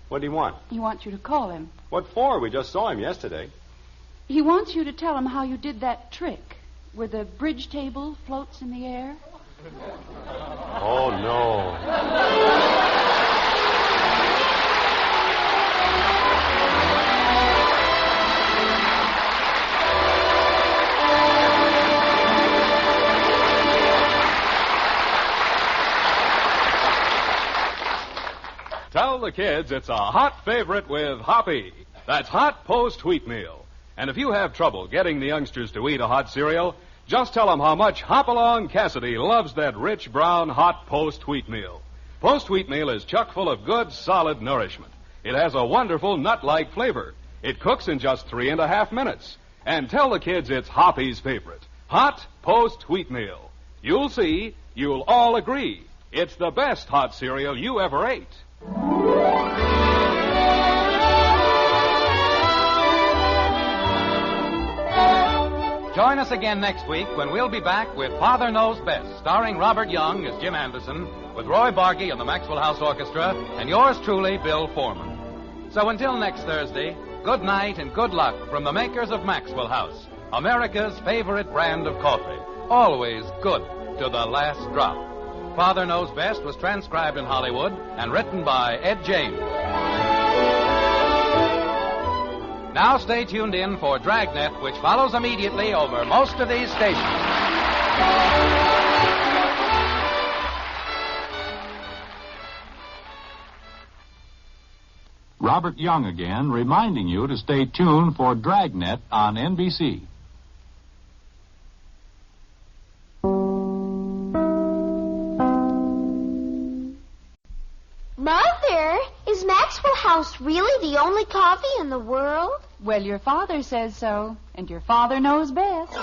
What do you want? He wants you to call him. What for? We just saw him yesterday. He wants you to tell him how you did that trick where the bridge table floats in the air. Oh, no. Tell the kids it's a hot favorite with Hoppy. That's hot post wheatmeal. And if you have trouble getting the youngsters to eat a hot cereal, just tell them how much Hopalong Cassidy loves that rich brown hot post wheatmeal. Post wheatmeal is chock full of good, solid nourishment. It has a wonderful nut-like flavor. It cooks in just 3.5 minutes. And tell the kids it's Hoppy's favorite. Hot post wheatmeal. You'll see, you'll all agree. It's the best hot cereal you ever ate. Join us again next week when we'll be back with Father Knows Best, starring Robert Young as Jim Anderson, with Roy Barbeque and the Maxwell House Orchestra, and yours truly, Bill Foreman. So until next Thursday, good night and good luck from the makers of Maxwell House, America's favorite brand of coffee. Always good to the last drop. Father Knows Best was transcribed in Hollywood and written by Ed James. Now stay tuned in for Dragnet, which follows immediately over most of these stations. Robert Young again, reminding you to stay tuned for Dragnet on NBC. Mother, is Maxwell House really the only coffee in the world? Well, your father says so, and your father knows best.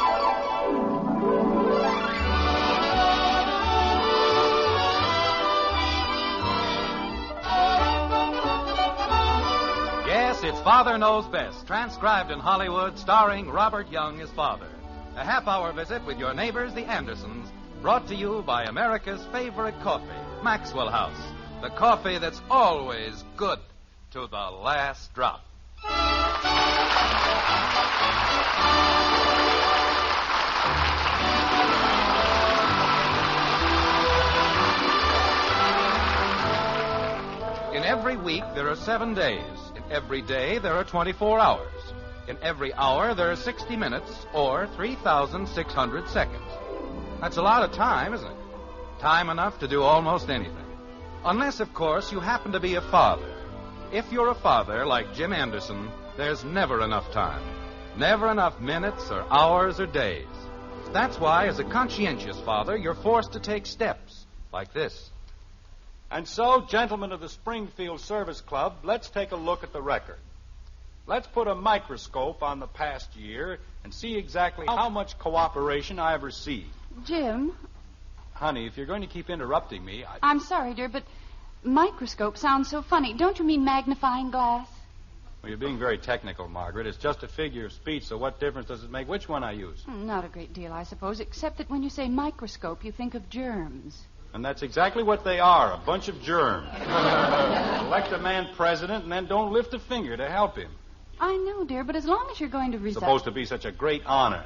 Yes, it's Father Knows Best, transcribed in Hollywood, starring Robert Young as father. A half-hour visit with your neighbors, the Andersons, brought to you by America's favorite coffee, Maxwell House. The coffee that's always good to the last drop. In every week, there are 7 days. In every day, there are 24 hours. In every hour, there are 60 minutes, or 3,600 seconds. That's a lot of time, isn't it? Time enough to do almost anything. Unless, of course, you happen to be a father. If you're a father, like Jim Anderson, there's never enough time. Never enough minutes or hours or days. That's why, as a conscientious father, you're forced to take steps like this. And so, gentlemen of the Springfield Service Club, let's take a look at the record. Let's put a microscope on the past year and see exactly how much cooperation I have received. Jim? Honey, if you're going to keep interrupting me, I'm sorry, dear, but microscope sounds so funny. Don't you mean magnifying glass? Well, you're being very technical, Margaret. It's just a figure of speech, so what difference does it make which one I use? Not a great deal, I suppose, except that when you say microscope, you think of germs. And that's exactly what they are, a bunch of germs. Elect a man president and then don't lift a finger to help him. I know, dear, but as long as you're going to resign... Supposed to be such a great honor.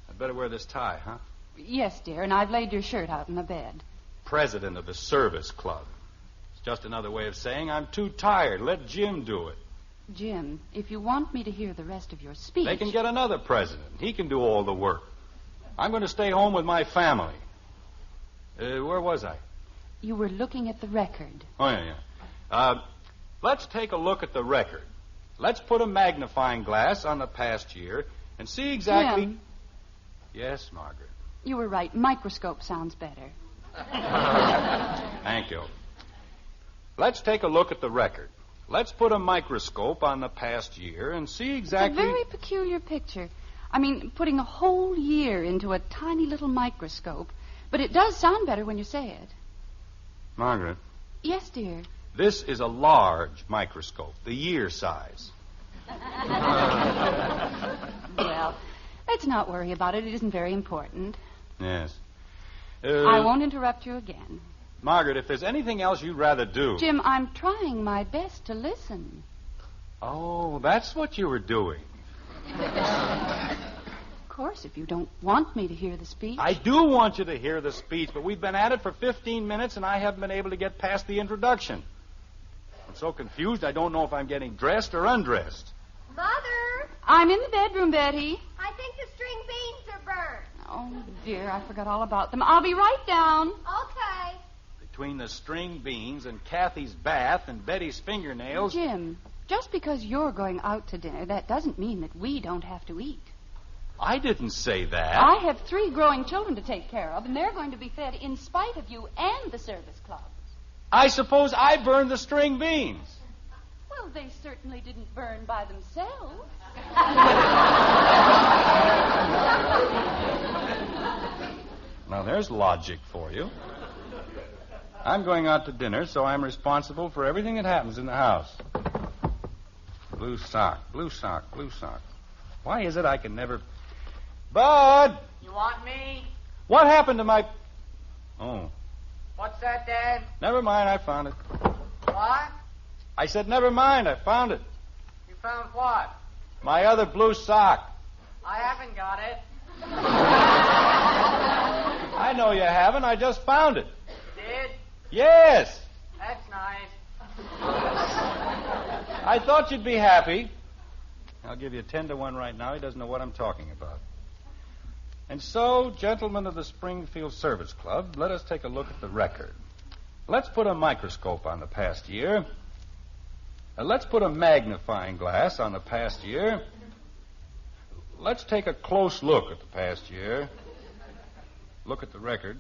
I'd better wear this tie, huh? Yes, dear, and I've laid your shirt out in the bed. President of the Service Club. It's just another way of saying I'm too tired. Let Jim do it. Jim, if you want me to hear the rest of your speech... They can get another president. He can do all the work. I'm going to stay home with my family. Where was I? You were looking at the record. Oh, yeah. Let's take a look at the record. Let's put a magnifying glass on the past year and see exactly... Jim. Yes, Margaret. You were right. Microscope sounds better. Thank you. Let's take a look at the record. Let's put a microscope on the past year and see exactly... It's a very peculiar picture. I mean, putting a whole year into a tiny little microscope. But it does sound better when you say it. Margaret. Yes, dear. This is a large microscope, the year size. Well, let's not worry about it. It isn't very important. Yes. I won't interrupt you again. Margaret, if there's anything else you'd rather do... Jim, I'm trying my best to listen. Oh, that's what you were doing. Of course, if you don't want me to hear the speech... I do want you to hear the speech, but we've been at it for 15 minutes, and I haven't been able to get past the introduction. I'm so confused, I don't know if I'm getting dressed or undressed. Mother! I'm in the bedroom, Betty. I think the string beans are burned. Oh, dear, I forgot all about them. I'll be right down. Okay. Between the string beans and Kathy's bath and Betty's fingernails... Jim, just because you're going out to dinner, that doesn't mean that we don't have to eat. I didn't say that. I have 3 growing children to take care of, and they're going to be fed in spite of you and the service club. I suppose I burned the string beans. Well, they certainly didn't burn by themselves. Now, there's logic for you. I'm going out to dinner, so I'm responsible for everything that happens in the house. Blue sock, blue sock, blue sock. Why is it I can never... Bud! You want me? What happened to my... Oh. What's that, Dad? Never mind, I found it. What? I said, never mind, I found it. You found what? My other blue sock. I haven't got it. I know you haven't, I just found it. Did? Yes. That's nice. I thought you'd be happy. I'll give you 10-1 right now. He doesn't know what I'm talking about. And so, gentlemen of the Springfield Service Club, let us take a look at the record. Let's put a microscope on the past year. Let's put a magnifying glass on the past year. Let's take a close look at the past year. Look at the record.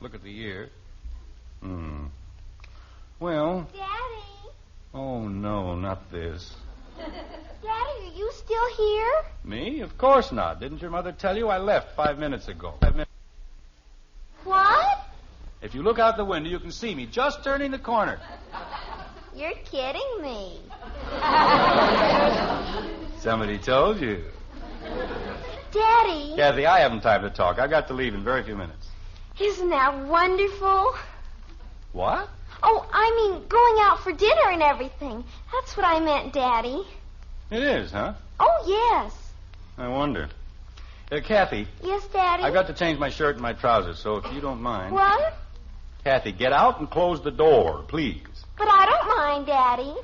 Look at the year. Well... Daddy? Oh, no, not this. Daddy, are you still here? Me? Of course not. Didn't your mother tell you? I left 5 minutes ago. What? If you look out the window, you can see me just turning the corner. You're kidding me. Somebody told you. Daddy. Kathy, I haven't time to talk. I've got to leave in very few minutes. Isn't that wonderful? What? Oh, I mean, going out for dinner and everything. That's what I meant, Daddy. It is, huh? Oh, yes. I wonder. Kathy. Yes, Daddy? I've got to change my shirt and my trousers, so if you don't mind. What? Kathy, get out and close the door, please. But I don't mind, Daddy.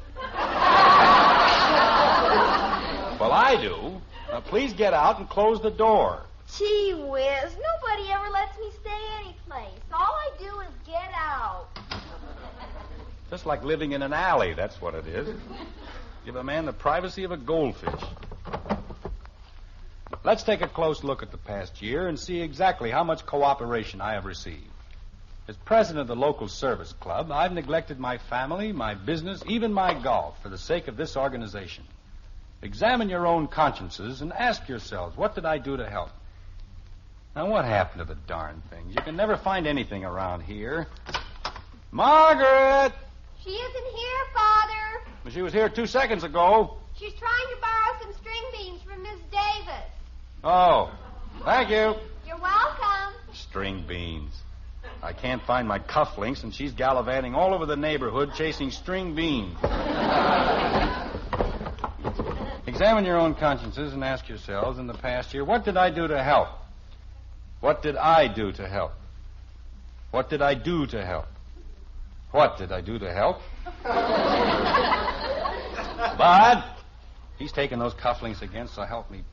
Well, I do. Now, please get out and close the door. Gee whiz, nobody ever lets me stay anyplace. All I do is get out. Just like living in an alley, that's what it is. Give a man the privacy of a goldfish. Let's take a close look at the past year and see exactly how much cooperation I have received. As president of the local service club, I've neglected my family, my business, even my golf for the sake of this organization. Examine your own consciences and ask yourselves, what did I do to help? Now, what happened to the darn things? You can never find anything around here. Margaret! She isn't here, Father. Well, she was here 2 seconds ago. She's trying to borrow some string beans from Miss Davis. Oh, thank you. You're welcome. String beans. I can't find my cufflinks, and she's gallivanting all over the neighborhood chasing string beans. Examine your own consciences and ask yourselves, in the past year, what did I do to help? What did I do to help? What did I do to help? What did I do to help? Bud, he's taking those cufflinks again, so help me.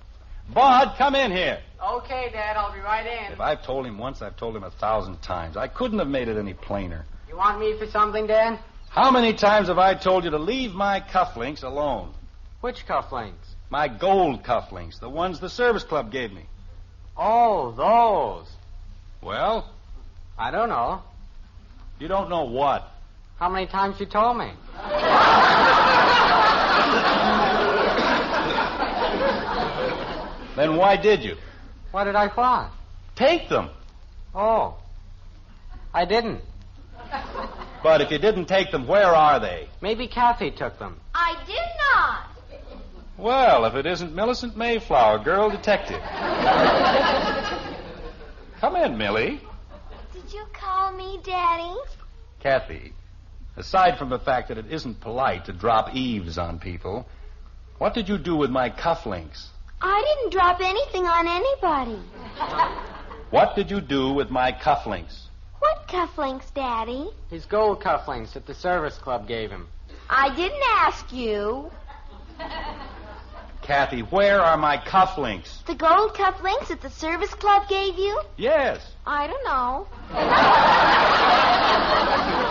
Bud, come in here. Okay, Dad, I'll be right in. If I've told him once, I've told him 1,000 times. I couldn't have made it any plainer. You want me for something, Dad? How many times have I told you to leave my cufflinks alone? Which cufflinks? My gold cufflinks, the ones the service club gave me. Oh, those. Well? I don't know. You don't know what? How many times you told me? Then why did you? What did I want? Take them. Oh. I didn't. But if you didn't take them, where are they? Maybe Kathy took them. I did not. Well, if it isn't Millicent Mayflower, girl detective. Come in, Millie. Did you call me Daddy? Kathy, aside from the fact that it isn't polite to drop eaves on people, what did you do with my cufflinks? I didn't drop anything on anybody. What did you do with my cufflinks? What cufflinks, Daddy? His gold cufflinks that the service club gave him. I didn't ask you. Kathy, where are my cufflinks? The gold cufflinks that the service club gave you? Yes. I don't know.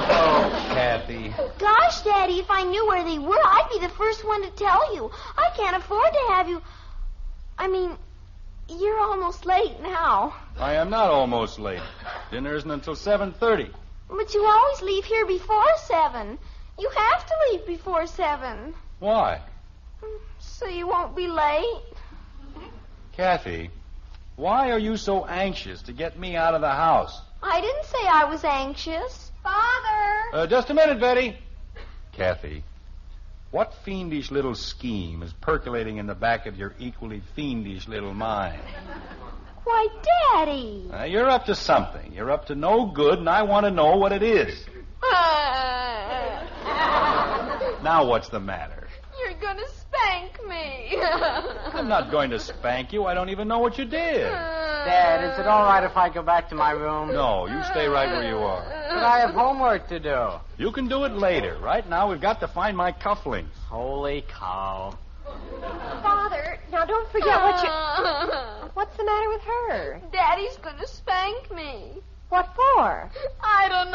Oh, Kathy. Gosh, Daddy, if I knew where they were, I'd be the first one to tell you. I can't afford to have you... I mean, you're almost late now. I am not almost late. Dinner isn't until 7:30. But you always leave here before 7. You have to leave before 7. Why? So you won't be late. Kathy, why are you so anxious to get me out of the house? I didn't say I was anxious. Father! Just a minute, Betty. Kathy, what fiendish little scheme is percolating in the back of your equally fiendish little mind? Why, Daddy! You're up to something. You're up to no good, and I want to know what it is. Now what's the matter? You're going to spank me. I'm not going to spank you. I don't even know what you did. Dad, is it all right if I go back to my room? No, you stay right where you are. But I have homework to do. You can do it later. Right now, we've got to find my cufflinks. Holy cow. Father, now don't forget what you... What's the matter with her? Daddy's going to spank me. What for? I don't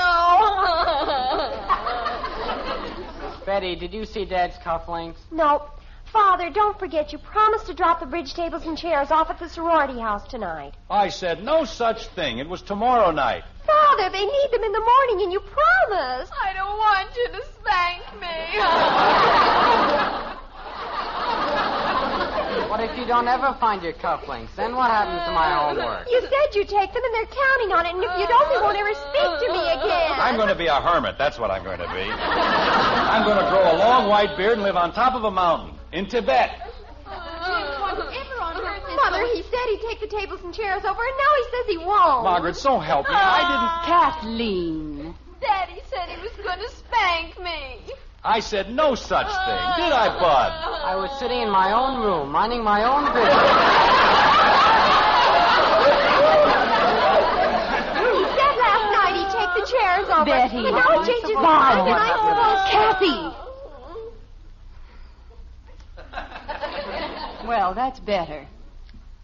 know. Betty, did you see Dad's cufflinks? Nope. Father, don't forget you promised to drop the bridge tables and chairs off at the sorority house tonight. I said no such thing. It was tomorrow night. Father, they need them in the morning, and you promised. I don't want you to spank me. What if you don't ever find your cufflinks? Then what happens to my homework? You said you'd take them, and they're counting on it, and if you don't, they won't ever speak to me again. I'm going to be a hermit. That's what I'm going to be. I'm going to grow a long white beard and live on top of a mountain in Tibet. Mother, he said he'd take the tables and chairs over, and now he says he won't. Margaret, so help me. I didn't... Kathleen. Daddy said he was going to spank me. I said no such thing. Did I, Bud? I was sitting in my own room, minding my own business. He said last night he'd take the chairs know, Betty. But now it changes mind, and Kathy! Well, that's better.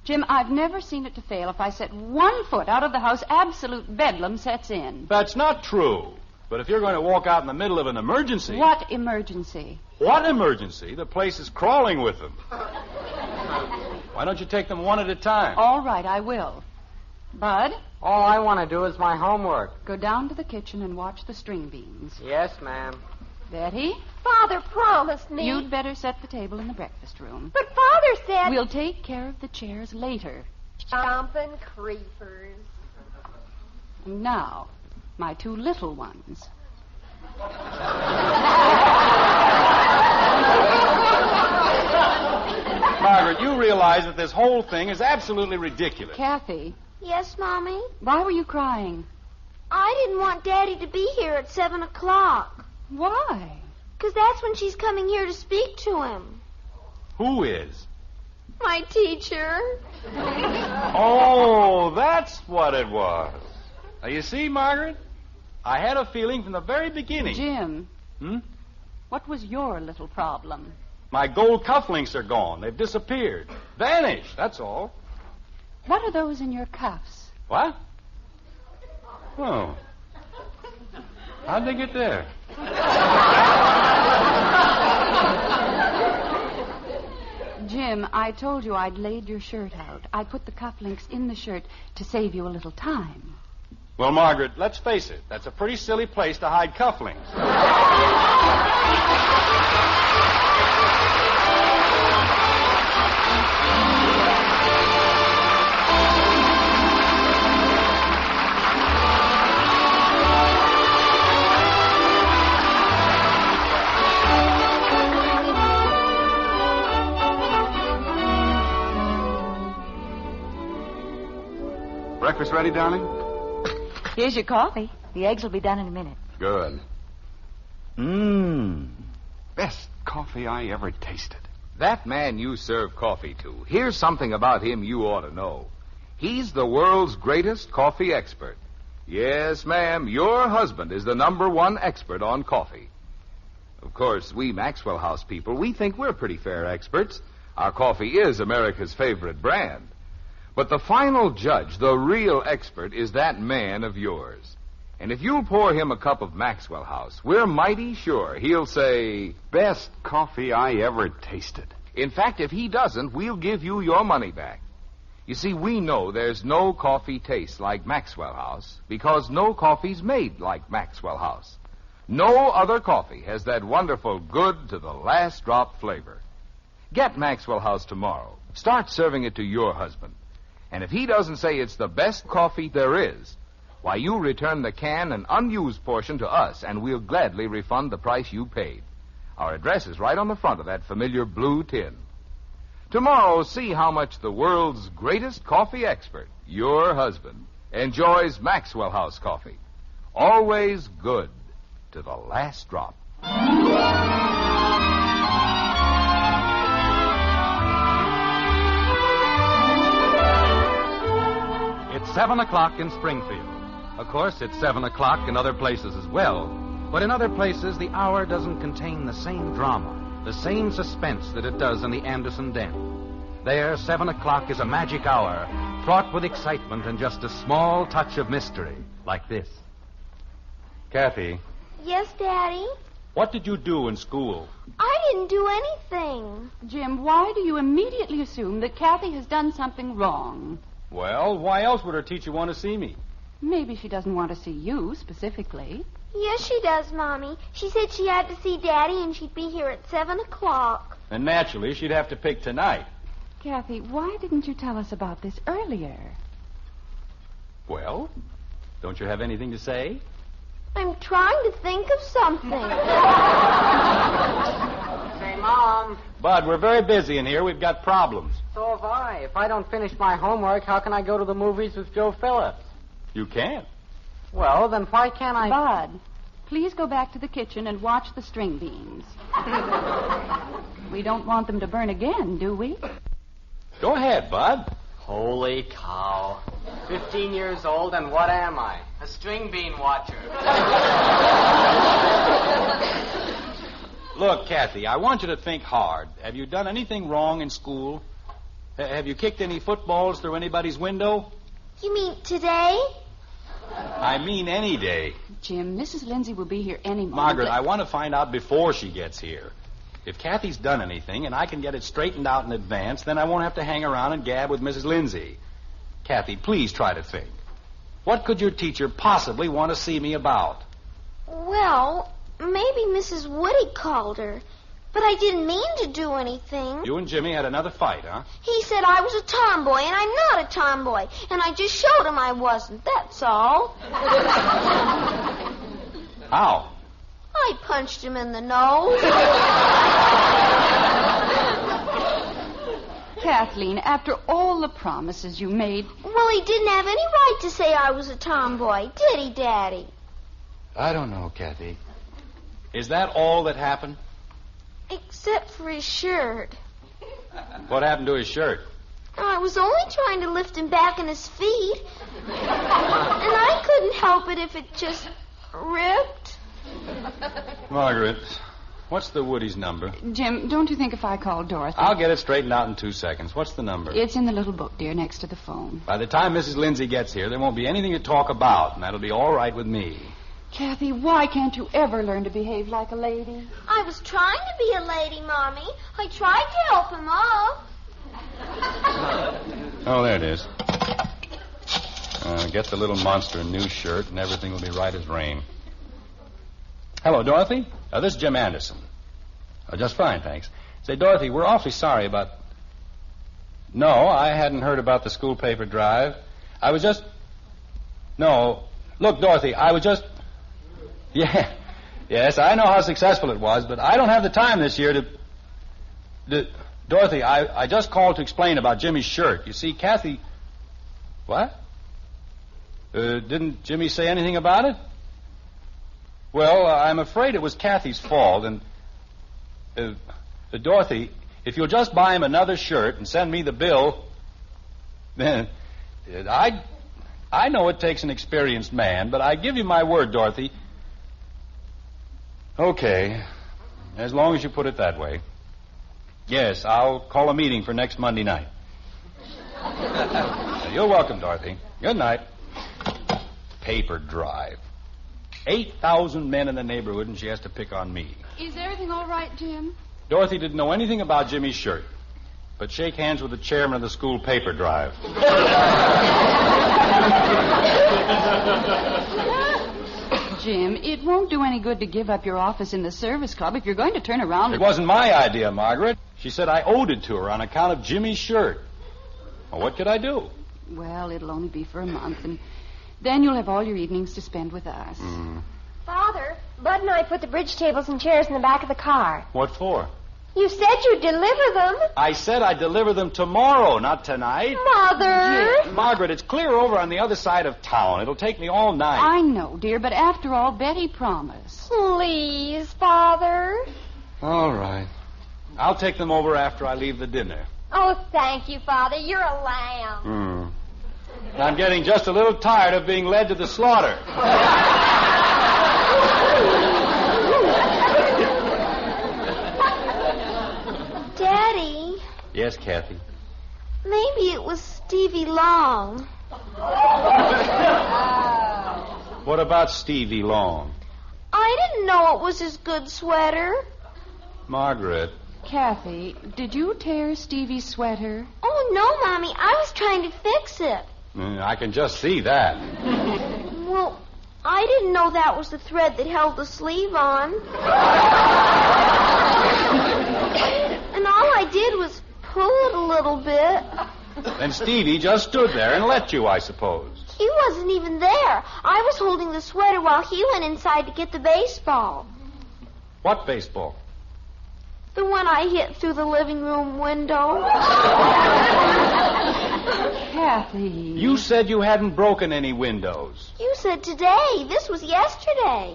Jim, I've never seen it to fail. If I set 1 foot out of the house, absolute bedlam sets in. That's not true. But if you're going to walk out in the middle of an emergency... What emergency? What emergency? The place is crawling with them. Why don't you take them one at a time? All right, I will. Bud? All I want to do is my homework. Go down to the kitchen and watch the string beans. Yes, ma'am. Betty? Father promised me. You'd better set the table in the breakfast room. But Father said... We'll take care of the chairs later. Stomping creepers. Now, my 2 little ones. Margaret, you realize that this whole thing is absolutely ridiculous. Kathy? Yes, Mommy? Why were you crying? I didn't want Daddy to be here at 7 o'clock. Why? Because that's when she's coming here to speak to him. Who is? My teacher. Oh, that's what it was. Now, you see, Margaret, I had a feeling from the very beginning. Jim. What was your little problem? My gold cufflinks are gone. They've disappeared. Vanished, that's all. What are those in your cuffs? What? Oh. How'd they get there? Jim, I told you I'd laid your shirt out. I put the cufflinks in the shirt to save you a little time. Well, Margaret, let's face it. That's a pretty silly place to hide cufflinks. Breakfast ready, darling? Here's your coffee. The eggs will be done in a minute. Good. Best coffee I ever tasted. That man you serve coffee to, here's something about him you ought to know. He's the world's greatest coffee expert. Yes, ma'am, your husband is the #1 expert on coffee. Of course, we Maxwell House people, we think we're pretty fair experts. Our coffee is America's favorite brand. But the final judge, the real expert, is that man of yours. And if you'll pour him a cup of Maxwell House, we're mighty sure he'll say, best coffee I ever tasted. In fact, if he doesn't, we'll give you your money back. You see, we know there's no coffee tastes like Maxwell House because no coffee's made like Maxwell House. No other coffee has that wonderful good to the last drop flavor. Get Maxwell House tomorrow. Start serving it to your husband. And if he doesn't say it's the best coffee there is, why, you return the can and unused portion to us, and we'll gladly refund the price you paid. Our address is right on the front of that familiar blue tin. Tomorrow, see how much the world's greatest coffee expert, your husband, enjoys Maxwell House coffee. Always good to the last drop. It's 7 o'clock in Springfield. Of course, it's 7 o'clock in other places as well. But in other places, the hour doesn't contain the same drama, the same suspense that it does in the Anderson Den. There, 7 o'clock is a magic hour, fraught with excitement and just a small touch of mystery, like this. Kathy, Yes, Daddy? what did you do in school? I didn't do anything. Jim, why do you immediately assume that Kathy has done something wrong? Well, why else would her teacher want to see me? Maybe she doesn't want to see you specifically. Yes, she does, Mommy. She said she had to see Daddy and she'd be here at 7 o'clock. And naturally, she'd have to pick tonight. Kathy, why didn't you tell us about this earlier? Well, don't you have anything to say? I'm trying to think of something. Say, Mom. Bud, we're very busy in here. We've got problems. So have I. If I don't finish my homework, how can I go to the movies with Joe Phillips? You can't. Well, then why can't I... Bud, please go back to the kitchen and watch the string beans. We don't want them to burn again, do we? Go ahead, Bud. Holy cow. 15 years old, and what am I? A string bean watcher. Look, Kathy, I want you to think hard. Have you done anything wrong in school? Have you kicked any footballs through anybody's window? You mean today? I mean any day. Jim, Mrs. Lindsay will be here any moment. Margaret, I want to find out before she gets here. If Kathy's done anything and I can get it straightened out in advance, then I won't have to hang around and gab with Mrs. Lindsay. Kathy, please try to think. What could your teacher possibly want to see me about? Well, maybe Mrs. Woody called her. But I didn't mean to do anything. You and Jimmy had another fight, huh? He said I was a tomboy, and I'm not a tomboy. And I just showed him I wasn't, that's all. How? I punched him in the nose. Kathleen, after all the promises you made... Well, he didn't have any right to say I was a tomboy, did he, Daddy? I don't know, Kathy. Is that all that happened? Except for his shirt. What happened to his shirt? I was only trying to lift him back on his feet. And I couldn't help it if it just ripped. Margaret, what's the Woody's number? Jim, don't you think if I call Dorothy... I'll get it straightened out in 2 seconds. What's the number? It's in the little book, dear, next to the phone. By the time Mrs. Lindsay gets here, there won't be anything to talk about, and that'll be all right with me. Kathy, why can't you ever learn to behave like a lady? I was trying to be a lady, Mommy. I tried to help him up. Oh, there it is. Get the little monster a new shirt, and everything will be right as rain. Hello, Dorothy. This is Jim Anderson. Just fine, thanks. Say, Dorothy, we're awfully sorry about... No, I hadn't heard about the school paper drive. I was just... No. Look, Dorothy, I was just... Yeah. Yes, I know how successful it was, but I don't have the time this year to... Dorothy, I just called to explain about Jimmy's shirt. You see, Kathy... What? Didn't Jimmy say anything about it? Well, I'm afraid it was Kathy's fault, and... Dorothy, if you'll just buy him another shirt and send me the bill, then... I know it takes an experienced man, but I give you my word, Dorothy... Okay, as long as you put it that way. Yes, I'll call a meeting for next Monday night. You're welcome, Dorothy. Good night. Paper drive. 8,000 men in the neighborhood, and she has to pick on me. Is everything all right, Jim? Dorothy didn't know anything about Jimmy's shirt, but shake hands with the chairman of the school paper drive. Jim, it won't do any good to give up your office in the service club if you're going to turn around... It wasn't my idea, Margaret. She said I owed it to her on account of Jimmy's shirt. Well, what could I do? Well, it'll only be for a month, and then you'll have all your evenings to spend with us. Father, Bud and I put the bridge tables and chairs in the back of the car. What for? You said you'd deliver them. I said I'd deliver them tomorrow, not tonight. Mother! Margaret, it's clear over on the other side of town. It'll take me all night. I know, dear, but after all, Betty promised. Please, Father. All right. I'll take them over after I leave the dinner. Oh, thank you, Father. You're a lamb. I'm getting just a little tired of being led to the slaughter. Daddy. Yes, Kathy. Maybe it was Stevie Long. What about Stevie Long? I didn't know it was his good sweater. Margaret. Kathy, did you tear Stevie's sweater? Oh, no, Mommy. I was trying to fix it. I can just see that. Well, I didn't know that was the thread that held the sleeve on. And all I did was pull it a little bit. And Stevie just stood there and let you, I suppose. He wasn't even there. I was holding the sweater while he went inside to get the baseball. What baseball? The one I hit through the living room window. Kathy. You said you hadn't broken any windows. You said today. This was yesterday.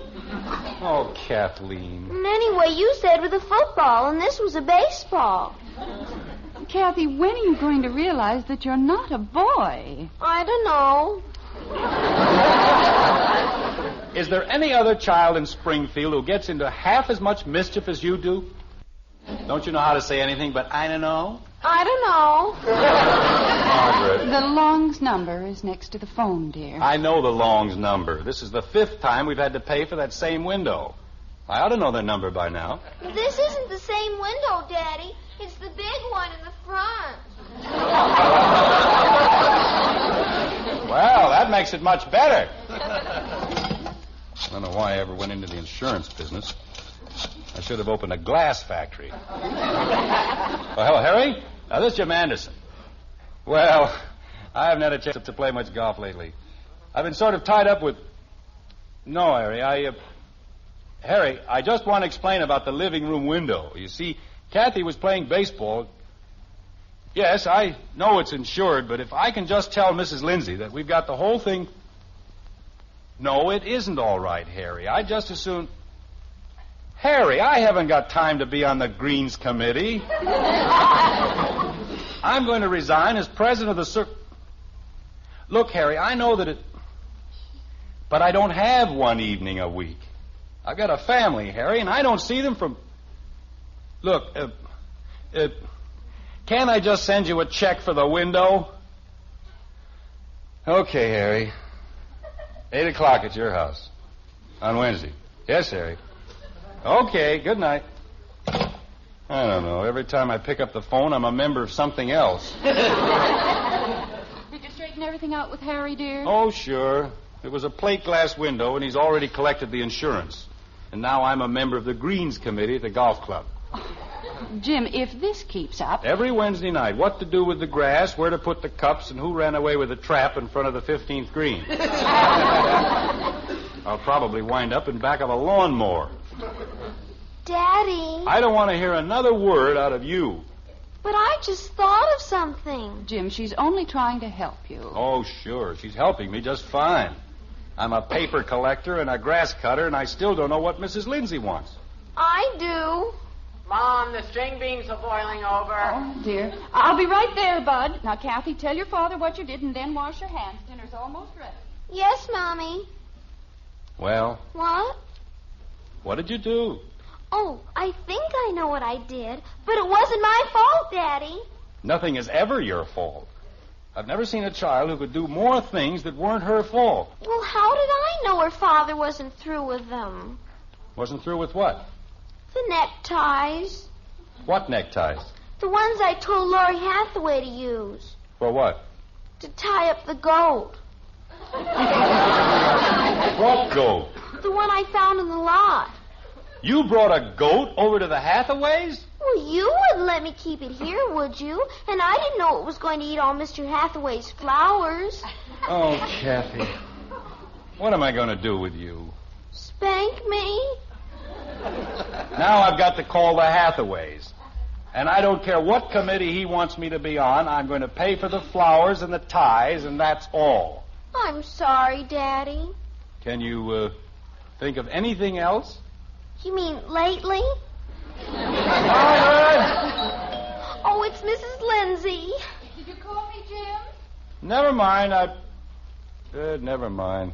Oh, Kathleen. And anyway, you said with a football, and this was a baseball. Kathy, when are you going to realize that you're not a boy? I don't know. Is there any other child in Springfield who gets into half as much mischief as you do? Don't you know how to say anything but I don't know? I don't know. Margaret. The Long's number is next to the phone, dear. I know the Long's number. This is the 5th time we've had to pay for that same window. I ought to know their number by now. This isn't the same window, Daddy. It's the big one in the front. Well, that makes it much better. I don't know why I ever went into the insurance business. I should have opened a glass factory. Oh, hello, Harry. This is Jim Anderson. Well, I haven't had a chance to play much golf lately. I've been sort of tied up with... No, Harry, Harry, I just want to explain about the living room window. You see, Kathy was playing baseball. Yes, I know it's insured, but if I can just tell Mrs. Lindsay that we've got the whole thing... No, it isn't all right, Harry. I'd just as soon... Harry, I haven't got time to be on the Greens Committee. I'm going to resign as president of the Look, Harry, I know that it... But I don't have one evening a week. I've got a family, Harry, and I don't see them from... Look, can't I just send you a check for the window? Okay, Harry. 8 o'clock at your house. On Wednesday. Yes, Harry. Okay, good night. I don't know. Every time I pick up the phone, I'm a member of something else. Did you straighten everything out with Harry, dear? Oh, sure. It was a plate glass window, and he's already collected the insurance. And now I'm a member of the Greens Committee at the golf club. Jim, if this keeps up... Every Wednesday night, what to do with the grass, where to put the cups, and who ran away with the trap in front of the 15th green. I'll probably wind up in back of a lawnmower. Daddy. I don't want to hear another word out of you. But I just thought of something. Jim, she's only trying to help you. Oh, sure. She's helping me just fine. I'm a paper collector and a grass cutter, and I still don't know what Mrs. Lindsay wants. I do. Mom, the string beans are boiling over. Oh, dear. I'll be right there, Bud. Now, Kathy, tell your father what you did and then wash your hands. Dinner's almost ready. Yes, Mommy. Well? What? What did you do? Oh, I think I know what I did, but it wasn't my fault, Daddy. Nothing is ever your fault. I've never seen a child who could do more things that weren't her fault. Well, how did I know her father wasn't through with them? Wasn't through with what? The neckties. What neckties? The ones I told Lori Hathaway to use. For what? To tie up the goat. What goat? The one I found in the lot. You brought a goat over to the Hathaways? Well, you wouldn't let me keep it here, would you? And I didn't know it was going to eat all Mr. Hathaway's flowers. Oh, Kathy. What am I going to do with you? Spank me? Now I've got to call the Hathaways. And I don't care what committee he wants me to be on. I'm going to pay for the flowers and the ties, and that's all. I'm sorry, Daddy. Can you think of anything else? You mean lately? Margaret! Oh, it's Mrs. Lindsay. Did you call me, Jim? Never mind. Never mind.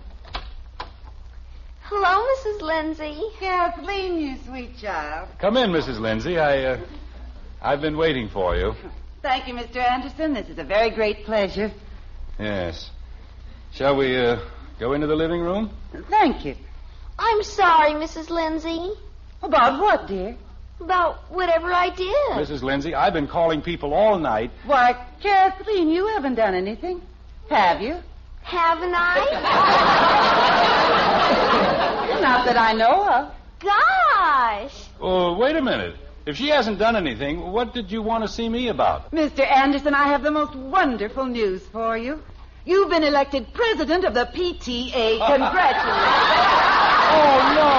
Hello, Mrs. Lindsay. Kathleen, you sweet child. Come in, Mrs. Lindsay. I've been waiting for you. Thank you, Mr. Anderson. This is a very great pleasure. Yes. Shall we go into the living room? Thank you. I'm sorry, Mrs. Lindsay. About what, dear? About whatever I did. Mrs. Lindsay, I've been calling people all night. Why, Kathleen, you haven't done anything. Have you? Haven't I? Not that I know of. Gosh. Oh, wait a minute. If she hasn't done anything, what did you want to see me about? Mr. Anderson, I have the most wonderful news for you. You've been elected president of the PTA. Congratulations. Oh, no.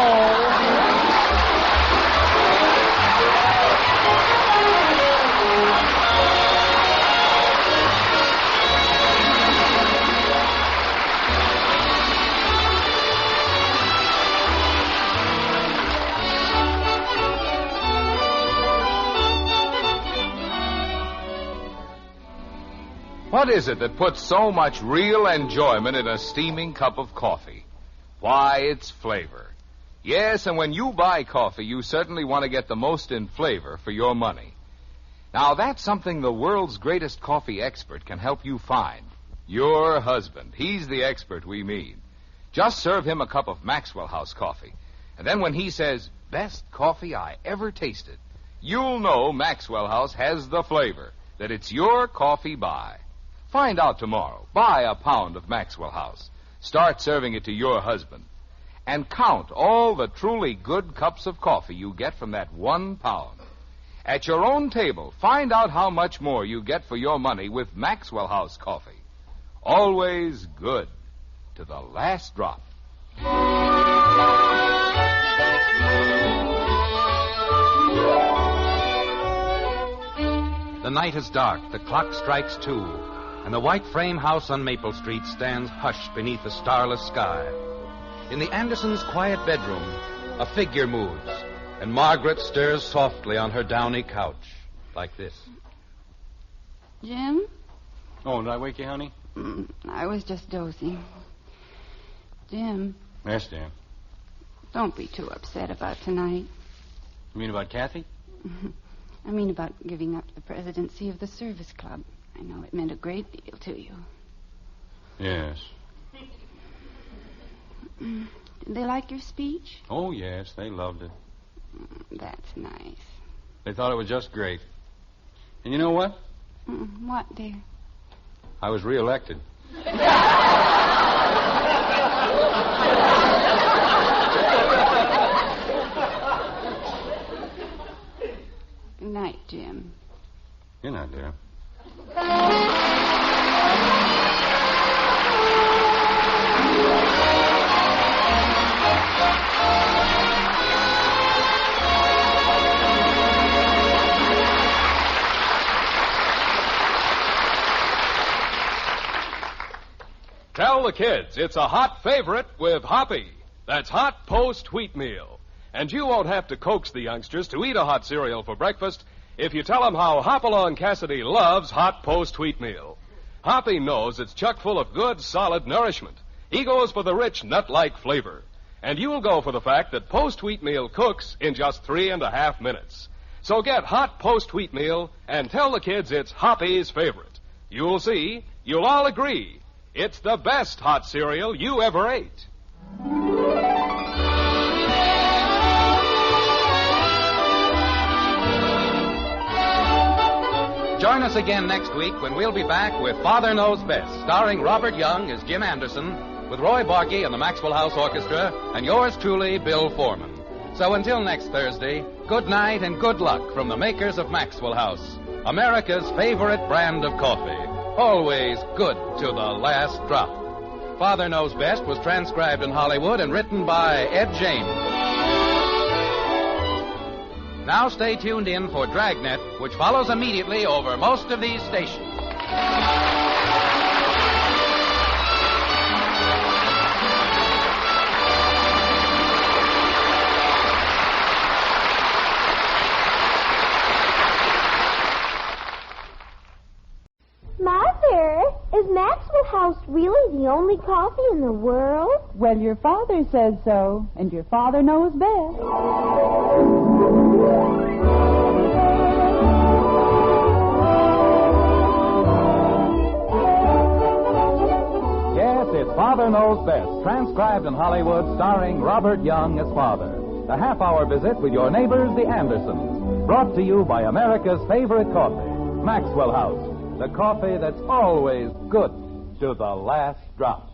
What is it that puts so much real enjoyment in a steaming cup of coffee? Why, it's flavor. Yes, and when you buy coffee, you certainly want to get the most in flavor for your money. Now, that's something the world's greatest coffee expert can help you find. Your husband. He's the expert we mean. Just serve him a cup of Maxwell House coffee. And then when he says, best coffee I ever tasted, you'll know Maxwell House has the flavor, that it's your coffee buy. Find out tomorrow. Buy a pound of Maxwell House. Start serving it to your husband. And count all the truly good cups of coffee you get from that 1 pound. At your own table, find out how much more you get for your money with Maxwell House coffee. Always good to the last drop. The night is dark, the clock strikes 2, and the white frame house on Maple Street stands hushed beneath a starless sky. In the Andersons' quiet bedroom, a figure moves, and Margaret stirs softly on her downy couch, like this. Jim? Oh, did I wake you, honey? I was just dozing. Jim. Yes, dear. Don't be too upset about tonight. You mean about Kathy? I mean about giving up the presidency of the service club. I know it meant a great deal to you. Yes. Did they like your speech? Oh, yes, they loved it. That's nice. They thought it was just great. And you know what? What, dear? I was reelected. Good night, Jim. Good night, dear. Tell the kids it's a hot favorite with Hoppy. That's hot post wheat meal. And you won't have to coax the youngsters to eat a hot cereal for breakfast if you tell them how Hopalong Cassidy loves hot post wheat meal. Hoppy knows it's chock full of good, solid nourishment. He goes for the rich, nut-like flavor. And you'll go for the fact that post wheat meal cooks in just 3.5 minutes. So get hot post wheat meal and tell the kids it's Hoppy's favorite. You'll see, you'll all agree, it's the best hot cereal you ever ate. Join us again next week when we'll be back with Father Knows Best, starring Robert Young as Jim Anderson, with Roy Barbeque and the Maxwell House Orchestra, and yours truly, Bill Foreman. So until next Thursday, good night and good luck from the makers of Maxwell House, America's favorite brand of coffee. Always good to the last drop. Father Knows Best was transcribed in Hollywood and written by Ed James. Now stay tuned in for Dragnet, which follows immediately over most of these stations. Mother, is Maxwell House really the only coffee in the world? Well, your father says so, and your father knows best. Yes, it's Father Knows Best, transcribed in Hollywood, starring Robert Young as father. A half-hour visit with your neighbors, the Andersons. Brought to you by America's favorite coffee, Maxwell House. The coffee that's always good to the last drop.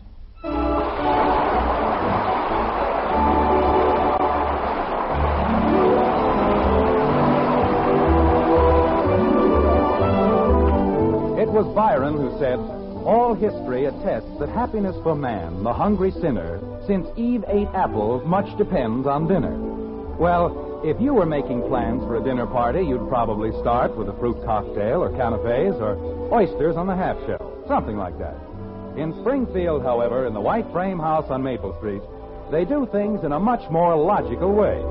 It was Byron who said, "All history attests that happiness for man, the hungry sinner, since Eve ate apples, much depends on dinner." Well, if you were making plans for a dinner party, you'd probably start with a fruit cocktail or canapes or oysters on the half shell, something like that. In Springfield, however, in the white frame house on Maple Street, they do things in a much more logical way.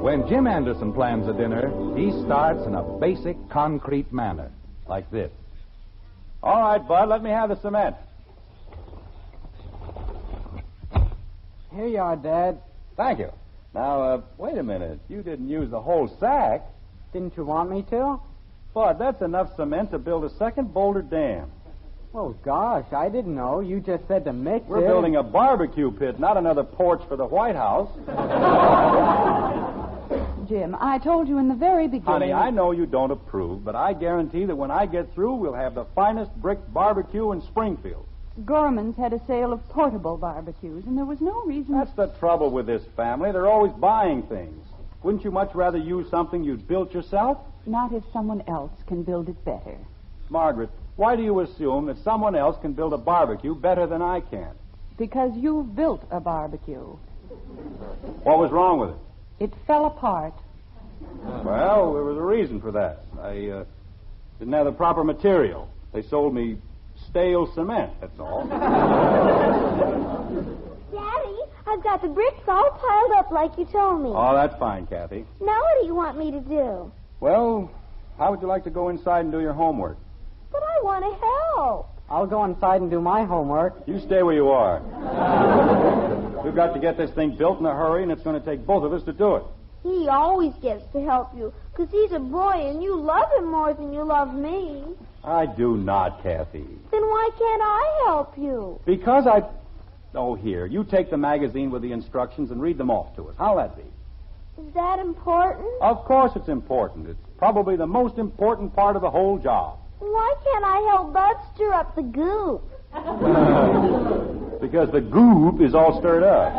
When Jim Anderson plans a dinner, he starts in a basic, concrete manner, like this. All right, Bud, let me have the cement. Here you are, Dad. Thank you. Now, wait a minute. You didn't use the whole sack. Didn't you want me to? Bud, that's enough cement to build a second Boulder Dam. Oh, gosh, I didn't know. You just said to mix We're building a barbecue pit, not another porch for the White House. Jim, I told you in the very beginning... Honey, I know you don't approve, but I guarantee that when I get through, we'll have the finest brick barbecue in Springfield. Gorman's had a sale of portable barbecues, and there was no reason... That's the trouble with this family. They're always buying things. Wouldn't you much rather use something you'd built yourself? Not if someone else can build it better. Margaret, why do you assume that someone else can build a barbecue better than I can? Because you've built a barbecue. What was wrong with it? It fell apart. Well, there was a reason for that. I didn't have the proper material. They sold me stale cement, that's all. Daddy, I've got the bricks all piled up like you told me. Oh, that's fine, Kathy. Now what do you want me to do? Well, how would you like to go inside and do your homework? But I want to help. I'll go inside and do my homework. You stay where you are. We've got to get this thing built in a hurry, and it's going to take both of us to do it. He always gets to help you, because he's a boy and you love him more than you love me. I do not, Kathy. Then why can't I help you? Because I... Oh, here, you take the magazine with the instructions and read them off to us. How'll that be? Is that important? Of course it's important. It's probably the most important part of the whole job. Why can't I help Bud stir up the goop? Because the goop is all stirred up.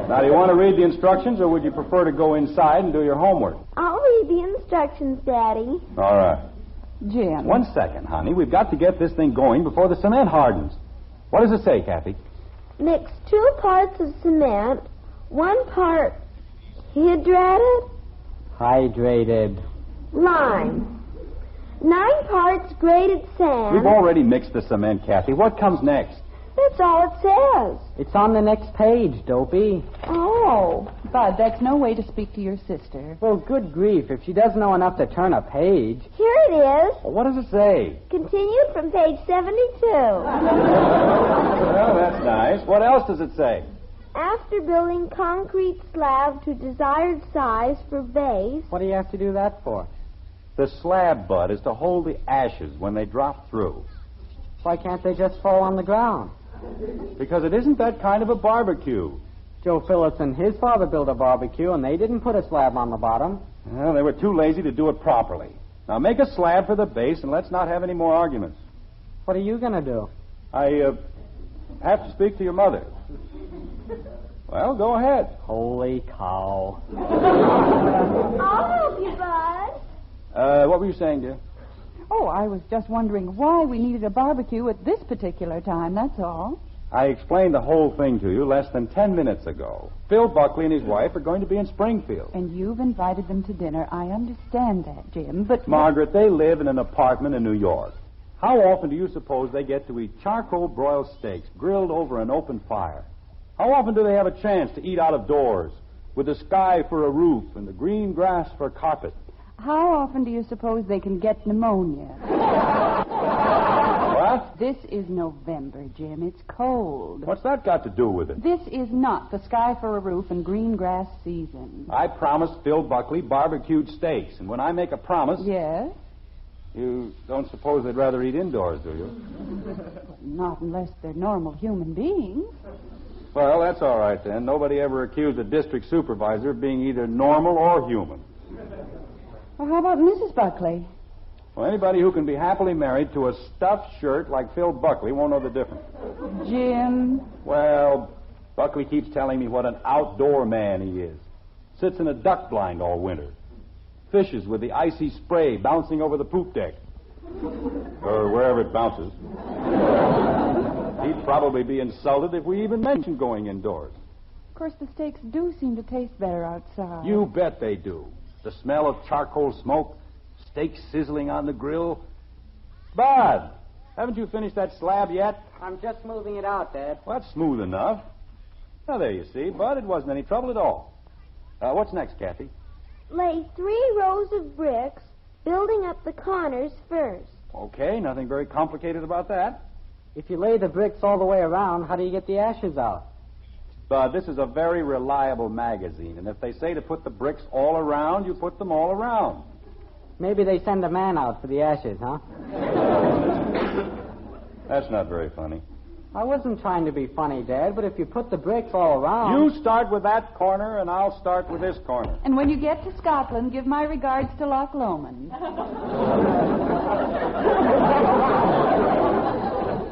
Now, do you want to read the instructions, or would you prefer to go inside and do your homework? I'll read the instructions, Daddy. All right. Jim. 1 second, honey. We've got to get this thing going before the cement hardens. What does it say, Kathy? Mix 2 parts of cement, 1 part hydrated, lime, 9 parts grated sand. We've already mixed the cement, Kathy. What comes next? That's all it says. It's on the next page, Dopey. Oh. Bud, that's no way to speak to your sister. Well, good grief. If she doesn't know enough to turn a page. Here it is. Well, what does it say? Continued from page 72. Well, that's nice. What else does it say? After building concrete slab to desired size for base. What do you have to do that for? The slab, Bud, is to hold the ashes when they drop through. Why can't they just fall on the ground? Because it isn't that kind of a barbecue. Joe Phillips and his father built a barbecue, and they didn't put a slab on the bottom. Well, they were too lazy to do it properly. Now, make a slab for the base, and let's not have any more arguments. What are you going to do? I have to speak to your mother. Well, go ahead. Holy cow. I'll help you, Bud. What were you saying, dear? Oh, I was just wondering why we needed a barbecue at this particular time, that's all. I explained the whole thing to you less than 10 minutes ago. Phil Buckley and his wife are going to be in Springfield. And you've invited them to dinner. I understand that, Jim, but... Margaret, they live in an apartment in New York. How often do you suppose they get to eat charcoal broiled steaks grilled over an open fire? How often do they have a chance to eat out of doors with the sky for a roof and the green grass for carpet? How often do you suppose they can get pneumonia? What? This is November, Jim. It's cold. What's that got to do with it? This is not the sky for a roof and green grass season. I promised Phil Buckley barbecued steaks, and when I make a promise... Yes? You don't suppose they'd rather eat indoors, do you? Not unless they're normal human beings. Well, that's all right, then. Nobody ever accused a district supervisor of being either normal or human. Well, how about Mrs. Buckley? Well, anybody who can be happily married to a stuffed shirt like Phil Buckley won't know the difference. Jim? Well, Buckley keeps telling me what an outdoor man he is. Sits in a duck blind all winter. Fishes with the icy spray bouncing over the poop deck. Or wherever it bounces. He'd probably be insulted if we even mentioned going indoors. Of course, the steaks do seem to taste better outside. You bet they do. The smell of charcoal smoke, steak sizzling on the grill. Bud, haven't you finished that slab yet? I'm just moving it out, Dad. Well, that's smooth enough. Now, there you see, Bud, it wasn't any trouble at all. What's next, Kathy? Lay 3 rows of bricks, building up the corners first. Okay, nothing very complicated about that. If you lay the bricks all the way around, how do you get the ashes out? Bud, this is a very reliable magazine, and if they say to put the bricks all around, you put them all around. Maybe they send a man out for the ashes, huh? That's not very funny. I wasn't trying to be funny, Dad, but if you put the bricks all around... You start with that corner, and I'll start with this corner. And when you get to Scotland, give my regards to Loch Lomond.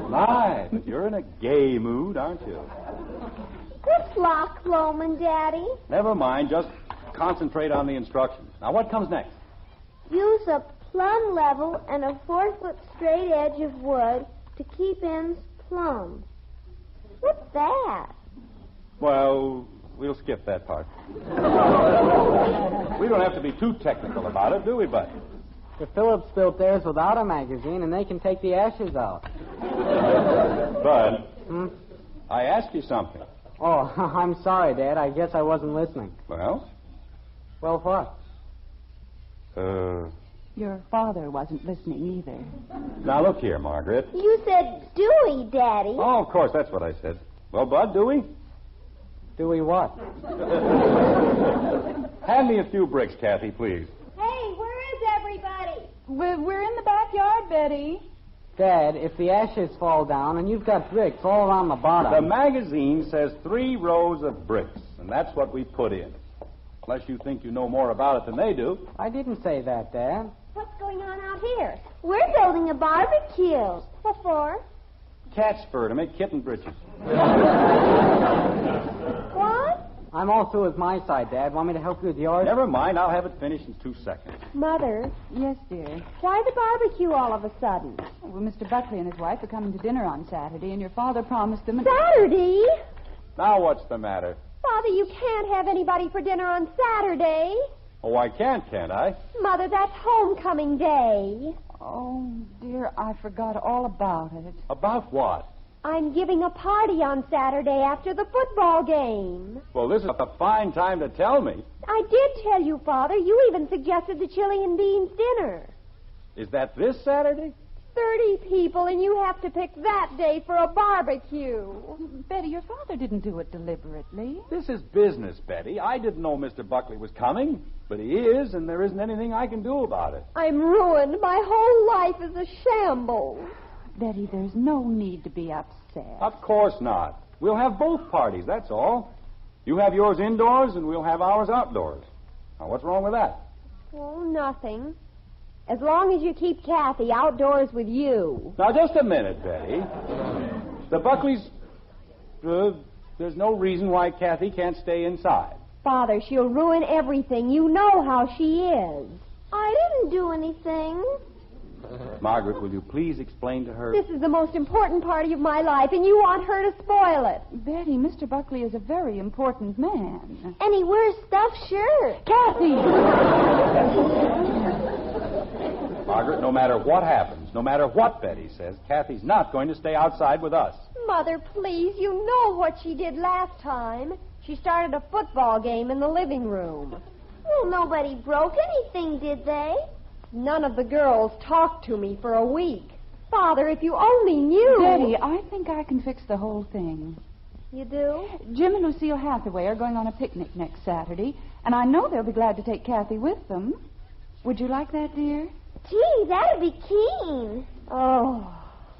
My, but you're in a gay mood, aren't you? What's Loch Lomond, Daddy? Never mind, just concentrate on the instructions. Now, what comes next? Use a plumb level and a 4-foot straight edge of wood to keep ends plumb. What's that? Well, we'll skip that part. We don't have to be too technical about it, do we, Bud? The Phillips built theirs without a magazine, and they can take the ashes out. Bud, I asked you something. Oh, I'm sorry, Dad. I guess I wasn't listening. Well? Well, what? Your father wasn't listening either. Now, look here, Margaret. You said Dewey, Daddy. Oh, of course, that's what I said. Well, Bud, Dewey? Dewey what? Hand me a few bricks, Kathy, please. Hey, where is everybody? We're in the backyard, Betty. Dad, if the ashes fall down and you've got bricks all around the bottom... The magazine says 3 rows of bricks, and that's what we put in. Unless you think you know more about it than they do. I didn't say that, Dad. What's going on out here? We're building a barbecue. What for? Cat's fur to make kitten britches. What? I'm all through with my side, Dad. Want me to help you with yours? Never mind. I'll have it finished in 2 seconds. Mother, Yes, dear. why the barbecue all of a sudden? Well, Mr. Buckley and his wife are coming to dinner on Saturday, and your father promised them... Saturday? Now what's the matter? Father, you can't have anybody for dinner on Saturday. Oh, I can't I? Mother, that's homecoming day. Oh, dear, I forgot all about it. About what? I'm giving a party on Saturday after the football game. Well, this is a fine time to tell me. I did tell you, Father. You even suggested the chili and beans dinner. Is that this Saturday? 30 people, and you have to pick that day for a barbecue. Betty, your father didn't do it deliberately. This is business, Betty. I didn't know Mr. Buckley was coming, but he is, and there isn't anything I can do about it. I'm ruined. My whole life is a shambles. Betty, there's no need to be upset. Of course not. We'll have both parties, that's all. You have yours indoors, and we'll have ours outdoors. Now, what's wrong with that? Oh, nothing. As long as you keep Kathy outdoors with you. Now, just a minute, Betty. The Buckleys... there's no reason why Kathy can't stay inside. Father, she'll ruin everything. You know how she is. I didn't do anything. Margaret, will you please explain to her... This is the most important party of my life, and you want her to spoil it. Betty, Mr. Buckley is a very important man. And he wears stuffed shirts. Kathy! Margaret, no matter what happens, no matter what Betty says, Kathy's not going to stay outside with us. Mother, please, you know what she did last time. She started a football game in the living room. Well, nobody broke anything, did they? None of the girls talked to me for a week. Father, if you only knew... Betty, I think I can fix the whole thing. You do? Jim and Lucille Hathaway are going on a picnic next Saturday, and I know they'll be glad to take Kathy with them. Would you like that, dear? Gee, that'd be keen. Oh.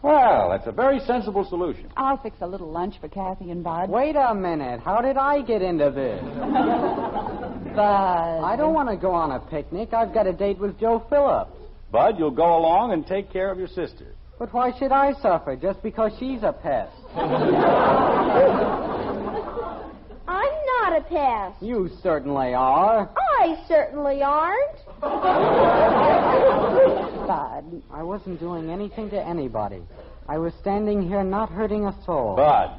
Well, that's a very sensible solution. I'll fix a little lunch for Kathy and Bud. Wait a minute. How did I get into this? Bud. I don't want to go on a picnic. I've got a date with Joe Phillips. Bud, you'll go along and take care of your sister. But why should I suffer just because she's a pest? I'm not a pest. You certainly are. I certainly aren't. Bud, I wasn't doing anything to anybody. I was standing here not hurting a soul. Bud,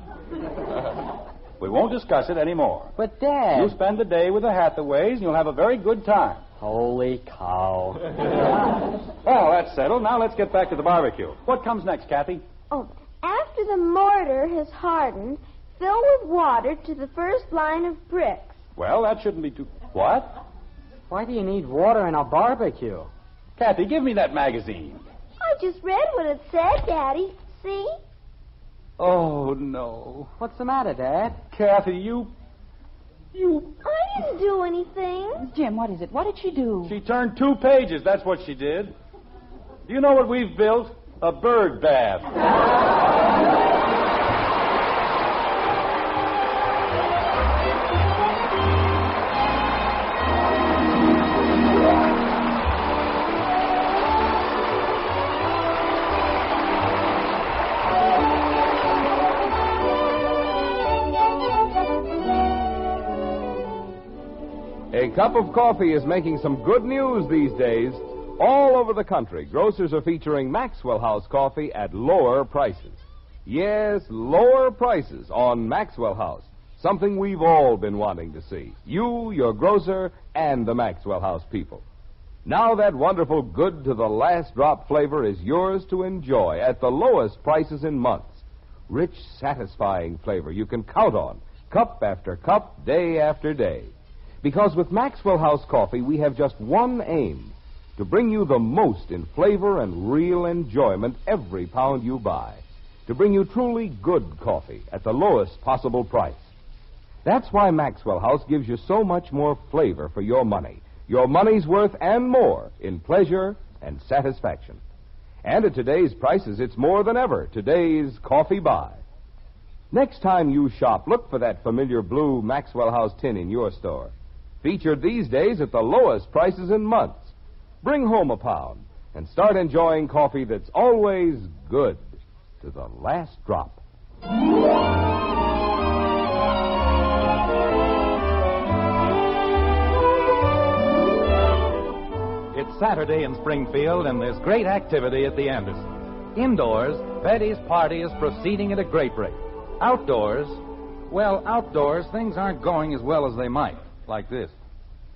we won't discuss it anymore. But, Dad... You'll spend the day with the Hathaways, and you'll have a very good time. Holy cow. Well, that's settled. Now let's get back to the barbecue. What comes next, Kathy? Oh, after the mortar has hardened, fill with water to the first line of bricks. Well, that shouldn't be too... What? Why do you need water in a barbecue? Kathy, give me that magazine. I just read what it said, Daddy. See? Oh, no. What's the matter, Dad? Kathy, you... I didn't do anything. Jim, what is it? What did she do? She turned 2 pages. That's what she did. Do you know what we've built? A bird bath. A cup of coffee is making some good news these days. All over the country, grocers are featuring Maxwell House coffee at lower prices. Yes, lower prices on Maxwell House. Something we've all been wanting to see. You, your grocer, and the Maxwell House people. Now that wonderful good to the last drop flavor is yours to enjoy at the lowest prices in months. Rich, satisfying flavor you can count on, cup after cup, day after day. Because with Maxwell House coffee, we have just one aim, to bring you the most in flavor and real enjoyment every pound you buy. To bring you truly good coffee at the lowest possible price. That's why Maxwell House gives you so much more flavor for your money. Your money's worth and more in pleasure and satisfaction. And at today's prices, it's more than ever today's coffee buy. Next time you shop, look for that familiar blue Maxwell House tin in your store. Featured these days at the lowest prices in months. Bring home a pound and start enjoying coffee that's always good to the last drop. It's Saturday in Springfield, and there's great activity at the Anderson. Indoors, Betty's party is proceeding at a great rate. Outdoors, things aren't going as well as they might. Like this.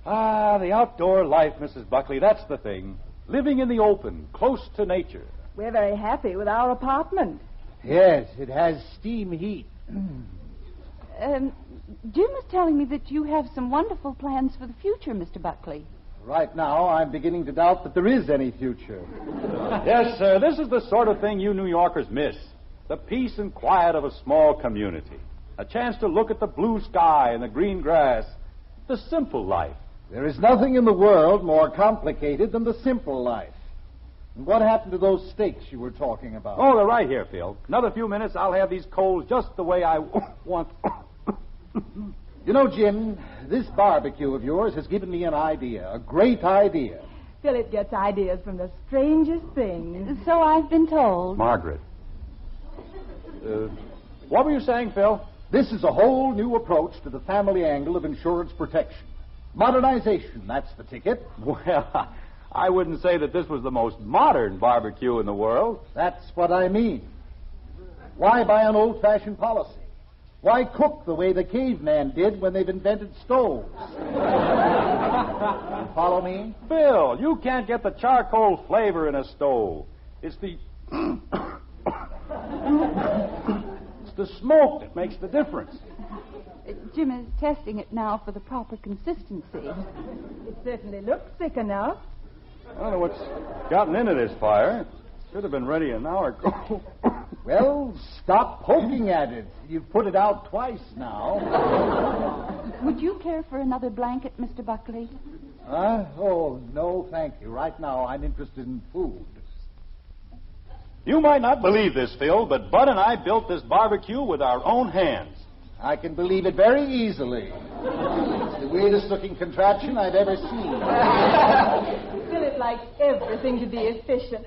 The outdoor life, Mrs. Buckley, that's the thing. Living in the open, close to nature. We're very happy with our apartment. Yes, it has steam heat. Jim was telling me that you have some wonderful plans for the future, Mr. Buckley. Right now, I'm beginning to doubt that there is any future. Yes, sir, this is the sort of thing you New Yorkers miss. The peace and quiet of a small community. A chance to look at the blue sky and the green grass. The simple life. There is nothing in the world more complicated than the simple life. And what happened to those steaks you were talking about? Oh, they're right here, Phil. Another few minutes, I'll have these coals just the way I want. You know, Jim, this barbecue of yours has given me an idea, a great idea. Philip gets ideas from the strangest things. So I've been told. Margaret. What were you saying, Phil? This is a whole new approach to the family angle of insurance protection. Modernization, that's the ticket. Well, I wouldn't say that this was the most modern barbecue in the world. That's what I mean. Why buy an old-fashioned policy? Why cook the way the caveman did when they've invented stoves? You follow me? Bill, you can't get the charcoal flavor in a stove. It's the... it's the smoke that makes the difference. Jim is testing it now for the proper consistency. It certainly looks thick enough. I don't know what's gotten into this fire. Should have been ready an hour ago. Well, stop poking at it. You've put it out twice now. Would you care for another blanket, Mr. Buckley? Oh, no, thank you. Right now, I'm interested in food. You might not believe this, Phil, but Bud and I built this barbecue with our own hands. I can believe it very easily. It's the weirdest-looking contraption I've ever seen. Philip likes everything to be efficient.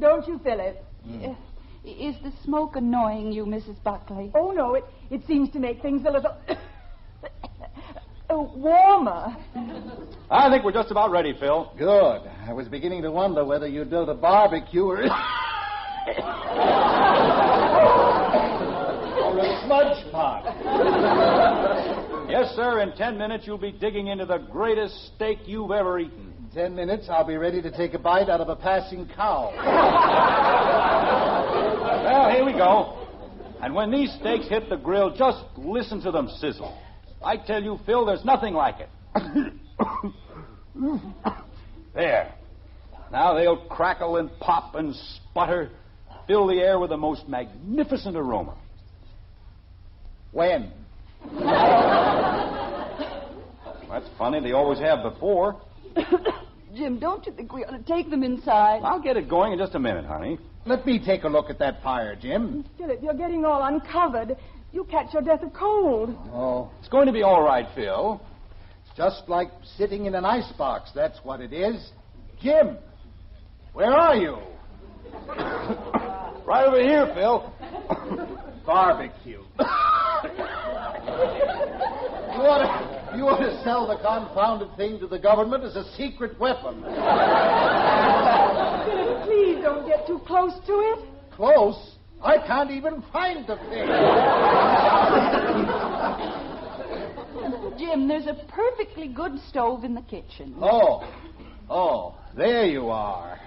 Don't you, Philip? Is the smoke annoying you, Mrs. Buckley? Oh, no, it seems to make things a little warmer. I think we're just about ready, Phil. Good. I was beginning to wonder whether you'd build a barbecue or a smudge pot. Yes, sir. In 10 minutes, you'll be digging into the greatest steak you've ever eaten. In 10 minutes, I'll be ready to take a bite out of a passing cow. Well, here we go. And when these steaks hit the grill, just listen to them sizzle. I tell you, Phil, there's nothing like it. There. Now they'll crackle and pop and sputter. fill the air with the most magnificent aroma. When? That's funny. They always have before. Jim, don't you think we ought to take them inside? I'll get it going in just a minute, honey. Let me take a look at that fire, Jim. Philip, you're getting all uncovered. You catch your death of cold. Oh, It's going to be all right, Phil. it's just like sitting in an icebox. That's what it is. Jim, where are you? Right over here, Phil. Barbecue. You ought to sell the confounded thing to the government as a secret weapon. Philip, please don't get too close to it. Close? I can't even find the thing. Jim, there's a perfectly good stove in the kitchen. Oh, there you are.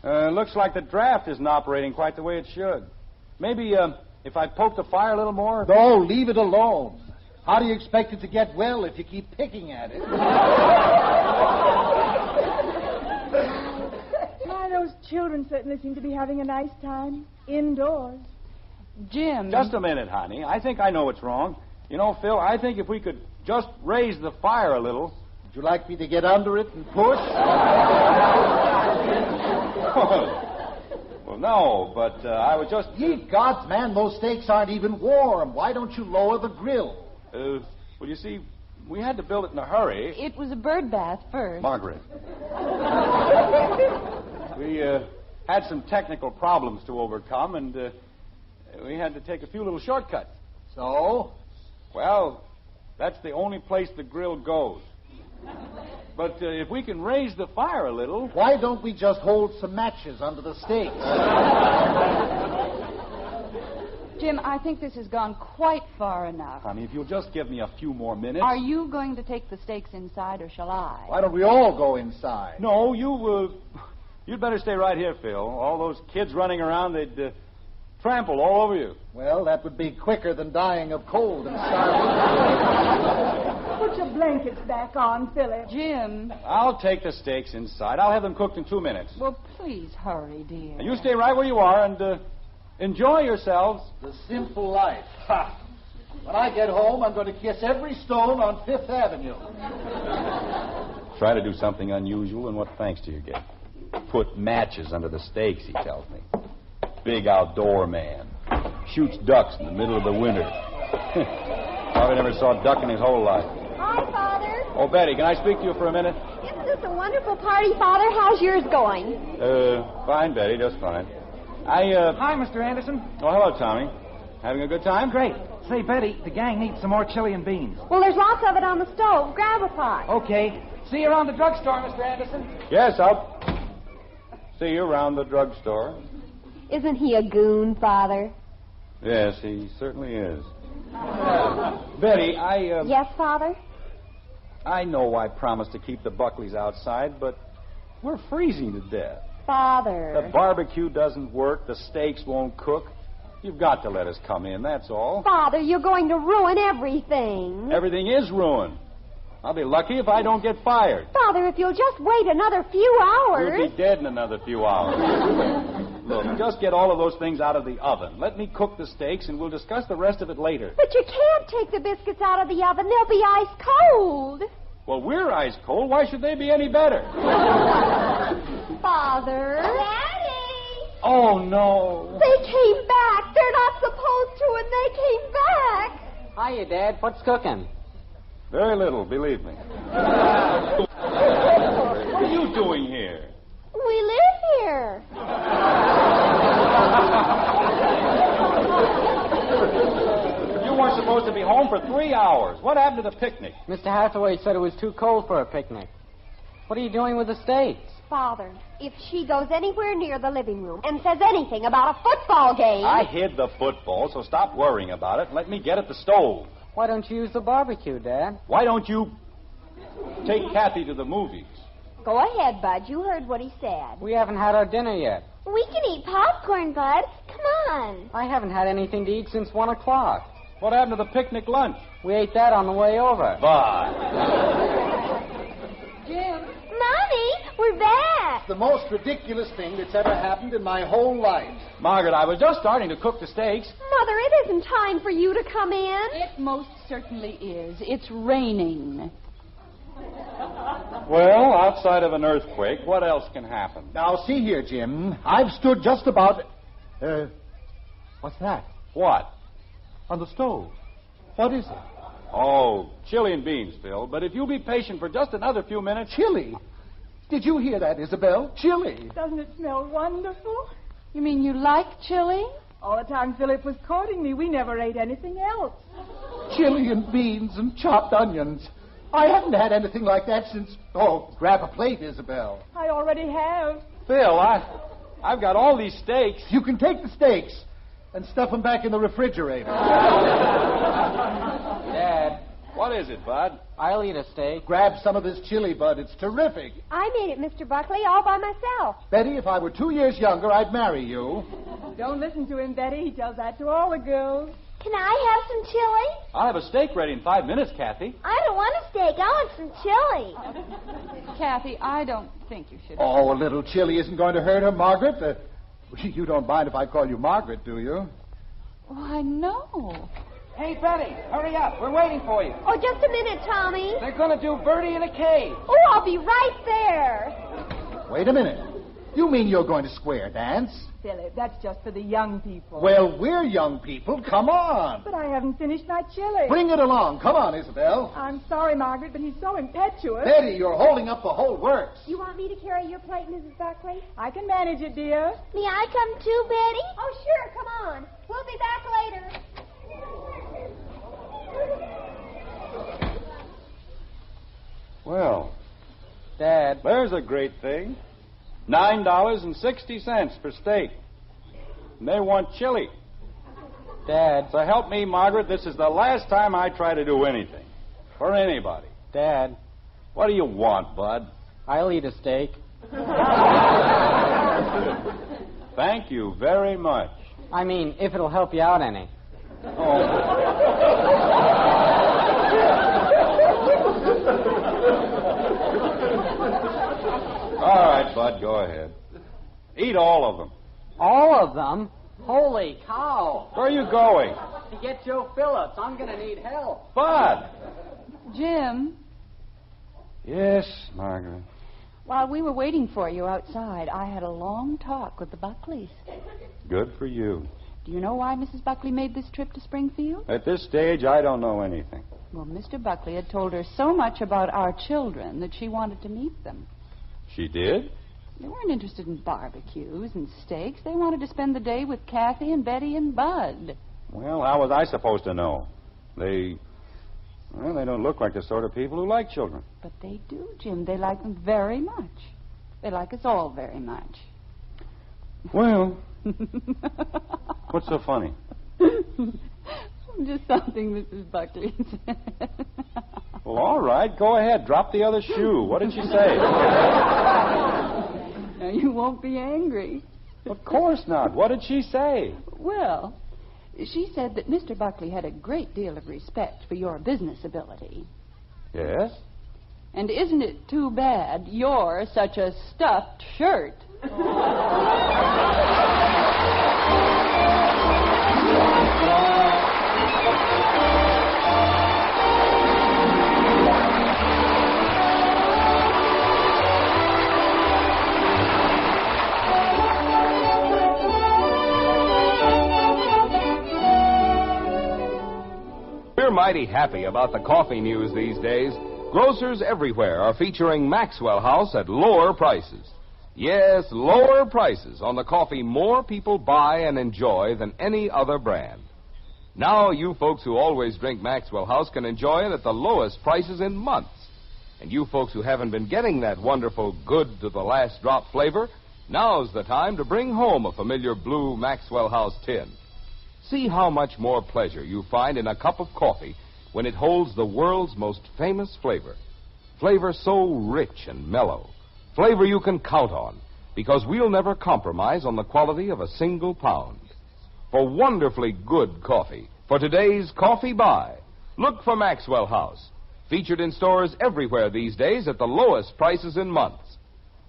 Looks like the draft isn't operating quite the way it should. Maybe if I poke the fire a little more? No, leave it alone. How do you expect it to get well if you keep picking at it? My, those children certainly seem to be having a nice time indoors. Jim. Just a minute, honey. I think I know what's wrong. You know, Phil, I think if we could just raise the fire a little. Would you like me to get under it and push? Well, no, but I was just... Ye gods, man, those steaks aren't even warm. Why don't you lower the grill? Well, you see, we had to build it in a hurry. It was a bird bath first. Margaret. We had some technical problems to overcome, and we had to take a few little shortcuts. So? Well, that's the only place the grill goes. But if we can raise the fire a little... Why don't we just hold some matches under the steaks? Jim, I think this has gone quite far enough. Honey, if you'll just give me a few more minutes... Are you going to take the steaks inside, or shall I? Why don't we all go inside? No, you'd better stay right here, Phil. All those kids running around, they'd trample all over you. Well, that would be quicker than dying of cold and starving. Put your blankets back on, Philip. Jim. I'll take the steaks inside. I'll have them cooked in 2 minutes. Well, please hurry, dear. Now, you stay right where you are and enjoy yourselves. The simple life. Ha! When I get home, I'm going to kiss every stone on Fifth Avenue. Try to do something unusual, and what thanks do you get? Put matches under the steaks, he tells me. Big outdoor man. Shoots ducks in the middle of the winter. Probably never saw a duck in his whole life. Hi, Father. Oh, Betty, can I speak to you for a minute? Isn't this a wonderful party, Father? How's yours going? Fine, Betty, just fine. Hi, Mr. Anderson. Oh, hello, Tommy. Having a good time? Great. Say, Betty, the gang needs some more chili and beans. Well, there's lots of it on the stove. Grab a pot. Okay. See you around the drugstore, Mr. Anderson. Yes, I'll see you around the drugstore. Isn't he a goon, Father? Yes, he certainly is. Betty, Yes, Father? I know I promised to keep the Buckleys outside, but we're freezing to death. Father. The barbecue doesn't work. The steaks won't cook. You've got to let us come in, that's all. Father, you're going to ruin everything. Everything is ruined. I'll be lucky if I don't get fired. Father, if you'll just wait another few hours. You'll be dead in another few hours. Look, just get all of those things out of the oven. Let me cook the steaks, and we'll discuss the rest of it later. But you can't take the biscuits out of the oven. They'll be ice cold. Well, we're ice cold. Why should they be any better? Father. Daddy! Oh, no. They came back. They're not supposed to, and they came back. Hiya, Dad. What's cooking? Very little, believe me. What are you doing here? We live here. You weren't supposed to be home for 3 hours. What happened to the picnic? Mr. Hathaway said it was too cold for a picnic. What are you doing with the steaks? Father, if she goes anywhere near the living room and says anything about a football game... I hid the football, so stop worrying about it and let me get at the stove. Why don't you use the barbecue, Dad? Why don't you take Kathy to the movies? Go ahead, Bud. You heard what he said. We haven't had our dinner yet. We can eat popcorn, Bud. Come on. I haven't had anything to eat since 1 o'clock. What happened to the picnic lunch? We ate that on the way over. Bye. Jim. Mommy, we're back. the most ridiculous thing that's ever happened in my whole life. Margaret, I was just starting to cook the steaks. Mother, it isn't time for you to come in. It most certainly is. It's raining. Well, outside of an earthquake, what else can happen? Now, see here, Jim. I've stood just about... what's that? What? On the stove. What is it? Oh, chili and beans, Phil. But if you'll be patient for just another few minutes... Chili? Did you hear that, Isabel? Chili. Doesn't it smell wonderful? You mean you like chili? All the time Philip was courting me, we never ate anything else. Chili and beans and chopped onions. I haven't had anything like that since... Oh, grab a plate, Isabel. I already have. Phil, I've got all these steaks. You can take the steaks and stuff them back in the refrigerator. Dad. What is it, Bud? I'll eat a steak. Grab some of this chili, Bud. It's terrific. I made it, Mr. Buckley, all by myself. Betty, if I were 2 years younger, I'd marry you. Don't listen to him, Betty. He tells that to all the girls. Can I have some chili? I'll have a steak ready in 5 minutes, Kathy. I don't want a steak. I want some chili. Kathy, I don't think you should. Oh, a little chili isn't going to hurt her, Margaret. You don't mind if I call you Margaret, do you? Why, no. Hey, Betty, hurry up. We're waiting for you. Oh, just a minute, Tommy. They're going to do Birdie in a cave. Oh, I'll be right there. Wait a minute. You mean you're going to square dance? Philip, that's just for the young people. Well, we're young people. Come on. But I haven't finished my chili. Bring it along. Come on, Isabel. I'm sorry, Margaret, but he's so impetuous. Betty, you're holding up the whole works. You want me to carry your plate, Mrs. Buckley? I can manage it, dear. May I come too, Betty? Oh, sure. Come on. We'll be back later. Well, Dad. There's a great thing. $9.60 per steak. And they want chili. Dad. So help me, Margaret, this is the last time I try to do anything. For anybody. Dad. What do you want, Bud? I'll eat a steak. Thank you very much. I mean, if it'll help you out any. All right, Bud, go ahead. Eat all of them. All of them? Holy cow. Where are you going? To get Joe Phillips. I'm going to need help. Bud! Jim, Yes, Margaret. while we were waiting for you outside, I had a long talk with the Buckleys. Good for you. Do you know why Mrs. Buckley made this trip to Springfield? At this stage, I don't know anything. Well, Mr. Buckley had told her so much about our children that she wanted to meet them. She did? They weren't interested in barbecues and steaks. They wanted to spend the day with Kathy and Betty and Bud. Well, how was I supposed to know? They don't look like the sort of people who like children. But they do, Jim. They like them very much. They like us all very much. Well, what's so funny? Just something Mrs. Buckley said. Well, all right. Go ahead. Drop the other shoe. What did she say? Now, you won't be angry. Of course not. What did she say? Well, she said that Mr. Buckley had a great deal of respect for your business ability. Yes? And isn't it too bad you're such a stuffed shirt? We're mighty happy about the coffee news these days. Grocers everywhere are featuring Maxwell House at lower prices. Yes, lower prices on the coffee more people buy and enjoy than any other brand. Now you folks who always drink Maxwell House can enjoy it at the lowest prices in months. And you folks who haven't been getting that wonderful good to the last drop flavor, now's the time to bring home a familiar blue Maxwell House tin. See how much more pleasure you find in a cup of coffee when it holds the world's most famous flavor. Flavor so rich and mellow. Flavor you can count on, because we'll never compromise on the quality of a single pound. For wonderfully good coffee, for today's coffee buy, look for Maxwell House, featured in stores everywhere these days at the lowest prices in months.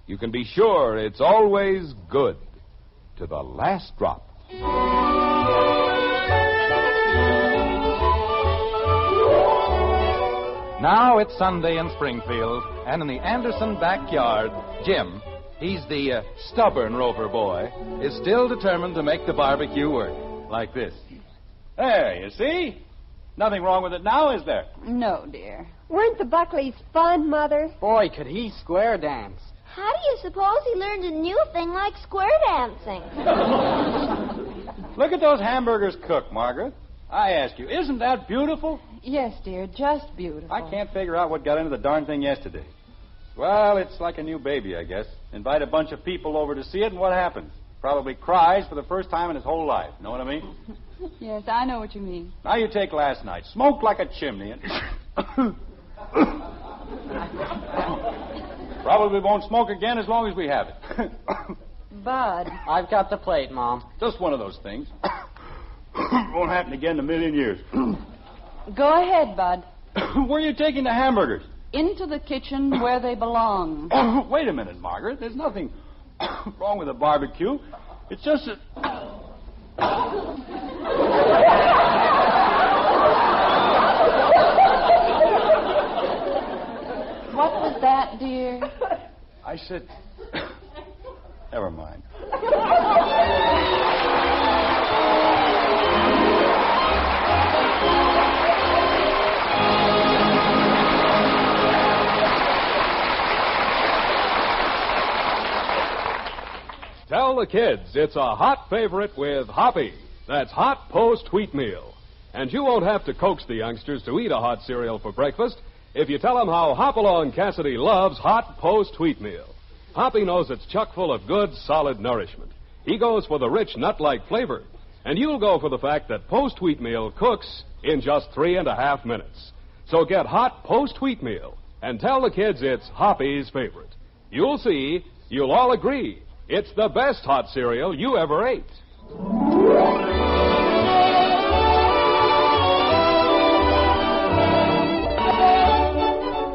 you can be sure it's always good to the last drop. Now it's Sunday in Springfield, and in the Anderson backyard, Jim, he's the stubborn Rover boy, is still determined to make the barbecue work. Like this. There, you see? Nothing wrong with it now, is there? No, dear. Weren't the Buckleys fun, Mother? Boy, could he square dance. How do you suppose he learned a new thing like square dancing? Look at those hamburgers cooked, Margaret. I ask you, isn't that beautiful? Yes, dear, just beautiful. I can't figure out what got into the darn thing yesterday. Well, it's like a new baby, I guess. Invite a bunch of people over to see it, and what happens? Probably cries for the first time in his whole life. Know what I mean? Yes, I know what you mean. Now you take last night. Smoked like a chimney and... Probably won't smoke again as long as we have it. Bud. I've got the plate, Mom. Just one of those things. Won't happen again in a million years. Go ahead, Bud. Where are you taking the hamburgers? Into the kitchen where they belong. Wait a minute, Margaret. There's nothing wrong with a barbecue. It's just that... What was that, dear? I said... Never mind. Tell the kids it's a hot favorite with Hoppy. That's hot post wheatmeal. And you won't have to coax the youngsters to eat a hot cereal for breakfast if you tell them how Hopalong Cassidy loves hot post wheatmeal. Hoppy knows it's chock full of good, solid nourishment. He goes for the rich, nut-like flavor. And you'll go for the fact that post wheatmeal cooks in just 3.5 minutes. So get hot post wheatmeal and tell the kids it's Hoppy's favorite. You'll see, you'll all agree, it's the best hot cereal you ever ate.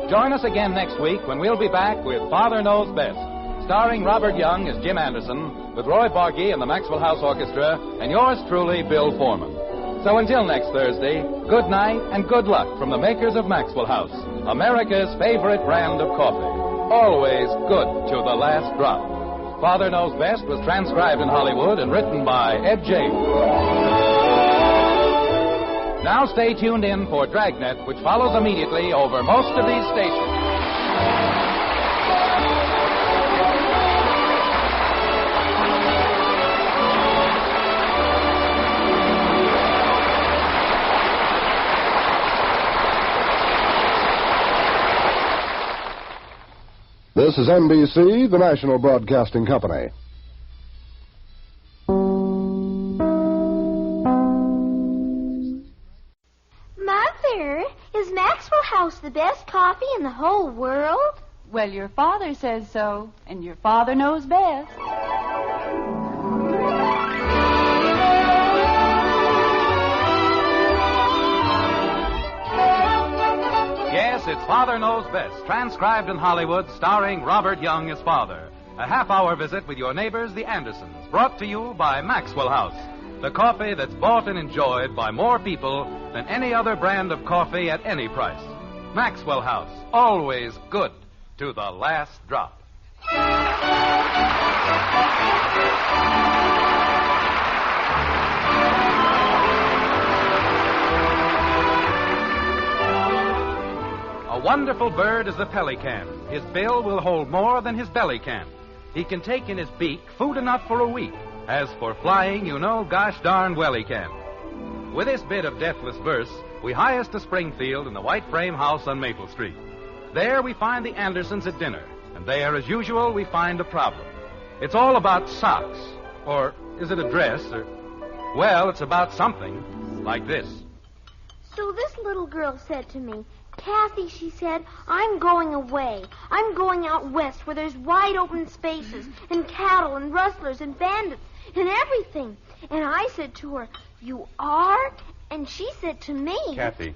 Join us again next week when we'll be back with Father Knows Best, starring Robert Young as Jim Anderson, with Roy Barbeque and the Maxwell House Orchestra, and yours truly, Bill Foreman. So until next Thursday, good night and good luck from the makers of Maxwell House, America's favorite brand of coffee. Always good to the last drop. Father Knows Best was transcribed in Hollywood and written by Ed James. Now stay tuned in for Dragnet, which follows immediately over most of these stations. This is NBC, the national broadcasting company. Mother, is Maxwell House the best coffee in the whole world? Well, your father says so, and your father knows best. Yes, it's Father Knows Best, transcribed in Hollywood, starring Robert Young as father. A half-hour visit with your neighbors, the Andersons, brought to you by Maxwell House, the coffee that's bought and enjoyed by more people than any other brand of coffee at any price. Maxwell House, always good to the last drop. A wonderful bird is the pelican. His bill will hold more than his belly can. He can take in his beak food enough for a week. As for flying, you know, gosh darn well he can. With this bit of deathless verse, we hie us to Springfield in the white frame house on Maple Street. There we find the Andersons at dinner, and there, as usual, we find a problem. It's all about socks. Or is it a dress? Or, well, it's about something like this. So this little girl said to me, Kathy, she said, I'm going away. I'm going out west where there's wide open spaces and cattle and rustlers and bandits and everything. And I said to her, you are? And she said to me... Kathy.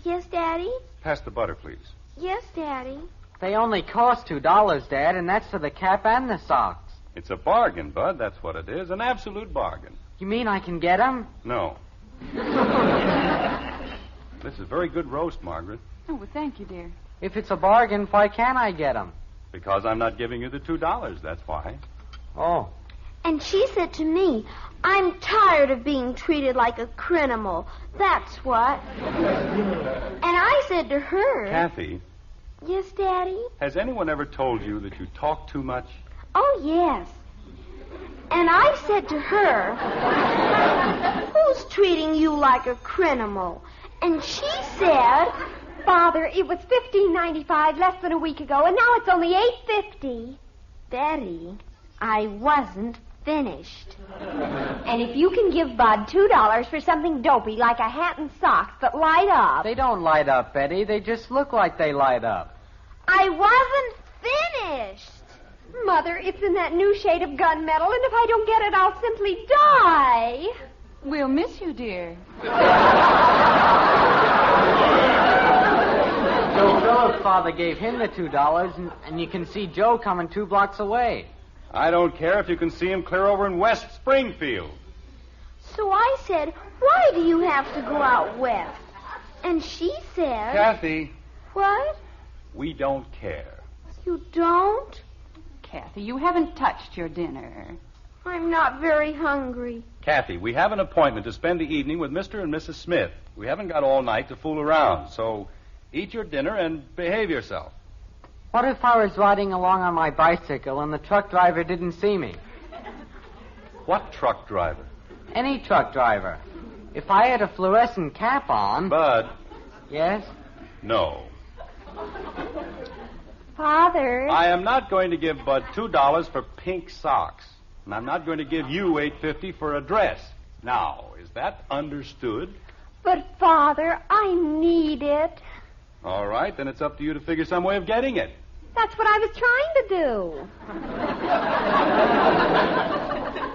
Yes, Daddy? Pass the butter, please. Yes, Daddy. They only cost $2, Dad, and that's for the cap and the socks. It's a bargain, Bud. That's what it is. An absolute bargain. You mean I can get them? No. This is very good roast, Margaret. Oh, well, thank you, dear. If it's a bargain, why can't I get them? Because I'm not giving you the $2, that's why. Oh. And she said to me, I'm tired of being treated like a criminal. That's what. And I said to her... Kathy. Yes, Daddy? Has anyone ever told you that you talk too much? Oh, yes. And I said to her, who's treating you like a criminal? And she said... Father, it was $15.95 less than a week ago, and now it's only $8.50. Daddy, I wasn't finished. And if you can give Bud $2 for something dopey like a hat and socks that light up... They don't light up, Betty. They just look like they light up. I wasn't finished. Mother, it's in that new shade of gunmetal, and if I don't get it, I'll simply die. We'll miss you, dear. Joe Phillips' father gave him the $2, and you can see Joe coming 2 blocks away. I don't care if you can see him clear over in West Springfield. So I said, why do you have to go out west? And she said... Kathy. What? We don't care. You don't? Kathy, you haven't touched your dinner. I'm not very hungry. Kathy, we have an appointment to spend the evening with Mr. and Mrs. Smith. We haven't got all night to fool around, so eat your dinner and behave yourself. What if I was riding along on my bicycle and the truck driver didn't see me? What truck driver? Any truck driver. If I had a fluorescent cap on... Bud. Yes? No. Father. I am not going to give Bud $2 for pink socks. And I'm not going to give you $8.50 for a dress. Now, is that understood? But, Father, I need it. All right, then it's up to you to figure some way of getting it. That's what I was trying to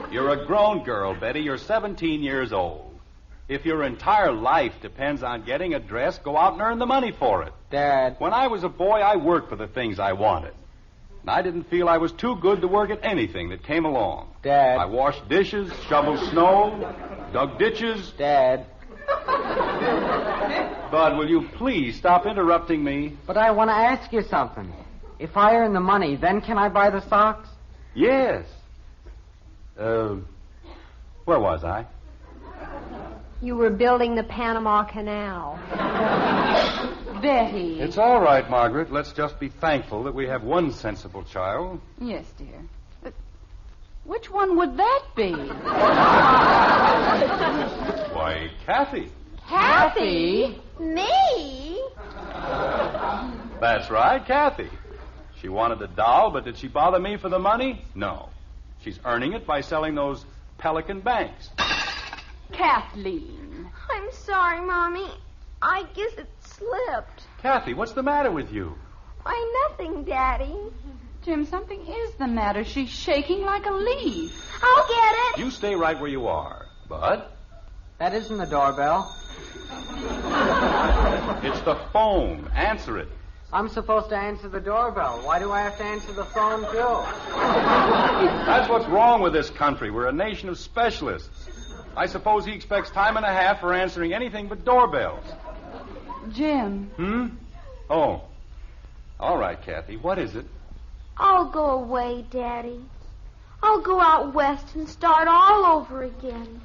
do. You're a grown girl, Betty. You're 17 years old. If your entire life depends on getting a dress, go out and earn the money for it. Dad. When I was a boy, I worked for the things I wanted. And I didn't feel I was too good to work at anything that came along. Dad. I washed dishes, shoveled snow, dug ditches. Dad. Bud, will you please stop interrupting me? But I want to ask you something. If I earn the money, then can I buy the socks? Yes. Where was I? You were building the Panama Canal. Betty. It's all right, Margaret. Let's just be thankful that we have one sensible child. Yes, dear. But which one would that be? Why, Kathy. Kathy? Me? That's right, Kathy. She wanted a doll, but did she bother me for the money? No. She's earning it by selling those Pelican banks. Kathleen. I'm sorry, Mommy. I guess it slipped. Kathy, what's the matter with you? Why, nothing, Daddy. Jim, something is the matter. She's shaking like a leaf. I'll get it. You stay right where you are. Bud? That isn't the doorbell. It's the phone. Answer it. I'm supposed to answer the doorbell. Why do I have to answer the phone, too? That's what's wrong with this country. We're a nation of specialists. I suppose he expects time and a half for answering anything but doorbells. Jim. Oh. All right, Kathy. What is it? I'll go away, Daddy. I'll go out west and start all over again.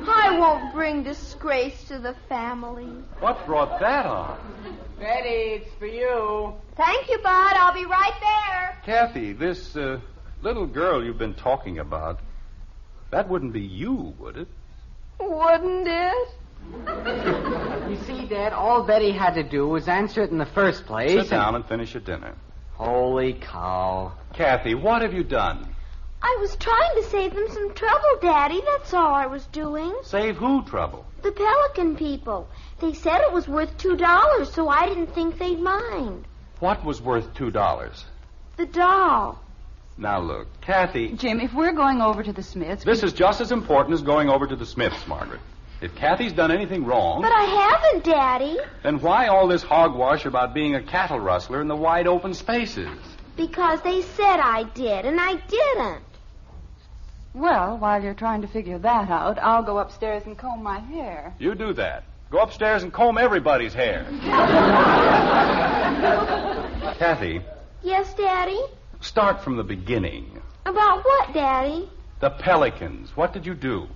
I won't bring disgrace to the family. What brought that on? Betty, it's for you. Thank you, Bud. I'll be right there. Kathy, this little girl you've been talking about, that wouldn't be you, would it? Wouldn't it? You see, Dad, all Betty had to do was answer it in the first place. Sit down and finish your dinner. Holy cow. Kathy, what have you done? I was trying to save them some trouble, Daddy. That's all I was doing. Save who trouble? The Pelican people. They said it was worth $2, so I didn't think they'd mind. What was worth $2? The doll. Now, look, Kathy... Jim, if we're going over to the Smiths... This is just as important as going over to the Smiths, Margaret. If Kathy's done anything wrong... But I haven't, Daddy. Then why all this hogwash about being a cattle rustler in the wide open spaces? Because they said I did, and I didn't. Well, while you're trying to figure that out, I'll go upstairs and comb my hair. You do that. Go upstairs and comb everybody's hair. Kathy. Yes, Daddy? Start from the beginning. About what, Daddy? The Pelicans. What did you do?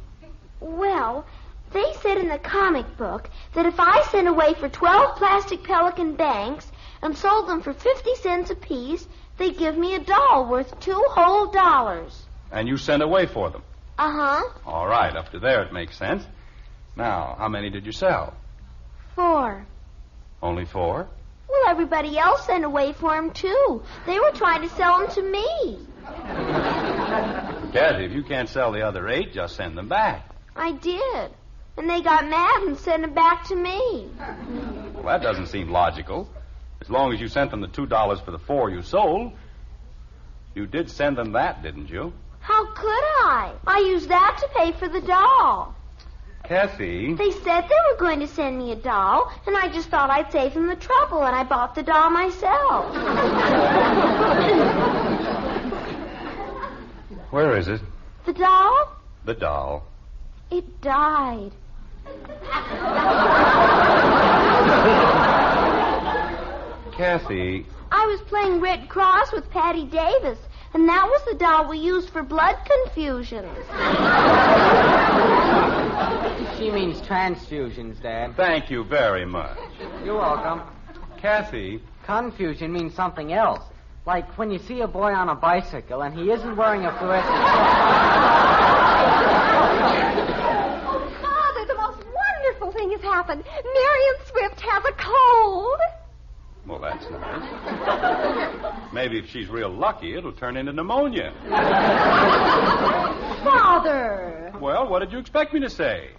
Well, they said in the comic book that if I sent away for 12 plastic pelican banks and sold them for 50 cents apiece, they'd give me a doll worth $2 whole. And you sent away for them? Uh-huh. All right, up to there it makes sense. Now, how many did you sell? 4. Only 4? Well, everybody else sent away for them, too. They were trying to sell them to me. Kathy, if you can't sell the other 8, just send them back. I did. And they got mad and sent them back to me. Well, that doesn't seem logical. As long as you sent them the $2 for the 4 you sold. You did send them that, didn't you? How could I? I used that to pay for the doll. Kathy. They said they were going to send me a doll, and I just thought I'd save them the trouble, and I bought the doll myself. Where is it? The doll? The doll. It died. Kathy. I was playing Red Cross with Patty Davis, and that was the doll we used for blood confusions. She means transfusions, Dad. Thank you very much. You're welcome. Kathy. Confusion means something else. Like when you see a boy on a bicycle and he isn't wearing a fluorescent... Father, the most wonderful thing has happened. Marion Swift has a cold. Well, that's nice. Maybe if she's real lucky, it'll turn into pneumonia. Father! Well, what did you expect me to say?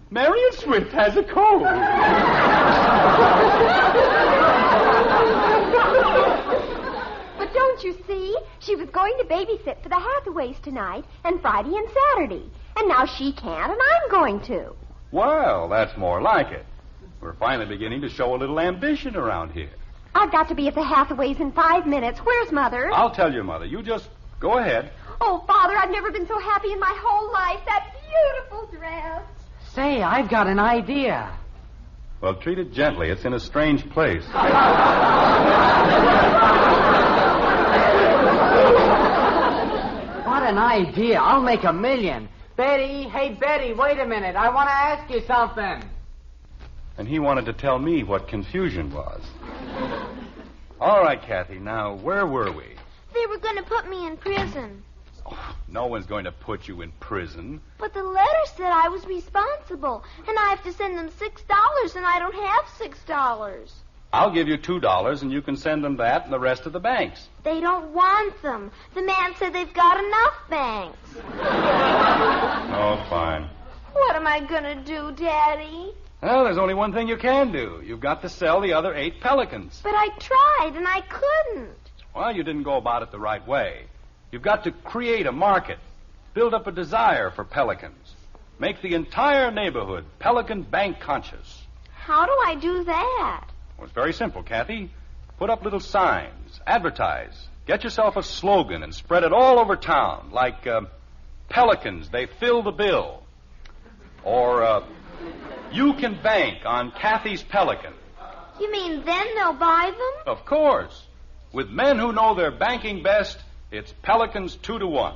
Marion Swift has a cold. But don't you see? She was going to babysit for the Hathaways tonight, and Friday and Saturday. And now she can't, and I'm going to. Well, that's more like it. We're finally beginning to show a little ambition around here. I've got to be at the Hathaways in 5 minutes. Where's Mother? I'll tell your mother. You just go ahead. Oh, Father, I've never been so happy in my whole life. That beautiful dress. Say, I've got an idea. Well, treat it gently. It's in a strange place. What an idea. I'll make $1 million. Betty, hey, Betty, wait a minute. I want to ask you something. And he wanted to tell me what confusion was. All right, Kathy, now, where were we? They were going to put me in prison. Oh, no one's going to put you in prison. But the letter said I was responsible, and I have to send them $6, and I don't have $6. I'll give you $2, and you can send them that and the rest of the banks. They don't want them. The man said they've got enough banks. Oh, fine. What am I going to do, Daddy? Well, there's only one thing you can do. You've got to sell the other 8 pelicans. But I tried, and I couldn't. Well, you didn't go about it the right way. You've got to create a market, build up a desire for pelicans, make the entire neighborhood pelican bank conscious. How do I do that? Well, it's very simple, Kathy. Put up little signs, advertise, get yourself a slogan and spread it all over town, like pelicans, they fill the bill. Or you can bank on Kathy's pelican. You mean then they'll buy them? Of course. With men who know their banking best, it's pelicans 2 to 1.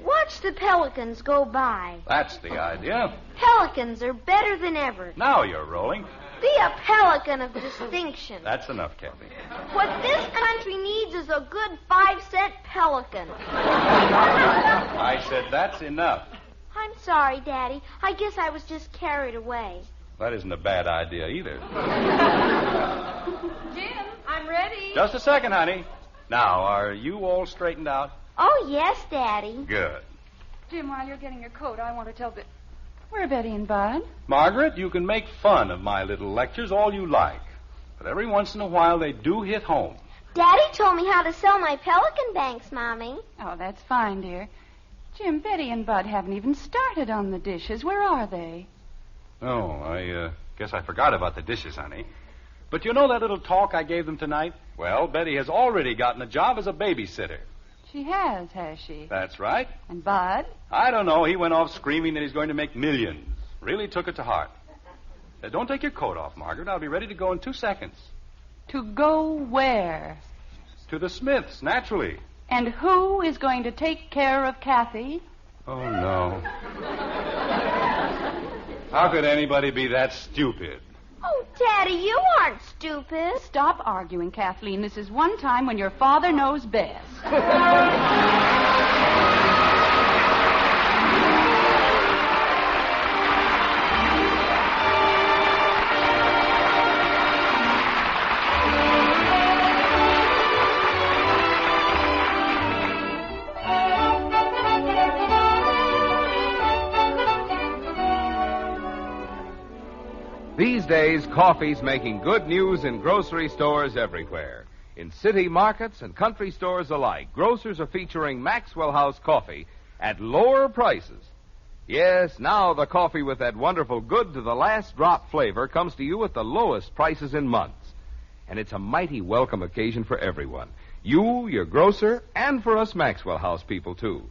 Watch the pelicans go by. That's the idea. Pelicans are better than ever. Now you're rolling. Be a pelican of distinction. That's enough, Kathy. What this country needs is a good 5-cent pelican. I said that's enough. I'm sorry, Daddy. I guess I was just carried away. That isn't a bad idea either. Jim, I'm ready. Just a second, honey. Now, are you all straightened out? Oh, yes, Daddy. Good. Jim, while you're getting your coat, I want to tell where are Betty and Bud? Margaret, you can make fun of my little lectures all you like. But every once in a while, they do hit home. Daddy told me how to sell my pelican banks, Mommy. Oh, that's fine, dear. Jim, Betty and Bud haven't even started on the dishes. Where are they? Oh, I guess I forgot about the dishes, honey. But you know that little talk I gave them tonight? Well, Betty has already gotten a job as a babysitter. She has she? That's right. And Bud? I don't know. He went off screaming that he's going to make millions. Really took it to heart. Don't take your coat off, Margaret. I'll be ready to go in 2 seconds. To go where? To the Smiths, naturally. And who is going to take care of Kathy? Oh, no. How could anybody be that stupid? Oh, Daddy, you aren't stupid. Stop arguing, Kathleen. This is one time when your father knows best. These days, coffee's making good news in grocery stores everywhere. In city markets and country stores alike, grocers are featuring Maxwell House coffee at lower prices. Yes, now the coffee with that wonderful good-to-the-last-drop flavor comes to you at the lowest prices in months. And it's a mighty welcome occasion for everyone. You, your grocer, and for us Maxwell House people, too.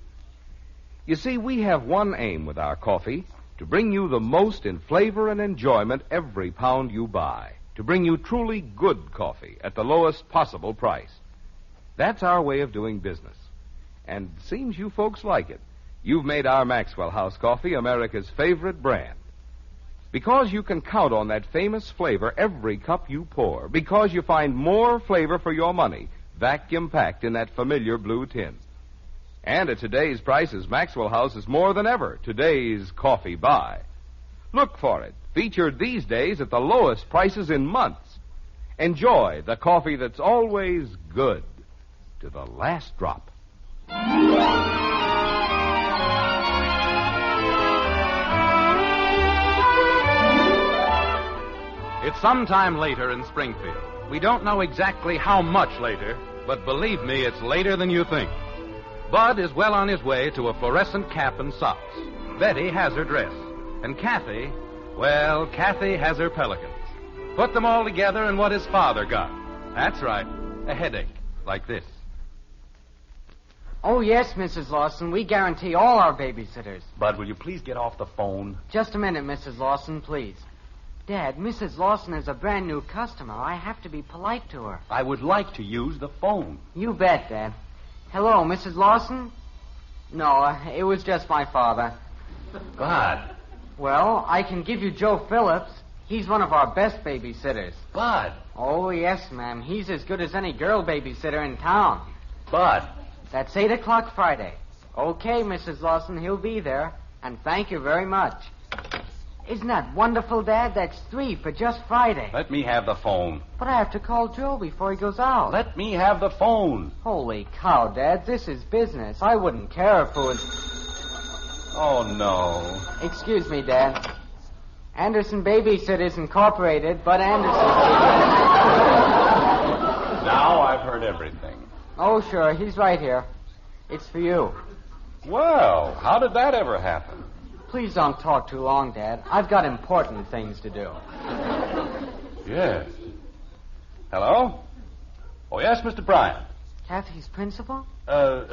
You see, we have one aim with our coffee: to bring you the most in flavor and enjoyment every pound you buy. To bring you truly good coffee at the lowest possible price. That's our way of doing business. And it seems you folks like it. You've made our Maxwell House coffee America's favorite brand. Because you can count on that famous flavor every cup you pour. Because you find more flavor for your money, vacuum-packed in that familiar blue tin. And at today's prices, Maxwell House is more than ever today's coffee buy. Look for it, featured these days at the lowest prices in months. Enjoy the coffee that's always good to the last drop. It's sometime later in Springfield. We don't know exactly how much later, but believe me, it's later than you think. Bud is well on his way to a fluorescent cap and socks. Betty has her dress. And Kathy, well, Kathy has her pelicans. Put them all together and what his father got. That's right, a headache like this. Oh, yes, Mrs. Lawson. We guarantee all our babysitters. Bud, will you please get off the phone? Just a minute, Mrs. Lawson, please. Dad, Mrs. Lawson is a brand new customer. I have to be polite to her. I would like to use the phone. You bet, Dad. Hello, Mrs. Lawson? No, it was just my father. Bud. Well, I can give you Joe Phillips. He's one of our best babysitters. Bud. Oh, yes, ma'am. He's as good as any girl babysitter in town. Bud. That's 8 o'clock Friday. Okay, Mrs. Lawson, he'll be there. And thank you very much. Isn't that wonderful, Dad? That's 3 for just Friday. Let me have the phone. But I have to call Joe before he goes out. Let me have the phone. Holy cow, Dad. This is business. I wouldn't care if it was... Oh, no. Excuse me, Dad. Anderson Babysitters Incorporated, Bud Anderson. Now I've heard everything. Oh, sure. He's right here. It's for you. Well, how did that ever happen? Please don't talk too long, Dad. I've got important things to do. Yes. Hello? Oh, yes, Mr. Bryant. Kathy's principal?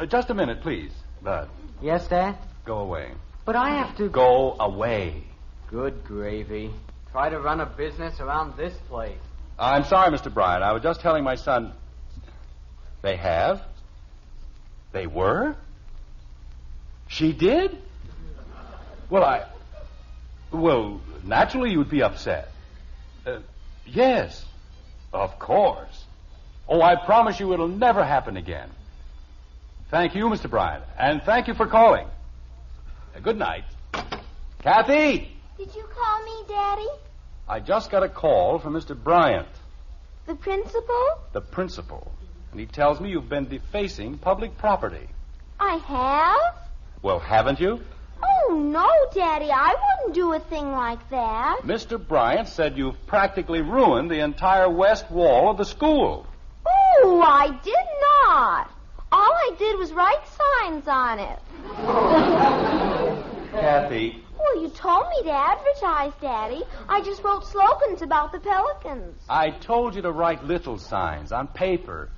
Just a minute, please, Bud. Yes, Dad? Go away. But I have to... Go away. Good gravy. Try to run a business around this place. I'm sorry, Mr. Bryant. I was just telling my son... They have? They were? She did? Well, naturally you'd be upset. Yes, of course. Oh, I promise you it'll never happen again. Thank you, Mr. Bryant, and thank you for calling. Good night. Kathy! Did you call me, Daddy? I just got a call from Mr. Bryant. The principal? The principal. And he tells me you've been defacing public property. I have? Well, haven't you? Oh, no, Daddy. I wouldn't do a thing like that. Mr. Bryant said you've practically ruined the entire west wall of the school. Oh, I did not. All I did was write signs on it. Kathy, Well, you told me to advertise, Daddy. I just wrote slogans about the pelicans. I told you to write little signs on paper.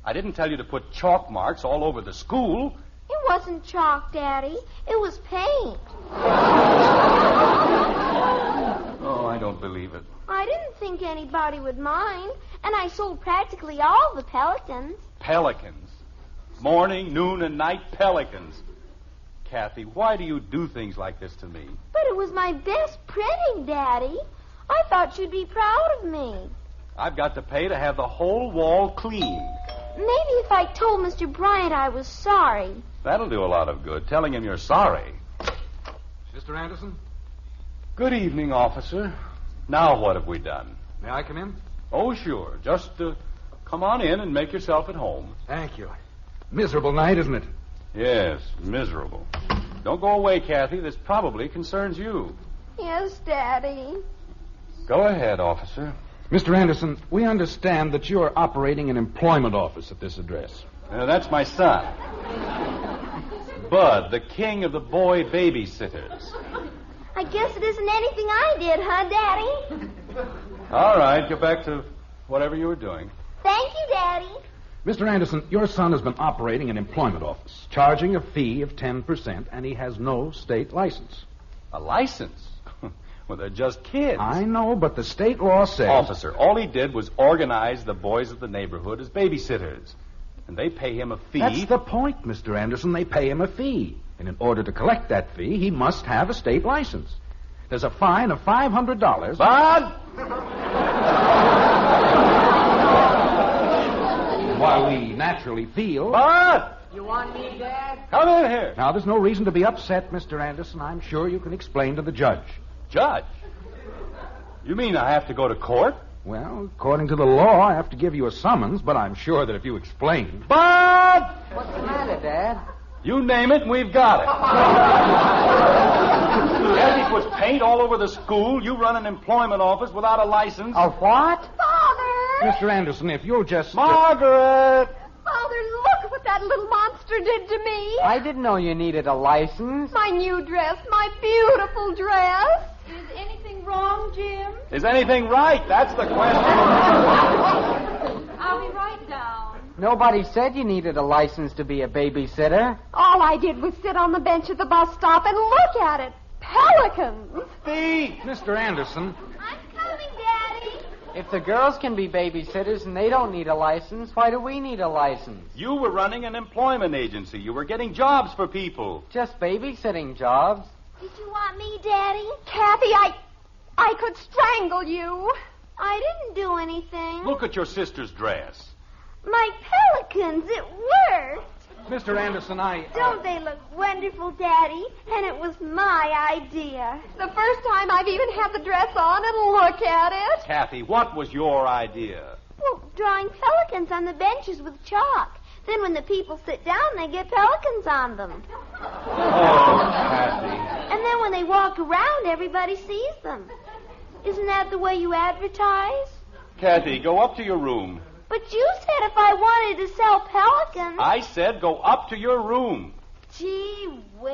I didn't tell you to put chalk marks all over the school. It wasn't chalk, Daddy. It was paint. Oh, I don't believe it. I didn't think anybody would mind, and I sold practically all the pelicans. Pelicans. Morning, noon, and night pelicans. Kathy, why do you do things like this to me? But it was my best printing, Daddy. I thought you'd be proud of me. I've got to pay to have the whole wall cleaned. Maybe if I told Mr. Bryant I was sorry. That'll do a lot of good, telling him you're sorry. Mr. Anderson? Good evening, officer. Now what have we done? May I come in? Oh, sure. Just come on in and make yourself at home. Thank you. Miserable night, isn't it? Yes, miserable. Don't go away, Kathy. This probably concerns you. Yes, Daddy. Go ahead, officer. Mr. Anderson, we understand that you're operating an employment office at this address. That's my son. Bud, the king of the boy babysitters. I guess it isn't anything I did, huh, Daddy? All right, get back to whatever you were doing. Thank you, Daddy. Mr. Anderson, your son has been operating an employment office, charging a fee of 10%, and he has no state license. A license? Well, they're just kids. I know, but the state law says... Officer, all he did was organize the boys of the neighborhood as babysitters. And they pay him a fee. That's the point, Mr. Anderson. They pay him a fee. And in order to collect that fee, he must have a state license. There's a fine of $500. Bud! While we naturally feel... Bud! You want me, Dad? Come in here. Now, there's no reason to be upset, Mr. Anderson. I'm sure you can explain to the judge. Judge? You mean I have to go to court? Well, according to the law, I have to give you a summons, but I'm sure that if you explain... Bud! What's the matter, Dad? You name it and we've got it. Kathy puts paint all over the school. You run an employment office without a license. A what? Father! Mr. Anderson, if you'll just... Margaret! Father, look what that little monster did to me. I didn't know you needed a license. My new dress, my beautiful dress. Is anything wrong, Jim? Is anything right? That's the question. I'll be right down. Nobody said you needed a license to be a babysitter. All I did was sit on the bench at the bus stop and look at it. Pelicans. Thief! Mr. Anderson... I'm coming, Daddy. If the girls can be babysitters and they don't need a license, why do we need a license? You were running an employment agency. You were getting jobs for people. Just babysitting jobs. Did you want me, Daddy? Kathy, I could strangle you. I didn't do anything. Look at your sister's dress. My pelicans, it worked. Mr. Anderson, Don't they look wonderful, Daddy? And it was my idea. The first time I've even had the dress on and look at it. Kathy, what was your idea? Well, drawing pelicans on the benches with chalk. Then when the people sit down, they get pelicans on them. Oh, Kathy. And then when they walk around, everybody sees them. Isn't that the way you advertise? Kathy, go up to your room. But you said if I wanted to sell pelicans... I said go up to your room. Gee whiz.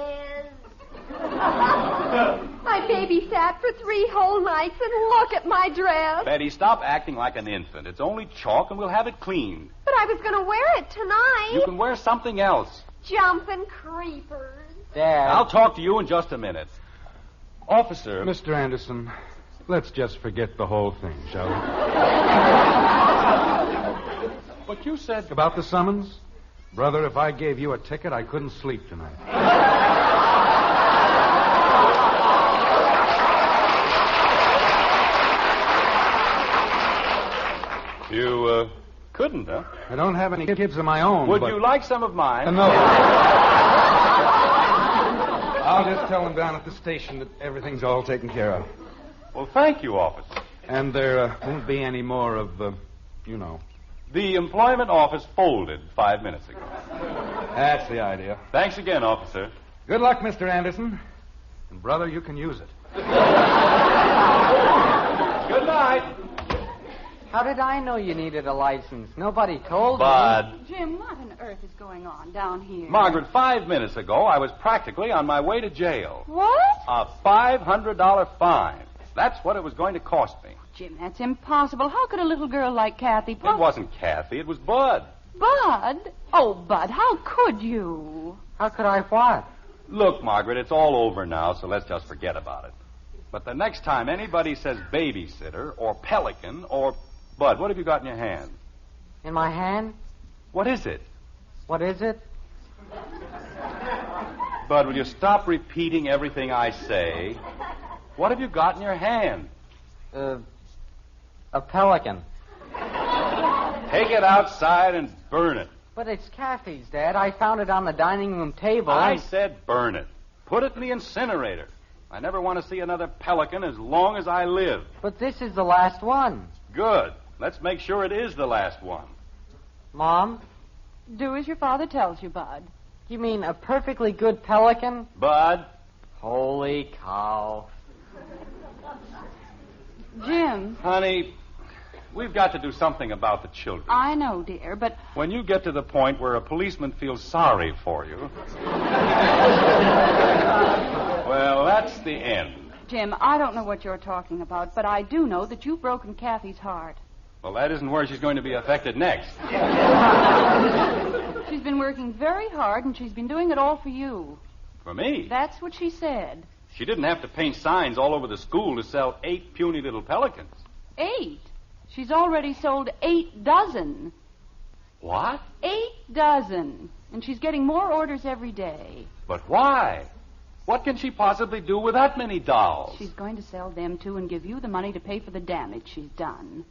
I babysat for 3 whole nights and look at my dress. Betty, stop acting like an infant. It's only chalk and we'll have it cleaned. But I was going to wear it tonight. You can wear something else. Jumping creepers. Dad. I'll talk to you in just a minute. Officer. Mr. Anderson, let's just forget the whole thing, shall we? But you said... About the summons? Brother, if I gave you a ticket, I couldn't sleep tonight. You, couldn't, huh? I don't have any kids of my own, Would but... you like some of mine? No. I'll just tell them down at the station that everything's all taken care of. Well, thank you, officer. And there won't be any more of, you know... The employment office folded 5 minutes ago. That's the idea. Thanks again, officer. Good luck, Mr. Anderson. And, brother, you can use it. Good night. How did I know you needed a license? Nobody told Bud. me. Jim, what on earth is going on down here? Margaret, 5 minutes ago, I was practically on my way to jail. What? A $500 fine. That's what it was going to cost me. Jim, that's impossible. How could a little girl like Kathy... It wasn't Kathy. It was Bud. Bud? Oh, Bud, how could you? How could I what? Look, Margaret, it's all over now, so let's just forget about it. But the next time anybody says babysitter or pelican or... Bud, what have you got in your hand? In my hand? What is it? What is it? Bud, will you stop repeating everything I say? What have you got in your hand? A pelican. Take it outside and burn it. But it's Kathy's, Dad. I found it on the dining room table. I said burn it. Put it in the incinerator. I never want to see another pelican as long as I live. But this is the last one. Good. Let's make sure it is the last one. Mom? Do as your father tells you, Bud. You mean a perfectly good pelican? Bud. Holy cow. Jim. Honey, we've got to do something about the children. I know, dear, but... When you get to the point where a policeman feels sorry for you... well, that's the end. Jim, I don't know what you're talking about, but I do know that you've broken Kathy's heart. Well, that isn't where she's going to be affected next. She's been working very hard, and she's been doing it all for you. For me? That's what she said. She didn't have to paint signs all over the school to sell 8 puny little pelicans. 8? She's already sold 8 dozen. What? 8 dozen. And she's getting more orders every day. But why? What can she possibly do with that many dolls? She's going to sell them, too, and give you the money to pay for the damage she's done.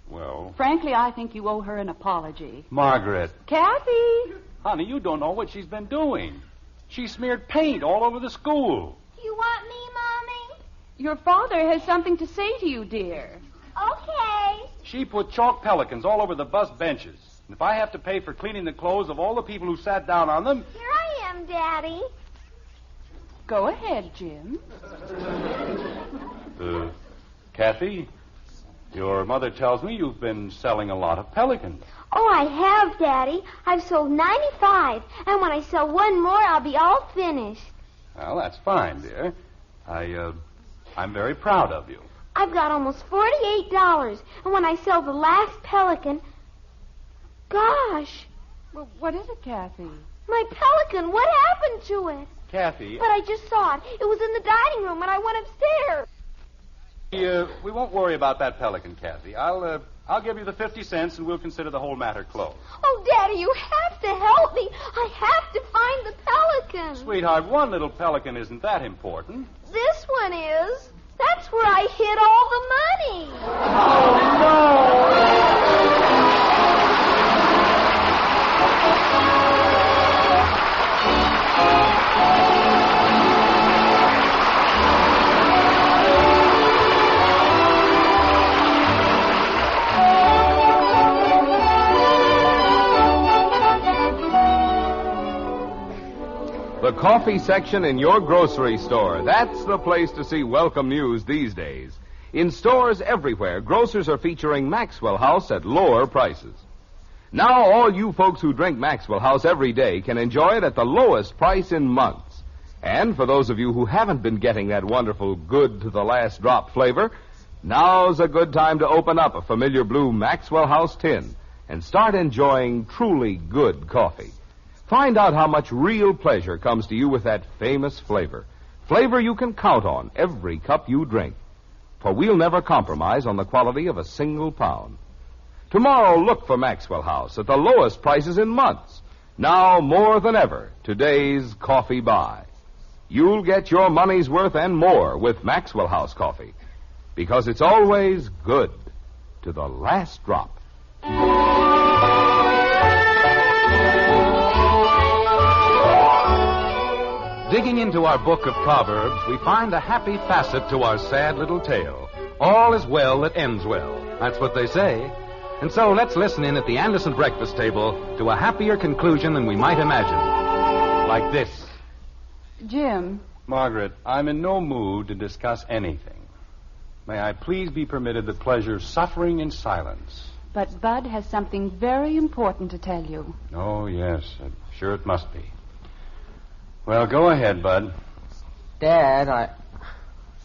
Well... Frankly, I think you owe her an apology. Margaret. Kathy! Honey, you don't know what she's been doing. She smeared paint all over the school. You want me, Mommy? Your father has something to say to you, dear. Okay. She put chalk pelicans all over the bus benches. And if I have to pay for cleaning the clothes of all the people who sat down on them... Here I am, Daddy. Go ahead, Jim. Kathy, your mother tells me you've been selling a lot of pelicans. Oh, I have, Daddy. I've sold 95, and when I sell one more, I'll be all finished. Well, that's fine, dear. I'm very proud of you. I've got almost $48, and when I sell the last pelican... Gosh. Well, what is it, Kathy? My pelican, what happened to it? Kathy... But I just saw it. It was in the dining room, and I went upstairs. We won't worry about that pelican, Kathy. I'll give you the 50 cents, and we'll consider the whole matter closed. Oh, Daddy, you have to help me. I have to find the pelican. Sweetheart, one little pelican isn't that important. This one is. That's where I hid all the money. Oh, no! The coffee section in your grocery store. That's the place to see welcome news these days. In stores everywhere, grocers are featuring Maxwell House at lower prices. Now all you folks who drink Maxwell House every day can enjoy it at the lowest price in months. And for those of you who haven't been getting that wonderful good to the last drop flavor, now's a good time to open up a familiar blue Maxwell House tin and start enjoying truly good coffee. Find out how much real pleasure comes to you with that famous flavor. Flavor you can count on every cup you drink. For we'll never compromise on the quality of a single pound. Tomorrow, look for Maxwell House at the lowest prices in months. Now, more than ever, today's coffee buy. You'll get your money's worth and more with Maxwell House coffee. Because it's always good to the last drop. Digging into our book of Proverbs, we find a happy facet to our sad little tale. All is well that ends well. That's what they say. And so let's listen in at the Anderson breakfast table to a happier conclusion than we might imagine. Like this. Jim. Margaret, I'm in no mood to discuss anything. May I please be permitted the pleasure of suffering in silence? But Bud has something very important to tell you. Oh, yes. I'm sure it must be. Well, go ahead, Bud. Dad,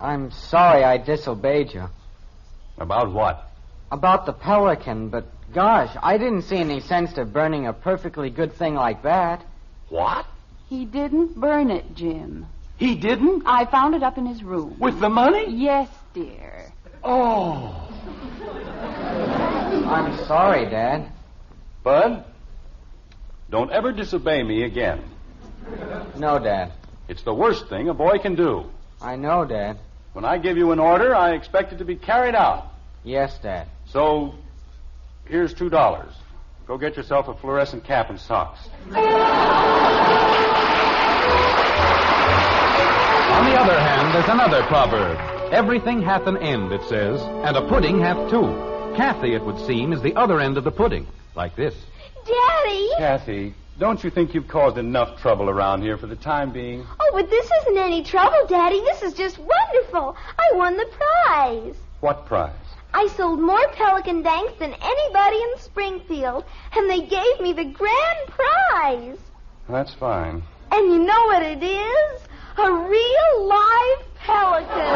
I'm sorry I disobeyed you. About what? About the pelican, but gosh, I didn't see any sense to burning a perfectly good thing like that. What? He didn't burn it, Jim. He didn't? I found it up in his room. With the money? Yes, dear. Oh. I'm sorry, Dad. Bud, don't ever disobey me again. No, Dad. It's the worst thing a boy can do. I know, Dad. When I give you an order, I expect it to be carried out. Yes, Dad. So, here's $2. Go get yourself a fluorescent cap and socks. On the other hand, there's another proverb. Everything hath an end, it says, and a pudding hath two. Kathy, it would seem, is the other end of the pudding. Like this. Daddy! Kathy, don't you think you've caused enough trouble around here for the time being? Oh, but this isn't any trouble, Daddy. This is just wonderful. I won the prize. What prize? I sold more pelican danks than anybody in Springfield, and they gave me the grand prize. That's fine. And you know what it is? A real live pelican.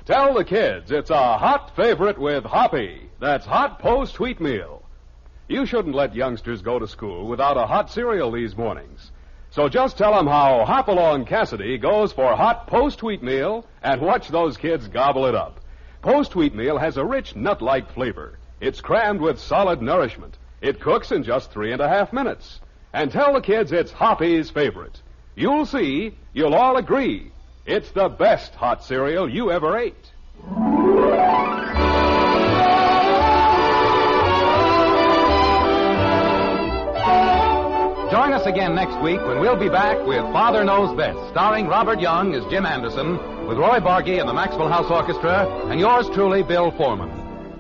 Tell the kids it's a hot favorite with Hoppy. That's hot post wheatmeal. You shouldn't let youngsters go to school without a hot cereal these mornings. So just tell them how Hopalong Cassidy goes for hot post wheatmeal and watch those kids gobble it up. Post wheatmeal has a rich nut-like flavor. It's crammed with solid nourishment. It cooks in just 3.5 minutes. And tell the kids it's Hoppy's favorite. You'll see, you'll all agree. It's the best hot cereal you ever ate. Join us again next week when we'll be back with Father Knows Best, starring Robert Young as Jim Anderson, with Roy Barbeque and the Maxwell House Orchestra, and yours truly, Bill Foreman.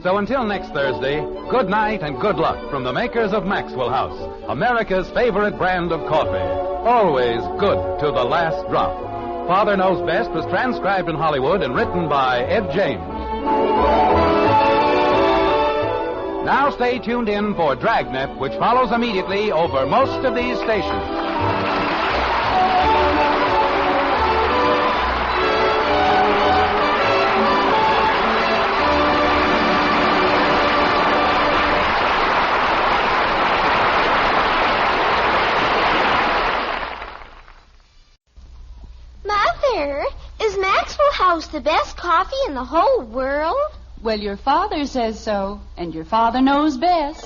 So until next Thursday, good night and good luck from the makers of Maxwell House, America's favorite brand of coffee. Always good to the last drop. Father Knows Best was transcribed in Hollywood and written by Ed James. Now stay tuned in for Dragnet, which follows immediately over most of these stations. Mother, is Maxwell House the best coffee in the whole world? Well, your father says so, and your father knows best.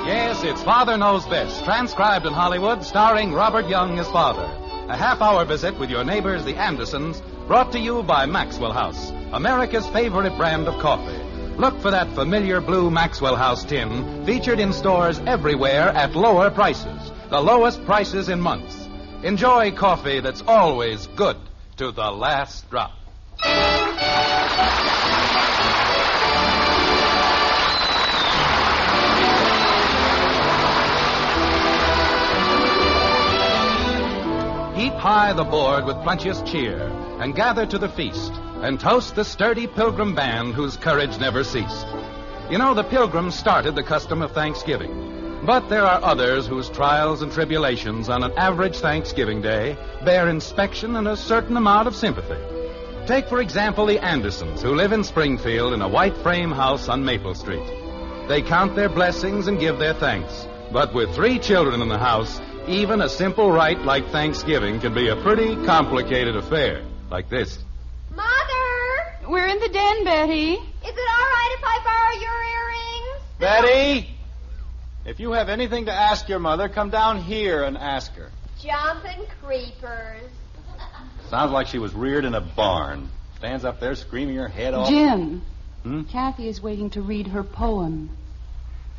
Yes, it's Father Knows Best, transcribed in Hollywood, starring Robert Young as father. A half-hour visit with your neighbors, the Andersons, brought to you by Maxwell House, America's favorite brand of coffee. Look for that familiar blue Maxwell House tin, featured in stores everywhere at lower prices, the lowest prices in months. Enjoy coffee that's always good to the last drop. Heap high the board with plenteous cheer, and gather to the feast, and toast the sturdy Pilgrim band whose courage never ceased. You know, the Pilgrims started the custom of Thanksgiving. But there are others whose trials and tribulations on an average Thanksgiving day bear inspection and a certain amount of sympathy. Take, for example, the Andersons, who live in Springfield in a white frame house on Maple Street. They count their blessings and give their thanks. But with 3 children in the house, even a simple rite like Thanksgiving can be a pretty complicated affair, like this. Mother! We're in the den, Betty. Is it all right if I borrow your earrings? Betty! If you have anything to ask your mother, come down here and ask her. Jumping creepers. Sounds like she was reared in a barn. Stands up there screaming her head off. Jim, Kathy is waiting to read her poem.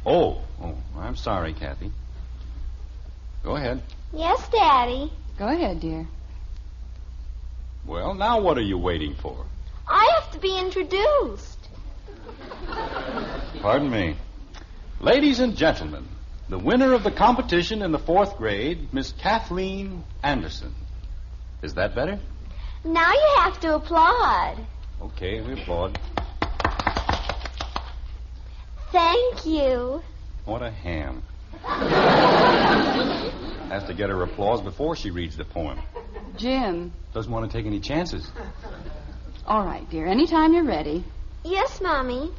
Oh, I'm sorry, Kathy. Go ahead. Yes, Daddy. Go ahead, dear. Well, now what are you waiting for? I have to be introduced. Pardon me. Ladies and gentlemen, the winner of the competition in the 4th grade, Miss Kathleen Anderson. Is that better? Now you have to applaud. Okay, we applaud. Thank you. What a ham. Has to get her applause before she reads the poem. Jim. Doesn't want to take any chances. All right, dear. Anytime you're ready. Yes, Mommy.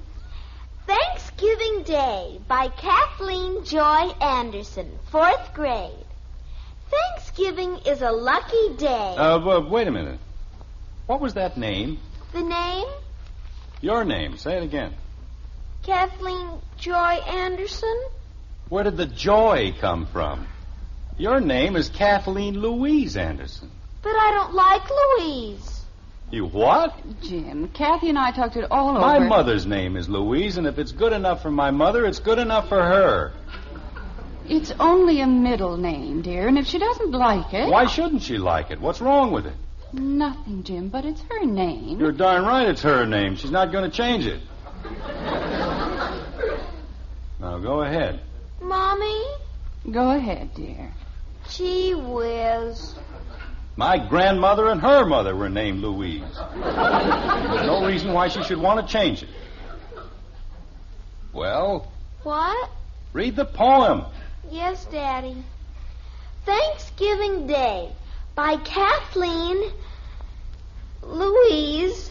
Thanksgiving Day by Kathleen Joy Anderson, 4th grade. Thanksgiving is a lucky day. Wait a minute. What was that name? The name? Your name. Say it again. Kathleen Joy Anderson. Where did the joy come from? Your name is Kathleen Louise Anderson. But I don't like Louise. You what? Jim, Kathy and I talked it all over. My mother's name is Louise, and if it's good enough for my mother, it's good enough for her. It's only a middle name, dear, and if she doesn't like it... Why shouldn't she like it? What's wrong with it? Nothing, Jim, but it's her name. You're darn right it's her name. She's not going to change it. Now, go ahead. Mommy? Go ahead, dear. Gee whiz. My grandmother and her mother were named Louise. There's no reason why she should want to change it. Well? What? Read the poem. Yes, Daddy. Thanksgiving Day by Kathleen Louise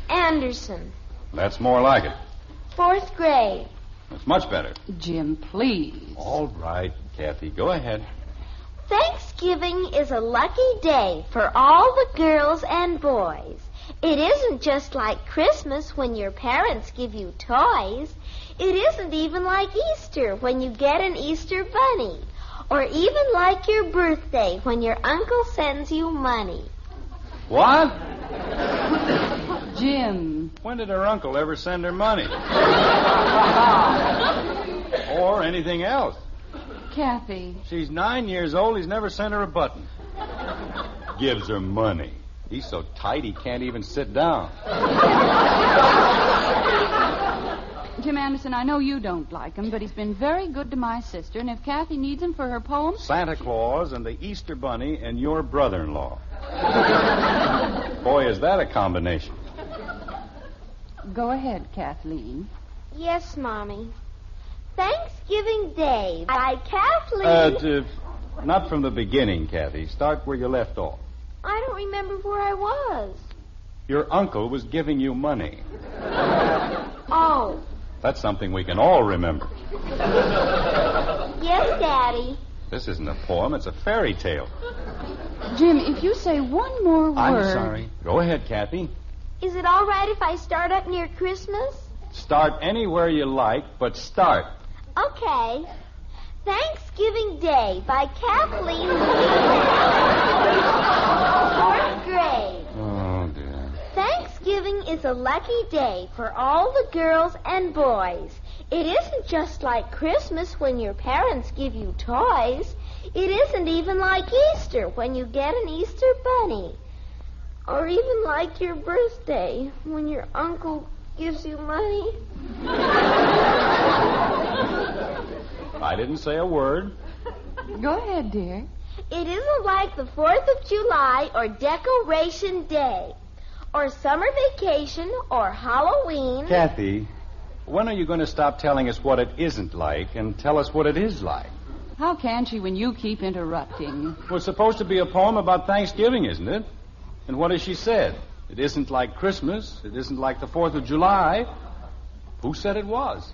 Anderson. That's more like it. 4th grade. That's much better. Jim, please. All right, Kathy, go ahead. Thanksgiving is a lucky day for all the girls and boys. It isn't just like Christmas when your parents give you toys. It isn't even like Easter when you get an Easter bunny. Or even like your birthday when your uncle sends you money. What? Jim. When did her uncle ever send her money? Or anything else? Kathy. She's 9 years old. He's never sent her a button. Gives her money. He's so tight he can't even sit down. Jim Anderson, I know you don't like him, but he's been very good to my sister, and if Kathy needs him for her poem... Santa Claus and the Easter Bunny and your brother-in-law. Boy, is that a combination. Go ahead, Kathleen. Yes, Mommy. Thanksgiving Day by Kathleen... Not from the beginning, Kathy. Start where you left off. I don't remember where I was. Your uncle was giving you money. Oh. That's something we can all remember. Yes, Daddy. This isn't a poem, it's a fairy tale. Jim, if you say one more word... I'm sorry. Go ahead, Kathy. Is it all right if I start up near Christmas? Start anywhere you like, but start. Okay. Thanksgiving Day by Kathleen Louise. 4th grade. Oh, dear. Thanksgiving is a lucky day for all the girls and boys. It isn't just like Christmas when your parents give you toys. It isn't even like Easter when you get an Easter bunny. Or even like your birthday when your uncle gives you money. I didn't say a word. Go ahead, dear. It isn't like the 4th of July or Decoration Day or summer vacation or Halloween. Kathy, when are you going to stop telling us what it isn't like and tell us what it is like? How can she when you keep interrupting? Well, it's supposed to be a poem about Thanksgiving, isn't it? And what has she said? It isn't like Christmas. It isn't like the 4th of July. Who said it was?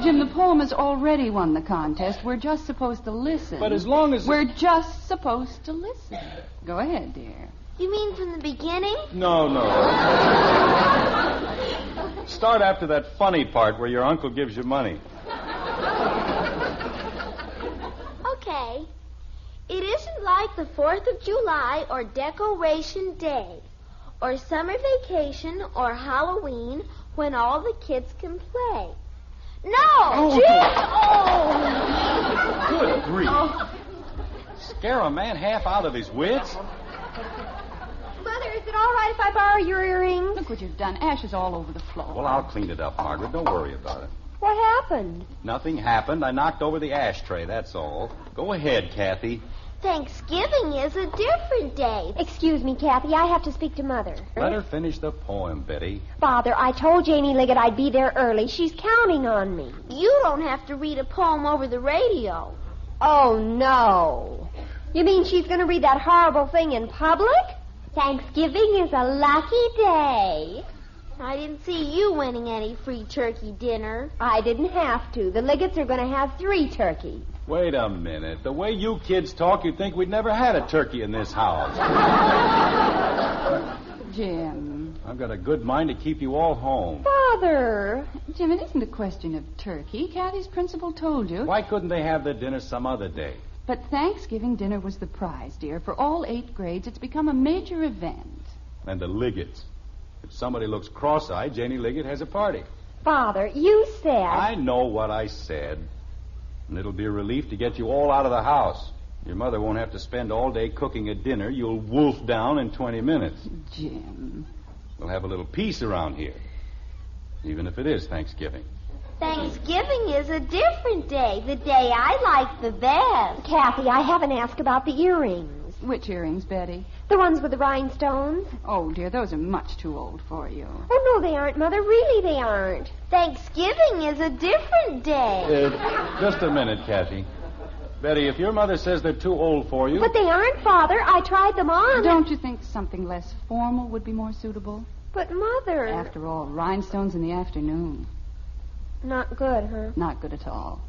Jim, the poem has already won the contest. We're just supposed to listen. But as long as... We're just supposed to listen. Go ahead, dear. You mean from the beginning? No. Start after that funny part where your uncle gives you money. Okay. It isn't like the 4th of July or Decoration Day or summer vacation or Halloween when all the kids can play. No! Jim! Oh! Good grief. Scare a man half out of his wits? Mother, is it all right if I borrow your earrings? Look what you've done. Ash is all over the floor. Well, I'll clean it up, Margaret. Don't worry about it. What happened? Nothing happened. I knocked over the ashtray, that's all. Go ahead, Kathy. Thanksgiving is a different day. Excuse me, Kathy. I have to speak to Mother. Let her finish the poem, Betty. Father, I told Janie Liggett I'd be there early. She's counting on me. You don't have to read a poem over the radio. Oh, no. You mean she's going to read that horrible thing in public? Thanksgiving is a lucky day. I didn't see you winning any free turkey dinner. I didn't have to. The Liggetts are going to have 3 turkeys. Wait a minute. The way you kids talk, you'd think we'd never had a turkey in this house. Jim. I've got a good mind to keep you all home. Father! Jim, it isn't a question of turkey. Kathy's principal told you. Why couldn't they have the dinner some other day? But Thanksgiving dinner was the prize, dear. For all 8 grades, it's become a major event. And the Liggetts. If somebody looks cross-eyed, Janie Liggett has a party. Father, you said... I know what I said. And it'll be a relief to get you all out of the house. Your mother won't have to spend all day cooking a dinner you'll wolf down in 20 minutes. Jim. We'll have a little peace around here. Even if it is Thanksgiving. Thanksgiving is a different day. The day I like the best. Kathy, I haven't asked about the earrings. Which earrings, Betty? The ones with the rhinestones. Oh, dear, those are much too old for you. Oh, no, they aren't, Mother. Really, they aren't. Thanksgiving is a different day. Just a minute, Kathy. Betty, if your mother says they're too old for you... But they aren't, Father. I tried them on. Don't you think something less formal would be more suitable? But, Mother... After all, rhinestones in the afternoon. Not good, huh? Not good at all.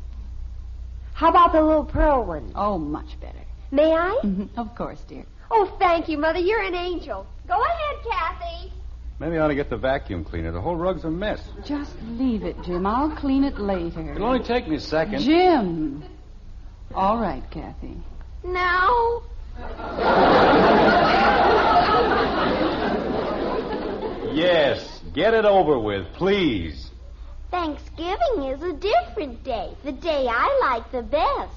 How about the little pearl ones? Oh, much better. May I? Of course, dear. Oh, thank you, Mother. You're an angel. Go ahead, Kathy. Maybe I ought to get the vacuum cleaner. The whole rug's a mess. Just leave it, Jim. I'll clean it later. It'll only take me a second. Jim! All right, Kathy. No. Yes, get it over with, please. Thanksgiving is a different day. The day I like the best.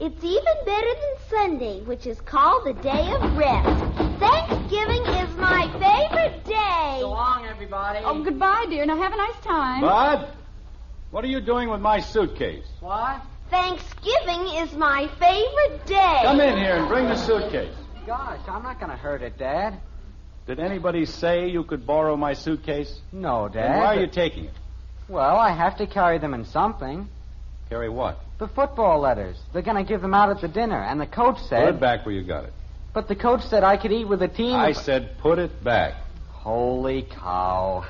It's even better than Sunday, which is called the day of rest. Thanksgiving is my favorite day. So long, everybody. Oh, goodbye, dear. Now have a nice time. Bud, what are you doing with my suitcase? What? Thanksgiving is my favorite day. Come in here and bring the suitcase. Gosh, I'm not going to hurt it, Dad. Did anybody say you could borrow my suitcase? No, Dad. Then why are you taking it? Well, I have to carry them in something. Carry what? The football letters. They're going to give them out at the dinner, and the coach said... Put it back where you got it. But the coach said I could eat with the team... I said put it back. Holy cow.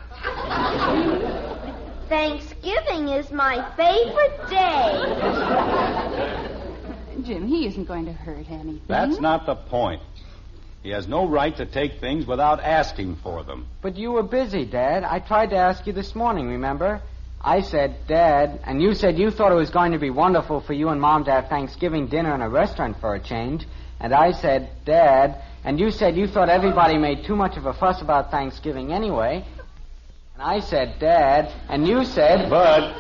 Thanksgiving is my favorite day. Jim, he isn't going to hurt anything. That's not the point. He has no right to take things without asking for them. But you were busy, Dad. I tried to ask you this morning, remember? I said, Dad, and you said you thought it was going to be wonderful for you and Mom to have Thanksgiving dinner in a restaurant for a change. And I said, Dad, and you said you thought everybody made too much of a fuss about Thanksgiving anyway. And I said, Dad, and you said... Bud.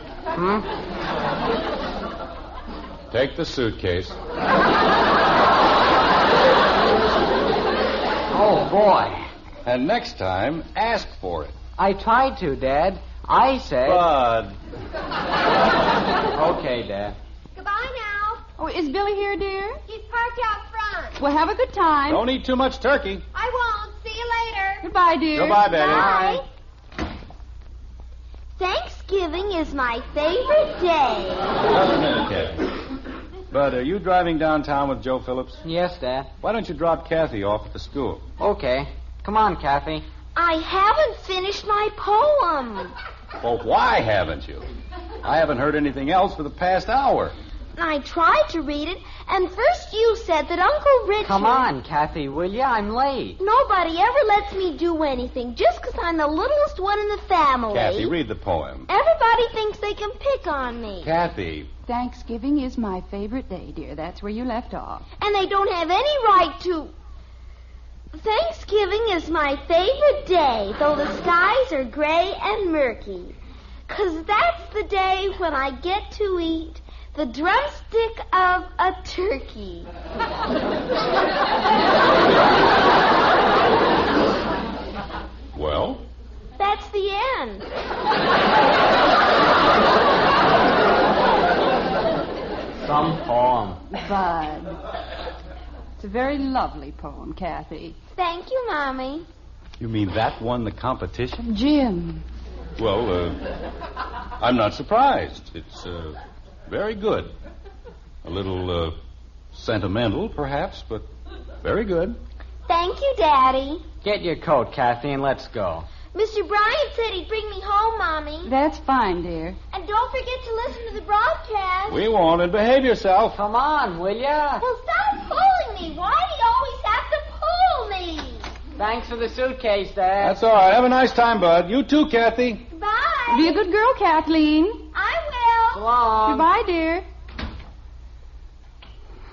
Take the suitcase. Oh, boy. And next time, ask for it. I tried to, Dad. I said... Bud. Okay, Dad. Goodbye now. Oh, is Billy here, dear? He's parked out front. Well, have a good time. Don't eat too much turkey. I won't. See you later. Goodbye, dear. Goodbye, Betty. Bye. Thanksgiving is my favorite day. Just a minute, Kathy. Bud, are you driving downtown with Joe Phillips? Yes, Dad. Why don't you drop Kathy off at the school? Okay. Come on, Kathy. I haven't finished my poem. Well, why haven't you? I haven't heard anything else for the past hour. I tried to read it, and first you said that Uncle Richard... Come on, Kathy, will you? I'm late. Nobody ever lets me do anything just because I'm the littlest one in the family. Kathy, read the poem. Everybody thinks they can pick on me. Kathy. Thanksgiving is my favorite day, dear. That's where you left off. And they don't have any right to... Thanksgiving is my favorite day, though the skies are gray and murky. 'Cause that's the day when I get to eat the drumstick of a turkey. Well? That's the end. Some poem. Bud. It's a very lovely poem, Kathy. Thank you, Mommy. You mean that won the competition? Jim. Well, I'm not surprised. It's very good. A little sentimental, perhaps, but very good. Thank you, Daddy. Get your coat, Kathy, and let's go. Mr. Bryant said he'd bring me home, Mommy. That's fine, dear. And don't forget to listen to the broadcast. We won't, and behave yourself. Come on, will ya? Well, stop pulling me. Why do you always have to pull me? Thanks for the suitcase, Dad. That's all right. Have a nice time, Bud. You too, Kathy. Bye. Be a good girl, Kathleen. I will. So long. Goodbye, dear.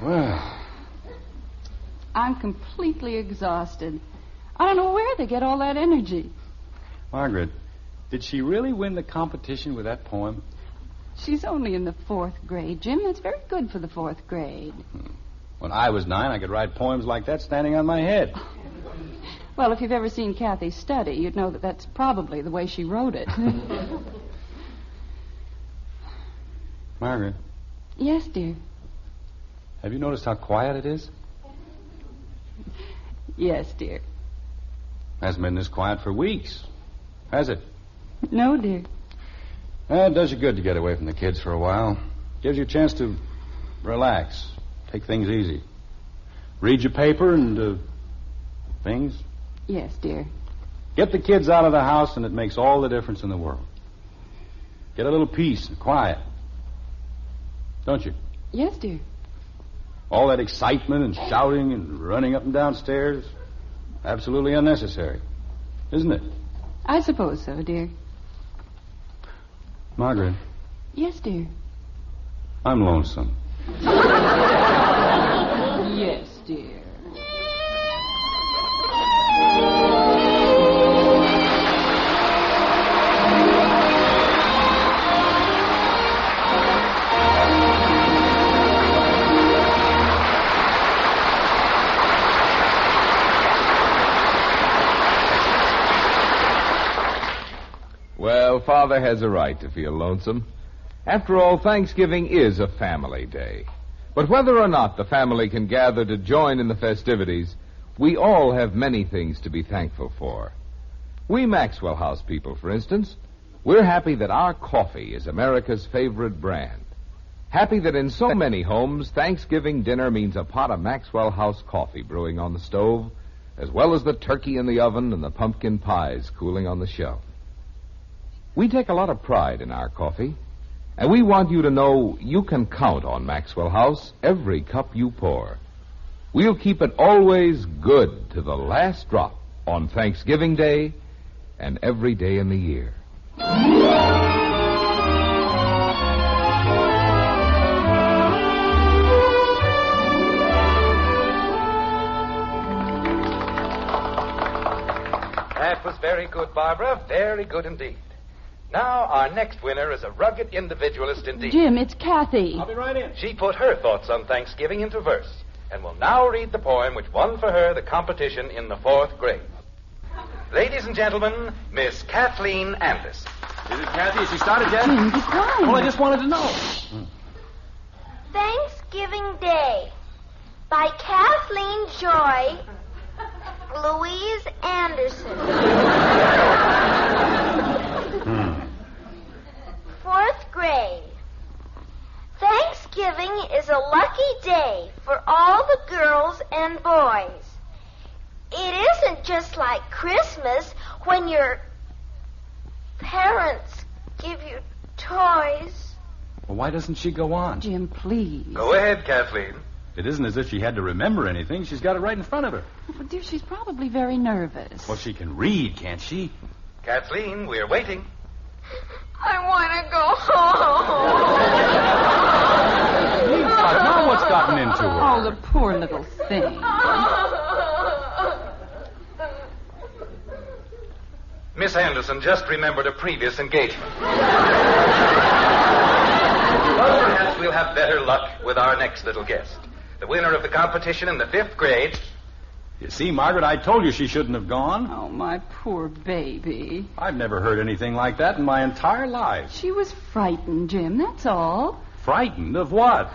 Well, I'm completely exhausted. I don't know where they get all that energy. Margaret, did she really win the competition with that poem? She's only in the 4th grade, Jim. That's very good for the 4th grade. When I was 9, I could write poems like that standing on my head. Well, if you've ever seen Kathy study, you'd know that that's probably the way she wrote it. Margaret. Yes, dear. Have you noticed how quiet it is? Yes, dear. Hasn't been this quiet for weeks, has it? No, dear. It does you good to get away from the kids for a while. Gives you a chance to relax, take things easy. Read your paper and things. Yes, dear. Get the kids out of the house, and it makes all the difference in the world. Get a little peace and quiet. Don't you? Yes, dear. All that excitement and shouting and running up and down stairs, absolutely unnecessary, isn't it? I suppose so, dear. Margaret. Yes, dear. I'm lonesome. Yes, dear. Well, Father has a right to feel lonesome. After all, Thanksgiving is a family day. But whether or not the family can gather to join in the festivities, we all have many things to be thankful for. We Maxwell House people, for instance, we're happy that our coffee is America's favorite brand. Happy that in so many homes, Thanksgiving dinner means a pot of Maxwell House coffee brewing on the stove, as well as the turkey in the oven and the pumpkin pies cooling on the shelf. We take a lot of pride in our coffee, and we want you to know you can count on Maxwell House every cup you pour. We'll keep it always good to the last drop on Thanksgiving Day and every day in the year. That was very good, Barbara. Very good indeed. Now, our next winner is a rugged individualist indeed. Jim, it's Kathy. I'll be right in. She put her thoughts on Thanksgiving into verse and will now read the poem which won for her the competition in the 4th grade. Ladies and gentlemen, Miss Kathleen Andis. Is it Kathy? Has she started yet? Jim, be quiet. Well, I just wanted to know. Thanksgiving Day by Kathleen Joy, Louise Anderson. 4th grade. Thanksgiving is a lucky day for all the girls and boys. It isn't just like Christmas when your parents give you toys. Well, why doesn't she go on? Jim, please. Go ahead, Kathleen. It isn't as if she had to remember anything. She's got it right in front of her. Well, dear, she's probably very nervous. Well, she can read, can't she? Kathleen, we're waiting. I want to go home. Now what's gotten into her? Oh, the poor little thing. Miss Anderson just remembered a previous engagement. But perhaps we'll have better luck with our next little guest. The winner of the competition in the 5th grade. You see, Margaret, I told you she shouldn't have gone. Oh, my poor baby. I've never heard anything like that in my entire life. She was frightened, Jim, that's all. Frightened of what?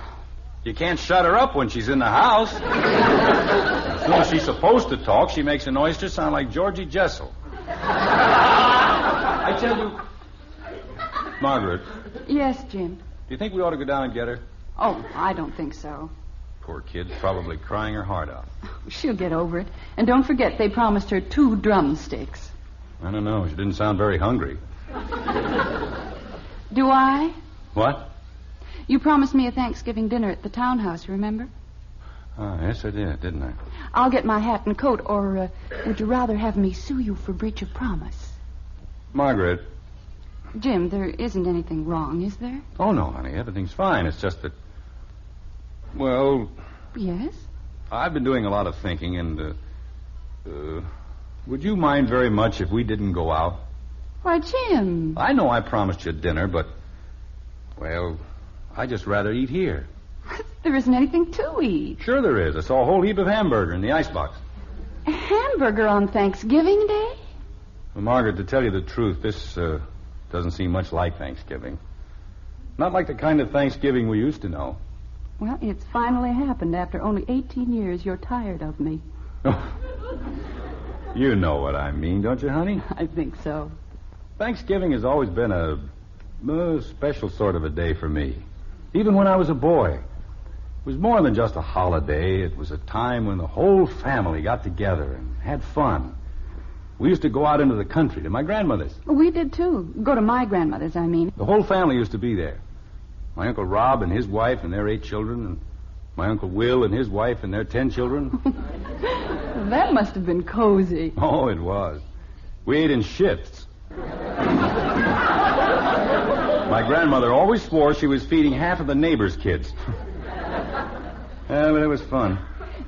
You can't shut her up when she's in the house. As soon as she's supposed to talk, she makes an oyster sound like Georgie Jessel. I tell you, Margaret. Yes, Jim. Do you think we ought to go down and get her? Oh, I don't think so. Poor kid's probably crying her heart out. She'll get over it. And don't forget, they promised her 2 drumsticks. I don't know. She didn't sound very hungry. Do I? What? You promised me a Thanksgiving dinner at the townhouse, remember? Oh, yes, I did, didn't I? I'll get my hat and coat, or would you rather have me sue you for breach of promise? Margaret. Jim, there isn't anything wrong, is there? Oh, no, honey. Everything's fine. It's just that... Well... Yes? I've been doing a lot of thinking, and, would you mind very much if we didn't go out? Why, Jim... I know I promised you dinner, but... Well, I'd just rather eat here. There isn't anything to eat. Sure there is. I saw a whole heap of hamburger in the icebox. A hamburger on Thanksgiving Day? Well, Margaret, to tell you the truth, this doesn't seem much like Thanksgiving. Not like the kind of Thanksgiving we used to know. Well, it's finally happened. After only 18 years, you're tired of me. You know what I mean, don't you, honey? I think so. Thanksgiving has always been a special sort of a day for me. Even when I was a boy. It was more than just a holiday. It was a time when the whole family got together and had fun. We used to go out into the country to my grandmother's. We did, too. Go to my grandmother's, I mean. The whole family used to be there. My Uncle Rob and his wife and their 8 children, and my Uncle Will and his wife and their 10 children. That must have been cozy. Oh, it was. We ate in shifts. My grandmother always swore she was feeding half of the neighbors' kids. But it was fun.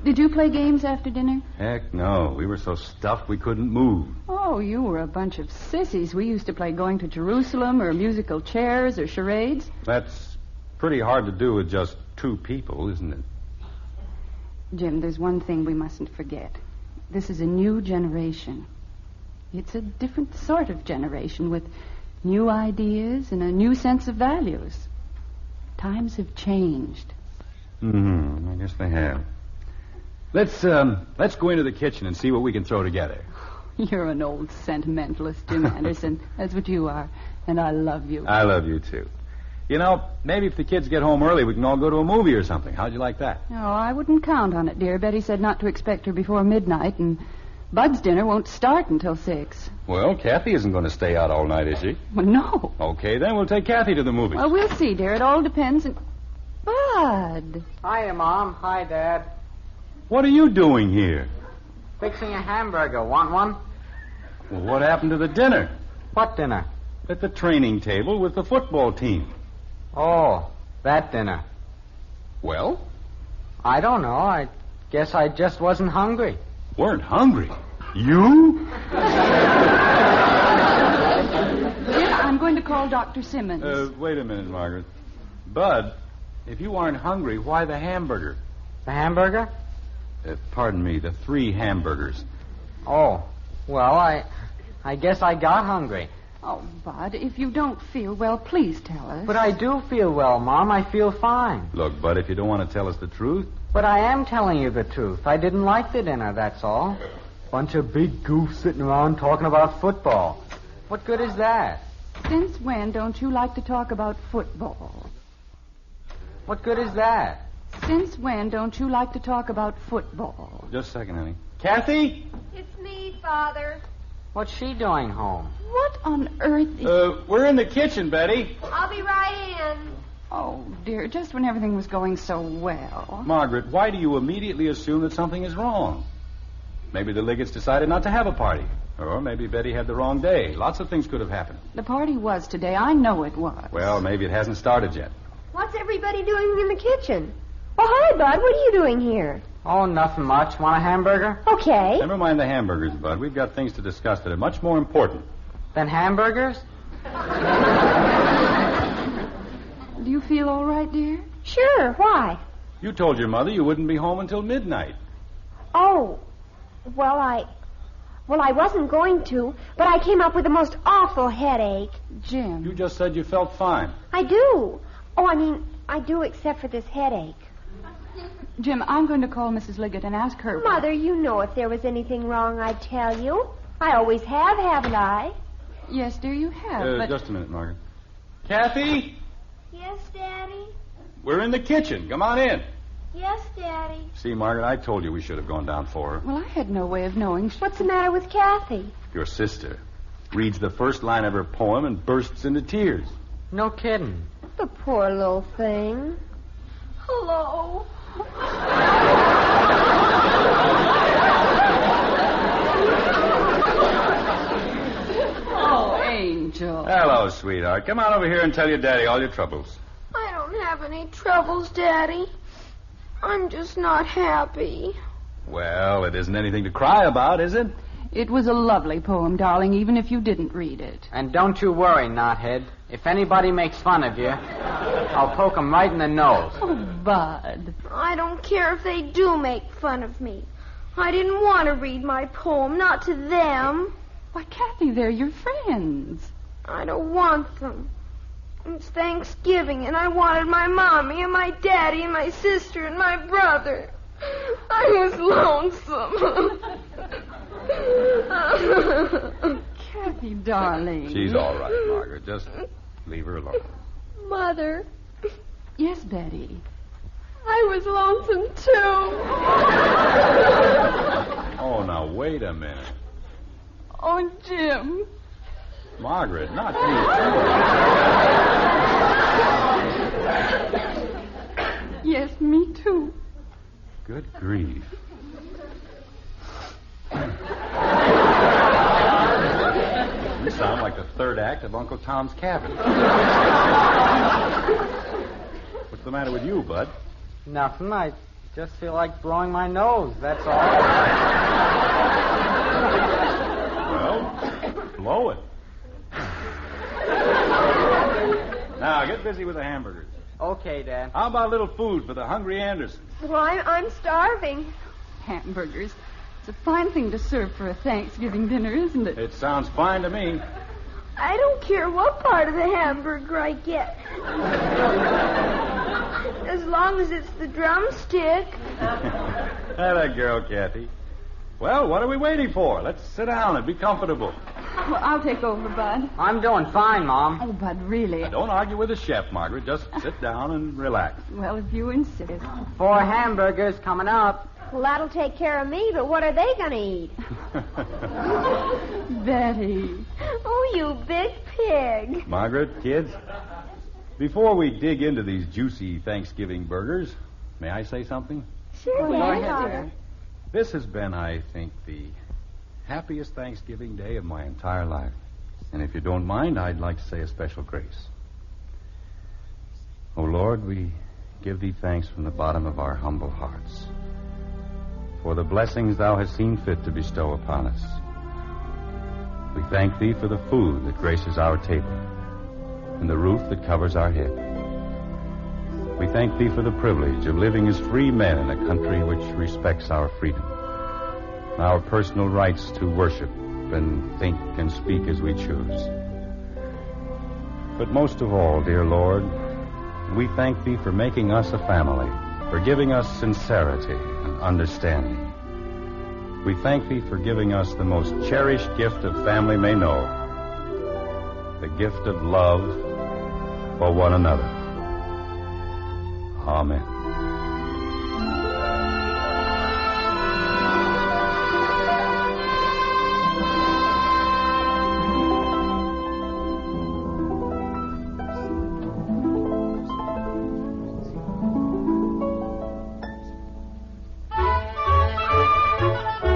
Did you play games after dinner? Heck no. We were so stuffed we couldn't move. Oh, you were a bunch of sissies. We used to play Going to Jerusalem or musical chairs or charades. That's pretty hard to do with just 2 people, isn't it? Jim, there's one thing we mustn't forget. This is a new generation. It's a different sort of generation with new ideas and a new sense of values. Times have changed. I guess they have. Let's go into the kitchen and see what we can throw together. You're an old sentimentalist, Jim Anderson. That's what you are. And I love you. I love you, too. You know, maybe if the kids get home early, we can all go to a movie or something. How'd you like that? Oh, I wouldn't count on it, dear. Betty said not to expect her before midnight, and Bud's dinner won't start until 6. Well, Kathy isn't going to stay out all night, is she? Well, no. Okay, then we'll take Kathy to the movies. Well, we'll see, dear. It all depends on... Bud. Hiya, Mom. Hi, Dad. What are you doing here? Fixing a hamburger. Want one? Well, what happened to the dinner? What dinner? At the training table with the football team. Oh, that dinner. Well? I don't know. I guess I just wasn't hungry. Weren't hungry? You? Jim, I'm going to call Dr. Simmons. Wait a minute, Margaret. Bud, if you aren't hungry, why the hamburger? The hamburger? Pardon me, the 3 hamburgers. Oh, well, I guess I got hungry. Oh, Bud, if you don't feel well, please tell us. But I do feel well, Mom. I feel fine. Look, Bud, if you don't want to tell us the truth... But I am telling you the truth. I didn't like the dinner, that's all. Bunch of big goofs sitting around talking about football. What good is that? Since when don't you like to talk about football? What good is that? Since when don't you like to talk about football? Just a second, honey. Kathy? It's me, Father. What's she doing home? What on earth is... We're in the kitchen, Betty. I'll be right in. Oh, dear, just when everything was going so well. Margaret, why do you immediately assume that something is wrong? Maybe the Liggets decided not to have a party. Or maybe Betty had the wrong day. Lots of things could have happened. The party was today. I know it was. Well, maybe it hasn't started yet. What's everybody doing in the kitchen? Oh, hi, Bud. What are you doing here? Oh, nothing much. Want a hamburger? Okay. Never mind the hamburgers, Bud. We've got things to discuss that are much more important. Then hamburgers? Do you feel all right, dear? Sure, why? You told your mother you wouldn't be home until midnight. Oh, well, I wasn't going to, but I came up with the most awful headache. Jim. You just said you felt fine. I do. I do except for this headache. Jim, I'm going to call Mrs. Liggett and ask her. Mother, you know if there was anything wrong, I'd tell you. I always have, haven't I? Yes, dear, you have, but... Just a minute, Margaret. Kathy, Yes, Daddy? we're in the kitchen. Come on in. Yes, Daddy. See, Margaret, I told you we should have gone down for her. Well, I had no way of knowing. What's the matter with Kathy? Your sister reads the first line of her poem and bursts into tears. No kidding. The poor little thing. Hello. Oh, Angel. Hello, sweetheart. Come on over here and tell your daddy all your troubles. I don't have any troubles, Daddy. I'm just not happy. Well, it isn't anything to cry about, is it? It was a lovely poem, darling, even if you didn't read it. And don't you worry, knothead. If anybody makes fun of you, I'll poke 'em right in the nose. Oh, Bud. I don't care if they do make fun of me. I didn't want to read my poem, not to them. Why, Kathy, they're your friends. I don't want them. It's Thanksgiving, and I wanted my mommy and my daddy and my sister and my brother. I was lonesome. Kathy, darling. She's all right, Margaret. Just leave her alone. Mother, Yes, Betty. I was lonesome too. Oh, now, wait a minute. Oh, Jim. Margaret, not you. Yes, me too. Good grief. You sound like the third act of Uncle Tom's Cabin. What's the matter with you, Bud? Nothing. I just feel like blowing my nose, that's all. Well, blow it. Now, get busy with the hamburgers. Okay, Dad. How about a little food for the hungry Andersons? Well, I'm starving. Hamburgers. It's a fine thing to serve for a Thanksgiving dinner, isn't it? It sounds fine to me. I don't care what part of the hamburger I get. As long as it's the drumstick. That girl, Kathy. Well, what are we waiting for? Let's sit down and be comfortable. Well, I'll take over, Bud. I'm doing fine, Mom. Oh, Bud, really? Now, don't argue with the chef, Margaret. Just sit down and relax. Well, if you insist. 4 hamburgers coming up. Well, that'll take care of me, but what are they going to eat? Betty. Oh, you big pig. Margaret, kids, before we dig into these juicy Thanksgiving burgers, may I say something? Sure, Go Daddy. ahead, dear. This has been, I think, the happiest Thanksgiving day of my entire life. And if you don't mind, I'd like to say a special grace. Oh, Lord, we give thee thanks from the bottom of our humble hearts for the blessings thou hast seen fit to bestow upon us. We thank thee for the food that graces our table and the roof that covers our head. We thank thee for the privilege of living as free men in a country which respects our freedom, our personal rights to worship and think and speak as we choose. But most of all, dear Lord, we thank thee for making us a family, for giving us sincerity and understanding. We thank thee for giving us the most cherished gift a family may know, the gift of love for one another. Amen.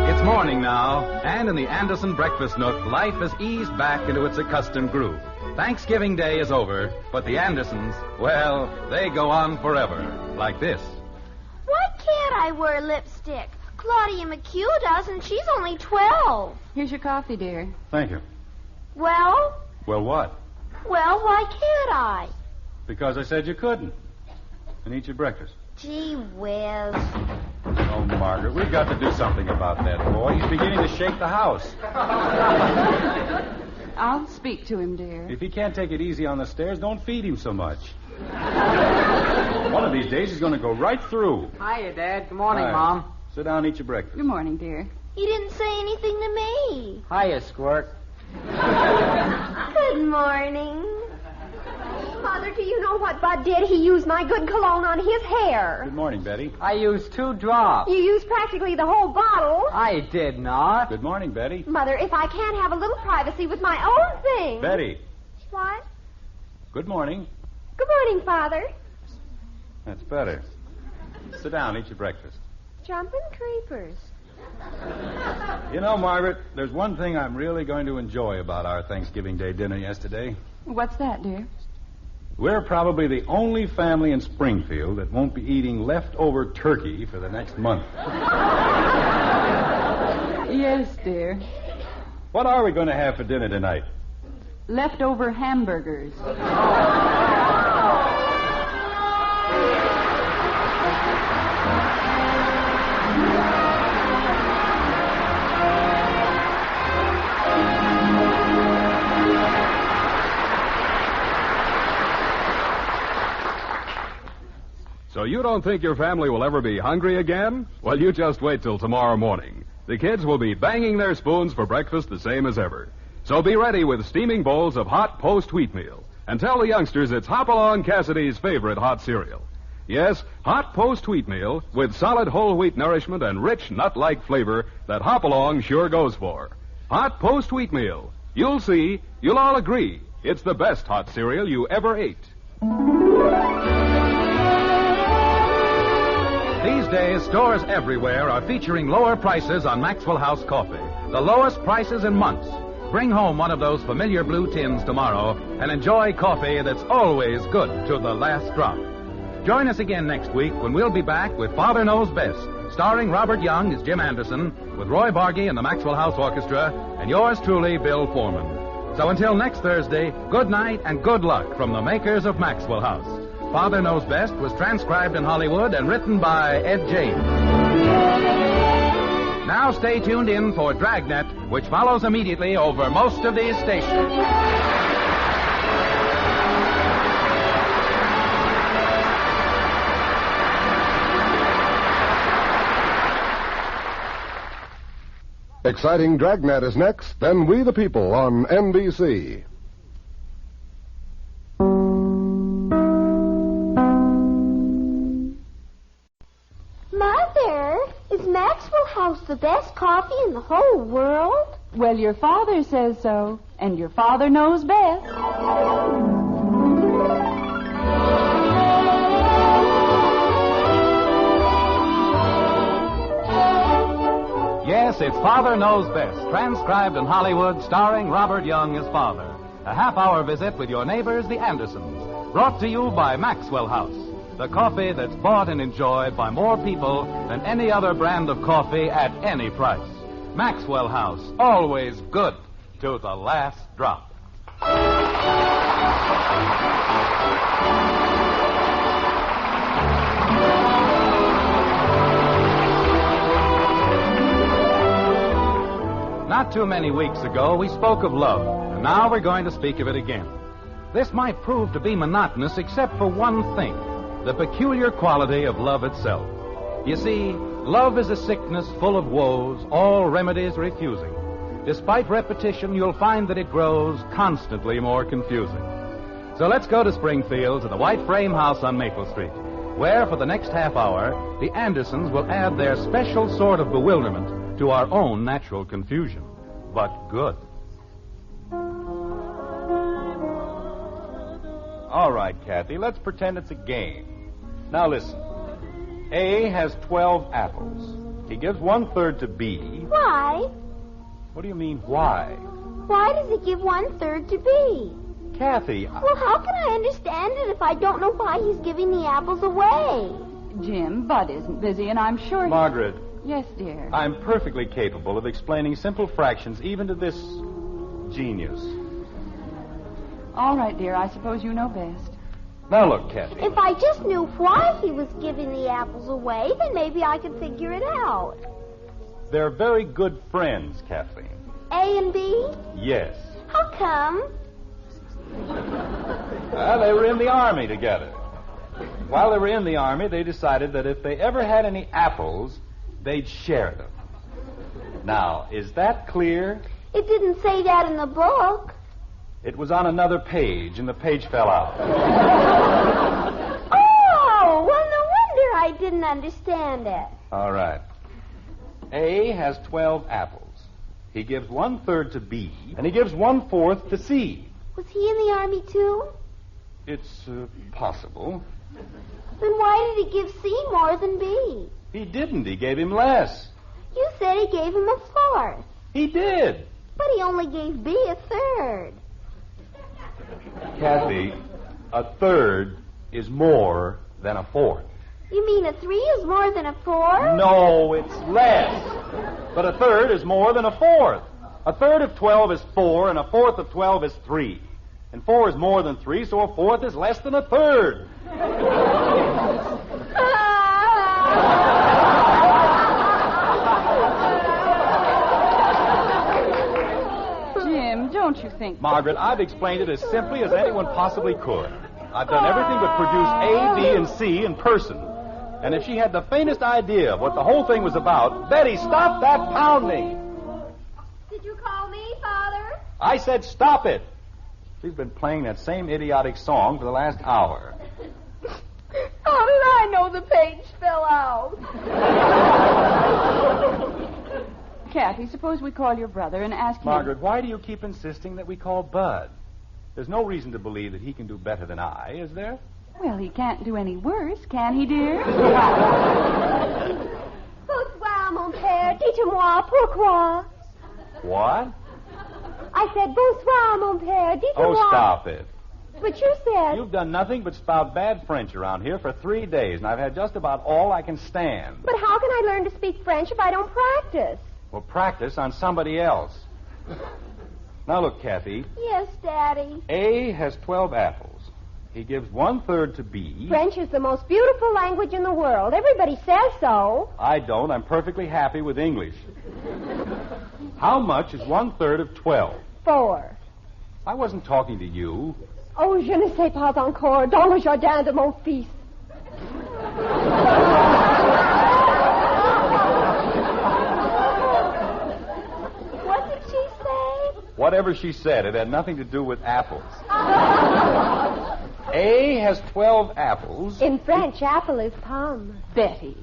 It's morning now, and in the Anderson Breakfast Nook, life has eased back into its accustomed groove. Thanksgiving Day is over, but the Andersons, well, they go on forever, like this. Why can't I wear lipstick? Claudia McHugh does, and she's only 12. Here's your coffee, dear. Thank you. Well? Well, what? Well, why can't I? Because I said you couldn't. And eat your breakfast. Gee whiz. Oh, Margaret, we've got to do something about that boy. He's beginning to shake the house. I'll speak to him, dear. If he can't take it easy on the stairs, don't feed him so much. One of these days he's going to go right through. Hiya, Dad. Good morning, Hi. Mom. Sit down and eat your breakfast. Good morning, dear. He didn't say anything to me. Hiya, Squirt. Good morning. Mother, do you know what Bud did? He used my good cologne on his hair. Good morning, Betty. I used 2 drops. You used practically the whole bottle. I did not. Good morning, Betty. Mother, if I can't have a little privacy with my own things. Betty. What? Good morning. Good morning, Father. That's better. Sit down, eat your breakfast. Jumping creepers. You know, Margaret, there's one thing I'm really going to enjoy about our Thanksgiving Day dinner yesterday. What's that, dear? We're probably the only family in Springfield that won't be eating leftover turkey for the next month. Yes, dear. What are we going to have for dinner tonight? Leftover hamburgers. So you don't think your family will ever be hungry again? Well, you just wait till tomorrow morning. The kids will be banging their spoons for breakfast the same as ever. So be ready with steaming bowls of hot post wheatmeal. And tell the youngsters it's Hopalong Cassidy's favorite hot cereal. Yes, hot post wheatmeal with solid whole wheat nourishment and rich nut-like flavor that Hopalong sure goes for. Hot post wheatmeal. You'll see, you'll all agree, it's the best hot cereal you ever ate. These days, stores everywhere are featuring lower prices on Maxwell House coffee. The lowest prices in months. Bring home one of those familiar blue tins tomorrow and enjoy coffee that's always good to the last drop. Join us again next week when we'll be back with Father Knows Best, starring Robert Young as Jim Anderson, with Roy Barbeque and the Maxwell House Orchestra, and yours truly, Bill Foreman. So until next Thursday, good night and good luck from the makers of Maxwell House. Father Knows Best was transcribed in Hollywood and written by Ed James. Now stay tuned in for Dragnet, which follows immediately over most of these stations. Exciting Dragnet is next, then We the People on NBC. Mother, is Maxwell House the best coffee in the whole world? Well, your father says so, and your father knows best. Yes, it's Father Knows Best, transcribed in Hollywood, starring Robert Young as father. A half-hour visit with your neighbors, the Andersons. Brought to you by Maxwell House, the coffee that's bought and enjoyed by more people than any other brand of coffee at any price. Maxwell House, always good to the last drop. Not too many weeks ago, we spoke of love, and now we're going to speak of it again. This might prove to be monotonous except for one thing, the peculiar quality of love itself. You see, love is a sickness full of woes, all remedies refusing. Despite repetition, you'll find that it grows constantly more confusing. So let's go to Springfield, to the White Frame House on Maple Street, where for the next half hour, the Andersons will add their special sort of bewilderment to our own natural confusion. But good. All right, Kathy, let's pretend it's a game. Now listen. A has 12 apples. He gives 1/3 to B. Why? What do you mean, why? Why does he give 1/3 to B? Kathy, Well, how can I understand it if I don't know why he's giving the apples away? Jim, Bud isn't busy, and I'm sure... Margaret. Yes, dear. I'm perfectly capable of explaining simple fractions even to this genius. All right, dear. I suppose you know best. Now look, Kathy. If I just knew why he was giving the apples away, then maybe I could figure it out. They're very good friends, Kathleen. A and B? Yes. How come? Well, they were in the Army together. While they were in the Army, they decided that if they ever had any apples, they'd share them. Now, is that clear? It didn't say that in the book. It was on another page, and the page fell out. Oh, well, no wonder I didn't understand it. All right. A has 12 apples. He gives 1/3 to B, and he gives 1/4 to C. Was he in the Army, too? It's possible. Then why did he give C more than B? He didn't. He gave him less. You said he gave him 1/4. He did. But he only gave B 1/3. Kathy, 1/3 is more than 1/4. You mean a 3 is more than a 4? No, it's less. But 1/3 is more than 1/4. 1/3 of 12 is 4, and 1/4 of 12 is 3. And 4 is more than 3, so 1/4 is less than 1/3. Jim, don't you think... Margaret, I've explained it as simply as anyone possibly could. I've done everything but produce A, B, and C in person. And if she had the faintest idea of what the whole thing was about, Betty, stop that pounding! Did you call me, Father? I said stop it. She's been playing that same idiotic song for the last hour. How did I know the page fell out? Kathy, suppose we call your brother and ask him... Margaret, why do you keep insisting that we call Bud? There's no reason to believe that he can do better than I, is there? Well, he can't do any worse, can he, dear? Bonsoir, mon père. Dites-moi pourquoi. What? I said, bonsoir, mon père. Dites-moi. Oh, stop it. But you said... You've done nothing but spout bad French around here for 3 days, and I've had just about all I can stand. But how can I learn to speak French if I don't practice? Well, practice on somebody else. Now, look, Kathy. Yes, Daddy. A has 12 apples. He gives 1/3 to B. French is the most beautiful language in the world. Everybody says so. I don't. I'm perfectly happy with English. How much is 1/3 of 12? 4. I wasn't talking to you. Oh, je ne sais pas encore. Dans le jardin de mon fils. What did she say? Whatever she said, it had nothing to do with apples. A has 12 apples. In French, apple is pomme. Betty.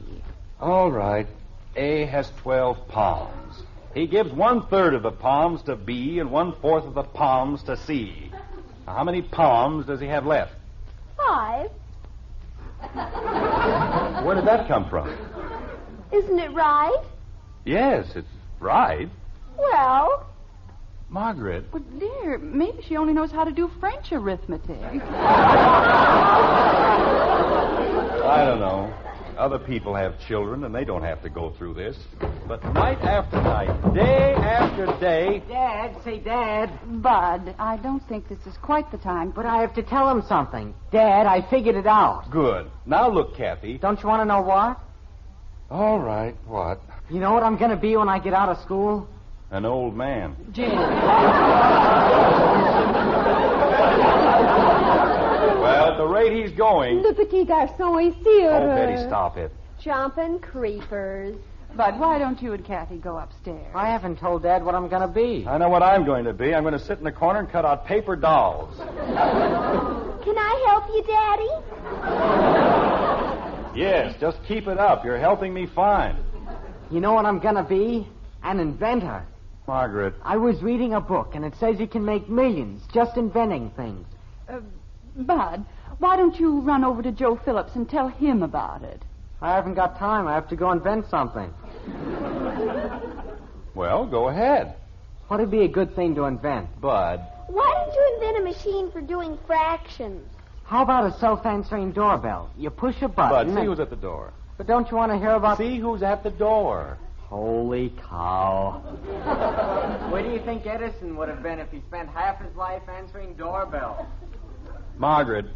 All right. A has 12 palms. He gives 1/3 of the palms to B and 1/4 of the palms to C. Now, how many palms does he have left? 5. Where did that come from? Isn't it right? Yes, it's right. Well... Margaret. Well, dear, maybe she only knows how to do French arithmetic. I don't know. Other people have children, and they don't have to go through this. But night after night, day after day... Dad, say Dad. Bud, I don't think this is quite the time. But I have to tell him something. Dad, I figured it out. Good. Now look, Kathy. Don't you want to know what? All right, what? You know what I'm going to be when I get out of school? An old man. Jim. Well, at the rate he's going... Le petit garçon est si heureux. Oh, Betty, stop it. Jumping creepers. Bud, why don't you and Kathy go upstairs? I haven't told Dad what I'm going to be. I know what I'm going to be. I'm going to sit in the corner and cut out paper dolls. Can I help you, Daddy? Yes, just keep it up. You're helping me fine. You know what I'm going to be? An inventor. Margaret. I was reading a book, and it says you can make millions just inventing things. Bud, why don't you run over to Joe Phillips and tell him about it? I haven't got time. I have to go invent something. Well, go ahead. What'd be a good thing to invent? Bud. Why didn't you invent a machine for doing fractions? How about a self-answering doorbell? You push a button... Bud, see who's at the door. But don't you want to hear about... See who's at the door. Holy cow. Where do you think Edison would have been if he spent half his life answering doorbells? Margaret,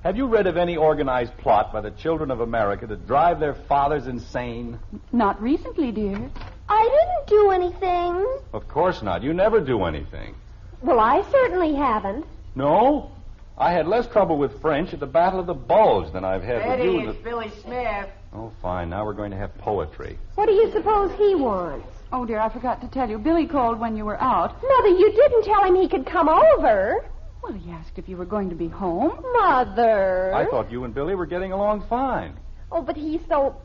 have you read of any organized plot by the children of America to drive their fathers insane? Not recently, dear. I didn't do anything. Of course not. You never do anything. Well, I certainly haven't. No? I had less trouble with French at the Battle of the Bulge than I've had Betty, with you. it's Billy Smith. Oh, fine. Now we're going to have poetry. What do you suppose he wants? Oh, dear, I forgot to tell you. Billy called when you were out. Mother, you didn't tell him he could come over. Well, he asked if you were going to be home. Mother. I thought you and Billy were getting along fine. Oh, but he's so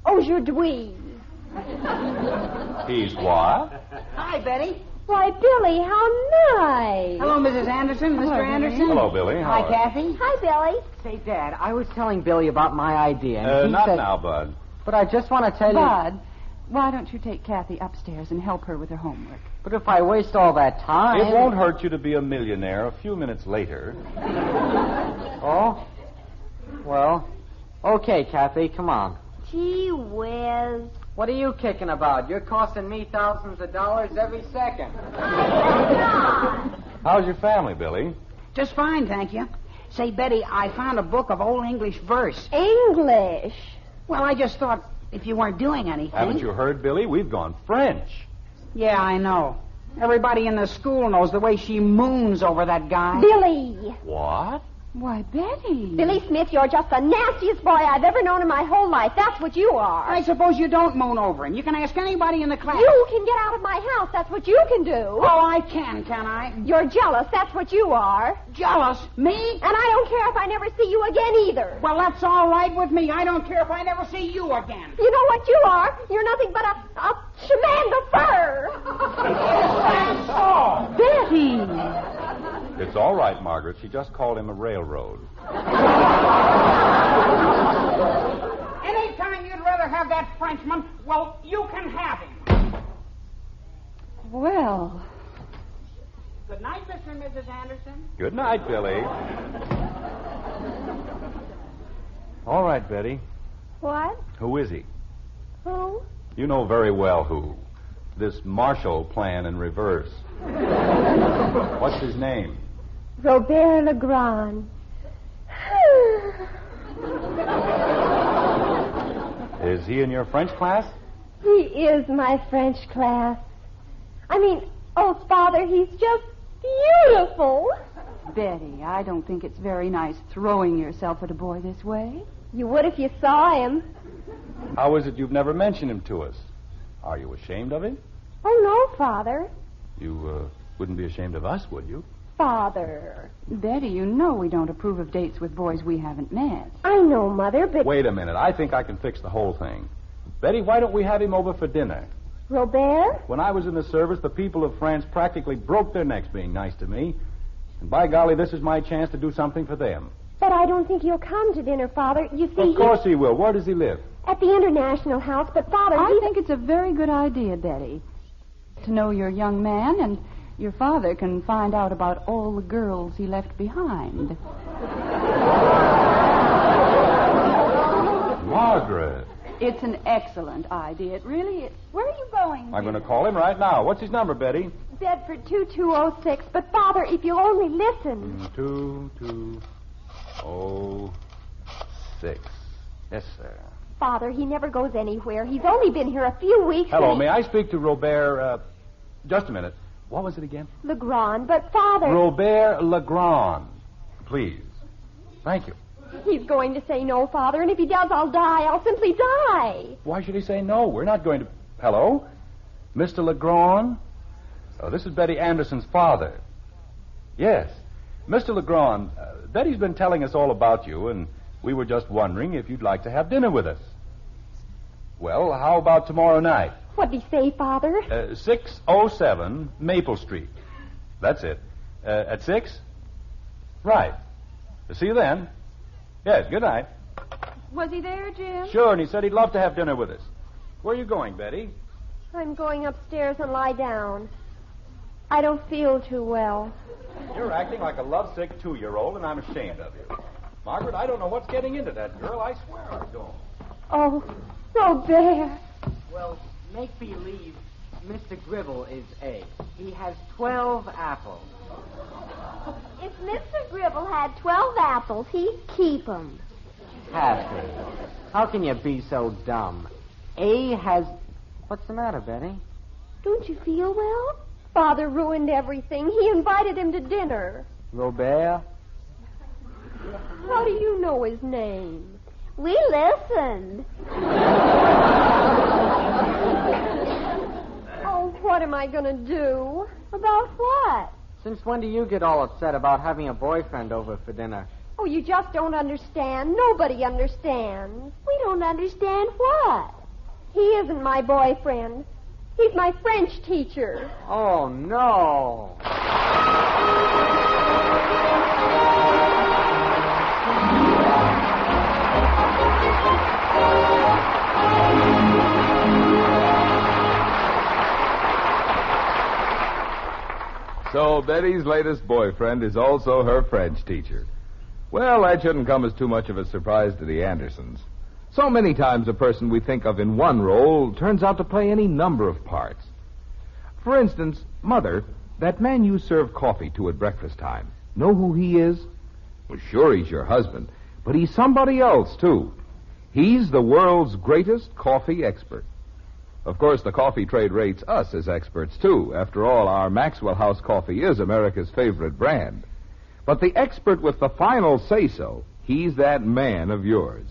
aujourd'hui. He's what? Hi, Betty. Why, Billy, how nice. Hello, Mrs. Anderson, Mr. Anderson. Hello, Billy. Hi, Kathy. Hi, Billy. Say, Dad, I was telling Billy about my idea. And he Not said, now, Bud. But I just want to tell you... Bud, why don't you take Kathy upstairs and help her with her homework? But if I waste all that time... It won't hurt you to be a millionaire a few minutes later. Oh? Well, okay, Kathy, come on. Gee whiz. What are you kicking about? You're costing me thousands of dollars every second. How's your family, Billy? Just fine, thank you. Say, Betty, I found a book of old English verse. English? Well, I just thought if you weren't doing anything... Haven't you heard, Billy? We've gone French. Yeah, I know. Everybody in the school knows the way she moons over that guy. Billy. What? Why, Betty. Billy Smith, you're just the nastiest boy I've ever known in my whole life. That's what you are. I suppose you don't moon over him. You can ask anybody in the class. You can get out of my house. That's what you can do. Oh, I can I? You're jealous. That's what you are. Jealous? Me? And I don't care if I never see you again either. Well, that's all right with me. I don't care if I never see you again. You know what you are? You're nothing but a chemin de fer. Oh, Betty. It's all right, Margaret. She just called him a railroad. Anytime you'd rather have that Frenchman, well, you can have him. Well. Good night, Mr. and Mrs. Anderson. Good night, Billy. All right, Betty. What? Who is he? Who? You know very well who. This Marshall plan in reverse. What's his name? Robert Legrand. Is he in your French class? He is my French class. Oh, Father, he's just beautiful. Betty, I don't think it's very nice throwing yourself at a boy this way. You would if you saw him. How is it you've never mentioned him to us? Are you ashamed of him? Oh, no, Father. You wouldn't be ashamed of us, would you? Father. Betty, you know we don't approve of dates with boys we haven't met. I know, Mother, but... Wait a minute. I think I can fix the whole thing. Betty, why don't we have him over for dinner? Robert? When I was in the service, the people of France practically broke their necks being nice to me. And by golly, this is my chance to do something for them. But I don't think he'll come to dinner, Father. You see, Of course he will. Where does he live? At the International House, but Father... I think it's a very good idea, Betty. To know your young man, and your father can find out about all the girls he left behind. Margaret. It's an excellent idea. It really is. Where are you going? I'm going to call him right now. What's his number, Betty? Bedford 2206. But, Father, if you'll only listen... 2206. Yes, sir. Father, he never goes anywhere. He's only been here a few weeks. Hello, may I speak to Robert, just a minute. What was it again? Legrand, but Father... Robert Legrand. Please. Thank you. He's going to say no, Father, and if he does, I'll die. I'll simply die. Why should he say no? We're not going to... Hello? Mr. Legrand? Oh, this is Betty Anderson's father. Yes. Mr. Legrand, Betty's been telling us all about you, and we were just wondering if you'd like to have dinner with us. Well, how about tomorrow night? What'd he say, Father? 607 Maple Street. That's it. At 6? Right. See you then. Yes, good night. Was he there, Jim? Sure, and he said he'd love to have dinner with us. Where are you going, Betty? I'm going upstairs and lie down. I don't feel too well. You're acting like a lovesick 2-year-old, and I'm ashamed of you. Margaret, I don't know what's getting into that girl. I swear I don't. Oh, Robert. Well, Make believe Mr. Gribble is A. He has 12 apples. If Mr. Gribble had 12 apples, he'd keep them. Kathy, how can you be so dumb? A has... What's the matter, Betty? Don't you feel well? Father ruined everything. He invited him to dinner. Robert? How do you know his name? We listened. Oh, what am I going to do? About what? Since when do you get all upset about having a boyfriend over for dinner? Oh, you just don't understand. Nobody understands. We don't understand what? He isn't my boyfriend. He's my French teacher. Oh, no. So Betty's latest boyfriend is also her French teacher. Well, that shouldn't come as too much of a surprise to the Andersons. So many times a person we think of in one role turns out to play any number of parts. For instance, Mother, that man you serve coffee to at breakfast time, know who he is? Well, sure, he's your husband, but he's somebody else, too. He's the world's greatest coffee expert. Of course, the coffee trade rates us as experts, too. After all, our Maxwell House coffee is America's favorite brand. But the expert with the final say-so, he's that man of yours.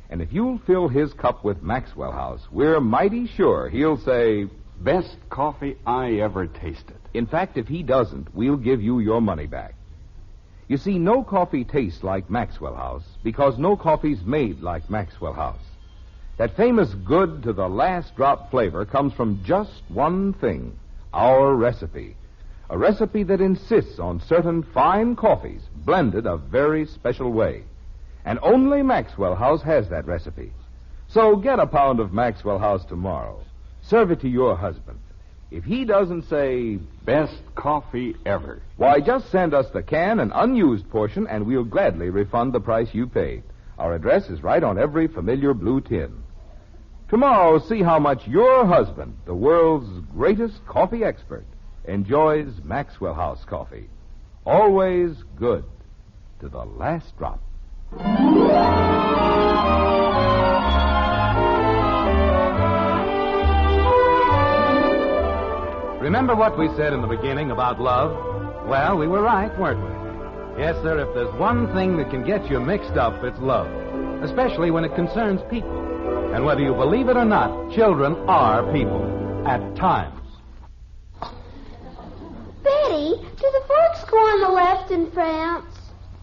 And if you'll fill his cup with Maxwell House, we're mighty sure he'll say, best coffee I ever tasted. In fact, if he doesn't, we'll give you your money back. You see, no coffee tastes like Maxwell House because no coffee's made like Maxwell House. That famous good to the last drop flavor comes from just one thing, our recipe. A recipe that insists on certain fine coffees blended a very special way. And only Maxwell House has that recipe. So get a pound of Maxwell House tomorrow. Serve it to your husband. If he doesn't say, best coffee ever, why, just send us the can and unused portion, and we'll gladly refund the price you paid. Our address is right on every familiar blue tin. Tomorrow, see how much your husband, the world's greatest coffee expert, enjoys Maxwell House coffee. Always good to the last drop. Remember what we said in the beginning about love? Well, we were right, weren't we? Yes, sir, if there's one thing that can get you mixed up, it's love. Especially when it concerns people. And whether you believe it or not, children are people. At times. Betty, do the forks go on the left in France?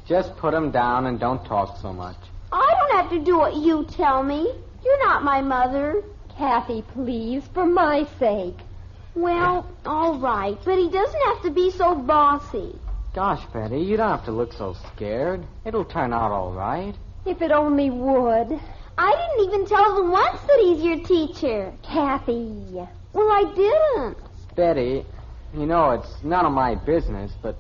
Just put them down and don't talk so much. I don't have to do what you tell me. You're not my mother. Kathy, please, for my sake. Well, all right, but he doesn't have to be so bossy. Gosh, Betty, you don't have to look so scared. It'll turn out all right. If it only would. I didn't even tell them once that he's your teacher. Kathy. Well, I didn't. Betty, you know, it's none of my business, but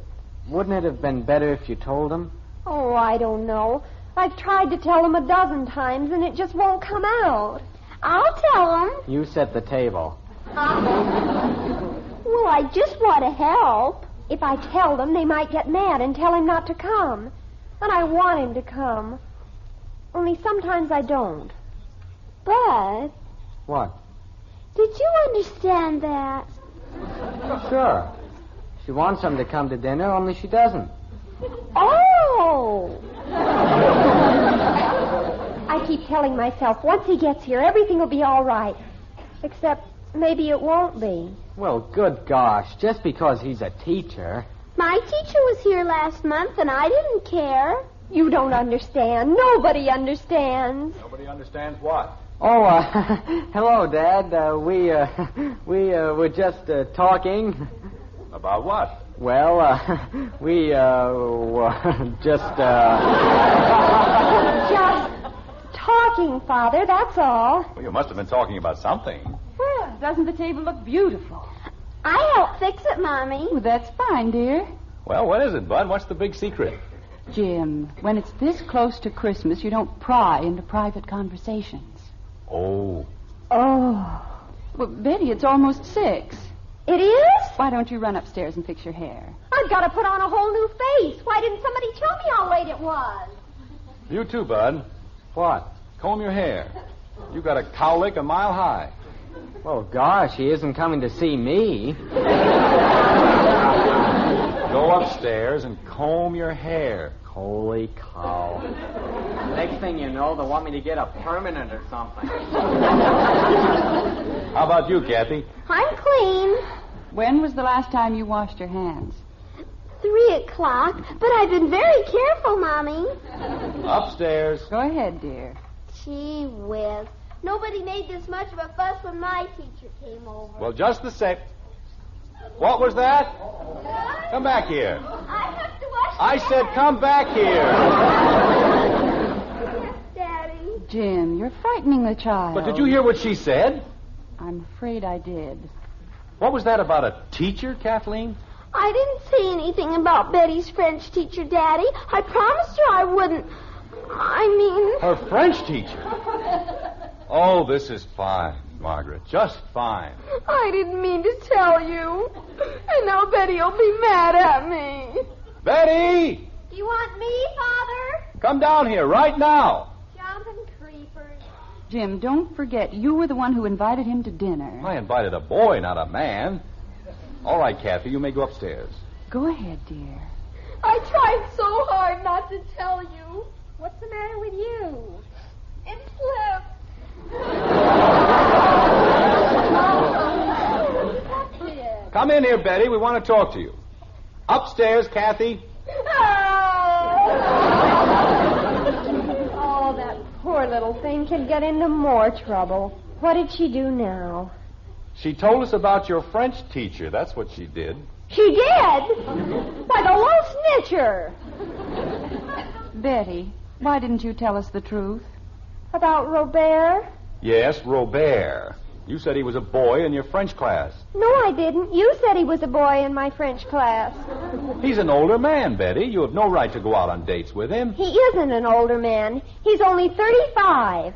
wouldn't it have been better if you told him? Oh, I don't know. I've tried to tell him 12 times, and it just won't come out. I'll tell him. You set the table. Well, I just want to help. If I tell them, they might get mad and tell him not to come. And I want him to come. Only sometimes I don't. But... What? Did you understand that? Sure. She wants him to come to dinner, only she doesn't. Oh! I keep telling myself, once he gets here, everything will be all right. Except maybe it won't be. Well, good gosh, just because he's a teacher. My teacher was here last month, and I didn't care. You don't understand. Nobody understands. Nobody understands what? Oh, hello, Dad. We were just talking. About what? Well, we were just... Just talking, Father, that's all. Well, you must have been talking about something. Well, doesn't the table look beautiful? I helped fix it, Mommy. Well, that's fine, dear. Well, what is it, Bud? What's the big secret? Jim, when it's this close to Christmas, you don't pry into private conversations. Oh. Oh. Well, Betty, it's almost 6. It is? Why don't you run upstairs and fix your hair? I've got to put on a whole new face. Why didn't somebody tell me how late it was? You too, Bud. What? Comb your hair. You got a cowlick a mile high. Oh, gosh, he isn't coming to see me. Go upstairs and comb your hair. Holy cow. Next thing you know, they'll want me to get a permanent or something. How about you, Kathy? I'm clean. When was the last time you washed your hands? 3:00, but I've been very careful, Mommy. Upstairs. Go ahead, dear. Gee whiz. Nobody made this much of a fuss when my teacher came over. Well, just the same. What was that? Come back here. I have to wash I said come back here. Yes, Daddy. Jim, you're frightening the child. But did you hear what she said? I'm afraid I did. What was that about a teacher, Kathleen? I didn't say anything about Betty's French teacher, Daddy. I promised her I wouldn't. Her French teacher. Oh, this is fine, Margaret. Just fine. I didn't mean to tell you. And now Betty'll be mad at me. Betty! Do you want me, Father? Come down here right now. Jumping creepers. Jim, don't forget, you were the one who invited him to dinner. I invited a boy, not a man. All right, Kathy, you may go upstairs. Go ahead, dear. I tried so hard not to tell you. What's the matter with you? It slipped. Come in here, Betty. We want to talk to you. Upstairs, Kathy. Oh, that poor little thing could get into more trouble. What did she do now? She told us about your French teacher. That's what she did. She did? Why, the low snitcher. Betty, why didn't you tell us the truth? About Robert? Yes, Robert. You said he was a boy in your French class. No, I didn't. You said he was a boy in my French class. He's an older man, Betty. You have no right to go out on dates with him. He isn't an older man. He's only 35.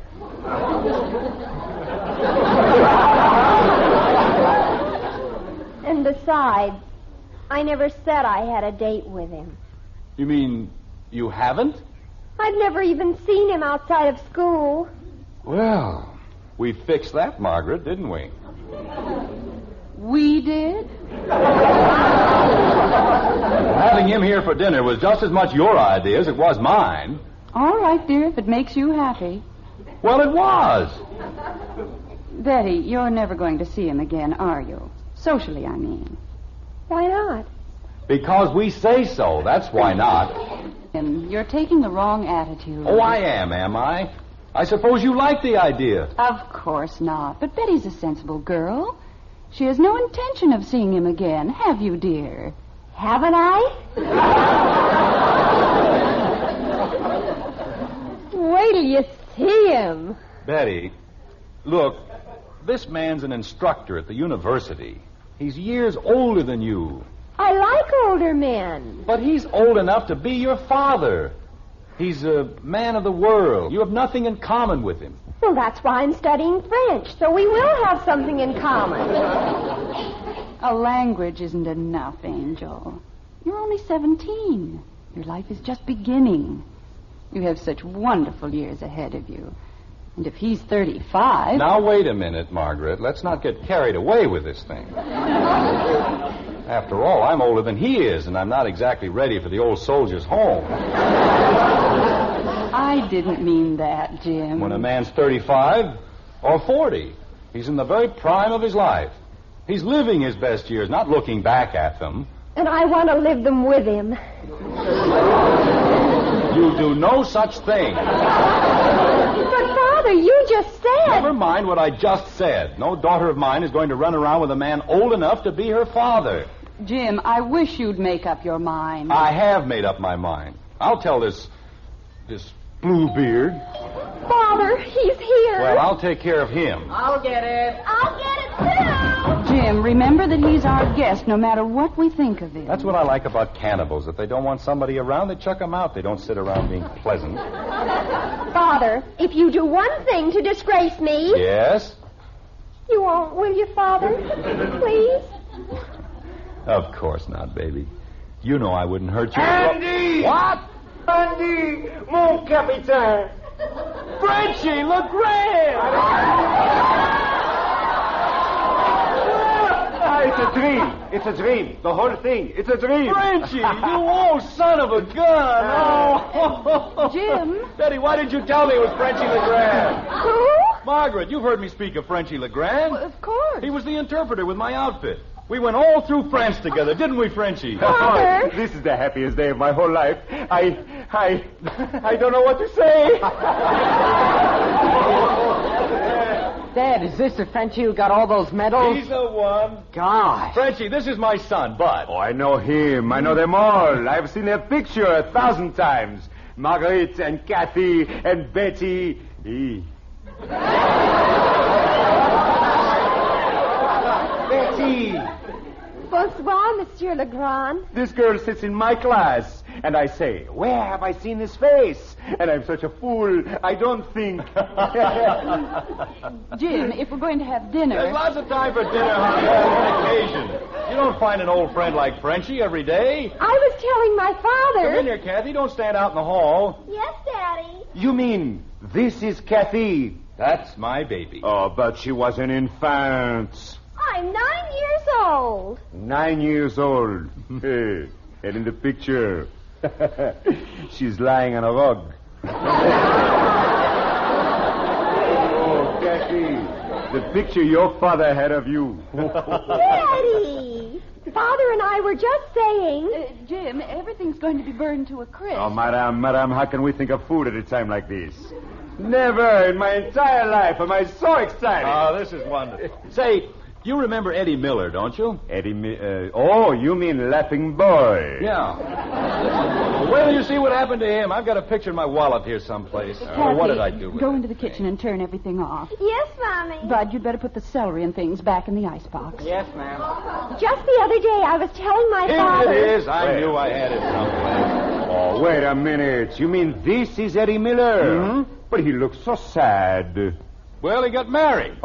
And besides, I never said I had a date with him. You mean you haven't? I've never even seen him outside of school. Well, we fixed that, Margaret, didn't we? We did? Having him here for dinner was just as much your idea as it was mine. All right, dear, if it makes you happy. Well, it was. Betty, you're never going to see him again, are you? Socially, I mean. Why not? Because we say so. That's why not. You're taking the wrong attitude. Oh, I am I? I suppose you like the idea. Of course not. But Betty's a sensible girl. She has no intention of seeing him again, have you, dear? Haven't I? Wait till you see him. Betty, look, this man's an instructor at the university. He's years older than you. I like older men. But he's old enough to be your father. He's a man of the world. You have nothing in common with him. Well, that's why I'm studying French, so we will have something in common. A language isn't enough, Angel. You're only 17. Your life is just beginning. You have such wonderful years ahead of you. And if he's 35... Now, wait a minute, Margaret. Let's not get carried away with this thing. After all, I'm older than he is, and I'm not exactly ready for the old soldier's home. I didn't mean that, Jim. When a man's 35 or 40, he's in the very prime of his life. He's living his best years, not looking back at them. And I want to live them with him. You do no such thing. But, Father, you just said... Never mind what I just said. No daughter of mine is going to run around with a man old enough to be her father. Jim, I wish you'd make up your mind. I have made up my mind. I'll tell this Bluebeard. Father, he's here. Well, I'll take care of him. I'll get it. I'll get it, too. Jim, remember that he's our guest no matter what we think of him. That's what I like about cannibals. If they don't want somebody around, they chuck them out. They don't sit around being pleasant. Father, if you do one thing to disgrace me... Yes? You won't, will you, Father? Please? Of course not, baby. You know I wouldn't hurt you. Andy! What? Andy, mon capitaine. Frenchie, LeGrand! It's a dream. It's a dream. The whole thing. It's a dream. Frenchie, you old son of a gun. Oh. Jim? Betty, why didn't you tell me it was Frenchie LeGrand? Who? Margaret, you've heard me speak of Frenchie LeGrand. Well, of course. He was the interpreter with my outfit. We went all through France together, didn't we, Frenchie? Father? This is the happiest day of my whole life. I don't know what to say. Dad, is this the Frenchie who got all those medals? He's the one. Gosh. Frenchie, this is my son, Bud. Oh, I know him. I know them all. I've seen their picture 1,000 times. Margaret and Kathy and Betty. Betty! Bonsoir, Monsieur Legrand. This girl sits in my class, and I say, where have I seen this face? And I'm such a fool, I don't think. Jim, if we're going to have dinner... There's lots of time for dinner, honey, on occasion. You don't find an old friend like Frenchie every day. I was telling my father. Come in here, Kathy. Don't stand out in the hall. Yes, Daddy. You mean this is Kathy? That's my baby. Oh, but she was an infant. I'm 9 years old. 9 years old. And in the picture, she's lying on a rug. Oh, Kathy, the picture your father had of you. Daddy! Father and I were just saying... Jim, everything's going to be burned to a crisp. Oh, madame, how can we think of food at a time like this? Never in my entire life am I so excited. Oh, this is wonderful. Say, you remember Eddie Miller, don't you? Oh, you mean Laughing Boy. Yeah. Well, wait till you see what happened to him. I've got a picture in my wallet here someplace. What did I do with Go it? into the kitchen and turn everything off. Yes, Mommy. Bud, you'd better put the celery and things back in the icebox. Yes, ma'am. Just the other day, I was telling my father... Here it is. I knew I had it someplace. Oh, wait a minute. You mean this is Eddie Miller? Mm-hmm. But he looks so sad. Well, he got married.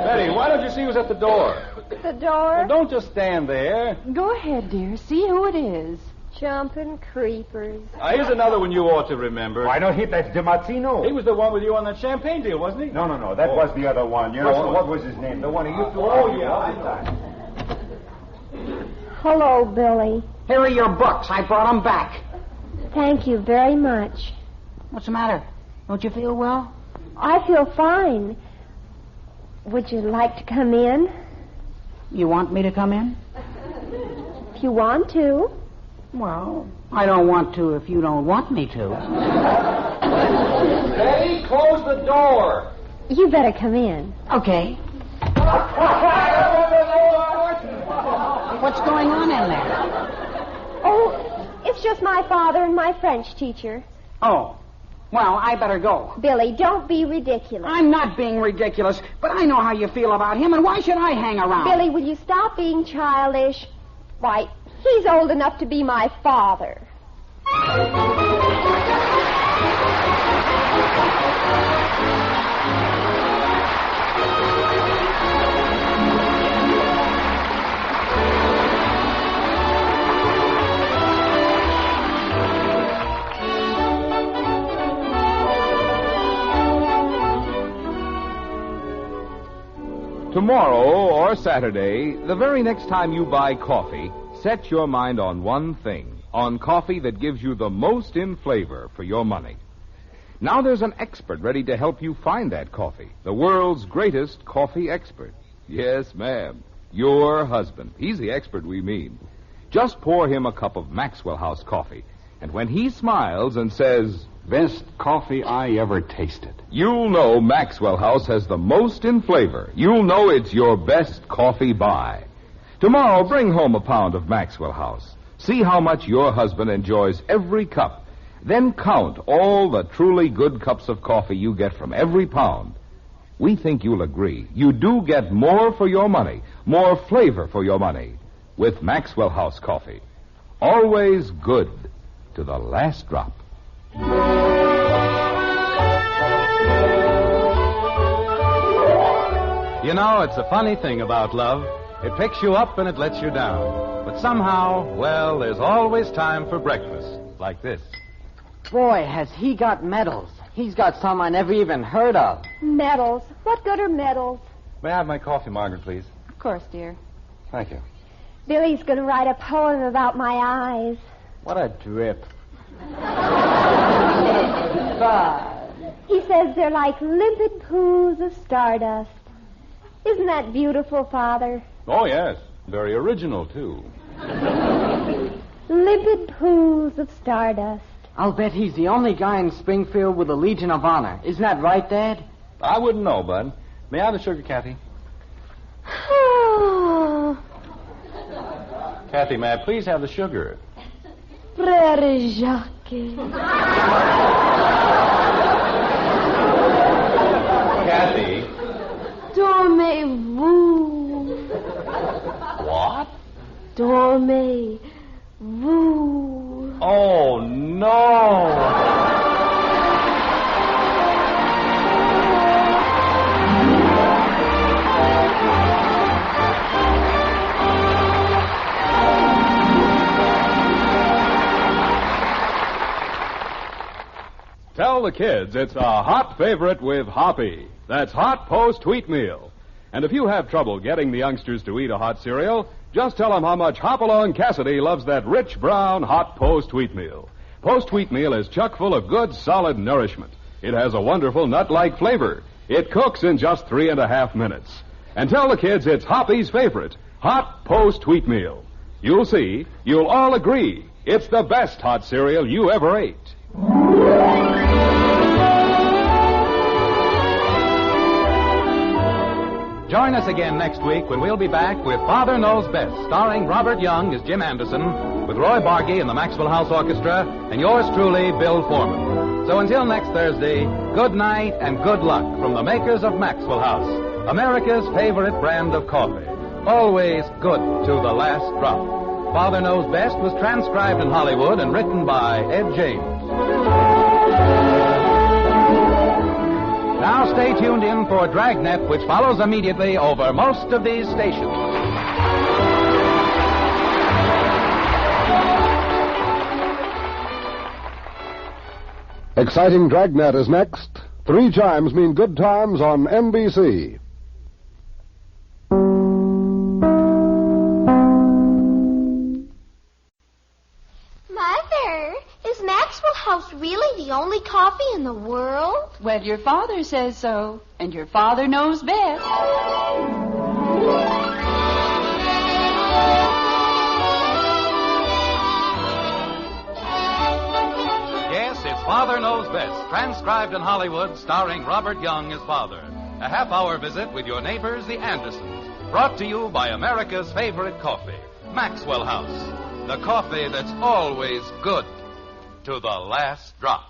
Betty, why don't you see who's at the door? The door? Well, don't just stand there. Go ahead, dear. See who it is. Jumping creepers. Here's another one you ought to remember. Why not hit that DiMartino? He was the one with you on that champagne deal, wasn't he? No. That was the other one. You know, what was his name? The one he used to... Oh, yeah. Hello, Billy. Here are your books. I brought them back. Thank you very much. What's the matter? Don't you feel well? I feel fine. Would you like to come in? You want me to come in? If you want to. Well, I don't want to if you don't want me to. Betty, close the door. You better come in. Okay. What's going on in there? Oh, it's just my father and my French teacher. Oh. Well, I better go. Billy, don't be ridiculous. I'm not being ridiculous, but I know how you feel about him, and why should I hang around? Billy, will you stop being childish? Why, he's old enough to be my father. Tomorrow or Saturday, the very next time you buy coffee, set your mind on one thing, on coffee that gives you the most in flavor for your money. Now there's an expert ready to help you find that coffee, the world's greatest coffee expert. Yes, ma'am, your husband. He's the expert we mean. Just pour him a cup of Maxwell House coffee, and when he smiles and says, Best coffee I ever tasted. you'll know Maxwell House has the most in flavor. You'll know it's your best coffee buy. Tomorrow, bring home a pound of Maxwell House. See how much your husband enjoys every cup. Then count all the truly good cups of coffee you get from every pound. We think you'll agree. You do get more for your money, more flavor for your money, with Maxwell House coffee. Always good to the last drop. You know, it's a funny thing about love. It picks you up and it lets you down. But somehow, well, there's always time for breakfast. Like this. Boy, has he got medals. He's got some I never even heard of. Medals? What good are medals? May I have my coffee, Margaret, please? Of course, dear. Thank you. Billy's going to write a poem about my eyes. What a drip. He says they're like limpid pools of stardust. Isn't that beautiful, Father? Oh, yes. Very original, too. Limpid pools of stardust. I'll bet he's the only guy in Springfield with a Legion of Honor. Isn't that right, Dad? I wouldn't know, Bud. May I have the sugar, Kathy? Kathy, may I please have the sugar? Frère Jacques. Kathy. Dormez-vous. What? Dormez-vous. Oh, no. Tell the kids it's a hot favorite with Hoppy. That's hot post-wheat meal. And if you have trouble getting the youngsters to eat a hot cereal, just tell them how much Hopalong Cassidy loves that rich brown hot post-wheat meal. Post-wheat meal is chock full of good, solid nourishment. It has a wonderful nut-like flavor. It cooks in just 3.5 minutes. And tell the kids it's Hoppy's favorite, hot post-wheat meal. You'll see, you'll all agree, it's the best hot cereal you ever ate. Join us again next week when we'll be back with Father Knows Best, starring Robert Young as Jim Anderson, with Roy Barbeque and the Maxwell House Orchestra, and yours truly, Bill Foreman. So until next Thursday, good night and good luck from the makers of Maxwell House, America's favorite brand of coffee. Always good to the last drop. Father Knows Best was transcribed in Hollywood and written by Ed James. Now stay tuned in for Dragnet, which follows immediately over most of these stations. Exciting Dragnet is next. 3 chimes mean good times on NBC. Mother, is Maxwell House really the only coffee in the world? Well, your father says so, and your father knows best. Yes, it's Father Knows Best, transcribed in Hollywood, starring Robert Young as father. A half-hour visit with your neighbors, the Andersons, brought to you by America's favorite coffee, Maxwell House. The coffee that's always good to the last drop.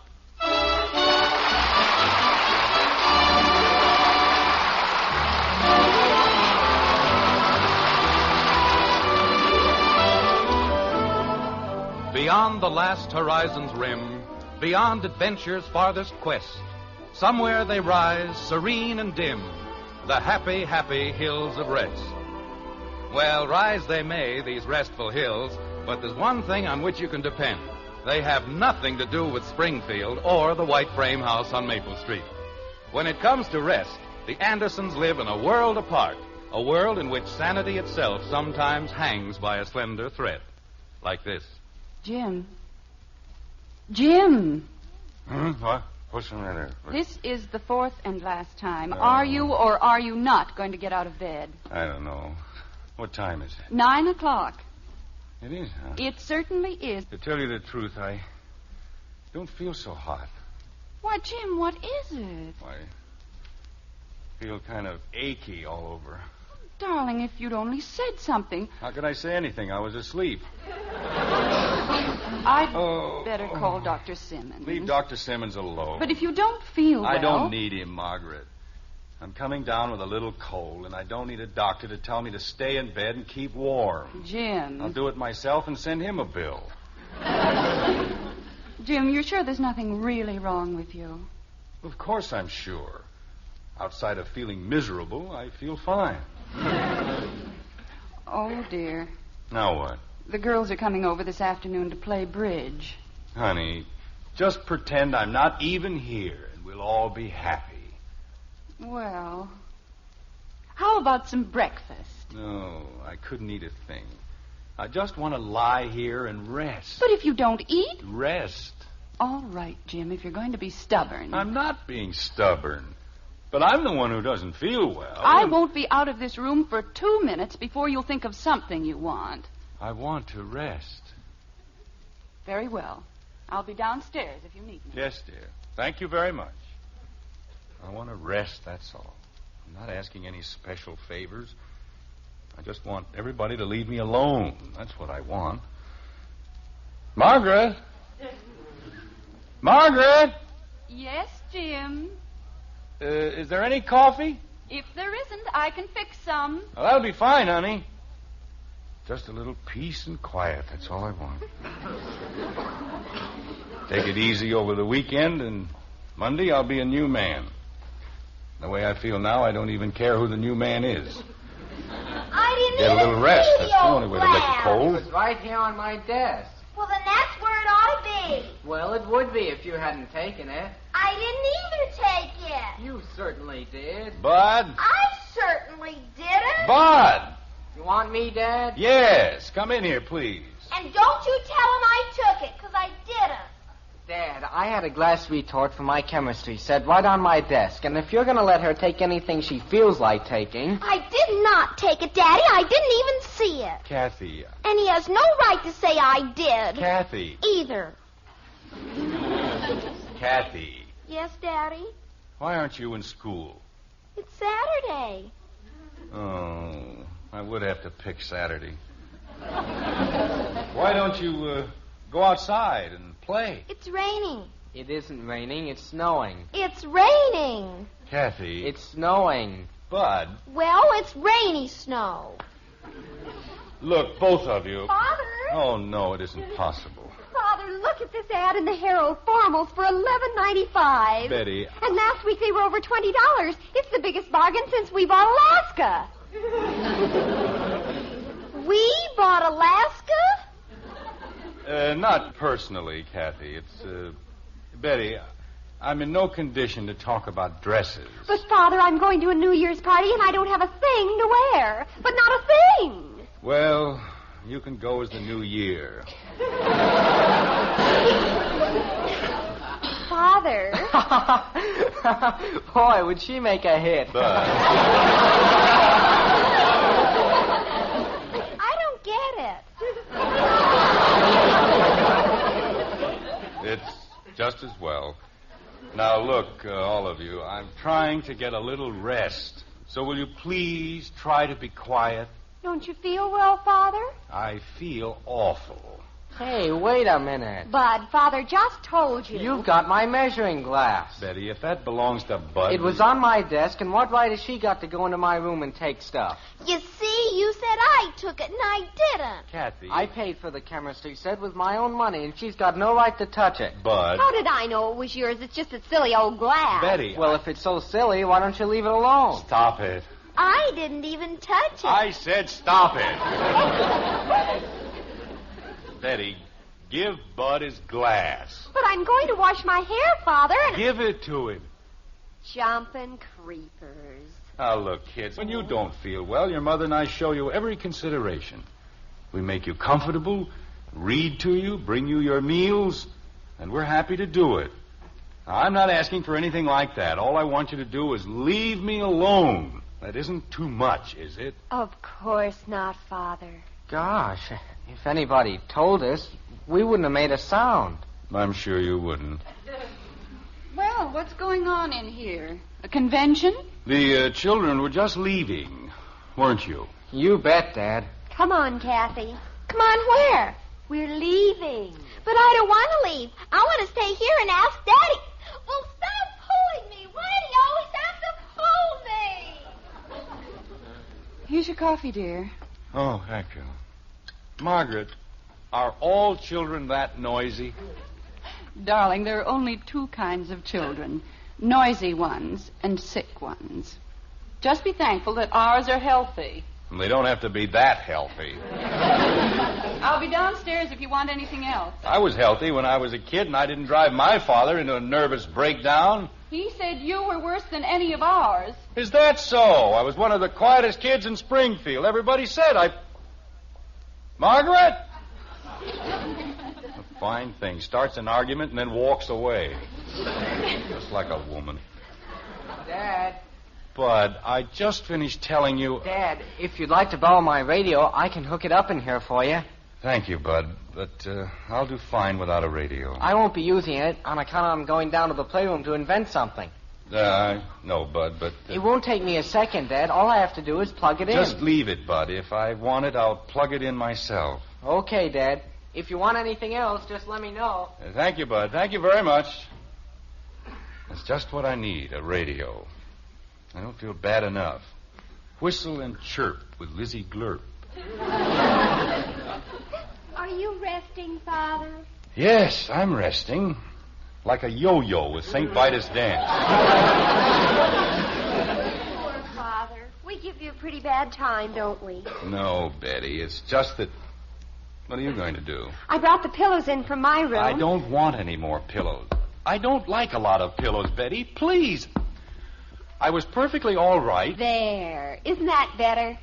Beyond the last horizon's rim, beyond adventure's farthest quest, somewhere they rise, serene and dim, the happy, happy hills of rest. Well, rise they may, these restful hills, but there's one thing on which you can depend. They have nothing to do with Springfield or the white frame house on Maple Street. When it comes to rest, the Andersons live in a world apart, a world in which sanity itself sometimes hangs by a slender thread. Like this. Jim. Jim. What? What's the matter? This is the 4th and last time. Are you or are you not going to get out of bed? I don't know. What time is it? 9 o'clock. It is, huh? It certainly is. To tell you the truth, I don't feel so hot. Why, Jim, what is it? I feel kind of achy all over. Darling, if you'd only said something. How could I say anything? I was asleep. I'd better call Dr. Simmons. Leave Dr. Simmons alone. But if you don't feel well... I don't need him, Margaret. I'm coming down with a little cold, and I don't need a doctor to tell me to stay in bed and keep warm. Jim. I'll do it myself and send him a bill. Jim, you're sure there's nothing really wrong with you? Of course I'm sure. Outside of feeling miserable, I feel fine. Oh, dear. Now what? The girls are coming over this afternoon to play bridge. Honey, just pretend I'm not even here, and we'll all be happy. Well, how about some breakfast? No, I couldn't eat a thing. I just want to lie here and rest. But if you don't eat? Rest. All right, Jim, if you're going to be stubborn. I'm not being stubborn. But I'm the one who doesn't feel well. I won't be out of this room for 2 minutes before you'll think of something you want. I want to rest. Very well. I'll be downstairs if you need me. Yes, dear. Thank you very much. I want to rest, that's all. I'm not asking any special favors. I just want everybody to leave me alone. That's what I want. Margaret! Margaret! Yes, Jim? Is there any coffee? If there isn't, I can fix some. Well, that'll be fine, honey. Just a little peace and quiet, that's all I want. Take it easy over the weekend, and Monday I'll be a new man. The way I feel now, I don't even care who the new man is. I didn't Get a even little rest. see That's the the old only way to make it glass. cold. It was right here on my desk. Well, then that's where it ought to be. Well, it would be if you hadn't taken it. I didn't either take it. You certainly did. Bud? I certainly didn't. Bud! You want me, Dad? Yes, come in here, please. And don't you tell him I took it, because I didn't. Dad, I had a glass retort for my chemistry set right on my desk, and if you're going to let her take anything she feels like taking... I did not take it, Daddy. I didn't even see it. Kathy. And he has no right to say I did. Kathy. Either. Kathy. Yes, Daddy? Why aren't you in school? It's Saturday. Oh, I would have to pick Saturday. Why don't you go outside and play? It's raining. It isn't raining, it's snowing. It's raining. Kathy. It's snowing. Bud. Well, it's rainy snow. Look, both of you. Father? Oh, no, it isn't possible. Father, look at this ad in the Herald. Formals for $11.95. Betty. And last week they were over $20. It's the biggest bargain since we bought Alaska. We bought Alaska? Not personally, Kathy. It's, Betty, I'm in no condition to talk about dresses. But, Father, I'm going to a New Year's party and I don't have a thing to wear. But not a thing. Well, you can go as the new year. Father. Boy, would she make a hit. But... I don't get it. It's just as well. Now, look, all of you, I'm trying to get a little rest. So will you please try to be quiet? Don't you feel well, Father? I feel awful. Hey, wait a minute. Bud, Father just told you. You've got my measuring glass. Betty, if that belongs to Bud... It was on my desk, and what right has she got to go into my room and take stuff? You see, you said I took it and I didn't. Kathy. I paid for the chemistry set with my own money, and she's got no right to touch it. Bud. How did I know it was yours? It's just a silly old glass. Betty. Well, if it's so silly, why don't you leave it alone? Stop it. I didn't even touch it. I said stop it. Betty, give Bud his glass. But I'm going to wash my hair, Father, and... Give it to him. Jumping creepers. Now, look, kids, when you don't feel well, your mother and I show you every consideration. We make you comfortable, read to you, bring you your meals, and we're happy to do it. Now, I'm not asking for anything like that. All I want you to do is leave me alone. That isn't too much, is it? Of course not, Father. Gosh, if anybody told us, we wouldn't have made a sound. I'm sure you wouldn't. Well, what's going on in here? A convention? The children were just leaving, weren't you? You bet, Dad. Come on, Kathy. Come on, where? We're leaving. But I don't want to leave. I want to stay here and ask Daddy. Well, stop pulling me. Why do you always have to pull me? Here's your coffee, dear. Oh, thank you. Margaret, are all children that noisy? Darling, there are only two kinds of children. noisy ones and sick ones. Just be thankful that ours are healthy. They don't have to be that healthy. I'll be downstairs if you want anything else. I was healthy when I was a kid, and I didn't drive my father into a nervous breakdown. He said you were worse than any of ours. Is that so? I was one of the quietest kids in Springfield. Everybody said Margaret? A fine thing. Starts an argument and then walks away. Just like a woman. Dad. Bud, I just finished telling you... Dad, if you'd like to borrow my radio, I can hook it up in here for you. Thank you, Bud, but I'll do fine without a radio. I won't be using it on account of I'm going down to the playroom to invent something. No, Bud, but... It won't take me a second, Dad. All I have to do is plug it in. Just leave it, Bud. If I want it, I'll plug it in myself. Okay, Dad. If you want anything else, just let me know. Thank you, Bud. Thank you very much. It's just what I need, a radio. I don't feel bad enough. Whistle and chirp with Lizzie Glurp. Are you resting, Father? Yes, I'm resting. Like a yo-yo with St. Vitus dance. Poor Father. We give you a pretty bad time, don't we? No, Betty. It's just that... What are you going to do? I brought the pillows in from my room. I don't want any more pillows. I don't like a lot of pillows, Betty. Please. I was perfectly all right. There. Isn't that better?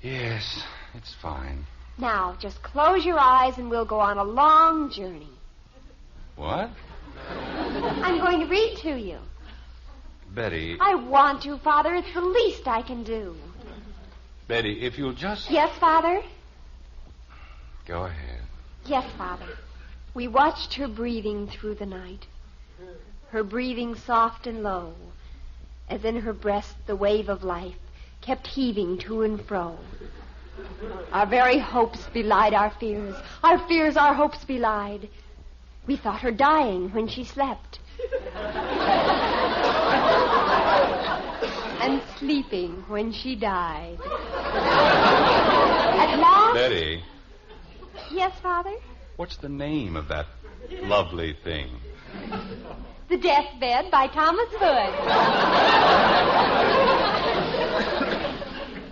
Yes, it's fine. Now, just close your eyes and we'll go on a long journey. What? I'm going to read to you. Betty. I want to, Father. It's the least I can do. Betty, if you'll just... Yes, Father? Go ahead. Yes, Father. We watched her breathing through the night. Her breathing soft and low, as in her breast the wave of life kept heaving to and fro. Our very hopes belied our fears. Our fears our hopes belied. We thought her dying when she slept. And sleeping when she died. At last... Betty. Yes, Father? What's the name of that lovely thing? The Deathbed by Thomas Hood.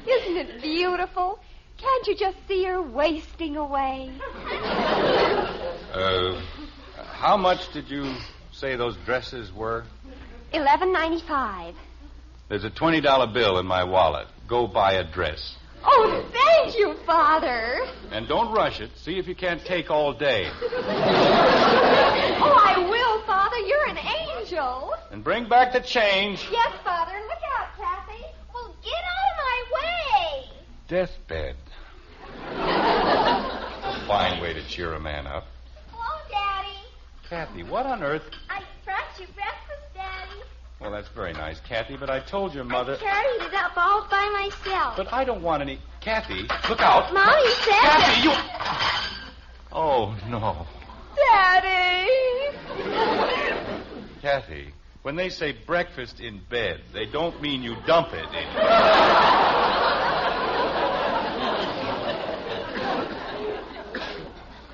Isn't it beautiful? Can't you just see her wasting away? How much did you say those dresses were? $11.95. There's a $20 bill in my wallet. Go buy a dress. Oh, thank you, Father. And don't rush it. See if you can't take all day. Oh, I will, Father. You're an angel. And bring back the change. Yes, Father. And look out, Kathy. Well, get out of my way. Deathbed. A fine way to cheer a man up. Hello, Daddy. Kathy, what on earth? I brought you breakfast, Daddy. Well, that's very nice, Kathy, but I told your mother... I carried it up all by myself. But I don't want any... Kathy, look out. Mommy said Kathy, you... Oh, no. Daddy! Kathy, when they say breakfast in bed, they don't mean you dump it in.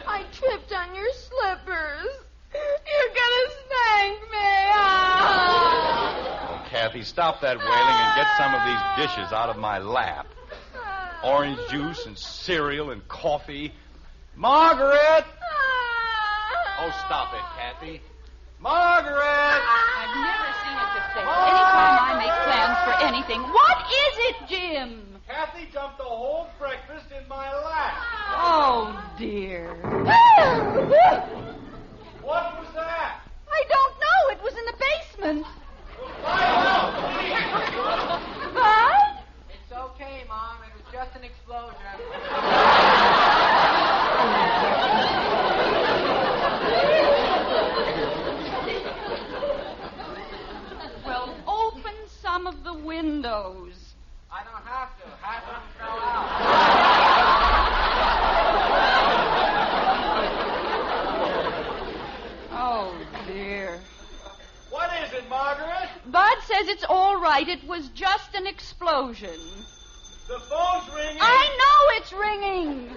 I tripped on your slippers. You're gonna spank me. Oh, Kathy, stop that wailing and get some of these dishes out of my lap. Orange juice and cereal and coffee. Margaret! Oh, stop it, Kathy. Margaret! I've never seen it this way. Anytime I make plans for anything. What is it, Jim? Kathy dumped the whole breakfast in my lap. Oh, dear. What was that? I don't know. It was in the basement. What? It's okay, Mom. It was just an explosion. Well, open some of the windows. I don't have to. Half of them fell out. Oh, dear. What is it, Margaret? Bud says it's all right. It was just an explosion. The phone's ringing. I know it's ringing.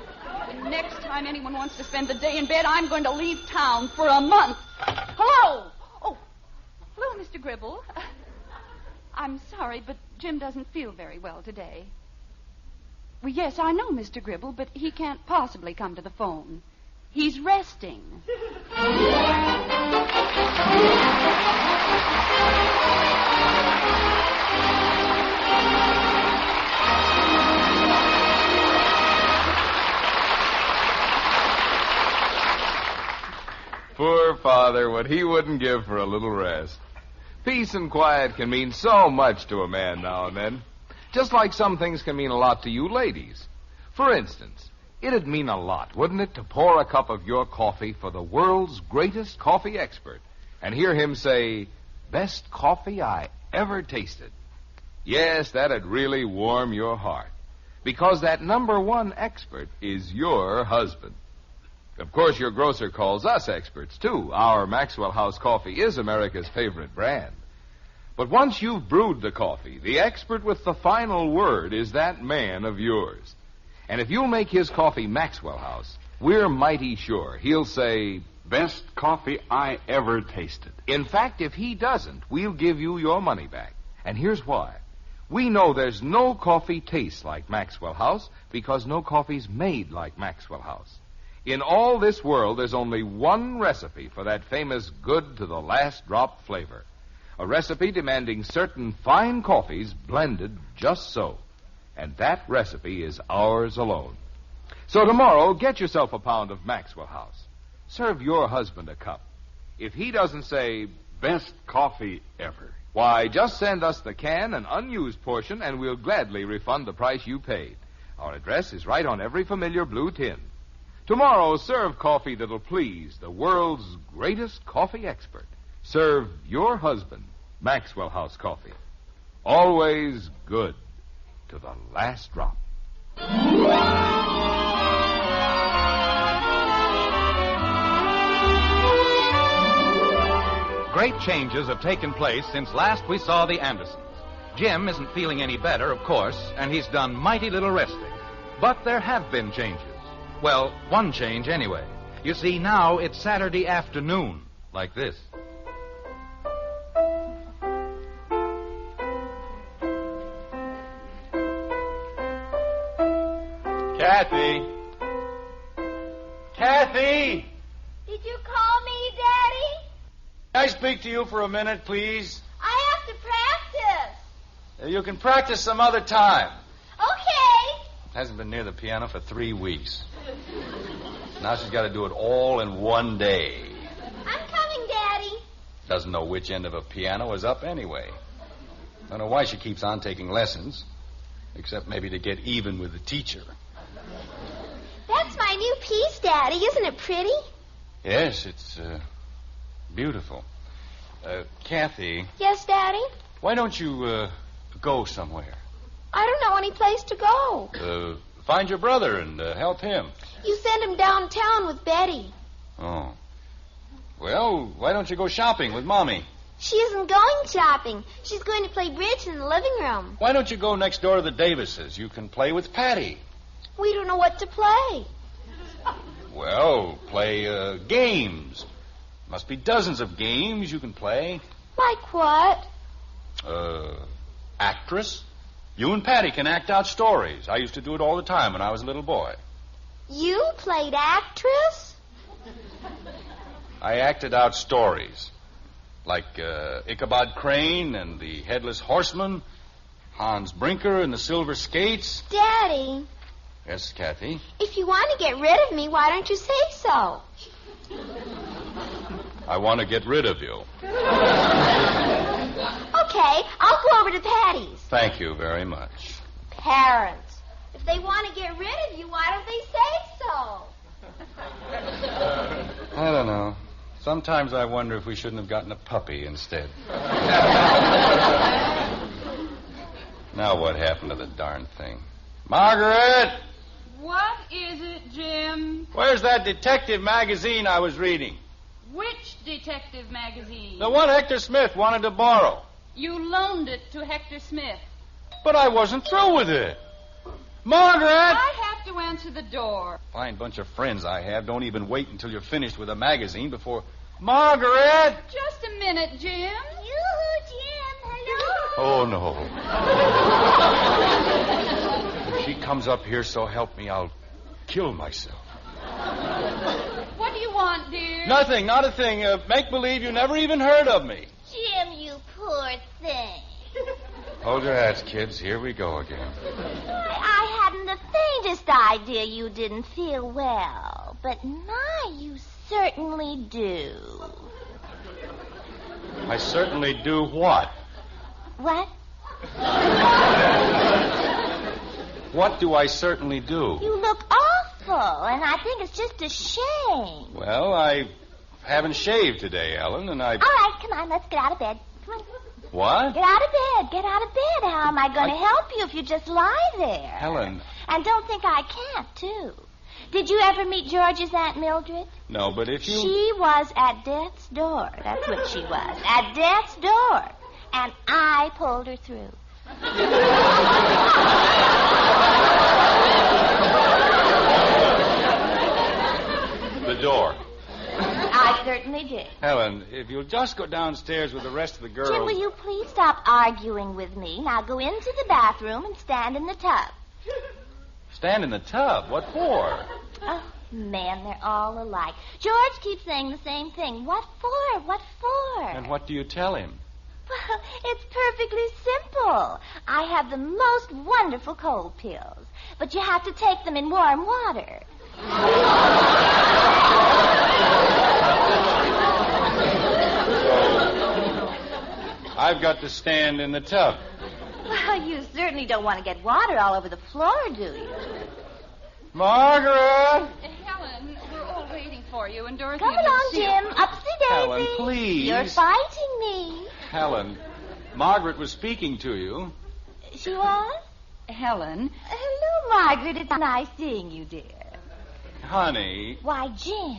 The next time anyone wants to spend the day in bed, I'm going to leave town for a month. Hello. Oh, hello, Mr. Mr. Gribble. I'm sorry, but Jim doesn't feel very well today. Well, yes, I know, Mr. Gribble, but he can't possibly come to the phone. He's resting. Poor Father, what he wouldn't give for a little rest. Peace and quiet can mean so much to a man now and then. Just like some things can mean a lot to you ladies. For instance, it'd mean a lot, wouldn't it, to pour a cup of your coffee for the world's greatest coffee expert and hear him say, "Best coffee I ever tasted." Yes, that'd really warm your heart. Because that number one expert is your husband. Of course, your grocer calls us experts, too. Our Maxwell House coffee is America's favorite brand. But once you've brewed the coffee, the expert with the final word is that man of yours. And if you'll make his coffee Maxwell House, we're mighty sure he'll say, "Best coffee I ever tasted." In fact, if he doesn't, we'll give you your money back. And here's why. We know there's no coffee tastes like Maxwell House because no coffee's made like Maxwell House. In all this world, there's only one recipe for that famous good to the last drop flavor. A recipe demanding certain fine coffees blended just so. And that recipe is ours alone. So tomorrow, get yourself a pound of Maxwell House. Serve your husband a cup. If he doesn't say, "Best coffee ever," why, just send us the can, an unused portion, and we'll gladly refund the price you paid. Our address is right on every familiar blue tin. Tomorrow, serve coffee that'll please the world's greatest coffee expert. Serve your husband Maxwell House coffee. Always good to the last drop. Great changes have taken place since last we saw the Andersons. Jim isn't feeling any better, of course, and he's done mighty little resting. But there have been changes. Well, one change anyway. You see, now it's Saturday afternoon, like this. Kathy! Kathy! Did you call me, Daddy? Can I speak to you for a minute, please? I have to practice. You can practice some other time. Okay. Hasn't been near the piano for 3 weeks. Now she's got to do it all in one day. I'm coming, Daddy. Doesn't know which end of a piano is up anyway. Don't know why she keeps on taking lessons, except maybe to get even with the teacher. That's my new piece, Daddy. Isn't it pretty? Yes, it's beautiful. Kathy. Yes, Daddy? Why don't you go somewhere? I don't know any place to go. Find your brother and help him. You send him downtown with Betty. Oh. Well, why don't you go shopping with Mommy? She isn't going shopping. She's going to play bridge in the living room. Why don't you go next door to the Davises? You can play with Patty. We don't know what to play. Well, play games. Must be dozens of games you can play. Like what? Actress. You and Patty can act out stories. I used to do it all the time when I was a little boy. You played actress? I acted out stories. Like Ichabod Crane and the Headless Horseman, Hans Brinker and the Silver Skates. Daddy. Yes, Kathy? If you want to get rid of me, why don't you say so? I want to get rid of you. Okay, I'll go over to Patty's. Thank you very much. Parents. If they want to get rid of you, why don't they say so? I don't know. Sometimes I wonder if we shouldn't have gotten a puppy instead. Now what happened to the darn thing? Margaret! What is it, Jim? Where's that detective magazine I was reading? Which detective magazine? The one Hector Smith wanted to borrow. You loaned it to Hector Smith. But I wasn't through with it. Margaret! I have to answer the door. Fine bunch of friends I have. Don't even wait until you're finished with a magazine before... Margaret! Just a minute, Jim. Yoo-hoo, Oh, no. If she comes up here, so help me, I'll kill myself. What do you want, dear? Nothing, not a thing. Make believe you never even heard of me. Jim, you poor thing. Hold your hats, kids. Here we go again. I hadn't the faintest idea you didn't feel well. But my, you certainly do. I certainly do what? What? What do I certainly do? You look awful, and I think it's just a shame. Well, I haven't shaved today, Ellen, and I... All right, come on, let's get out of bed. Come on. What? Get out of bed. Get out of bed. How am I going to help you if you just lie there? Helen. And don't think I can't, too. Did you ever meet George's Aunt Mildred? No, but if you... She was at death's door. That's what she was. At death's door. And I pulled her through. The door. I certainly did. Helen, if you'll just go downstairs with the rest of the girls... Jim, will you please stop arguing with me? Now go into the bathroom and stand in the tub. Stand in the tub? What for? Oh, man, they're all alike. George keeps saying the same thing. What for? What for? And what do you tell him? Well, it's perfectly simple. I have the most wonderful cold pills, but you have to take them in warm water. I've got to stand in the tub. Well, you certainly don't want to get water all over the floor, do you? Margaret! Helen, we're all waiting for you, and Dorothy... Come along, Jim. Upsy-daisy. Helen, please. You're fighting me. Helen, Margaret was speaking to you. She was? Helen. Hello, Margaret. It's nice seeing you, dear. Honey. Why, Jim.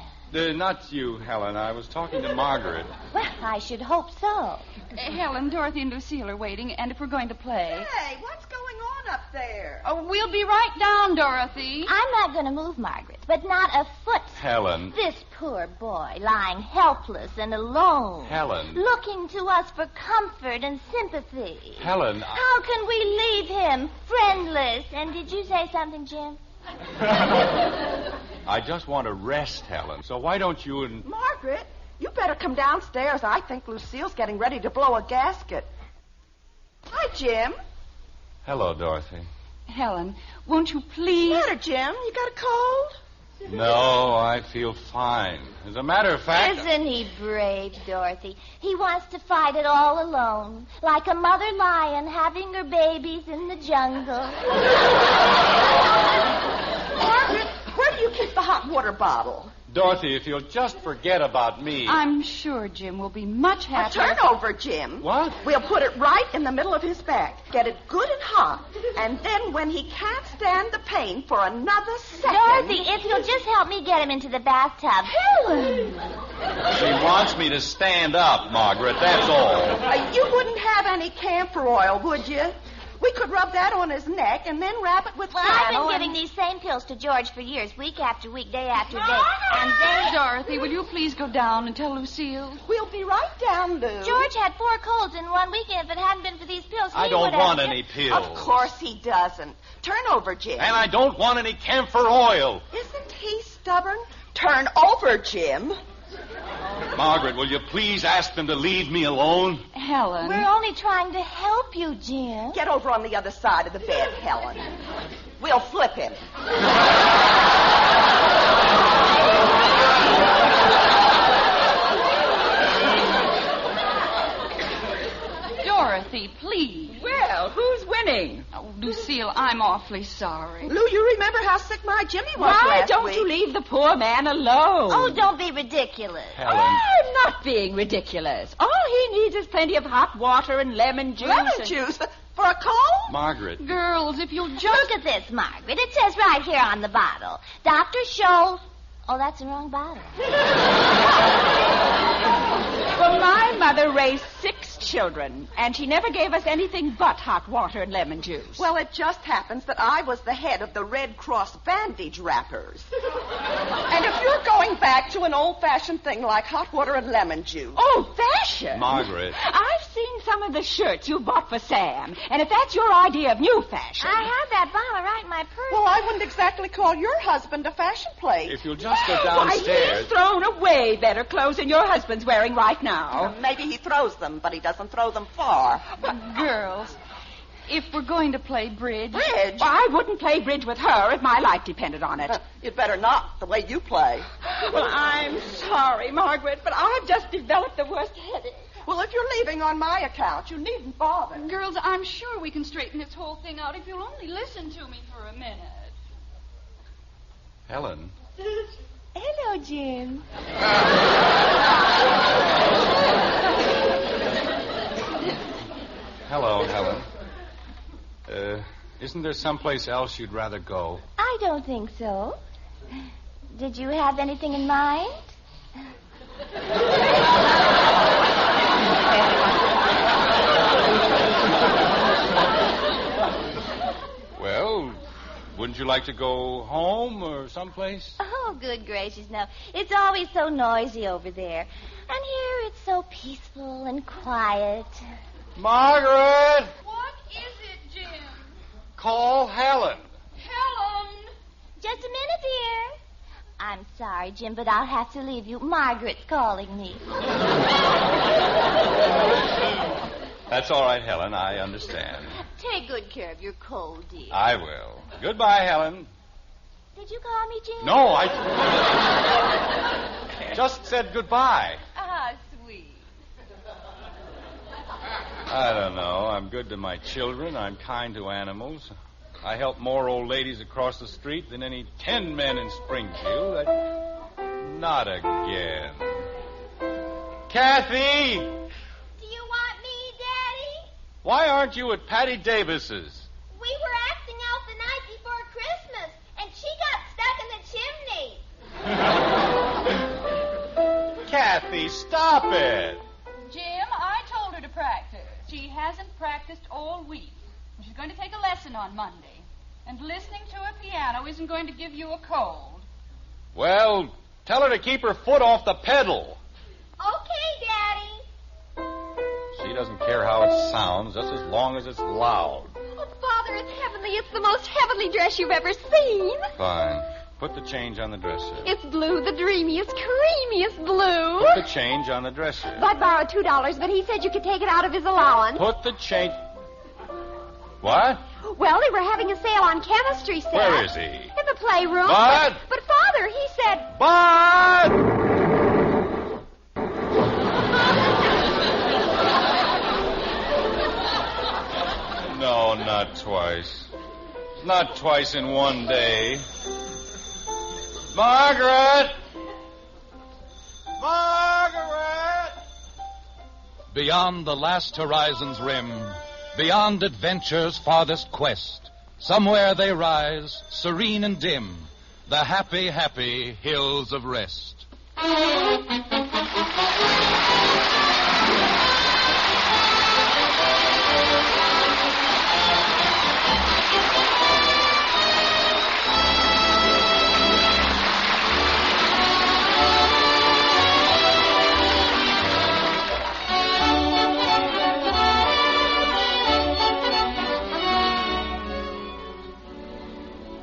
Not you, Helen. I was talking to Margaret. Well, I should hope so. Helen, Dorothy, and Lucille are waiting, and if we're going to play... Hey, what's going on up there? Oh, we'll be right down, Dorothy. I'm not going to move, Margaret, but not a foot. Helen. This poor boy lying helpless and alone. Helen. Looking to us for comfort and sympathy. Helen. How can we leave him friendless? And did you say something, Jim? I just want to rest, Helen. So why don't you and... Margaret, you better come downstairs. I think Lucille's getting ready to blow a gasket. Hi, Jim. Hello, Dorothy. Helen, won't you please... What's the matter, Jim? You got a cold? No, I feel fine. As a matter of fact... Isn't he brave, Dorothy? He wants to fight it all alone, like a mother lion having her babies in the jungle. Margaret, where do you keep the hot water bottle? Dorothy, if you'll just forget about me... I'm sure Jim will be much happier... A turnover, Jim. What? We'll put it right in the middle of his back. Get it good and hot. And then when he can't stand the pain for another second... Dorothy, if you'll just help me get him into the bathtub. Helen! She wants me to stand up, Margaret, that's all. You wouldn't have any camphor oil, would you? We could rub that on his neck and then wrap it with Well, I've flannel been giving these same pills to George for years, week after week, day after day. And they... Dorothy, will you please go down and tell Lucille? We'll be right down, Lou. George had 4 colds in 1 weekend. If it hadn't been for these pills, I he don't would want have... any pills. Of course he doesn't. Turn over, Jim. And I don't want any camphor oil. Isn't he stubborn? Turn over, Jim. Margaret, will you please ask them to leave me alone? Helen. We're only trying to help you, Jim. Get over on the other side of the bed, Helen. We'll flip him. Dorothy, please. Well, who's winning? Oh, Lucille, I'm awfully sorry. Lou, you remember how sick my Jimmy was Why last don't week? you leave the poor man alone? Oh, don't be ridiculous. Helen. I'm not being ridiculous. All he needs is plenty of hot water and lemon juice. Lemon juice? For a cold? Margaret. Girls, if you'll just... Look at this, Margaret. It says right here on the bottle. Dr. Scholl... Oh, that's the wrong bottle. Well, my mother raised 6 children, and she never gave us anything but hot water and lemon juice. Well, it just happens that I was the head of the Red Cross bandage wrappers. And if you're going back to an old-fashioned thing like hot water and lemon juice... Old-fashioned? Margaret. I've seen some of the shirts you bought for Sam. And if that's your idea of new fashion... I have that bottle right in my purse. Well, I wouldn't exactly call your husband a fashion plate. If you'll just go Why, downstairs... he's thrown away better clothes than your husband's wearing right now. Maybe he throws them, but he doesn't throw them far. Girls, if we're going to play bridge... Bridge? Well, I wouldn't play bridge with her if my life depended on it. You'd better not, the way you play. Well, I'm sorry, Margaret, but I've just developed the worst headache. Well, if you're leaving on my account, you needn't bother. Girls, I'm sure we can straighten this whole thing out if you'll only listen to me for a minute. Helen. Hello, Jim. Hello, Helen. Isn't there someplace else you'd rather go? I don't think so. Did you have anything in mind? Well, wouldn't you like to go home or someplace? Oh, good gracious, no. It's always so noisy over there. And here it's so peaceful and quiet. Margaret! What is it, Jim? Call Helen. Helen! Just a minute, dear. I'm sorry, Jim, but I'll have to leave you. Margaret's calling me. That's all right, Helen. I understand. Take good care of your cold, dear. I will. Goodbye, Helen. Did you call me, Jim? No, I just said goodbye. Ah, sweet. I don't know. I'm good to my children. I'm kind to animals. I help more old ladies across the street than any 10 men in Springfield. Not again. Kathy! Do you want me, Daddy? Why aren't you at Patty Davis's? We were acting out the night before Christmas, and she got stuck in the chimney. Kathy, stop it. Jim, I told her to practice. She hasn't practiced all week. She's going to take a lesson on Monday. And listening to a piano isn't going to give you a cold. Well, tell her to keep her foot off the pedal. Okay, Daddy. She doesn't care how it sounds, just as long as it's loud. Oh, Father, it's heavenly. It's the most heavenly dress you've ever seen. Fine. Put the change on the dresser. It's blue, the dreamiest, creamiest blue. Put the change on the dresser. I borrowed $2, but he said you could take it out of his allowance. Put the change... What? Well, they were having a sale on chemistry sets. Where is he? In the playroom. Bud! But Father, he said... Bud! No, not twice. Not twice in one day. Margaret! Margaret! Beyond the last horizon's rim, beyond adventure's farthest quest, somewhere they rise, serene and dim, the happy, happy hills of rest.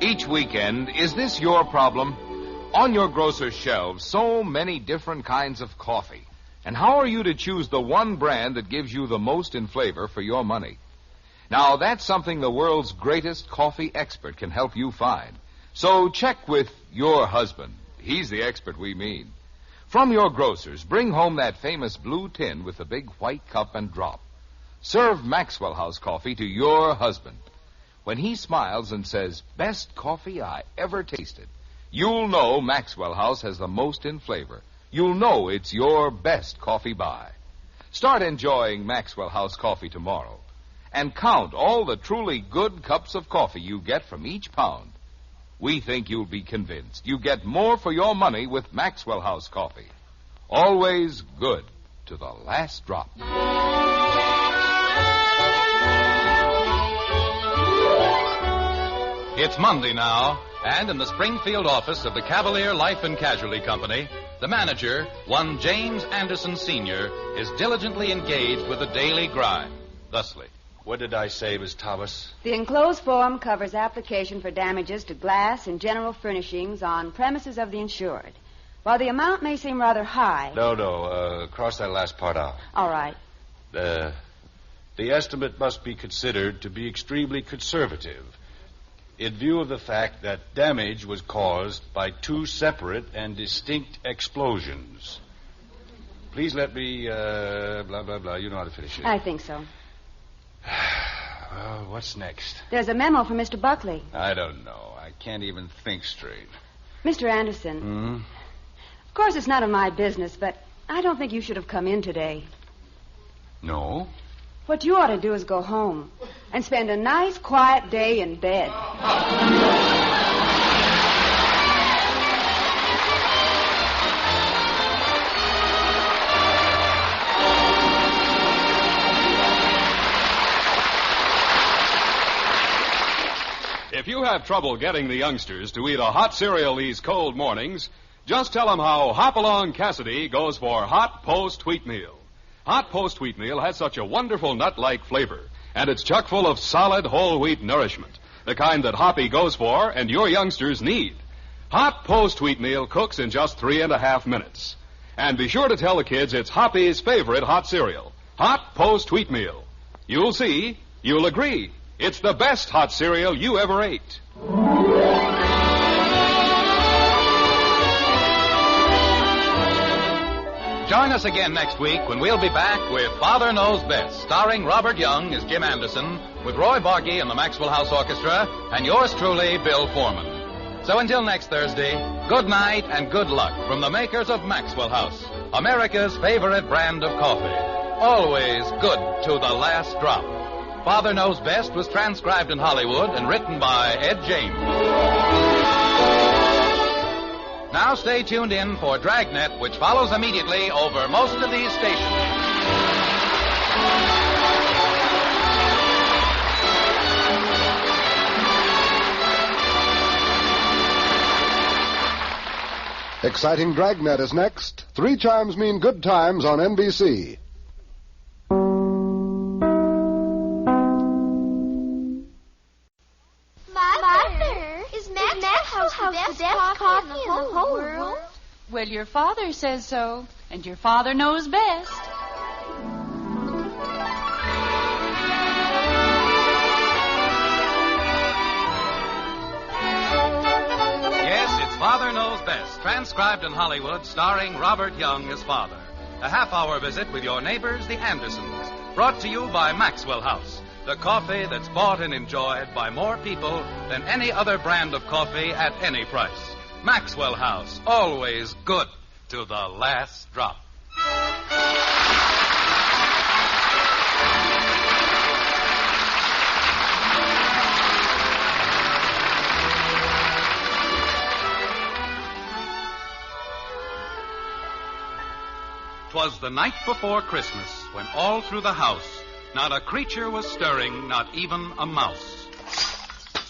Each weekend, is this your problem? On your grocer's shelves, so many different kinds of coffee. And how are you to choose the one brand that gives you the most in flavor for your money? Now, that's something the world's greatest coffee expert can help you find. So check with your husband. He's the expert we mean. From your grocer's, bring home that famous blue tin with the big white cup and drop. Serve Maxwell House coffee to your husband. When he smiles and says, "Best coffee I ever tasted," you'll know Maxwell House has the most in flavor. You'll know it's your best coffee buy. Start enjoying Maxwell House coffee tomorrow. And count all the truly good cups of coffee you get from each pound. We think you'll be convinced. You get more for your money with Maxwell House coffee. Always good to the last drop. It's Monday now, and in the Springfield office of the Cavalier Life and Casualty Company, The manager, one James Anderson Sr., is diligently engaged with the daily grind. Thusly. What did I say, Miss Thomas? The enclosed form covers application for damages to glass and general furnishings on premises of the insured. While the amount may seem rather high... No, cross that last part out. All right. The estimate must be considered to be extremely conservative in view of the fact that damage was caused by two separate and distinct explosions. Please let me, blah, blah, blah. You know how to finish it. I think so. Well, what's next? There's a memo from Mr. Buckley. I don't know. I can't even think straight. Mr. Anderson. Of course, it's none of my business, but I don't think you should have come in today. No? What you ought to do is go home and spend a nice, quiet day in bed. If you have trouble getting the youngsters to eat a hot cereal these cold mornings, just tell them how Hopalong Cassidy goes for Hot Post Wheatmeal. Hot Post Wheatmeal has such a wonderful nut-like flavor, and it's chock full of solid whole wheat nourishment, the kind that Hoppy goes for and your youngsters need. Hot Post Wheatmeal cooks in just 3.5 minutes. And be sure to tell the kids it's Hoppy's favorite hot cereal, Hot Post Wheatmeal. You'll see, you'll agree. It's the best hot cereal you ever ate. Join us again next week when we'll be back with Father Knows Best, starring Robert Young as Jim Anderson, with Roy Barbeque and the Maxwell House Orchestra, and yours truly, Bill Foreman. So until next Thursday, good night and good luck from the makers of Maxwell House, America's favorite brand of coffee. Always good to the last drop. Father Knows Best was transcribed in Hollywood and written by Ed James. Now stay tuned in for Dragnet, which follows immediately over most of these stations. Exciting Dragnet is next. 3 chimes mean good times on NBC. The best coffee in the whole world? Well, your father says so, and your father knows best. Yes, it's Father Knows Best, transcribed in Hollywood, starring Robert Young as father. A half-hour visit with your neighbors, the Andersons, brought to you by Maxwell House, the coffee that's bought and enjoyed by more people than any other brand of coffee at any price. Maxwell House, always good to the last drop. 'Twas the night before Christmas, when all through the house not a creature was stirring, not even a mouse.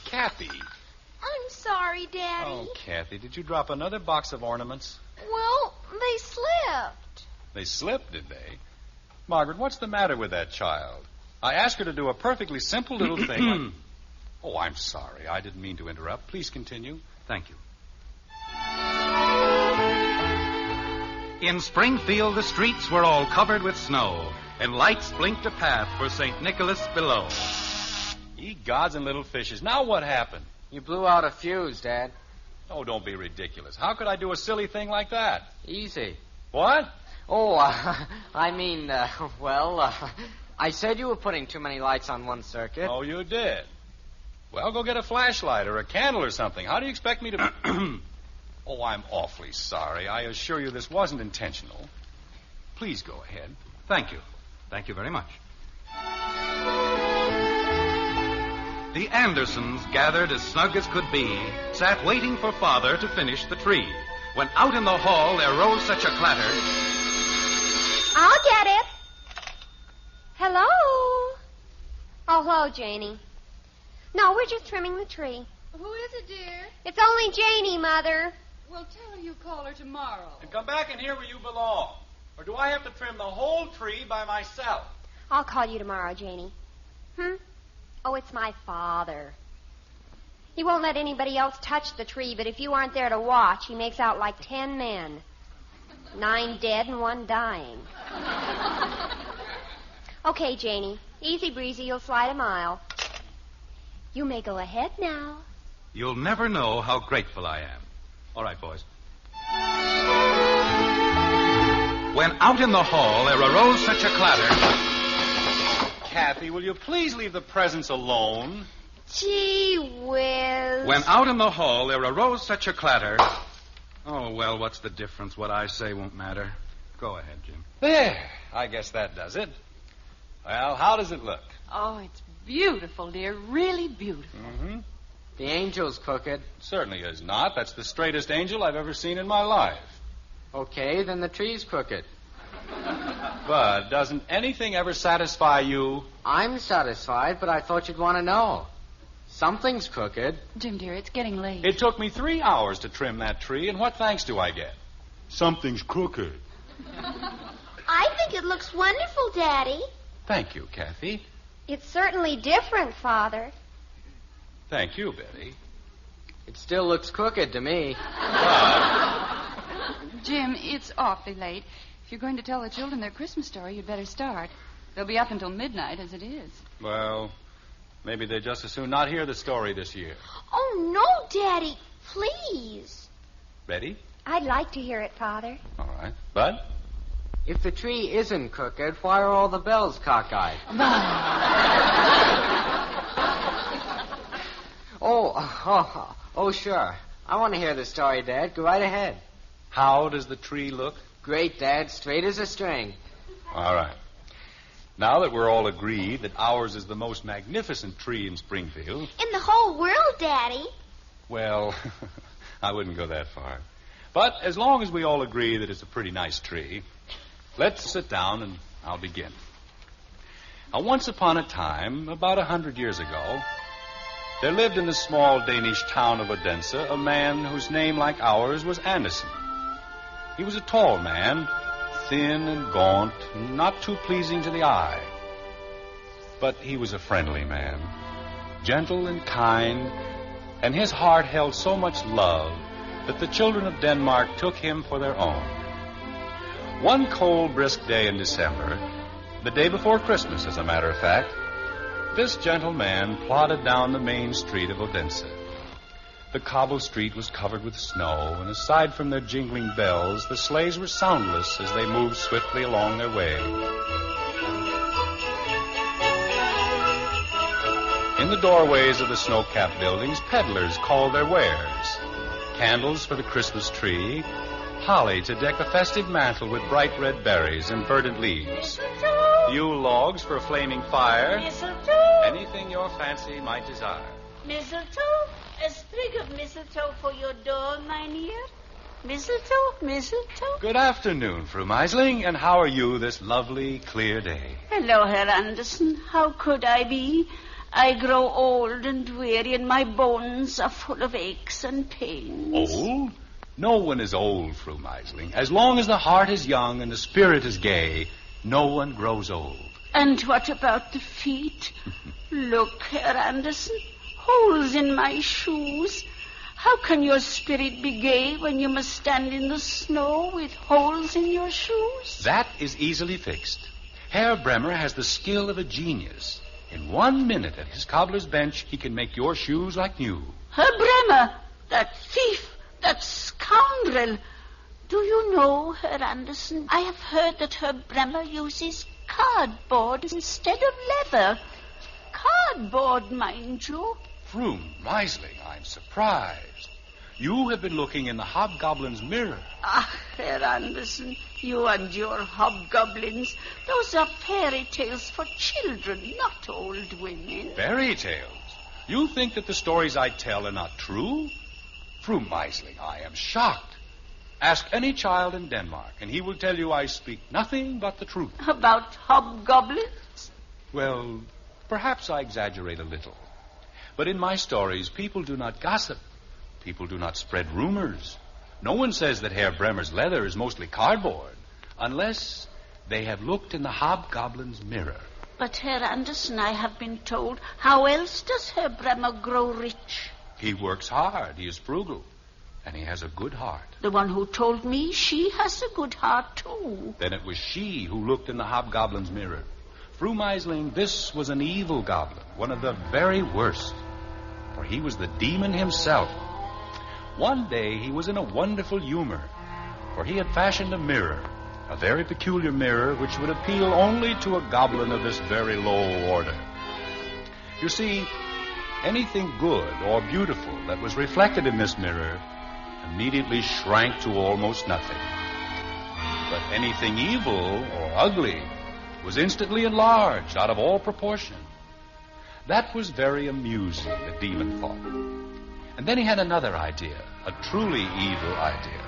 Kathy. I'm sorry, Daddy. Oh, Kathy, did you drop another box of ornaments? Well, they slipped. They slipped, did they? Margaret, what's the matter with that child? I asked her to do a perfectly simple little thing. Oh, I'm sorry. I didn't mean to interrupt. Please continue. Thank you. In Springfield, the streets were all covered with snow, and lights blinked a path for St. Nicholas below. Ye gods and little fishes. Now what happened? You blew out a fuse, Dad. Oh, don't be ridiculous. How could I do a silly thing like that? Easy. What? Oh, I said you were putting too many lights on one circuit. Oh, you did? Well, go get a flashlight or a candle or something. How do you expect me to... Oh, I'm awfully sorry. I assure you this wasn't intentional. Please go ahead. Thank you. Thank you very much. The Andersons, gathered as snug as could be, sat waiting for Father to finish the tree, when out in the hall there rose such a clatter. I'll get it. Hello? Oh, hello, Janie. No, we're just trimming the tree. Who is it, dear? It's only Janie, Mother. Well, tell her you call her tomorrow. And come back in here where you belong. Or do I have to trim the whole tree by myself? I'll call you tomorrow, Janie. Oh, it's my father. He won't let anybody else touch the tree, but if you aren't there to watch, he makes out like 10 men. 9 dead and 1 dying. Okay, Janie. Easy breezy, you'll slide a mile. You may go ahead now. You'll never know how grateful I am. All right, boys. When out in the hall there arose such a clatter. Kathy, will you please leave the presents alone? Gee whiz. When out in the hall there arose such a clatter. Oh, well, what's the difference? What I say won't matter. Go ahead, Jim. There. I guess that does it. Well, how does it look? Oh, it's beautiful, dear. Really beautiful. Mm-hmm. The angel's crooked. Certainly is not. That's the straightest angel I've ever seen in my life. Okay, then the tree's crooked. But doesn't anything ever satisfy you? I'm satisfied, but I thought you'd want to know. Something's crooked. Jim, dear, it's getting late. It took me 3 hours to trim that tree, and what thanks do I get? Something's crooked. I think it looks wonderful, Daddy. Thank you, Kathy. It's certainly different, Father. Thank you, Betty. It still looks crooked to me. Jim, it's awfully late. If you're going to tell the children their Christmas story, you'd better start. They'll be up until midnight as it is. Well, maybe they'd just as soon not hear the story this year. Oh, no, Daddy. Please. Betty? I'd like to hear it, Father. All right. Bud? If the tree isn't crooked, why are all the bells cockeyed? Oh, sure. I want to hear the story, Dad. Go right ahead. How does the tree look? Great, Dad. Straight as a string. All right. Now that we're all agreed that ours is the most magnificent tree in Springfield. In the whole world, Daddy. Well, I wouldn't go that far. But as long as we all agree that it's a pretty nice tree, let's sit down and I'll begin. Now, once upon a time, about 100 years ago, there lived in the small Danish town of Odense a man whose name, like ours, was Anderson. He was a tall man, thin and gaunt, and not too pleasing to the eye. But he was a friendly man, gentle and kind, and his heart held so much love that the children of Denmark took him for their own. One cold, brisk day in December, the day before Christmas, as a matter of fact, this gentle man plodded down the main street of Odense. The cobbled street was covered with snow, and aside from their jingling bells, the sleighs were soundless as they moved swiftly along their way. In the doorways of the snow-capped buildings, peddlers called their wares. Candles for the Christmas tree, holly to deck the festive mantle with bright red berries and verdant leaves, Yule logs for a flaming fire, Mistletoe. anything your fancy might desire. Mistletoe. A sprig of mistletoe for your door, mynheer. Mistletoe, mistletoe. Good afternoon, Fru Meisling, and how are you this lovely, clear day? Hello, Herr Anderson. How could I be? I grow old and weary, and my bones are full of aches and pains. Old? No one is old, Fru Meisling. As long as the heart is young and the spirit is gay, no one grows old. And what about the feet? Look, Herr Anderson, holes in my shoes. How can your spirit be gay when you must stand in the snow with holes in your shoes? That is easily fixed. Herr Bremer has the skill of a genius. In 1 minute at his cobbler's bench, he can make your shoes like new. Herr Bremer, that thief, that scoundrel. Do you know, Herr Anderson, I have heard that Herr Bremer uses cardboard instead of leather. Cardboard, mind you. Fru Meisling, I'm surprised. You have been looking in the hobgoblin's mirror. Ah, Herr Anderson, you and your hobgoblins. Those are fairy tales for children, not old women. Fairy tales? You think that the stories I tell are not true? Fru Meisling, I am shocked. Ask any child in Denmark, and he will tell you I speak nothing but the truth. About hobgoblins? Well, perhaps I exaggerate a little. But in my stories, people do not gossip. People do not spread rumors. No one says that Herr Bremer's leather is mostly cardboard, unless they have looked in the hobgoblin's mirror. But, Herr Anderson, I have been told, how else does Herr Bremer grow rich? He works hard, he is frugal, and he has a good heart. The one who told me she has a good heart, too. Then it was she who looked in the hobgoblin's mirror. Fru Meisling, this was an evil goblin, one of the very worst, for he was the demon himself. One day he was in a wonderful humor, for he had fashioned a mirror, a very peculiar mirror which would appeal only to a goblin of this very low order. You see, anything good or beautiful that was reflected in this mirror immediately shrank to almost nothing. But anything evil or ugly was instantly enlarged out of all proportion. That was very amusing, the demon thought. And then he had another idea, a truly evil idea.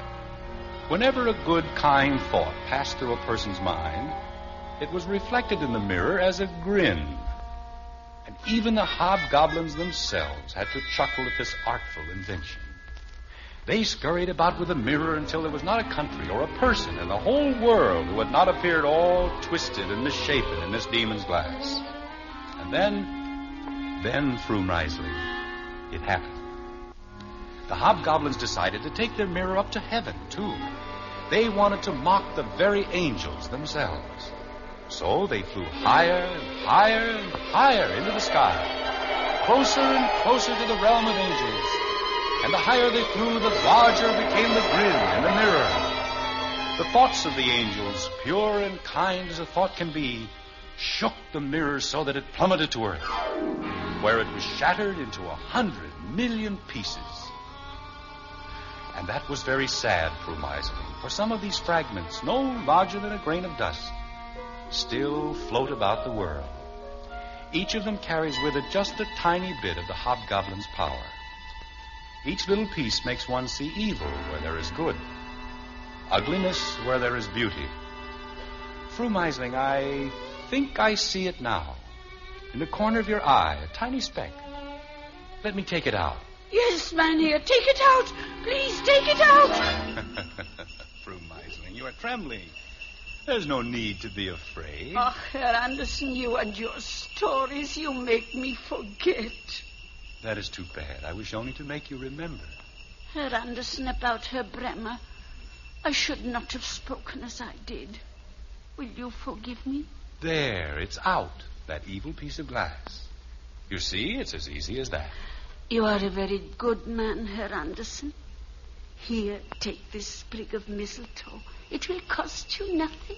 Whenever a good, kind thought passed through a person's mind, it was reflected in the mirror as a grin. And even the hobgoblins themselves had to chuckle at this artful invention. They scurried about with a mirror until there was not a country or a person in the whole world who had not appeared all twisted and misshapen in this demon's glass. And then, Fru Meisling, it happened. The hobgoblins decided to take their mirror up to heaven, too. They wanted to mock the very angels themselves. So they flew higher and higher and higher into the sky, closer and closer to the realm of angels. And the higher they flew, the larger became the grin in the mirror. The thoughts of the angels, pure and kind as a thought can be, shook the mirror so that it plummeted to earth, where it was shattered into 100 million pieces. And that was very sad, Fru Meisling, for some of these fragments, no larger than a grain of dust, still float about the world. Each of them carries with it just a tiny bit of the hobgoblin's power. Each little piece makes one see evil where there is good, ugliness where there is beauty. Fru Meisling, I think I see it now. In the corner of your eye, a tiny speck. Let me take it out. Yes, Mynheer, take it out. Please take it out. Fru Meisling, you are trembling. There's no need to be afraid. Oh, Herr Anderson, you and your stories, you make me forget. That is too bad. I wish only to make you remember. Herr Anderson, about Herr Bremer, I should not have spoken as I did. Will you forgive me? There, it's out, that evil piece of glass. You see, it's as easy as that. You are a very good man, Herr Anderson. Here, take this sprig of mistletoe. It will cost you nothing.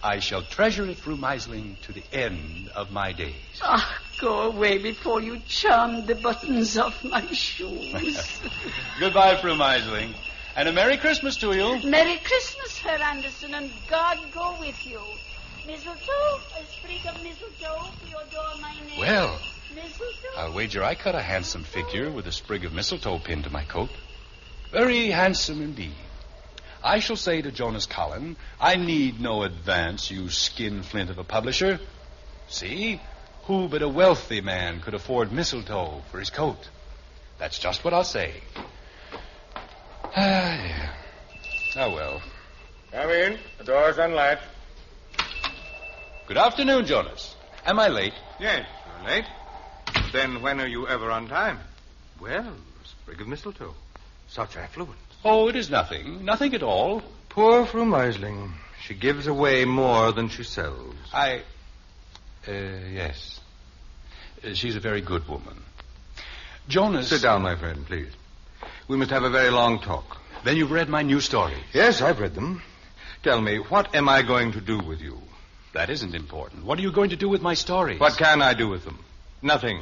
I shall treasure it, Fru Meisling, to the end of my days. Ah, go away before you charm the buttons off my shoes. Goodbye, Fru Meisling. And a Merry Christmas to you. Merry Christmas, Herr Anderson, and God go with you. Mistletoe, a sprig of mistletoe, Theodore, my name. Well, mistletoe. I'll wager I cut a handsome figure with a sprig of mistletoe pinned to my coat. Very handsome indeed. I shall say to Jonas Collin, I need no advance, you skinflint of a publisher. See, who but a wealthy man could afford mistletoe for his coat? That's just what I'll say. Yeah. Oh, well. Come in. The door's unlatched. Good afternoon, Jonas. Am I late? Yes, you're late. Then when are you ever on time? Well, a sprig of mistletoe. Such affluence. Oh, it is nothing. Nothing at all. Poor Fru Meisling. She gives away more than she sells. Yes. She's a very good woman. Jonas... Sit down, my friend, please. We must have a very long talk. Then you've read my new stories? Yes, I've read them. Tell me, what am I going to do with you? That isn't important. What are you going to do with my stories? What can I do with them? Nothing.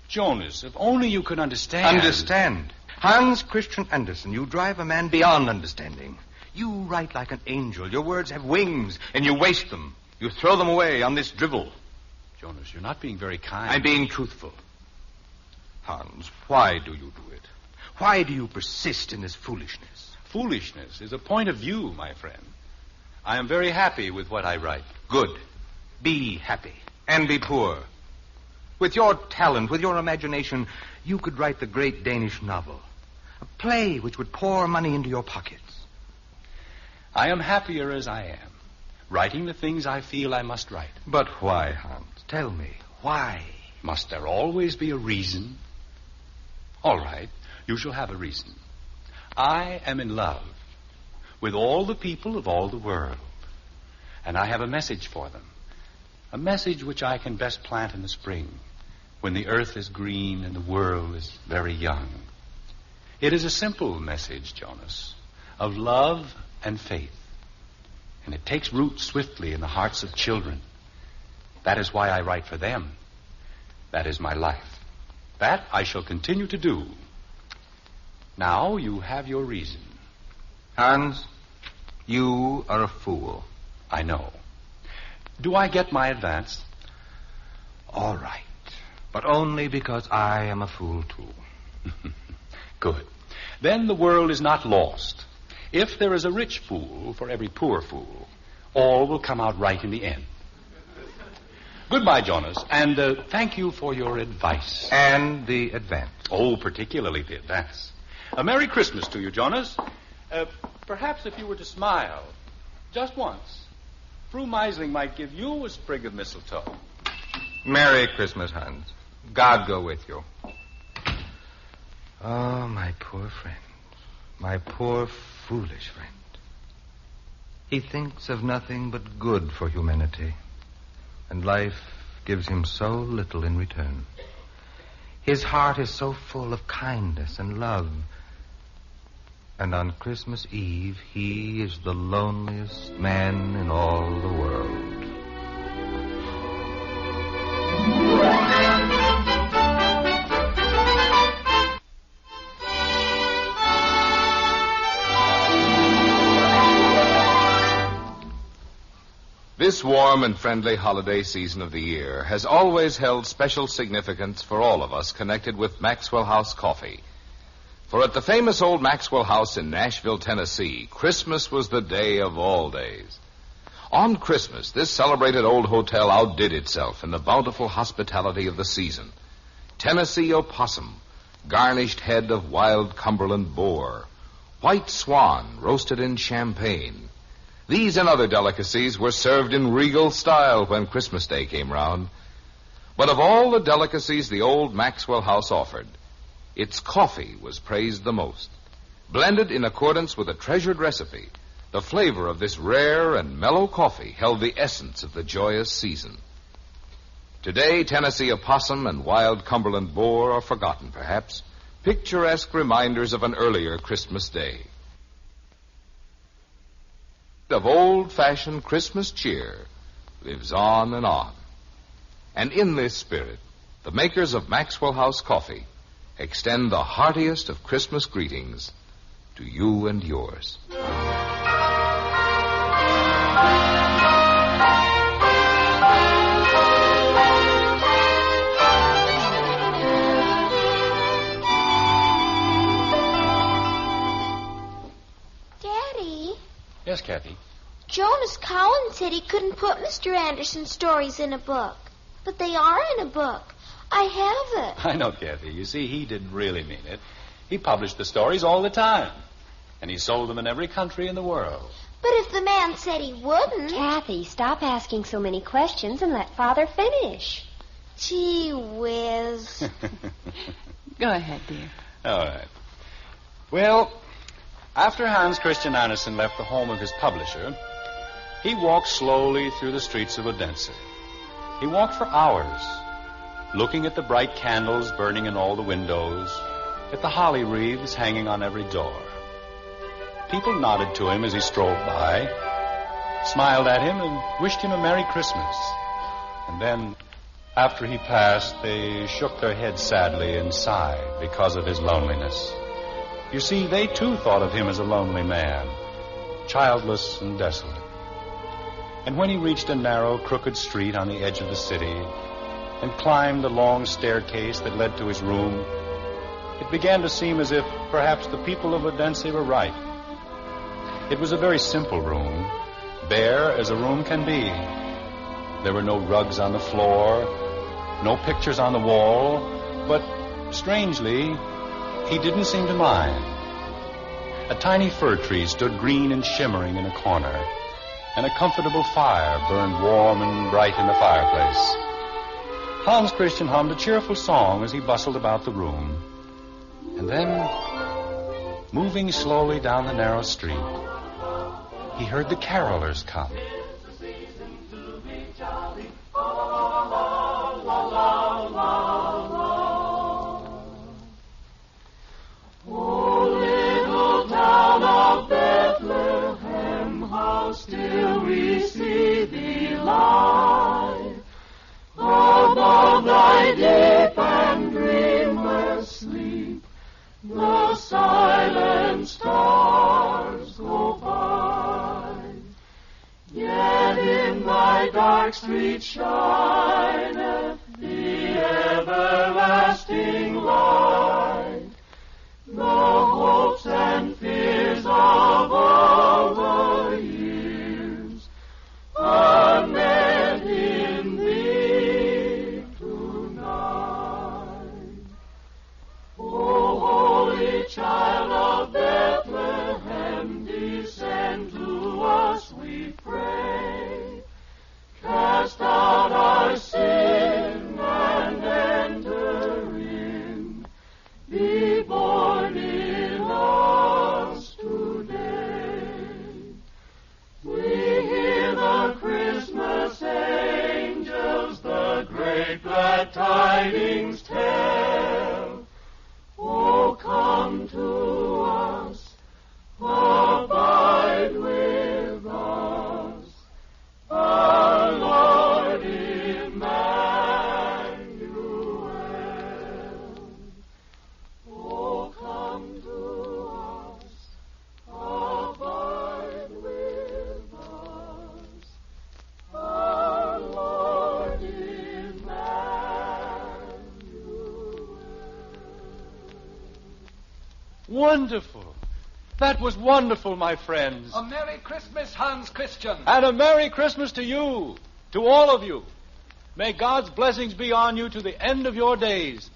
Jonas, if only you could understand... Understand? Hans Christian Andersen, you drive a man beyond understanding. You write like an angel. Your words have wings, and you waste them. You throw them away on this drivel. Jonas, you're not being very kind. I'm being truthful. Hans, why do you do it? Why do you persist in this foolishness? Foolishness is a point of view, my friend. I am very happy with what I write. Good. Be happy. And be poor. With your talent, with your imagination, you could write the great Danish novel. A play which would pour money into your pockets. I am happier as I am, writing the things I feel I must write. But why, Hans? Tell me, why? Must there always be a reason? All right, you shall have a reason. I am in love with all the people of all the world, and I have a message for them. A message which I can best plant in the spring, when the earth is green and the world is very young. It is a simple message, Jonas, of love and faith. And it takes root swiftly in the hearts of children. That is why I write for them. That is my life. That I shall continue to do. Now you have your reason. Hans, you are a fool. I know. Do I get my advance? All right. But only because I am a fool, too. Good. Then the world is not lost. If there is a rich fool for every poor fool, all will come out right in the end. Goodbye, Jonas, and thank you for your advice. And the advance. Oh, particularly the advance. A Merry Christmas to you, Jonas. Perhaps if you were to smile, just once, Fru Meisling might give you a sprig of mistletoe. Merry Christmas, Hans. God go with you. Oh, my poor friend. My poor, foolish friend. He thinks of nothing but good for humanity, and life gives him so little in return. His heart is so full of kindness and love, and on Christmas Eve he is the loneliest man in all the world. This warm and friendly holiday season of the year has always held special significance for all of us connected with Maxwell House Coffee. For at the famous old Maxwell House in Nashville, Tennessee, Christmas was the day of all days. On Christmas, this celebrated old hotel outdid itself in the bountiful hospitality of the season. Tennessee opossum, garnished head of wild Cumberland boar, white swan roasted in champagne. These and other delicacies were served in regal style when Christmas Day came round. But of all the delicacies the old Maxwell House offered, its coffee was praised the most. Blended in accordance with a treasured recipe, the flavor of this rare and mellow coffee held the essence of the joyous season. Today, Tennessee opossum and wild Cumberland boar are forgotten, perhaps, picturesque reminders of an earlier Christmas Day. Of old-fashioned Christmas cheer lives on and on. And in this spirit, the makers of Maxwell House Coffee extend the heartiest of Christmas greetings to you and yours. Daddy? Yes, Kathy? Jonas Collins said he couldn't put Mr. Anderson's stories in a book. But they are in a book. I have it. I know, Kathy. You see, he didn't really mean it. He published the stories all the time. And he sold them in every country in the world. But if the man said he wouldn't... Kathy, stop asking so many questions and let Father finish. Gee whiz. Go ahead, dear. All right. Well, after Hans Christian Andersen left the home of his publisher, he walked slowly through the streets of Odense. He walked for hours, looking at the bright candles burning in all the windows, at the holly wreaths hanging on every door. People nodded to him as he strolled by, smiled at him, and wished him a Merry Christmas. And then, after he passed, they shook their heads sadly and sighed because of his loneliness. You see, they too thought of him as a lonely man, childless and desolate. And when he reached a narrow, crooked street on the edge of the city and climbed the long staircase that led to his room, it began to seem as if perhaps the people of Odense were right. It was a very simple room, bare as a room can be. There were no rugs on the floor, no pictures on the wall, but strangely, he didn't seem to mind. A tiny fir tree stood green and shimmering in a corner, and a comfortable fire burned warm and bright in the fireplace. Hans Christian hummed a cheerful song as he bustled about the room. And then, moving slowly down the narrow street, he heard the carolers come. Still we see thee lie above thy deep and dreamless sleep. The silent stars go by, yet in thy dark street shineth the everlasting light. The hopes and fears of all the years are met in thee tonight. O holy child of Bethlehem, descend to us, we pray. Cast out our sin and enter in. Be born in us today. We hear the Christmas angels the great glad tidings tell. Oh, come to us, abide with us, our Lord Emmanuel. Oh, come to us, abide with us, our Lord Emmanuel. Wonderful. That was wonderful, my friends. A Merry Christmas, Hans Christian. And a Merry Christmas to you, to all of you. May God's blessings be on you to the end of your days,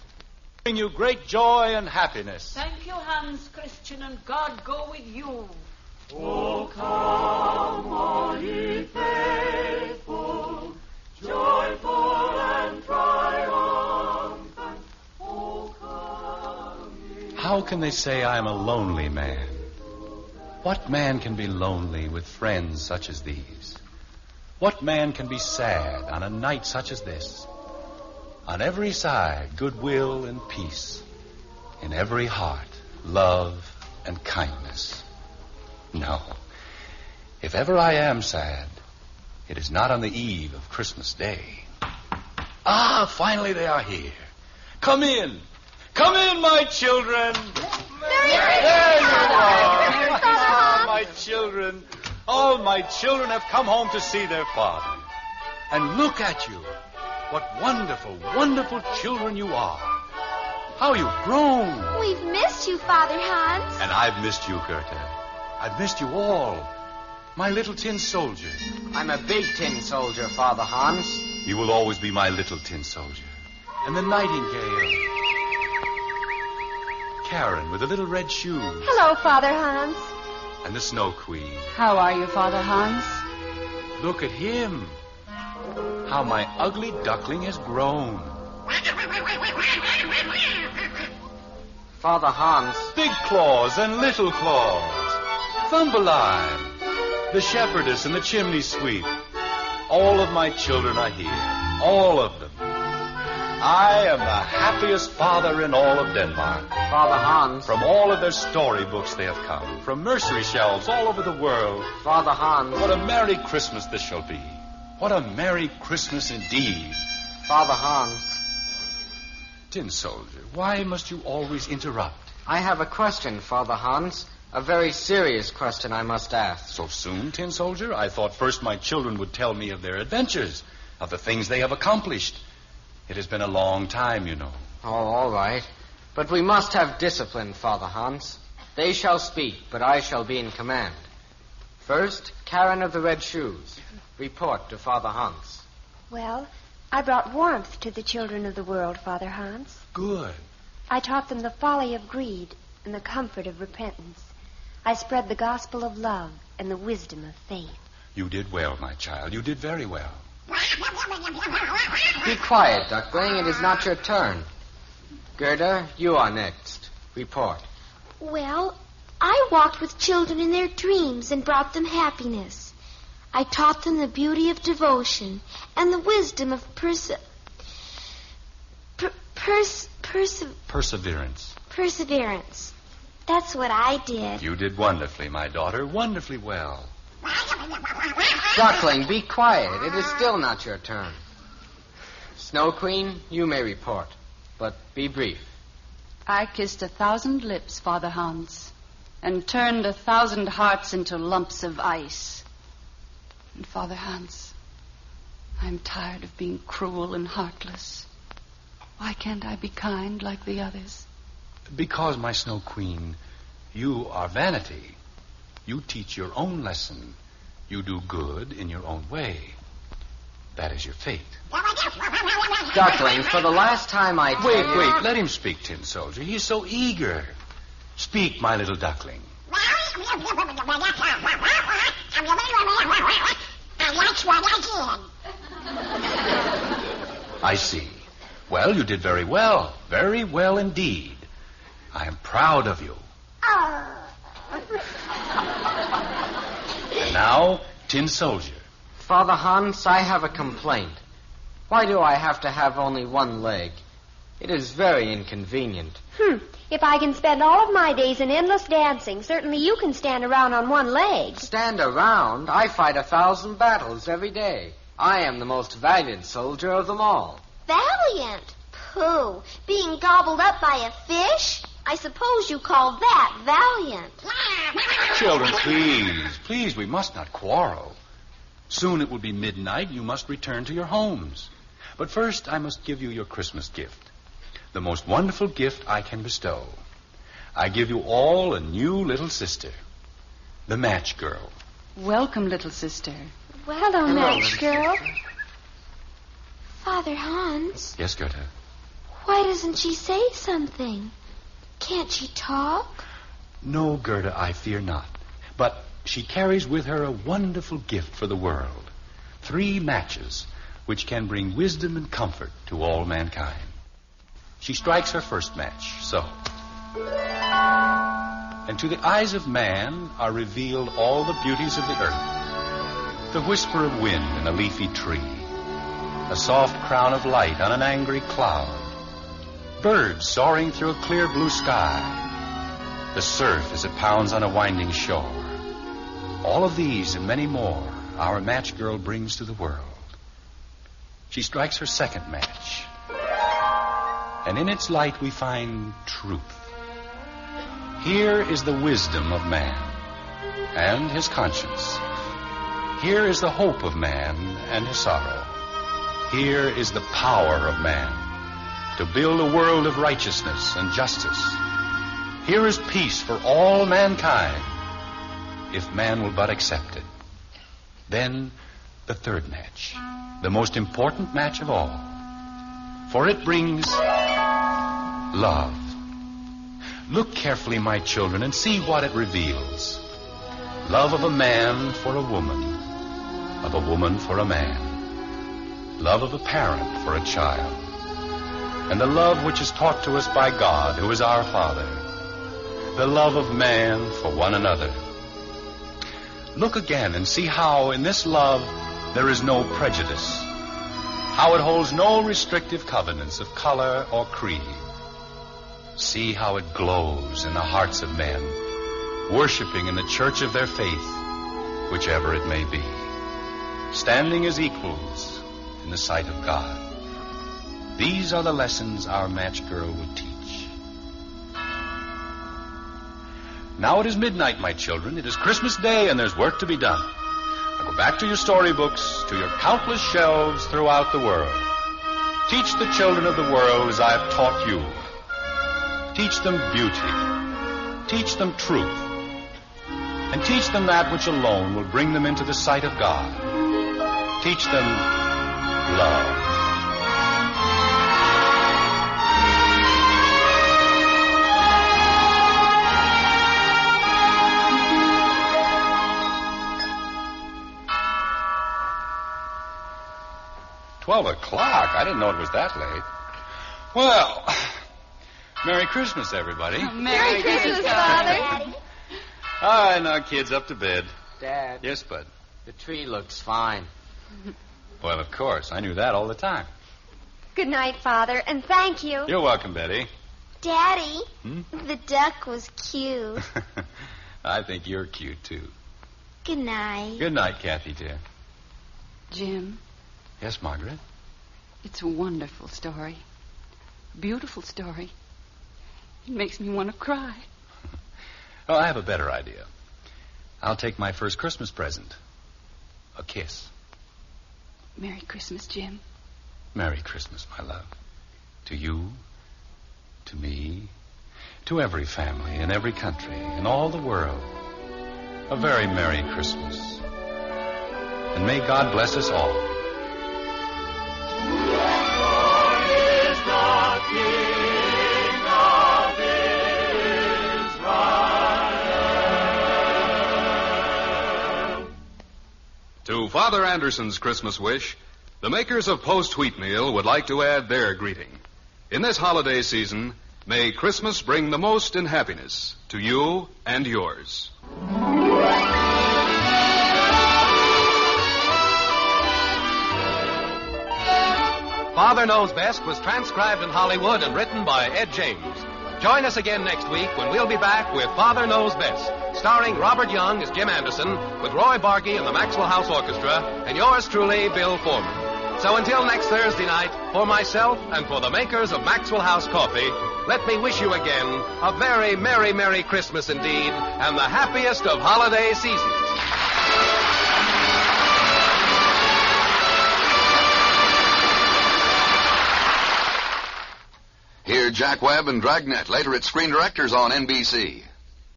bring you great joy and happiness. Thank you, Hans Christian, and God go with you. Oh, come, all ye faithful, joyful and triumphant. Oh, come ye. How can they say I am a lonely man? What man can be lonely with friends such as these? What man can be sad on a night such as this? On every side, goodwill and peace. In every heart, love and kindness. No. If ever I am sad, it is not on the eve of Christmas Day. Ah, finally they are here. Come in. Come in, my children. There you are. My children. All my children have come home to see their father. And look at you. What wonderful, wonderful children you are. How you've grown. We've missed you, Father Hans. And I've missed you, Goethe. I've missed you all. My little tin soldier. I'm a big tin soldier, Father Hans. You will always be my little tin soldier. And the nightingale. Karen with the little red shoes. Hello, Father Hans. And the Snow Queen. How are you, Father Hans? Look at him. How my ugly duckling has grown. Father Hans. Big claws and little claws. Thumbelina. The shepherdess and the chimney sweep. All of my children are here. All of them. I am the happiest father in all of Denmark. Father Hans. From all of their storybooks they have come. From nursery shelves all over the world. Father Hans. What a Merry Christmas this shall be. What a Merry Christmas indeed. Father Hans. Tin soldier, why must you always interrupt? I have a question, Father Hans. A very serious question I must ask. So soon, tin soldier? I thought first my children would tell me of their adventures, of the things they have accomplished. It has been a long time, you know. Oh, all right. But we must have discipline, Father Hans. They shall speak, but I shall be in command. First, Karen of the Red Shoes. Report to Father Hans. Well, I brought warmth to the children of the world, Father Hans. Good. I taught them the folly of greed and the comfort of repentance. I spread the gospel of love and the wisdom of faith. You did well, my child. You did very well. Be quiet, Duckling. It is not your turn. Gerda, you are next. Report. Well, I walked with children in their dreams and brought them happiness. I taught them the beauty of devotion and the wisdom of Perseverance. Perseverance. That's what I did. You did wonderfully, my daughter. Wonderfully well. Duckling, be quiet. It is still not your turn. Snow Queen, you may report, but be brief. I kissed 1,000 lips, Father Hans, and turned 1,000 hearts into lumps of ice. And Father Hans, I'm tired of being cruel and heartless. Why can't I be kind like the others? Because, my Snow Queen, you are vanity. You teach your own lesson. You do good in your own way. That is your fate. Duckling, for the last time I tell you... Wait. Let him speak, Tin Soldier. He's so eager. Speak, my little duckling. That's what I did. I see. Well, you did very well. Very well indeed. I am proud of you. And now, Tin Soldier. Father Hans, I have a complaint. Why do I have to have only one leg? It is very inconvenient. If I can spend all of my days in endless dancing, certainly you can stand around on one leg. Stand around? I fight 1,000 battles every day. I am the most valiant soldier of them all. Valiant? Pooh. Being gobbled up by a fish? I suppose you call that valiant. Children, please, we must not quarrel. Soon it will be midnight. You must return to your homes. But first, I must give you your Christmas gift. The most wonderful gift I can bestow. I give you all a new little sister. The Match Girl. Welcome, little sister. Well, hello, Match Girl. Father Hans. Yes, Gerda? Why doesn't she say something? Can't she talk? No, Gerda, I fear not. But she carries with her a wonderful gift for the world. 3 matches, which can bring wisdom and comfort to all mankind. She strikes her first match, so. And to the eyes of man are revealed all the beauties of the earth. The whisper of wind in a leafy tree. A soft crown of light on an angry cloud. Birds soaring through a clear blue sky. The surf as it pounds on a winding shore. All of these and many more our match girl brings to the world. She strikes her second match. And in its light we find truth. Here is the wisdom of man and his conscience. Here is the hope of man and his sorrow. Here is the power of man to build a world of righteousness and justice. Here is peace for all mankind, if man will but accept it. Then the third match, the most important match of all, for it brings love. Look carefully, my children, and see what it reveals. Love of a man for a woman, of a woman for a man, love of a parent for a child, and the love which is taught to us by God, who is our Father, the love of man for one another. Look again and see how in this love there is no prejudice, how it holds no restrictive covenants of color or creed. See how it glows in the hearts of men, worshiping in the church of their faith, whichever it may be, standing as equals in the sight of God. These are the lessons our match girl will teach. Now it is midnight, my children. It is Christmas Day, and there's work to be done. Now go back to your storybooks, to your countless shelves throughout the world. Teach the children of the world as I have taught you. Teach them beauty. Teach them truth. And teach them that which alone will bring them into the sight of God. Teach them love. 12 o'clock? I didn't know it was that late. Well, Merry Christmas, everybody. Merry Christmas, Father. All right, now, kids, up to bed. Dad. Yes, Bud. The tree looks fine. Well, of course. I knew that all the time. Good night, Father, and thank you. You're welcome, Betty. Daddy, the duck was cute. I think you're cute, too. Good night. Good night, Kathy, dear. Jim, Yes, Margaret? it's a wonderful story. Beautiful story. It makes me want to cry. Oh, I have a better idea. I'll take my first Christmas present. A kiss. Merry Christmas, Jim. Merry Christmas, my love. To you, to me, to every family in every country, in all the world. A very Merry Christmas. And may God bless us all. To Father Anderson's Christmas wish, the makers of Post Wheatmeal would like to add their greeting. In this holiday season, may Christmas bring the most in happiness to you and yours. Father Knows Best was transcribed in Hollywood and written by Ed James. Join us again next week when we'll be back with Father Knows Best, starring Robert Young as Jim Anderson, with Roy Barbeque and the Maxwell House Orchestra, and yours truly, Bill Foreman. So until next Thursday night, for myself and for the makers of Maxwell House Coffee, let me wish you again a very Merry, Merry Christmas indeed, and the happiest of holiday seasons. Hear Jack Webb and Dragnet later at Screen Directors on NBC.